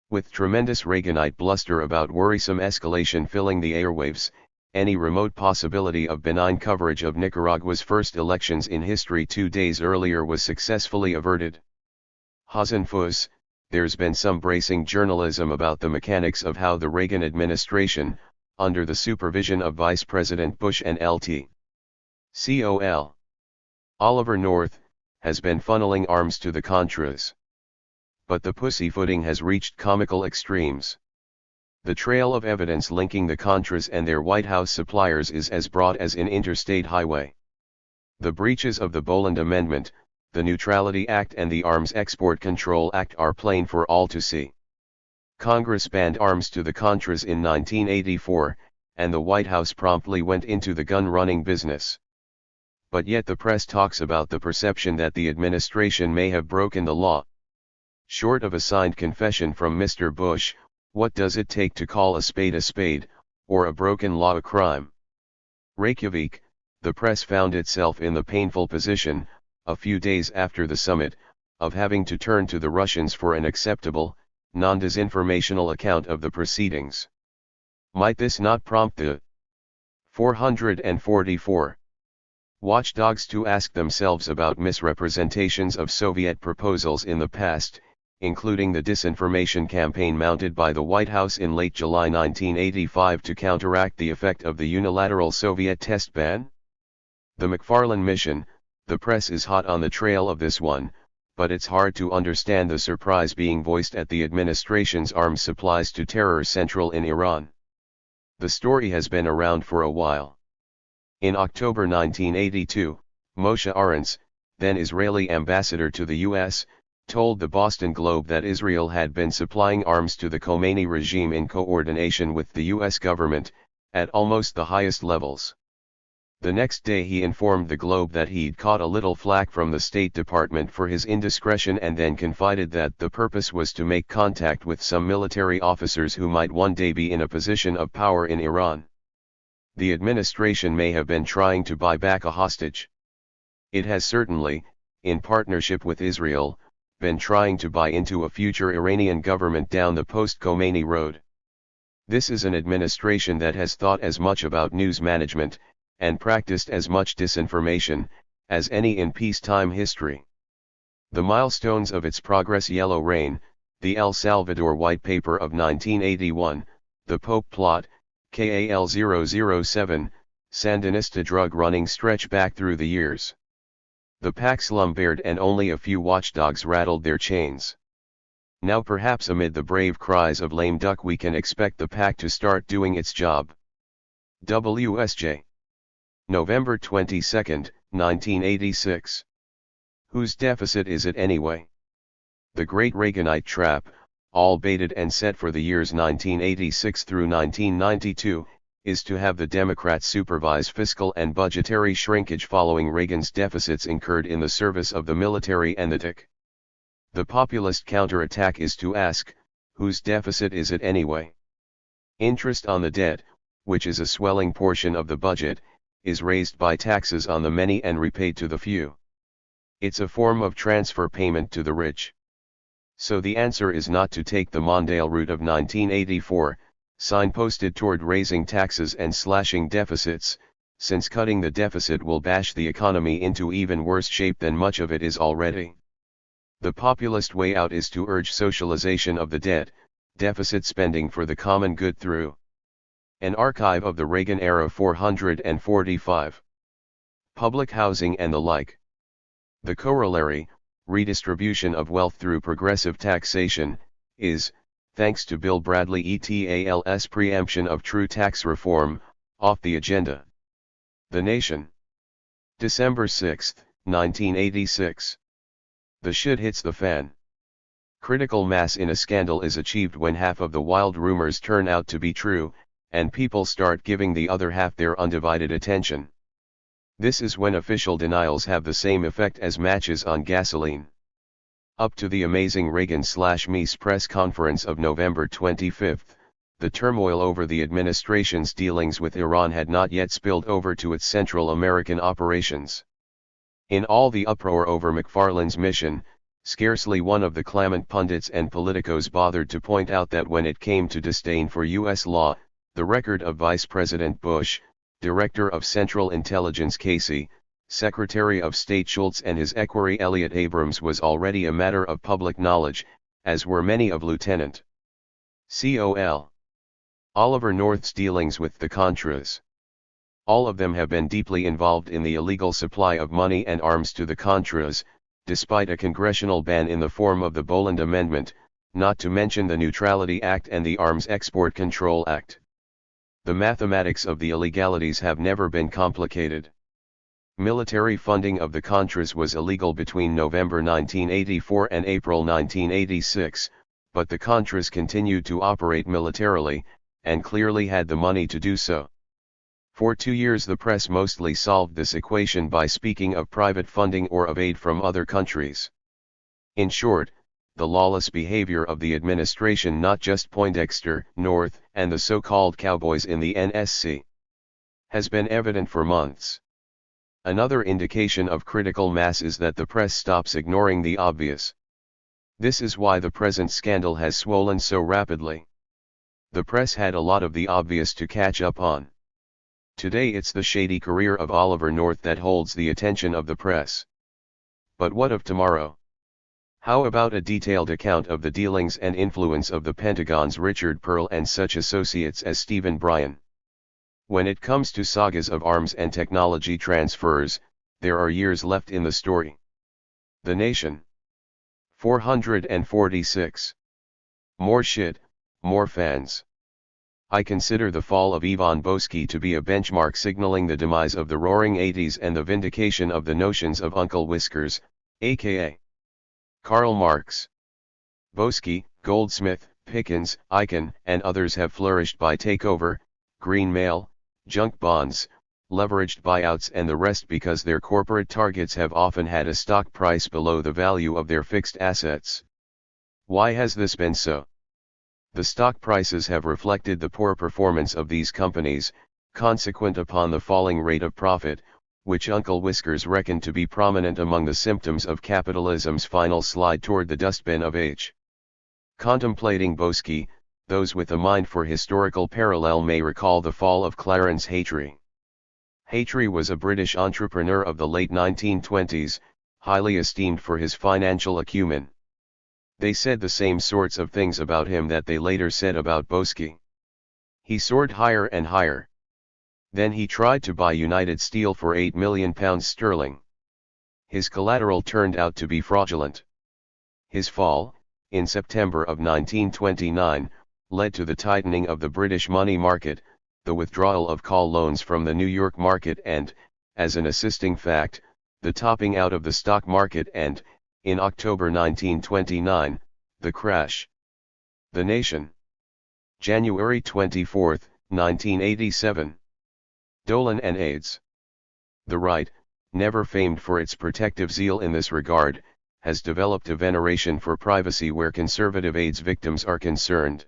With tremendous Reaganite bluster about worrisome escalation filling the airwaves, any remote possibility of benign coverage of Nicaragua's first elections in history 2 days earlier was successfully averted. Hasenfuss, there's been some bracing journalism about the mechanics of how the Reagan administration, under the supervision of Vice President Bush and Lt. Col. Oliver North, has been funneling arms to the Contras. But the pussyfooting has reached comical extremes. The trail of evidence linking the Contras and their White House suppliers is as broad as an interstate highway. The breaches of the Boland Amendment, the Neutrality Act and the Arms Export Control Act are plain for all to see. Congress banned arms to the Contras in 1984, and the White House promptly went into the gun-running business. But yet the press talks about the perception that the administration may have broken the law. Short of a signed confession from Mr. Bush, what does it take to call a spade, or a broken law a crime? Reykjavik, the press found itself in the painful position, a few days after the summit, of having to turn to the Russians for an acceptable, non-disinformational account of the proceedings. Might this not prompt the 444 watchdogs to ask themselves about misrepresentations of Soviet proposals in the past, including the disinformation campaign mounted by the White House in late July 1985 to counteract the effect of the unilateral Soviet test ban? The McFarlane mission, the press is hot on the trail of this one, but it's hard to understand the surprise being voiced at the administration's arms supplies to terror central in Iran. The story has been around for a while. In October 1982, Moshe Arens, then Israeli ambassador to the U.S., told the Boston Globe that Israel had been supplying arms to the Khomeini regime in coordination with the U.S. government, at almost the highest levels. The next day he informed the Globe that he'd caught a little flack from the State Department for his indiscretion and then confided that the purpose was to make contact with some military officers who might one day be in a position of power in Iran. The administration may have been trying to buy back a hostage. It has certainly, in partnership with Israel, been trying to buy into a future Iranian government down the post-Khomeini road. This is an administration that has thought as much about news management, and practiced as much disinformation, as any in peacetime history. The milestones of its progress: Yellow Rain, the El Salvador White Paper of 1981, the Pope Plot, KAL 007, Sandinista drug running stretch back through the years. The pack slumbered and only a few watchdogs rattled their chains. Now perhaps amid the brave cries of lame duck we can expect the pack to start doing its job. WSJ. November 22, 1986. Whose deficit is it anyway? The Great Reaganite Trap, all baited and set for the years 1986 through 1992, is to have the Democrats supervise fiscal and budgetary shrinkage following Reagan's deficits incurred in the service of the military and the TIC. The populist counterattack is to ask, whose deficit is it anyway? Interest on the debt, which is a swelling portion of the budget, is raised by taxes on the many and repaid to the few. It's a form of transfer payment to the rich. So the answer is not to take the Mondale route of 1984, signposted toward raising taxes and slashing deficits, since cutting the deficit will bash the economy into even worse shape than much of it is already. The populist way out is to urge socialization of the debt, deficit spending for the common good through an archive of the Reagan era 445. Public housing and the like. The corollary, redistribution of wealth through progressive taxation, is, thanks to Bill Bradley et al.'s preemption of true tax reform, off the agenda. The Nation. December 6, 1986. The shit hits the fan. Critical mass in a scandal is achieved when half of the wild rumors turn out to be true, and people start giving the other half their undivided attention. This is when official denials have the same effect as matches on gasoline. Up to the amazing Reagan/Mies press conference of November 25, the turmoil over the administration's dealings with Iran had not yet spilled over to its Central American operations. In all the uproar over McFarlane's mission, scarcely one of the clamant pundits and politicos bothered to point out that when it came to disdain for U.S. law, the record of Vice President Bush, Director of Central Intelligence Casey, Secretary of State Schultz and his equerry Elliott Abrams was already a matter of public knowledge, as were many of Lieutenant Col. Oliver North's dealings with the Contras. All of them have been deeply involved in the illegal supply of money and arms to the Contras, despite a congressional ban in the form of the Boland Amendment, not to mention the Neutrality Act and the Arms Export Control Act. The mathematics of the illegalities have never been complicated. Military funding of the Contras was illegal between November 1984 and April 1986, but the Contras continued to operate militarily, and clearly had the money to do so. For 2 years the press mostly solved this equation by speaking of private funding or of aid from other countries. In short, the lawless behavior of the administration, not just Poindexter, North, and the so-called cowboys in the NSC, has been evident for months. Another indication of critical mass is that the press stops ignoring the obvious. This is why the present scandal has swollen so rapidly. The press had a lot of the obvious to catch up on. Today it's the shady career of Oliver North that holds the attention of the press. But what of tomorrow? How about a detailed account of the dealings and influence of the Pentagon's Richard Perle and such associates as Stephen Bryan? When it comes to sagas of arms and technology transfers, there are years left in the story. The Nation. 446. More shit, more fans. I consider the fall of Ivan Boesky to be a benchmark signaling the demise of the Roaring '80s and the vindication of the notions of Uncle Whiskers, aka Karl Marx. Boesky, Goldsmith, Pickens, Icahn, and others have flourished by takeover, green mail, junk bonds, leveraged buyouts and the rest because their corporate targets have often had a stock price below the value of their fixed assets. Why has this been so? The stock prices have reflected the poor performance of these companies, consequent upon the falling rate of profit, which Uncle Whiskers reckoned to be prominent among the symptoms of capitalism's final slide toward the dustbin of age. Contemplating Boesky, those with a mind for historical parallel may recall the fall of Clarence Hatry. Hatry was a British entrepreneur of the late 1920s, highly esteemed for his financial acumen. They said the same sorts of things about him that they later said about Boesky. He soared higher and higher. Then he tried to buy United Steel for £8 million. His collateral turned out to be fraudulent. His fall, in September of 1929, led to the tightening of the British money market, the withdrawal of call loans from the New York market and, as an assisting fact, the topping out of the stock market and, in October 1929, the crash. The Nation. January 24, 1987. Dolan and AIDS. The right, never famed for its protective zeal in this regard, has developed a veneration for privacy where conservative AIDS victims are concerned.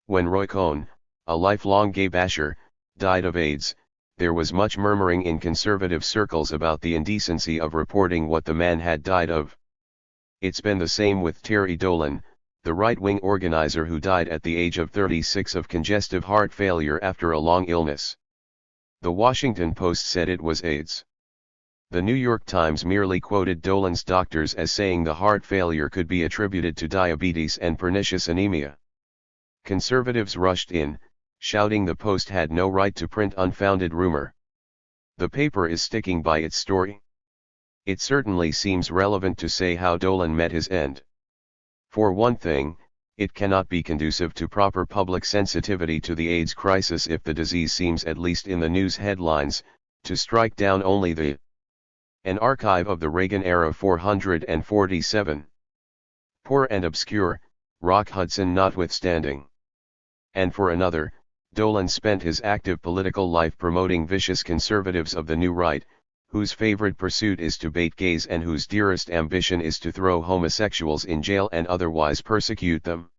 When Roy Cohn, a lifelong gay basher, died of AIDS, there was much murmuring in conservative circles about the indecency of reporting what the man had died of. It's been the same with Terry Dolan, the right-wing organizer who died at the age of 36 of congestive heart failure after a long illness. The Washington Post said it was AIDS. The New York Times merely quoted Dolan's doctors as saying the heart failure could be attributed to diabetes and pernicious anemia. Conservatives rushed in, shouting the Post had no right to print unfounded rumor. The paper is sticking by its story. It certainly seems relevant to say how Dolan met his end. For one thing, it cannot be conducive to proper public sensitivity to the AIDS crisis if the disease seems, at least in the news headlines, to strike down only the an archive of the Reagan era 447. Poor and obscure, Rock Hudson notwithstanding. And for another, Dolan spent his active political life promoting vicious conservatives of the new right, whose favorite pursuit is to bait gays and whose dearest ambition is to throw homosexuals in jail and otherwise persecute them.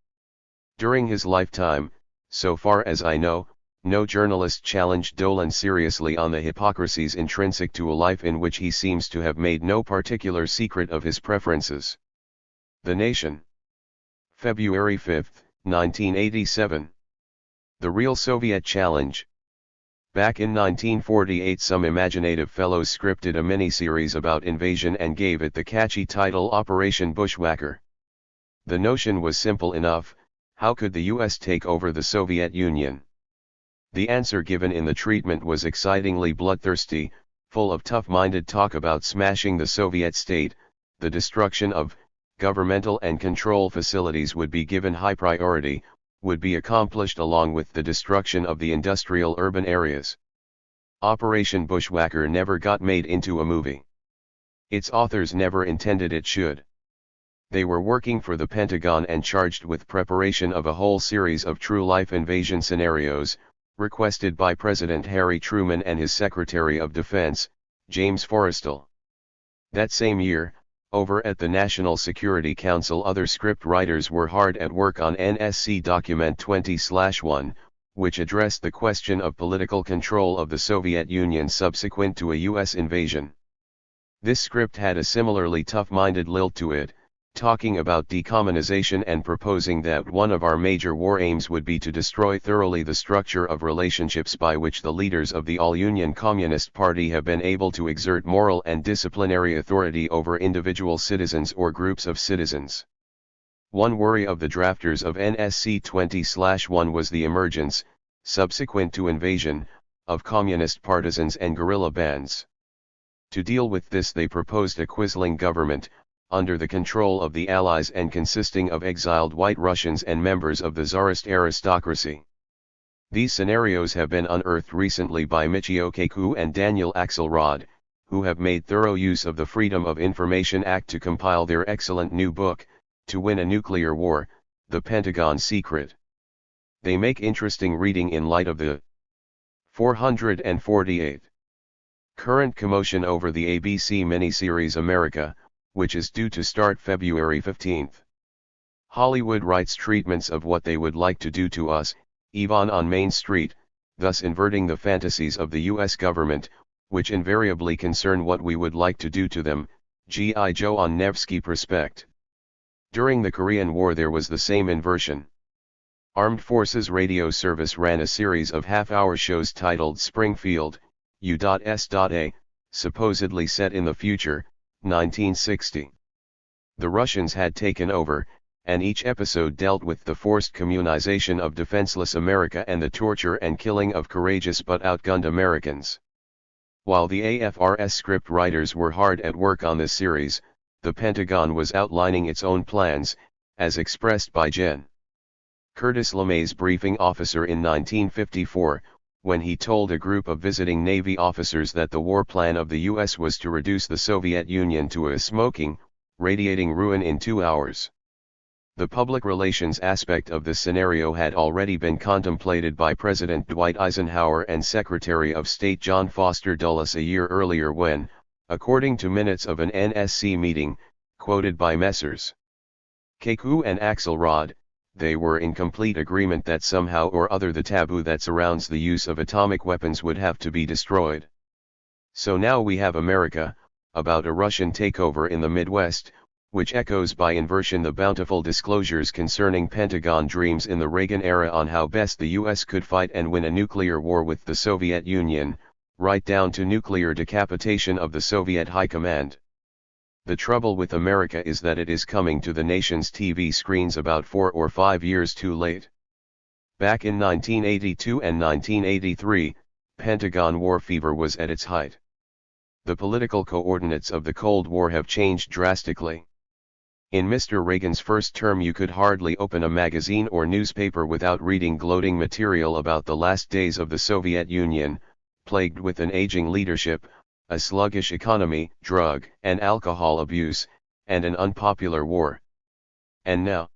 During his lifetime, So far as I know, no journalist challenged Dolan seriously on the hypocrisies intrinsic to a life in which he seems to have made no particular secret of his preferences. The Nation. February 5, 1987. The Real Soviet Challenge. Back in 1948, some imaginative fellows scripted a miniseries about invasion and gave it the catchy title Operation Bushwhacker. The notion was simple enough: how could the US take over the Soviet Union? The answer given in the treatment was excitingly bloodthirsty, full of tough-minded talk about smashing the Soviet state. The destruction of governmental and control facilities would be given high priority, would be accomplished along with the destruction of the industrial urban areas. Operation Bushwhacker never got made into a movie. Its authors never intended it should. They were working for the Pentagon and charged with preparation of a whole series of true-life invasion scenarios, requested by President Harry Truman and his Secretary of Defense, James Forrestal. That same year, over at the National Security Council, other script writers were hard at work on NSC Document 20/1, which addressed the question of political control of the Soviet Union subsequent to a US invasion. This script had a similarly tough-minded lilt to it, talking about decommunization and proposing that one of our major war aims would be to destroy thoroughly the structure of relationships by which the leaders of the All-Union Communist Party have been able to exert moral and disciplinary authority over individual citizens or groups of citizens. One worry of the drafters of NSC 20/1 was the emergence, subsequent to invasion, of communist partisans and guerrilla bands. To deal with this, they proposed a quisling government, under the control of the Allies and consisting of exiled White Russians and members of the Tsarist aristocracy. These scenarios have been unearthed recently by Michio Kaku and Daniel Axelrod, who have made thorough use of the Freedom of Information Act to compile their excellent new book, To Win a Nuclear War, The Pentagon's Secret. They make interesting reading in light of the 448th current commotion over the ABC miniseries America, which is due to start February 15. Hollywood writes treatments of what they would like to do to us, even on Main Street, thus inverting the fantasies of the US government, which invariably concern what we would like to do to them. G.I. Joe on Nevsky Prospect. During the Korean War there was the same inversion. Armed Forces Radio Service ran a series of half-hour shows titled Springfield, U.S.A., supposedly set in the future, 1960. The Russians had taken over, and each episode dealt with the forced communization of defenseless America and the torture and killing of courageous but outgunned Americans. While the AFRS script writers were hard at work on this series, the Pentagon was outlining its own plans, as expressed by Gen. Curtis LeMay's briefing officer in 1954, when he told a group of visiting Navy officers that the war plan of the US was to reduce the Soviet Union to a smoking, radiating ruin in 2 hours. The public relations aspect of this scenario had already been contemplated by President Dwight Eisenhower and Secretary of State John Foster Dulles a year earlier when, according to minutes of an NSC meeting, quoted by Messrs. Kaku and Axelrod, they were in complete agreement that somehow or other the taboo that surrounds the use of atomic weapons would have to be destroyed. So now we have America, about a Russian takeover in the Midwest, which echoes by inversion the bountiful disclosures concerning Pentagon dreams in the Reagan era on how best the US could fight and win a nuclear war with the Soviet Union, right down to nuclear decapitation of the Soviet High Command. The trouble with America is that it is coming to the nation's TV screens about 4 or 5 years too late. Back in 1982 and 1983, Pentagon war fever was at its height. The political coordinates of the Cold War have changed drastically. In Mr. Reagan's first term you could hardly open a magazine or newspaper without reading gloating material about the last days of the Soviet Union, plagued with an aging leadership, a sluggish economy, drug and alcohol abuse, and an unpopular war. And now?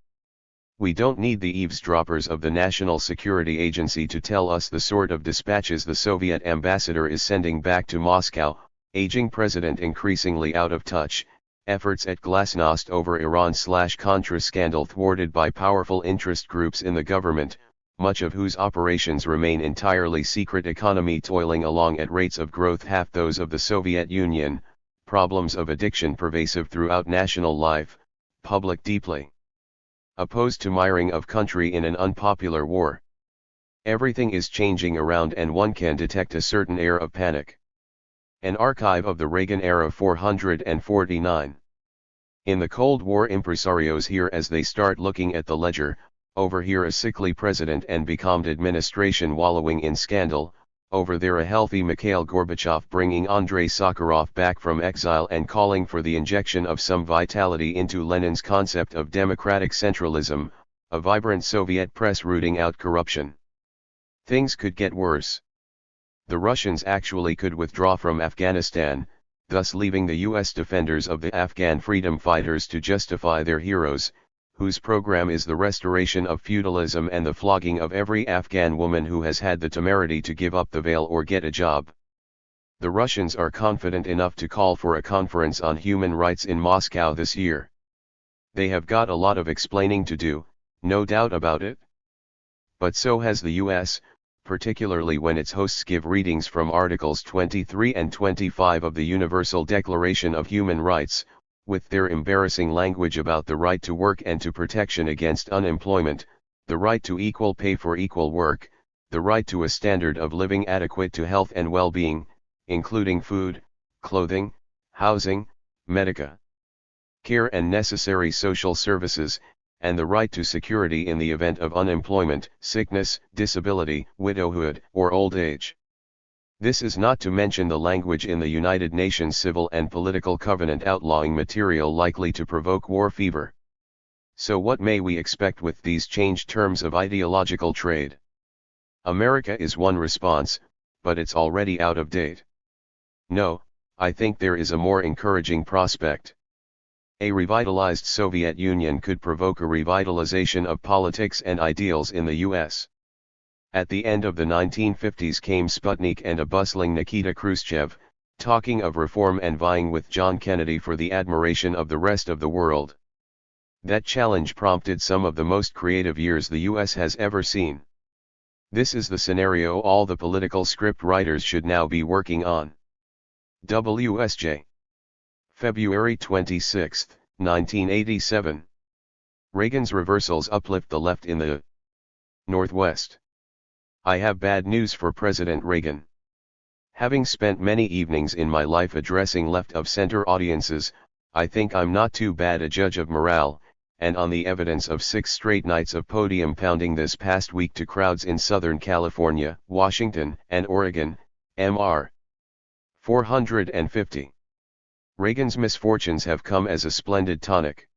We don't need the eavesdroppers of the National Security Agency to tell us the sort of dispatches the Soviet ambassador is sending back to Moscow, aging president increasingly out of touch, efforts at glasnost over Iran/Contra scandal thwarted by powerful interest groups in the government, much of whose operations remain entirely secret economy toiling along at rates of growth half those of the Soviet Union, problems of addiction pervasive throughout national life, public deeply opposed to miring of country in an unpopular war. Everything is changing around and one can detect a certain air of panic. An archive of the Reagan era 449. In the Cold War, impresarios hear as they start looking at the ledger, over here a sickly president and becalmed administration wallowing in scandal, over there a healthy Mikhail Gorbachev bringing Andrei Sakharov back from exile and calling for the injection of some vitality into Lenin's concept of democratic centralism, a vibrant Soviet press rooting out corruption. Things could get worse. The Russians actually could withdraw from Afghanistan, thus leaving the US defenders of the Afghan freedom fighters to justify their heroes, whose program is the restoration of feudalism and the flogging of every Afghan woman who has had the temerity to give up the veil or get a job. The Russians are confident enough to call for a conference on human rights in Moscow this year. They have got a lot of explaining to do, no doubt about it. But so has the US, particularly when its hosts give readings from Articles 23 and 25 of the Universal Declaration of Human Rights, with their embarrassing language about the right to work and to protection against unemployment, the right to equal pay for equal work, the right to a standard of living adequate to health and well-being, including food, clothing, housing, medical care and necessary social services, and the right to security in the event of unemployment, sickness, disability, widowhood, or old age. This is not to mention the language in the United Nations Civil and Political Covenant outlawing material likely to provoke war fever. So what may we expect with these changed terms of ideological trade? America is one response, but it's already out of date. No, I think there is a more encouraging prospect. A revitalized Soviet Union could provoke a revitalization of politics and ideals in the US. At the end of the 1950s came Sputnik and a bustling Nikita Khrushchev, talking of reform and vying with John Kennedy for the admiration of the rest of the world. That challenge prompted some of the most creative years the US has ever seen. This is the scenario all the political script writers should now be working on. WSJ. February 26, 1987. Reagan's reversals uplift the left in the Northwest. I have bad news for President Reagan. Having spent many evenings in my life addressing left-of-center audiences, I think I'm not too bad a judge of morale, and on the evidence of 6 straight nights of podium pounding this past week to crowds in Southern California, Washington, and Oregon, Mr. 450. Reagan's misfortunes have come as a splendid tonic.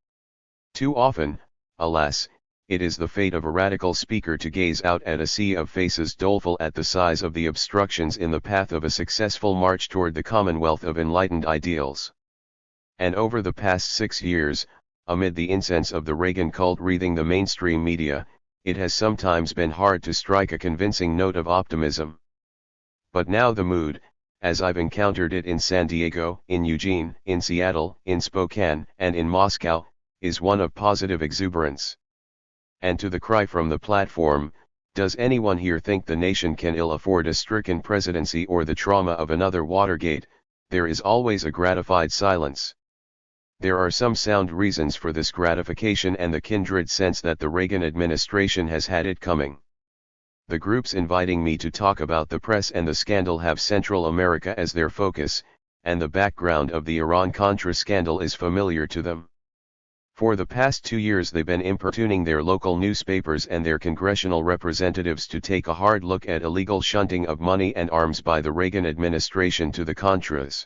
Too often, alas, it is the fate of a radical speaker to gaze out at a sea of faces doleful at the size of the obstructions in the path of a successful march toward the commonwealth of enlightened ideals. And over the past 6 years, amid the incense of the Reagan cult wreathing the mainstream media, it has sometimes been hard to strike a convincing note of optimism. But now the mood, as I've encountered it in San Diego, in Eugene, in Seattle, in Spokane, and in Moscow, is one of positive exuberance. And to the cry from the platform, does anyone here think the nation can ill afford a stricken presidency or the trauma of another Watergate, there is always a gratified silence. There are some sound reasons for this gratification and the kindred sense that the Reagan administration has had it coming. The groups inviting me to talk about the press and the scandal have Central America as their focus, and the background of the Iran-Contra scandal is familiar to them. For the past 2 years they've been importuning their local newspapers and their congressional representatives to take a hard look at illegal shunting of money and arms by the Reagan administration to the Contras.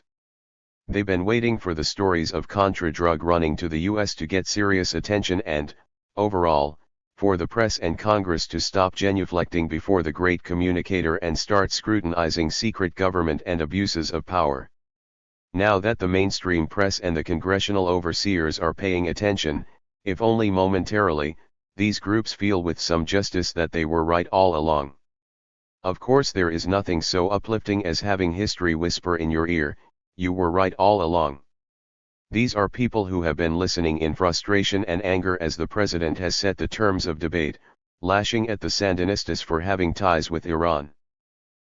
They've been waiting for the stories of Contra drug running to the US to get serious attention and, overall, for the press and Congress to stop genuflecting before the great communicator and start scrutinizing secret government and abuses of power. Now that the mainstream press and the congressional overseers are paying attention, if only momentarily, these groups feel with some justice that they were right all along. Of course there is nothing so uplifting as having history whisper in your ear, "You were right all along." These are people who have been listening in frustration and anger as the president has set the terms of debate, lashing at the Sandinistas for having ties with Iran.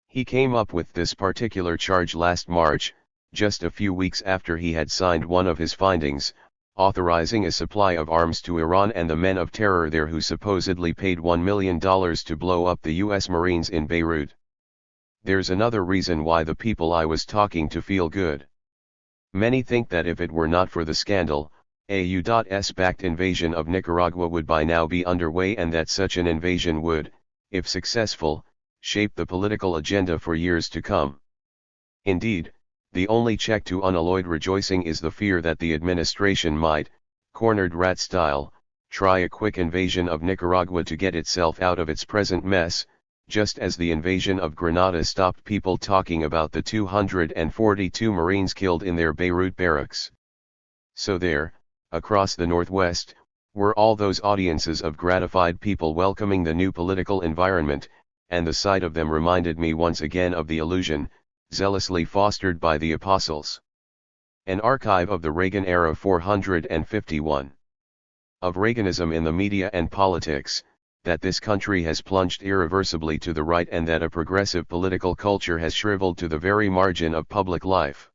He came up with this particular charge last March, just a few weeks after he had signed one of his findings, authorizing a supply of arms to Iran and the men of terror there who supposedly paid $1 million to blow up the U.S. Marines in Beirut. There's another reason why the people I was talking to feel good. Many think that if it were not for the scandal, a U.S.-backed invasion of Nicaragua would by now be underway, and that such an invasion would, if successful, shape the political agenda for years to come. Indeed, the only check to unalloyed rejoicing is the fear that the administration might, cornered rat style, try a quick invasion of Nicaragua to get itself out of its present mess, just as the invasion of Grenada stopped people talking about the 242 Marines killed in their Beirut barracks. So there, across the Northwest, were all those audiences of gratified people welcoming the new political environment, and the sight of them reminded me once again of the illusion, zealously fostered by the apostles. An archive of the Reagan era 451. Of Reaganism in the media and politics, that this country has plunged irreversibly to the right and that a progressive political culture has shriveled to the very margin of public life.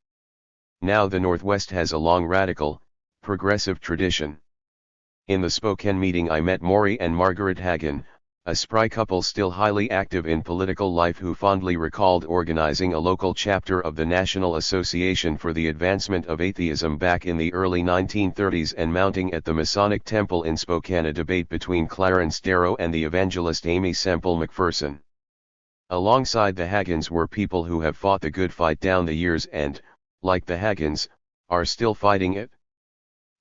Now the Northwest has a long radical, progressive tradition. In the Spokane meeting I met Maury and Margaret Hagen, a spry couple still highly active in political life who fondly recalled organizing a local chapter of the National Association for the Advancement of Atheism back in the early 1930s and mounting at the Masonic Temple in Spokane a debate between Clarence Darrow and the evangelist Amy Semple McPherson. Alongside the Hagens were people who have fought the good fight down the years and, like the Hagens, are still fighting it.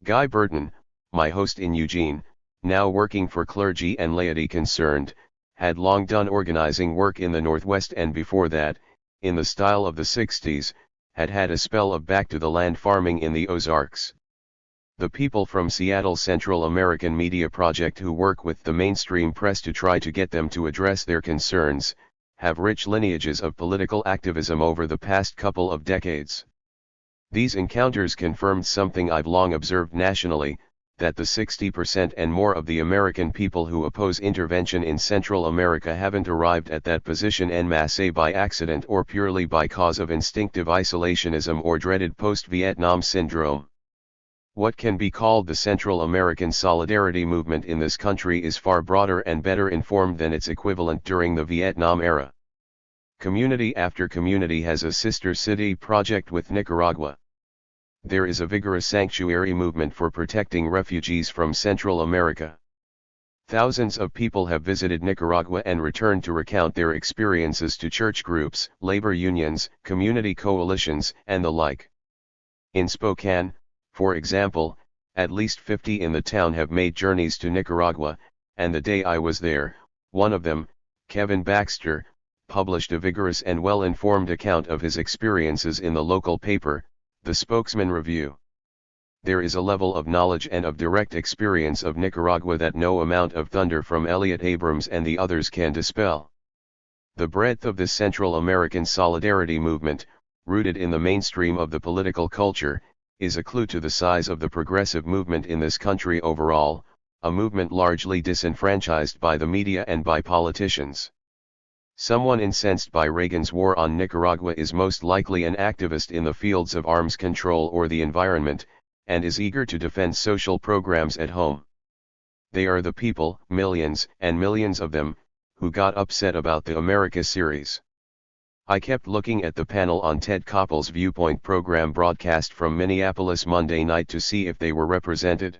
Guy Burton, my host in Eugene, now working for Clergy and Laity Concerned, had long done organizing work in the Northwest and before that, in the style of the 60s, had had a spell of back-to-the-land farming in the Ozarks. The people from Seattle Central American Media Project who work with the mainstream press to try to get them to address their concerns, have rich lineages of political activism over the past couple of decades. These encounters confirmed something I've long observed nationally, that the 60% and more of the American people who oppose intervention in Central America haven't arrived at that position en masse by accident or purely by cause of instinctive isolationism or dreaded post-Vietnam syndrome. What can be called the Central American Solidarity movement in this country is far broader and better informed than its equivalent during the Vietnam era. Community after community has a sister city project with Nicaragua. There is a vigorous sanctuary movement for protecting refugees from Central America. Thousands of people have visited Nicaragua and returned to recount their experiences to church groups, labor unions, community coalitions, and the like. In Spokane, for example, at least 50 in the town have made journeys to Nicaragua, and the day I was there, one of them, Kevin Baxter, published a vigorous and well-informed account of his experiences in the local paper, The Spokesman Review. There is a level of knowledge and of direct experience of Nicaragua that no amount of thunder from Elliott Abrams and the others can dispel. The breadth of this Central American solidarity movement, rooted in the mainstream of the political culture, is a clue to the size of the progressive movement in this country overall, a movement largely disenfranchised by the media and by politicians. Someone incensed by Reagan's war on Nicaragua is most likely an activist in the fields of arms control or the environment, and is eager to defend social programs at home. They are the people, millions and millions of them, who got upset about the America series. I kept looking at the panel on Ted Koppel's Viewpoint program broadcast from Minneapolis Monday night to see if they were represented.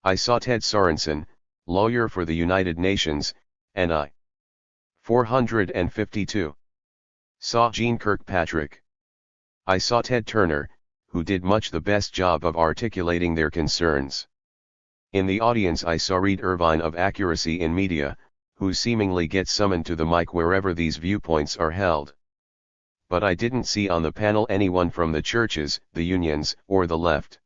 I saw Ted Sorensen, lawyer for the United Nations, and I. 452. Saw Jean Kirkpatrick. I saw Ted Turner, who did much the best job of articulating their concerns. In the audience I saw Reed Irvine of Accuracy in Media, who seemingly gets summoned to the mic wherever these viewpoints are held. But I didn't see on the panel anyone from the churches, the unions, or the left.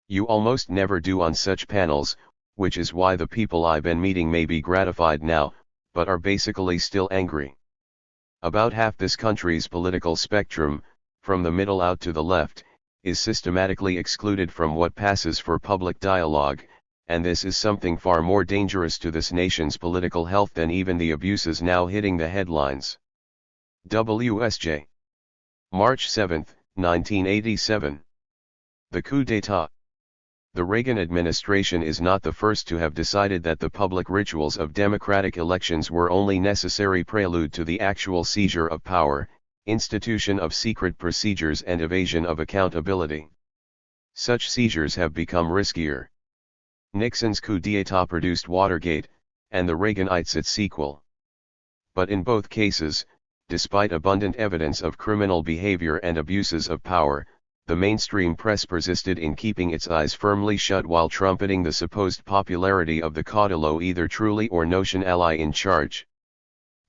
You almost never do on such panels, which is why the people I've been meeting may be gratified now, but are basically still angry. About half this country's political spectrum, from the middle out to the left, is systematically excluded from what passes for public dialogue, and this is something far more dangerous to this nation's political health than even the abuses now hitting the headlines. WSJ. March 7, 1987. The coup d'état. The Reagan administration is not the first to have decided that the public rituals of democratic elections were only necessary prelude to the actual seizure of power, institution of secret procedures and evasion of accountability. Such seizures have become riskier. Nixon's coup d'état produced Watergate, and the Reaganites its sequel. But in both cases, despite abundant evidence of criminal behavior and abuses of power, the mainstream press persisted in keeping its eyes firmly shut while trumpeting the supposed popularity of the caudillo either truly or notion ally in charge.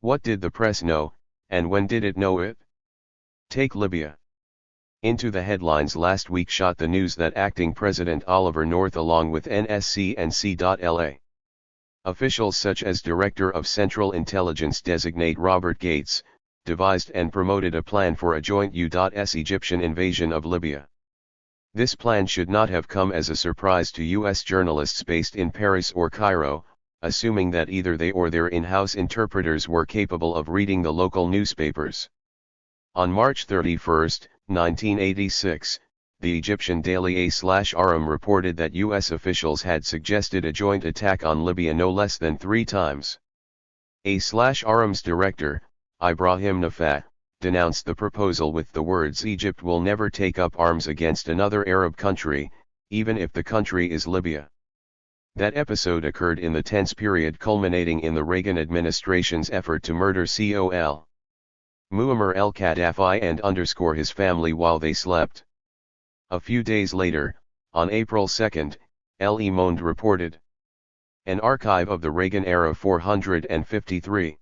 What did the press know, and when did it know it? Take Libya. Into the headlines last week shot the news that acting President Oliver North along with NSC and C.LA. officials such as Director of Central Intelligence designate Robert Gates, devised and promoted a plan for a joint U.S. Egyptian invasion of Libya. This plan should not have come as a surprise to U.S. journalists based in Paris or Cairo, assuming that either they or their in-house interpreters were capable of reading the local newspapers. On March 31, 1986, the Egyptian daily A/Aram reported that U.S. officials had suggested a joint attack on Libya no less than 3 times. A/Aram's director, Ibrahim Nafat, denounced the proposal with the words Egypt will never take up arms against another Arab country, even if the country is Libya. That episode occurred in the tense period culminating in the Reagan administration's effort to murder Col. Muammar el-Gaddafi and underscore his family while they slept. A few days later, on April 2, Le Monde reported. An archive of the Reagan era 453.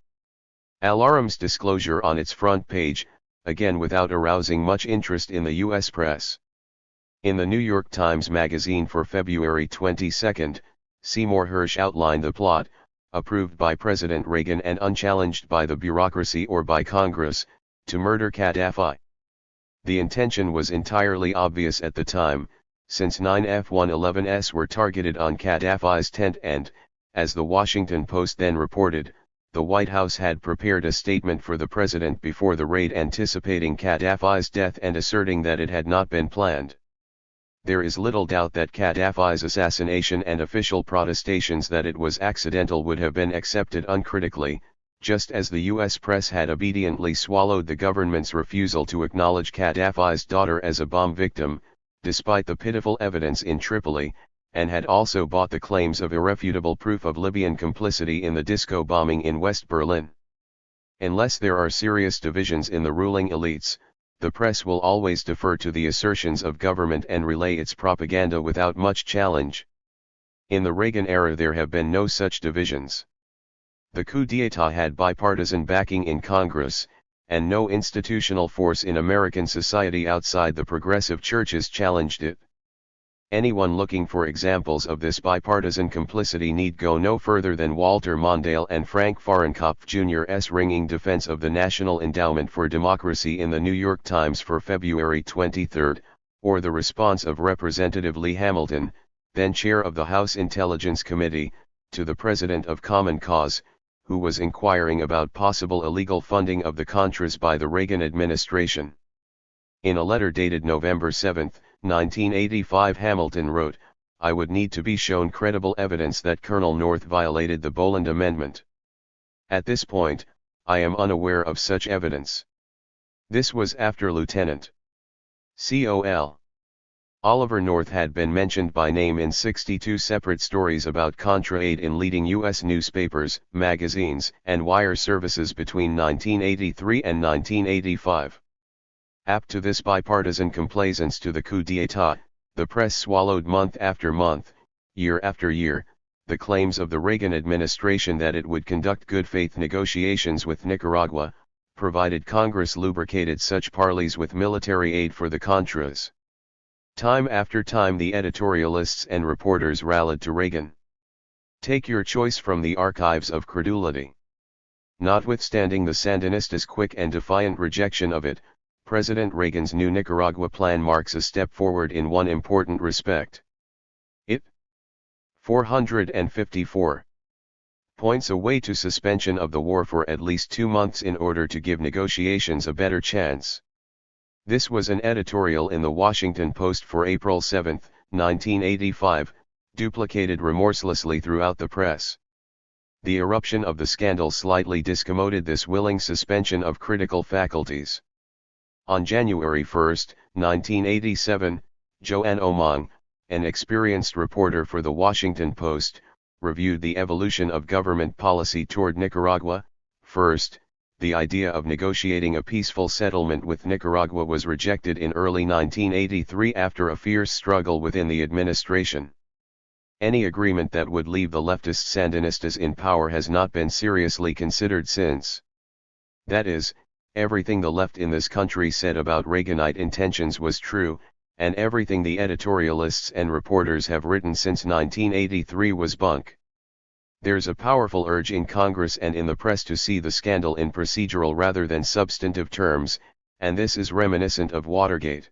Al-Aram's disclosure on its front page, again without arousing much interest in the U.S. press. In the New York Times Magazine for February 22, Seymour Hersh outlined the plot, approved by President Reagan and unchallenged by the bureaucracy or by Congress, to murder Gaddafi. The intention was entirely obvious at the time, since 9 F-111s were targeted on Gaddafi's tent and, as the Washington Post then reported, the White House had prepared a statement for the president before the raid anticipating Gaddafi's death and asserting that it had not been planned. There is little doubt that Gaddafi's assassination and official protestations that it was accidental would have been accepted uncritically, just as the U.S. press had obediently swallowed the government's refusal to acknowledge Gaddafi's daughter as a bomb victim, despite the pitiful evidence in Tripoli, and had also bought the claims of irrefutable proof of Libyan complicity in the disco bombing in West Berlin. Unless there are serious divisions in the ruling elites, the press will always defer to the assertions of government and relay its propaganda without much challenge. In the Reagan era there have been no such divisions. The coup d'état had bipartisan backing in Congress, and no institutional force in American society outside the progressive churches challenged it. Anyone looking for examples of this bipartisan complicity need go no further than Walter Mondale and Frank Fahrenkopf Jr.'s ringing defense of the National Endowment for Democracy in the New York Times for February 23, or the response of Representative Lee Hamilton, then chair of the House Intelligence Committee, to the president of Common Cause, who was inquiring about possible illegal funding of the Contras by the Reagan administration. In a letter dated November 7, 1985, Hamilton wrote, "I would need to be shown credible evidence that Colonel North violated the Boland Amendment. At this point, I am unaware of such evidence." This was after Lieutenant Col. Oliver North had been mentioned by name in 62 separate stories about Contra aid in leading U.S. newspapers, magazines, and wire services between 1983 and 1985. Apt to this bipartisan complaisance to the coup d'état, the press swallowed month after month, year after year, the claims of the Reagan administration that it would conduct good faith negotiations with Nicaragua, provided Congress lubricated such parleys with military aid for the Contras. Time after time the editorialists and reporters rallied to Reagan. Take your choice from the archives of credulity. Notwithstanding the Sandinistas' quick and defiant rejection of it, President Reagan's new Nicaragua plan marks a step forward in one important respect. It 454. Points a way to suspension of the war for at least 2 months in order to give negotiations a better chance. This was an editorial in the Washington Post for April 7, 1985, duplicated remorselessly throughout the press. The eruption of the scandal slightly discommoded this willing suspension of critical faculties. On January 1, 1987, Joanne Omong, an experienced reporter for the Washington Post, reviewed the evolution of government policy toward Nicaragua. First, the idea of negotiating a peaceful settlement with Nicaragua was rejected in early 1983 after a fierce struggle within the administration. Any agreement that would leave the leftist Sandinistas in power has not been seriously considered since. That is, everything the left in this country said about Reaganite intentions was true, and everything the editorialists and reporters have written since 1983 was bunk. There's a powerful urge in Congress and in the press to see the scandal in procedural rather than substantive terms, and this is reminiscent of Watergate.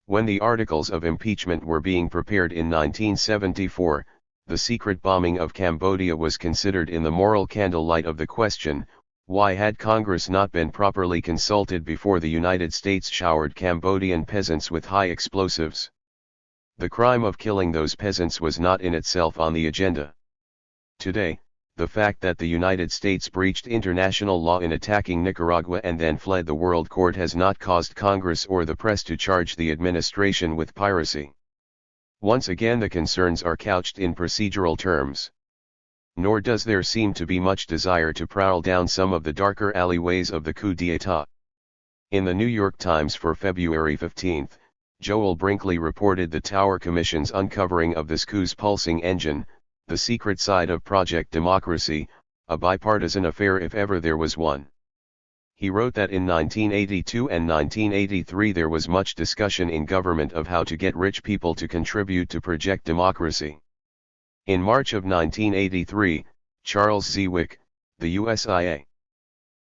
When the articles of impeachment were being prepared in 1974, the secret bombing of Cambodia was considered in the moral candlelight of the question, why had Congress not been properly consulted before the United States showered Cambodian peasants with high explosives? The crime of killing those peasants was not in itself on the agenda. Today, the fact that the United States breached international law in attacking Nicaragua and then fled the World Court has not caused Congress or the press to charge the administration with piracy. Once again, the concerns are couched in procedural terms. Nor does there seem to be much desire to prowl down some of the darker alleyways of the coup d'état. In the New York Times for February 15, Joel Brinkley reported the Tower Commission's uncovering of this coup's pulsing engine, the secret side of Project Democracy, a bipartisan affair if ever there was one. He wrote that in 1982 and 1983 there was much discussion in government of how to get rich people to contribute to Project Democracy. In March of 1983, Charles Zwick, the USIA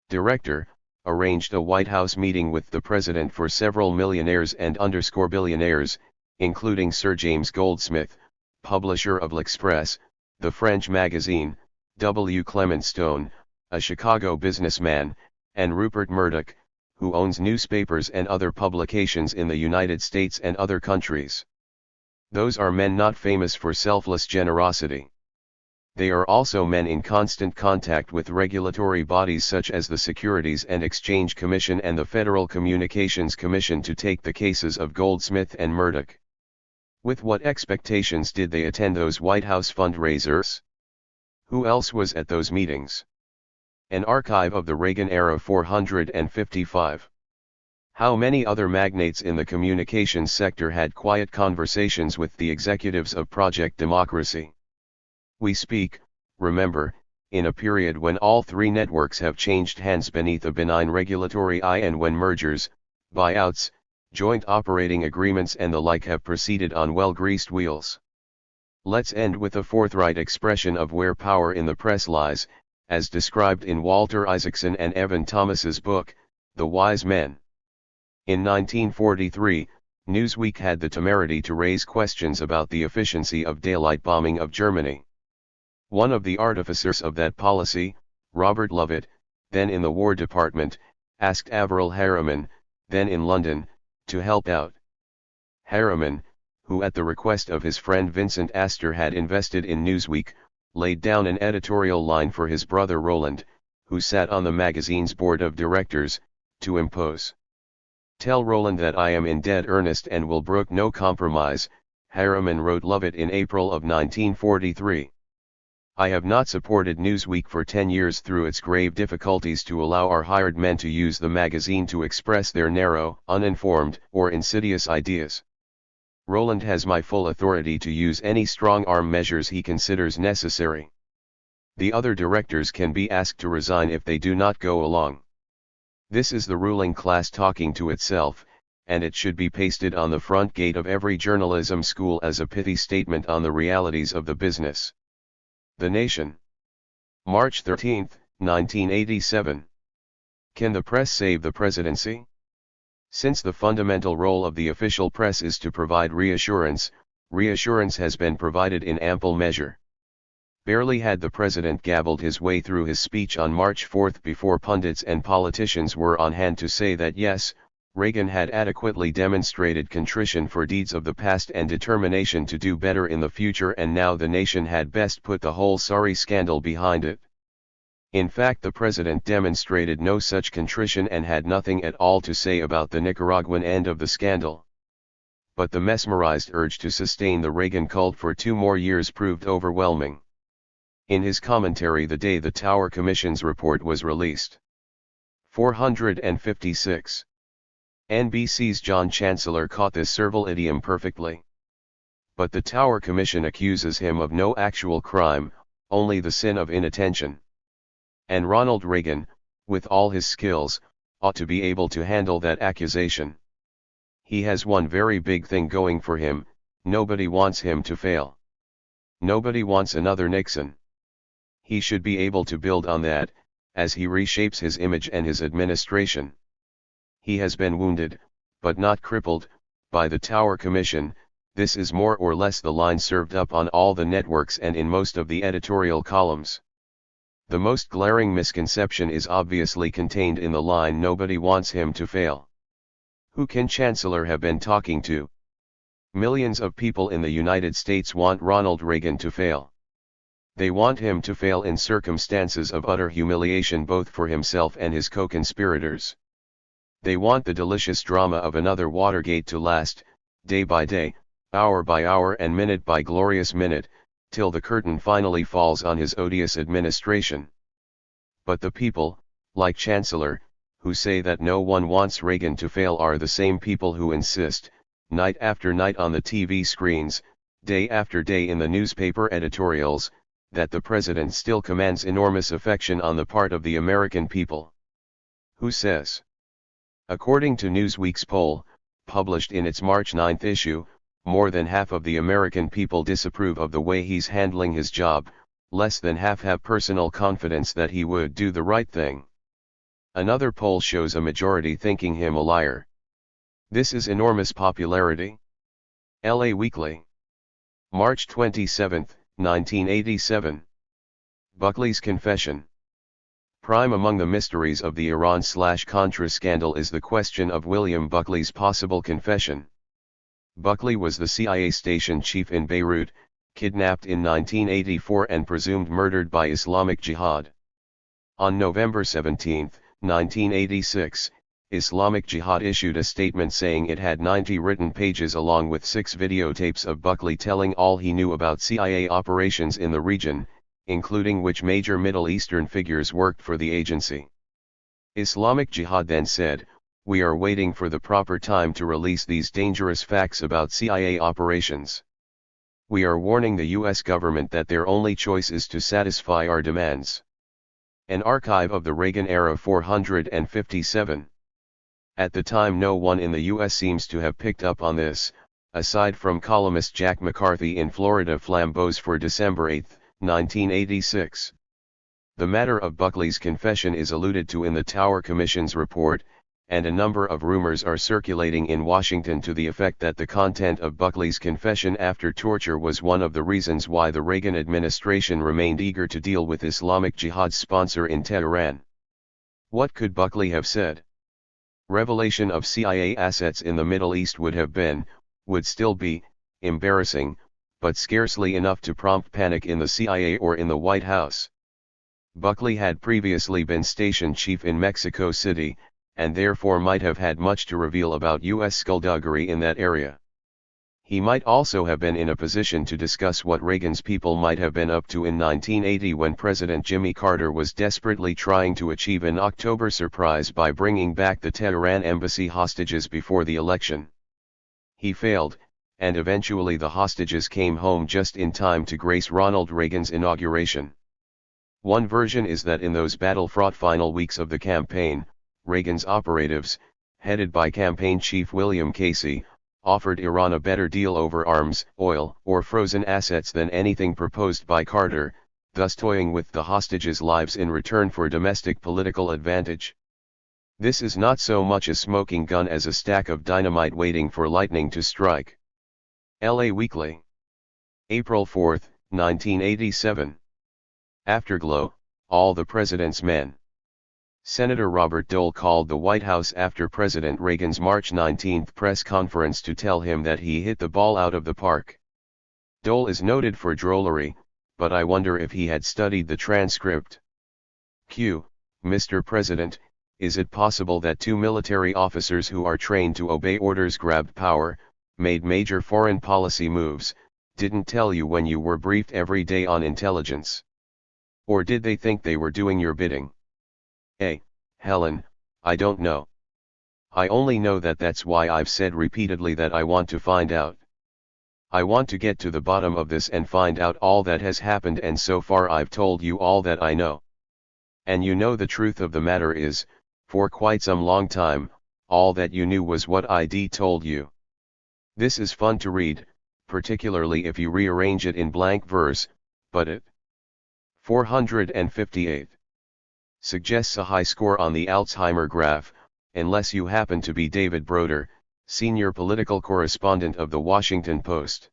director, arranged a White House meeting with the president for several millionaires and billionaires, including Sir James Goldsmith, publisher of L'Express, the French magazine, W. Clement Stone, a Chicago businessman, and Rupert Murdoch, who owns newspapers and other publications in the United States and other countries. Those are men not famous for selfless generosity. They are also men in constant contact with regulatory bodies such as the Securities and Exchange Commission and the Federal Communications Commission to take the cases of Goldsmith and Murdoch. With what expectations did they attend those White House fundraisers? Who else was at those meetings? An archive of the Reagan era 455. How many other magnates in the communications sector had quiet conversations with the executives of Project Democracy? We speak, remember, in a period when all three networks have changed hands beneath a benign regulatory eye and when mergers, buyouts, joint operating agreements and the like have proceeded on well-greased wheels. Let's end with a forthright expression of where power in the press lies, as described in Walter Isaacson and Evan Thomas's book, The Wise Men. In 1943, Newsweek had the temerity to raise questions about the efficiency of daylight bombing of Germany. One of the artificers of that policy, Robert Lovett, then in the War Department, asked Averell Harriman, then in London, to help out. Harriman, who at the request of his friend Vincent Astor had invested in Newsweek, laid down an editorial line for his brother Roland, who sat on the magazine's board of directors, to impose. "Tell Roland that I am in dead earnest and will brook no compromise," Harriman wrote Lovett in April of 1943. "I have not supported Newsweek for 10 years through its grave difficulties to allow our hired men to use the magazine to express their narrow, uninformed, or insidious ideas. Roland has my full authority to use any strong-arm measures he considers necessary. The other directors can be asked to resign if they do not go along." This is the ruling class talking to itself, and it should be pasted on the front gate of every journalism school as a pithy statement on the realities of the business. The Nation. March 13, 1987. Can the press save the presidency? Since the fundamental role of the official press is to provide reassurance, reassurance has been provided in ample measure. Barely had the president gabbled his way through his speech on March 4 before pundits and politicians were on hand to say that yes, Reagan had adequately demonstrated contrition for deeds of the past and determination to do better in the future, and now the nation had best put the whole sorry scandal behind it. In fact, the president demonstrated no such contrition and had nothing at all to say about the Nicaraguan end of the scandal. But the mesmerized urge to sustain the Reagan cult for 2 more years proved overwhelming. In his commentary the day the Tower Commission's report was released. 456. NBC's John Chancellor caught this servile idiom perfectly. But the Tower Commission accuses him of no actual crime, only the sin of inattention. And Ronald Reagan, with all his skills, ought to be able to handle that accusation. He has one very big thing going for him: nobody wants him to fail. Nobody wants another Nixon. He should be able to build on that, as he reshapes his image and his administration. He has been wounded, but not crippled, by the Tower Commission. This is more or less the line served up on all the networks and in most of the editorial columns. The most glaring misconception is obviously contained in the line "nobody wants him to fail." Who can Chancellor have been talking to? Millions of people in the United States want Ronald Reagan to fail. They want him to fail in circumstances of utter humiliation both for himself and his co-conspirators. They want the delicious drama of another Watergate to last, day by day, hour by hour and minute by glorious minute, till the curtain finally falls on his odious administration. But the people, like Chancellor, who say that no one wants Reagan to fail are the same people who insist, night after night on the TV screens, day after day in the newspaper editorials, that the president still commands enormous affection on the part of the American people. Who says? According to Newsweek's poll, published in its March 9 issue, more than half of the American people disapprove of the way he's handling his job, less than half have personal confidence that he would do the right thing. Another poll shows a majority thinking him a liar. This is enormous popularity. LA Weekly. March 27, 1987. Buckley's confession. Prime among the mysteries of the Iran/Contra scandal is the question of William Buckley's possible confession. Buckley was the CIA station chief in Beirut, kidnapped in 1984 and presumed murdered by Islamic Jihad. On November 17, 1986, Islamic Jihad issued a statement saying it had 90 written pages along with 6 videotapes of Buckley telling all he knew about CIA operations in the region, including which major Middle Eastern figures worked for the agency. Islamic Jihad then said, "We are waiting for the proper time to release these dangerous facts about CIA operations. We are warning the US government that their only choice is to satisfy our demands." An archive of the Reagan era 457. At the time no one in the US seems to have picked up on this, aside from columnist Jack McCarthy in Florida Flambeaus for December 8, 1986. The matter of Buckley's confession is alluded to in the Tower Commission's report, and a number of rumors are circulating in Washington to the effect that the content of Buckley's confession after torture was one of the reasons why the Reagan administration remained eager to deal with Islamic Jihad's sponsor in Tehran. What could Buckley have said? Revelation of CIA assets in the Middle East would still be, embarrassing, but scarcely enough to prompt panic in the CIA or in the White House. Buckley had previously been station chief in Mexico City, and therefore might have had much to reveal about U.S. skullduggery in that area. He might also have been in a position to discuss what Reagan's people might have been up to in 1980 when President Jimmy Carter was desperately trying to achieve an October surprise by bringing back the Tehran embassy hostages before the election. He failed, and eventually the hostages came home just in time to grace Ronald Reagan's inauguration. One version is that in those battle-fraught final weeks of the campaign, Reagan's operatives, headed by campaign chief William Casey, offered Iran a better deal over arms, oil, or frozen assets than anything proposed by Carter, thus toying with the hostages' lives in return for domestic political advantage. This is not so much a smoking gun as a stack of dynamite waiting for lightning to strike. LA Weekly. April 4, 1987. Afterglow, all the president's men. Senator Robert Dole called the White House after President Reagan's March 19 press conference to tell him that he hit the ball out of the park. Dole is noted for drollery, but I wonder if he had studied the transcript. Q. Mr. President, is it possible that two military officers who are trained to obey orders grabbed power, made major foreign policy moves, didn't tell you when you were briefed every day on intelligence? Or did they think they were doing your bidding? A. Helen, I don't know. I only know that that's why I've said repeatedly that I want to find out. I want to get to the bottom of this and find out all that has happened, and so far I've told you all that I know. And you know the truth of the matter is, for quite some long time, all that you knew was what ID told you. This is fun to read, particularly if you rearrange it in blank verse, but it 458 suggests a high score on the Alzheimer graph, unless you happen to be David Broder, senior political correspondent of the Washington Post.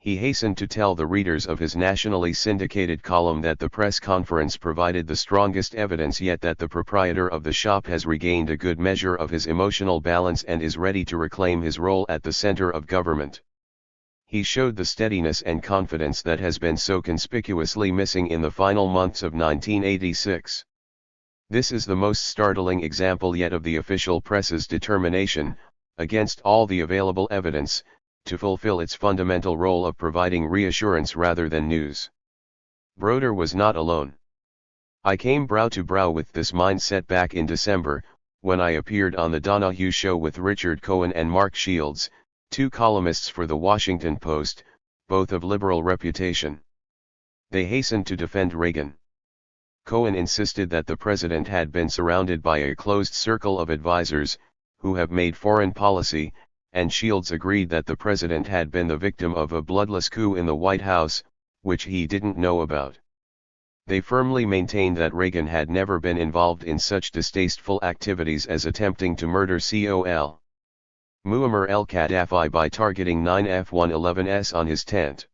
He hastened to tell the readers of his nationally syndicated column that the press conference provided the strongest evidence yet that the proprietor of the shop has regained a good measure of his emotional balance and is ready to reclaim his role at the center of government. He showed the steadiness and confidence that has been so conspicuously missing in the final months of 1986. This is the most startling example yet of the official press's determination, against all the available evidence, to fulfill its fundamental role of providing reassurance rather than news. Broder was not alone. I came brow to brow with this mindset back in December, when I appeared on the Donahue Show with Richard Cohen and Mark Shields, two columnists for the Washington Post, both of liberal reputation. They hastened to defend Reagan. Cohen insisted that the president had been surrounded by a closed circle of advisers, who have made foreign policy, and Shields agreed that the president had been the victim of a bloodless coup in the White House, which he didn't know about. They firmly maintained that Reagan had never been involved in such distasteful activities as attempting to murder Col. Muammar el-Gaddafi by targeting 9 F-111s on his tent.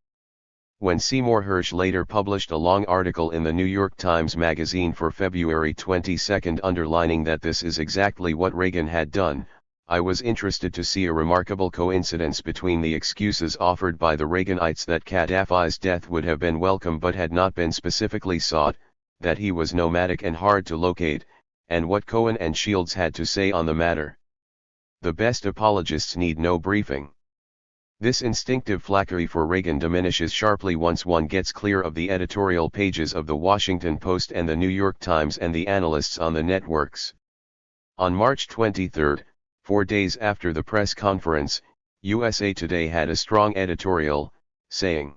When Seymour Hersh later published a long article in the New York Times Magazine for February 22 underlining that this is exactly what Reagan had done, I was interested to see a remarkable coincidence between the excuses offered by the Reaganites that Gaddafi's death would have been welcome but had not been specifically sought, that he was nomadic and hard to locate, and what Cohen and Shields had to say on the matter. The best apologists need no briefing. This instinctive flackery for Reagan diminishes sharply once one gets clear of the editorial pages of the Washington Post and the New York Times and the analysts on the networks. On March 23, 4 days after the press conference, USA Today had a strong editorial, saying,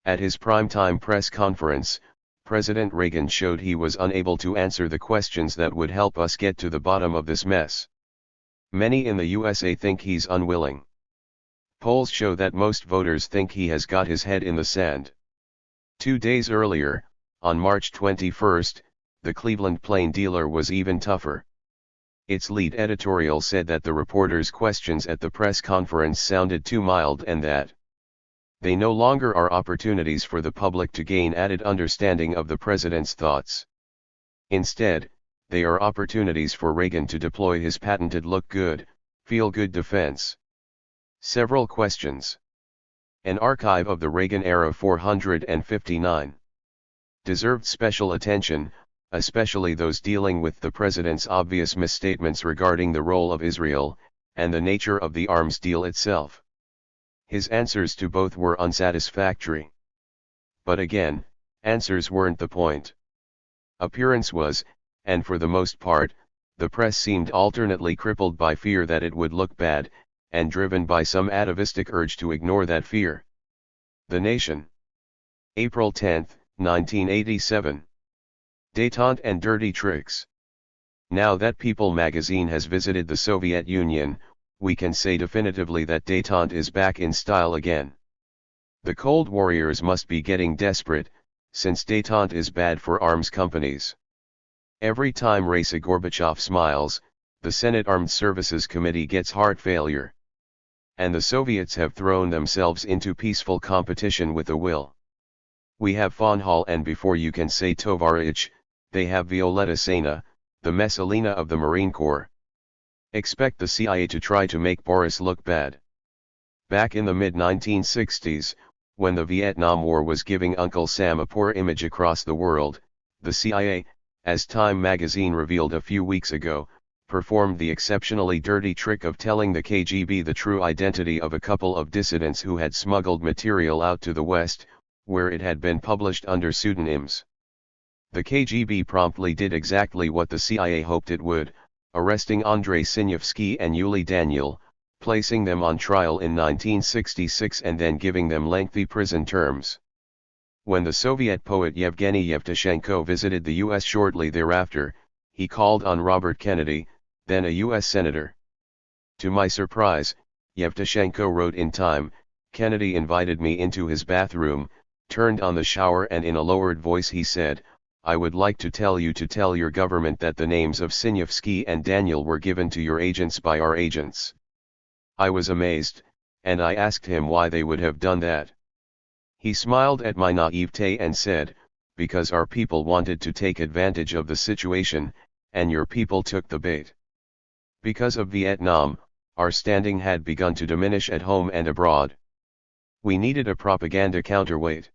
"At his primetime press conference, President Reagan showed he was unable to answer the questions that would help us get to the bottom of this mess. Many in the USA think he's unwilling. Polls show that most voters think he has got his head in the sand." 2 days earlier, on March 21, the Cleveland Plain Dealer was even tougher. Its lead editorial said that the reporters' questions at the press conference sounded too mild and that they no longer are opportunities for the public to gain added understanding of the president's thoughts. Instead, they are opportunities for Reagan to deploy his patented look-good, feel-good defense. Several questions. An archive of the Reagan era 459. Deserved special attention, especially those dealing with the president's obvious misstatements regarding the role of Israel, and the nature of the arms deal itself. His answers to both were unsatisfactory. But again, answers weren't the point. Appearance was, and for the most part, the press seemed alternately crippled by fear that it would look bad, and driven by some atavistic urge to ignore that fear. The Nation. April 10, 1987. Détente and dirty tricks. Now that People magazine has visited the Soviet Union, we can say definitively that détente is back in style again. The Cold Warriors must be getting desperate, since détente is bad for arms companies. Every time Raisa Gorbachev smiles, the Senate Armed Services Committee gets heart failure. and the Soviets have thrown themselves into peaceful competition with a will. We have Fahnhal, and before you can say Tovarich, they have Violetta Sena, the Messalina of the Marine Corps. Expect the CIA to try to make Boris look bad. Back in the mid-1960s, when the Vietnam War was giving Uncle Sam a poor image across the world, the CIA, as Time magazine revealed a few weeks ago, performed the exceptionally dirty trick of telling the KGB the true identity of a couple of dissidents who had smuggled material out to the West, where it had been published under pseudonyms. The KGB promptly did exactly what the CIA hoped it would, arresting Andrei Sinyavsky and Yuli Daniel, placing them on trial in 1966 and then giving them lengthy prison terms. When the Soviet poet Yevgeny Yevtushenko visited the U.S. shortly thereafter, he called on Robert Kennedy, then a U.S. Senator. To my surprise, Yevtushenko wrote in Time, Kennedy invited me into his bathroom, turned on the shower, and in a lowered voice he said, I would like to tell your government that the names of Sinyavsky and Daniel were given to your agents by our agents. I was amazed, and I asked him why they would have done that. He smiled at my naivete and said, because our people wanted to take advantage of the situation, and your people took the bait. Because of Vietnam, our standing had begun to diminish at home and abroad. We needed a propaganda counterweight.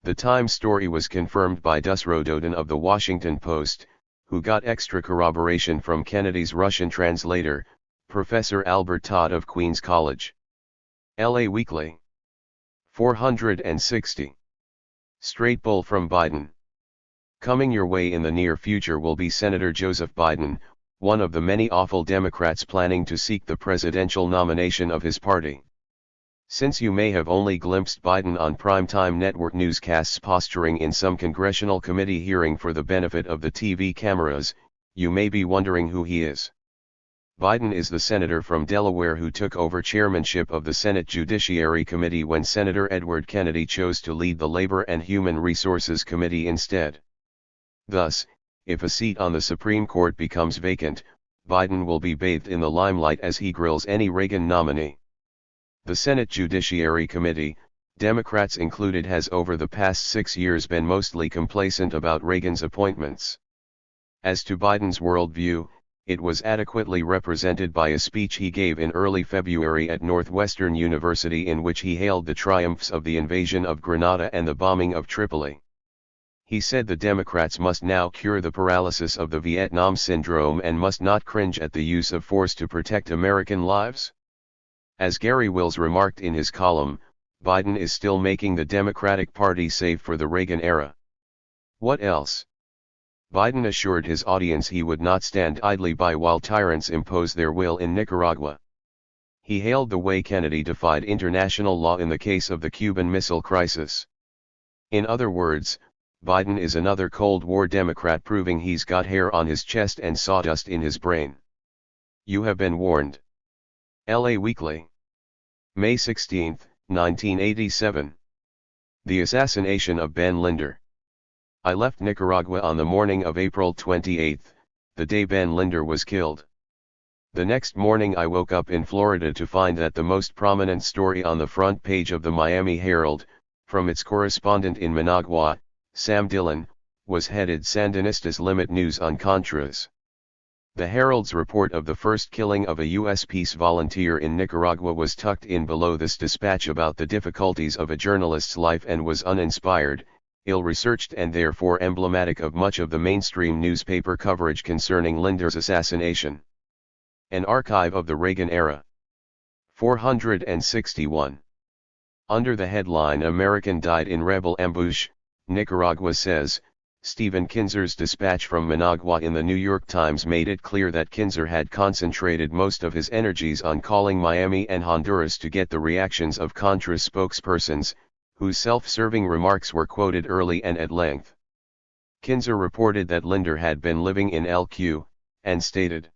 The Times story was confirmed by Dus Rododen of the Washington Post, who got extra corroboration from Kennedy's Russian translator, Professor Albert Todd of Queens College. LA Weekly. 460. Straight bull from Biden. Coming your way in the near future will be Senator Joseph Biden, one of the many awful Democrats planning to seek the presidential nomination of his party. Since you may have only glimpsed Biden on primetime network newscasts posturing in some congressional committee hearing for the benefit of the TV cameras, you may be wondering who he is. Biden is the senator from Delaware who took over chairmanship of the Senate Judiciary Committee when Senator Edward Kennedy chose to lead the Labor and Human Resources Committee instead. Thus, if a seat on the Supreme Court becomes vacant, Biden will be bathed in the limelight as he grills any Reagan nominee. The Senate Judiciary Committee, Democrats included, has over the past 6 years been mostly complacent about Reagan's appointments. As to Biden's worldview, it was adequately represented by a speech he gave in early February at Northwestern University in which he hailed the triumphs of the invasion of Grenada and the bombing of Tripoli. He said the Democrats must now cure the paralysis of the Vietnam syndrome and must not cringe at the use of force to protect American lives. As Gary Wills remarked in his column, Biden is still making the Democratic Party safe for the Reagan era. What else? Biden assured his audience he would not stand idly by while tyrants impose their will in Nicaragua. He hailed the way Kennedy defied international law in the case of the Cuban Missile Crisis. In other words, Biden is another Cold War Democrat proving he's got hair on his chest and sawdust in his brain. You have been warned. LA Weekly. May 16, 1987. The assassination of Ben Linder. I left Nicaragua on the morning of April 28, the day Ben Linder was killed. The next morning I woke up in Florida to find that the most prominent story on the front page of the Miami Herald, from its correspondent in Managua, Sam Dillon, was headed Sandinistas limit news on Contras. The Herald's report of the first killing of a U.S. peace volunteer in Nicaragua was tucked in below this dispatch about the difficulties of a journalist's life and was uninspired, ill-researched and therefore emblematic of much of the mainstream newspaper coverage concerning Linder's assassination. An archive of the Reagan era. 461. Under the headline American Died in Rebel Ambush, Nicaragua says, Stephen Kinzer's dispatch from Managua in the New York Times made it clear that Kinzer had concentrated most of his energies on calling Miami and Honduras to get the reactions of Contras spokespersons, whose self-serving remarks were quoted early and at length. Kinzer reported that Linder had been living in LQ, and stated,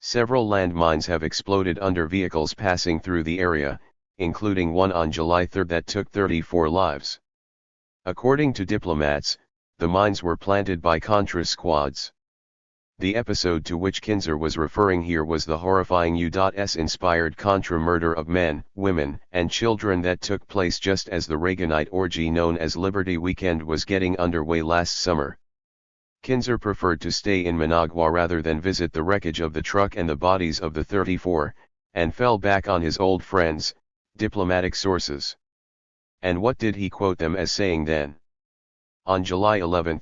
several landmines have exploded under vehicles passing through the area, including one on July 3 that took 34 lives. According to diplomats, the mines were planted by Contras squads. The episode to which Kinzer was referring here was the horrifying U.S.-inspired Contra murder of men, women, and children that took place just as the Reaganite orgy known as Liberty Weekend was getting underway last summer. Kinzer preferred to stay in Managua rather than visit the wreckage of the truck and the bodies of the 34, and fell back on his old friends, diplomatic sources. And what did he quote them as saying then? On July 11,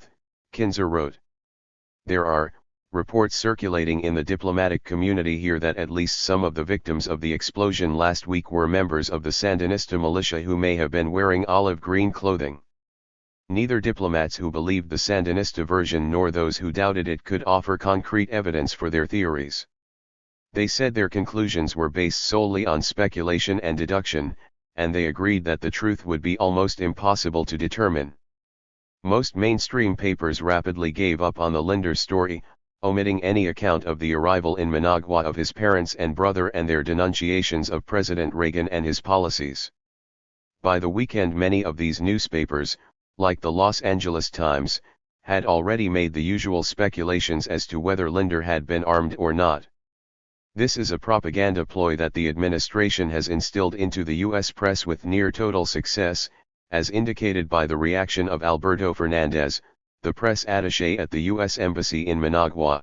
Kinzer wrote, "There are reports circulating in the diplomatic community here that at least some of the victims of the explosion last week were members of the Sandinista militia who may have been wearing olive green clothing. Neither diplomats who believed the Sandinista version nor those who doubted it could offer concrete evidence for their theories. They said their conclusions were based solely on speculation and deduction, and they agreed that the truth would be almost impossible to determine." Most mainstream papers rapidly gave up on the Linder story, omitting any account of the arrival in Managua of his parents and brother and their denunciations of President Reagan and his policies. By the weekend many of these newspapers, like the Los Angeles Times, had already made the usual speculations as to whether Linder had been armed or not. This is a propaganda ploy that the administration has instilled into the U.S. press with near total success, as indicated by the reaction of Alberto Fernandez, the press attaché at the U.S. Embassy in Managua.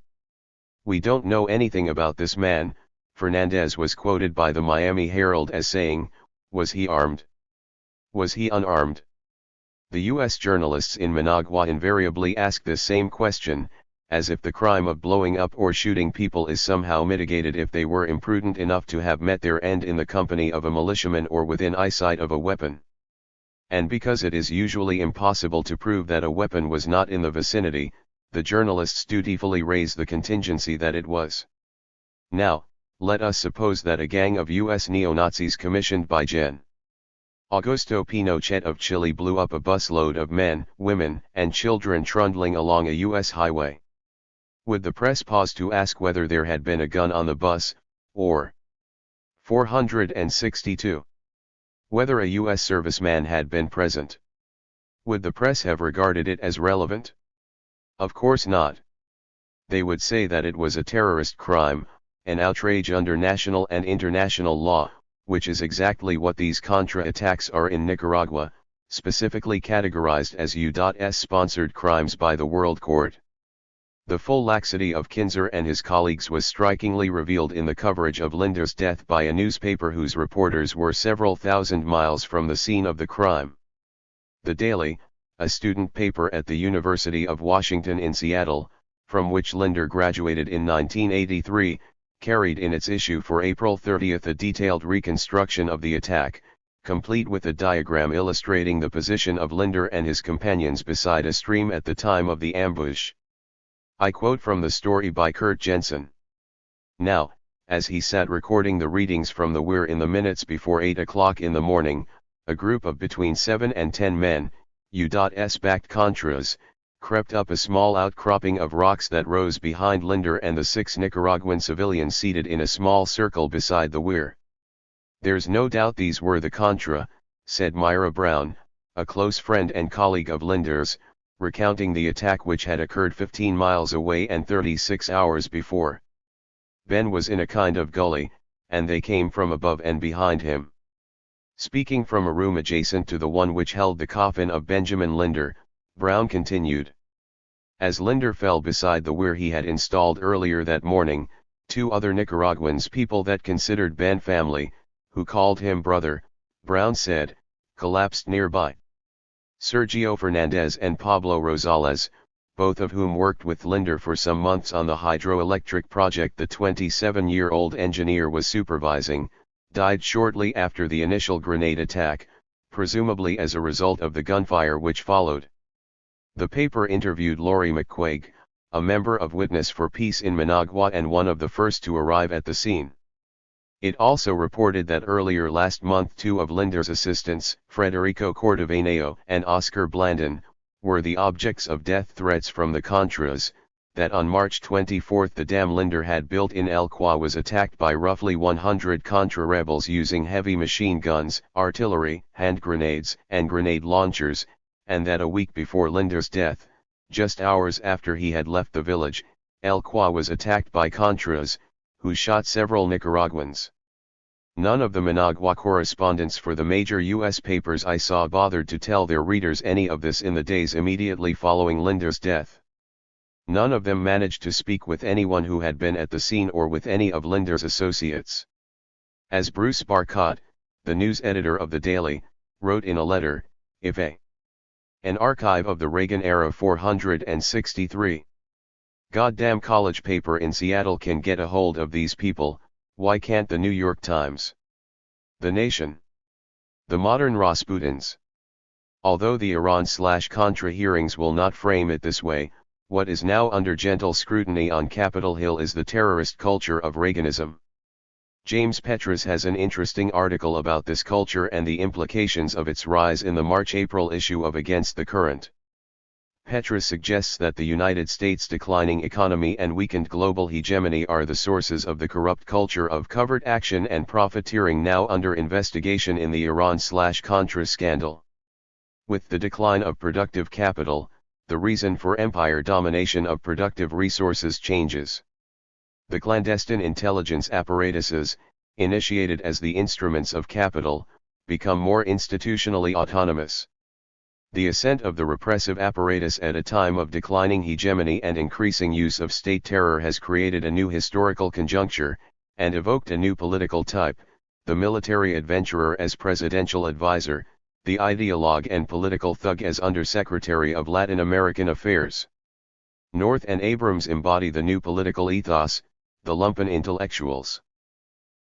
"We don't know anything about this man," Fernandez was quoted by the Miami Herald as saying. "Was he armed? Was he unarmed?" The U.S. journalists in Managua invariably ask this same question, as if the crime of blowing up or shooting people is somehow mitigated if they were imprudent enough to have met their end in the company of a militiaman or within eyesight of a weapon. And because it is usually impossible to prove that a weapon was not in the vicinity, the journalists dutifully raise the contingency that it was. Now, let us suppose that a gang of U.S. neo-Nazis commissioned by Gen. Augusto Pinochet of Chile blew up a busload of men, women, and children trundling along a U.S. highway. Would the press pause to ask whether there had been a gun on the bus, or 462? Whether a U.S. serviceman had been present? Would the press have regarded it as relevant? Of course not. They would say that it was a terrorist crime, an outrage under national and international law, which is exactly what these Contra attacks are in Nicaragua, specifically categorized as U.S.-sponsored crimes by the World Court. The full laxity of Kinzer and his colleagues was strikingly revealed in the coverage of Linder's death by a newspaper whose reporters were several thousand miles from the scene of the crime. The Daily, a student paper at the University of Washington in Seattle, from which Linder graduated in 1983, carried in its issue for April 30 a detailed reconstruction of the attack, complete with a diagram illustrating the position of Linder and his companions beside a stream at the time of the ambush. I quote from the story by Kurt Jensen. "Now, as he sat recording the readings from the weir in the minutes before 8 o'clock in the morning, a group of between 7 and 10 men, U.S.-backed Contras, crept up a small outcropping of rocks that rose behind Linder and the 6 Nicaraguan civilians seated in a small circle beside the weir. There's no doubt these were the Contra," said Myra Brown, a close friend and colleague of Linder's, recounting the attack which had occurred 15 miles away and 36 hours before. "Ben was in a kind of gully, and they came from above and behind him." Speaking from a room adjacent to the one which held the coffin of Benjamin Linder, Brown continued. As Linder fell beside the weir he had installed earlier that morning, 2 other Nicaraguans, people that considered Ben family, who called him brother, Brown said, collapsed nearby. Sergio Fernandez and Pablo Rosales, both of whom worked with Linder for some months on the hydroelectric project the 27-year-old engineer was supervising, died shortly after the initial grenade attack, presumably as a result of the gunfire which followed. The paper interviewed Lori McQuaig, a member of Witness for Peace in Managua and one of the first to arrive at the scene. It also reported that earlier last month 2 of Linder's assistants, Frederico Cordoveneo and Oscar Blandon, were the objects of death threats from the Contras, that on March 24 the dam Linder had built in El Qua was attacked by roughly 100 Contra rebels using heavy machine guns, artillery, hand grenades, and grenade launchers, and that a week before Linder's death, just hours after he had left the village, El Qua was attacked by Contras, who shot several Nicaraguans. None of the Managua correspondents for the major U.S. papers I saw bothered to tell their readers any of this in the days immediately following Linda's death. None of them managed to speak with anyone who had been at the scene or with any of Linda's associates. As Bruce Barcott, the news editor of the Daily, wrote in a letter, if an archive of the Reagan era 463 goddamn college paper in Seattle can get a hold of these people, why can't the New York Times? The Nation. The modern Rasputins. Although the Iran/Contra hearings will not frame it this way, what is now under gentle scrutiny on Capitol Hill is the terrorist culture of Reaganism. James Petras has an interesting article about this culture and the implications of its rise in the March-April issue of Against the Current. Petras suggests that the United States' declining economy and weakened global hegemony are the sources of the corrupt culture of covert action and profiteering now under investigation in the Iran/Contra scandal. With the decline of productive capital, the reason for empire domination of productive resources changes. The clandestine intelligence apparatuses, initiated as the instruments of capital, become more institutionally autonomous. The ascent of the repressive apparatus at a time of declining hegemony and increasing use of state terror has created a new historical conjuncture, and evoked a new political type, the military adventurer as presidential advisor, the ideologue and political thug as Undersecretary of Latin American Affairs. North and Abrams embody the new political ethos, the lumpen intellectuals.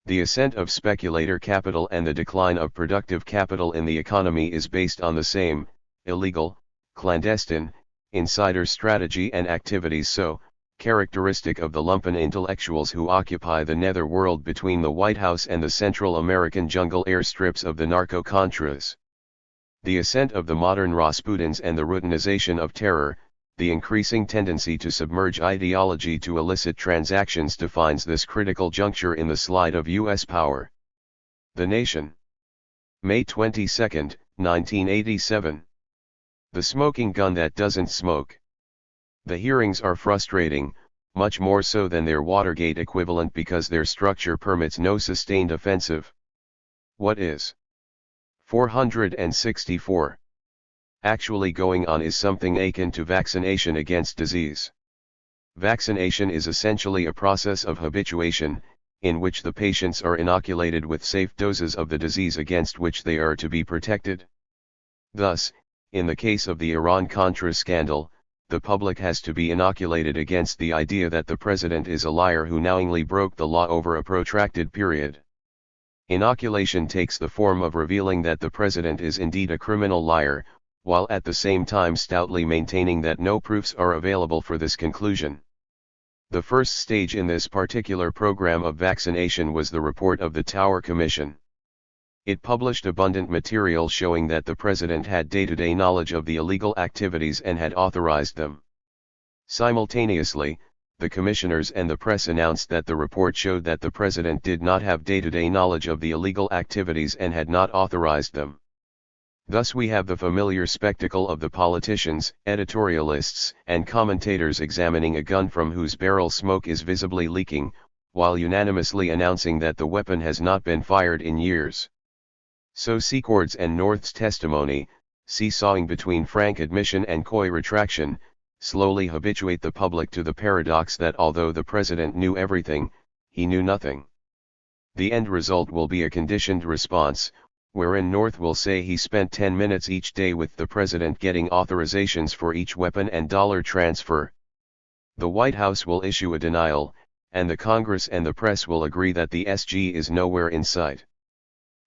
The ascent of speculator capital and the decline of productive capital in the economy is based on the same, illegal, clandestine, insider strategy and activities so characteristic of the lumpen intellectuals who occupy the netherworld between the White House and the Central American jungle airstrips of the narco-contras. The ascent of the modern Rasputins and the routinization of terror, the increasing tendency to submerge ideology to illicit transactions defines this critical juncture in the slide of U.S. power. The Nation. May 22, 1987. The smoking gun that doesn't smoke. The hearings are frustrating, much more so than their Watergate equivalent because their structure permits no sustained offensive. What is 464 actually going on is something akin to vaccination against disease. Vaccination is essentially a process of habituation, in which the patients are inoculated with safe doses of the disease against which they are to be protected. Thus, in the case of the Iran-Contra scandal, the public has to be inoculated against the idea that the president is a liar who knowingly broke the law over a protracted period. Inoculation takes the form of revealing that the president is indeed a criminal liar, while at the same time stoutly maintaining that no proofs are available for this conclusion. The first stage in this particular program of vaccination was the report of the Tower Commission. It published abundant material showing that the president had day-to-day knowledge of the illegal activities and had authorized them. Simultaneously, the commissioners and the press announced that the report showed that the president did not have day-to-day knowledge of the illegal activities and had not authorized them. Thus we have the familiar spectacle of the politicians, editorialists, and commentators examining a gun from whose barrel smoke is visibly leaking, while unanimously announcing that the weapon has not been fired in years. So Secord's and North's testimony, seesawing between frank admission and coy retraction, slowly habituate the public to the paradox that although the president knew everything, he knew nothing. The end result will be a conditioned response, wherein North will say he spent 10 minutes each day with the president getting authorizations for each weapon and dollar transfer. The White House will issue a denial, and the Congress and the press will agree that the SG is nowhere in sight.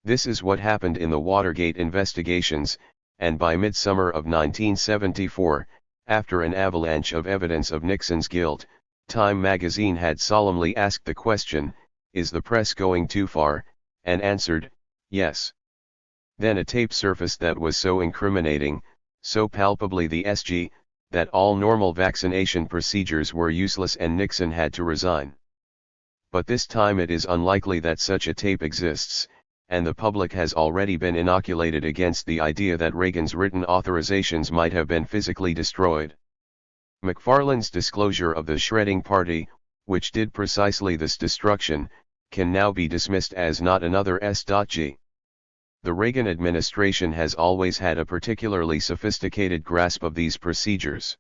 This is what happened in the Watergate investigations, and by midsummer of 1974, after an avalanche of evidence of Nixon's guilt, Time magazine had solemnly asked the question, "Is the press going too far?" and answered, "Yes." Then a tape surfaced that was so incriminating, so palpably the SG, that all normal vaccination procedures were useless and Nixon had to resign. But this time it is unlikely that such a tape exists, and the public has already been inoculated against the idea that Reagan's written authorizations might have been physically destroyed. McFarland's disclosure of the shredding party, which did precisely this destruction, can now be dismissed as not another S.G. The Reagan administration has always had a particularly sophisticated grasp of these procedures.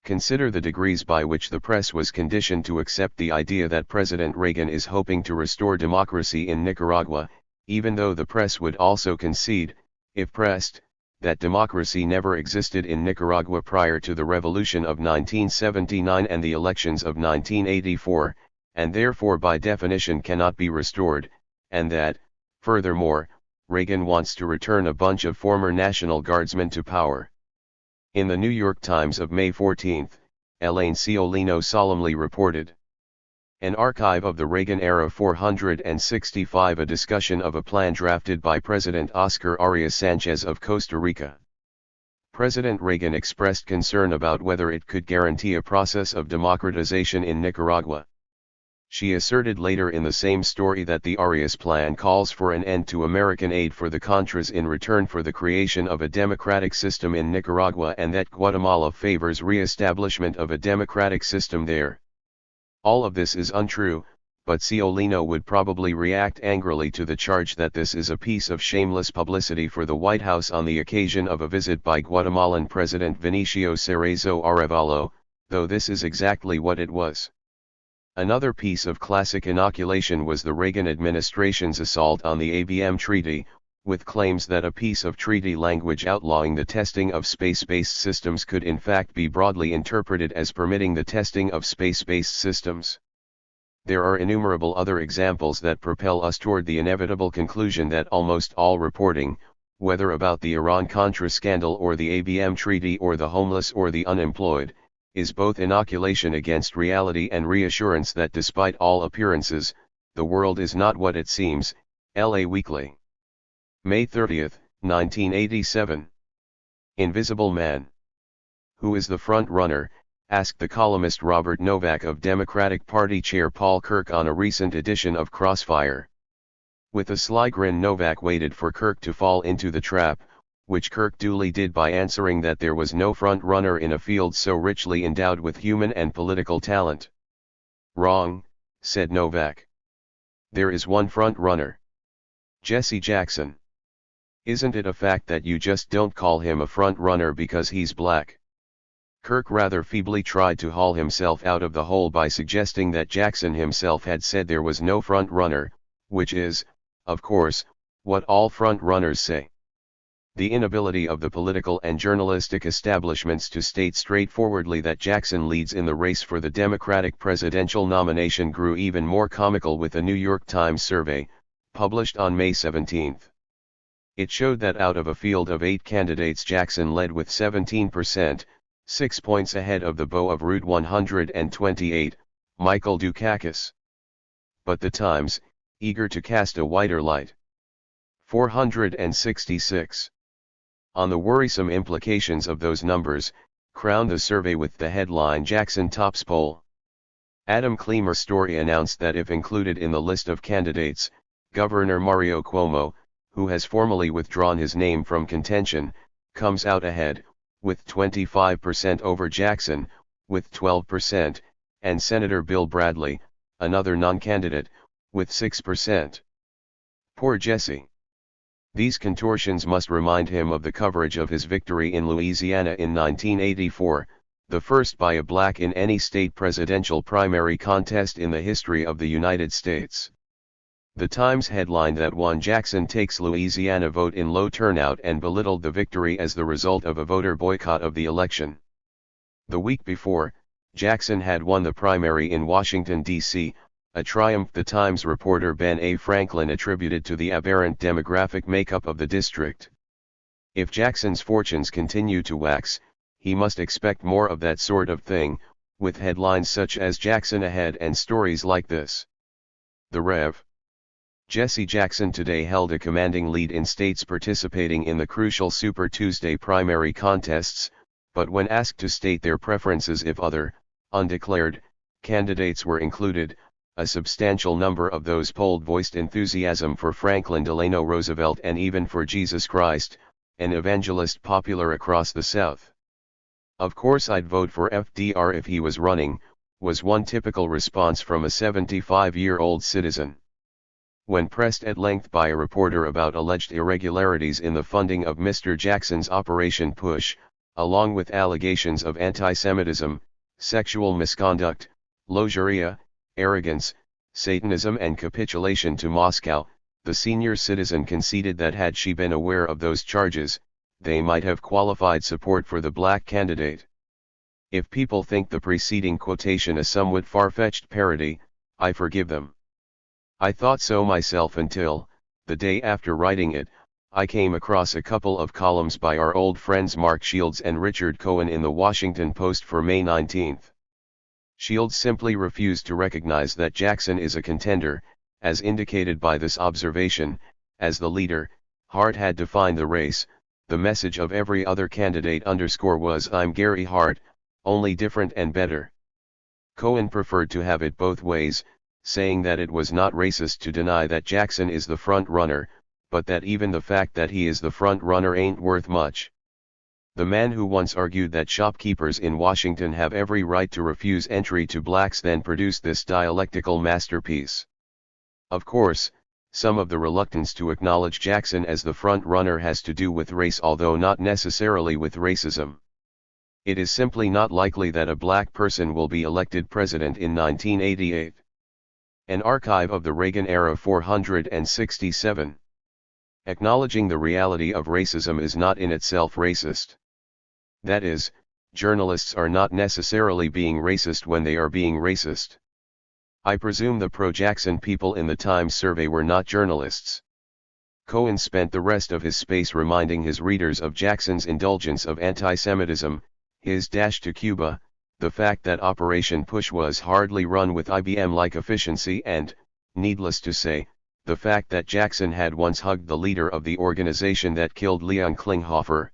Consider the degrees by which the press was conditioned to accept the idea that President Reagan is hoping to restore democracy in Nicaragua, even though the press would also concede, if pressed, that democracy never existed in Nicaragua prior to the revolution of 1979 and the elections of 1984, and therefore by definition cannot be restored, and that, furthermore, Reagan wants to return a bunch of former National Guardsmen to power. In the New York Times of May 14, Elaine Ciolino solemnly reported, "An archive of the Reagan era 465, a discussion of a plan drafted by President Oscar Arias Sanchez of Costa Rica. President Reagan expressed concern about whether it could guarantee a process of democratization in Nicaragua. She asserted later in the same story that the Arias plan calls for an end to American aid for the Contras in return for the creation of a democratic system in Nicaragua and that Guatemala favors re-establishment of a democratic system there. All of this is untrue, but Ciolino would probably react angrily to the charge that this is a piece of shameless publicity for the White House on the occasion of a visit by Guatemalan President Vinicio Cerezo Arevalo, though this is exactly what it was. Another piece of classic inoculation was the Reagan administration's assault on the ABM Treaty, with claims that a piece of treaty language outlawing the testing of space-based systems could in fact be broadly interpreted as permitting the testing of space-based systems. There are innumerable other examples that propel us toward the inevitable conclusion that almost all reporting, whether about the Iran-Contra scandal or the ABM Treaty or the homeless or the unemployed, is both inoculation against reality and reassurance that despite all appearances, the world is not what it seems. LA Weekly. May 30, 1987. Invisible Man. Who is the front runner? Asked the columnist Robert Novak of Democratic Party chair Paul Kirk on a recent edition of Crossfire. With a sly grin, Novak waited for Kirk to fall into the trap, which Kirk duly did by answering that there was no front runner in a field so richly endowed with human and political talent. Wrong, said Novak. There is one front runner. Jesse Jackson. Isn't it a fact that you just don't call him a front runner because he's black? Kirk rather feebly tried to haul himself out of the hole by suggesting that Jackson himself had said there was no front runner, which is, of course, what all front runners say. The inability of the political and journalistic establishments to state straightforwardly that Jackson leads in the race for the Democratic presidential nomination grew even more comical with a New York Times survey, published on May 17. It showed that out of a field of 8 candidates, Jackson led with 17%, 6 points ahead of the beau of Route 128, Michael Dukakis. But the Times, eager to cast a whiter light. 466. On the worrisome implications of those numbers, crowned the survey with the headline "Jackson Tops Poll." Adam Clemer's story announced that if included in the list of candidates, Governor Mario Cuomo, who has formally withdrawn his name from contention, comes out ahead, with 25% over Jackson, with 12%, and Senator Bill Bradley, another non-candidate, with 6%. Poor Jesse. These contortions must remind him of the coverage of his victory in Louisiana in 1984, the first by a black in any state presidential primary contest in the history of the United States. The Times headlined that one Jackson takes Louisiana vote in low turnout and belittled the victory as the result of a voter boycott of the election. The week before, Jackson had won the primary in Washington, D.C., a triumph the Times reporter Ben A. Franklin attributed to the aberrant demographic makeup of the district. If Jackson's fortunes continue to wax, he must expect more of that sort of thing, with headlines such as "Jackson ahead" and stories like this. The Rev. Jesse Jackson today held a commanding lead in states participating in the crucial Super Tuesday primary contests, but when asked to state their preferences if other, undeclared, candidates were included, a substantial number of those polled voiced enthusiasm for Franklin Delano Roosevelt and even for Jesus Christ, an evangelist popular across the South. "Of course I'd vote for FDR if he was running," was one typical response from a 75-year-old citizen. When pressed at length by a reporter about alleged irregularities in the funding of Mr. Jackson's Operation Push, along with allegations of anti-Semitism, sexual misconduct, logeuria, arrogance, Satanism and capitulation to Moscow, the senior citizen conceded that had she been aware of those charges, they might have qualified support for the black candidate. If people think the preceding quotation a somewhat far-fetched parody, I forgive them. I thought so myself until, the day after writing it, I came across a couple of columns by our old friends Mark Shields and Richard Cohen in the Washington Post for May 19. Shields simply refused to recognize that Jackson is a contender, as indicated by this observation. As the leader, Hart had defined the race. The message of every other candidate was "I'm Gary Hart, only different and better." Cohen preferred to have it both ways, saying that it was not racist to deny that Jackson is the front runner, but that even the fact that he is the front runner ain't worth much. The man who once argued that shopkeepers in Washington have every right to refuse entry to blacks then produced this dialectical masterpiece. Of course, some of the reluctance to acknowledge Jackson as the front runner has to do with race, although not necessarily with racism. It is simply not likely that a black person will be elected president in 1988. An archive of the Reagan era 467. Acknowledging the reality of racism is not in itself racist. That is, journalists are not necessarily being racist when they are being racist. I presume the pro-Jackson people in the Times survey were not journalists. Cohen spent the rest of his space reminding his readers of Jackson's indulgence of anti-Semitism, his dash to Cuba, the fact that Operation Push was hardly run with IBM-like efficiency and, needless to say, the fact that Jackson had once hugged the leader of the organization that killed Leon Klinghoffer.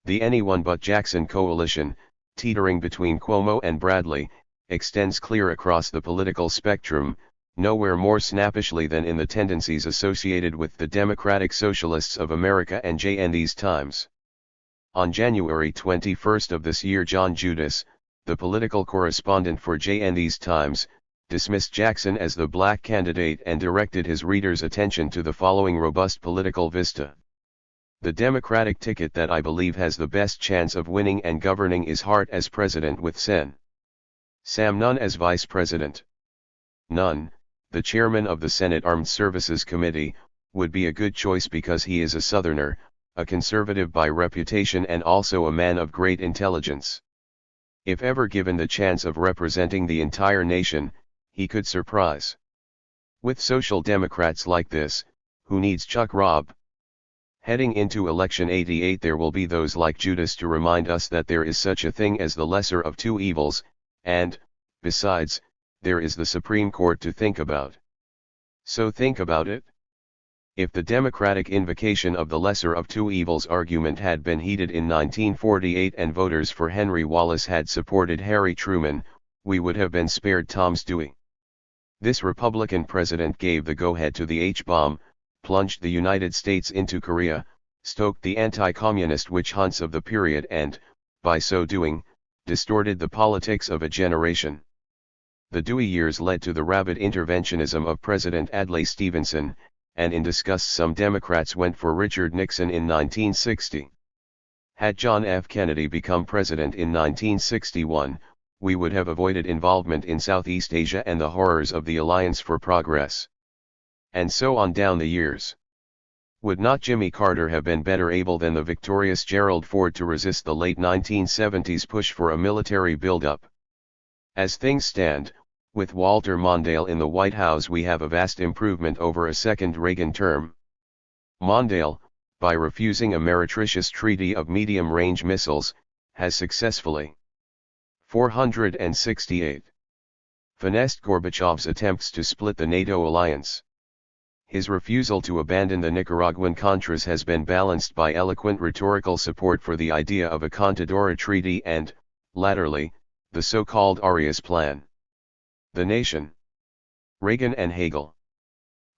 The Anyone But Jackson coalition, teetering between Cuomo and Bradley, extends clear across the political spectrum, nowhere more snappishly than in the tendencies associated with the Democratic Socialists of America and JND's Times. On January 21 of this year, John Judas, the political correspondent for JND's Times, dismissed Jackson as the black candidate and directed his readers' attention to the following robust political vista. "The Democratic ticket that I believe has the best chance of winning and governing is Hart as president with Sam Nunn as vice president. Nunn, the chairman of the Senate Armed Services Committee, would be a good choice because he is a Southerner, a conservative by reputation and also a man of great intelligence. If ever given the chance of representing the entire nation, he could surprise. With social democrats like this, who needs Chuck Robb?" Heading into election 88, there will be those like Judas to remind us that there is such a thing as the lesser of two evils, and, besides, there is the Supreme Court to think about. So think about it. If the Democratic invocation of the lesser of two evils argument had been heeded in 1948 and voters for Henry Wallace had supported Harry Truman, we would have been spared Tom's Dewey. This Republican president gave the go-ahead to the H-bomb, plunged the United States into Korea, stoked the anti-communist witch hunts of the period and, by so doing, distorted the politics of a generation. The Dewey years led to the rabid interventionism of President Adlai Stevenson, and in disgust some Democrats went for Richard Nixon in 1960. Had John F. Kennedy become president in 1961, we would have avoided involvement in Southeast Asia and the horrors of the Alliance for Progress. And so on down the years. Would not Jimmy Carter have been better able than the victorious Gerald Ford to resist the late 1970s push for a military buildup? As things stand, with Walter Mondale in the White House, we have a vast improvement over a second Reagan term. Mondale, by refusing a meretricious treaty of medium-range missiles, has successfully 468 finessed Gorbachev's attempts to split the NATO alliance. His refusal to abandon the Nicaraguan Contras has been balanced by eloquent rhetorical support for the idea of a Contadora Treaty and, latterly, the so-called Arias Plan. The Nation. Reagan and Hagel.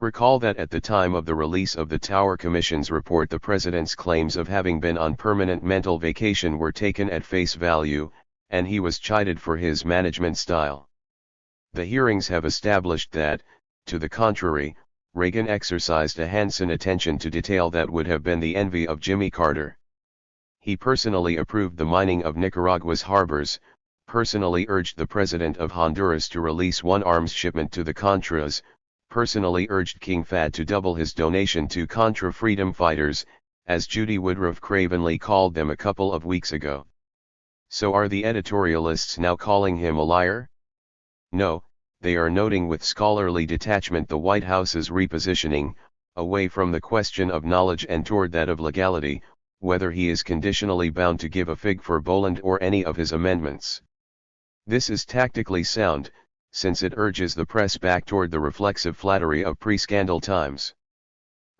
Recall that at the time of the release of the Tower Commission's report, the president's claims of having been on permanent mental vacation were taken at face value, and he was chided for his management style. The hearings have established that, to the contrary, Reagan exercised a handsome attention to detail that would have been the envy of Jimmy Carter. He personally approved the mining of Nicaragua's harbors, personally urged the president of Honduras to release one arms shipment to the Contras, personally urged King Fahd to double his donation to Contra freedom fighters, as Judy Woodruff cravenly called them a couple of weeks ago. So are the editorialists now calling him a liar? No, they are noting with scholarly detachment the White House's repositioning, away from the question of knowledge and toward that of legality, whether he is conditionally bound to give a fig for Boland or any of his amendments. This is tactically sound, since it urges the press back toward the reflexive flattery of pre-scandal times.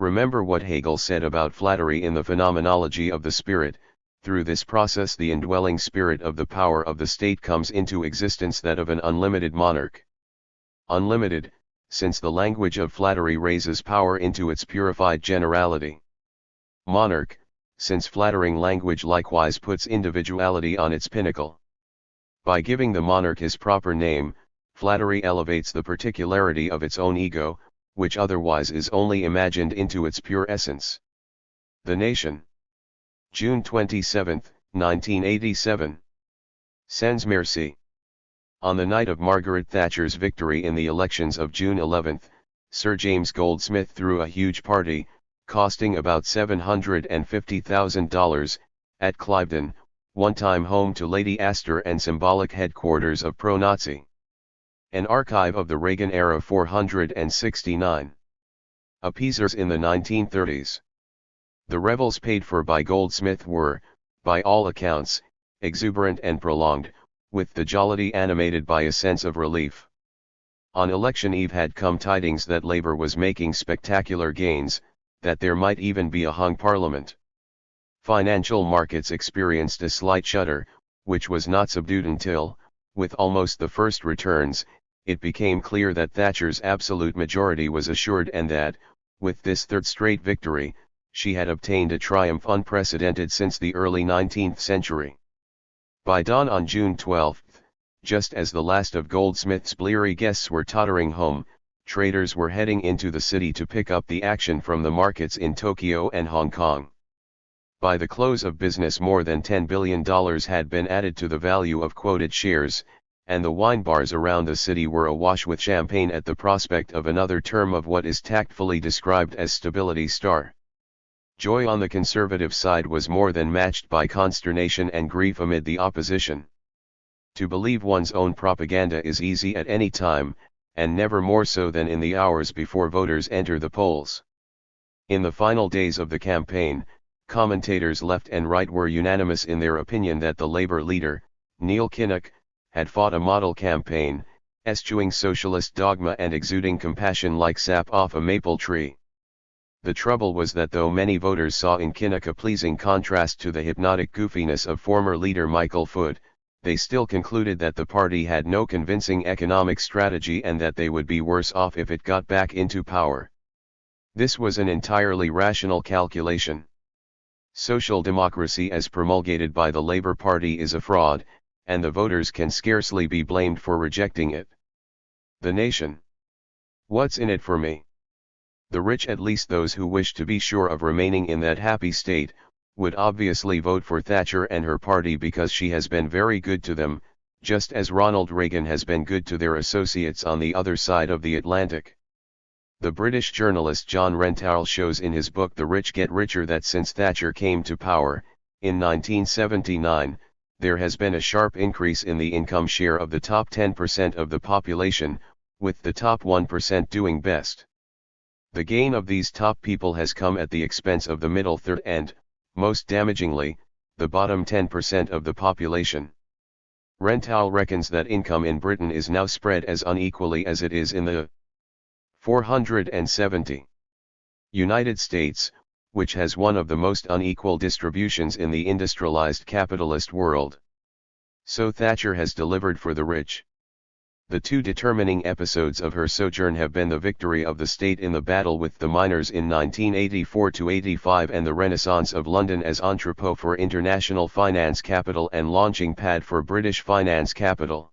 Remember what Hegel said about flattery in the Phenomenology of the Spirit: through this process the indwelling spirit of the power of the state comes into existence, that of an unlimited monarch. Unlimited, since the language of flattery raises power into its purified generality. Monarch, since flattering language likewise puts individuality on its pinnacle. By giving the monarch his proper name, flattery elevates the particularity of its own ego, which otherwise is only imagined, into its pure essence. The Nation. June 27, 1987. Sans merci. On the night of Margaret Thatcher's victory in the elections of June 11, Sir James Goldsmith threw a huge party, costing about $750,000, at Cliveden, one-time home to Lady Astor and symbolic headquarters of pro-Nazi. An archive of the Reagan era. 469. Appeasers in the 1930s. The revels paid for by Goldsmith were, by all accounts, exuberant and prolonged, with the jollity animated by a sense of relief. On election eve had come tidings that Labour was making spectacular gains, that there might even be a hung parliament. Financial markets experienced a slight shudder, which was not subdued until, with almost the first returns, it became clear that Thatcher's absolute majority was assured, and that, with this third straight victory, she had obtained a triumph unprecedented since the early 19th century. By dawn on June 12, just as the last of Goldsmith's bleary guests were tottering home, traders were heading into the city to pick up the action from the markets in Tokyo and Hong Kong. By the close of business, more than $10 billion had been added to the value of quoted shares, and the wine bars around the city were awash with champagne at the prospect of another term of what is tactfully described as Stability Star. Joy on the Conservative side was more than matched by consternation and grief amid the opposition. To believe one's own propaganda is easy at any time, and never more so than in the hours before voters enter the polls. In the final days of the campaign, commentators left and right were unanimous in their opinion that the Labour leader, Neil Kinnock, had fought a model campaign, eschewing socialist dogma and exuding compassion like sap off a maple tree. The trouble was that though many voters saw in Kinnock a pleasing contrast to the hypnotic goofiness of former leader Michael Foot, they still concluded that the party had no convincing economic strategy and that they would be worse off if it got back into power. This was an entirely rational calculation. Social democracy as promulgated by the Labour Party is a fraud, and the voters can scarcely be blamed for rejecting it. The Nation. What's in it for me? The rich, at least those who wish to be sure of remaining in that happy state, would obviously vote for Thatcher and her party because she has been very good to them, just as Ronald Reagan has been good to their associates on the other side of the Atlantic. The British journalist John Rentoul shows in his book The Rich Get Richer that since Thatcher came to power, in 1979, there has been a sharp increase in the income share of the top 10% of the population, with the top 1% doing best. The gain of these top people has come at the expense of the middle third and, most damagingly, the bottom 10% of the population. Rentoul reckons that income in Britain is now spread as unequally as it is in the 470 United States, which has one of the most unequal distributions in the industrialized capitalist world. So Thatcher has delivered for the rich. The two determining episodes of her sojourn have been the victory of the state in the battle with the miners in 1984–85 and the renaissance of London as entrepot for international finance capital and launching pad for British finance capital.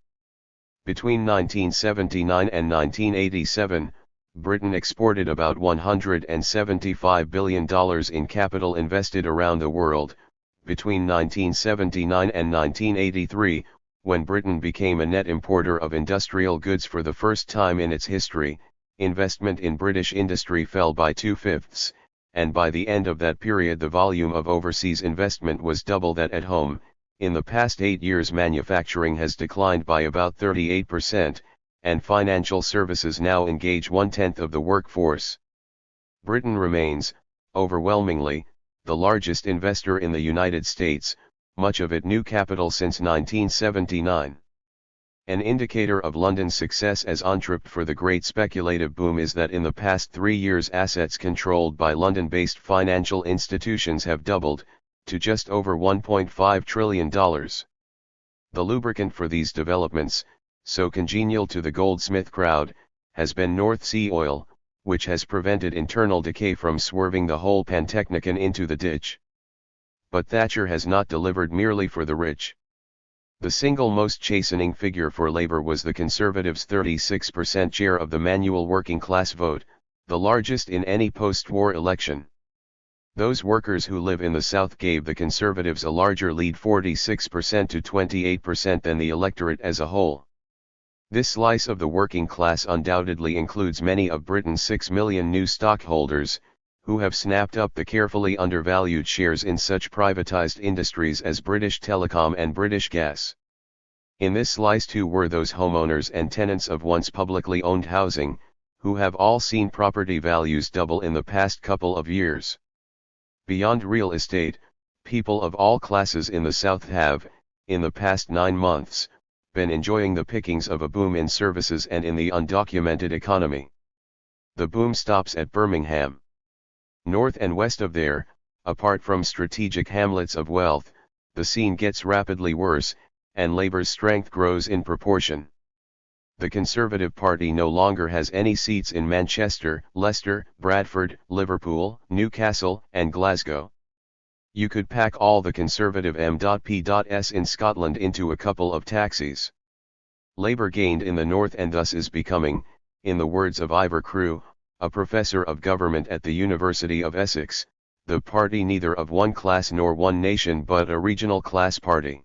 Between 1979 and 1987, Britain exported about $175 billion in capital invested around the world. Between 1979 and 1983, when Britain became a net importer of industrial goods for the first time in its history, investment in British industry fell by 2/5, and by the end of that period the volume of overseas investment was double that at home. In the past 8 years manufacturing has declined by about 38%, and financial services now engage 1/10 of the workforce. Britain remains, overwhelmingly, the largest investor in the United States, much of it new capital since 1979. An indicator of London's success as entrepot for the great speculative boom is that in the past 3 years assets controlled by London-based financial institutions have doubled, to just over $1.5 trillion. The lubricant for these developments, so congenial to the Goldsmith crowd, has been North Sea oil, which has prevented internal decay from swerving the whole Pantechnicon into the ditch. But Thatcher has not delivered merely for the rich. The single most chastening figure for Labour was the Conservatives' 36% share of the manual working class vote, the largest in any post-war election. Those workers who live in the South gave the Conservatives a larger lead, 46% to 28%, than the electorate as a whole. This slice of the working class undoubtedly includes many of Britain's 6 million new stockholders, who have snapped up the carefully undervalued shares in such privatized industries as British Telecom and British Gas. In this slice too were those homeowners and tenants of once publicly owned housing, who have all seen property values double in the past couple of years. Beyond real estate, people of all classes in the South have, in the past 9 months, been enjoying the pickings of a boom in services and in the undocumented economy. The boom stops at Birmingham. North and west of there, apart from strategic hamlets of wealth, the scene gets rapidly worse, and Labour's strength grows in proportion. The Conservative Party no longer has any seats in Manchester, Leicester, Bradford, Liverpool, Newcastle, and Glasgow. You could pack all the Conservative M.P.s in Scotland into a couple of taxis. Labour gained in the north and thus is becoming, in the words of Ivor Crewe, a professor of government at the University of Essex, the party neither of one class nor one nation but a regional class party.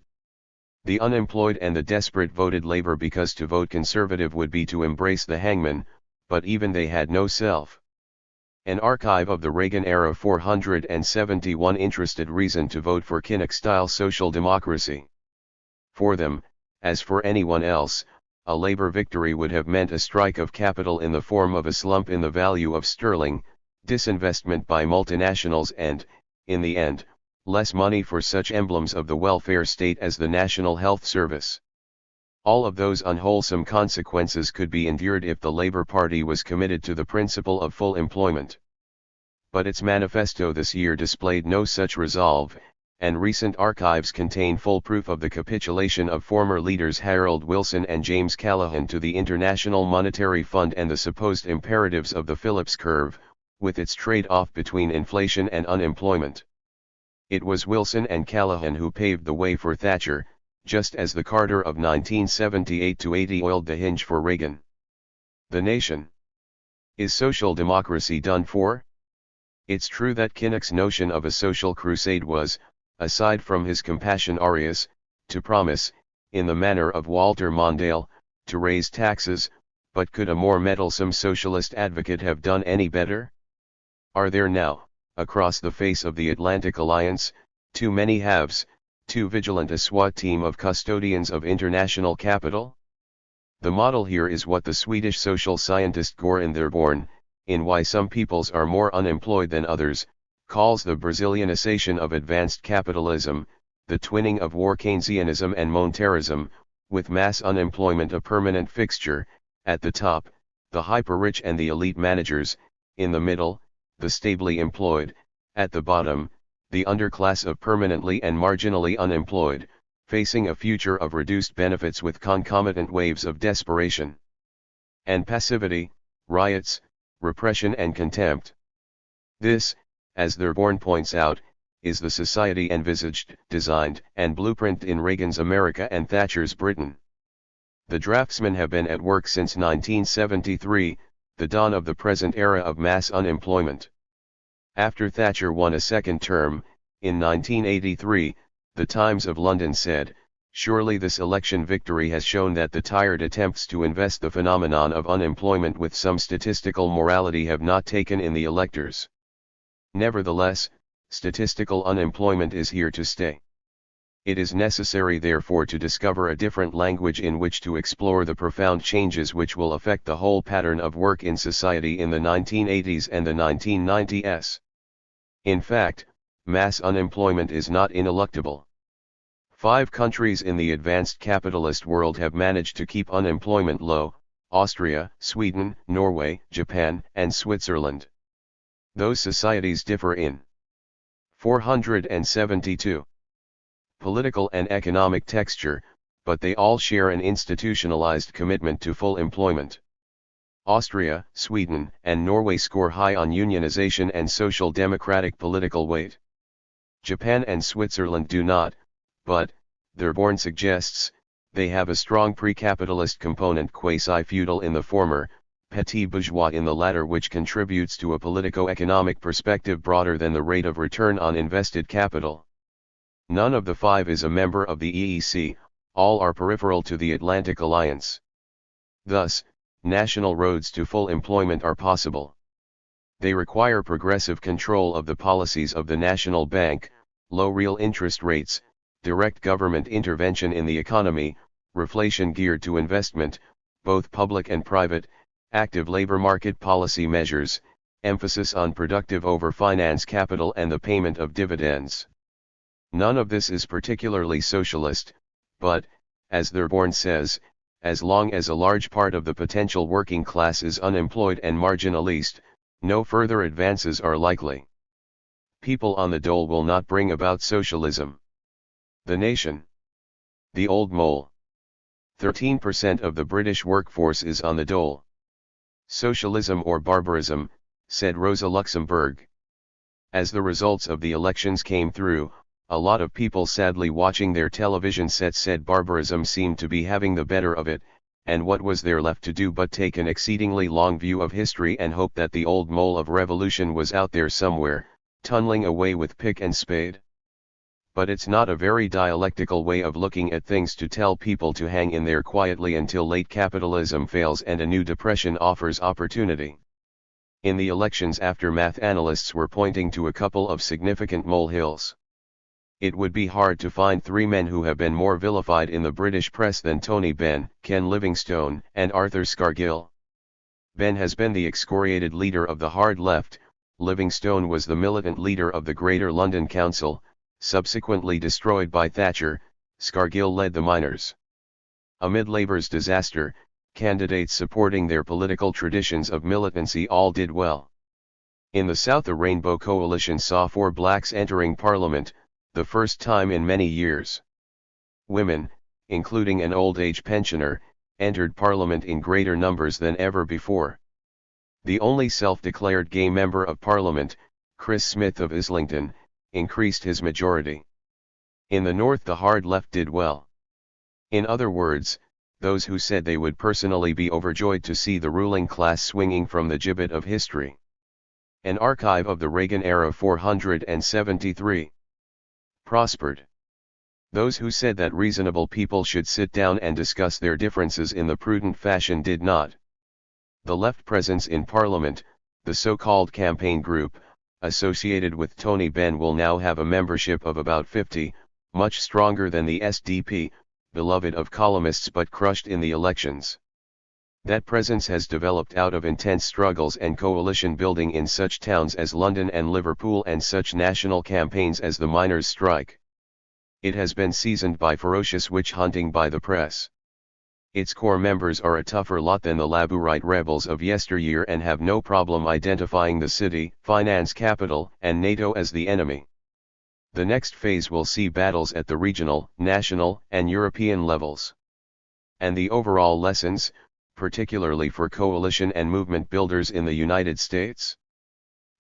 The unemployed and the desperate voted Labour because to vote Conservative would be to embrace the hangman, but even they had no self. An archive of the Reagan era 471 interested reason to vote for Kinnock-style social democracy. For them, as for anyone else, a Labour victory would have meant a strike of capital in the form of a slump in the value of sterling, disinvestment by multinationals and, in the end, less money for such emblems of the welfare state as the National Health Service. All of those unwholesome consequences could be endured if the Labour Party was committed to the principle of full employment. But its manifesto this year displayed no such resolve, and recent archives contain full proof of the capitulation of former leaders Harold Wilson and James Callaghan to the International Monetary Fund and the supposed imperatives of the Phillips curve, with its trade-off between inflation and unemployment. It was Wilson and Callaghan who paved the way for Thatcher, just as the Carter of 1978–80 oiled the hinge for Reagan. The nation. Is social democracy done for? It's true that Kinnock's notion of a social crusade was, aside from his compassion aureus, to promise, in the manner of Walter Mondale, to raise taxes, but could a more meddlesome socialist advocate have done any better? Are there now, across the face of the Atlantic Alliance, too many haves, too vigilant a SWAT team of custodians of international capital? The model here is what the Swedish social scientist Göran Thorborn, in Why Some Peoples Are More Unemployed Than Others, calls the Brazilianization of advanced capitalism, the twinning of war Keynesianism and Monetarism, with mass unemployment a permanent fixture, at the top, the hyper-rich and the elite managers, in the middle, the stably employed, at the bottom, the underclass of permanently and marginally unemployed, facing a future of reduced benefits with concomitant waves of desperation and passivity, riots, repression and contempt. This, as Third-World points out, is the society envisaged, designed, and blueprinted in Reagan's America and Thatcher's Britain. The draftsmen have been at work since 1973, the dawn of the present era of mass unemployment. After Thatcher won a second term, in 1983, the Times of London said, "Surely this election victory has shown that the tired attempts to invest the phenomenon of unemployment with some statistical morality have not taken in the electors. Nevertheless, statistical unemployment is here to stay. It is necessary therefore to discover a different language in which to explore the profound changes which will affect the whole pattern of work in society in the 1980s and the 1990s. In fact, mass unemployment is not ineluctable. 5 countries in the advanced capitalist world have managed to keep unemployment low: Austria, Sweden, Norway, Japan, and Switzerland. Those societies differ in 472. Political and economic texture, but they all share an institutionalized commitment to full employment. Austria, Sweden, and Norway score high on unionization and social democratic political weight. Japan and Switzerland do not, but, Third-World suggests, they have a strong pre-capitalist component, quasi-feudal in the former, petit bourgeois in the latter, which contributes to a politico-economic perspective broader than the rate of return on invested capital. None of the 5 is a member of the EEC, all are peripheral to the Atlantic Alliance. Thus, national roads to full employment are possible. They require progressive control of the policies of the National Bank, low real interest rates, direct government intervention in the economy, reflation geared to investment, both public and private, active labor market policy measures, emphasis on productive over finance capital and the payment of dividends. None of this is particularly socialist, but, as Third-World says, as long as a large part of the potential working class is unemployed and marginalized, no further advances are likely. People on the dole will not bring about socialism. The nation. The old mole. 13% of the British workforce is on the dole. Socialism or barbarism, said Rosa Luxemburg. As the results of the elections came through, a lot of people sadly watching their television sets said barbarism seemed to be having the better of it, and what was there left to do but take an exceedingly long view of history and hope that the old mole of revolution was out there somewhere, tunneling away with pick and spade? But it's not a very dialectical way of looking at things to tell people to hang in there quietly until late capitalism fails and a new depression offers opportunity. In the elections' aftermath, analysts were pointing to a couple of significant molehills. It would be hard to find 3 men who have been more vilified in the British press than Tony Benn, Ken Livingstone, and Arthur Scargill. Benn has been the excoriated leader of the hard left, Livingstone was the militant leader of the Greater London Council, subsequently destroyed by Thatcher. Scargill led the miners. Amid Labour's disaster, candidates supporting their political traditions of militancy all did well. In the South, a Rainbow Coalition saw 4 blacks entering Parliament, the first time in many years. Women, including an old-age pensioner, entered Parliament in greater numbers than ever before. The only self-declared gay member of Parliament, Chris Smith of Islington, increased his majority. In the North, the hard left did well. In other words, those who said they would personally be overjoyed to see the ruling class swinging from the gibbet of history. An archive of the Reagan era 473. Prospered. Those who said that reasonable people should sit down and discuss their differences in the prudent fashion did not. The left presence in Parliament, the so-called campaign group, associated with Tony Benn, will now have a membership of about 50, much stronger than the SDP, beloved of columnists but crushed in the elections. That presence has developed out of intense struggles and coalition building in such towns as London and Liverpool and such national campaigns as the miners' strike. It has been seasoned by ferocious witch hunting by the press. Its core members are a tougher lot than the Labourite rebels of yesteryear and have no problem identifying the city, finance capital, and NATO as the enemy. The next phase will see battles at the regional, national, and European levels. And the overall lessons, particularly for coalition and movement builders in the United States?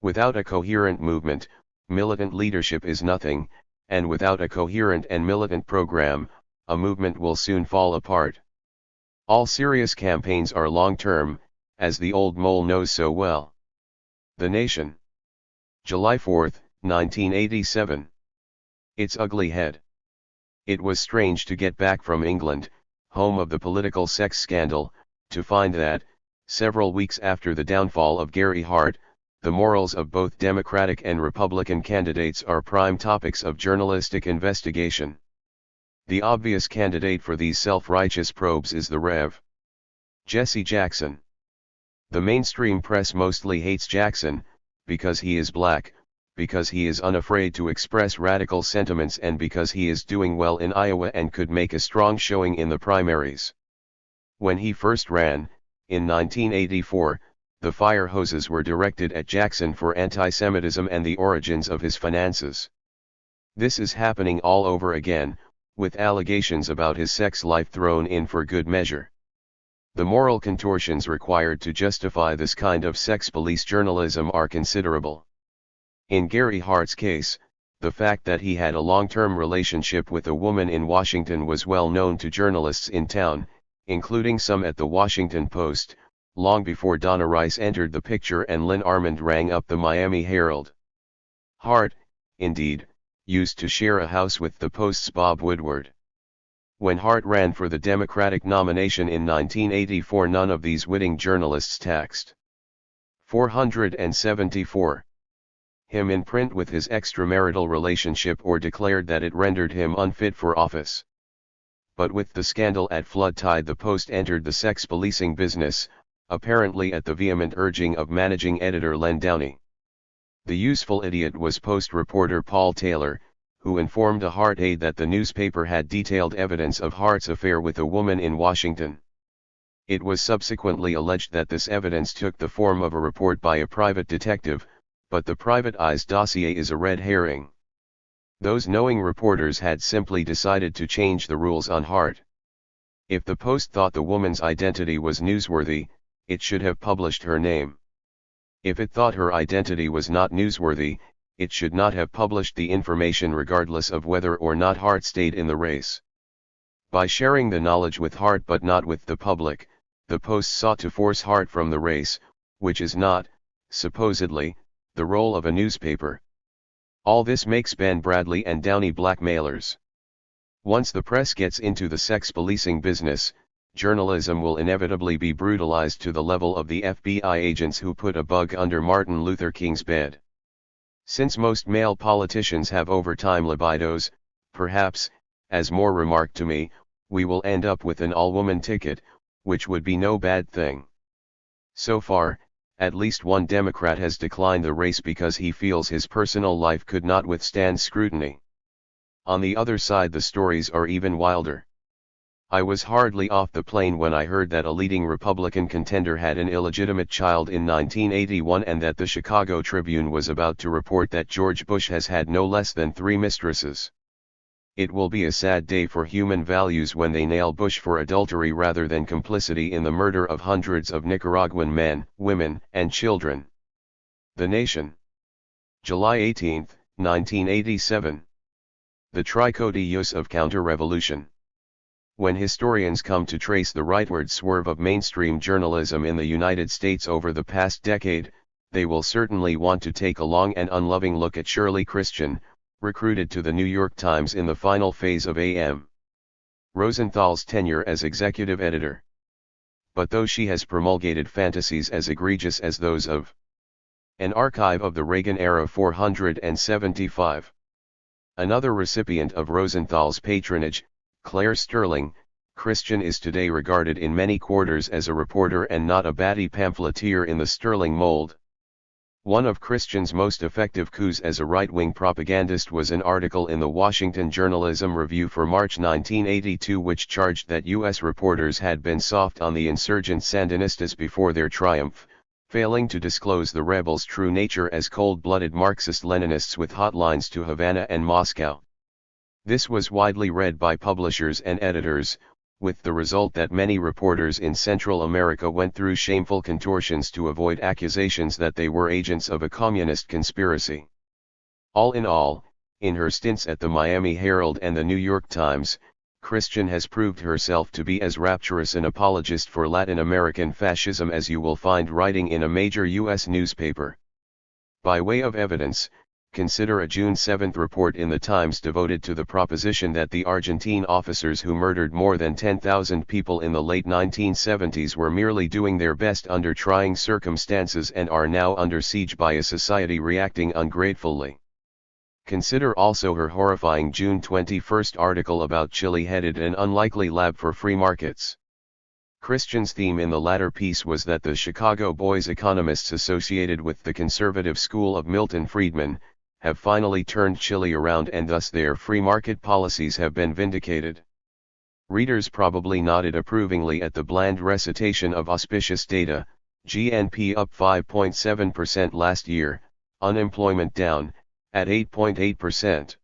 Without a coherent movement, militant leadership is nothing, and without a coherent and militant program, a movement will soon fall apart. All serious campaigns are long-term, as the old mole knows so well. The Nation. July 4, 1987. Its ugly head. It was strange to get back from England, home of the political sex scandal, to find that, several weeks after the downfall of Gary Hart, the morals of both Democratic and Republican candidates are prime topics of journalistic investigation. The obvious candidate for these self-righteous probes is the Rev. Jesse Jackson. The mainstream press mostly hates Jackson, because he is black, because he is unafraid to express radical sentiments, and because he is doing well in Iowa and could make a strong showing in the primaries. When he first ran, in 1984, the fire hoses were directed at Jackson for anti-Semitism and the origins of his finances. This is happening all over again, with allegations about his sex life thrown in for good measure. The moral contortions required to justify this kind of sex police journalism are considerable. In Gary Hart's case, the fact that he had a long-term relationship with a woman in Washington was well known to journalists in town, including some at the Washington Post, long before Donna Rice entered the picture and Lynn Armand rang up the Miami Herald. Hart, indeed, used to share a house with the Post's Bob Woodward. When Hart ran for the Democratic nomination in 1984, none of these witting journalists taxed 474 him in print with his extramarital relationship or declared that it rendered him unfit for office. But with the scandal at flood tide, the Post entered the sex policing business, apparently at the vehement urging of managing editor Len Downey. The useful idiot was Post reporter Paul Taylor, who informed a Hart aide that the newspaper had detailed evidence of Hart's affair with a woman in Washington. It was subsequently alleged that this evidence took the form of a report by a private detective, but the private eye's dossier is a red herring. Those knowing reporters had simply decided to change the rules on Hart. If the Post thought the woman's identity was newsworthy, it should have published her name. If it thought her identity was not newsworthy, it should not have published the information regardless of whether or not Hart stayed in the race. By sharing the knowledge with Hart but not with the public, the Post sought to force Hart from the race, which is not, supposedly, the role of a newspaper. All this makes Ben Bradley and Downey blackmailers. Once the press gets into the sex policing business, journalism will inevitably be brutalized to the level of the FBI agents who put a bug under Martin Luther King's bed. Since most male politicians have overtime libidos, perhaps, as Moore remarked to me, we will end up with an all-woman ticket, which would be no bad thing. So far, at least one Democrat has declined the race because he feels his personal life could not withstand scrutiny. On the other side, the stories are even wilder. I was hardly off the plane when I heard that a leading Republican contender had an illegitimate child in 1981 and that the Chicago Tribune was about to report that George Bush has had no less than 3 mistresses. It will be a sad day for human values when they nail Bush for adultery rather than complicity in the murder of hundreds of Nicaraguan men, women, and children. The Nation. July 18, 1987. The Tricodius of Counter-Revolution. When historians come to trace the rightward swerve of mainstream journalism in the United States over the past decade, they will certainly want to take a long and unloving look at Shirley Christian, recruited to the New York Times in the final phase of A.M. Rosenthal's tenure as executive editor. But though she has promulgated fantasies as egregious as those of an archive of the Reagan era 475. Another recipient of Rosenthal's patronage, Claire Sterling, Christian is today regarded in many quarters as a reporter and not a batty pamphleteer in the Sterling mold. One of Christian's most effective coups as a right-wing propagandist was an article in the Washington Journalism Review for March 1982 which charged that U.S. reporters had been soft on the insurgent Sandinistas before their triumph, failing to disclose the rebels' true nature as cold-blooded Marxist-Leninists with hotlines to Havana and Moscow. This was widely read by publishers and editors, with the result that many reporters in Central America went through shameful contortions to avoid accusations that they were agents of a communist conspiracy. All, in her stints at the Miami Herald and the New York Times, Christian has proved herself to be as rapturous an apologist for Latin American fascism as you will find writing in a major U.S. newspaper. By way of evidence, consider a June 7 report in the Times devoted to the proposition that the Argentine officers who murdered more than 10,000 people in the late 1970s were merely doing their best under trying circumstances and are now under siege by a society reacting ungratefully. Consider also her horrifying June 21 article about Chile headed an unlikely lab for free markets. Christian's theme in the latter piece was that the Chicago Boys economists associated with the conservative school of Milton Friedman have finally turned Chile around and thus their free market policies have been vindicated. Readers probably nodded approvingly at the bland recitation of auspicious data: GNP up 5.7% last year, unemployment down, at 8.8%.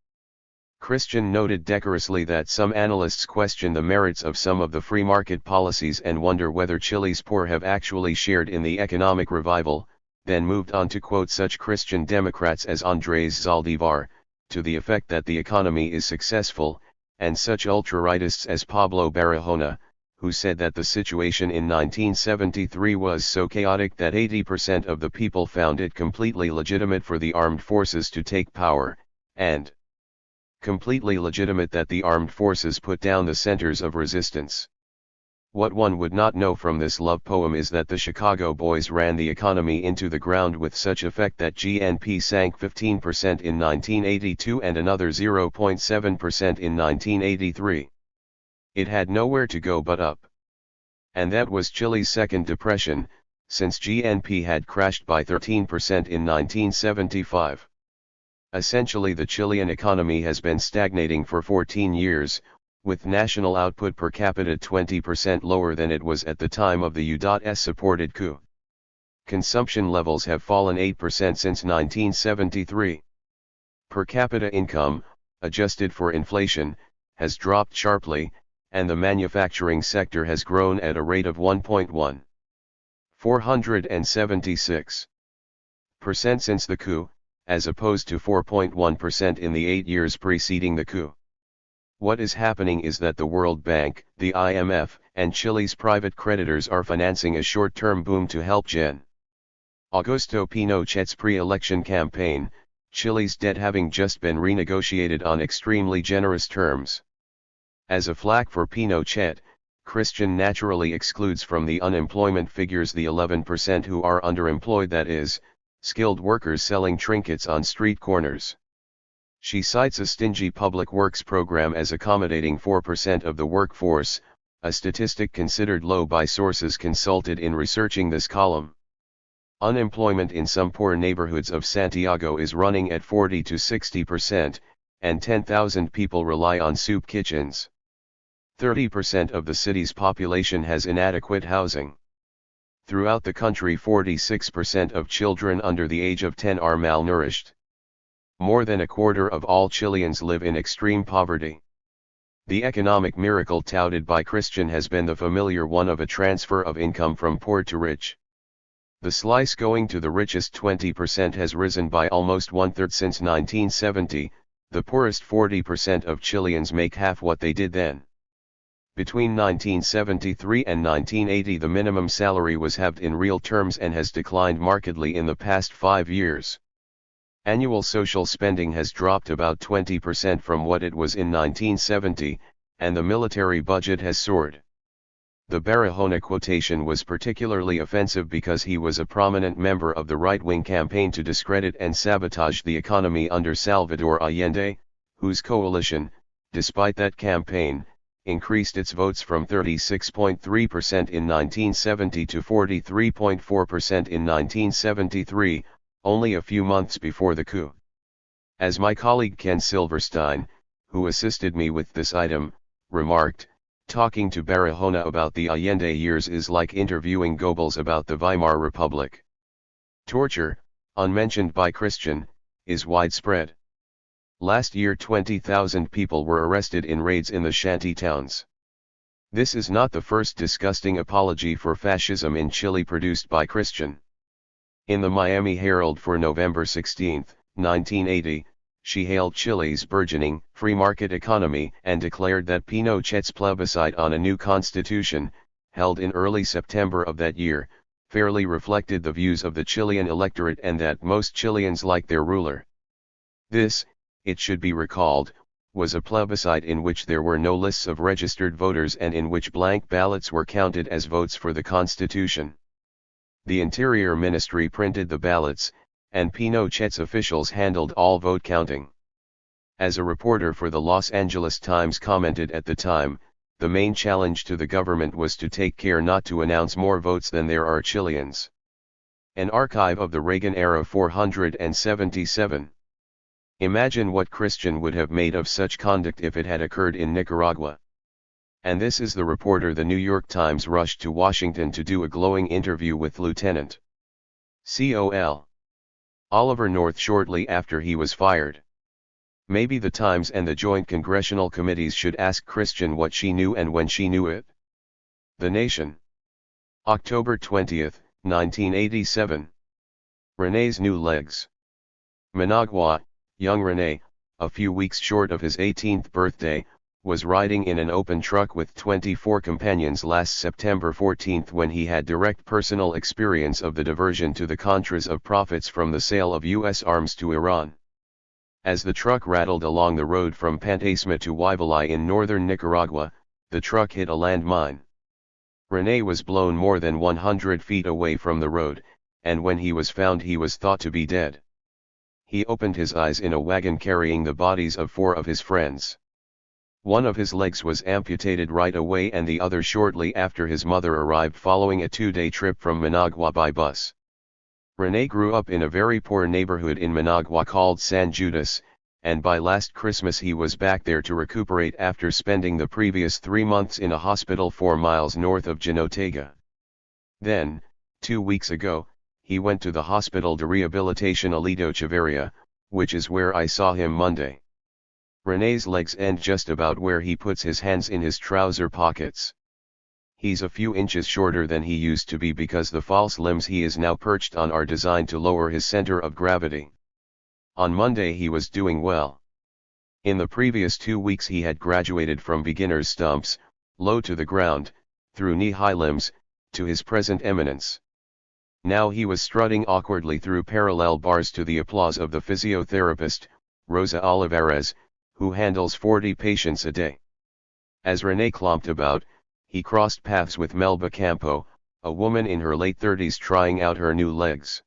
Christian noted decorously that some analysts question the merits of some of the free market policies and wonder whether Chile's poor have actually shared in the economic revival, then moved on to quote such Christian Democrats as Andrés Zaldívar, to the effect that the economy is successful, and such ultra-rightists as Pablo Barahona, who said that the situation in 1973 was so chaotic that 80% of the people found it completely legitimate for the armed forces to take power, and completely legitimate that the armed forces put down the centers of resistance. What one would not know from this love poem is that the Chicago Boys ran the economy into the ground with such effect that GNP sank 15% in 1982 and another 0.7% in 1983. It had nowhere to go but up. And that was Chile's second depression, since GNP had crashed by 13% in 1975. Essentially, the Chilean economy has been stagnating for 14 years, with national output per capita 20% lower than it was at the time of the U.S. supported coup. Consumption levels have fallen 8% since 1973. Per capita income, adjusted for inflation, has dropped sharply, and the manufacturing sector has grown at a rate of 1.476% since the coup, as opposed to 4.1% in the 8 years preceding the coup. What is happening is that the World Bank, the IMF, and Chile's private creditors are financing a short-term boom to help Gen. Augusto Pinochet's pre-election campaign, Chile's debt having just been renegotiated on extremely generous terms. As a flack for Pinochet, Christian naturally excludes from the unemployment figures the 11% who are underemployed, that is, skilled workers selling trinkets on street corners. She cites a stingy public works program as accommodating 4% of the workforce, a statistic considered low by sources consulted in researching this column. Unemployment in some poor neighborhoods of Santiago is running at 40 to 60%, and 10,000 people rely on soup kitchens. 30% of the city's population has inadequate housing. Throughout the country, 46% of children under the age of 10 are malnourished. More than a quarter of all Chileans live in extreme poverty. The economic miracle touted by Christian has been the familiar one of a transfer of income from poor to rich. The slice going to the richest 20% has risen by almost one-third since 1970, the poorest 40% of Chileans make half what they did then. Between 1973 and 1980 the minimum salary was halved in real terms and has declined markedly in the past 5 years. Annual social spending has dropped about 20% from what it was in 1970, and the military budget has soared. The Barahona quotation was particularly offensive because he was a prominent member of the right-wing campaign to discredit and sabotage the economy under Salvador Allende, whose coalition, despite that campaign, increased its votes from 36.3% in 1970 to 43.4% in 1973, only a few months before the coup. As my colleague Ken Silverstein, who assisted me with this item, remarked, talking to Barahona about the Allende years is like interviewing Goebbels about the Weimar Republic. Torture, unmentioned by Christian, is widespread. Last year 20,000 people were arrested in raids in the shanty towns. This is not the first disgusting apology for fascism in Chile produced by Christian. In the Miami Herald for November 16, 1980, she hailed Chile's burgeoning, free market economy and declared that Pinochet's plebiscite on a new constitution, held in early September of that year, fairly reflected the views of the Chilean electorate and that most Chileans liked their ruler. This, it should be recalled, was a plebiscite in which there were no lists of registered voters and in which blank ballots were counted as votes for the Constitution. The Interior Ministry printed the ballots, and Pinochet's officials handled all vote counting. As a reporter for the Los Angeles Times commented at the time, the main challenge to the government was to take care not to announce more votes than there are Chileans. An archive of the Reagan era 477. Imagine what Christian would have made of such conduct if it had occurred in Nicaragua. And this is the reporter the New York Times rushed to Washington to do a glowing interview with Lieutenant Col. Oliver North shortly after he was fired. Maybe the Times and the Joint Congressional Committees should ask Christian what she knew and when she knew it. The Nation. October 20, 1987. René's new legs. Managua. Young René, a few weeks short of his 18th birthday, was riding in an open truck with 24 companions last September 14 when he had direct personal experience of the diversion to the Contras of profits from the sale of U.S. arms to Iran. As the truck rattled along the road from Pantasma to Huayvalay in northern Nicaragua, the truck hit a landmine. René was blown more than 100 feet away from the road, and when he was found he was thought to be dead. He opened his eyes in a wagon carrying the bodies of 4 of his friends. One of his legs was amputated right away and the other shortly after his mother arrived following a 2-day trip from Managua by bus. René grew up in a very poor neighborhood in Managua called San Judas, and by last Christmas he was back there to recuperate after spending the previous 3 months in a hospital 4 miles north of Jinotega. Then, 2 weeks ago, he went to the Hospital de Rehabilitación Alito Chavarria, which is where I saw him Monday. René's legs end just about where he puts his hands in his trouser pockets. He's a few inches shorter than he used to be because the false limbs he is now perched on are designed to lower his center of gravity. On Monday he was doing well. In the previous 2 weeks he had graduated from beginner's stumps, low to the ground, through knee-high limbs, to his present eminence. Now he was strutting awkwardly through parallel bars to the applause of the physiotherapist, Rosa Olivares, who handles 40 patients a day. As René clomped about, he crossed paths with Melba Campo, a woman in her late 30s trying out her new legs.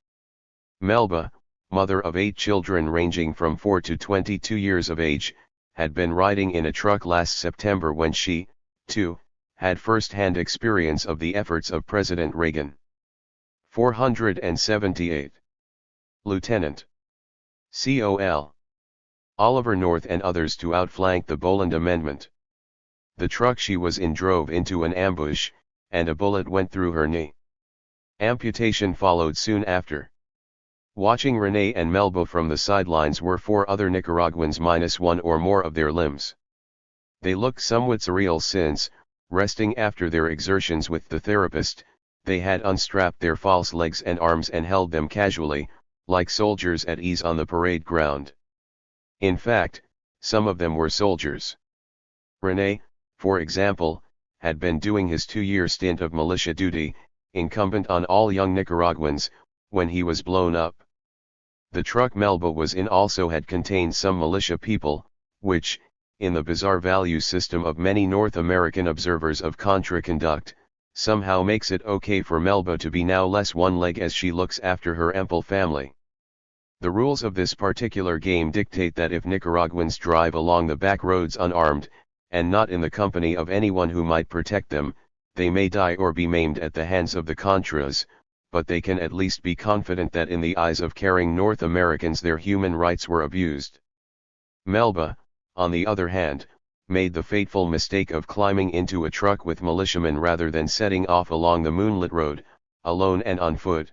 Melba, mother of 8 children ranging from 4 to 22 years of age, had been riding in a truck last September when she, too, had first-hand experience of the efforts of President Reagan. 478. Lieutenant Col. Oliver North and others to outflank the Boland Amendment. The truck she was in drove into an ambush, and a bullet went through her knee. Amputation followed soon after. Watching René and Melba from the sidelines were 4 other Nicaraguans minus 1 or more of their limbs. They looked somewhat surreal since, resting after their exertions with the therapist, they had unstrapped their false legs and arms and held them casually, like soldiers at ease on the parade ground. In fact, some of them were soldiers. René, for example, had been doing his 2-year stint of militia duty, incumbent on all young Nicaraguans, when he was blown up. The truck Melba was in also had contained some militia people, which, in the bizarre value system of many North American observers of Contra conduct, somehow makes it okay for Melba to be now less one leg as she looks after her ample family. The rules of this particular game dictate that if Nicaraguans drive along the back roads unarmed, and not in the company of anyone who might protect them, they may die or be maimed at the hands of the Contras, but they can at least be confident that in the eyes of caring North Americans their human rights were abused. Melba, on the other hand, made the fateful mistake of climbing into a truck with militiamen rather than setting off along the moonlit road, alone and on foot.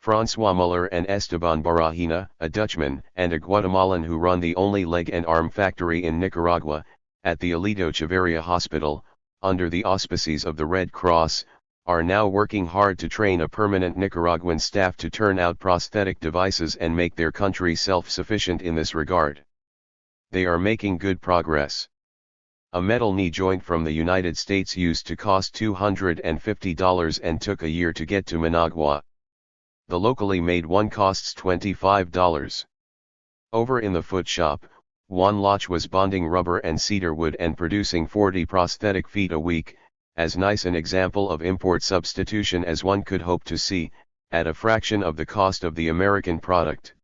François Muller and Esteban Barahina, a Dutchman and a Guatemalan who run the only leg and arm factory in Nicaragua, at the Alito Chavarria Hospital, under the auspices of the Red Cross, are now working hard to train a permanent Nicaraguan staff to turn out prosthetic devices and make their country self-sufficient in this regard. They are making good progress. A metal knee joint from the United States used to cost $250 and took a year to get to Managua. The locally made one costs $25. Over in the foot shop, Juan Loch was bonding rubber and cedar wood and producing 40 prosthetic feet a week, as nice an example of import substitution as one could hope to see, at a fraction of the cost of the American product.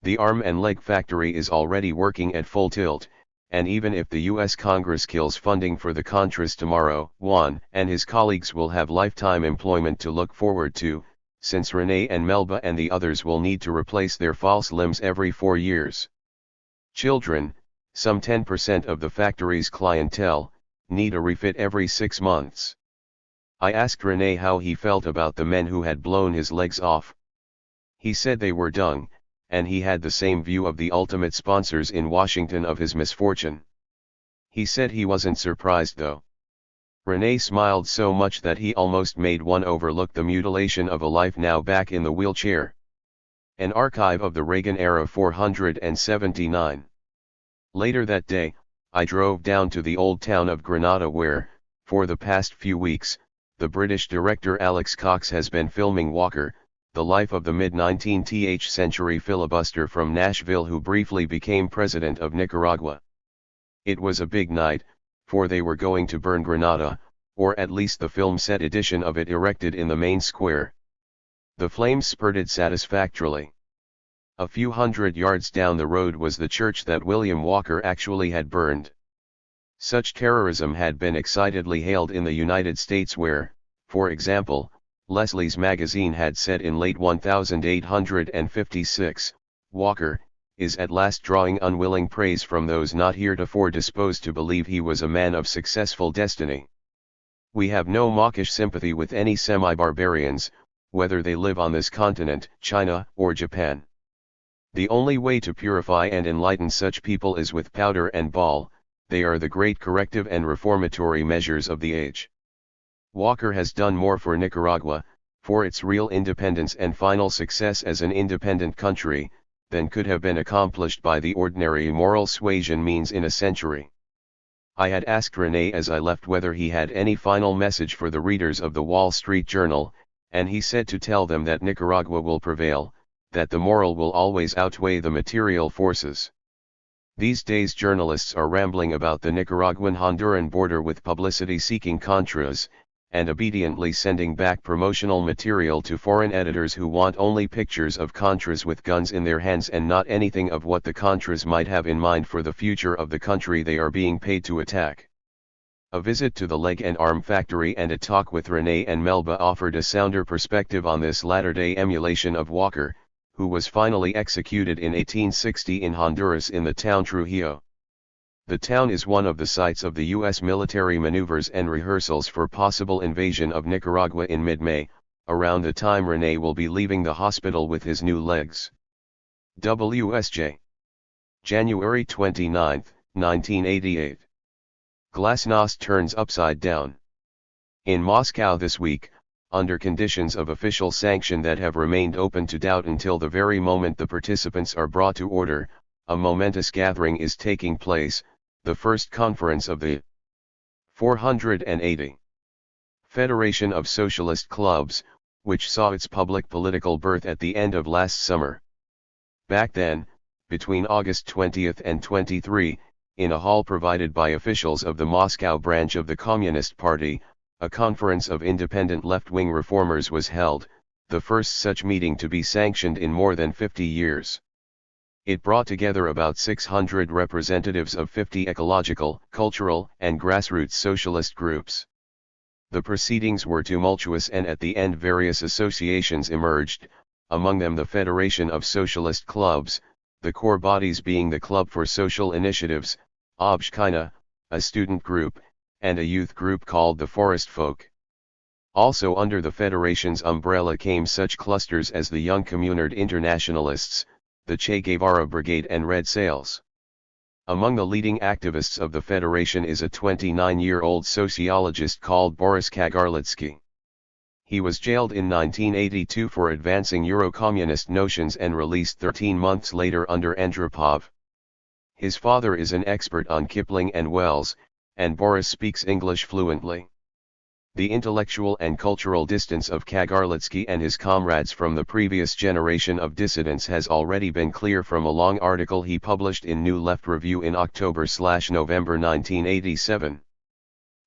The arm and leg factory is already working at full tilt, and even if the U.S. Congress kills funding for the Contras tomorrow, Juan and his colleagues will have lifetime employment to look forward to, since Rene and Melba and the others will need to replace their false limbs every 4 years. Children, some 10% of the factory's clientele, need a refit every 6 months. I asked Rene how he felt about the men who had blown his legs off. He said they were dung, and he had the same view of the ultimate sponsors in Washington of his misfortune. He said he wasn't surprised though. Rene smiled so much that he almost made one overlook the mutilation of a life now back in the wheelchair. An archive of the Reagan era 479. Later that day, I drove down to the old town of Granada where, for the past few weeks, the British director Alex Cox has been filming Walker, the life of the mid-19th century filibuster from Nashville who briefly became president of Nicaragua. It was a big night, for they were going to burn Granada, or at least the film set edition of it erected in the main square. The flames spurted satisfactorily. A few hundred yards down the road was the church that William Walker actually had burned. Such terrorism had been excitedly hailed in the United States where, for example, Leslie's magazine had said in late 1856, Walker is at last drawing unwilling praise from those not heretofore disposed to believe he was a man of successful destiny. We have no mawkish sympathy with any semi-barbarians, whether they live on this continent, China, or Japan. The only way to purify and enlighten such people is with powder and ball. They are the great corrective and reformatory measures of the age. Walker has done more for Nicaragua, for its real independence and final success as an independent country, than could have been accomplished by the ordinary moral suasion means in a century. I had asked Rene as I left whether he had any final message for the readers of the Wall Street Journal, and he said to tell them that Nicaragua will prevail, that the moral will always outweigh the material forces. These days journalists are rambling about the Nicaraguan-Honduran border with publicity-seeking Contras, and obediently sending back promotional material to foreign editors who want only pictures of Contras with guns in their hands and not anything of what the Contras might have in mind for the future of the country they are being paid to attack. A visit to the leg and arm factory and a talk with Rene and Melba offered a sounder perspective on this latter-day emulation of Walker, who was finally executed in 1860 in Honduras in the town Trujillo. The town is one of the sites of the U.S. military maneuvers and rehearsals for possible invasion of Nicaragua in mid-May, around the time Rene will be leaving the hospital with his new legs. WSJ. January 29, 1988. Glasnost turns upside down. In Moscow this week, under conditions of official sanction that have remained open to doubt until the very moment the participants are brought to order, a momentous gathering is taking place, the first conference of the 480 Federation of Socialist Clubs, which saw its public political birth at the end of last summer. Back then, between August 20 and 23, in a hall provided by officials of the Moscow branch of the Communist Party, a conference of independent left-wing reformers was held, the first such meeting to be sanctioned in more than 50 years. It brought together about 600 representatives of 50 ecological, cultural, and grassroots socialist groups. The proceedings were tumultuous and at the end various associations emerged, among them the Federation of Socialist Clubs, the core bodies being the Club for Social Initiatives, Obshchina, a student group, and a youth group called the Forest Folk. Also under the Federation's umbrella came such clusters as the Young Communard Internationalists, the Che Guevara Brigade and Red Sails. Among the leading activists of the Federation is a 29-year-old sociologist called Boris Kagarlitsky. He was jailed in 1982 for advancing Euro-communist notions and released 13 months later under Andropov. His father is an expert on Kipling and Wells, and Boris speaks English fluently. The intellectual and cultural distance of Kagarlitsky and his comrades from the previous generation of dissidents has already been clear from a long article he published in New Left Review in October/November 1987.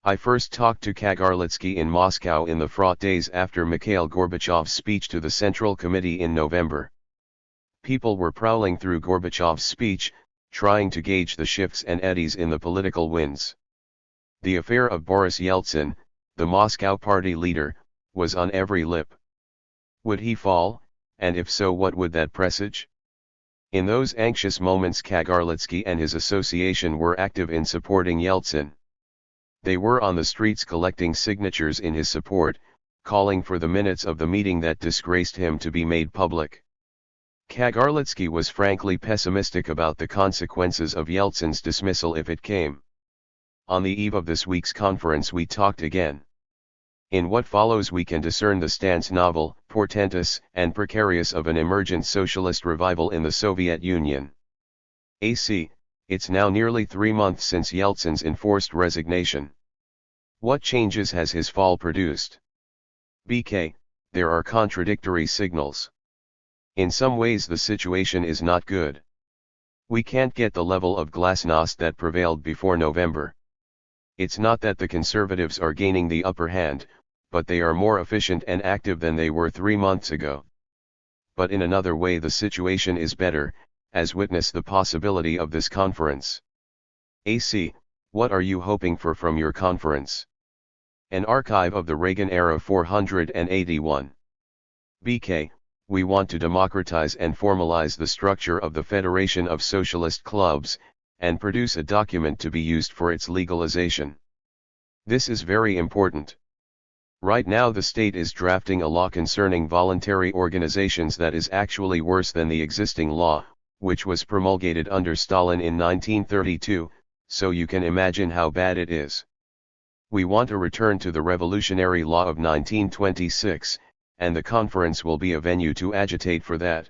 I first talked to Kagarlitsky in Moscow in the fraught days after Mikhail Gorbachev's speech to the Central Committee in November. People were prowling through Gorbachev's speech, trying to gauge the shifts and eddies in the political winds. The affair of Boris Yeltsin, the Moscow party leader, was on every lip. Would he fall, and if so, what would that presage? In those anxious moments Kagarlitsky and his association were active in supporting Yeltsin. They were on the streets collecting signatures in his support, calling for the minutes of the meeting that disgraced him to be made public. Kagarlitsky was frankly pessimistic about the consequences of Yeltsin's dismissal if it came. On the eve of this week's conference we talked again. In what follows we can discern the stance novel, portentous, and precarious of an emergent socialist revival in the Soviet Union. AC, it's now nearly 3 months since Yeltsin's enforced resignation. What changes has his fall produced? BK, there are contradictory signals. In some ways the situation is not good. We can't get the level of glasnost that prevailed before November. It's not that the conservatives are gaining the upper hand, but they are more efficient and active than they were 3 months ago. But in another way the situation is better, as witness the possibility of this conference. AC, what are you hoping for from your conference? An archive of the Reagan era 481. BK, we want to democratize and formalize the structure of the Federation of Socialist Clubs, and produce a document to be used for its legalization. This is very important. Right now the state is drafting a law concerning voluntary organizations that is actually worse than the existing law, which was promulgated under Stalin in 1932, so you can imagine how bad it is. We want a return to the revolutionary law of 1926, and the conference will be a venue to agitate for that.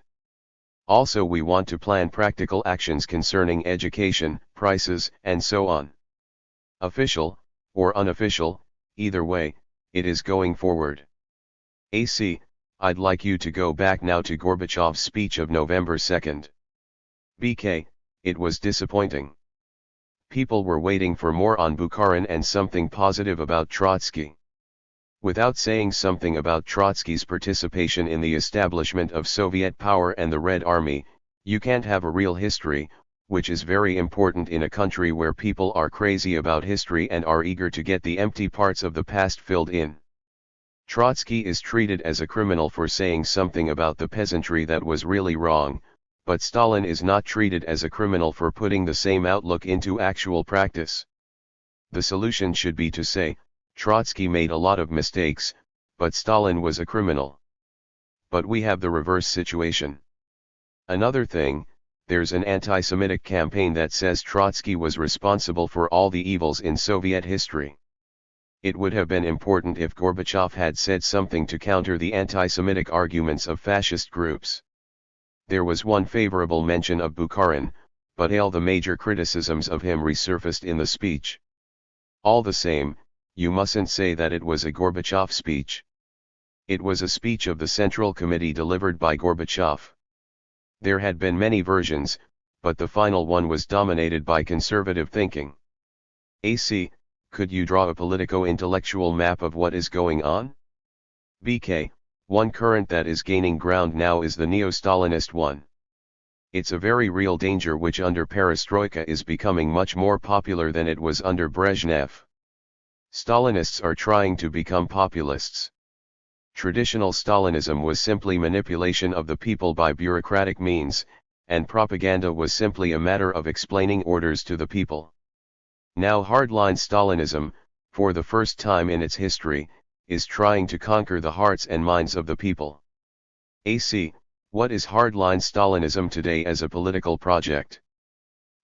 Also we want to plan practical actions concerning education, prices, and so on. Official, or unofficial, either way, it is going forward. AC, I'd like you to go back now to Gorbachev's speech of November 2nd. BK, it was disappointing. People were waiting for more on Bukharin and something positive about Trotsky. Without saying something about Trotsky's participation in the establishment of Soviet power and the Red Army, you can't have a real history, which is very important in a country where people are crazy about history and are eager to get the empty parts of the past filled in. Trotsky is treated as a criminal for saying something about the peasantry that was really wrong, but Stalin is not treated as a criminal for putting the same outlook into actual practice. The solution should be to say, Trotsky made a lot of mistakes, but Stalin was a criminal. But we have the reverse situation. Another thing, there's an anti-Semitic campaign that says Trotsky was responsible for all the evils in Soviet history. It would have been important if Gorbachev had said something to counter the anti-Semitic arguments of fascist groups. There was one favorable mention of Bukharin, but all the major criticisms of him resurfaced in the speech. All the same, you mustn't say that it was a Gorbachev speech. It was a speech of the Central Committee delivered by Gorbachev. There had been many versions, but the final one was dominated by conservative thinking. AC, could you draw a politico-intellectual map of what is going on? BK, one current that is gaining ground now is the neo-Stalinist one. It's a very real danger which under perestroika is becoming much more popular than it was under Brezhnev. Stalinists are trying to become populists. Traditional Stalinism was simply manipulation of the people by bureaucratic means, and propaganda was simply a matter of explaining orders to the people. Now hardline Stalinism, for the first time in its history, is trying to conquer the hearts and minds of the people. AC. What is hardline Stalinism today as a political project?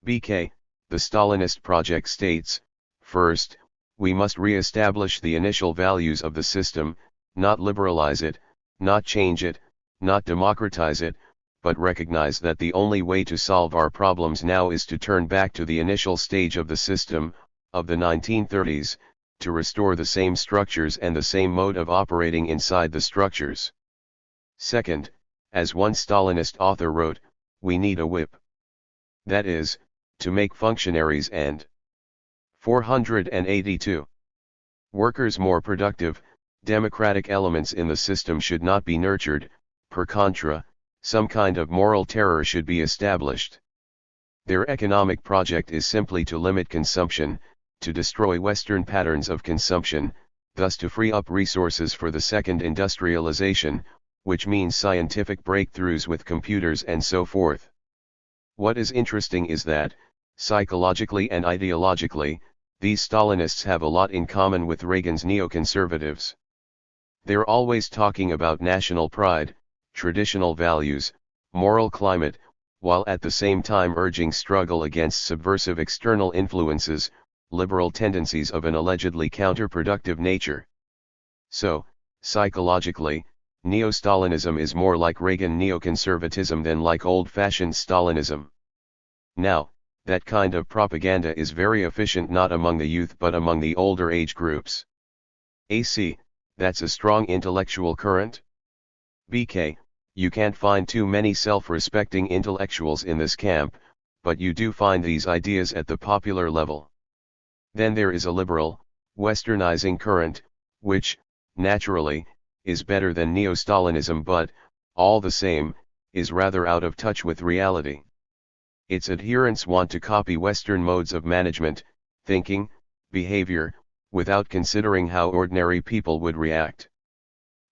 BK. The Stalinist project states, first, we must re-establish the initial values of the system, not liberalize it, not change it, not democratize it, but recognize that the only way to solve our problems now is to turn back to the initial stage of the system, of the 1930s, to restore the same structures and the same mode of operating inside the structures. Second, as one Stalinist author wrote, we need a whip. That is, to make functionaries and 482 workers more productive. Democratic elements in the system should not be nurtured. Per contra, some kind of moral terror should be established. Their economic project is simply to limit consumption, to destroy Western patterns of consumption, thus to free up resources for the second industrialization, which means scientific breakthroughs with computers and so forth. What is interesting is that, psychologically and ideologically, these Stalinists have a lot in common with Reagan's neoconservatives. They're always talking about national pride, traditional values, moral climate, while at the same time urging struggle against subversive external influences, liberal tendencies of an allegedly counterproductive nature. So, psychologically, neo-Stalinism is more like Reagan neoconservatism than like old-fashioned Stalinism. Now, that kind of propaganda is very efficient not among the youth but among the older age groups. AC, that's a strong intellectual current? BK, you can't find too many self-respecting intellectuals in this camp, but you do find these ideas at the popular level. Then there is a liberal, westernizing current, which, naturally, is better than neo-Stalinism but, all the same, is rather out of touch with reality. Its adherents want to copy Western modes of management, thinking, behavior, without considering how ordinary people would react.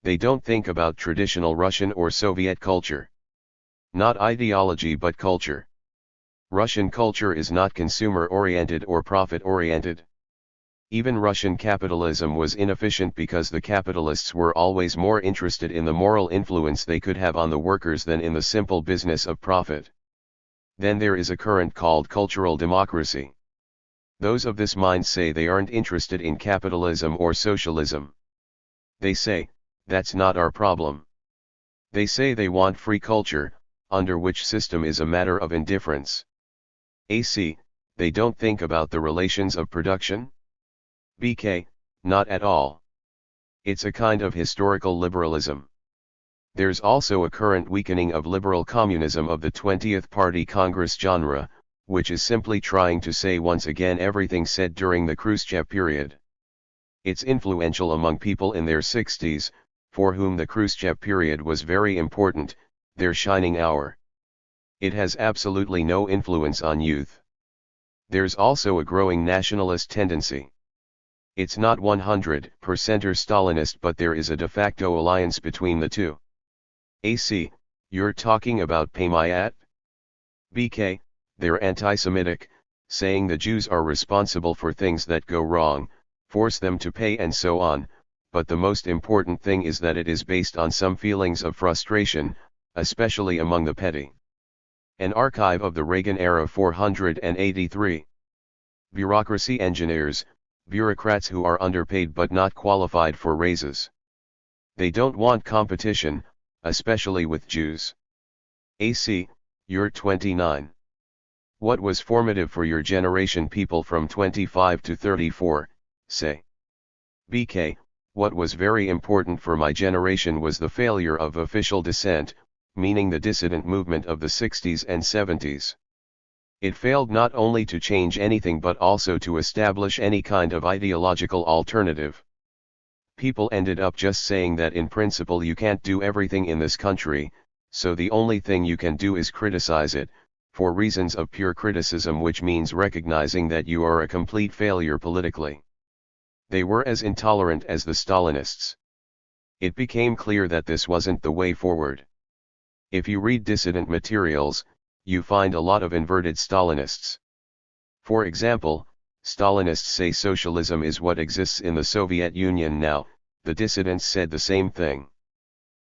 They don't think about traditional Russian or Soviet culture. Not ideology but culture. Russian culture is not consumer-oriented or profit-oriented. Even Russian capitalism was inefficient because the capitalists were always more interested in the moral influence they could have on the workers than in the simple business of profit. Then there is a current called cultural democracy. Those of this mind say they aren't interested in capitalism or socialism. They say, that's not our problem. They say they want free culture, under which system is a matter of indifference. AC, they don't think about the relations of production? BK, not at all. It's a kind of historical liberalism. There's also a current weakening of liberal communism of the 20th Party Congress genre, which is simply trying to say once again everything said during the Khrushchev period. It's influential among people in their 60s, for whom the Khrushchev period was very important, their shining hour. It has absolutely no influence on youth. There's also a growing nationalist tendency. It's not 100% Stalinist but there is a de facto alliance between the two. AC, you're talking about Pamayat? BK, they're anti-Semitic, saying the Jews are responsible for things that go wrong, force them to pay and so on, but the most important thing is that it is based on some feelings of frustration, especially among the petty. An archive of the Reagan era 483. Bureaucracy engineers, bureaucrats who are underpaid but not qualified for raises. They don't want competition, especially with Jews. AC, you're 29. What was formative for your generation? People from 25 to 34, say. BK, what was very important for my generation was the failure of official dissent, meaning the dissident movement of the 60s and 70s. It failed not only to change anything but also to establish any kind of ideological alternative. People ended up just saying that in principle you can't do everything in this country, so the only thing you can do is criticize it, for reasons of pure criticism, which means recognizing that you are a complete failure politically. They were as intolerant as the Stalinists. It became clear that this wasn't the way forward. If you read dissident materials, you find a lot of inverted Stalinists. For example, Stalinists say socialism is what exists in the Soviet Union now, the dissidents said the same thing.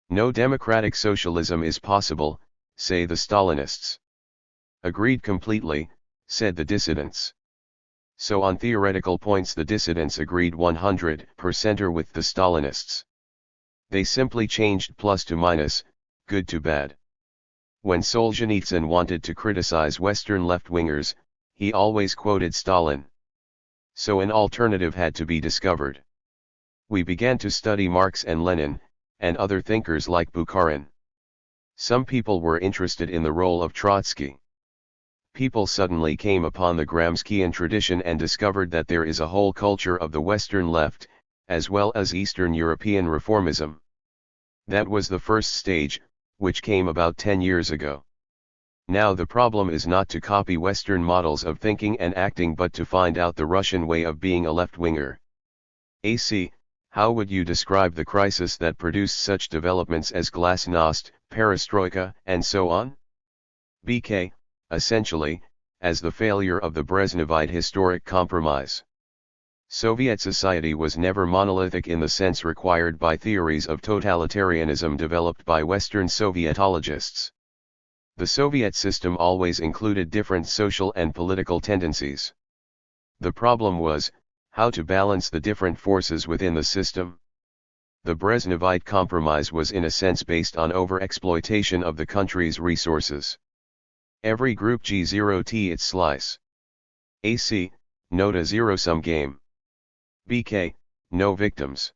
No democratic socialism is possible, say the Stalinists. Agreed completely, said the dissidents. So on theoretical points the dissidents agreed 100% with the Stalinists. They simply changed plus to minus, good to bad. When Solzhenitsyn wanted to criticize Western left-wingers, he always quoted Stalin. So an alternative had to be discovered. We began to study Marx and Lenin, and other thinkers like Bukharin. Some people were interested in the role of Trotsky. People suddenly came upon the Gramscian tradition and discovered that there is a whole culture of the Western left, as well as Eastern European reformism. That was the first stage, which came about 10 years ago. Now the problem is not to copy Western models of thinking and acting but to find out the Russian way of being a left-winger. AC, how would you describe the crisis that produced such developments as glasnost, perestroika, and so on? BK, essentially, as the failure of the Brezhnevite historic compromise. Soviet society was never monolithic in the sense required by theories of totalitarianism developed by Western Sovietologists. The Soviet system always included different social and political tendencies. The problem was, how to balance the different forces within the system. The Brezhnevite compromise was in a sense based on overexploitation of the country's resources. Every group G0T its slice. AC, not a zero-sum game. BK, no victims.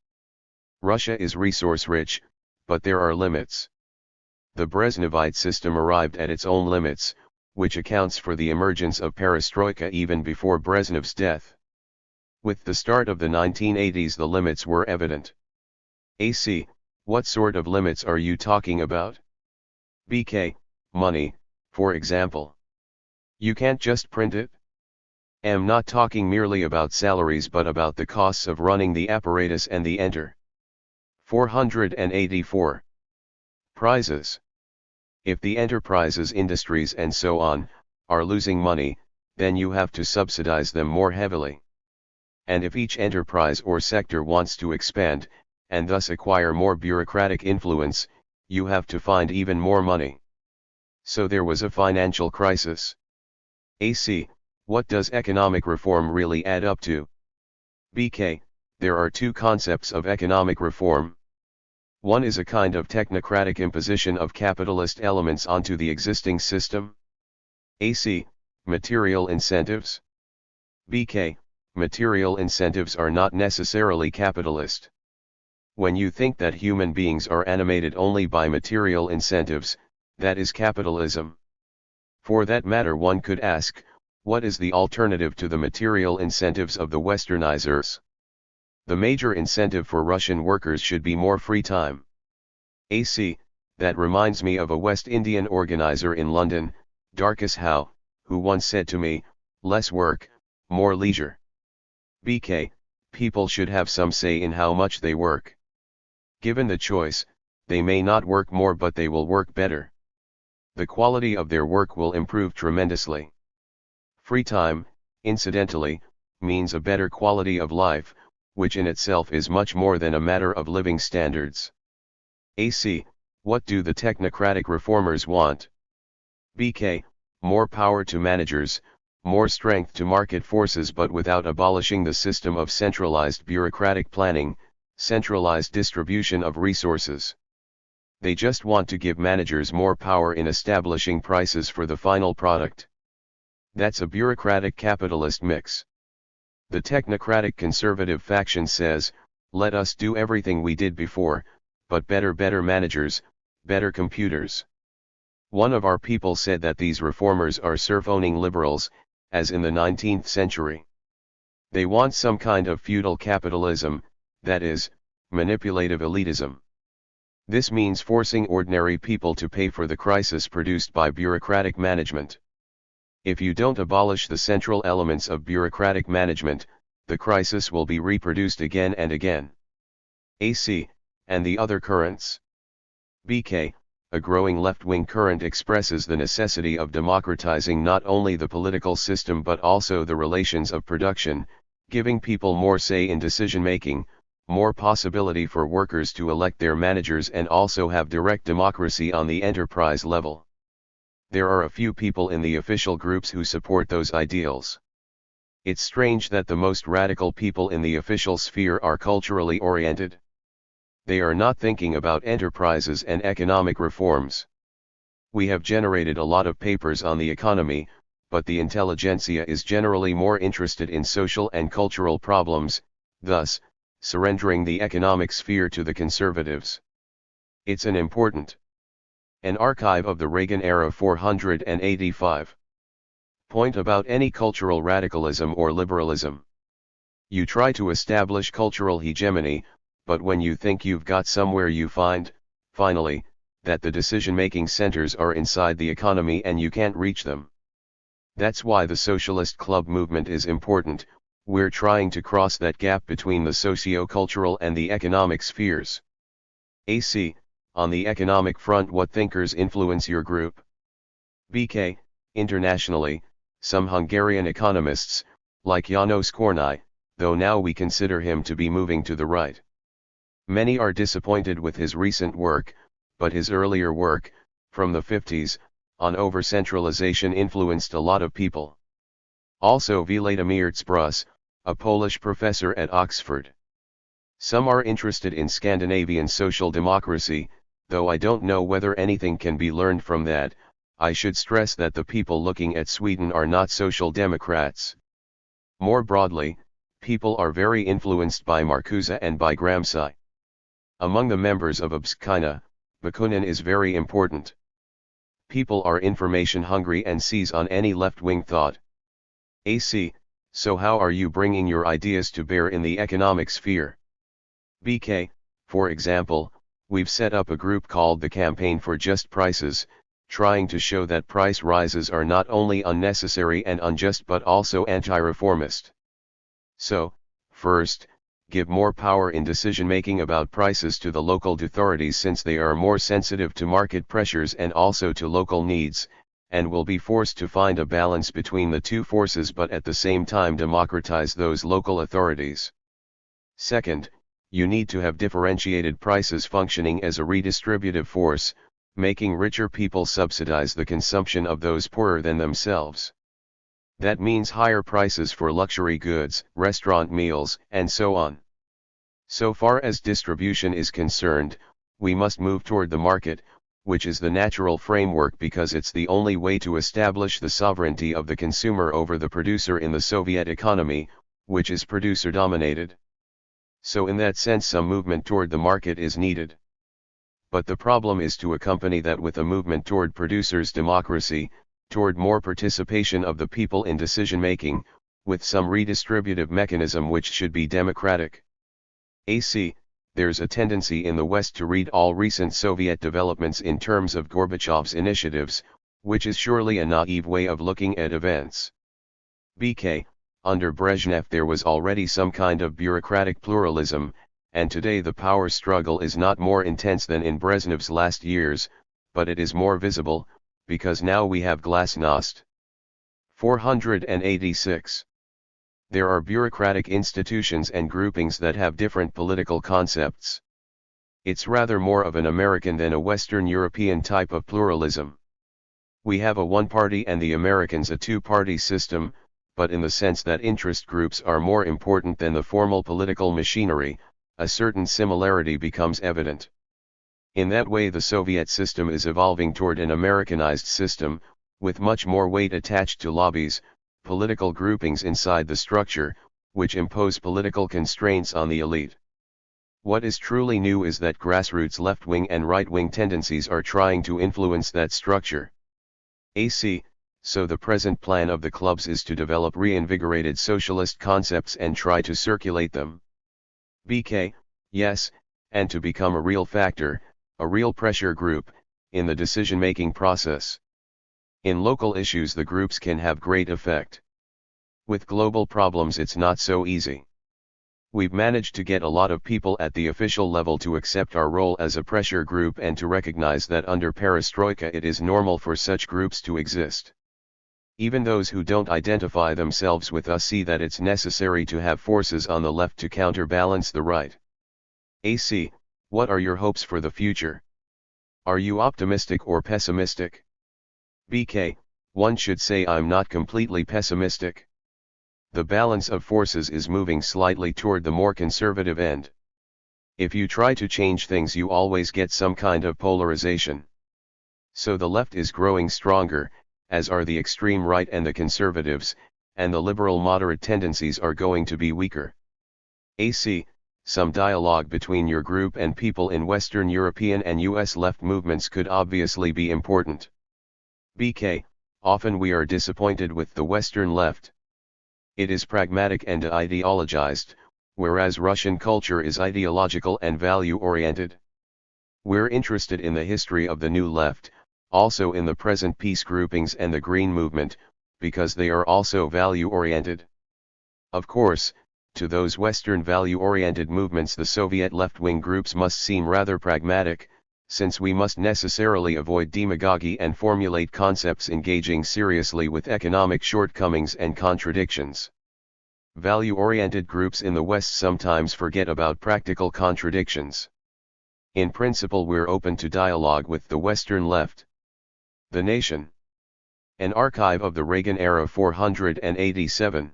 Russia is resource-rich, but there are limits. The Brezhnevite system arrived at its own limits, which accounts for the emergence of perestroika even before Brezhnev's death. With the start of the 1980s the limits were evident. AC, what sort of limits are you talking about? BK, money, for example. You can't just print it? Am not talking merely about salaries but about the costs of running the apparatus and the enter. 484. Prizes. If the enterprises, industries and so on, are losing money, then you have to subsidize them more heavily. And if each enterprise or sector wants to expand, and thus acquire more bureaucratic influence, you have to find even more money. So there was a financial crisis. AC, what does economic reform really add up to? BK, there are two concepts of economic reform. One is a kind of technocratic imposition of capitalist elements onto the existing system. AC, material incentives. BK, material incentives are not necessarily capitalist. When you think that human beings are animated only by material incentives, that is capitalism. For that matter one could ask, what is the alternative to the material incentives of the westernizers? The major incentive for Russian workers should be more free time. AC, that reminds me of a West Indian organizer in London, Darcus Howe, who once said to me, less work, more leisure. BK, people should have some say in how much they work. Given the choice, they may not work more but they will work better. The quality of their work will improve tremendously. Free time, incidentally, means a better quality of life, which in itself is much more than a matter of living standards. AC, what do the technocratic reformers want? BK, more power to managers, more strength to market forces but without abolishing the system of centralized bureaucratic planning, centralized distribution of resources. They just want to give managers more power in establishing prices for the final product. That's a bureaucratic capitalist mix. The technocratic conservative faction says, let us do everything we did before, but better managers, better computers. One of our people said that these reformers are serf-owning liberals, as in the 19th century. They want some kind of feudal capitalism, that is, manipulative elitism. This means forcing ordinary people to pay for the crisis produced by bureaucratic management. If you don't abolish the central elements of bureaucratic management, the crisis will be reproduced again and again. AC, and the other currents? BK, a growing left-wing current expresses the necessity of democratizing not only the political system but also the relations of production, giving people more say in decision-making, more possibility for workers to elect their managers and also have direct democracy on the enterprise level. There are a few people in the official groups who support those ideals. It's strange that the most radical people in the official sphere are culturally oriented. They are not thinking about enterprises and economic reforms. We have generated a lot of papers on the economy, but the intelligentsia is generally more interested in social and cultural problems, thus, surrendering the economic sphere to the conservatives. It's an archive of the Reagan era 485. Point about any cultural radicalism or liberalism. You try to establish cultural hegemony, but when you think you've got somewhere you find, finally, that the decision-making centers are inside the economy and you can't reach them. That's why the socialist club movement is important. We're trying to cross that gap between the socio-cultural and the economic spheres. AC, on the economic front, what thinkers influence your group? BK, internationally, some Hungarian economists, like János Kornai, though now we consider him to be moving to the right. Many are disappointed with his recent work, but his earlier work, from the 50s, on over-centralization influenced a lot of people. Also Vladimir Tsprus, a Polish professor at Oxford. Some are interested in Scandinavian social democracy, though I don't know whether anything can be learned from that. I should stress that the people looking at Sweden are not social democrats. More broadly, people are very influenced by Marcuse and by Gramsci. Among the members of Obskina, Bakunin is very important. People are information hungry and seize on any left-wing thought. AC, so how are you bringing your ideas to bear in the economic sphere? BK, for example, we've set up a group called the Campaign for Just Prices, trying to show that price rises are not only unnecessary and unjust but also anti-reformist. So, first, give more power in decision-making about prices to the local authorities since they are more sensitive to market pressures and also to local needs, and will be forced to find a balance between the two forces but at the same time democratize those local authorities. Second, you need to have differentiated prices functioning as a redistributive force, making richer people subsidize the consumption of those poorer than themselves. That means higher prices for luxury goods, restaurant meals, and so on. So far as distribution is concerned, we must move toward the market, which is the natural framework because it's the only way to establish the sovereignty of the consumer over the producer in the Soviet economy, which is producer-dominated. So in that sense some movement toward the market is needed. But the problem is to accompany that with a movement toward producers' democracy, toward more participation of the people in decision-making, with some redistributive mechanism which should be democratic. AC, there's a tendency in the West to read all recent Soviet developments in terms of Gorbachev's initiatives, which is surely a naive way of looking at events. BK, under Brezhnev there was already some kind of bureaucratic pluralism, and today the power struggle is not more intense than in Brezhnev's last years, but it is more visible, because now we have glasnost. 486. There are bureaucratic institutions and groupings that have different political concepts. It's rather more of an American than a Western European type of pluralism. We have a one-party and the Americans a two-party system, but in the sense that interest groups are more important than the formal political machinery, a certain similarity becomes evident. In that way the Soviet system is evolving toward an Americanized system, with much more weight attached to lobbies, political groupings inside the structure, which impose political constraints on the elite. What is truly new is that grassroots left-wing and right-wing tendencies are trying to influence that structure. AC, so the present plan of the clubs is to develop reinvigorated socialist concepts and try to circulate them. BK, yes, and to become a real factor, a real pressure group, in the decision-making process. In local issues the groups can have great effect. With global problems it's not so easy. We've managed to get a lot of people at the official level to accept our role as a pressure group and to recognize that under perestroika it is normal for such groups to exist. Even those who don't identify themselves with us see that it's necessary to have forces on the left to counterbalance the right. AC, what are your hopes for the future? Are you optimistic or pessimistic? BK, one should say I'm not completely pessimistic. The balance of forces is moving slightly toward the more conservative end. If you try to change things, you always get some kind of polarization. So the left is growing stronger, as are the extreme right and the conservatives, and the liberal moderate tendencies are going to be weaker. AC, some dialogue between your group and people in Western European and US left movements could obviously be important. BK, often we are disappointed with the Western left. It is pragmatic and ideologized, whereas Russian culture is ideological and value-oriented. We're interested in the history of the New Left, also in the present peace groupings and the Green Movement, because they are also value-oriented. Of course, to those Western value-oriented movements the Soviet left-wing groups must seem rather pragmatic, since we must necessarily avoid demagogy and formulate concepts engaging seriously with economic shortcomings and contradictions. Value-oriented groups in the West sometimes forget about practical contradictions. In principle, we're open to dialogue with the Western left. The Nation. An archive of the Reagan era 487.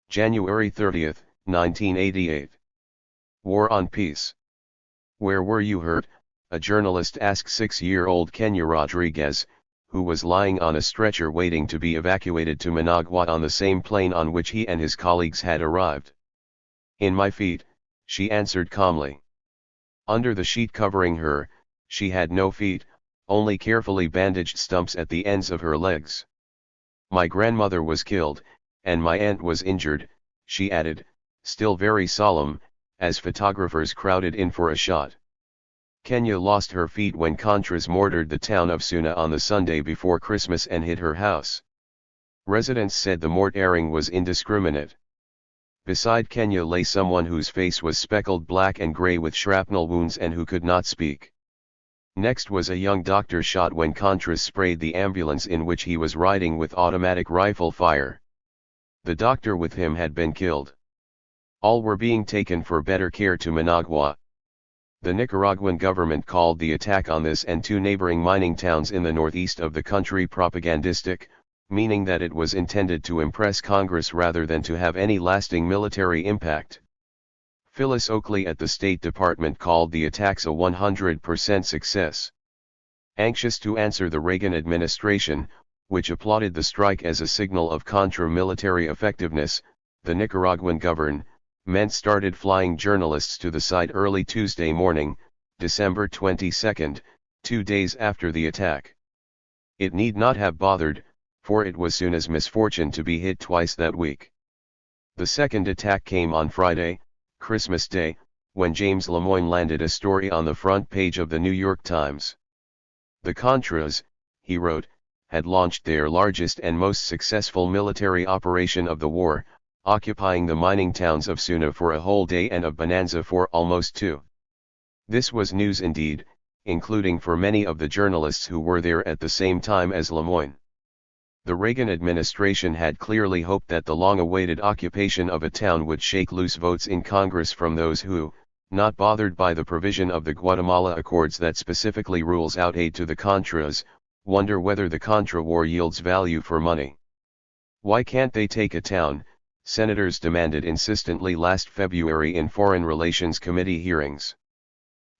January 30, 1988. War on Peace. Where were you hurt? A journalist asked 6-year-old Kenya Rodriguez, who was lying on a stretcher waiting to be evacuated to Managua on the same plane on which he and his colleagues had arrived. In my feet, she answered calmly. Under the sheet covering her, she had no feet, only carefully bandaged stumps at the ends of her legs. My grandmother was killed, and my aunt was injured, she added, still very solemn, as photographers crowded in for a shot. Kenya lost her feet when Contras mortared the town of Suna on the Sunday before Christmas and hit her house. Residents said the mortaring was indiscriminate. Beside Kenya lay someone whose face was speckled black and gray with shrapnel wounds and who could not speak. Next was a young doctor shot when Contras sprayed the ambulance in which he was riding with automatic rifle fire. The doctor with him had been killed. All were being taken for better care to Managua. The Nicaraguan government called the attack on this and 2 neighboring mining towns in the northeast of the country propagandistic, meaning that it was intended to impress Congress rather than to have any lasting military impact. Phyllis Oakley at the State Department called the attacks a 100% success. Anxious to answer the Reagan administration, which applauded the strike as a signal of contra-military effectiveness, the Nicaraguan government started flying journalists to the site early Tuesday morning, December 22, 2 days after the attack. It need not have bothered, for it was Suna's misfortune to be hit twice that week. The second attack came on Friday, Christmas Day, when James Lemoyne landed a story on the front page of the New York Times. The Contras, he wrote, had launched their largest and most successful military operation of the war, occupying the mining towns of Suna for a whole day and of Bonanza for almost 2. This was news indeed, including for many of the journalists who were there at the same time as Lemoyne. The Reagan administration had clearly hoped that the long-awaited occupation of a town would shake loose votes in Congress from those who, not bothered by the provision of the Guatemala Accords that specifically rules out aid to the Contras, wonder whether the Contra war yields value for money. Why can't they take a town? Senators demanded insistently last February in Foreign Relations Committee hearings.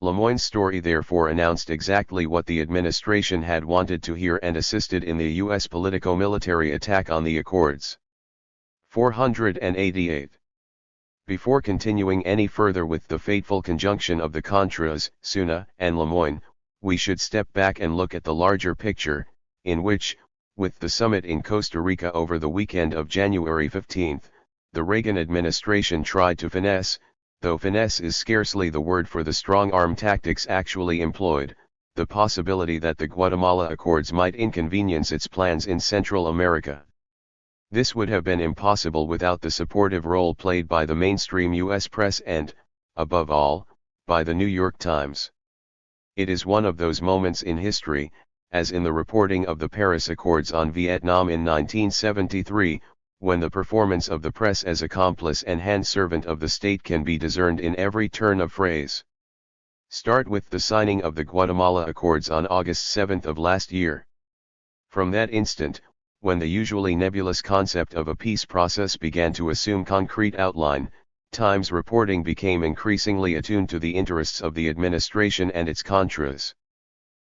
Lemoyne's story therefore announced exactly what the administration had wanted to hear and assisted in the U.S. politico-military attack on the Accords. 488. Before continuing any further with the fateful conjunction of the Contras, Suna, and Lemoyne, we should step back and look at the larger picture, in which, with the summit in Costa Rica over the weekend of January 15, the Reagan administration tried to finesse, though finesse is scarcely the word for the strong-arm tactics actually employed, the possibility that the Guatemala Accords might inconvenience its plans in Central America. This would have been impossible without the supportive role played by the mainstream U.S. press and, above all, by the New York Times. It is one of those moments in history, as in the reporting of the Paris Accords on Vietnam in 1973, when the performance of the press as accomplice and handservant of the state can be discerned in every turn of phrase. Start with the signing of the Guatemala Accords on August 7 of last year. From that instant, when the usually nebulous concept of a peace process began to assume concrete outline, Times reporting became increasingly attuned to the interests of the administration and its contras.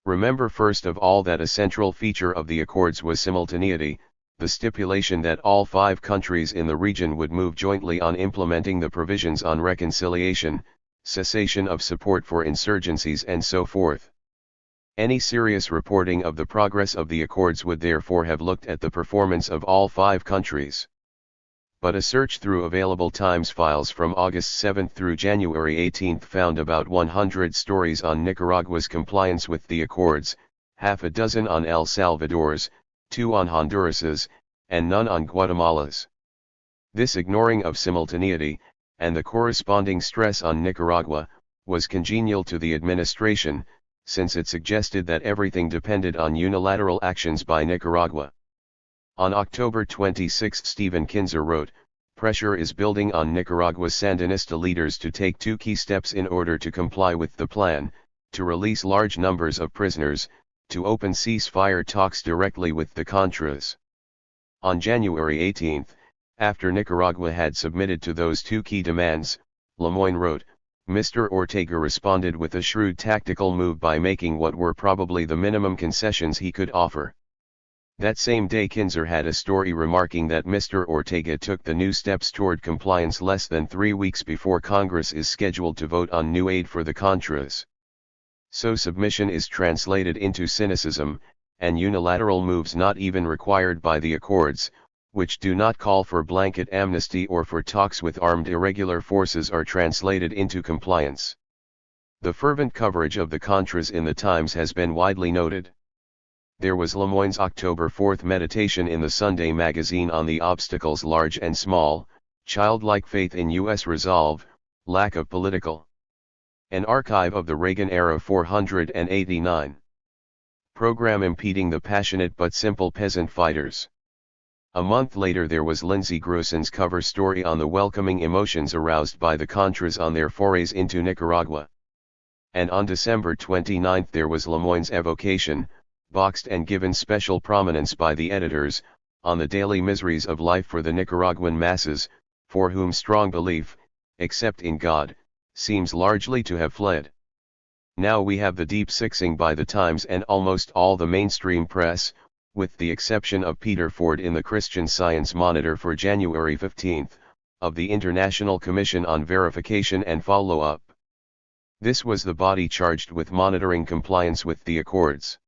Remember first of all that a central feature of the accords was simultaneity, the stipulation that all 5 countries in the region would move jointly on implementing the provisions on reconciliation, cessation of support for insurgencies and so forth. Any serious reporting of the progress of the accords would therefore have looked at the performance of all 5 countries. But a search through available Times files from August 7 through January 18 found about 100 stories on Nicaragua's compliance with the accords, half a dozen on El Salvador's, 2 on Honduras's, and none on Guatemala's. This ignoring of simultaneity, and the corresponding stress on Nicaragua, was congenial to the administration, since it suggested that everything depended on unilateral actions by Nicaragua. On October 26 Stephen Kinzer wrote, "Pressure is building on Nicaragua's Sandinista leaders to take 2 key steps in order to comply with the plan, to release large numbers of prisoners, to open ceasefire talks directly with the Contras." On January 18, after Nicaragua had submitted to those 2 key demands, Lemoyne wrote, "Mr. Ortega responded with a shrewd tactical move by making what were probably the minimum concessions he could offer." That same day Kinzer had a story remarking that Mr. Ortega took the new steps toward compliance less than 3 weeks before Congress is scheduled to vote on new aid for the Contras. So submission is translated into cynicism, and unilateral moves not even required by the accords, which do not call for blanket amnesty or for talks with armed irregular forces, are translated into compliance. The fervent coverage of the Contras in the Times has been widely noted. There was Lemoyne's October 4 meditation in the Sunday magazine on the obstacles large and small, childlike faith in U.S. resolve, lack of political. An archive of the Reagan era 489. Program impeding the passionate but simple peasant fighters. A month later there was Lindsey Grusin's cover story on the welcoming emotions aroused by the Contras on their forays into Nicaragua. And on December 29 there was Lemoyne's evocation, boxed and given special prominence by the editors, on the daily miseries of life for the Nicaraguan masses, for whom strong belief, except in God, seems largely to have fled. Now we have the deep sixing by the Times and almost all the mainstream press, with the exception of Peter Ford in the Christian Science Monitor for January 15, of the International Commission on Verification and Follow-up. This was the body charged with monitoring compliance with the accords.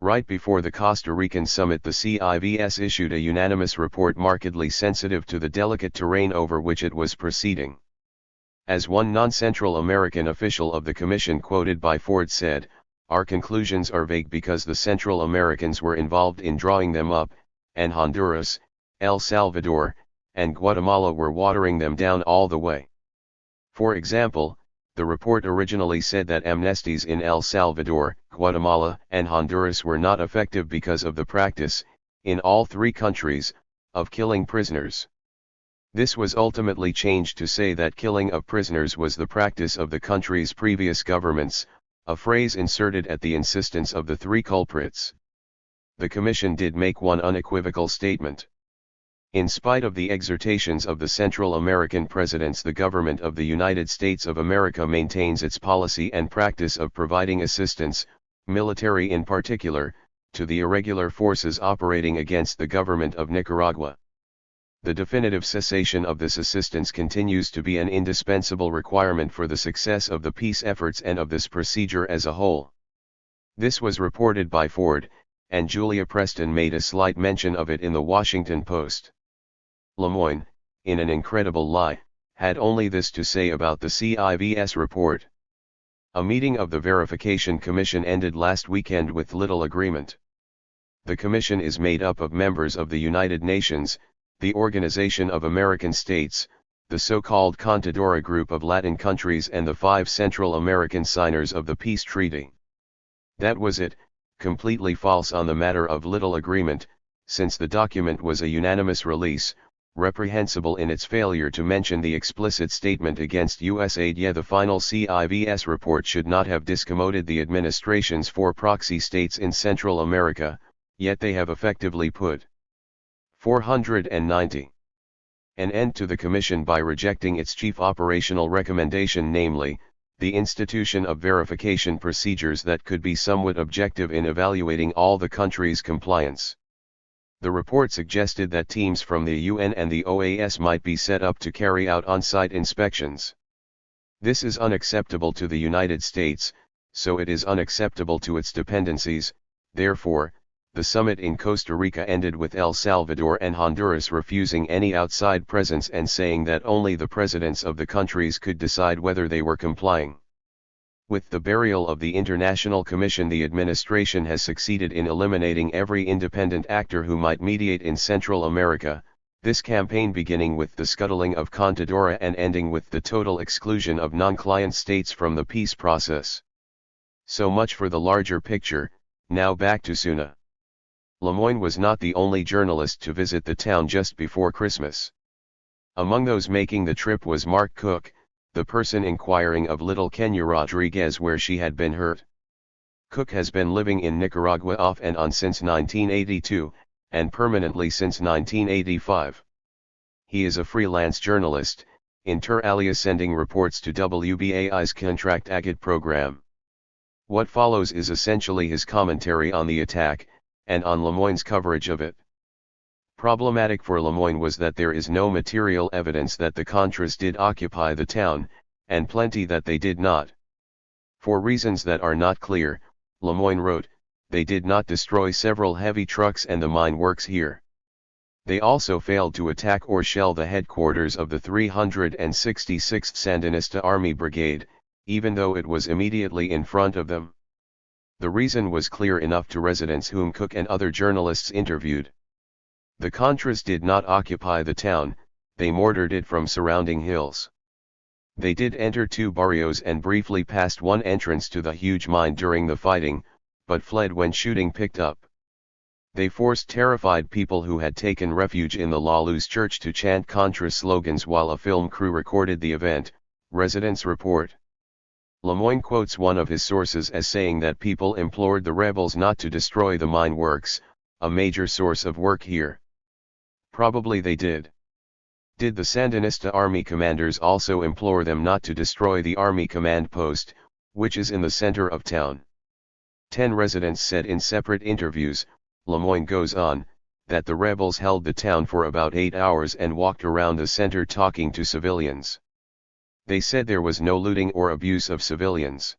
Right before the Costa Rican summit, the CIVS issued a unanimous report markedly sensitive to the delicate terrain over which it was proceeding. As one non-Central American official of the commission quoted by Ford said, "Our conclusions are vague because the Central Americans were involved in drawing them up, and Honduras, El Salvador, and Guatemala were watering them down all the way." For example, the report originally said that amnesties in El Salvador, Guatemala, and Honduras were not effective because of the practice, in all 3 countries, of killing prisoners. This was ultimately changed to say that killing of prisoners was the practice of the country's previous governments, a phrase inserted at the insistence of the 3 culprits. The Commission did make one unequivocal statement. In spite of the exhortations of the Central American presidents, the government of the United States of America maintains its policy and practice of providing assistance, military in particular, to the irregular forces operating against the government of Nicaragua. The definitive cessation of this assistance continues to be an indispensable requirement for the success of the peace efforts and of this procedure as a whole. This was reported by Ford, and Julia Preston made a slight mention of it in the Washington Post. Lemoyne, in an incredible lie, had only this to say about the CIVS report. A meeting of the Verification Commission ended last weekend with little agreement. The Commission is made up of members of the United Nations, the Organization of American States, the so-called Contadora group of Latin countries, and the 5 Central American signers of the peace treaty. That was it, completely false on the matter of little agreement, since the document was a unanimous release, reprehensible in its failure to mention the explicit statement against U.S. aid. The final CIVS report should not have discommoded the administration's four proxy states in Central America, yet they have effectively put 490. An end to the Commission by rejecting its chief operational recommendation, namely, the institution of verification procedures that could be somewhat objective in evaluating all the country's compliance. The report suggested that teams from the UN and the OAS might be set up to carry out on-site inspections. This is unacceptable to the United States, so it is unacceptable to its dependencies. Therefore, the summit in Costa Rica ended with El Salvador and Honduras refusing any outside presence and saying that only the presidents of the countries could decide whether they were complying. With the burial of the International Commission, the administration has succeeded in eliminating every independent actor who might mediate in Central America, this campaign beginning with the scuttling of Contadora and ending with the total exclusion of non-client states from the peace process. So much for the larger picture. Now back to Suna. Lemoyne was not the only journalist to visit the town just before Christmas. Among those making the trip was Mark Cook, the person inquiring of little Kenya Rodriguez where she had been hurt. Cook has been living in Nicaragua off and on since 1982, and permanently since 1985. He is a freelance journalist, inter alia sending reports to WBAI's Contract Agate program. What follows is essentially his commentary on the attack, and on Lemoyne's coverage of it. Problematic for Lemoyne was that there is no material evidence that the Contras did occupy the town, and plenty that they did not. For reasons that are not clear, Lemoyne wrote, they did not destroy several heavy trucks and the mine works here. They also failed to attack or shell the headquarters of the 366th Sandinista Army Brigade, even though it was immediately in front of them. The reason was clear enough to residents whom Cook and other journalists interviewed. The Contras did not occupy the town, they mortared it from surrounding hills. They did enter two barrios and briefly passed one entrance to the huge mine during the fighting, but fled when shooting picked up. They forced terrified people who had taken refuge in the La Luz church to chant Contra slogans while a film crew recorded the event, residents report. Lemoyne quotes one of his sources as saying that people implored the rebels not to destroy the mine works, a major source of work here. Probably they did. Did the Sandinista army commanders also implore them not to destroy the army command post, which is in the center of town? 10 residents said in separate interviews, Lemoyne goes on, that the rebels held the town for about 8 hours and walked around the center talking to civilians. They said there was no looting or abuse of civilians.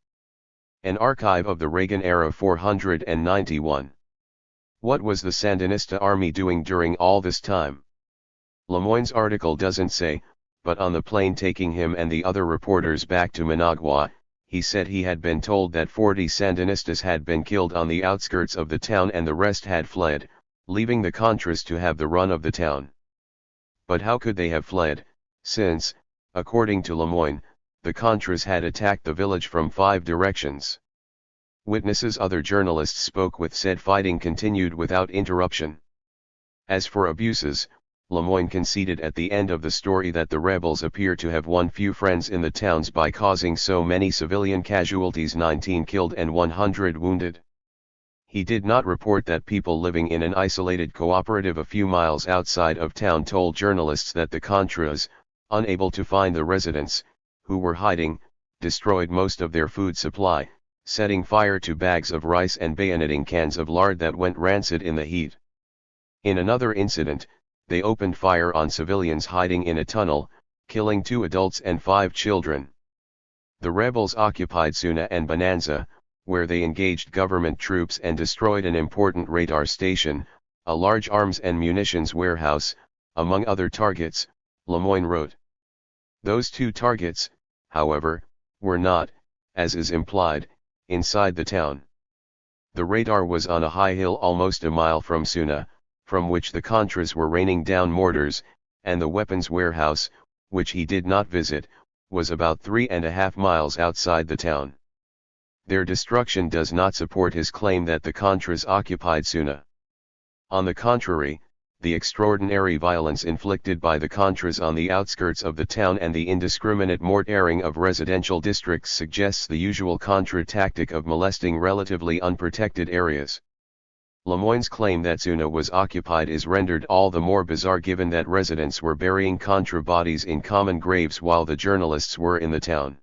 An archive of the Reagan era 491. What was the Sandinista army doing during all this time? Lemoyne's article doesn't say, but on the plane taking him and the other reporters back to Managua, he said he had been told that 40 Sandinistas had been killed on the outskirts of the town and the rest had fled, leaving the Contras to have the run of the town. But how could they have fled, since, according to Lemoyne, the Contras had attacked the village from 5 directions? Witnesses other journalists spoke with said fighting continued without interruption. As for abuses, Lemoyne conceded at the end of the story that the rebels appear to have won few friends in the towns by causing so many civilian casualties, 19 killed and 100 wounded. He did not report that people living in an isolated cooperative a few miles outside of town told journalists that the Contras, unable to find the residents, who were hiding, destroyed most of their food supply, setting fire to bags of rice and bayoneting cans of lard that went rancid in the heat. In another incident, they opened fire on civilians hiding in a tunnel, killing 2 adults and 5 children. The rebels occupied Suna and Bonanza, where they engaged government troops and destroyed an important radar station, a large arms and munitions warehouse, among other targets, Lemoyne wrote. Those 2 targets, however, were not, as is implied, inside the town. The radar was on a high hill almost a mile from Suna, from which the Contras were raining down mortars, and the weapons warehouse, which he did not visit, was about 3.5 miles outside the town. Their destruction does not support his claim that the Contras occupied Suna. On the contrary, the extraordinary violence inflicted by the Contras on the outskirts of the town and the indiscriminate mortaring of residential districts suggests the usual Contra tactic of molesting relatively unprotected areas. Lemoyne's claim that Zuna was occupied is rendered all the more bizarre given that residents were burying Contra bodies in common graves while the journalists were in the town.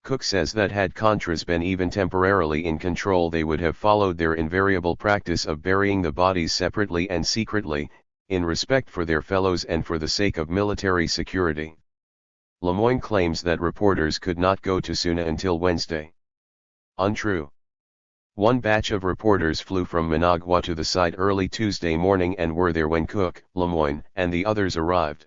Cook says that had Contras been even temporarily in control, they would have followed their invariable practice of burying the bodies separately and secretly, in respect for their fellows and for the sake of military security. Lemoyne claims that reporters could not go to Suna until Wednesday. Untrue. One batch of reporters flew from Managua to the site early Tuesday morning and were there when Cook, Lemoyne, and the others arrived.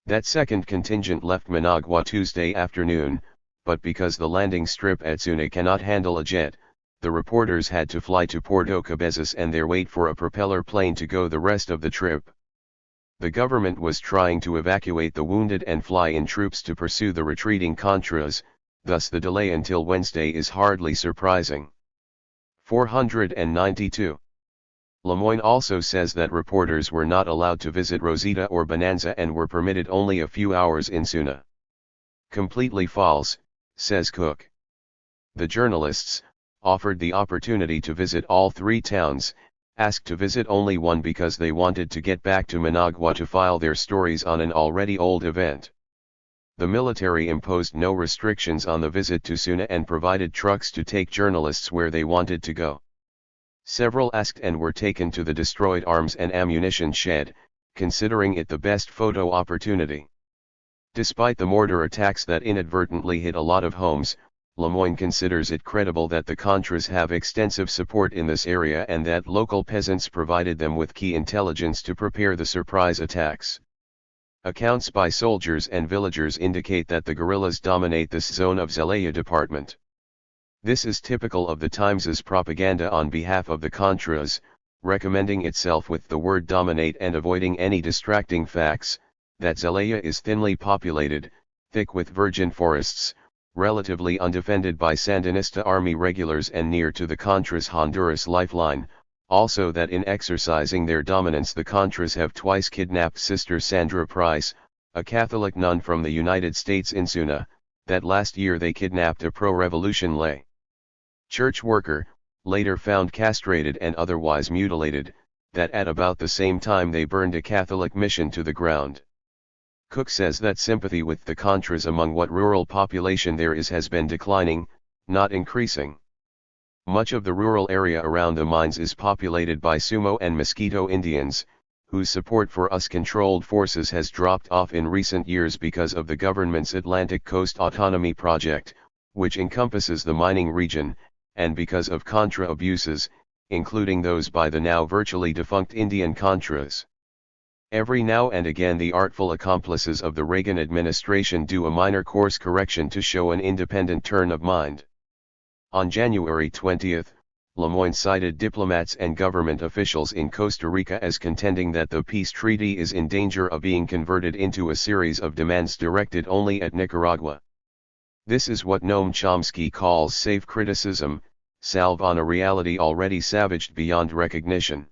That second contingent left Managua Tuesday afternoon, but because the landing strip at Suna cannot handle a jet, the reporters had to fly to Puerto Cabezas and there wait for a propeller plane to go the rest of the trip. The government was trying to evacuate the wounded and fly in troops to pursue the retreating Contras, thus the delay until Wednesday is hardly surprising. 492. Lemoyne also says that reporters were not allowed to visit Rosita or Bonanza and were permitted only a few hours in Suna. Completely false, says Cook. The journalists, offered the opportunity to visit all three towns, asked to visit only one because they wanted to get back to Managua to file their stories on an already old event. The military imposed no restrictions on the visit to Suna and provided trucks to take journalists where they wanted to go. Several asked and were taken to the destroyed arms and ammunition shed, considering it the best photo opportunity. Despite the mortar attacks that inadvertently hit a lot of homes, Lemoyne considers it credible that the Contras have extensive support in this area and that local peasants provided them with key intelligence to prepare the surprise attacks. Accounts by soldiers and villagers indicate that the guerrillas dominate this zone of Zelaya department. This is typical of the Times's propaganda on behalf of the Contras, recommending itself with the word dominate and avoiding any distracting facts, that Zelaya is thinly populated, thick with virgin forests, relatively undefended by Sandinista army regulars and near to the Contras' Honduras lifeline, also that in exercising their dominance the Contras have twice kidnapped Sister Sandra Price, a Catholic nun from the United States in Suna, that last year they kidnapped a pro-revolution lay church worker, later found castrated and otherwise mutilated, that at about the same time they burned a Catholic mission to the ground. Cook says that sympathy with the Contras among what rural population there is has been declining, not increasing. Much of the rural area around the mines is populated by Sumo and Mosquito Indians, whose support for US-controlled forces has dropped off in recent years because of the government's Atlantic Coast Autonomy Project, which encompasses the mining region, and because of Contra abuses, including those by the now virtually defunct Indian Contras. Every now and again the artful accomplices of the Reagan administration do a minor course correction to show an independent turn of mind. On January 20, Lemoyne cited diplomats and government officials in Costa Rica as contending that the peace treaty is in danger of being converted into a series of demands directed only at Nicaragua. This is what Noam Chomsky calls safe criticism, salve on a reality already savaged beyond recognition.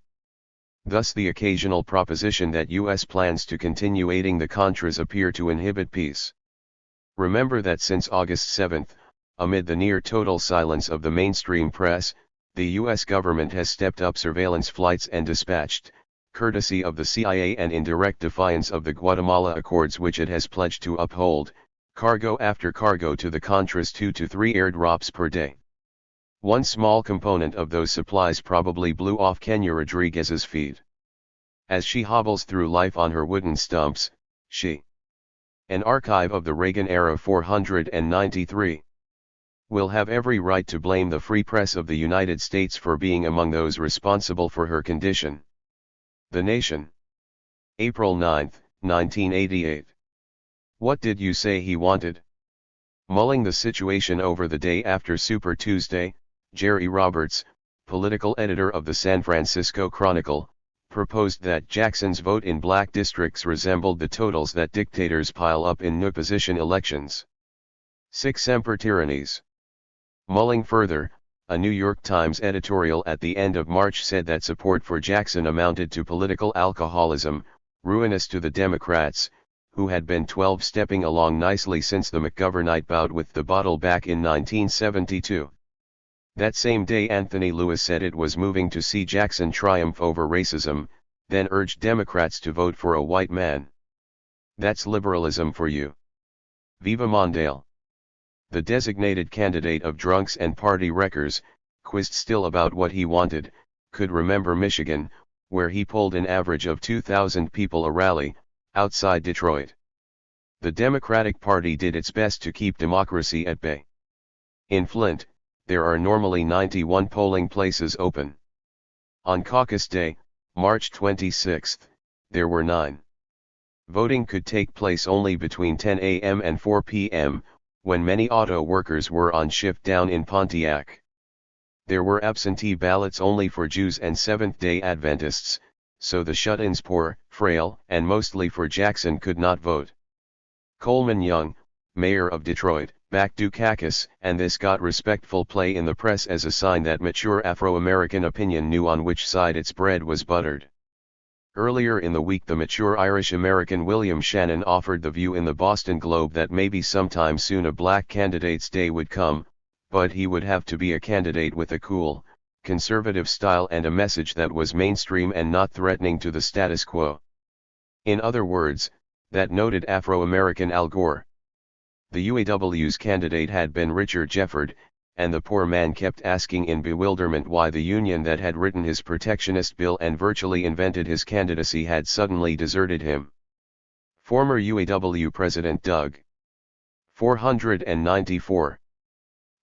Thus the occasional proposition that U.S. plans to continue aiding the Contras appear to inhibit peace. Remember that since August 7, amid the near-total silence of the mainstream press, the U.S. government has stepped up surveillance flights and dispatched, courtesy of the CIA and in direct defiance of the Guatemala Accords which it has pledged to uphold, cargo after cargo to the Contras 2 to 3 airdrops per day. One small component of those supplies probably blew off Kenya Rodriguez's feet. As she hobbles through life on her wooden stumps, an archive of the Reagan era 493, will have every right to blame the free press of the United States for being among those responsible for her condition. The Nation. April 9, 1988. What did you say he wanted? Mulling the situation over the day after Super Tuesday, Jerry Roberts, political editor of the San Francisco Chronicle, proposed that Jackson's vote in black districts resembled the totals that dictators pile up in new-position elections. Sic semper tyrannies. Mulling further, A New York Times editorial at the end of March said that support for Jackson amounted to political alcoholism, ruinous to the Democrats, who had been 12-stepping along nicely since the McGovernite bout with the bottle back in 1972. That same day Anthony Lewis said it was moving to see Jackson triumph over racism, then urged Democrats to vote for a white man. That's liberalism for you. Viva Mondale. The designated candidate of drunks and party wreckers, quizzed still about what he wanted, could remember Michigan, where he polled an average of 2,000 people a rally, outside Detroit. The Democratic Party did its best to keep democracy at bay. In Flint, there are normally 91 polling places open. On caucus day, March 26, there were 9. Voting could take place only between 10 a.m. and 4 p.m., when many auto workers were on shift down in Pontiac. There were absentee ballots only for Jews and Seventh-day Adventists, so the shut-ins poor, frail, and mostly for Jackson could not vote. Coleman Young, mayor of Detroit, backed Dukakis, and this got respectful play in the press as a sign that mature Afro-American opinion knew on which side its bread was buttered. Earlier in the week the mature Irish-American William Shannon offered the view in the Boston Globe that maybe sometime soon a black candidate's day would come, but he would have to be a candidate with a cool, conservative style and a message that was mainstream and not threatening to the status quo. In other words, that noted Afro-American Al Gore. The UAW's candidate had been Richard Jefford, and the poor man kept asking in bewilderment why the union that had written his protectionist bill and virtually invented his candidacy had suddenly deserted him. Former UAW President Doug 494.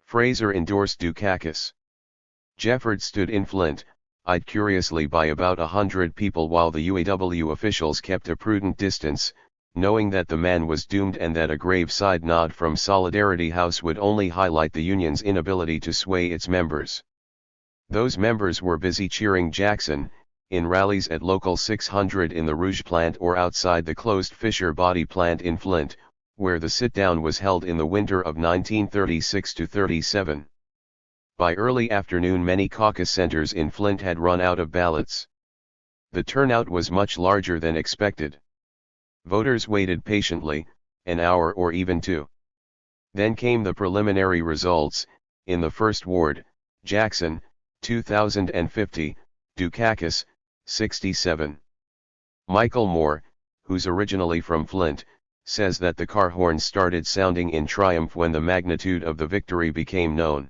Fraser endorsed Dukakis. Jefford stood in Flint, eyed curiously by about 100 people while the UAW officials kept a prudent distance, knowing that the man was doomed and that a graveside nod from Solidarity House would only highlight the union's inability to sway its members. Those members were busy cheering Jackson, in rallies at Local 600 in the Rouge plant or outside the closed Fisher Body plant in Flint, where the sit-down was held in the winter of 1936-37. By early afternoon many caucus centers in Flint had run out of ballots. The turnout was much larger than expected. Voters waited patiently, an hour or even 2. Then came the preliminary results. In the first ward, Jackson, 2,050, Dukakis, 67. Michael Moore, who's originally from Flint, says that the car horns started sounding in triumph when the magnitude of the victory became known.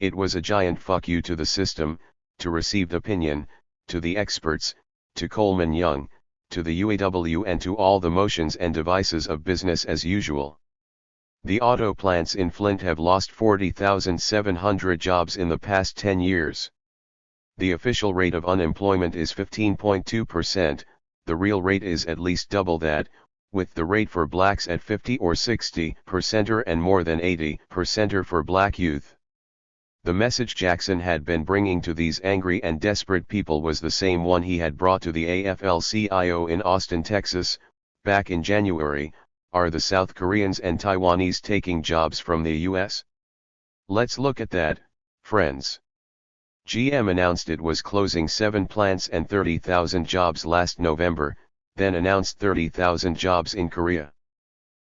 It was a giant fuck you to the system, to received opinion, to the experts, to Coleman Young, to the UAW and to all the motions and devices of business as usual. The auto plants in Flint have lost 40,700 jobs in the past 10 years. The official rate of unemployment is 15.2%, the real rate is at least double that, with the rate for blacks at 50 or 60% and more than 80% for black youth. The message Jackson had been bringing to these angry and desperate people was the same one he had brought to the AFL-CIO in Austin, Texas, back in January: are the South Koreans and Taiwanese taking jobs from the US? Let's look at that, friends. GM announced it was closing 7 plants and 30,000 jobs last November, then announced 30,000 jobs in Korea.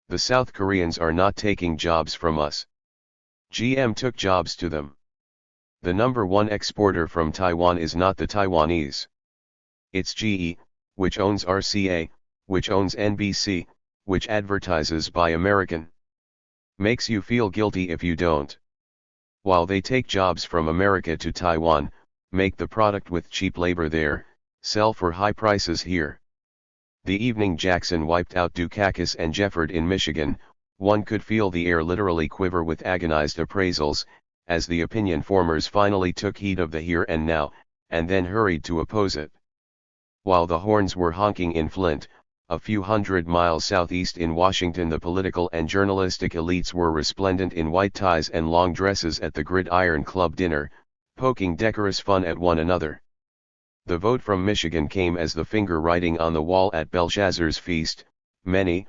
The South Koreans are not taking jobs from us. GM took jobs to them. The number one exporter from Taiwan is not the Taiwanese. It's GE, which owns RCA, which owns NBC, which advertises Buy American. Makes you feel guilty if you don't. While they take jobs from America to Taiwan, make the product with cheap labor there, sell for high prices here. The evening Jackson wiped out Dukakis and Jefford in Michigan, one could feel the air literally quiver with agonized appraisals, as the opinion formers finally took heed of the here and now, and then hurried to oppose it. While the horns were honking in Flint, a few hundred miles southeast in Washington the political and journalistic elites were resplendent in white ties and long dresses at the Gridiron Club dinner, poking decorous fun at one another. The vote from Michigan came as the finger writing on the wall at Belshazzar's feast: many,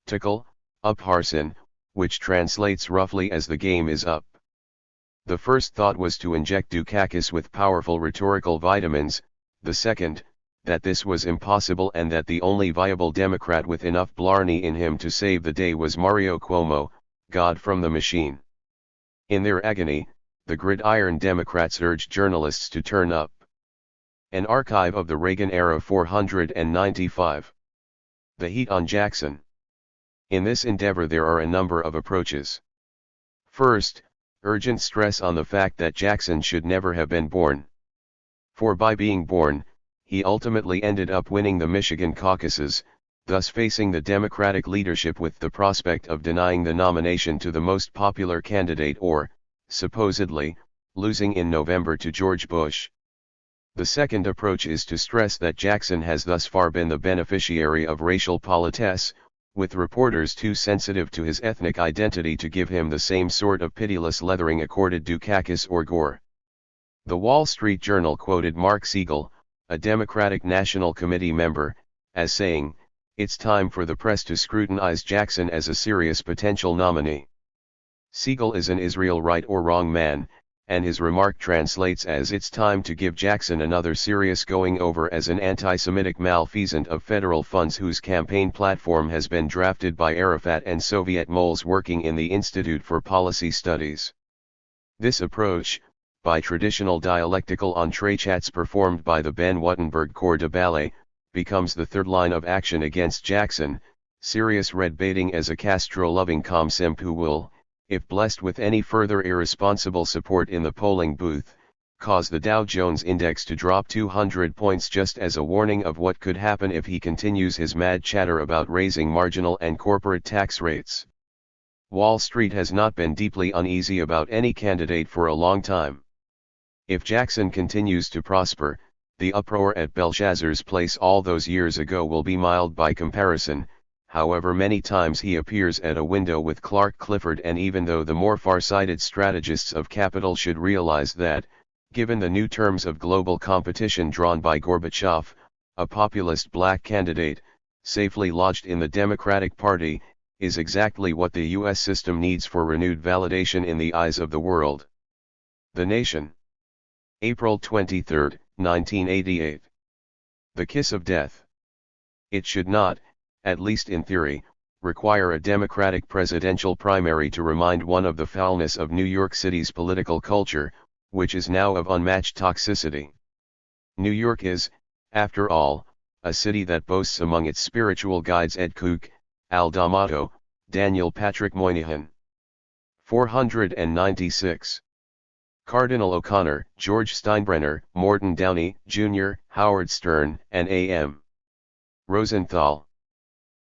tickle, up Harsin, which translates roughly as the game is up. The first thought was to inject Dukakis with powerful rhetorical vitamins, the second, that this was impossible and that the only viable Democrat with enough blarney in him to save the day was Mario Cuomo, God from the machine. In their agony, the gridiron Democrats urged journalists to turn up. An archive of the Reagan era 495. The heat on Jackson. In this endeavor there are a number of approaches. First, urgent stress on the fact that Jackson should never have been born. For by being born, he ultimately ended up winning the Michigan caucuses, thus facing the Democratic leadership with the prospect of denying the nomination to the most popular candidate or, supposedly, losing in November to George Bush. The second approach is to stress that Jackson has thus far been the beneficiary of racial politesse, with reporters too sensitive to his ethnic identity to give him the same sort of pitiless leathering accorded Dukakis or Gore. The Wall Street Journal quoted Mark Siegel, a Democratic National Committee member, as saying, "It's time for the press to scrutinize Jackson as a serious potential nominee." Siegel is an Israel right or wrong man, and his remark translates as "it's time to give Jackson another serious going over as an anti-Semitic malfeasant of federal funds whose campaign platform has been drafted by Arafat and Soviet moles working in the Institute for Policy Studies." This approach, by traditional dialectical entrechats performed by the Ben Wuttenberg Corps de Ballet, becomes the third line of action against Jackson, serious red baiting as a Castro-loving comsimp who will, if blessed with any further irresponsible support in the polling booth, cause the Dow Jones Index to drop 200 points just as a warning of what could happen if he continues his mad chatter about raising marginal and corporate tax rates. Wall Street has not been deeply uneasy about any candidate for a long time. If Jackson continues to prosper, the uproar at Belshazzar's Place all those years ago will be mild by comparison, however many times he appears at a window with Clark Clifford, and even though the more far-sighted strategists of capital should realize that, given the new terms of global competition drawn by Gorbachev, a populist black candidate, safely lodged in the Democratic Party, is exactly what the U.S. system needs for renewed validation in the eyes of the world. The Nation. April 23, 1988. The Kiss of Death. It should not, at least in theory, require a Democratic presidential primary to remind one of the foulness of New York City's political culture, which is now of unmatched toxicity. New York is, after all, a city that boasts among its spiritual guides Ed Kook, Al D'Amato, Daniel Patrick Moynihan. 496. Cardinal O'Connor, George Steinbrenner, Morton Downey, Jr., Howard Stern, and A.M. Rosenthal.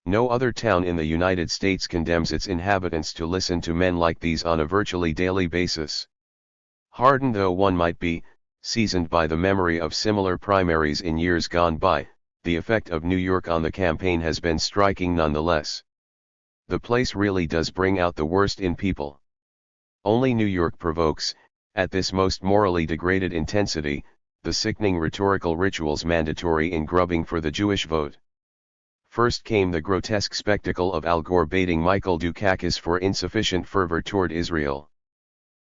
No other town in the United States condemns its inhabitants to listen to men like these on a virtually daily basis. Hardened though one might be, seasoned by the memory of similar primaries in years gone by, the effect of New York on the campaign has been striking nonetheless. The place really does bring out the worst in people. Only New York provokes, at this most morally degraded intensity, the sickening rhetorical rituals mandatory in grubbing for the Jewish vote. First came the grotesque spectacle of Al Gore baiting Michael Dukakis for insufficient fervor toward Israel.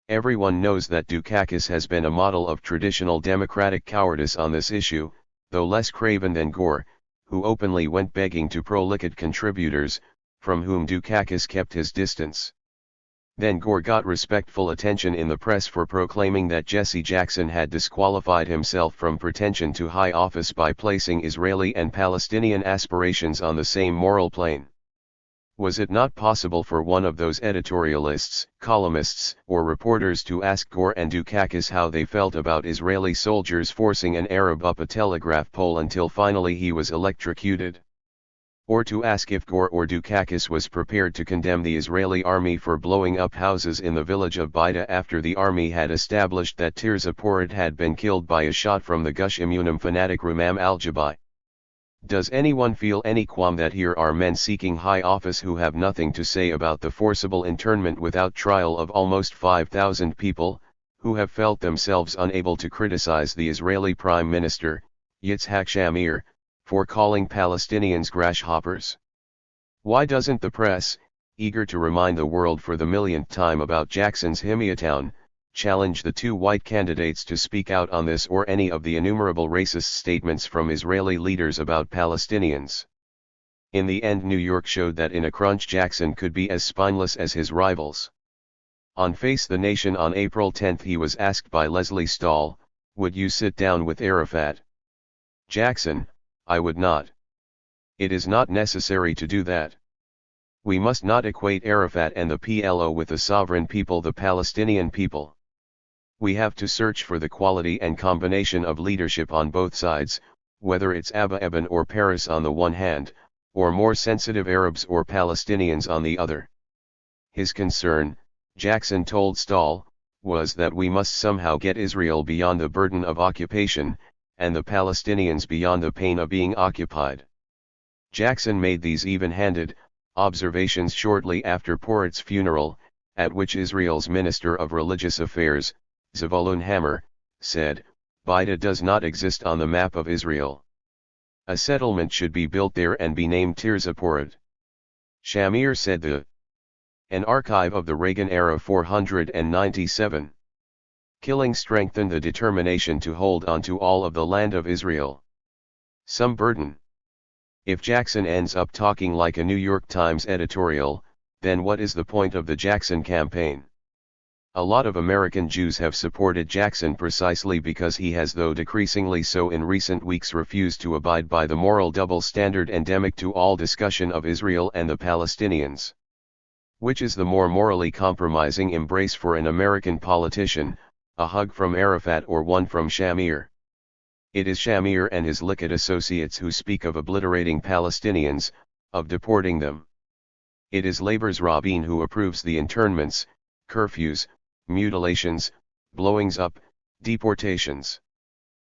Everyone knows that Dukakis has been a model of traditional Democratic cowardice on this issue, though less craven than Gore, who openly went begging to pro-Likud contributors, from whom Dukakis kept his distance. Then Gore got respectful attention in the press for proclaiming that Jesse Jackson had disqualified himself from pretension to high office by placing Israeli and Palestinian aspirations on the same moral plane. Was it not possible for one of those editorialists, columnists, or reporters to ask Gore and Dukakis how they felt about Israeli soldiers forcing an Arab up a telegraph pole until finally he was electrocuted? Or to ask if Gore or Dukakis was prepared to condemn the Israeli army for blowing up houses in the village of Baida after the army had established that Tirza Porat had been killed by a shot from the Gush Emunim fanatic Rumam al-Jabai? Does anyone feel any qualm that here are men seeking high office who have nothing to say about the forcible internment without trial of almost 5,000 people, who have felt themselves unable to criticize the Israeli Prime Minister, Yitzhak Shamir, for calling Palestinians grasshoppers? Why doesn't the press, eager to remind the world for the millionth time about Jackson's Himiatown, challenge the two white candidates to speak out on this or any of the innumerable racist statements from Israeli leaders about Palestinians. In the end, New York showed that in a crunch Jackson could be as spineless as his rivals. On Face the Nation on April 10 he was asked by Leslie Stahl, "Would you sit down with Arafat?" Jackson, "I would not. It is not necessary to do that. We must not equate Arafat and the PLO with the sovereign people, the Palestinian people. We have to search for the quality and combination of leadership on both sides, whether it's Abba Eban or Paris on the one hand, or more sensitive Arabs or Palestinians on the other." His concern, Jackson told Stahl, was that we must somehow get Israel beyond the burden of occupation, and the Palestinians beyond the pain of being occupied. Jackson made these even-handed observations shortly after Porat's funeral, at which Israel's Minister of Religious Affairs, Zevulun Hammer, said, "Bida does not exist on the map of Israel. A settlement should be built there and be named Tirzah Porat." Shamir said an archive of the Reagan era 497. Killing strengthened the determination to hold on to all of the land of Israel. Some burden. If Jackson ends up talking like a New York Times editorial, then what is the point of the Jackson campaign? A lot of American Jews have supported Jackson precisely because he has, though decreasingly so in recent weeks, refused to abide by the moral double standard endemic to all discussion of Israel and the Palestinians. Which is the more morally compromising embrace for an American politician, a hug from Arafat or one from Shamir? It is Shamir and his Likud associates who speak of obliterating Palestinians, of deporting them. It is Labor's Rabin who approves the internments, curfews, mutilations, blowings up, deportations.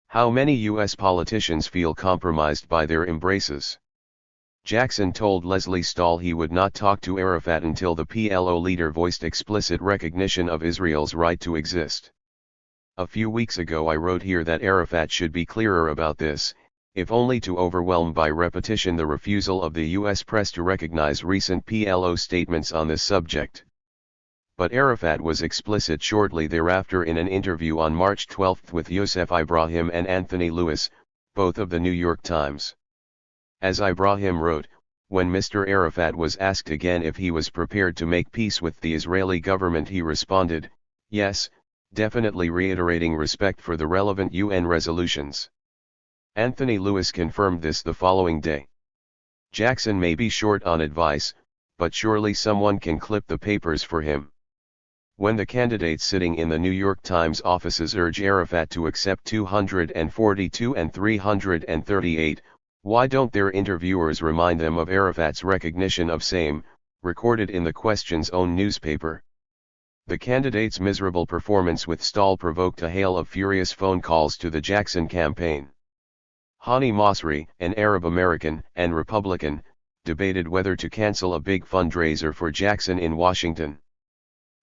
How many U.S. politicians feel compromised by their embraces? Jackson told Leslie Stahl he would not talk to Arafat until the PLO leader voiced explicit recognition of Israel's right to exist. A few weeks ago I wrote here that Arafat should be clearer about this, if only to overwhelm by repetition the refusal of the U.S. press to recognize recent PLO statements on this subject. But Arafat was explicit shortly thereafter in an interview on March 12 with Yosef Ibrahim and Anthony Lewis, both of the New York Times. As Ibrahim wrote, when Mr. Arafat was asked again if he was prepared to make peace with the Israeli government, he responded, "Yes, definitely," reiterating respect for the relevant UN resolutions. Anthony Lewis confirmed this the following day. Jackson may be short on advice, but surely someone can clip the papers for him. When the candidates sitting in the New York Times offices urge Arafat to accept 242 and 338, why don't their interviewers remind them of Arafat's recognition of same, recorded in the Question's own newspaper? The candidates' miserable performance with Stahl provoked a hail of furious phone calls to the Jackson campaign. Hani Masri, an Arab American and Republican, debated whether to cancel a big fundraiser for Jackson in Washington.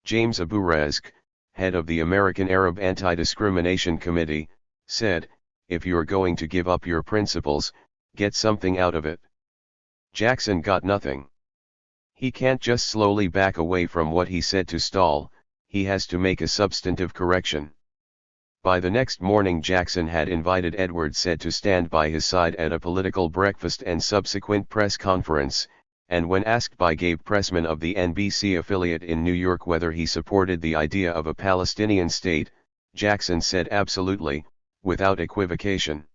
James Aburazq, head of the American Arab Anti-Discrimination Committee, said, "If you're going to give up your principles, get something out of it." Jackson got nothing. He can't just slowly back away from what he said to Stahl, he has to make a substantive correction. By the next morning Jackson had invited Edward Said to stand by his side at a political breakfast and subsequent press conference, and when asked by Gabe Pressman of the NBC affiliate in New York whether he supported the idea of a Palestinian state, Jackson said absolutely, without equivocation.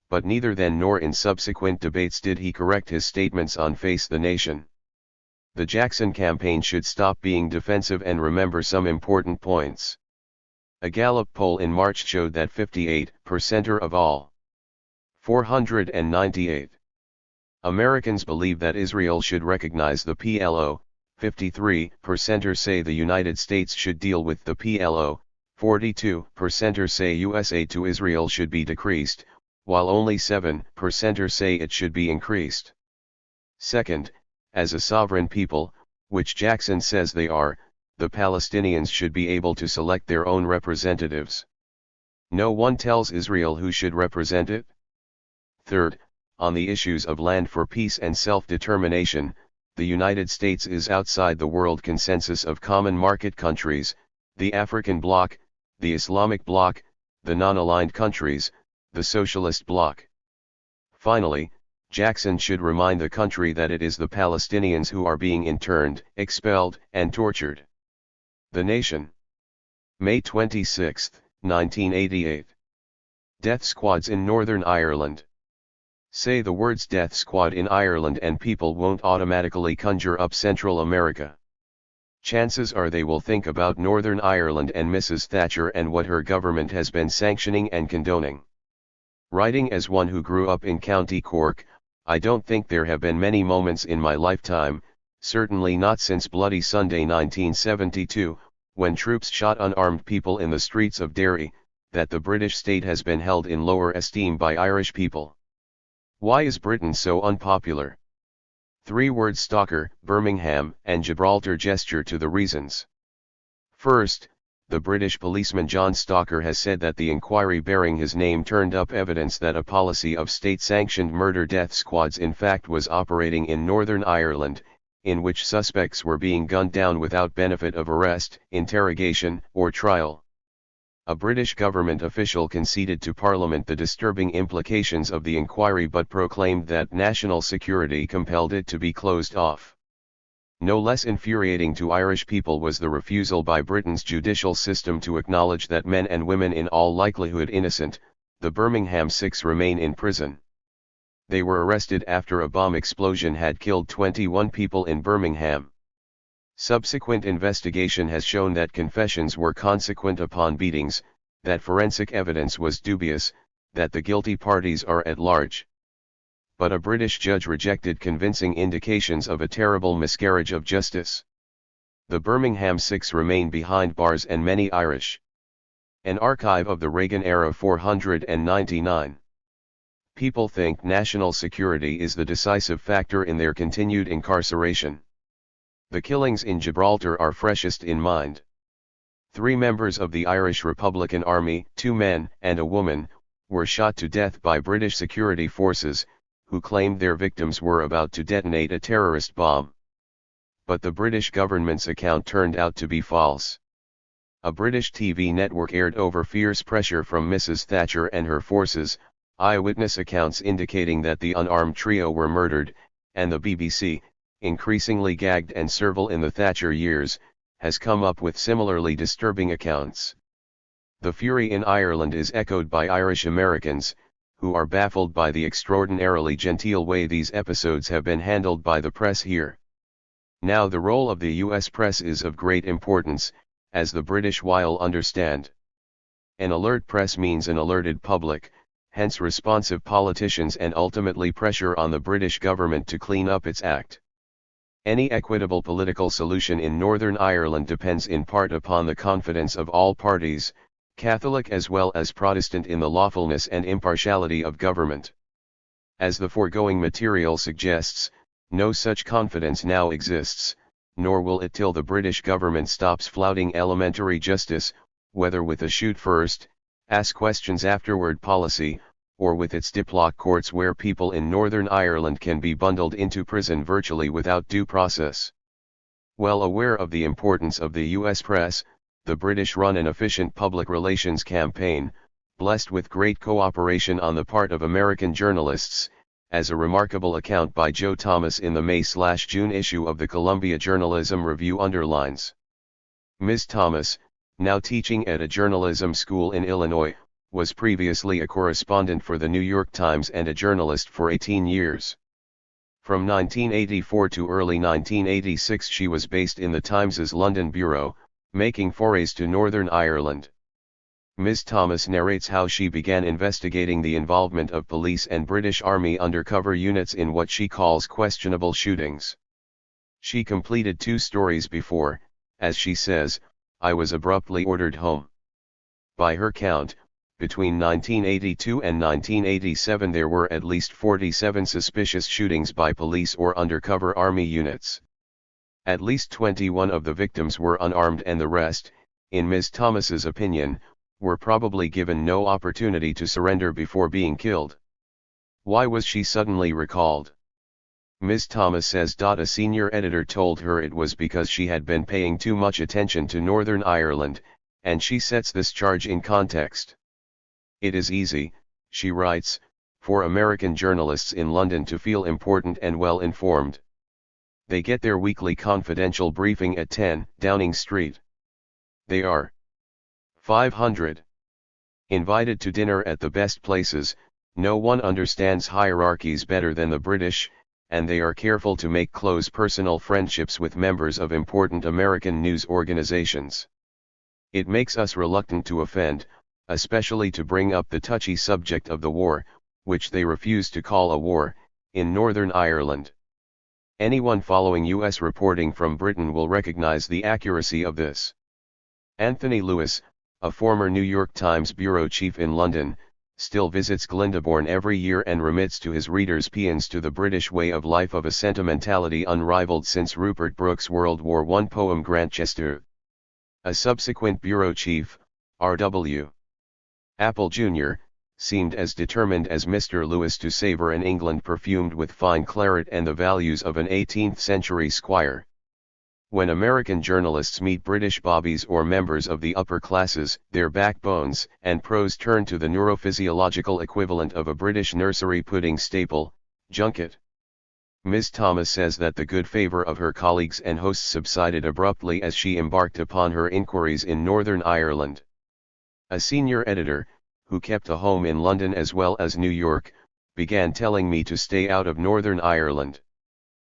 But neither then nor in subsequent debates did he correct his statements on Face the Nation. The Jackson campaign should stop being defensive and remember some important points. A Gallup poll in March showed that 58% of all 498 Americans believe that Israel should recognize the PLO, 53% say the United States should deal with the PLO, 42% say US aid to Israel should be decreased, while only 7% say it should be increased. Second, as a sovereign people, which Jackson says they are, the Palestinians should be able to select their own representatives. No one tells Israel who should represent it. Third, on the issues of land for peace and self-determination, the United States is outside the world consensus of common market countries, the African bloc, the Islamic bloc, the non-aligned countries, the socialist bloc. Finally, Jackson should remind the country that it is the Palestinians who are being interned, expelled, and tortured. The Nation. May 26, 1988. Death squads in Northern Ireland. Say the words death squad in Ireland and people won't automatically conjure up Central America. Chances are they will think about Northern Ireland and Mrs. Thatcher and what her government has been sanctioning and condoning. Writing as one who grew up in County Cork, I don't think there have been many moments in my lifetime, certainly not since Bloody Sunday 1972, when troops shot unarmed people in the streets of Derry, that the British state has been held in lower esteem by Irish people. Why is Britain so unpopular? 3-word stalker, Birmingham, and Gibraltar gesture to the reasons. First, the British policeman John Stalker has said that the inquiry bearing his name turned up evidence that a policy of state-sanctioned murder death squads in fact was operating in Northern Ireland, in which suspects were being gunned down without benefit of arrest, interrogation, or trial. A British government official conceded to Parliament the disturbing implications of the inquiry but proclaimed that national security compelled it to be closed off. No less infuriating to Irish people was the refusal by Britain's judicial system to acknowledge that men and women in all likelihood innocent, the Birmingham Six, remain in prison. They were arrested after a bomb explosion had killed 21 people in Birmingham. Subsequent investigation has shown that confessions were consequent upon beatings, that forensic evidence was dubious, that the guilty parties are at large. But a British judge rejected convincing indications of a terrible miscarriage of justice. The Birmingham Six remain behind bars and many Irish. An archive of the Reagan era 499. People think national security is the decisive factor in their continued incarceration. The killings in Gibraltar are freshest in mind. 3 members of the Irish Republican Army, 2 men and a woman, were shot to death by British security forces, who claimed their victims were about to detonate a terrorist bomb. But the British government's account turned out to be false. A British TV network aired over fierce pressure from Mrs. Thatcher and her forces, eyewitness accounts indicating that the unarmed trio were murdered, and the BBC, increasingly gagged and servile in the Thatcher years, has come up with similarly disturbing accounts. The fury in Ireland is echoed by Irish Americans, who are baffled by the extraordinarily genteel way these episodes have been handled by the press here. Now the role of the US press is of great importance, as the British will understand. An alert press means an alerted public, hence responsive politicians and ultimately pressure on the British government to clean up its act. Any equitable political solution in Northern Ireland depends in part upon the confidence of all parties, Catholic as well as Protestant, in the lawfulness and impartiality of government. As the foregoing material suggests, no such confidence now exists, nor will it till the British government stops flouting elementary justice, whether with a shoot first, ask questions afterward policy, or with its diplock courts where people in Northern Ireland can be bundled into prison virtually without due process. Well aware of the importance of the US press, the British run an efficient public relations campaign, blessed with great cooperation on the part of American journalists, as a remarkable account by Joe Thomas in the May/June issue of the Columbia Journalism Review underlines. Ms. Thomas, now teaching at a journalism school in Illinois, was previously a correspondent for the New York Times and a journalist for 18 years. From 1984 to early 1986 she was based in the Times's London bureau, making forays to Northern Ireland. Ms. Thomas narrates how she began investigating the involvement of police and British Army undercover units in what she calls questionable shootings. She completed 2 stories before, as she says, I was abruptly ordered home. By her count, between 1982 and 1987 there were at least 47 suspicious shootings by police or undercover army units. At least 21 of the victims were unarmed and the rest, in Ms. Thomas's opinion, were probably given no opportunity to surrender before being killed. Why was she suddenly recalled? Ms. Thomas says. A senior editor told her it was because she had been paying too much attention to Northern Ireland, and she sets this charge in context. It is easy, she writes, for American journalists in London to feel important and well informed. They get their weekly confidential briefing at 10 Downing Street. They are 500. Invited to dinner at the best places. No one understands hierarchies better than the British, and they are careful to make close personal friendships with members of important American news organizations. It makes us reluctant to offend, especially to bring up the touchy subject of the war, which they refuse to call a war, in Northern Ireland. Anyone following U.S. reporting from Britain will recognize the accuracy of this. Anthony Lewis, a former New York Times bureau chief in London, still visits Glyndebourne every year and remits to his readers paeans to the British way of life of a sentimentality unrivaled since Rupert Brooke's World War I poem Grantchester. A subsequent bureau chief, R.W. Apple Jr., seemed as determined as Mr. Lewis to savor an England perfumed with fine claret and the values of an 18th-century squire. When American journalists meet British bobbies or members of the upper classes, their backbones and prose turn to the neurophysiological equivalent of a British nursery pudding staple, junket. Ms. Thomas says that the good favor of her colleagues and hosts subsided abruptly as she embarked upon her inquiries in Northern Ireland. A senior editor, who kept a home in London as well as New York, began telling me to stay out of Northern Ireland.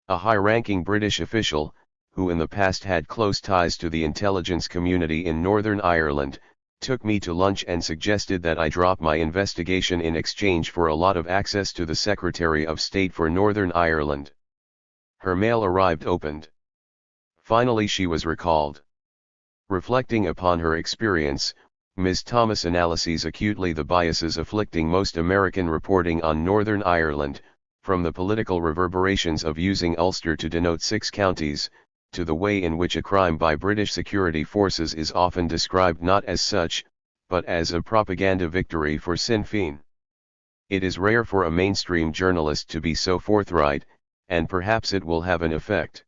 A high-ranking British official, who in the past had close ties to the intelligence community in Northern Ireland, took me to lunch and suggested that I drop my investigation in exchange for a lot of access to the Secretary of State for Northern Ireland. Her mail arrived opened. Finally she was recalled. Reflecting upon her experience, Ms. Thomas analyses acutely the biases afflicting most American reporting on Northern Ireland, from the political reverberations of using Ulster to denote 6 counties, to the way in which a crime by British security forces is often described not as such, but as a propaganda victory for Sinn Féin. It is rare for a mainstream journalist to be so forthright, and perhaps it will have an effect.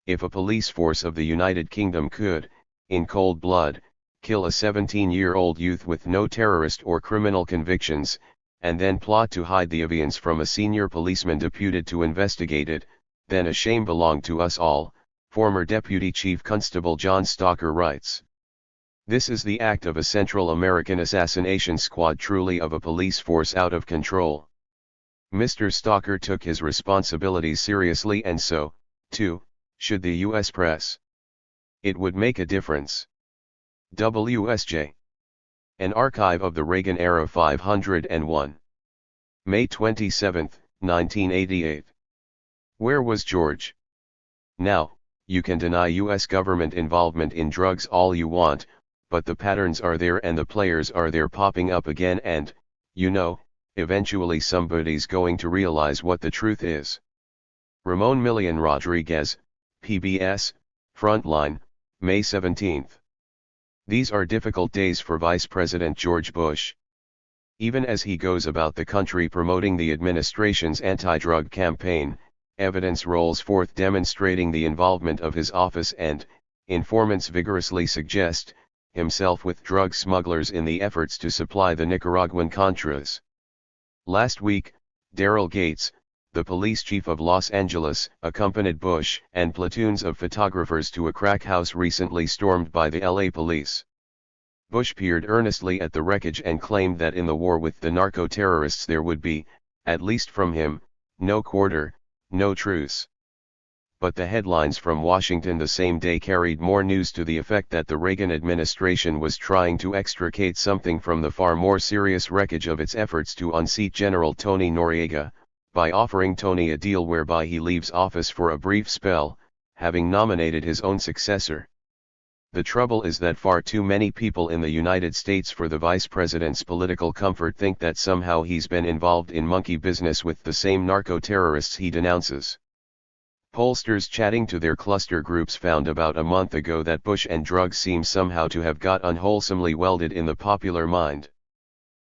If a police force of the United Kingdom could, in cold blood, kill a 17-year-old youth with no terrorist or criminal convictions, and then plot to hide the evidence from a senior policeman deputed to investigate it, then a shame belonged to us all, former Deputy Chief Constable John Stalker writes. This is the act of a Central American assassination squad, truly of a police force out of control. Mr. Stalker took his responsibilities seriously, and so, too, should the U.S. press. It would make a difference. WSJ. An archive of the Reagan era 501. May 27, 1988. Where was George? Now, you can deny U.S. government involvement in drugs all you want, but the patterns are there and the players are there popping up again, and, you know, eventually somebody's going to realize what the truth is. Ramon Millian Rodriguez, PBS, Frontline, May 17. These are difficult days for Vice President George Bush. Even as he goes about the country promoting the administration's anti-drug campaign, evidence rolls forth demonstrating the involvement of his office and, informants vigorously suggest, himself with drug smugglers in the efforts to supply the Nicaraguan Contras. Last week, Daryl Gates, the police chief of Los Angeles, accompanied Bush and platoons of photographers to a crack house recently stormed by the LA police. Bush peered earnestly at the wreckage and claimed that in the war with the narco-terrorists there would be, at least from him, no quarter, no truce. But the headlines from Washington the same day carried more news to the effect that the Reagan administration was trying to extricate something from the far more serious wreckage of its efforts to unseat General Tony Noriega, by offering Tony a deal whereby he leaves office for a brief spell, having nominated his own successor. The trouble is that far too many people in the United States for the vice president's political comfort think that somehow he's been involved in monkey business with the same narco-terrorists he denounces. Pollsters chatting to their cluster groups found about a month ago that Bush and drugs seem somehow to have got unwholesomely welded in the popular mind.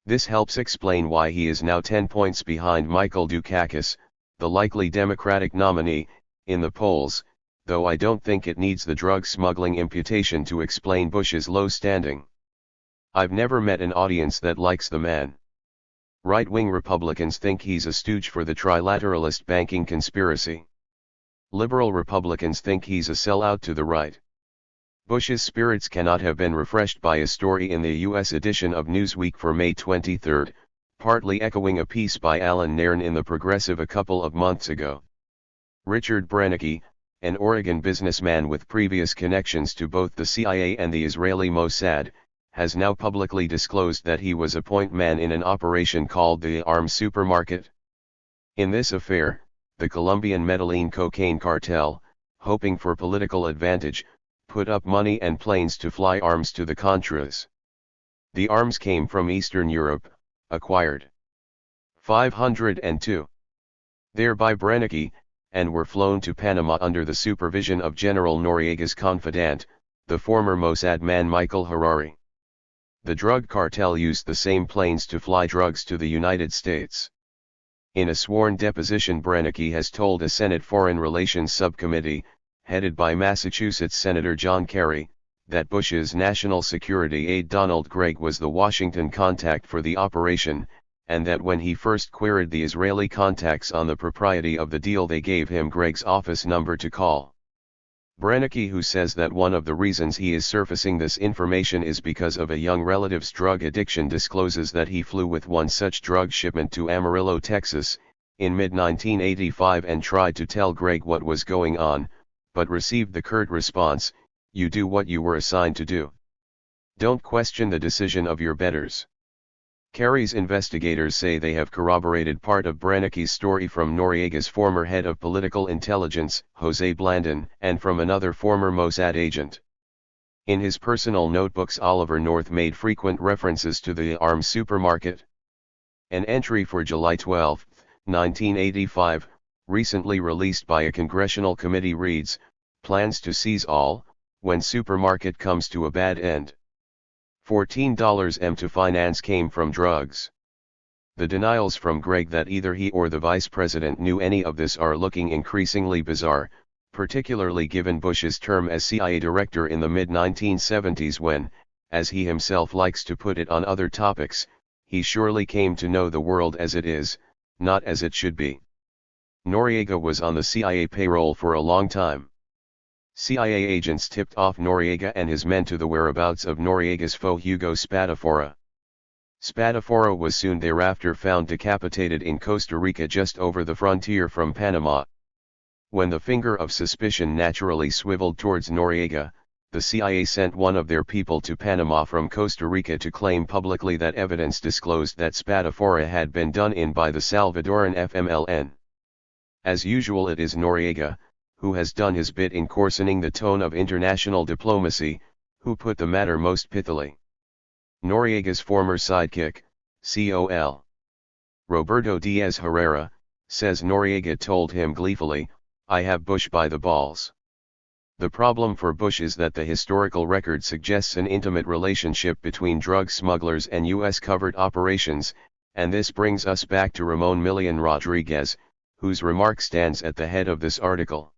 This helps explain why he is now 10 points behind Michael Dukakis, the likely Democratic nominee, in the polls, though I don't think it needs the drug smuggling imputation to explain Bush's low standing. I've never met an audience that likes the man. Right-wing Republicans think he's a stooge for the trilateralist banking conspiracy. Liberal Republicans think he's a sellout to the right. Bush's spirits cannot have been refreshed by a story in the U.S. edition of Newsweek for May 23, partly echoing a piece by Alan Nairn in The Progressive a couple of months ago. Richard Brennicke, an Oregon businessman with previous connections to both the CIA and the Israeli Mossad, has now publicly disclosed that he was a point man in an operation called the Arms Supermarket. In this affair, the Colombian Medellin cocaine cartel, hoping for political advantage, put up money and planes to fly arms to the Contras. The arms came from Eastern Europe, acquired 502 there by Brennicke, and were flown to Panama under the supervision of General Noriega's confidant, the former Mossad man Michael Harari. The drug cartel used the same planes to fly drugs to the United States. In a sworn deposition, Brennicke has told a Senate Foreign Relations Subcommittee, headed by Massachusetts Senator John Kerry, that Bush's national security aide Donald Gregg was the Washington contact for the operation, and that when he first queried the Israeli contacts on the propriety of the deal, they gave him Gregg's office number to call. Brennicke, who says that one of the reasons he is surfacing this information is because of a young relative's drug addiction, discloses that he flew with one such drug shipment to Amarillo, Texas, in mid-1985 and tried to tell Gregg what was going on, but received the curt response, "You do what you were assigned to do. Don't question the decision of your betters." Kerry's investigators say they have corroborated part of Brennicke's story from Noriega's former head of political intelligence, Jose Blandon, and from another former Mossad agent. In his personal notebooks, Oliver North made frequent references to the Arms Supermarket. An entry for July 12, 1985, recently released by a congressional committee reads, "Plans to seize all, when supermarket comes to a bad end. $14 to finance came from drugs." The denials from Gregg that either he or the vice president knew any of this are looking increasingly bizarre, particularly given Bush's term as CIA director in the mid-1970s when, as he himself likes to put it on other topics, he surely came to know the world as it is, not as it should be. Noriega was on the CIA payroll for a long time. CIA agents tipped off Noriega and his men to the whereabouts of Noriega's foe Hugo Spadafora. Spadafora was soon thereafter found decapitated in Costa Rica just over the frontier from Panama. When the finger of suspicion naturally swiveled towards Noriega, the CIA sent one of their people to Panama from Costa Rica to claim publicly that evidence disclosed that Spadafora had been done in by the Salvadoran FMLN. As usual, it is Noriega, who has done his bit in coarsening the tone of international diplomacy, who put the matter most pithily. Noriega's former sidekick, Col. Roberto Diaz Herrera, says Noriega told him gleefully, "I have Bush by the balls." The problem for Bush is that the historical record suggests an intimate relationship between drug smugglers and U.S. covert operations, and this brings us back to Ramon Millian Rodriguez, whose remark stands at the head of this article.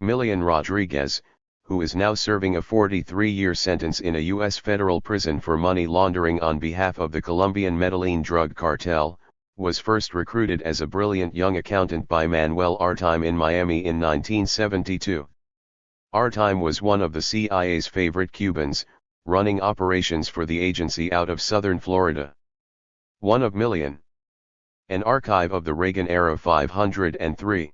Millian Rodriguez, who is now serving a 43-year sentence in a U.S. federal prison for money laundering on behalf of the Colombian Medellin drug cartel, was first recruited as a brilliant young accountant by Manuel Artime in Miami in 1972. Artime was one of the CIA's favorite Cubans, running operations for the agency out of southern Florida. One of Millian. An archive of the Reagan-era 503.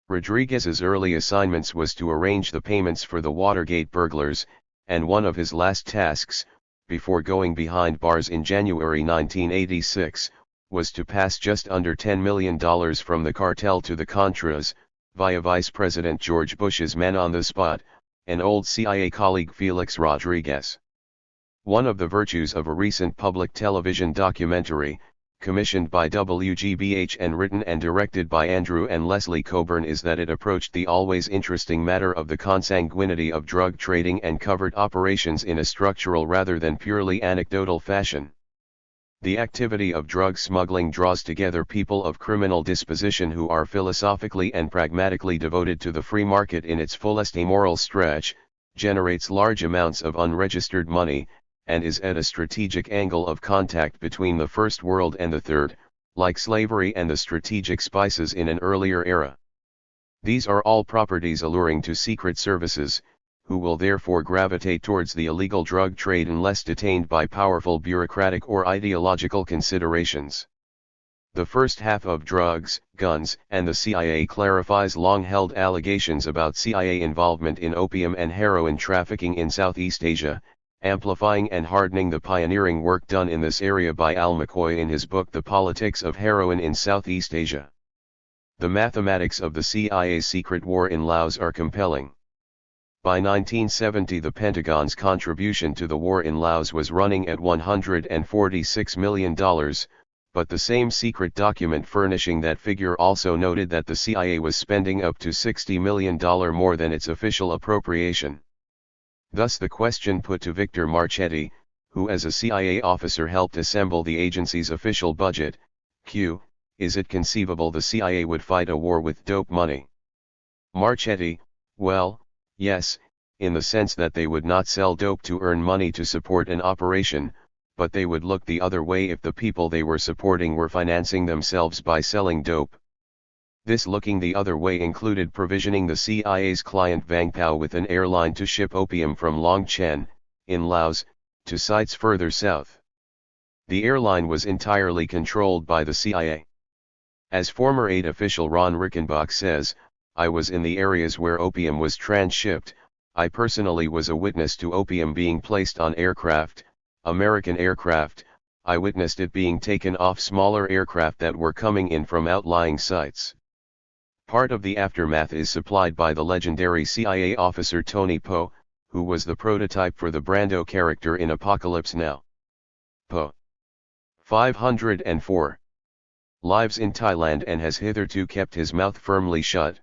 Rodriguez's early assignments was to arrange the payments for the Watergate burglars, and one of his last tasks, before going behind bars in January 1986, was to pass just under $10 million from the cartel to the Contras, via Vice President George Bush's man on the spot, an old CIA colleague Felix Rodriguez. One of the virtues of a recent public television documentary, commissioned by WGBH and written and directed by Andrew and Leslie Cockburn, is that it approached the always interesting matter of the consanguinity of drug trading and covert operations in a structural rather than purely anecdotal fashion. The activity of drug smuggling draws together people of criminal disposition who are philosophically and pragmatically devoted to the free market in its fullest amoral stretch, generates large amounts of unregistered money, and is at a strategic angle of contact between the first world and the third, like slavery and the strategic spices in an earlier era. These are all properties alluring to secret services, who will therefore gravitate towards the illegal drug trade unless detained by powerful bureaucratic or ideological considerations. The first half of Drugs, Guns, and the CIA clarifies long-held allegations about CIA involvement in opium and heroin trafficking in Southeast Asia, amplifying and hardening the pioneering work done in this area by Al McCoy in his book The Politics of Heroin in Southeast Asia. The mathematics of the CIA's secret war in Laos are compelling. By 1970 the Pentagon's contribution to the war in Laos was running at $146 million, but the same secret document furnishing that figure also noted that the CIA was spending up to $60 million more than its official appropriation. Thus the question put to Victor Marchetti, who as a CIA officer helped assemble the agency's official budget, Q. Is it conceivable the CIA would fight a war with dope money? Marchetti, well, yes, in the sense that they would not sell dope to earn money to support an operation, but they would look the other way if the people they were supporting were financing themselves by selling dope. This looking the other way included provisioning the CIA's client Vangpao with an airline to ship opium from Long Chen, in Laos, to sites further south. The airline was entirely controlled by the CIA. As former aid official Ron Rickenbach says, I was in the areas where opium was transshipped. I personally was a witness to opium being placed on aircraft, American aircraft. I witnessed it being taken off smaller aircraft that were coming in from outlying sites. Part of the aftermath is supplied by the legendary CIA officer Tony Poe, who was the prototype for the Brando character in Apocalypse Now. Poe. 504. Lives in Thailand and has hitherto kept his mouth firmly shut.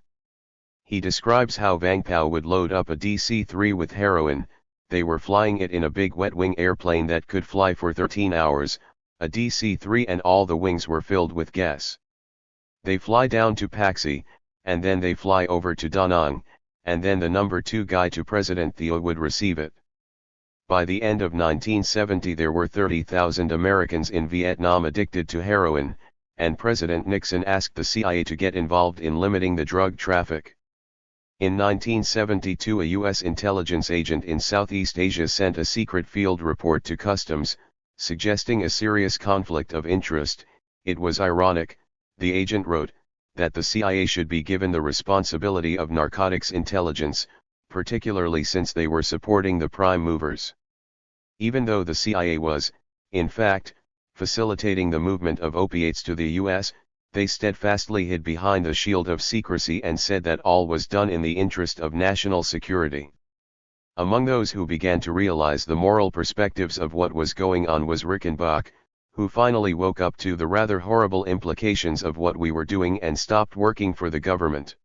He describes how Vangpao would load up a DC-3 with heroin. They were flying it in a big wet-wing airplane that could fly for 13 hours, a DC-3, and all the wings were filled with gas. They fly down to Paxi, and then they fly over to Da Nang, and then the number 2 guy to President Thieu would receive it. By the end of 1970 there were 30,000 Americans in Vietnam addicted to heroin, and President Nixon asked the CIA to get involved in limiting the drug traffic. In 1972 a U.S. intelligence agent in Southeast Asia sent a secret field report to Customs, suggesting a serious conflict of interest. It was ironic, the agent wrote, that the CIA should be given the responsibility of narcotics intelligence, particularly since they were supporting the prime movers. Even though the CIA was, in fact, facilitating the movement of opiates to the U.S., they steadfastly hid behind the shield of secrecy and said that all was done in the interest of national security. Among those who began to realize the moral perspectives of what was going on was Rickenbach, who finally woke up to the rather horrible implications of what we were doing and stopped working for the government.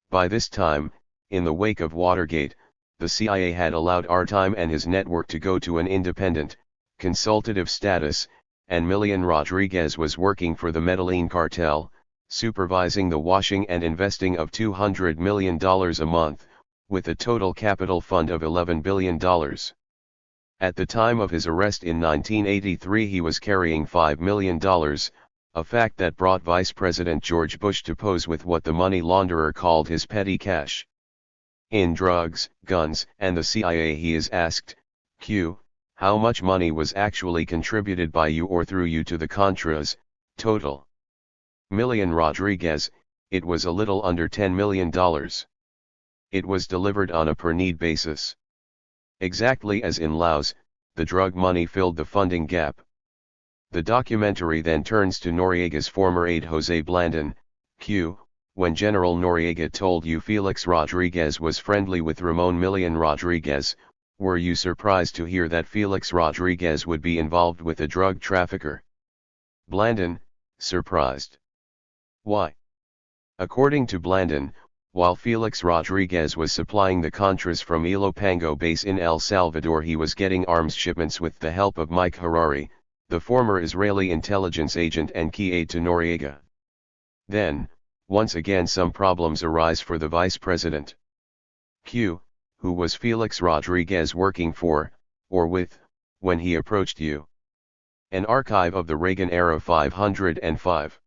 By this time, in the wake of Watergate, the CIA had allowed Artime and his network to go to an independent, consultative status, and Milian Rodriguez was working for the Medellin cartel, supervising the washing and investing of $200 million a month, with a total capital fund of $11 billion. At the time of his arrest in 1983 he was carrying $5 million, a fact that brought Vice President George Bush to pose with what the money launderer called his petty cash. In Drugs, Guns, and the CIA he is asked, Q. How much money was actually contributed by you or through you to the Contras, total? Milian Rodriguez, it was a little under $10 million. It was delivered on a per-need basis. Exactly as in Laos, the drug money filled the funding gap. The documentary then turns to Noriega's former aide Jose Blandon, Q. When General Noriega told you Felix Rodriguez was friendly with Ramon Milian Rodriguez, were you surprised to hear that Felix Rodriguez would be involved with a drug trafficker? Blandon, surprised. Why? According to Blandon, while Felix Rodriguez was supplying the Contras from Ilopango base in El Salvador, he was getting arms shipments with the help of Mike Harari, the former Israeli intelligence agent and key aide to Noriega. Then, once again some problems arise for the vice president. Q, who was Felix Rodriguez working for, or with, when he approached you? An archive of the Reagan era 505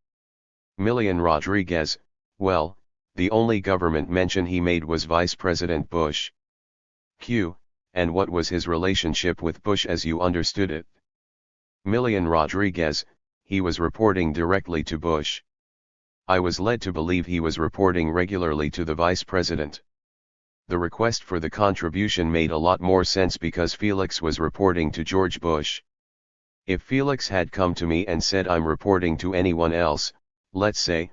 million. Rodriguez, well, the only government mention he made was Vice President Bush. Q, and what was his relationship with Bush as you understood it? Million. Rodriguez, he was reporting directly to Bush. I was led to believe he was reporting regularly to the Vice President. The request for the contribution made a lot more sense because Felix was reporting to George Bush. If Felix had come to me and said I'm reporting to anyone else, let's say,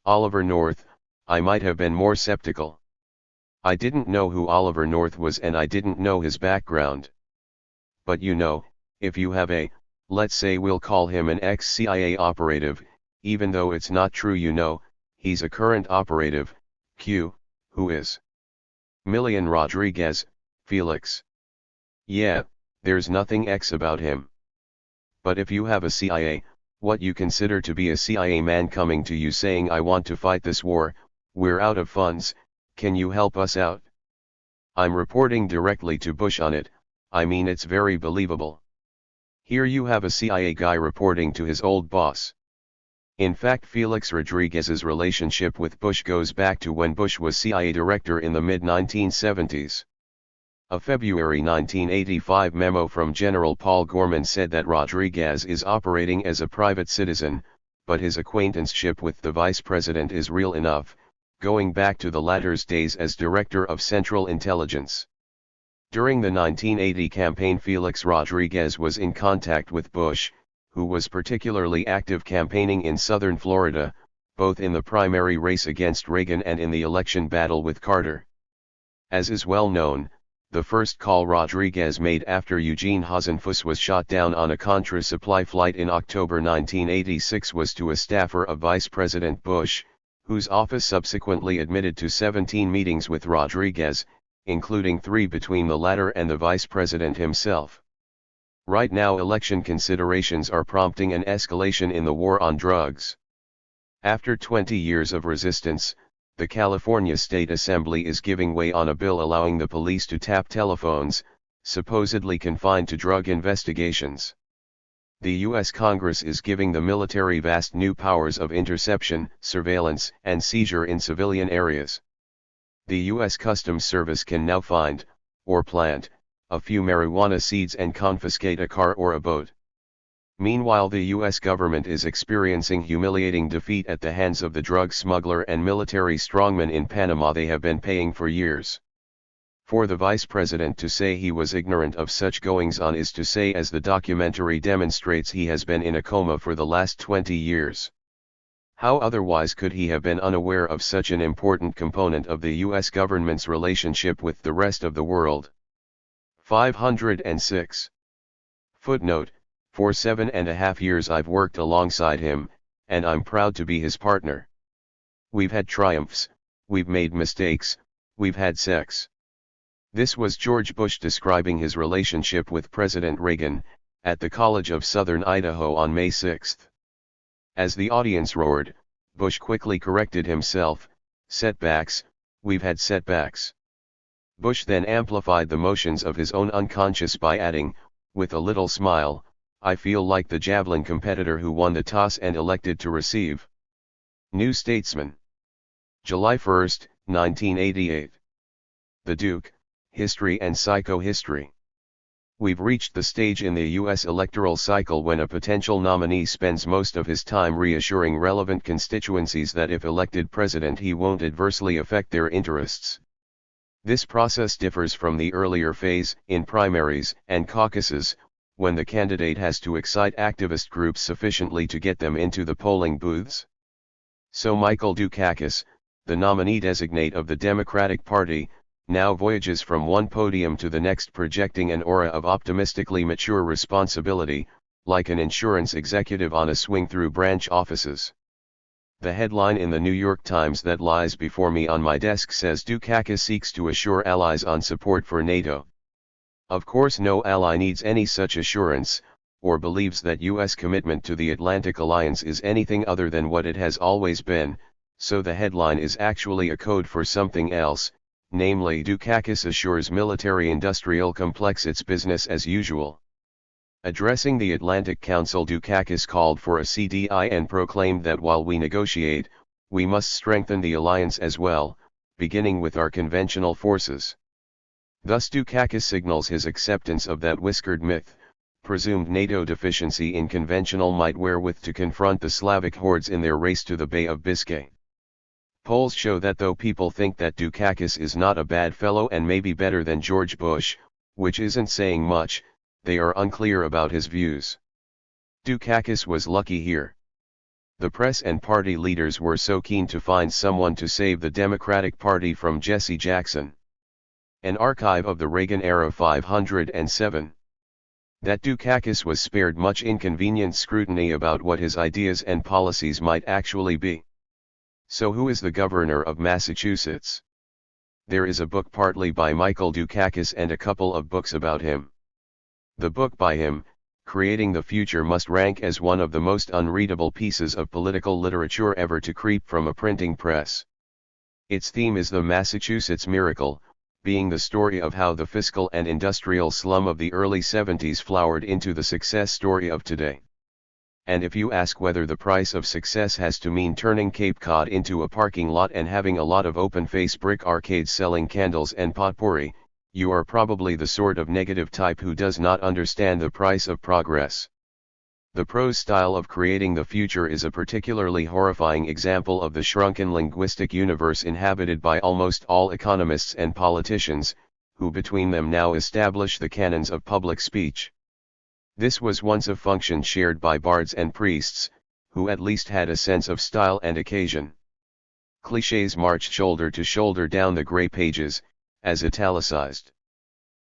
Oliver North, I might have been more skeptical. I didn't know who Oliver North was and I didn't know his background. But if you have let's say we'll call him an ex-CIA operative, even though it's not true he's a current operative, Q, who is? Million. Rodriguez, Felix. Yeah, there's nothing X about him. But if you have a CIA, what you consider to be a CIA man coming to you saying I want to fight this war, we're out of funds, can you help us out? I'm reporting directly to Bush on it, I mean it's very believable. Here you have a CIA guy reporting to his old boss. In fact, Felix Rodriguez's relationship with Bush goes back to when Bush was CIA director in the mid-1970s. A February 1985 memo from General Paul Gorman said that Rodriguez is operating as a private citizen, but his acquaintanceship with the vice president is real enough, going back to the latter's days as Director of Central Intelligence. During the 1980 campaign, Felix Rodriguez was in contact with Bush, who was particularly active campaigning in southern Florida, both in the primary race against Reagan and in the election battle with Carter. As is well known, the first call Rodriguez made after Eugene Hasenfuss was shot down on a Contra supply flight in October 1986 was to a staffer of Vice President Bush, whose office subsequently admitted to 17 meetings with Rodriguez, including 3 between the latter and the vice president himself. Right now, election considerations are prompting an escalation in the war on drugs. After 20 years of resistance, the California State Assembly is giving way on a bill allowing the police to tap telephones, supposedly confined to drug investigations. The U.S. Congress is giving the military vast new powers of interception, surveillance, and seizure in civilian areas. The U.S. Customs Service can now find, or plant, a few marijuana seeds and confiscate a car or a boat. Meanwhile, the U.S. government is experiencing humiliating defeat at the hands of the drug smuggler and military strongman in Panama they have been paying for years. For the vice president to say he was ignorant of such goings-on is to say, as the documentary demonstrates, he has been in a coma for the last 20 years. How otherwise could he have been unaware of such an important component of the U.S. government's relationship with the rest of the world? 506. Footnote: for 7.5 years I've worked alongside him, and I'm proud to be his partner. We've had triumphs, we've made mistakes, we've had sex. This was George Bush describing his relationship with President Reagan, at the College of Southern Idaho on May 6. As the audience roared, Bush quickly corrected himself: setbacks, we've had setbacks. Bush then amplified the motions of his own unconscious by adding, with a little smile, I feel like the javelin competitor who won the toss and elected to receive. New Statesman. July 1, 1988. The Duke, History and Psychohistory. We've reached the stage in the U.S. electoral cycle when a potential nominee spends most of his time reassuring relevant constituencies that if elected president he won't adversely affect their interests. This process differs from the earlier phase, in primaries and caucuses, when the candidate has to excite activist groups sufficiently to get them into the polling booths. So Michael Dukakis, the nominee designate of the Democratic Party, now voyages from one podium to the next projecting an aura of optimistically mature responsibility, like an insurance executive on a swing through branch offices. The headline in the New York Times that lies before me on my desk says Dukakis seeks to assure allies on support for NATO. Of course no ally needs any such assurance, or believes that U.S. commitment to the Atlantic Alliance is anything other than what it has always been, so the headline is actually a code for something else, namely Dukakis assures military-industrial complex its business as usual. Addressing the Atlantic Council, Dukakis called for a CDI and proclaimed that while we negotiate, we must strengthen the alliance as well, beginning with our conventional forces. Thus Dukakis signals his acceptance of that whiskered myth, presumed NATO deficiency in conventional might wherewith to confront the Slavic hordes in their race to the Bay of Biscay. Polls show that though people think that Dukakis is not a bad fellow and maybe better than George Bush, which isn't saying much, they are unclear about his views. Dukakis was lucky here. The press and party leaders were so keen to find someone to save the Democratic Party from Jesse Jackson. An archive of the Reagan era 507. That Dukakis was spared much inconvenient scrutiny about what his ideas and policies might actually be. So who is the governor of Massachusetts? There is a book partly by Michael Dukakis and a couple of books about him. The book by him, Creating the Future, must rank as one of the most unreadable pieces of political literature ever to creep from a printing press. Its theme is the Massachusetts miracle, being the story of how the fiscal and industrial slum of the early 70s flowered into the success story of today. And if you ask whether the price of success has to mean turning Cape Cod into a parking lot and having a lot of open-face brick arcades selling candles and potpourri, you are probably the sort of negative type who does not understand the price of progress. The prose style of Creating the Future is a particularly horrifying example of the shrunken linguistic universe inhabited by almost all economists and politicians, who between them now establish the canons of public speech. This was once a function shared by bards and priests, who at least had a sense of style and occasion. Clichés marched shoulder to shoulder down the gray pages, as italicized.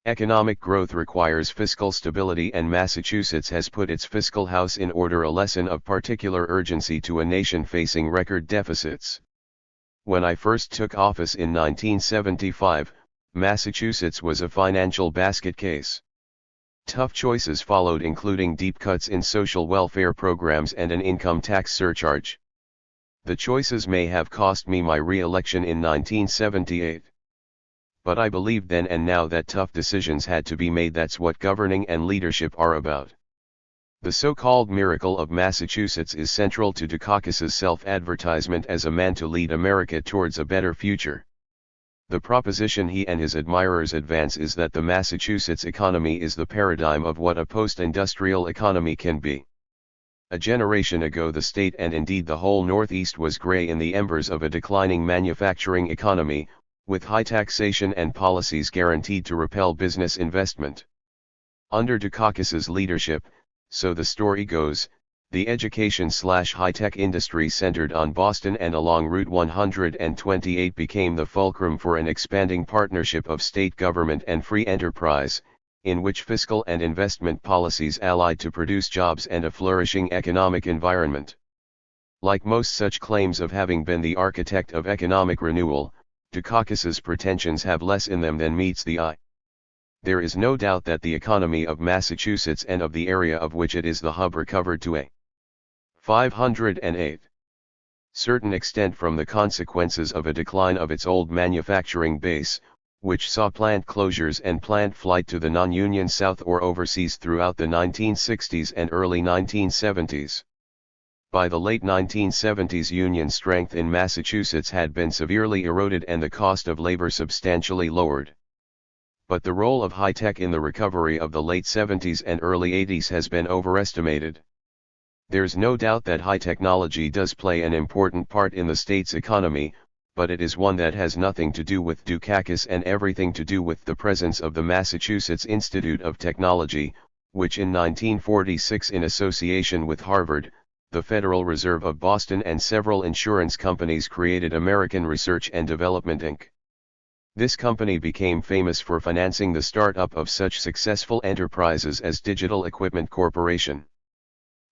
Economic growth requires fiscal stability, and Massachusetts has put its fiscal house in order, a lesson of particular urgency to a nation facing record deficits. When I first took office in 1975, Massachusetts was a financial basket case. Tough choices followed, including deep cuts in social welfare programs and an income tax surcharge. The choices may have cost me my re-election in 1978. But I believed then and now that tough decisions had to be made. That's what governing and leadership are about. The so-called miracle of Massachusetts is central to Dukakis's self-advertisement as a man to lead America towards a better future. The proposition he and his admirers advance is that the Massachusetts economy is the paradigm of what a post-industrial economy can be. A generation ago the state, and indeed the whole Northeast, was gray in the embers of a declining manufacturing economy, with high taxation and policies guaranteed to repel business investment. Under Dukakis's leadership, so the story goes, the education/high-tech industry centered on Boston and along Route 128 became the fulcrum for an expanding partnership of state government and free enterprise, in which fiscal and investment policies allied to produce jobs and a flourishing economic environment. Like most such claims of having been the architect of economic renewal, Dukakis's pretensions have less in them than meets the eye. There is no doubt that the economy of Massachusetts and of the area of which it is the hub recovered to a 508 certain extent from the consequences of a decline of its old manufacturing base, which saw plant closures and plant flight to the non-union South or overseas throughout the 1960s and early 1970s. By the late 1970s, union strength in Massachusetts had been severely eroded and the cost of labor substantially lowered. But the role of high-tech in the recovery of the late 70s and early 80s has been overestimated. There's no doubt that high technology does play an important part in the state's economy, but it is one that has nothing to do with Dukakis and everything to do with the presence of the Massachusetts Institute of Technology, which in 1946, in association with Harvard, the Federal Reserve of Boston and several insurance companies, created American Research and Development Inc. This company became famous for financing the start-up of such successful enterprises as Digital Equipment Corporation.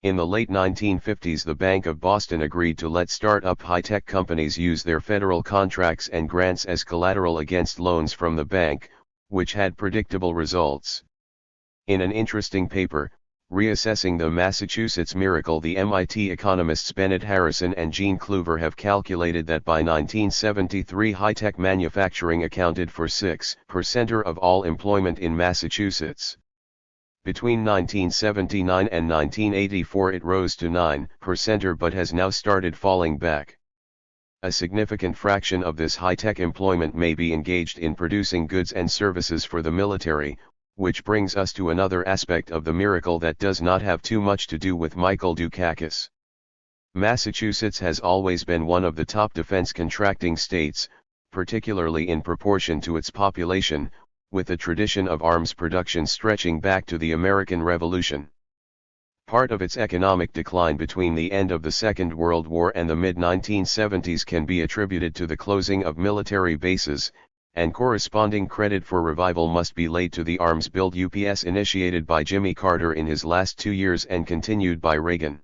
In the late 1950s, the Bank of Boston agreed to let start-up high-tech companies use their federal contracts and grants as collateral against loans from the bank, which had predictable results. In an interesting paper, Reassessing the Massachusetts miracle, the MIT economists Bennett Harrison and Gene Kluver have calculated that by 1973 high-tech manufacturing accounted for 6% of all employment in Massachusetts. Between 1979 and 1984 it rose to 9% but has now started falling back. A significant fraction of this high-tech employment may be engaged in producing goods and services for the military, which brings us to another aspect of the miracle that does not have too much to do with Michael Dukakis. Massachusetts has always been one of the top defense contracting states, particularly in proportion to its population, with a tradition of arms production stretching back to the American Revolution. Part of its economic decline between the end of the Second World War and the mid-1970s can be attributed to the closing of military bases, and corresponding credit for revival must be laid to the arms build UPS initiated by Jimmy Carter in his last 2 years and continued by Reagan.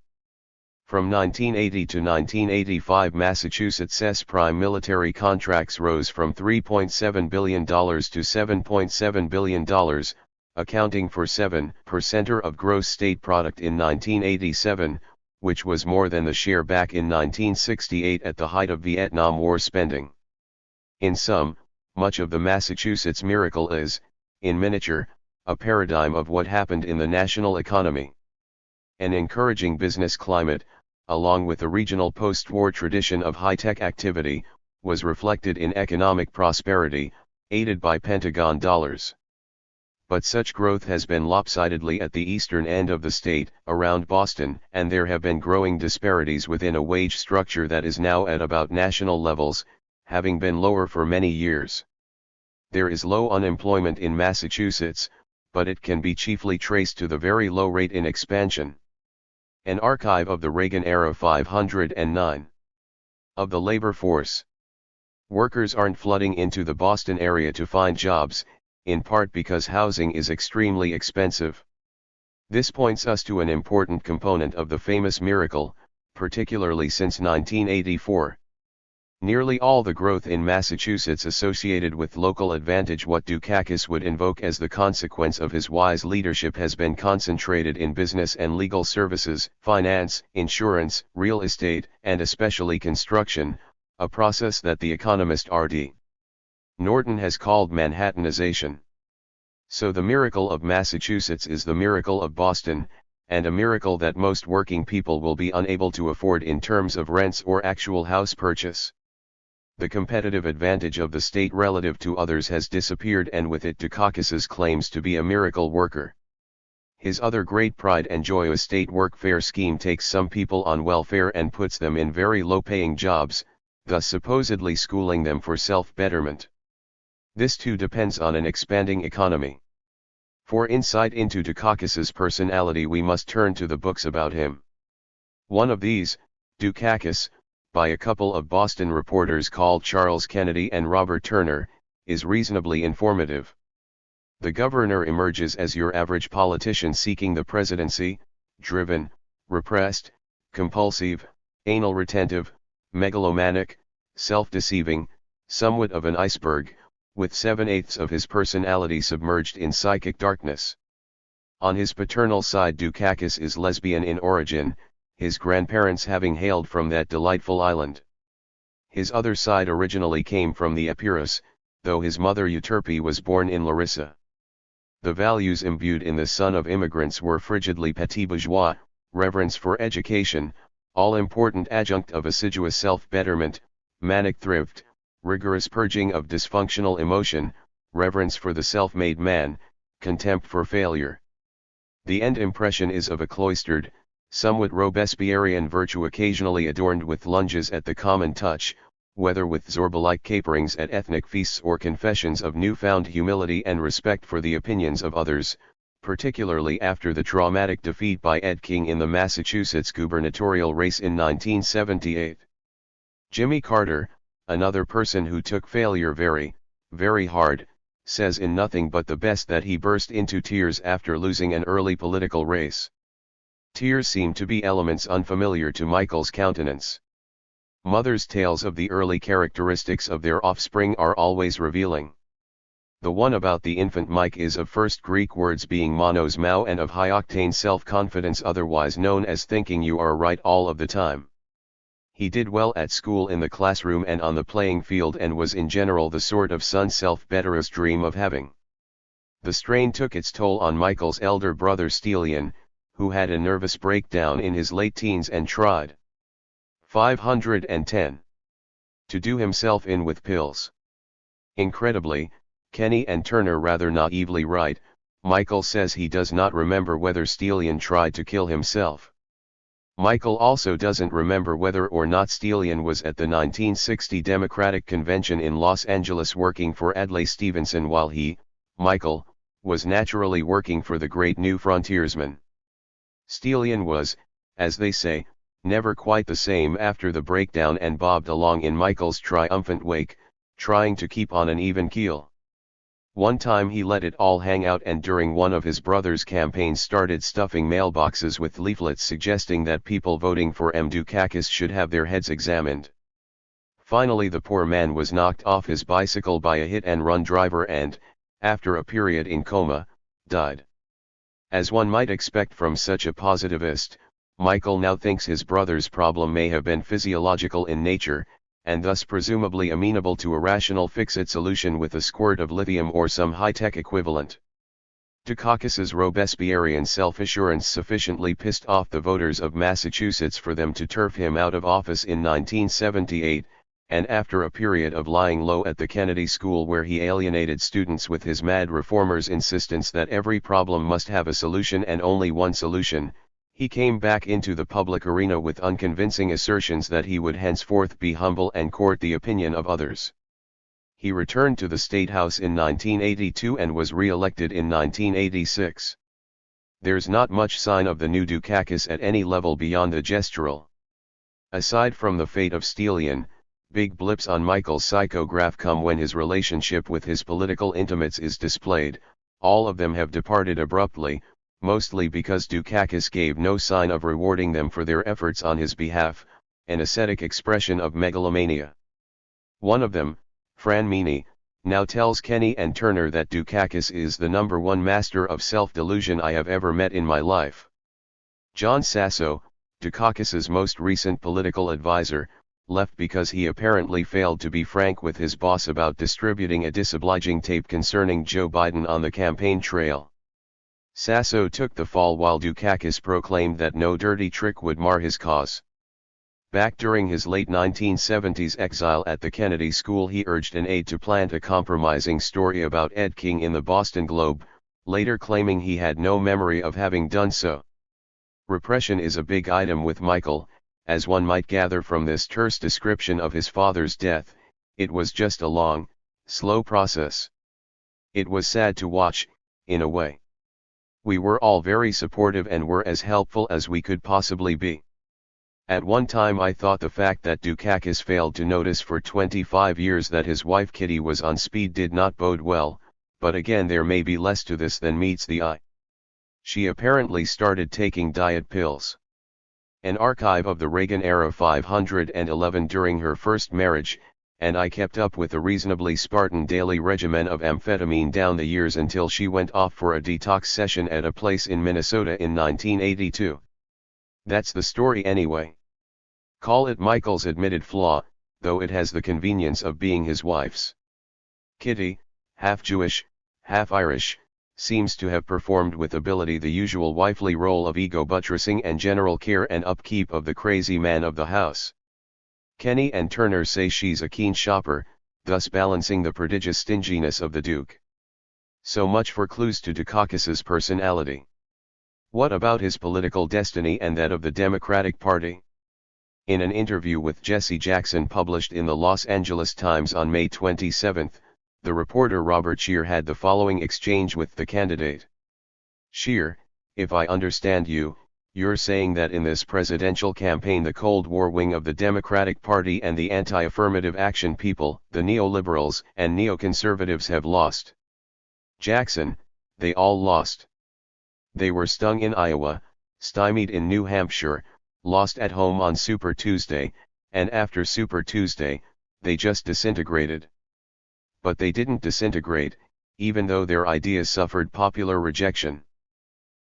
From 1980 to 1985 Massachusetts' prime military contracts rose from $3.7 billion to $7.7 billion, accounting for 7% of gross state product in 1987, which was more than the share back in 1968 at the height of Vietnam War spending. In sum, much of the Massachusetts miracle is, in miniature, a paradigm of what happened in the national economy. An encouraging business climate, along with a regional post-war tradition of high-tech activity, was reflected in economic prosperity, aided by Pentagon dollars. But such growth has been lopsidedly at the eastern end of the state, around Boston, and there have been growing disparities within a wage structure that is now at about national levels, having been lower for many years. There is low unemployment in Massachusetts, but it can be chiefly traced to the very low rate in expansion. An archive of the Reagan era 509. Of the labor force. Workers aren't flooding into the Boston area to find jobs, in part because housing is extremely expensive. This points us to an important component of the famous miracle, particularly since 1984. Nearly all the growth in Massachusetts associated with local advantage, what Dukakis would invoke as the consequence of his wise leadership, has been concentrated in business and legal services, finance, insurance, real estate, and especially construction, a process that the economist R.D. Norton has called Manhattanization. So the miracle of Massachusetts is the miracle of Boston, and a miracle that most working people will be unable to afford in terms of rents or actual house purchase. The competitive advantage of the state relative to others has disappeared, and with it Dukakis's claims to be a miracle worker. His other great pride and joy, a state workfare scheme, takes some people on welfare and puts them in very low-paying jobs, thus supposedly schooling them for self-betterment. This too depends on an expanding economy. For insight into Dukakis's personality we must turn to the books about him. One of these, Dukakis, by a couple of Boston reporters called Charles Kennedy and Robert Turner, is reasonably informative. The governor emerges as your average politician seeking the presidency, driven, repressed, compulsive, anal retentive, megalomaniac, self-deceiving, somewhat of an iceberg, with 7/8 of his personality submerged in psychic darkness. On his paternal side Dukakis is lesbian in origin, his grandparents having hailed from that delightful island. His other side originally came from the Epirus, though his mother Euterpe was born in Larissa. The values imbued in the son of immigrants were frigidly petit bourgeois, reverence for education, all-important adjunct of assiduous self-betterment, manic thrift, rigorous purging of dysfunctional emotion, reverence for the self-made man, contempt for failure. The end impression is of a cloistered, somewhat Robespierrean virtue occasionally adorned with lunges at the common touch, whether with Zorba-like caperings at ethnic feasts or confessions of newfound humility and respect for the opinions of others, particularly after the traumatic defeat by Ed King in the Massachusetts gubernatorial race in 1978. Jimmy Carter, another person who took failure very, very hard, says in Nothing But the Best that he burst into tears after losing an early political race. Tears seem to be elements unfamiliar to Michael's countenance. Mothers' tales of the early characteristics of their offspring are always revealing. The one about the infant Mike is of first Greek words being monos mao and of high-octane self-confidence, otherwise known as thinking you are right all of the time. He did well at school, in the classroom and on the playing field, and was in general the sort of son self-betterers dream of having. The strain took its toll on Michael's elder brother Stelian, who had a nervous breakdown in his late teens and tried 510 to do himself in with pills. Incredibly, Kenny and Turner rather naively write, Michael says he does not remember whether Stelian tried to kill himself. Michael also doesn't remember whether or not Stelian was at the 1960 Democratic Convention in Los Angeles working for Adlai Stevenson while he, Michael, was naturally working for the great new frontiersman. Stelian was, as they say, never quite the same after the breakdown and bobbed along in Michael's triumphant wake, trying to keep on an even keel. One time he let it all hang out, and during one of his brother's campaigns started stuffing mailboxes with leaflets suggesting that people voting for M. Dukakis should have their heads examined. Finally the poor man was knocked off his bicycle by a hit-and-run driver and, after a period in coma, died. As one might expect from such a positivist, Michael now thinks his brother's problem may have been physiological in nature, and thus presumably amenable to a rational fix-it solution with a squirt of lithium or some high-tech equivalent. Dukakis's Robespierrean self-assurance sufficiently pissed off the voters of Massachusetts for them to turf him out of office in 1978, and after a period of lying low at the Kennedy School where he alienated students with his mad reformers' insistence that every problem must have a solution and only one solution, he came back into the public arena with unconvincing assertions that he would henceforth be humble and court the opinion of others. He returned to the State House in 1982 and was re-elected in 1986. There's not much sign of the new Dukakis at any level beyond the gestural. Aside from the fate of Stelian, big blips on Michael's psychograph come when his relationship with his political intimates is displayed. All of them have departed abruptly, mostly because Dukakis gave no sign of rewarding them for their efforts on his behalf, an ascetic expression of megalomania. One of them, Fran Meany, now tells Kenny and Turner that Dukakis is the #1 master of self-delusion I have ever met in my life. John Sasso, Dukakis's most recent political advisor, left because he apparently failed to be frank with his boss about distributing a disobliging tape concerning Joe Biden on the campaign trail. Sasso took the fall while Dukakis proclaimed that no dirty trick would mar his cause. Back during his late 1970s exile at the Kennedy School, he urged an aide to plant a compromising story about Ed King in the Boston Globe, later claiming he had no memory of having done so. Repression is a big item with Michael, as one might gather from this terse description of his father's death. It was just a long, slow process. It was sad to watch, in a way. We were all very supportive and were as helpful as we could possibly be. At one time I thought the fact that Dukakis failed to notice for 25 years that his wife Kitty was on speed did not bode well, but again there may be less to this than meets the eye. She apparently started taking diet pills. An archive of the Reagan-era 511 during her first marriage, and I kept up with a reasonably Spartan daily regimen of amphetamine down the years until she went off for a detox session at a place in Minnesota in 1982. That's the story anyway. Call it Michael's admitted flaw, though it has the convenience of being his wife's. Kitty, half Jewish, half Irish, seems to have performed with ability the usual wifely role of ego buttressing and general care and upkeep of the crazy man of the house. Kenny and Turner say she's a keen shopper, thus balancing the prodigious stinginess of the Duke. So much for clues to Dukakis's personality. What about his political destiny and that of the Democratic Party? In an interview with Jesse Jackson published in the Los Angeles Times on May 27, the reporter Robert Scheer had the following exchange with the candidate. Scheer, if I understand you, you're saying that in this presidential campaign the Cold War wing of the Democratic Party and the anti-affirmative action people, the neoliberals and neoconservatives have lost. Jackson, they all lost. They were stung in Iowa, stymied in New Hampshire, lost at home on Super Tuesday, and after Super Tuesday, they just disintegrated. But they didn't disintegrate, even though their ideas suffered popular rejection.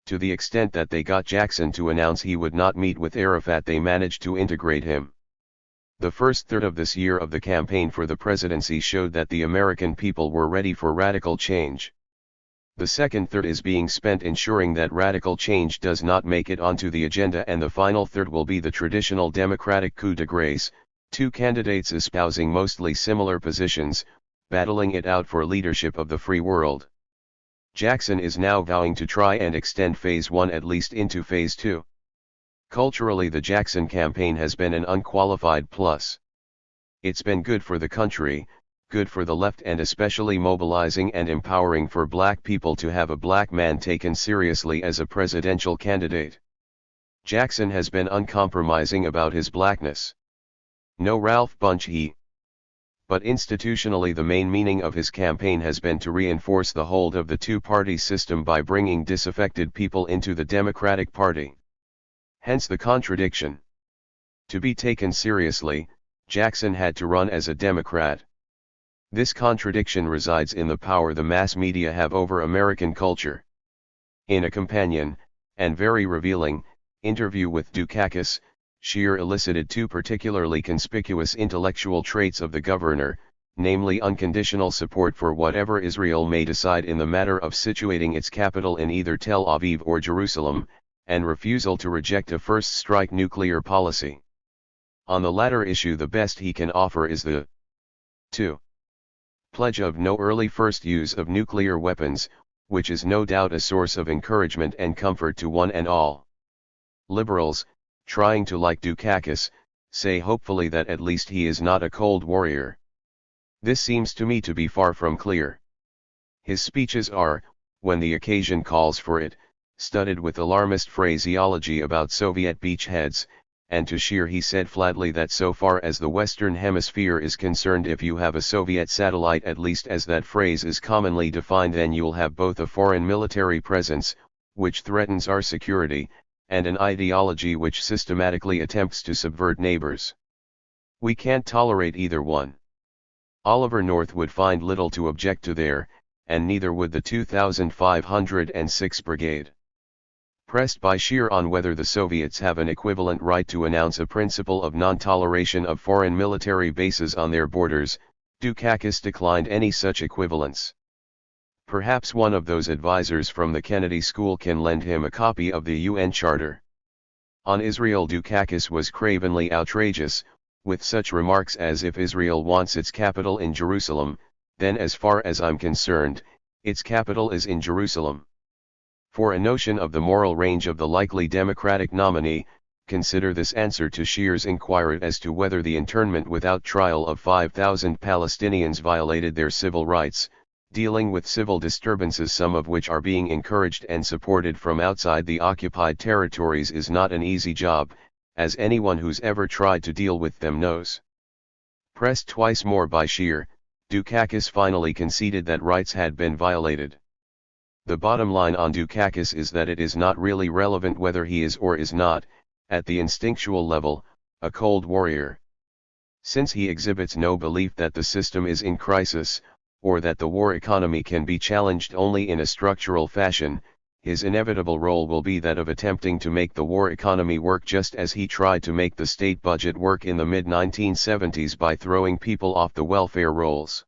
To the extent that they got Jackson to announce he would not meet with Arafat, they managed to integrate him. The first third of this year of the campaign for the presidency showed that the American people were ready for radical change. The second third is being spent ensuring that radical change does not make it onto the agenda, and the final third will be the traditional democratic coup de grace, two candidates espousing mostly similar positions, battling it out for leadership of the free world. Jackson is now vowing to try and extend Phase 1 at least into Phase 2. Culturally, the Jackson campaign has been an unqualified plus. It's been good for the country, good for the left, and especially mobilizing and empowering for black people to have a black man taken seriously as a presidential candidate. Jackson has been uncompromising about his blackness. No Ralph Bunche he. But institutionally, the main meaning of his campaign has been to reinforce the hold of the two-party system by bringing disaffected people into the Democratic Party. Hence the contradiction. To be taken seriously, Jackson had to run as a Democrat. This contradiction resides in the power the mass media have over American culture. In a companion, and very revealing, interview with Dukakis, Scheer elicited two particularly conspicuous intellectual traits of the governor, namely unconditional support for whatever Israel may decide in the matter of situating its capital in either Tel Aviv or Jerusalem, and refusal to reject a first-strike nuclear policy. On the latter issue, the best he can offer is the 2. Pledge of no early first use of nuclear weapons, which is no doubt a source of encouragement and comfort to one and all. Liberals, trying to like Dukakis, say hopefully that at least he is not a cold warrior. This seems to me to be far from clear. His speeches are, when the occasion calls for it, studded with alarmist phraseology about Soviet beachheads, and to Scheer he said flatly that so far as the Western Hemisphere is concerned, if you have a Soviet satellite, at least as that phrase is commonly defined, then you'll have both a foreign military presence, which threatens our security, and an ideology which systematically attempts to subvert neighbors. We can't tolerate either one. Oliver North would find little to object to there, and neither would the 2506 Brigade. Pressed by Scheer on whether the Soviets have an equivalent right to announce a principle of non-toleration of foreign military bases on their borders, Dukakis declined any such equivalence. Perhaps one of those advisors from the Kennedy School can lend him a copy of the UN Charter. On Israel, Dukakis was cravenly outrageous, with such remarks as, if Israel wants its capital in Jerusalem, then as far as I'm concerned, its capital is in Jerusalem. For a notion of the moral range of the likely Democratic nominee, consider this answer to Scheer's inquiry as to whether the internment without trial of 5,000 Palestinians violated their civil rights, dealing with civil disturbances, some of which are being encouraged and supported from outside the occupied territories, is not an easy job, as anyone who's ever tried to deal with them knows. Pressed twice more by Scheer, Dukakis finally conceded that rights had been violated. The bottom line on Dukakis is that it is not really relevant whether he is or is not, at the instinctual level, a cold warrior. Since he exhibits no belief that the system is in crisis, or that the war economy can be challenged only in a structural fashion, his inevitable role will be that of attempting to make the war economy work just as he tried to make the state budget work in the mid-1970s by throwing people off the welfare rolls.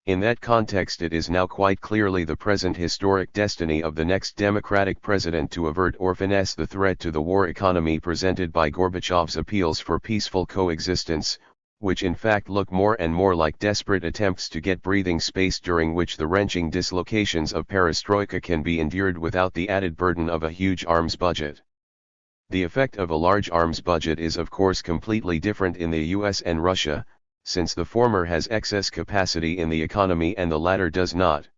In that context, it is now quite clearly the present historic destiny of the next Democratic president to avert or finesse the threat to the war economy presented by Gorbachev's appeals for peaceful coexistence, which in fact look more and more like desperate attempts to get breathing space during which the wrenching dislocations of perestroika can be endured without the added burden of a huge arms budget. The effect of a large arms budget is of course completely different in the US and Russia, since the former has excess capacity in the economy and the latter does not.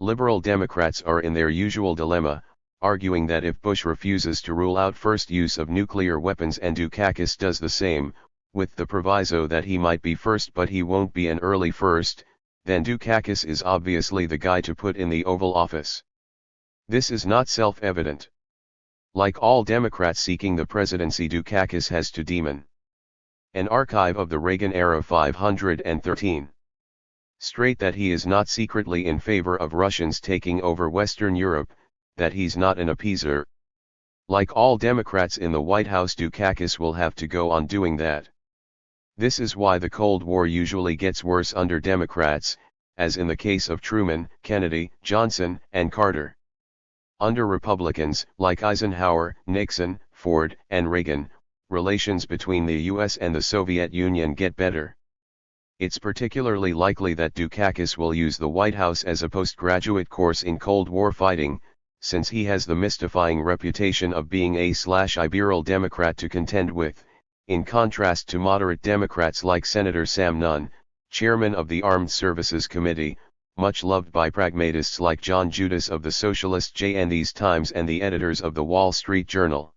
Liberal Democrats are in their usual dilemma, arguing that if Bush refuses to rule out first use of nuclear weapons and Dukakis does the same, with the proviso that he might be first but he won't be an early first, then Dukakis is obviously the guy to put in the Oval Office. This is not self-evident. Like all Democrats seeking the presidency, Dukakis has to demon. An archive of the Reagan era 513. Straight that he is not secretly in favor of Russians taking over Western Europe, that he's not an appeaser. Like all Democrats in the White House, Dukakis will have to go on doing that. This is why the Cold War usually gets worse under Democrats, as in the case of Truman, Kennedy, Johnson, and Carter. Under Republicans, like Eisenhower, Nixon, Ford, and Reagan, relations between the US and the Soviet Union get better. It's particularly likely that Dukakis will use the White House as a postgraduate course in Cold War fighting, since he has the mystifying reputation of being a/liberal Democrat to contend with, in contrast to moderate Democrats like Senator Sam Nunn, chairman of the Armed Services Committee, much loved by pragmatists like John Judas of the Socialist J and These Times and the editors of the Wall Street Journal.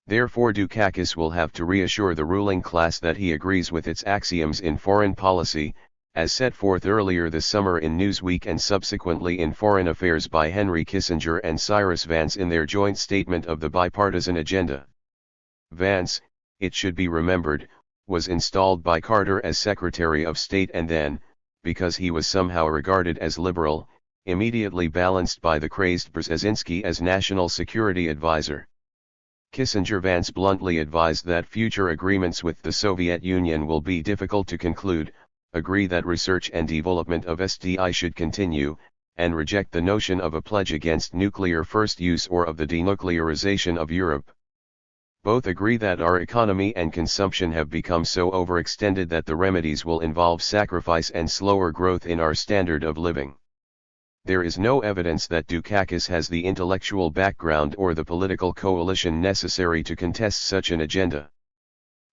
Therefore Dukakis will have to reassure the ruling class that he agrees with its axioms in foreign policy, as set forth earlier this summer in Newsweek and subsequently in Foreign Affairs by Henry Kissinger and Cyrus Vance in their joint statement of the bipartisan agenda. Vance, it should be remembered, was installed by Carter as Secretary of State and then, because he was somehow regarded as liberal, immediately balanced by the crazed Brzezinski as National Security Advisor. Kissinger-Vance bluntly advised that future agreements with the Soviet Union will be difficult to conclude, agree that research and development of SDI should continue, and reject the notion of a pledge against nuclear first use or of the denuclearization of Europe. Both agree that our economy and consumption have become so overextended that the remedies will involve sacrifice and slower growth in our standard of living. There is no evidence that Dukakis has the intellectual background or the political coalition necessary to contest such an agenda.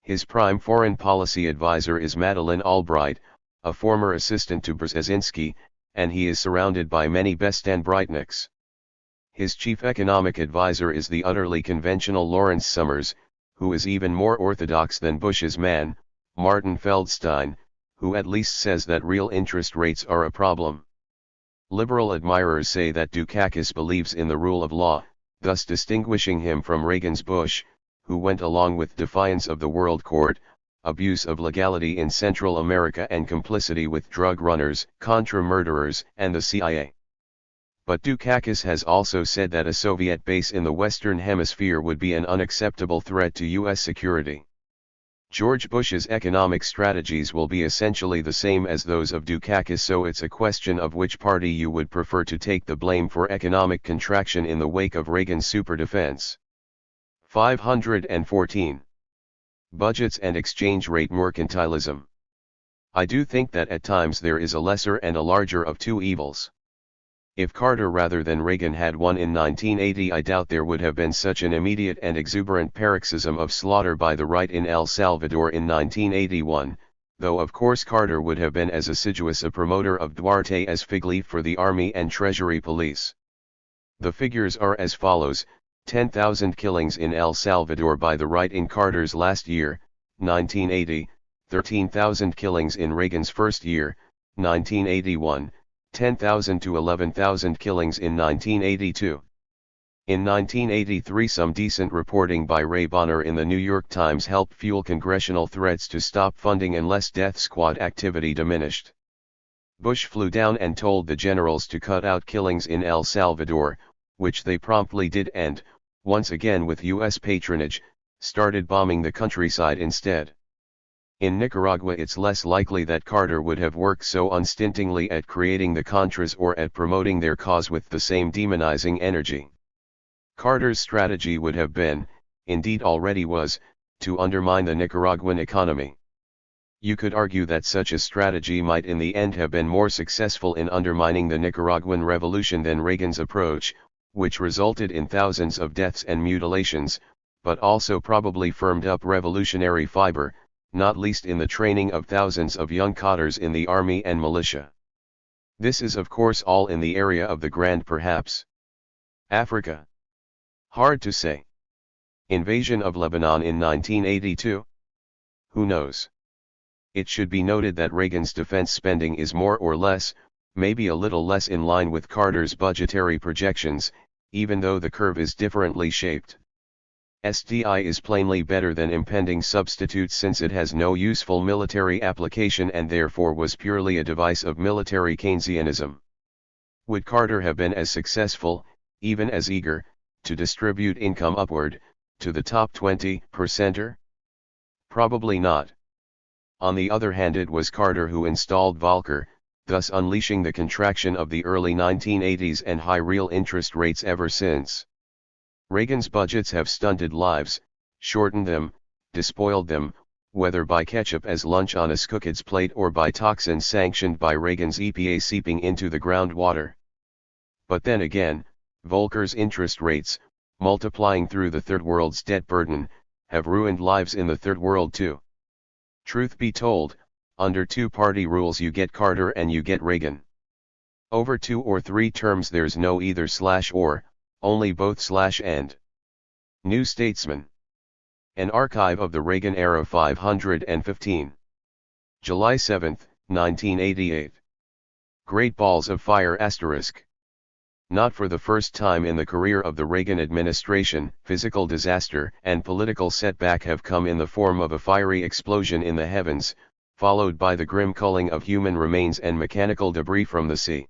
His prime foreign policy advisor is Madeleine Albright, a former assistant to Brzezinski, and he is surrounded by many Bestand-Breitniks. His chief economic advisor is the utterly conventional Lawrence Summers, who is even more orthodox than Bush's man, Martin Feldstein, who at least says that real interest rates are a problem. Liberal admirers say that Dukakis believes in the rule of law, thus distinguishing him from Reagan's Bush, who went along with defiance of the World Court, abuse of legality in Central America and complicity with drug runners, Contra murderers, and the CIA. But Dukakis has also said that a Soviet base in the Western Hemisphere would be an unacceptable threat to U.S. security. George Bush's economic strategies will be essentially the same as those of Dukakis, so it's a question of which party you would prefer to take the blame for economic contraction in the wake of Reagan's super defense. 514. Budgets and exchange rate mercantilism. I do think that at times there is a lesser and a larger of two evils. If Carter rather than Reagan had won in 1980, I doubt there would have been such an immediate and exuberant paroxysm of slaughter by the right in El Salvador in 1981, though of course Carter would have been as assiduous a promoter of Duarte as fig leaf for the Army and Treasury Police. The figures are as follows: 10,000 killings in El Salvador by the right in Carter's last year, 1980, 13,000 killings in Reagan's first year, 1981, 10,000 to 11,000 killings in 1982. In 1983, some decent reporting by Ray Bonner in the New York Times helped fuel congressional threats to stop funding unless death squad activity diminished. Bush flew down and told the generals to cut out killings in El Salvador, which they promptly did and, once again with U.S. patronage, started bombing the countryside instead. In Nicaragua, it's less likely that Carter would have worked so unstintingly at creating the Contras or at promoting their cause with the same demonizing energy. Carter's strategy would have been, indeed already was, to undermine the Nicaraguan economy. You could argue that such a strategy might in the end have been more successful in undermining the Nicaraguan revolution than Reagan's approach, which resulted in thousands of deaths and mutilations, but also probably firmed up revolutionary fiber, not least in the training of thousands of young cadres in the army and militia. This is of course all in the area of the grand perhaps. Africa. Hard to say. Invasion of Lebanon in 1982? Who knows? It should be noted that Reagan's defense spending is more or less, maybe a little less in line with Carter's budgetary projections, even though the curve is differently shaped. SDI is plainly better than impending substitute since it has no useful military application and therefore was purely a device of military Keynesianism. Would Carter have been as successful, even as eager, to distribute income upward, to the top 20%er? Probably not. On the other hand, it was Carter who installed Volcker, thus unleashing the contraction of the early 1980s and high real interest rates ever since. Reagan's budgets have stunted lives, shortened them, despoiled them, whether by ketchup as lunch on a cookid's plate or by toxins sanctioned by Reagan's EPA seeping into the groundwater. But then again, Volcker's interest rates, multiplying through the Third World's debt burden, have ruined lives in the Third World too. Truth be told, under two-party rules you get Carter and you get Reagan. Over 2 or 3 terms there's no either/or, only both/and. New Statesman. An archive of the Reagan era 515. July 7, 1988. Great Balls of Fire *. Not for the first time in the career of the Reagan administration, physical disaster and political setback have come in the form of a fiery explosion in the heavens, followed by the grim culling of human remains and mechanical debris from the sea.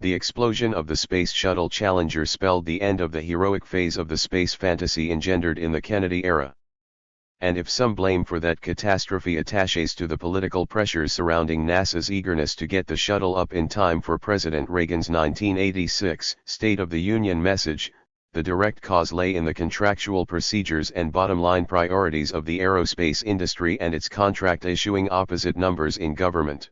The explosion of the Space Shuttle Challenger spelled the end of the heroic phase of the space fantasy engendered in the Kennedy era. And if some blame for that catastrophe attaches to the political pressures surrounding NASA's eagerness to get the shuttle up in time for President Reagan's 1986 State of the Union message, the direct cause lay in the contractual procedures and bottom-line priorities of the aerospace industry and its contract issuing opposite numbers in government.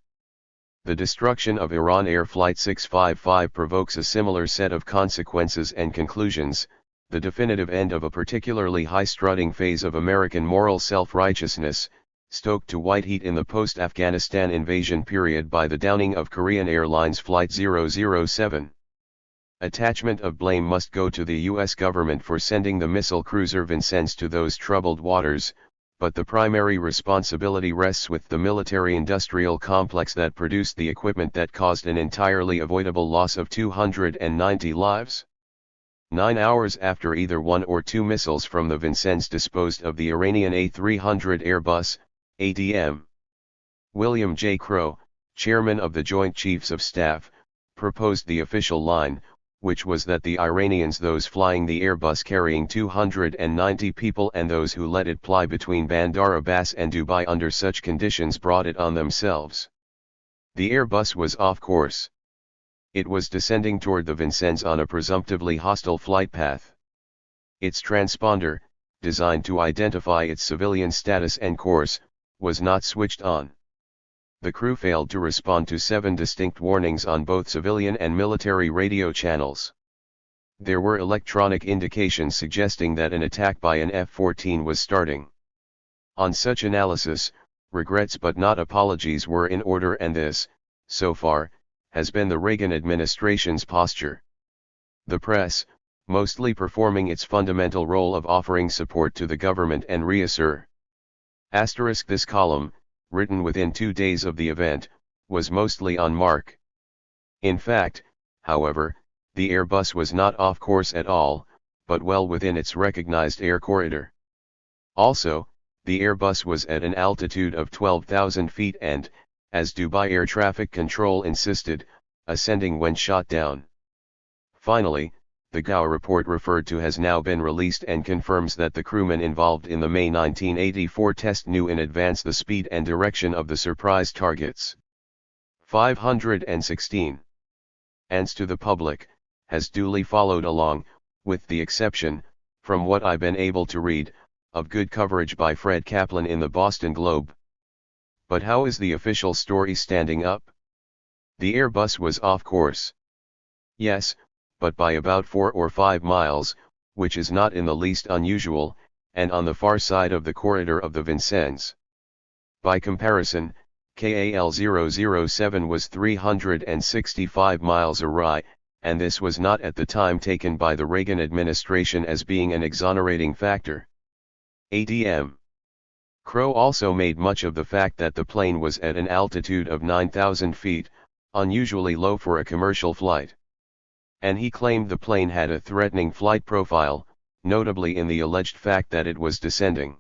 The destruction of Iran Air Flight 655 provokes a similar set of consequences and conclusions, the definitive end of a particularly high-strutting phase of American moral self-righteousness, stoked to white heat in the post-Afghanistan invasion period by the downing of Korean Airlines Flight 007. Attachment of blame must go to the U.S. government for sending the missile cruiser Vincennes to those troubled waters, but the primary responsibility rests with the military-industrial complex that produced the equipment that caused an entirely avoidable loss of 290 lives. 9 hours after either 1 or 2 missiles from the Vincennes disposed of the Iranian A300 Airbus, ADM. William J. Crowe, chairman of the Joint Chiefs of Staff, proposed the official line, which was that the Iranians, those flying the Airbus carrying 290 people and those who let it ply between Bandar Abbas and Dubai under such conditions, brought it on themselves. The Airbus was off course. It was descending toward the Vincennes on a presumptively hostile flight path. Its transponder, designed to identify its civilian status and course, was not switched on. The crew failed to respond to 7 distinct warnings on both civilian and military radio channels. There were electronic indications suggesting that an attack by an F-14 was starting. On such analysis, regrets but not apologies were in order, and this, so far, has been the Reagan administration's posture. The press, mostly performing its fundamental role of offering support to the government and reassure. This column, written within 2 days of the event, was mostly on mark. In fact, however, the Airbus was not off course at all, but well within its recognized air corridor. Also, the Airbus was at an altitude of 12,000 feet and, as Dubai Air Traffic Control insisted, ascending when shot down. Finally, the GAO report referred to has now been released and confirms that the crewmen involved in the May 1984 test knew in advance the speed and direction of the surprise targets. 516. Ans to the public, has duly followed along, with the exception, from what I've been able to read, of good coverage by Fred Kaplan in the Boston Globe. But how is the official story standing up? The Airbus was off course. Yes, but by about 4 or 5 miles, which is not in the least unusual, and on the far side of the corridor of the Vincennes. By comparison, KAL 007 was 365 miles awry, and this was not at the time taken by the Reagan administration as being an exonerating factor. ADM. Crowe also made much of the fact that the plane was at an altitude of 9,000 feet, unusually low for a commercial flight. And he claimed the plane had a threatening flight profile, notably in the alleged fact that it was descending.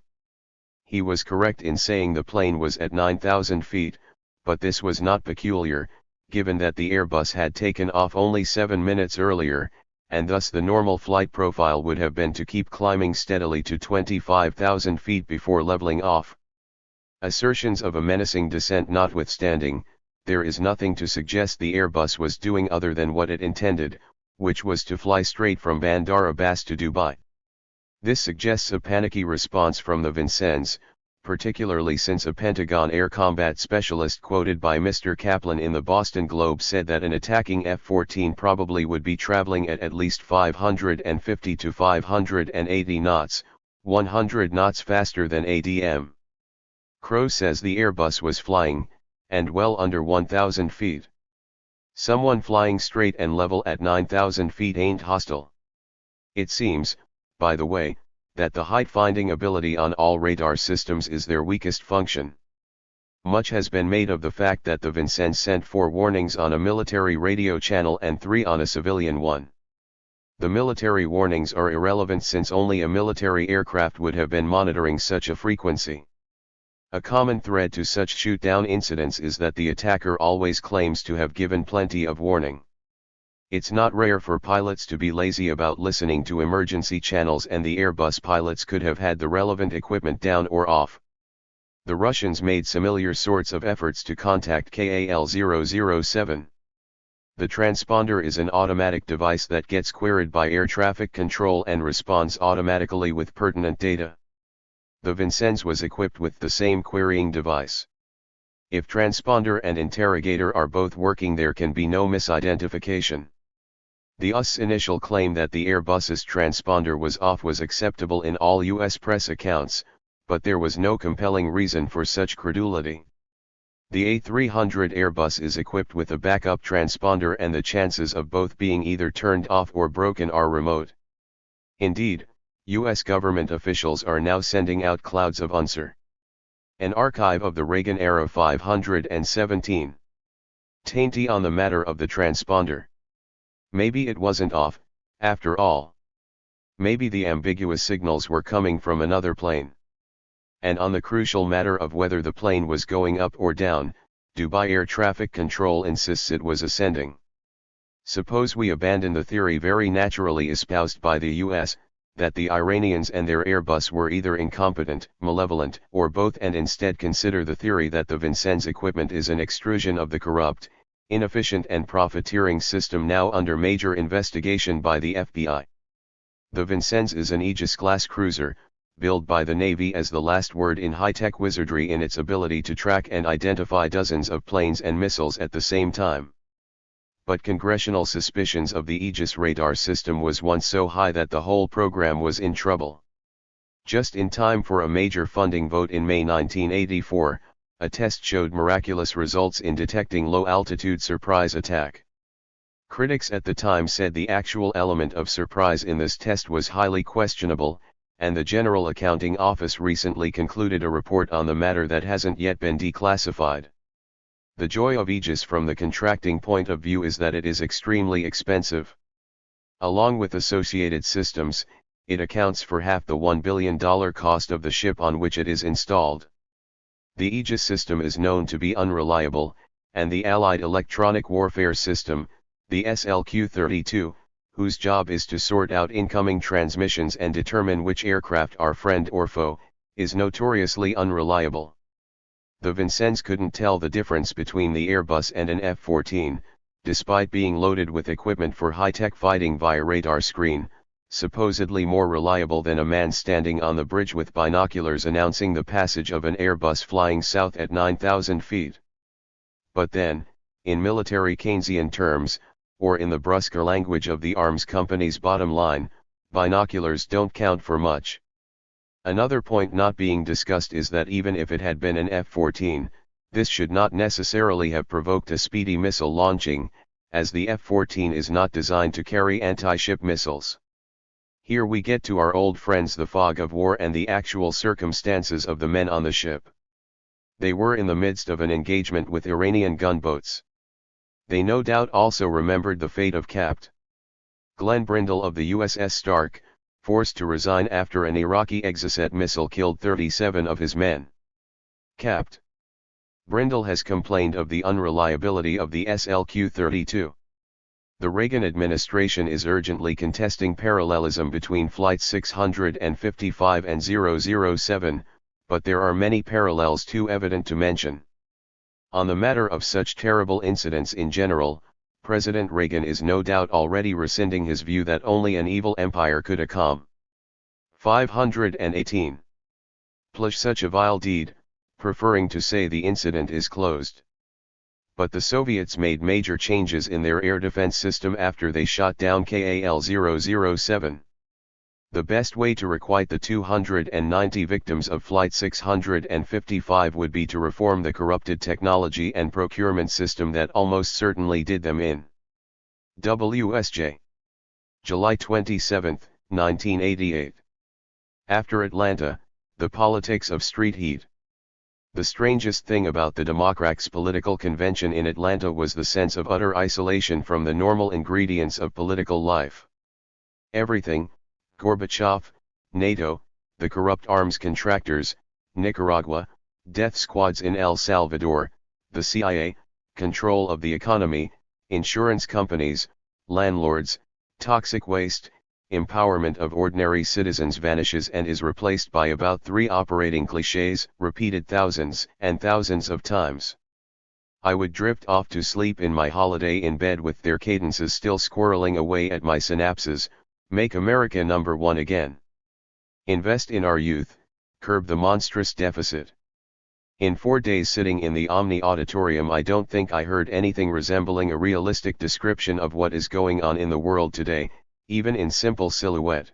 He was correct in saying the plane was at 9,000 feet, but this was not peculiar, given that the Airbus had taken off only 7 minutes earlier, and thus the normal flight profile would have been to keep climbing steadily to 25,000 feet before leveling off. Assertions of a menacing descent notwithstanding, there is nothing to suggest the Airbus was doing other than what it intended, which was to fly straight from Bandar Abbas to Dubai. This suggests a panicky response from the Vincennes, particularly since a Pentagon air combat specialist quoted by Mr. Kaplan in the Boston Globe said that an attacking F-14 probably would be traveling at least 550 to 580 knots, 100 knots faster than ADM. Crow says the Airbus was flying, and well under 1,000 feet. Someone flying straight and level at 9,000 feet ain't hostile. It seems, by the way, that the height-finding ability on all radar systems is their weakest function. Much has been made of the fact that the Vincennes sent 4 warnings on a military radio channel and 3 on a civilian one. The military warnings are irrelevant since only a military aircraft would have been monitoring such a frequency. A common thread to such shoot-down incidents is that the attacker always claims to have given plenty of warning. It's not rare for pilots to be lazy about listening to emergency channels, and the Airbus pilots could have had the relevant equipment down or off. The Russians made similar sorts of efforts to contact KAL-007. The transponder is an automatic device that gets queried by air traffic control and responds automatically with pertinent data. The Vincennes was equipped with the same querying device. If transponder and interrogator are both working, there can be no misidentification. The US's initial claim that the Airbus's transponder was off was acceptable in all U.S. press accounts, but there was no compelling reason for such credulity. The A300 Airbus is equipped with a backup transponder, and the chances of both being either turned off or broken are remote. Indeed, U.S. government officials are now sending out clouds of answer. An archive of the Reagan-era 517. Tainty on the matter of the transponder. Maybe it wasn't off, after all. Maybe the ambiguous signals were coming from another plane. And on the crucial matter of whether the plane was going up or down, Dubai Air Traffic Control insists it was ascending. Suppose we abandon the theory very naturally espoused by the U.S., that the Iranians and their Airbus were either incompetent, malevolent, or both, and instead consider the theory that the Vincennes equipment is an extrusion of the corrupt, inefficient and profiteering system now under major investigation by the FBI. The Vincennes is an Aegis-class cruiser, billed by the Navy as the last word in high-tech wizardry in its ability to track and identify dozens of planes and missiles at the same time. But congressional suspicions of the Aegis radar system was once so high that the whole program was in trouble. Just in time for a major funding vote in May 1984, a test showed miraculous results in detecting low-altitude surprise attack. Critics at the time said the actual element of surprise in this test was highly questionable, and the General Accounting Office recently concluded a report on the matter that hasn't yet been declassified. The joy of Aegis from the contracting point of view is that it is extremely expensive. Along with associated systems, it accounts for half the $1 billion cost of the ship on which it is installed. The Aegis system is known to be unreliable, and the Allied Electronic Warfare System, the SLQ-32, whose job is to sort out incoming transmissions and determine which aircraft are friend or foe, is notoriously unreliable. The Vincennes couldn't tell the difference between the Airbus and an F-14, despite being loaded with equipment for high-tech fighting via radar screen, supposedly more reliable than a man standing on the bridge with binoculars announcing the passage of an Airbus flying south at 9,000 feet. But then, in military Keynesian terms, or in the brusque language of the arms company's bottom line, binoculars don't count for much. Another point not being discussed is that even if it had been an F-14, this should not necessarily have provoked a speedy missile launching, as the F-14 is not designed to carry anti-ship missiles. Here we get to our old friends the fog of war and the actual circumstances of the men on the ship. They were in the midst of an engagement with Iranian gunboats. They no doubt also remembered the fate of Capt. Glenn Brindle of the USS Stark, forced to resign after an Iraqi Exocet missile killed 37 of his men. Capt. Brindle has complained of the unreliability of the SLQ-32. The Reagan administration is urgently contesting parallelism between Flight 655 and 007, but there are many parallels too evident to mention. On the matter of such terrible incidents in general, President Reagan is no doubt already rescinding his view that only an evil empire could accomplish 518 plus such a vile deed, preferring to say the incident is closed. But the Soviets made major changes in their air defense system after they shot down KAL-007. The best way to requite the 290 victims of Flight 655 would be to reform the corrupted technology and procurement system that almost certainly did them in. WSJ. July 27, 1988. After Atlanta, the politics of street heat. The strangest thing about the Democrats' political convention in Atlanta was the sense of utter isolation from the normal ingredients of political life. Everything, Gorbachev, NATO, the corrupt arms contractors, Nicaragua, death squads in El Salvador, the CIA, control of the economy, insurance companies, landlords, toxic waste, empowerment of ordinary citizens vanishes and is replaced by about 3 operating clichés, repeated thousands and thousands of times. I would drift off to sleep in my holiday in bed with their cadences still squirreling away at my synapses. Make America number one again. Invest in our youth, curb the monstrous deficit. In 4 days sitting in the Omni Auditorium, I don't think I heard anything resembling a realistic description of what is going on in the world today, even in simple silhouette.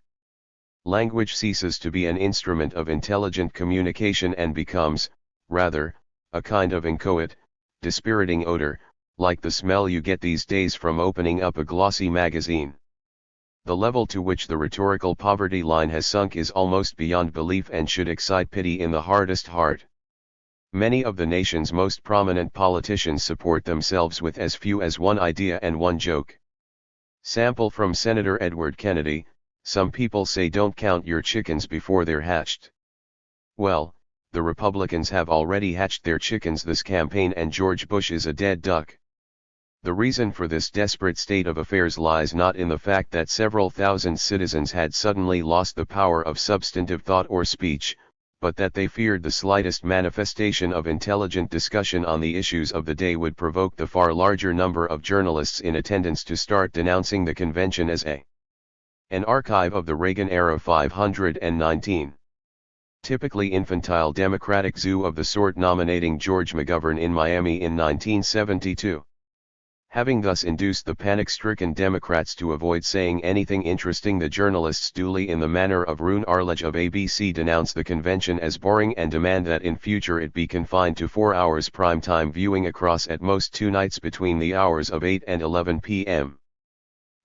Language ceases to be an instrument of intelligent communication and becomes, rather, a kind of inchoate, dispiriting odor, like the smell you get these days from opening up a glossy magazine. The level to which the rhetorical poverty line has sunk is almost beyond belief and should excite pity in the hardest heart. Many of the nation's most prominent politicians support themselves with as few as one idea and one joke. Sample from Senator Edward Kennedy: some people say don't count your chickens before they're hatched. Well, the Republicans have already hatched their chickens this campaign and George Bush is a dead duck. The reason for this desperate state of affairs lies not in the fact that several thousand citizens had suddenly lost the power of substantive thought or speech, but that they feared the slightest manifestation of intelligent discussion on the issues of the day would provoke the far larger number of journalists in attendance to start denouncing the convention as an archive of the Reagan era 519. Typically infantile Democratic zoo of the sort nominating George McGovern in Miami in 1972. Having thus induced the panic-stricken Democrats to avoid saying anything interesting, the journalists duly in the manner of Rune Arledge of ABC denounce the convention as boring and demand that in future it be confined to 4 hours prime-time viewing across at most 2 nights between the hours of 8 and 11 p.m.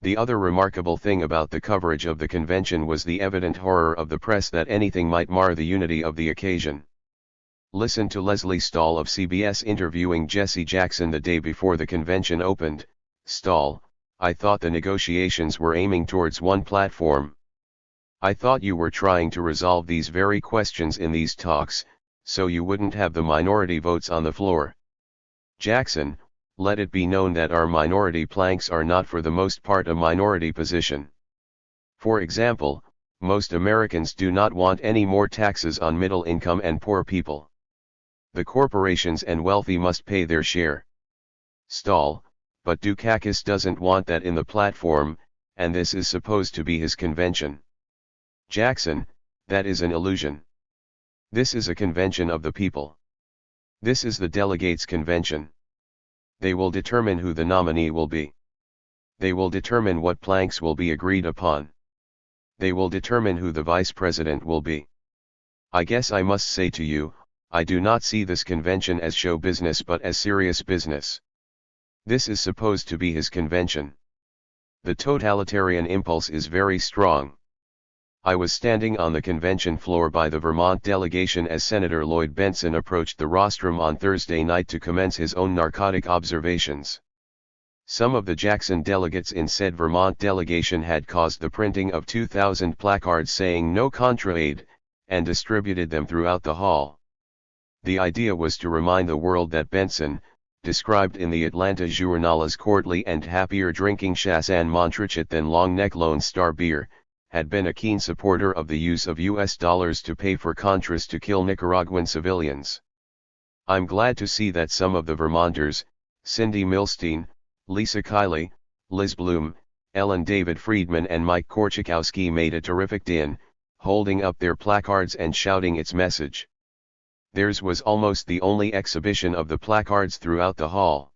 The other remarkable thing about the coverage of the convention was the evident horror of the press that anything might mar the unity of the occasion. Listen to Leslie Stahl of CBS interviewing Jesse Jackson the day before the convention opened. Stahl: I thought the negotiations were aiming towards one platform. I thought you were trying to resolve these very questions in these talks, so you wouldn't have the minority votes on the floor. Jackson: let it be known that our minority planks are not for the most part a minority position. For example, most Americans do not want any more taxes on middle income and poor people. The corporations and wealthy must pay their share. Stahl: but Dukakis doesn't want that in the platform, and this is supposed to be his convention. Jackson: that is an illusion. This is a convention of the people. This is the delegates' convention. They will determine who the nominee will be. They will determine what planks will be agreed upon. They will determine who the vice president will be. I guess I must say to you, I do not see this convention as show business but as serious business. This is supposed to be his convention. The totalitarian impulse is very strong. I was standing on the convention floor by the Vermont delegation as Senator Lloyd Bentsen approached the rostrum on Thursday night to commence his own narcotic observations. Some of the Jackson delegates in said Vermont delegation had caused the printing of 2,000 placards saying "No Contra Aid," and distributed them throughout the hall. The idea was to remind the world that Benson, described in the Atlanta Journal as courtly and happier drinking Chassan Montrachet than Long Neck Lone Star beer, had been a keen supporter of the use of US dollars to pay for Contras to kill Nicaraguan civilians. I'm glad to see that some of the Vermonters, Cindy Milstein, Lisa Kiley, Liz Bloom, Ellen David Friedman and Mike Korchakowski made a terrific din, holding up their placards and shouting its message. Theirs was almost the only exhibition of the placards throughout the hall.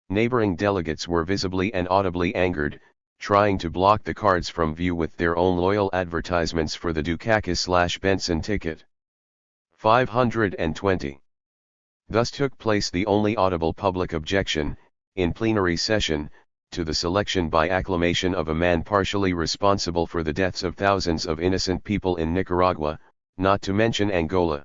Neighboring delegates were visibly and audibly angered, trying to block the cards from view with their own loyal advertisements for the Dukakis/Benson ticket. 520. Thus took place the only audible public objection, in plenary session, to the selection by acclamation of a man partially responsible for the deaths of thousands of innocent people in Nicaragua, not to mention Angola.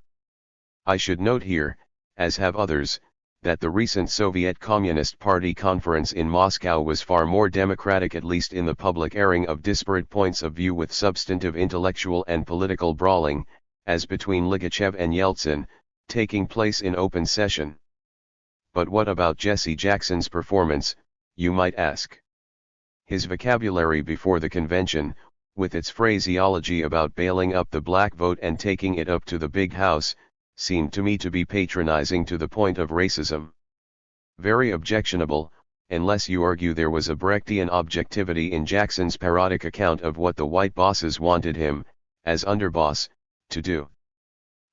I should note here, as have others, that the recent Soviet Communist Party conference in Moscow was far more democratic, at least in the public airing of disparate points of view with substantive intellectual and political brawling, as between Ligachev and Yeltsin, taking place in open session. But what about Jesse Jackson's performance, you might ask? His vocabulary before the convention, with its phraseology about bailing up the black vote and taking it up to the big house, seemed to me to be patronizing to the point of racism. Very objectionable, unless you argue there was a Brechtian objectivity in Jackson's parodic account of what the white bosses wanted him, as underboss, to do.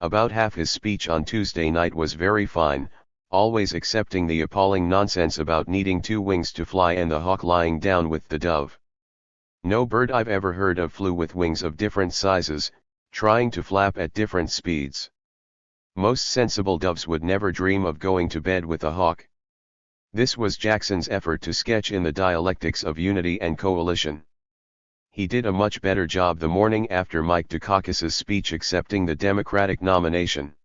About half his speech on Tuesday night was very fine, always excepting the appalling nonsense about needing two wings to fly and the hawk lying down with the dove. No bird I've ever heard of flew with wings of different sizes, trying to flap at different speeds. Most sensible doves would never dream of going to bed with a hawk. This was Jackson's effort to sketch in the dialectics of unity and coalition. He did a much better job the morning after Mike Dukakis's speech accepting the Democratic nomination.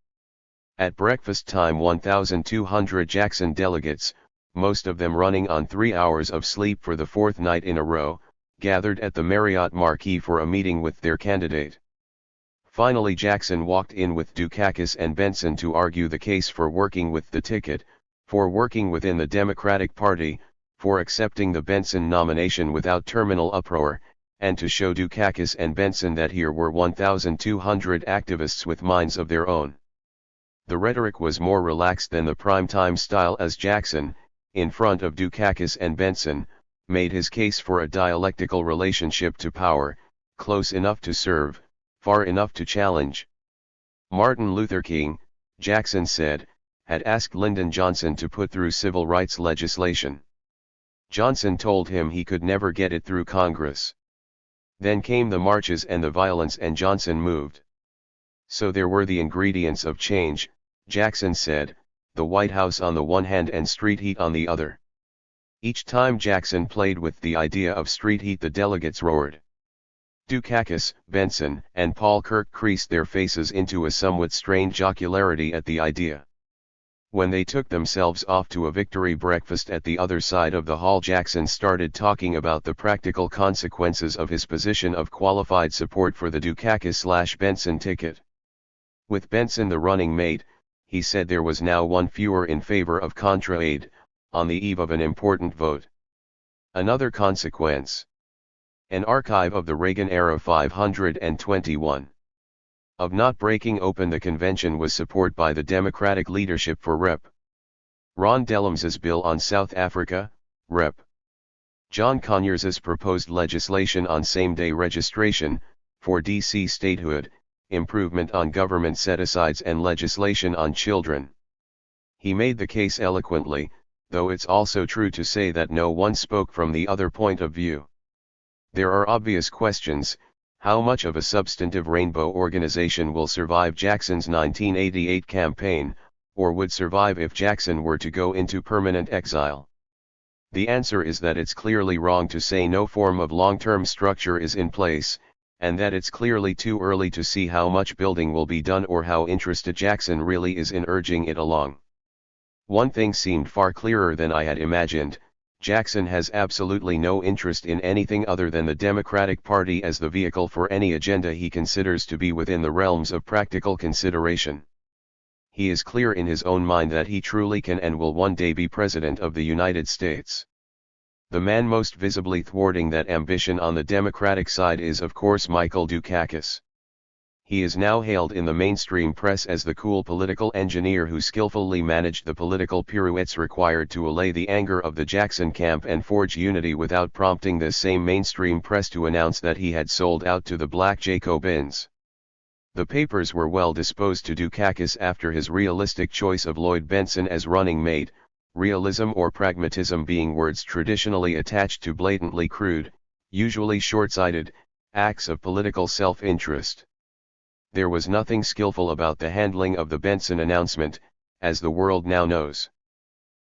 At breakfast time 1,200 Jackson delegates, most of them running on 3 hours of sleep for the fourth night in a row, gathered at the Marriott Marquis for a meeting with their candidate. Finally Jackson walked in with Dukakis and Benson to argue the case for working with the ticket, for working within the Democratic Party, for accepting the Benson nomination without terminal uproar, and to show Dukakis and Benson that here were 1,200 activists with minds of their own. The rhetoric was more relaxed than the prime-time style as Jackson, in front of Dukakis and Benson, made his case for a dialectical relationship to power, close enough to serve, far enough to challenge. Martin Luther King, Jackson said, had asked Lyndon Johnson to put through civil rights legislation. Johnson told him he could never get it through Congress. Then came the marches and the violence and Johnson moved. So there were the ingredients of change, Jackson said, the White House on the one hand and street heat on the other. Each time Jackson played with the idea of street heat the delegates roared. Dukakis, Benson, and Paul Kirk creased their faces into a somewhat strained jocularity at the idea. When they took themselves off to a victory breakfast at the other side of the hall, Jackson started talking about the practical consequences of his position of qualified support for the Dukakis/Benson ticket. With Benson the running mate, he said there was now one fewer in favor of Contra Aid, on the eve of an important vote. Another consequence. An archive of the Reagan era 521. Of not breaking open the convention was support by the Democratic leadership for Rep. Ron Dellams's bill on South Africa, Rep. John Conyers's proposed legislation on same-day registration, for D.C. statehood, improvement on government set-asides and legislation on children. He made the case eloquently, though it's also true to say that no one spoke from the other point of view. There are obvious questions. How much of a substantive rainbow organization will survive Jackson's 1988 campaign, or would survive if Jackson were to go into permanent exile? The answer is that it's clearly wrong to say no form of long-term structure is in place, and that it's clearly too early to see how much building will be done or how interested Jackson really is in urging it along. One thing seemed far clearer than I had imagined: Jackson has absolutely no interest in anything other than the Democratic Party as the vehicle for any agenda he considers to be within the realms of practical consideration. He is clear in his own mind that he truly can and will one day be President of the United States. The man most visibly thwarting that ambition on the Democratic side is of course Michael Dukakis. He is now hailed in the mainstream press as the cool political engineer who skillfully managed the political pirouettes required to allay the anger of the Jackson camp and forge unity without prompting this same mainstream press to announce that he had sold out to the black Jacobins. The papers were well disposed to Dukakis after his realistic choice of Lloyd Bentsen as running mate, realism or pragmatism being words traditionally attached to blatantly crude, usually short-sighted, acts of political self-interest. There was nothing skillful about the handling of the Bentsen announcement, as the world now knows.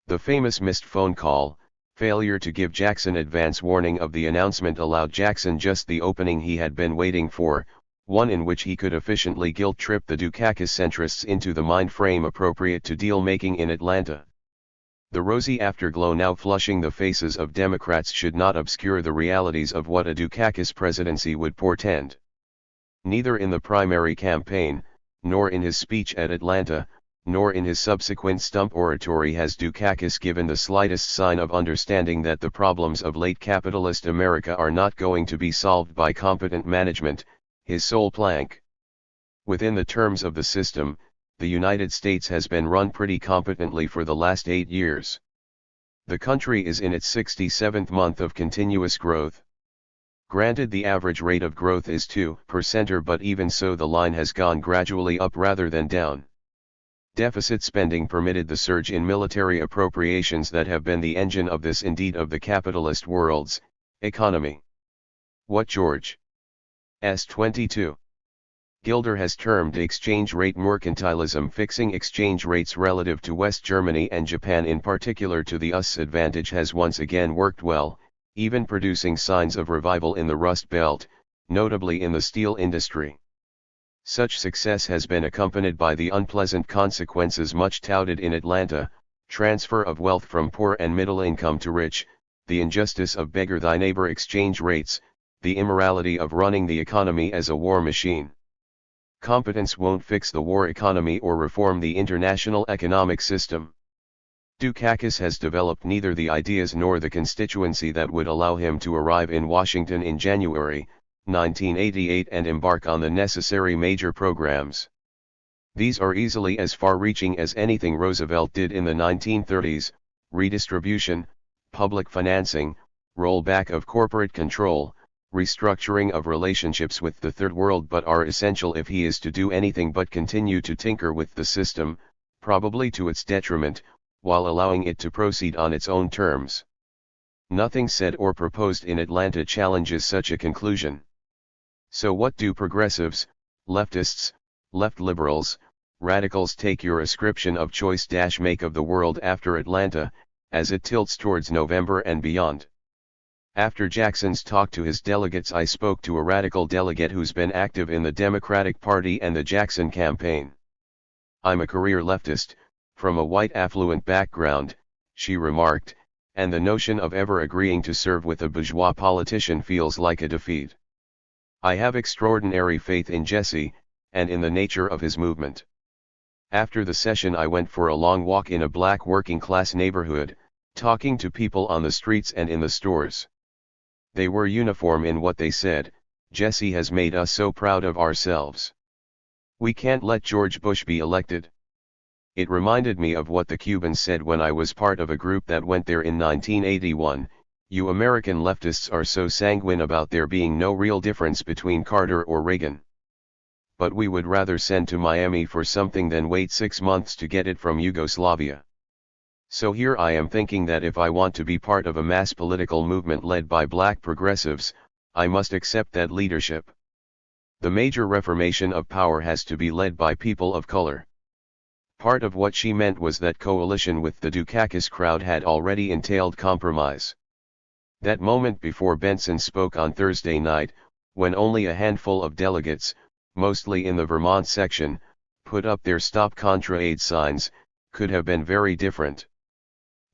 The famous missed phone call, failure to give Jackson advance warning of the announcement allowed Jackson just the opening he had been waiting for, one in which he could efficiently guilt-trip the Dukakis centrists into the mind frame appropriate to deal-making in Atlanta. The rosy afterglow now flushing the faces of Democrats should not obscure the realities of what a Dukakis presidency would portend. Neither in the primary campaign, nor in his speech at Atlanta, nor in his subsequent stump oratory has Dukakis given the slightest sign of understanding that the problems of late capitalist America are not going to be solved by competent management, his sole plank. Within the terms of the system, the United States has been run pretty competently for the last 8 years. The country is in its 67th month of continuous growth. Granted, the average rate of growth is 2%, but even so the line has gone gradually up rather than down. Deficit spending permitted the surge in military appropriations that have been the engine of this, indeed of the capitalist world's, economy. What George S. 22. Gilder has termed exchange rate mercantilism, fixing exchange rates relative to West Germany and Japan in particular to the US advantage, has once again worked well, even producing signs of revival in the Rust Belt, notably in the steel industry. Such success has been accompanied by the unpleasant consequences much touted in Atlanta: transfer of wealth from poor and middle income to rich, the injustice of beggar thy neighbor exchange rates, the immorality of running the economy as a war machine. Competence won't fix the war economy or reform the international economic system. Dukakis has developed neither the ideas nor the constituency that would allow him to arrive in Washington in January 1988 and embark on the necessary major programs. These are easily as far-reaching as anything Roosevelt did in the 1930s: redistribution, public financing, rollback of corporate control, restructuring of relationships with the Third World, but are essential if he is to do anything but continue to tinker with the system, probably to its detriment, while allowing it to proceed on its own terms. Nothing said or proposed in Atlanta challenges such a conclusion. So what do progressives, leftists, left liberals, radicals, take your ascription of choice - make of the world after Atlanta, as it tilts towards November and beyond? After Jackson's talk to his delegates, I spoke to a radical delegate who's been active in the Democratic Party and the Jackson campaign. "I'm a career leftist, from a white affluent background," she remarked, "and the notion of ever agreeing to serve with a bourgeois politician feels like a defeat. I have extraordinary faith in Jesse, and in the nature of his movement." After the session I went for a long walk in a black working-class neighborhood, talking to people on the streets and in the stores. They were uniform in what they said: "Jesse has made us so proud of ourselves. We can't let George Bush be elected." It reminded me of what the Cubans said when I was part of a group that went there in 1981, "You American leftists are so sanguine about there being no real difference between Carter or Reagan. But we would rather send to Miami for something than wait 6 months to get it from Yugoslavia." So here I am thinking that if I want to be part of a mass political movement led by black progressives, I must accept that leadership. The major reformation of power has to be led by people of color. Part of what she meant was that coalition with the Dukakis crowd had already entailed compromise. That moment before Bentsen spoke on Thursday night, when only a handful of delegates, mostly in the Vermont section, put up their Stop Contra Aid signs, could have been very different.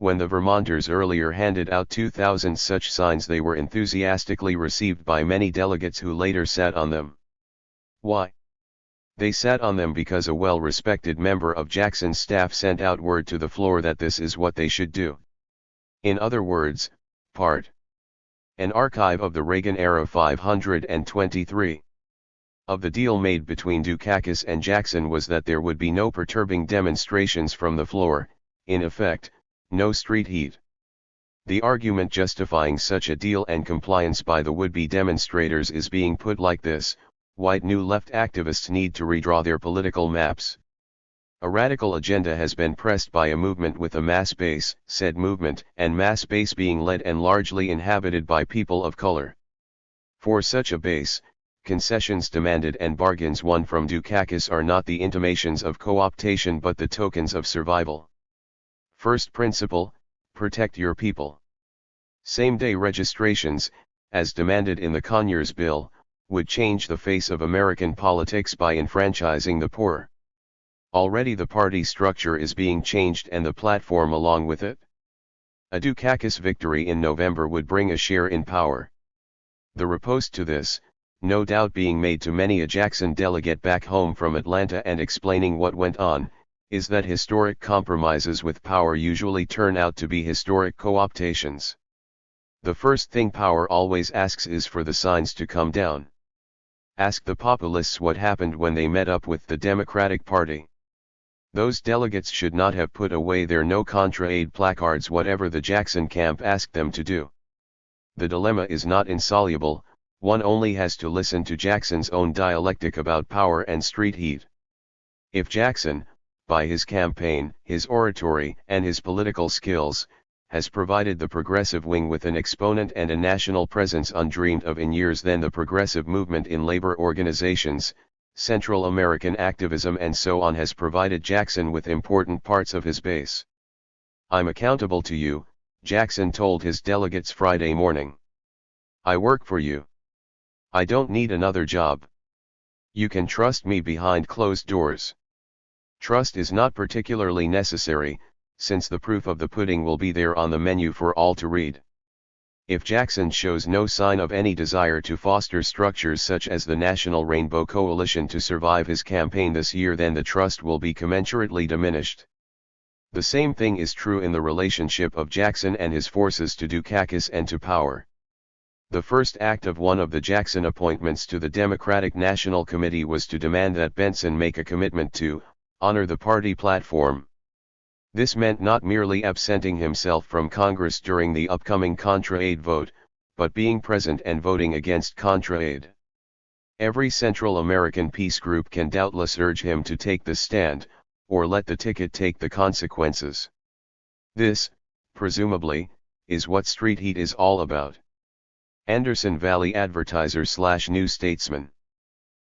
When the Vermonters earlier handed out 2,000 such signs, they were enthusiastically received by many delegates who later sat on them. Why? They sat on them because a well-respected member of Jackson's staff sent out word to the floor that this is what they should do. In other words, Part. An archive of the Reagan era 523. Of the deal made between Dukakis and Jackson was that there would be no perturbing demonstrations from the floor, in effect, no street heat. The argument justifying such a deal and compliance by the would-be demonstrators is being put like this: white New Left activists need to redraw their political maps. A radical agenda has been pressed by a movement with a mass base, said movement and mass base being led and largely inhabited by people of color. For such a base, concessions demanded and bargains won from Dukakis are not the intimations of co-optation but the tokens of survival. First principle, protect your people. Same-day registrations, as demanded in the Conyers Bill, would change the face of American politics by enfranchising the poor. Already the party structure is being changed and the platform along with it. A Dukakis victory in November would bring a share in power. The riposte to this, no doubt being made to many a Jackson delegate back home from Atlanta and explaining what went on, is that historic compromises with power usually turn out to be historic co-optations. The first thing power always asks is for the signs to come down. Ask the populists what happened when they met up with the Democratic Party. Those delegates should not have put away their no contra aid placards whatever the Jackson camp asked them to do. The dilemma is not insoluble, one only has to listen to Jackson's own dialectic about power and street heat. If Jackson, by his campaign, his oratory, and his political skills, has provided the progressive wing with an exponent and a national presence undreamed of in years, then the progressive movement in labor organizations, Central American activism and so on has provided Jackson with important parts of his base. "I'm accountable to you," Jackson told his delegates Friday morning. "I work for you. I don't need another job. You can trust me behind closed doors." Trust is not particularly necessary, since the proof of the pudding will be there on the menu for all to read. If Jackson shows no sign of any desire to foster structures such as the National Rainbow Coalition to survive his campaign this year, then the trust will be commensurately diminished. The same thing is true in the relationship of Jackson and his forces to Dukakis and to power. The first act of one of the Jackson appointments to the Democratic National Committee was to demand that Benson make a commitment to honor the party platform. This meant not merely absenting himself from Congress during the upcoming Contra-Aid vote, but being present and voting against Contra-Aid. Every Central American peace group can doubtless urge him to take the stand, or let the ticket take the consequences. This, presumably, is what street heat is all about. Anderson Valley Advertiser / New Statesman.